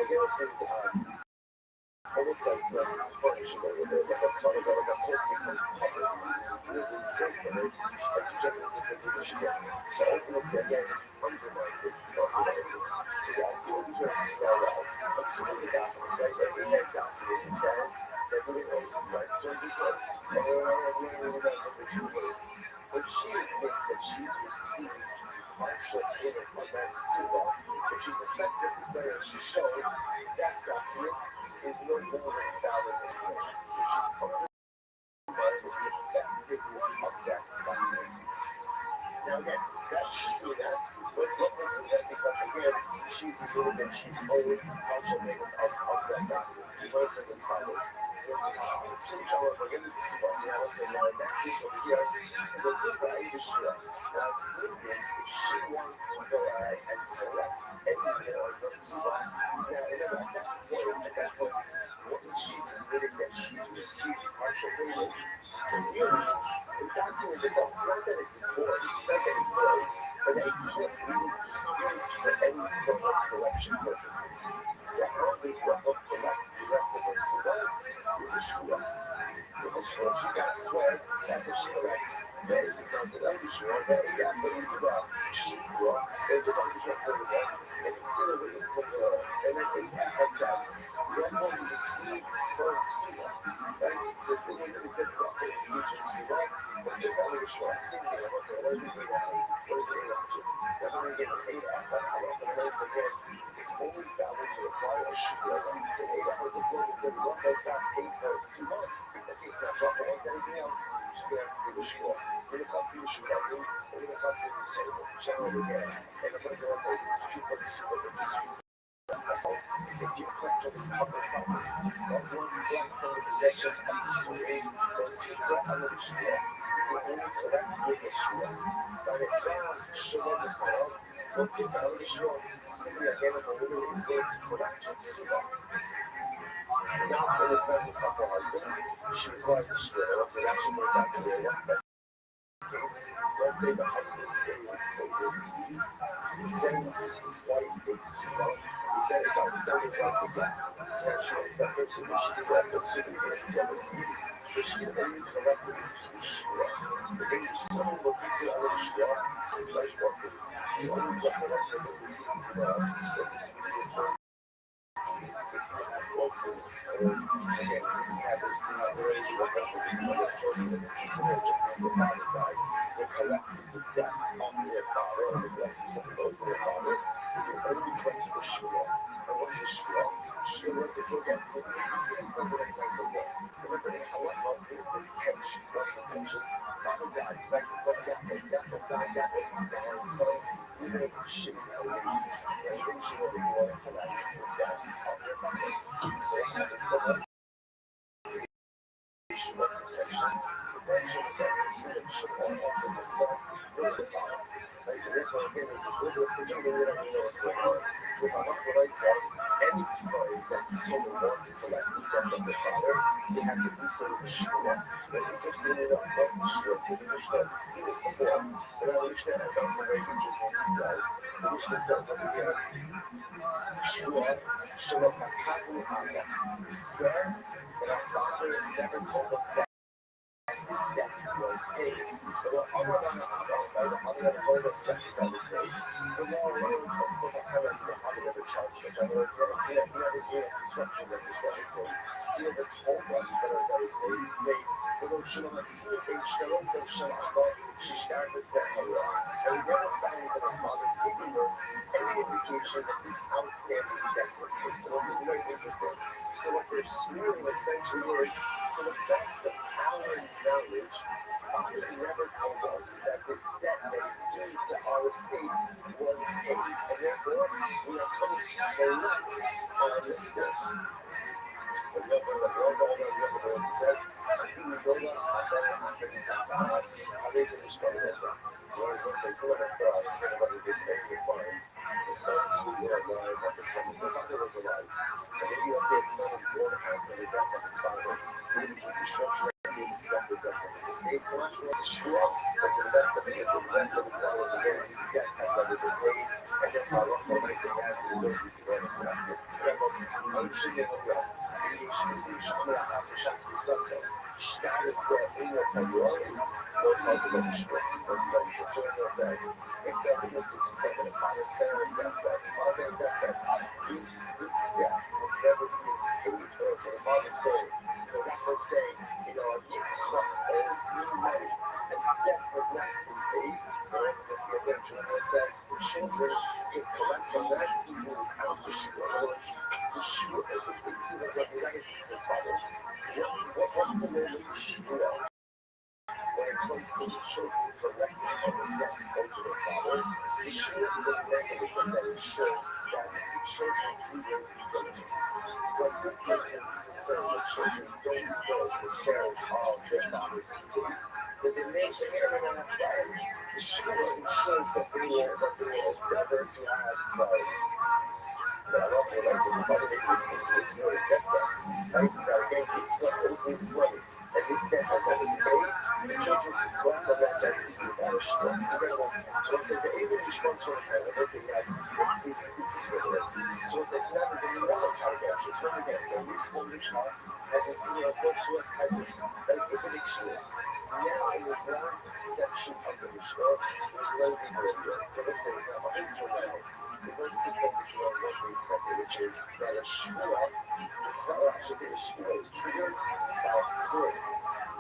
Again, it's almost like the furniture over there, like a part of it, of course, becomes public. It's really safe for it, but you just need to finish it. So ultimately, again, undermine this, so that's the only way to go out. But so many documents, right? Every head document says that everybody knows his right. So he says, but she admits that she's received partial payment from that suba, which is effectively where she shows that document is no longer valid anymore. So she's undermined with the effectiveness of that document. Now again, that she's doing that, what's lovely is that because again, she's doing that she's always partial makeup of that document. Versus as follows. So however, again, this is super. So now let's say now in that case over here, the different issue. Now this means is if she wants to go ahead and select anything or go to spot, now at that point, what is she admitting that she's received partial payments? So really, it's actually it's not that it's important, it's not that it's good, but that it can't really be used for any product collection purposes. So how is what look the rest of her swag? She's got swag, that's what she collects. That is the concept of the show. That is that little she grew up, and the body shots over there, and the silhouette is put and then they have headsets. You are going to receive her swag. Right? So, it says, well, they receive her swag, but you're not really sure. Same thing, I was saying, what is it going to happen? What is it going to happen? They're going to get paid out. That's the place again. It's only valid to acquire a shoe. So, hey, that was the point that said, what makes that paid for 2 months? Okay, so now, if wants anything else, she's going to have to do the shoe. We're going to come see the shoe company. We're going to come see the shoe. Channel again. And the person will say, this is true for the shoe, but this is true for so if you collect from the public property, not going to collect from the possessions of the slave, going to collect on the shore, you're going to collect with the shore. But if someone's shore the town, going to collect the shore, simply again, the woman is going to collect from the shore. Now, when the person's not for husband, she requires the shore. Once it actually goes out to their wife, let's say the husband pays overseas, sends white big sumo. He said it's on the side of his wife. So she wants that person, she can let them to the overseas. So she's only collecting the shore. But then you someone looking for other shore, so the life workers, you only get the rest of the receipt what's this video it's workers, again, we have this collaboration of workers, so they're just divided by the collective death of their father, or the collective support to their father, to get every place the shore. And what's the shore? Shore is this again, so you see this one's an example of that. Remember, in Halacha, there's this tension. What's the tension? Father dies, back to the death of the son, even if it's shitty nowadays, and then she will be more collective the deaths of their fathers. So, what's the tension? The tension is that the sin should all offer the son, really the father. So therefore, again, it's just little presumably we don't even know what's going on. So if I'm not what I said, any time that someone wants to collect the death of their father, they have to do so with the shua. But you just really don't know the shua. So the Mishnah, we've seen this before, but I understand that that's a very interesting for you guys. The Mishnah says over here, shua, shua makabu hana. We swear that our father never told us that his death was paid. There were other told us that was paid. The law alone told the parents of other charges. In other words, he never gave us instruction that this death is paid. He never told us that our death is paid. ולא שלא מציע בין שטרות של שלמה, ששטר בסדר. And we never found that our father's taking any indication that this outstanding debt was paid. So this is very interesting. So what they're swearing essentially is, to the best of our knowledge, Father never told us that this debt that is due to our estate was paid. And therefore, we are supposed to collect on this. The sons who were alive at the time the father was alive. And maybe let's say a son of 4.5 when the death of his father, maybe he's a short representative. The state was a short, but the best of it, the best of the father to get his debts had never been paid, and then father always has the ability to get it collected. Children can collect from that without the shore. The shore is what the legacy says, fathers. What the name shore? When it placing children directly on the next over the father, the share is the mechanism that ensures that the children do their due diligence. But since this is concerned that children don't know the affairs of their father's estate, that they may or may not die, the share ensures that they will endeavor to have priority. Section of the Mishnah is related to the same the most successful workplace method, which is that a shmua, I should say a shmua is triggered by Torah.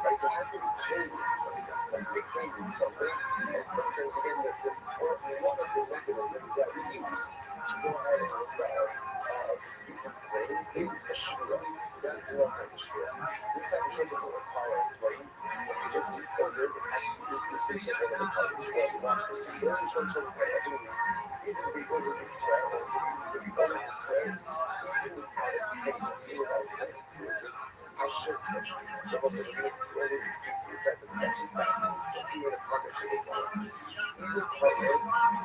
Right? They have to be claiming something, like they're claiming something, and sometimes again, one of the mechanisms that we use to go ahead and speak the claim is a shmua. That is not like a shmua. This type of shmua doesn't require a claim. You just need to live at the insistence of one of the parties who has watched this. So that's a short claim. That's what it means. Isn't it because of the swears? The people of the swears, even without anything without this, I should say. So also the base where these pieces have been actually fascinating. So see where the partnership is on. Either partner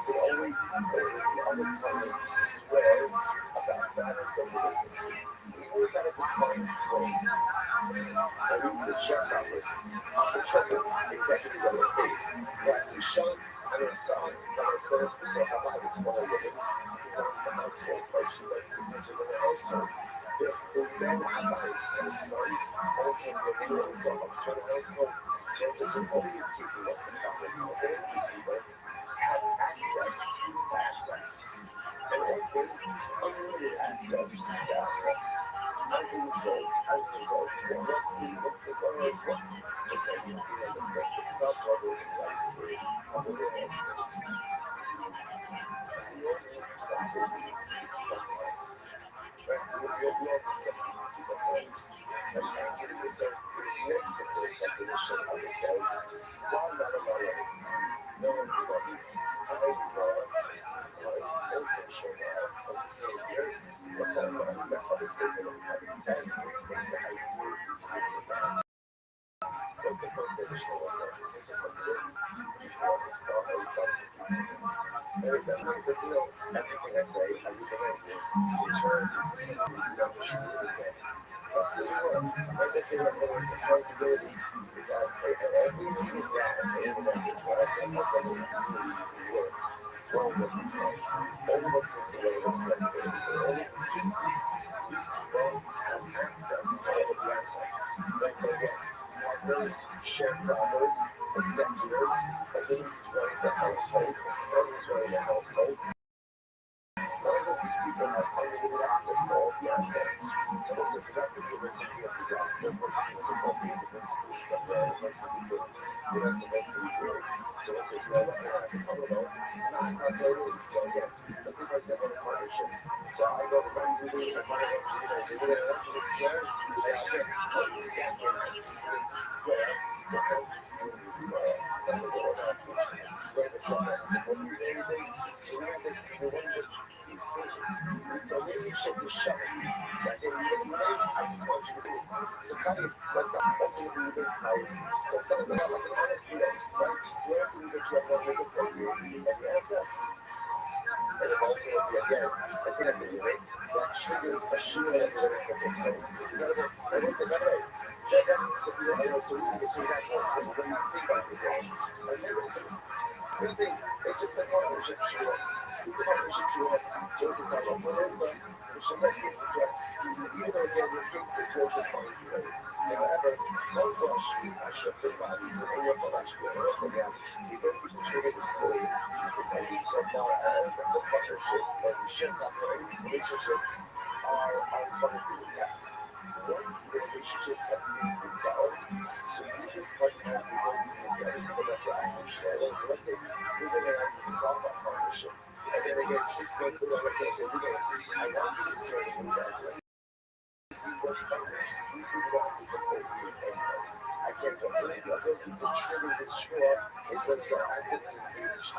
will always be better than the other partner to swear about matters of the business. Even without a defined claim. That means the check office, the trouble, executives of the state, that we show. I mean, SARS, for so how about this one of the household person that business within the household. The men have rights and son, all came to the middle of the household. Genesis will all these kids in the office, all these people have access to assets. And often unlimited access to assets. As a result, what's the goal is what's like, the top level in life is some of the ordinance something is customized. Right? We all do something to keep ourselves. And it's a next definition of it says, God not about anything. No one's above you. Time God also showing us on the same year. What's all about set on the same of having and the idea is really about. That's the first position of ourselves. It's the first before we start how we come. There's that way. So to know everything I say, everything I do is for this revolution again. That's the world. Right? That's the accountability is that every single day, everyone gets what I think sometimes it's easy to work. All of them all of us consider all of these cases, these people have access to all of the assets. Right? So again, partners, sharecroppers, executors, everyone who's running the household, the son who's running the household. All of these people have unlimited access to all the assets. So this is not the diversity of disaster, diversity of appropriate, diversity of stuff, diversity of people, that's supposed to be good. So it says, well, what can I have to know? Not totally. So again, let's see if I can have a partnership. So I go to my meeting, I want to go to the swear. I get you stand here, you swear, you have to see that's what I'm asking. Swear the trumpet. So when you do anything, so now this the one that he's pushing. So maybe you should just shut it. So I say, I just want you to see it. So kind of like the ultimate this how so something like an honesty that right? You swear to me that you have no appropriate and the assets. And it won't be again. I say that to you, right? That triggers a shooting that you're going to take place. And it's another way. So we can see that when you think about the game. I say, everything, it's just a partnership show. It's a partnership show. So it's a side of the which is actually this way. Even though it's on this case, it's all the fun. However, no rush, I should take my piece of the rush. So again, we don't think the trigger is good. And we so far as the partnership or the share relationships are currently intact. Once the relationships have been resolved, so this partner has been getting so much action. So let's say we're going to resolve that partnership. And then again, 6 months later, I want you to start exactly. We work on it. We do want to support you anyway. Again, the ability to trigger this shore is when you're actively engaged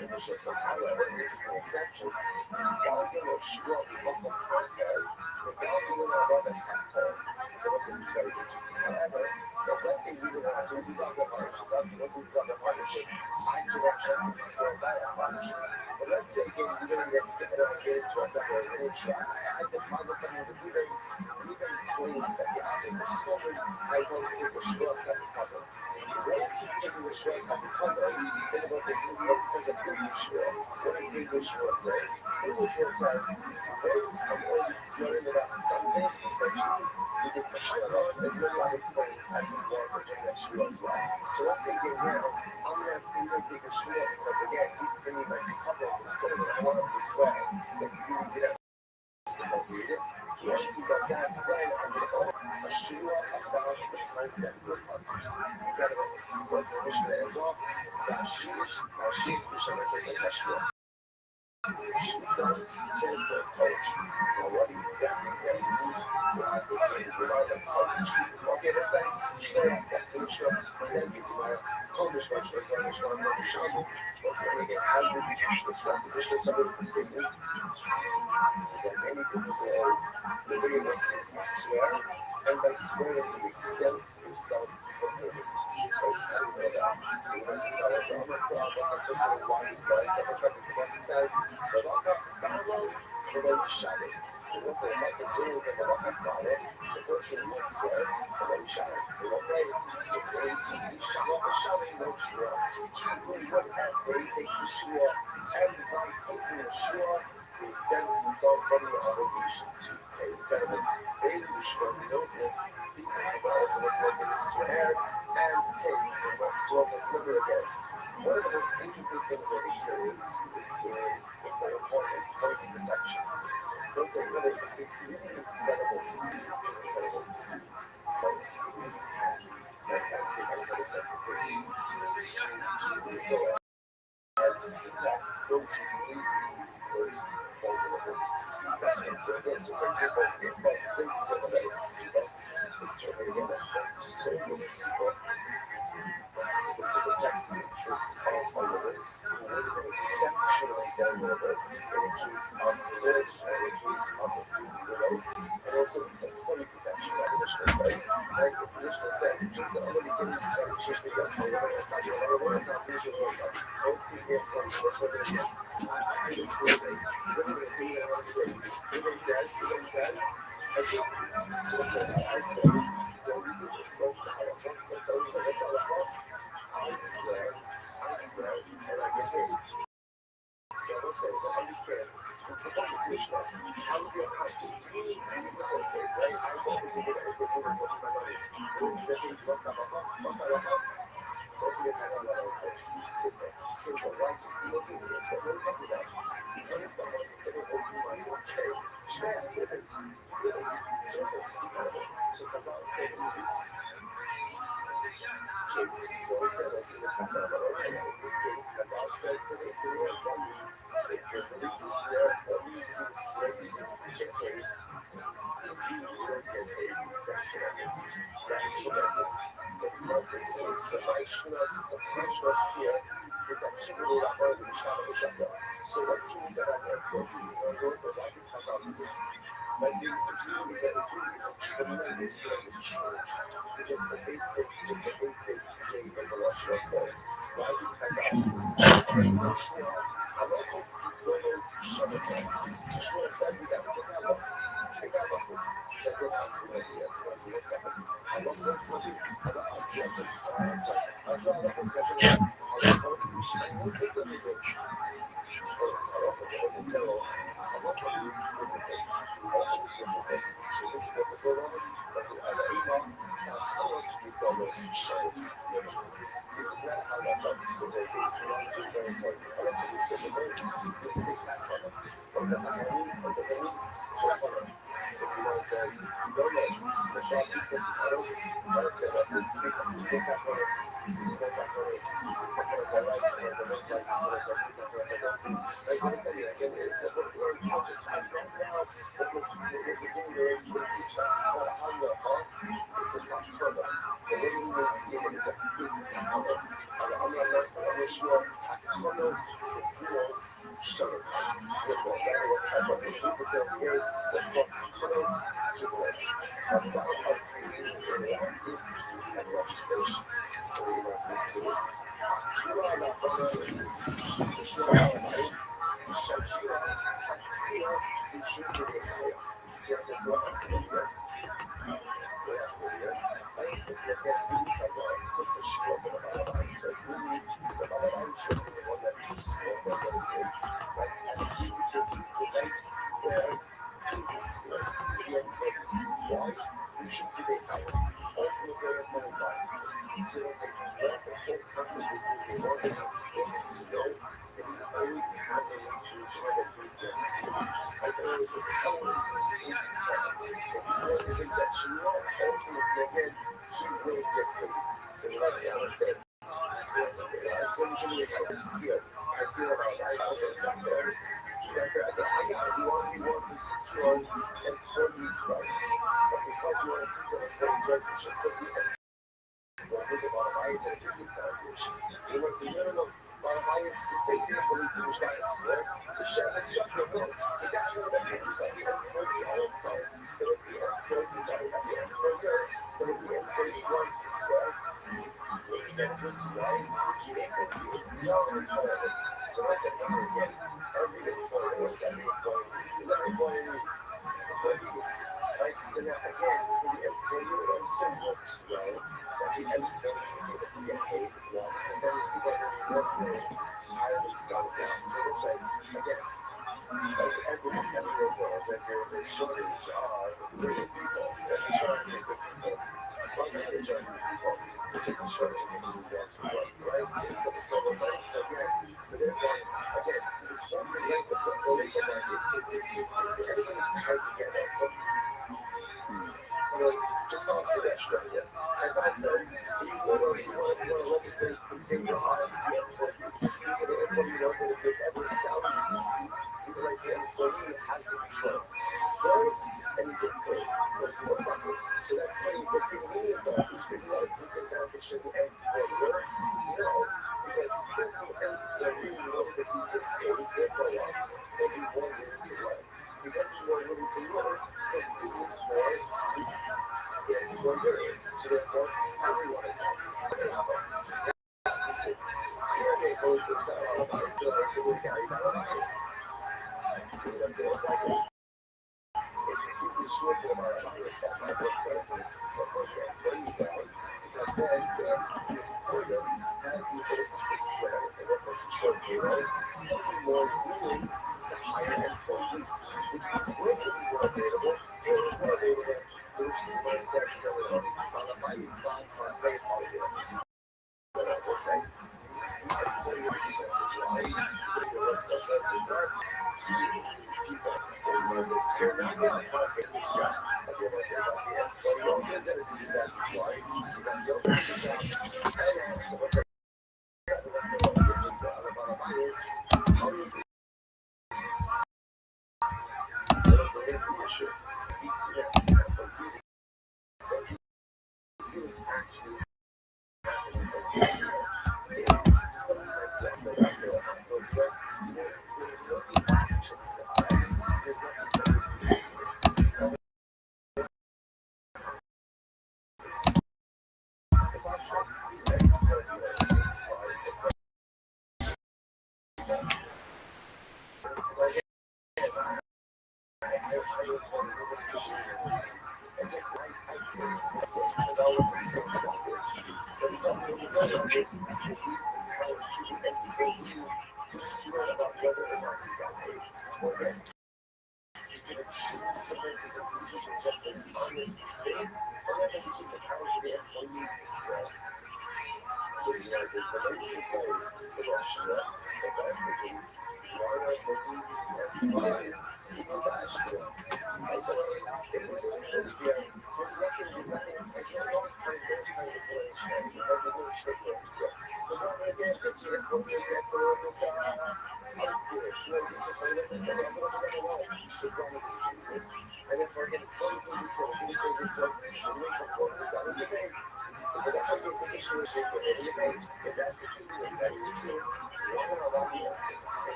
in the shiftless. However, here's an exception. Scalping or shore become a partner without doing a lot of sample. So it's very interesting. However, let's say you want to use other partnership, I can adjust the score by a partnership. But let's say you're going to get into a better range. I deposit some of the even claims that the object is stolen. I don't think the shorts have covered. So let's just take the shorts have covered. Then it was a big short. What does big short say? Big short says, I'm always swearing about something, essentially. We get the hell of as many other claims as we want to bring that short as well. So let's say you're now, I'm going to have to take a short because again, he's telling me like cover the stolen. I want him to swear that you did it. Once he does that, then I'm going to assure about the time that we're partners. Once the mission ends off, she's mission is essential. She does cancel touches. Now, what exactly that means, we'll have to see regardless of how you treat it. Okay, let's say, that's the issue. Send you to Polish Russian, Polish one, Polish Russian. What's going to get handed? It's not the business of it. Again, many people say, oh, the way it works is you swear, and by swearing, you exempt yourself from payment. So this is how you know that. So once you know that, I'm not person who lies, that's what he says. The rock up, download, the way you shot it. Because once it has a tool, then the rock up got it. The person will swear, the way you shot it. They won't wait. So it's you shot off the shouting, no sure. Really good time. He takes the shoe off. Every time taking the shoe off, he exempts himself from the obligation to pay the benefit. Daily sure, no good. He's involved in the program to swear and takes and restaurants and sliver again. One of the most interesting things over here is the whole point of point protections. Those are really, it's really incredible to see. Incredible to see. That's the kind of sensitivities to go as protect those who need first vulnerable. So for example, if that brings example that is super, it's certainly again that so super. It's to protect the interests of vulnerable, who would have been exceptionally vulnerable in the case of storage and in the case of the widow. And also it's a point protection, like the Mishnah said. Like the Mishnah says, kids are only getting Spanish if they got for one and second, and one and not finish it over. Both these get points, that's what they're getting. I think it's really, really see that what I'm saying. Even says, I think, so what's that I say? So we do it, what's the hell? That's all about. I swear, and I guess it's don't say, but understand. It's the point is Mishnah. How do you have to say, right? I don't think it's a good one for my money. The thing is, what's up? Don't get that on simple, right? You see what's in here. But what do you that? When it's someone who's saying, oh, you want to okay, share it. So Chazal said, kids, boys and girls in the family, in this case, Chazal said to the family, if you're ready to swear, all you need to do is swear you get paid. You don't get paid. That's tremendous. That is tremendous. So Moses is Samaishnas here with a kibble of all the Mishnah. So what's really that I want for you? Those are like Chazal is my news is really the language is changed. Just the basic thing of the Russian form. Why? Because I was I want to speak words, shove it down. To show exactly that we can have this. That's what I'm saying. One second. I love this. I'm sorry. I'm trying to discussion. I love this. I know this is a big one. I love it. It was a general. I love what you do. Is this what the program? Does it have a name? How else do you call this show? This is not how that comes. It's a very sorry. I like to be simple. This is a sad part of this. Of the money, of the news.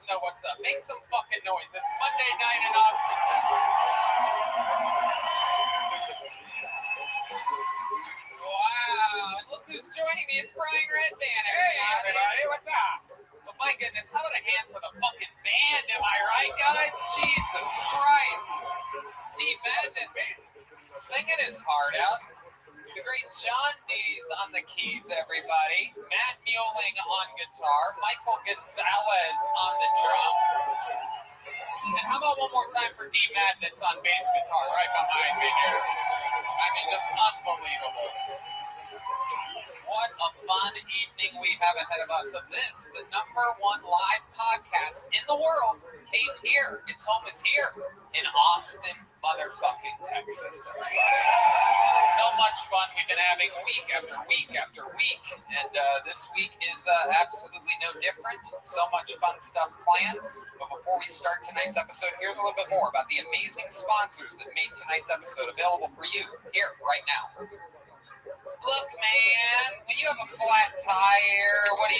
know what's up. Make some fucking noise. It's Monday night in Austin, Wow, and look who's joining me. It's Brian Redband. Hey, everybody, what's up? Well, my goodness, how about a hand for the fucking band, am I right, guys? Jesus Christ. D Madness singing his heart out. The great John D's on the keys, everybody. Matt Mueling on guitar. Michael Gonzalez on the drums. And how about one more time for D Madness on bass guitar right behind me here? I mean, just unbelievable. What a fun evening we have ahead of us of this, the #1 live podcast in the world, taped here. Its home is here in Austin, motherfucking Texas. So much fun we've been having week after week after week, and this week is absolutely no different. So much fun stuff planned. But before we start tonight's episode, here's a little bit more about the amazing sponsors that made tonight's episode available for you here right now. Look, man, when you have a flat tire, what do?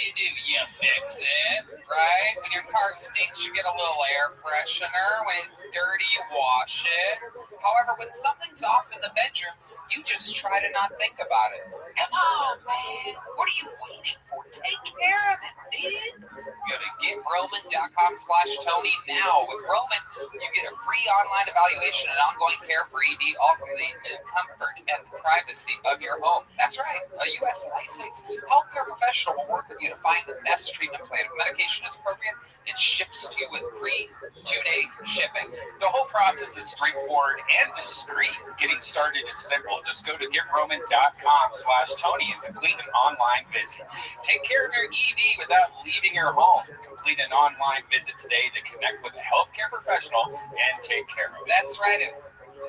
You fix it, right? When your car stinks, you get a little air freshener. When it's dirty, you wash it. However, when something's off in the bedroom, you just try to not think about it. Come on, man. What are you waiting for? Take care of it, dude. Go to GetRoman.com/Tony now. With Roman, you get a free online evaluation and ongoing care for ED, all from the comfort and privacy of your home. That's right. A U.S. licensed healthcare professional will work with you to find the best treatment plan. If medication is appropriate, it ships to you with free 2-day shipping.
The whole process is straightforward and discreet. Getting started is simple. Just go to GetRoman.com/Tony and complete an online visit. Take care of your ED without leaving your home. Complete an online visit today to connect with a healthcare professional and take care of it.
That's right.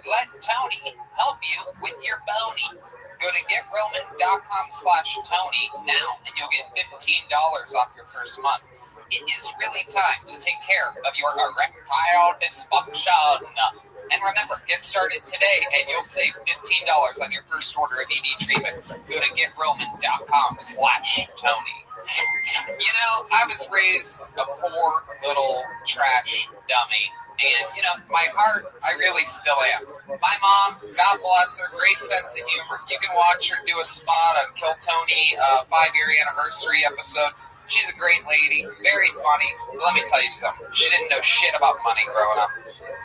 Let Tony help you with your bony. Go to GetRoman.com/Tony now, and you'll get $15 off your first month. It is really time to take care of your erectile dysfunction. And remember, get started today, and you'll save $15 on your first order of ED treatment. Go to GetRoman.com/Tony. You know, I was raised a poor little trash dummy. And, you know, my heart, I really still am. My mom, God bless her, great sense of humor. You can watch her do a spot on Kill Tony 5-year anniversary episode. She's a great lady, very funny. Let me tell you something. She didn't know shit about money growing up.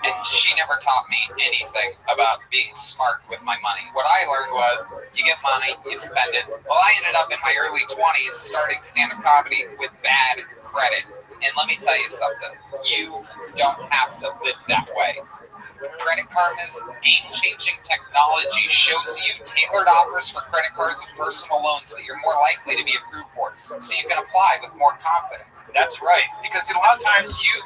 And she never taught me anything about being smart with my money. What I learned was, you get money, you spend it. Well, I ended up in my early 20s starting stand-up comedy with bad credit. And let me tell you something, you don't have to live that way. Credit Karma's game-changing technology shows you tailored offers for credit cards and personal loans that you're more likely to be approved for, so you can apply with more confidence.
That's right, because a lot of times you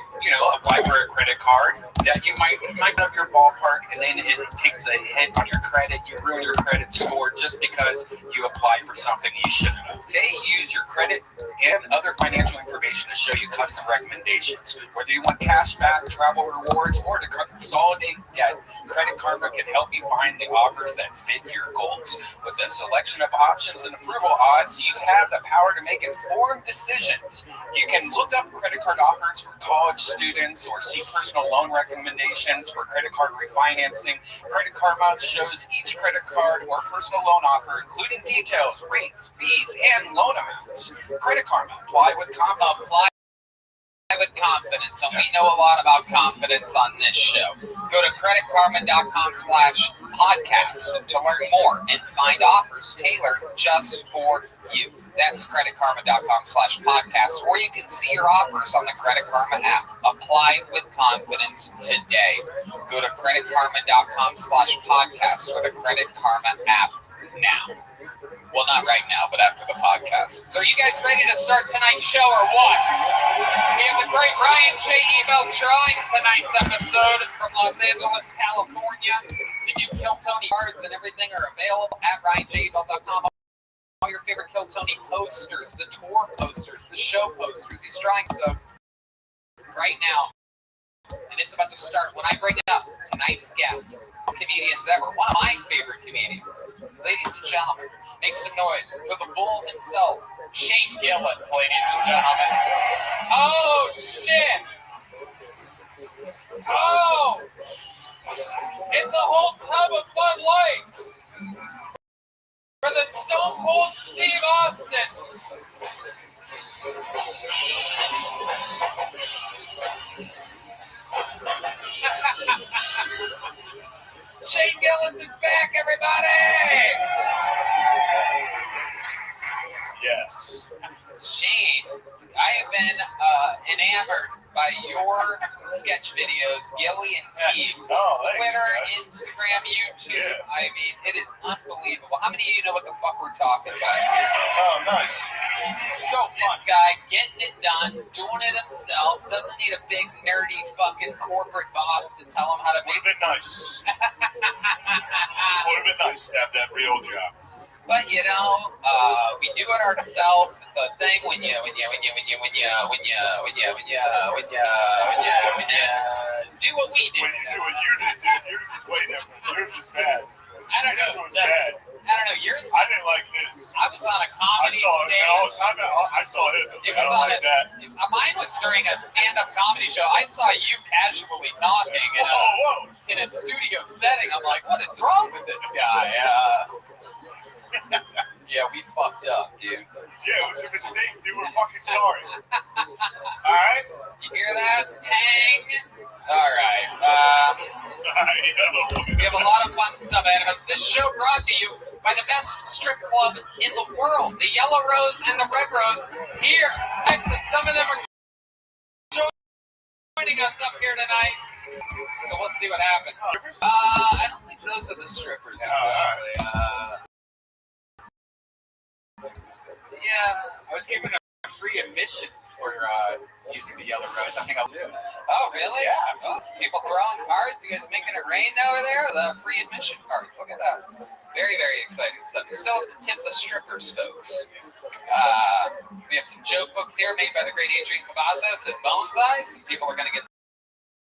apply for a credit card that you might have your ballpark, and then it takes a hit on your credit. You ruin your credit score just because you applied for something you shouldn't have. They use your credit and other financial information to show you custom recommendations. Whether you want cash back, travel rewards, or to consolidate debt, Credit Karma can help you find the offers that fit your goals. With a selection of options and approval odds, you have the power to make informed decisions. You can look up credit card offers for college students or see personal loan recommendations for credit card refinancing. Credit Karma shows each credit card or personal loan offer, including details, rates, fees, and loan amounts. Credit Karma, apply with confidence.
And we know a lot about confidence on this show. Go to creditkarma.com/podcast to learn more and find offers tailored just for you. That's creditkarma.com/podcast, or you can see your offers on the Credit Karma app. Apply with confidence today. Go to creditkarma.com/podcast for the Credit Karma app now. Well, not right now, but after the podcast. So are you guys ready to start tonight's show or what? We have the great Ryan J. Beltran tonight's episode from Los Angeles, California. The new Kill Tony cards and everything are available at RyanJBell.com. All your favorite Kill Tony posters, the tour posters, the show posters. He's trying so right now. And it's about to start when I bring up tonight's guest, comedians ever, one of my favorite comedians. Ladies and gentlemen, make some noise for the bull himself, Shane Gillis, ladies and gentlemen. Oh, shit! Oh! It's a whole tub of Bud Light for the Stone Cold Steve Austin. Shane Gillis is back, everybody!
Yes.
Shane, I have been enamored by your sketch videos, Gilly and Peeves. Twitter, Instagram, YouTube. Yeah. I mean, it is unbelievable. How many of you know what the fuck we're talking about here?
Oh, nice. So fun.
This guy getting it done, doing it himself, doesn't need a big, nerdy fucking corporate boss to tell him how to make it.
Would have been nice. Would have been nice to have that real job.
But you know, we do it ourselves. It's a thing when you do what we do.
When you do what you did, dude, yours is way different. Yours is bad.
I don't know.
Yours was bad.
I don't know. Yours.
I didn't like his.
I was on a comedy
stage. I saw his. I don't like that.
Mine was during a stand-up comedy show. I saw you casually talking in a studio setting. I'm like, what is wrong with this guy? Yeah, we fucked up, dude.
Yeah, it was a mistake, dude. We're fucking sorry. Alright?
You hear that? Pang! Alright. We have a lot of fun stuff ahead of us. This show brought to you by the best strip club in the world, the Yellow Rose and the Red Rose. Here, Texas, some of them are joining us up here tonight. So we'll see what happens. I don't think those are the strippers. Yeah,
I was given a free admission for using the Yellow Rose. I think I'll do it.
Oh, really?
Yeah.
Oh, some people throwing cards. You guys making it rain over there? The free admission cards. Look at that. Very, very exciting stuff. We still have to tip the strippers, folks. We have some joke books here made by the great Adrian Cavazos at Bone's Eyes. Some people are going to get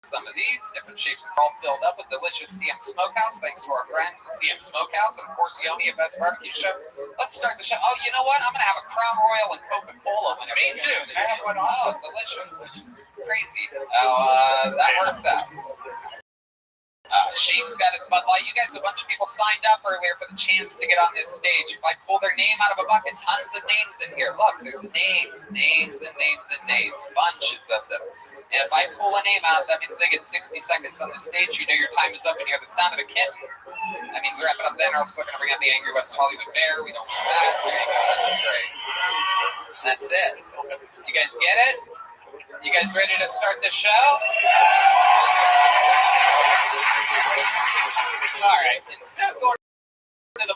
some of these different shapes. It's all filled up with delicious CM Smokehouse, thanks to our friends at CM Smokehouse, and of course Yoni at Best Barbecue Show. Let's start the show. Oh, you know what? I'm gonna have a Crown Royal and Coca-Cola when
Me too. I have one
Oh,
also.
delicious. Crazy. That works out. Shane's got his Bud Light. You guys, a bunch of people signed up earlier for the chance to get on this stage. If I pull their name out of a bucket, tons of names in here. Look, there's names, bunches of them. And if I pull a name out, that means they get 60 seconds on the stage. You know your time is up and you hear the sound of a kitten. That means wrap it up then, or else we're going to bring out the Angry West Hollywood Bear. We don't want that. There you go. That's great. That's it. You guys get it? You guys ready to start the show? All right. Instead of going to the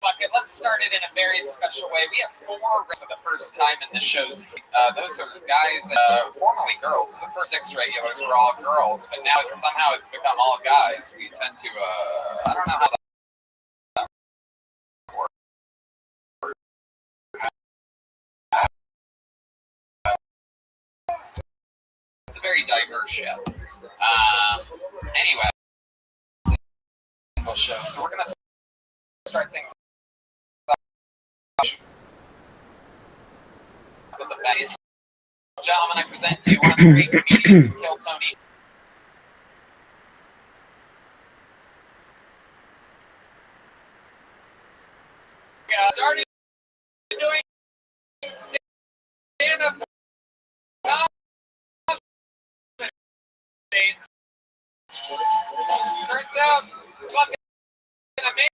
bucket, let's start it in a very special way. We have 4 for the first time in the shows. Those are guys, formerly girls. The first 6 regulars were all girls, but now somehow it's become all guys. We tend to, I don't know how that works. It's a very diverse show. Anyway, show. So we're going to start things with the baddies. Gentlemen, I present to you one of the great comedians who killed Tony. Started doing stand-up comedy. Turns out, fucking amazing.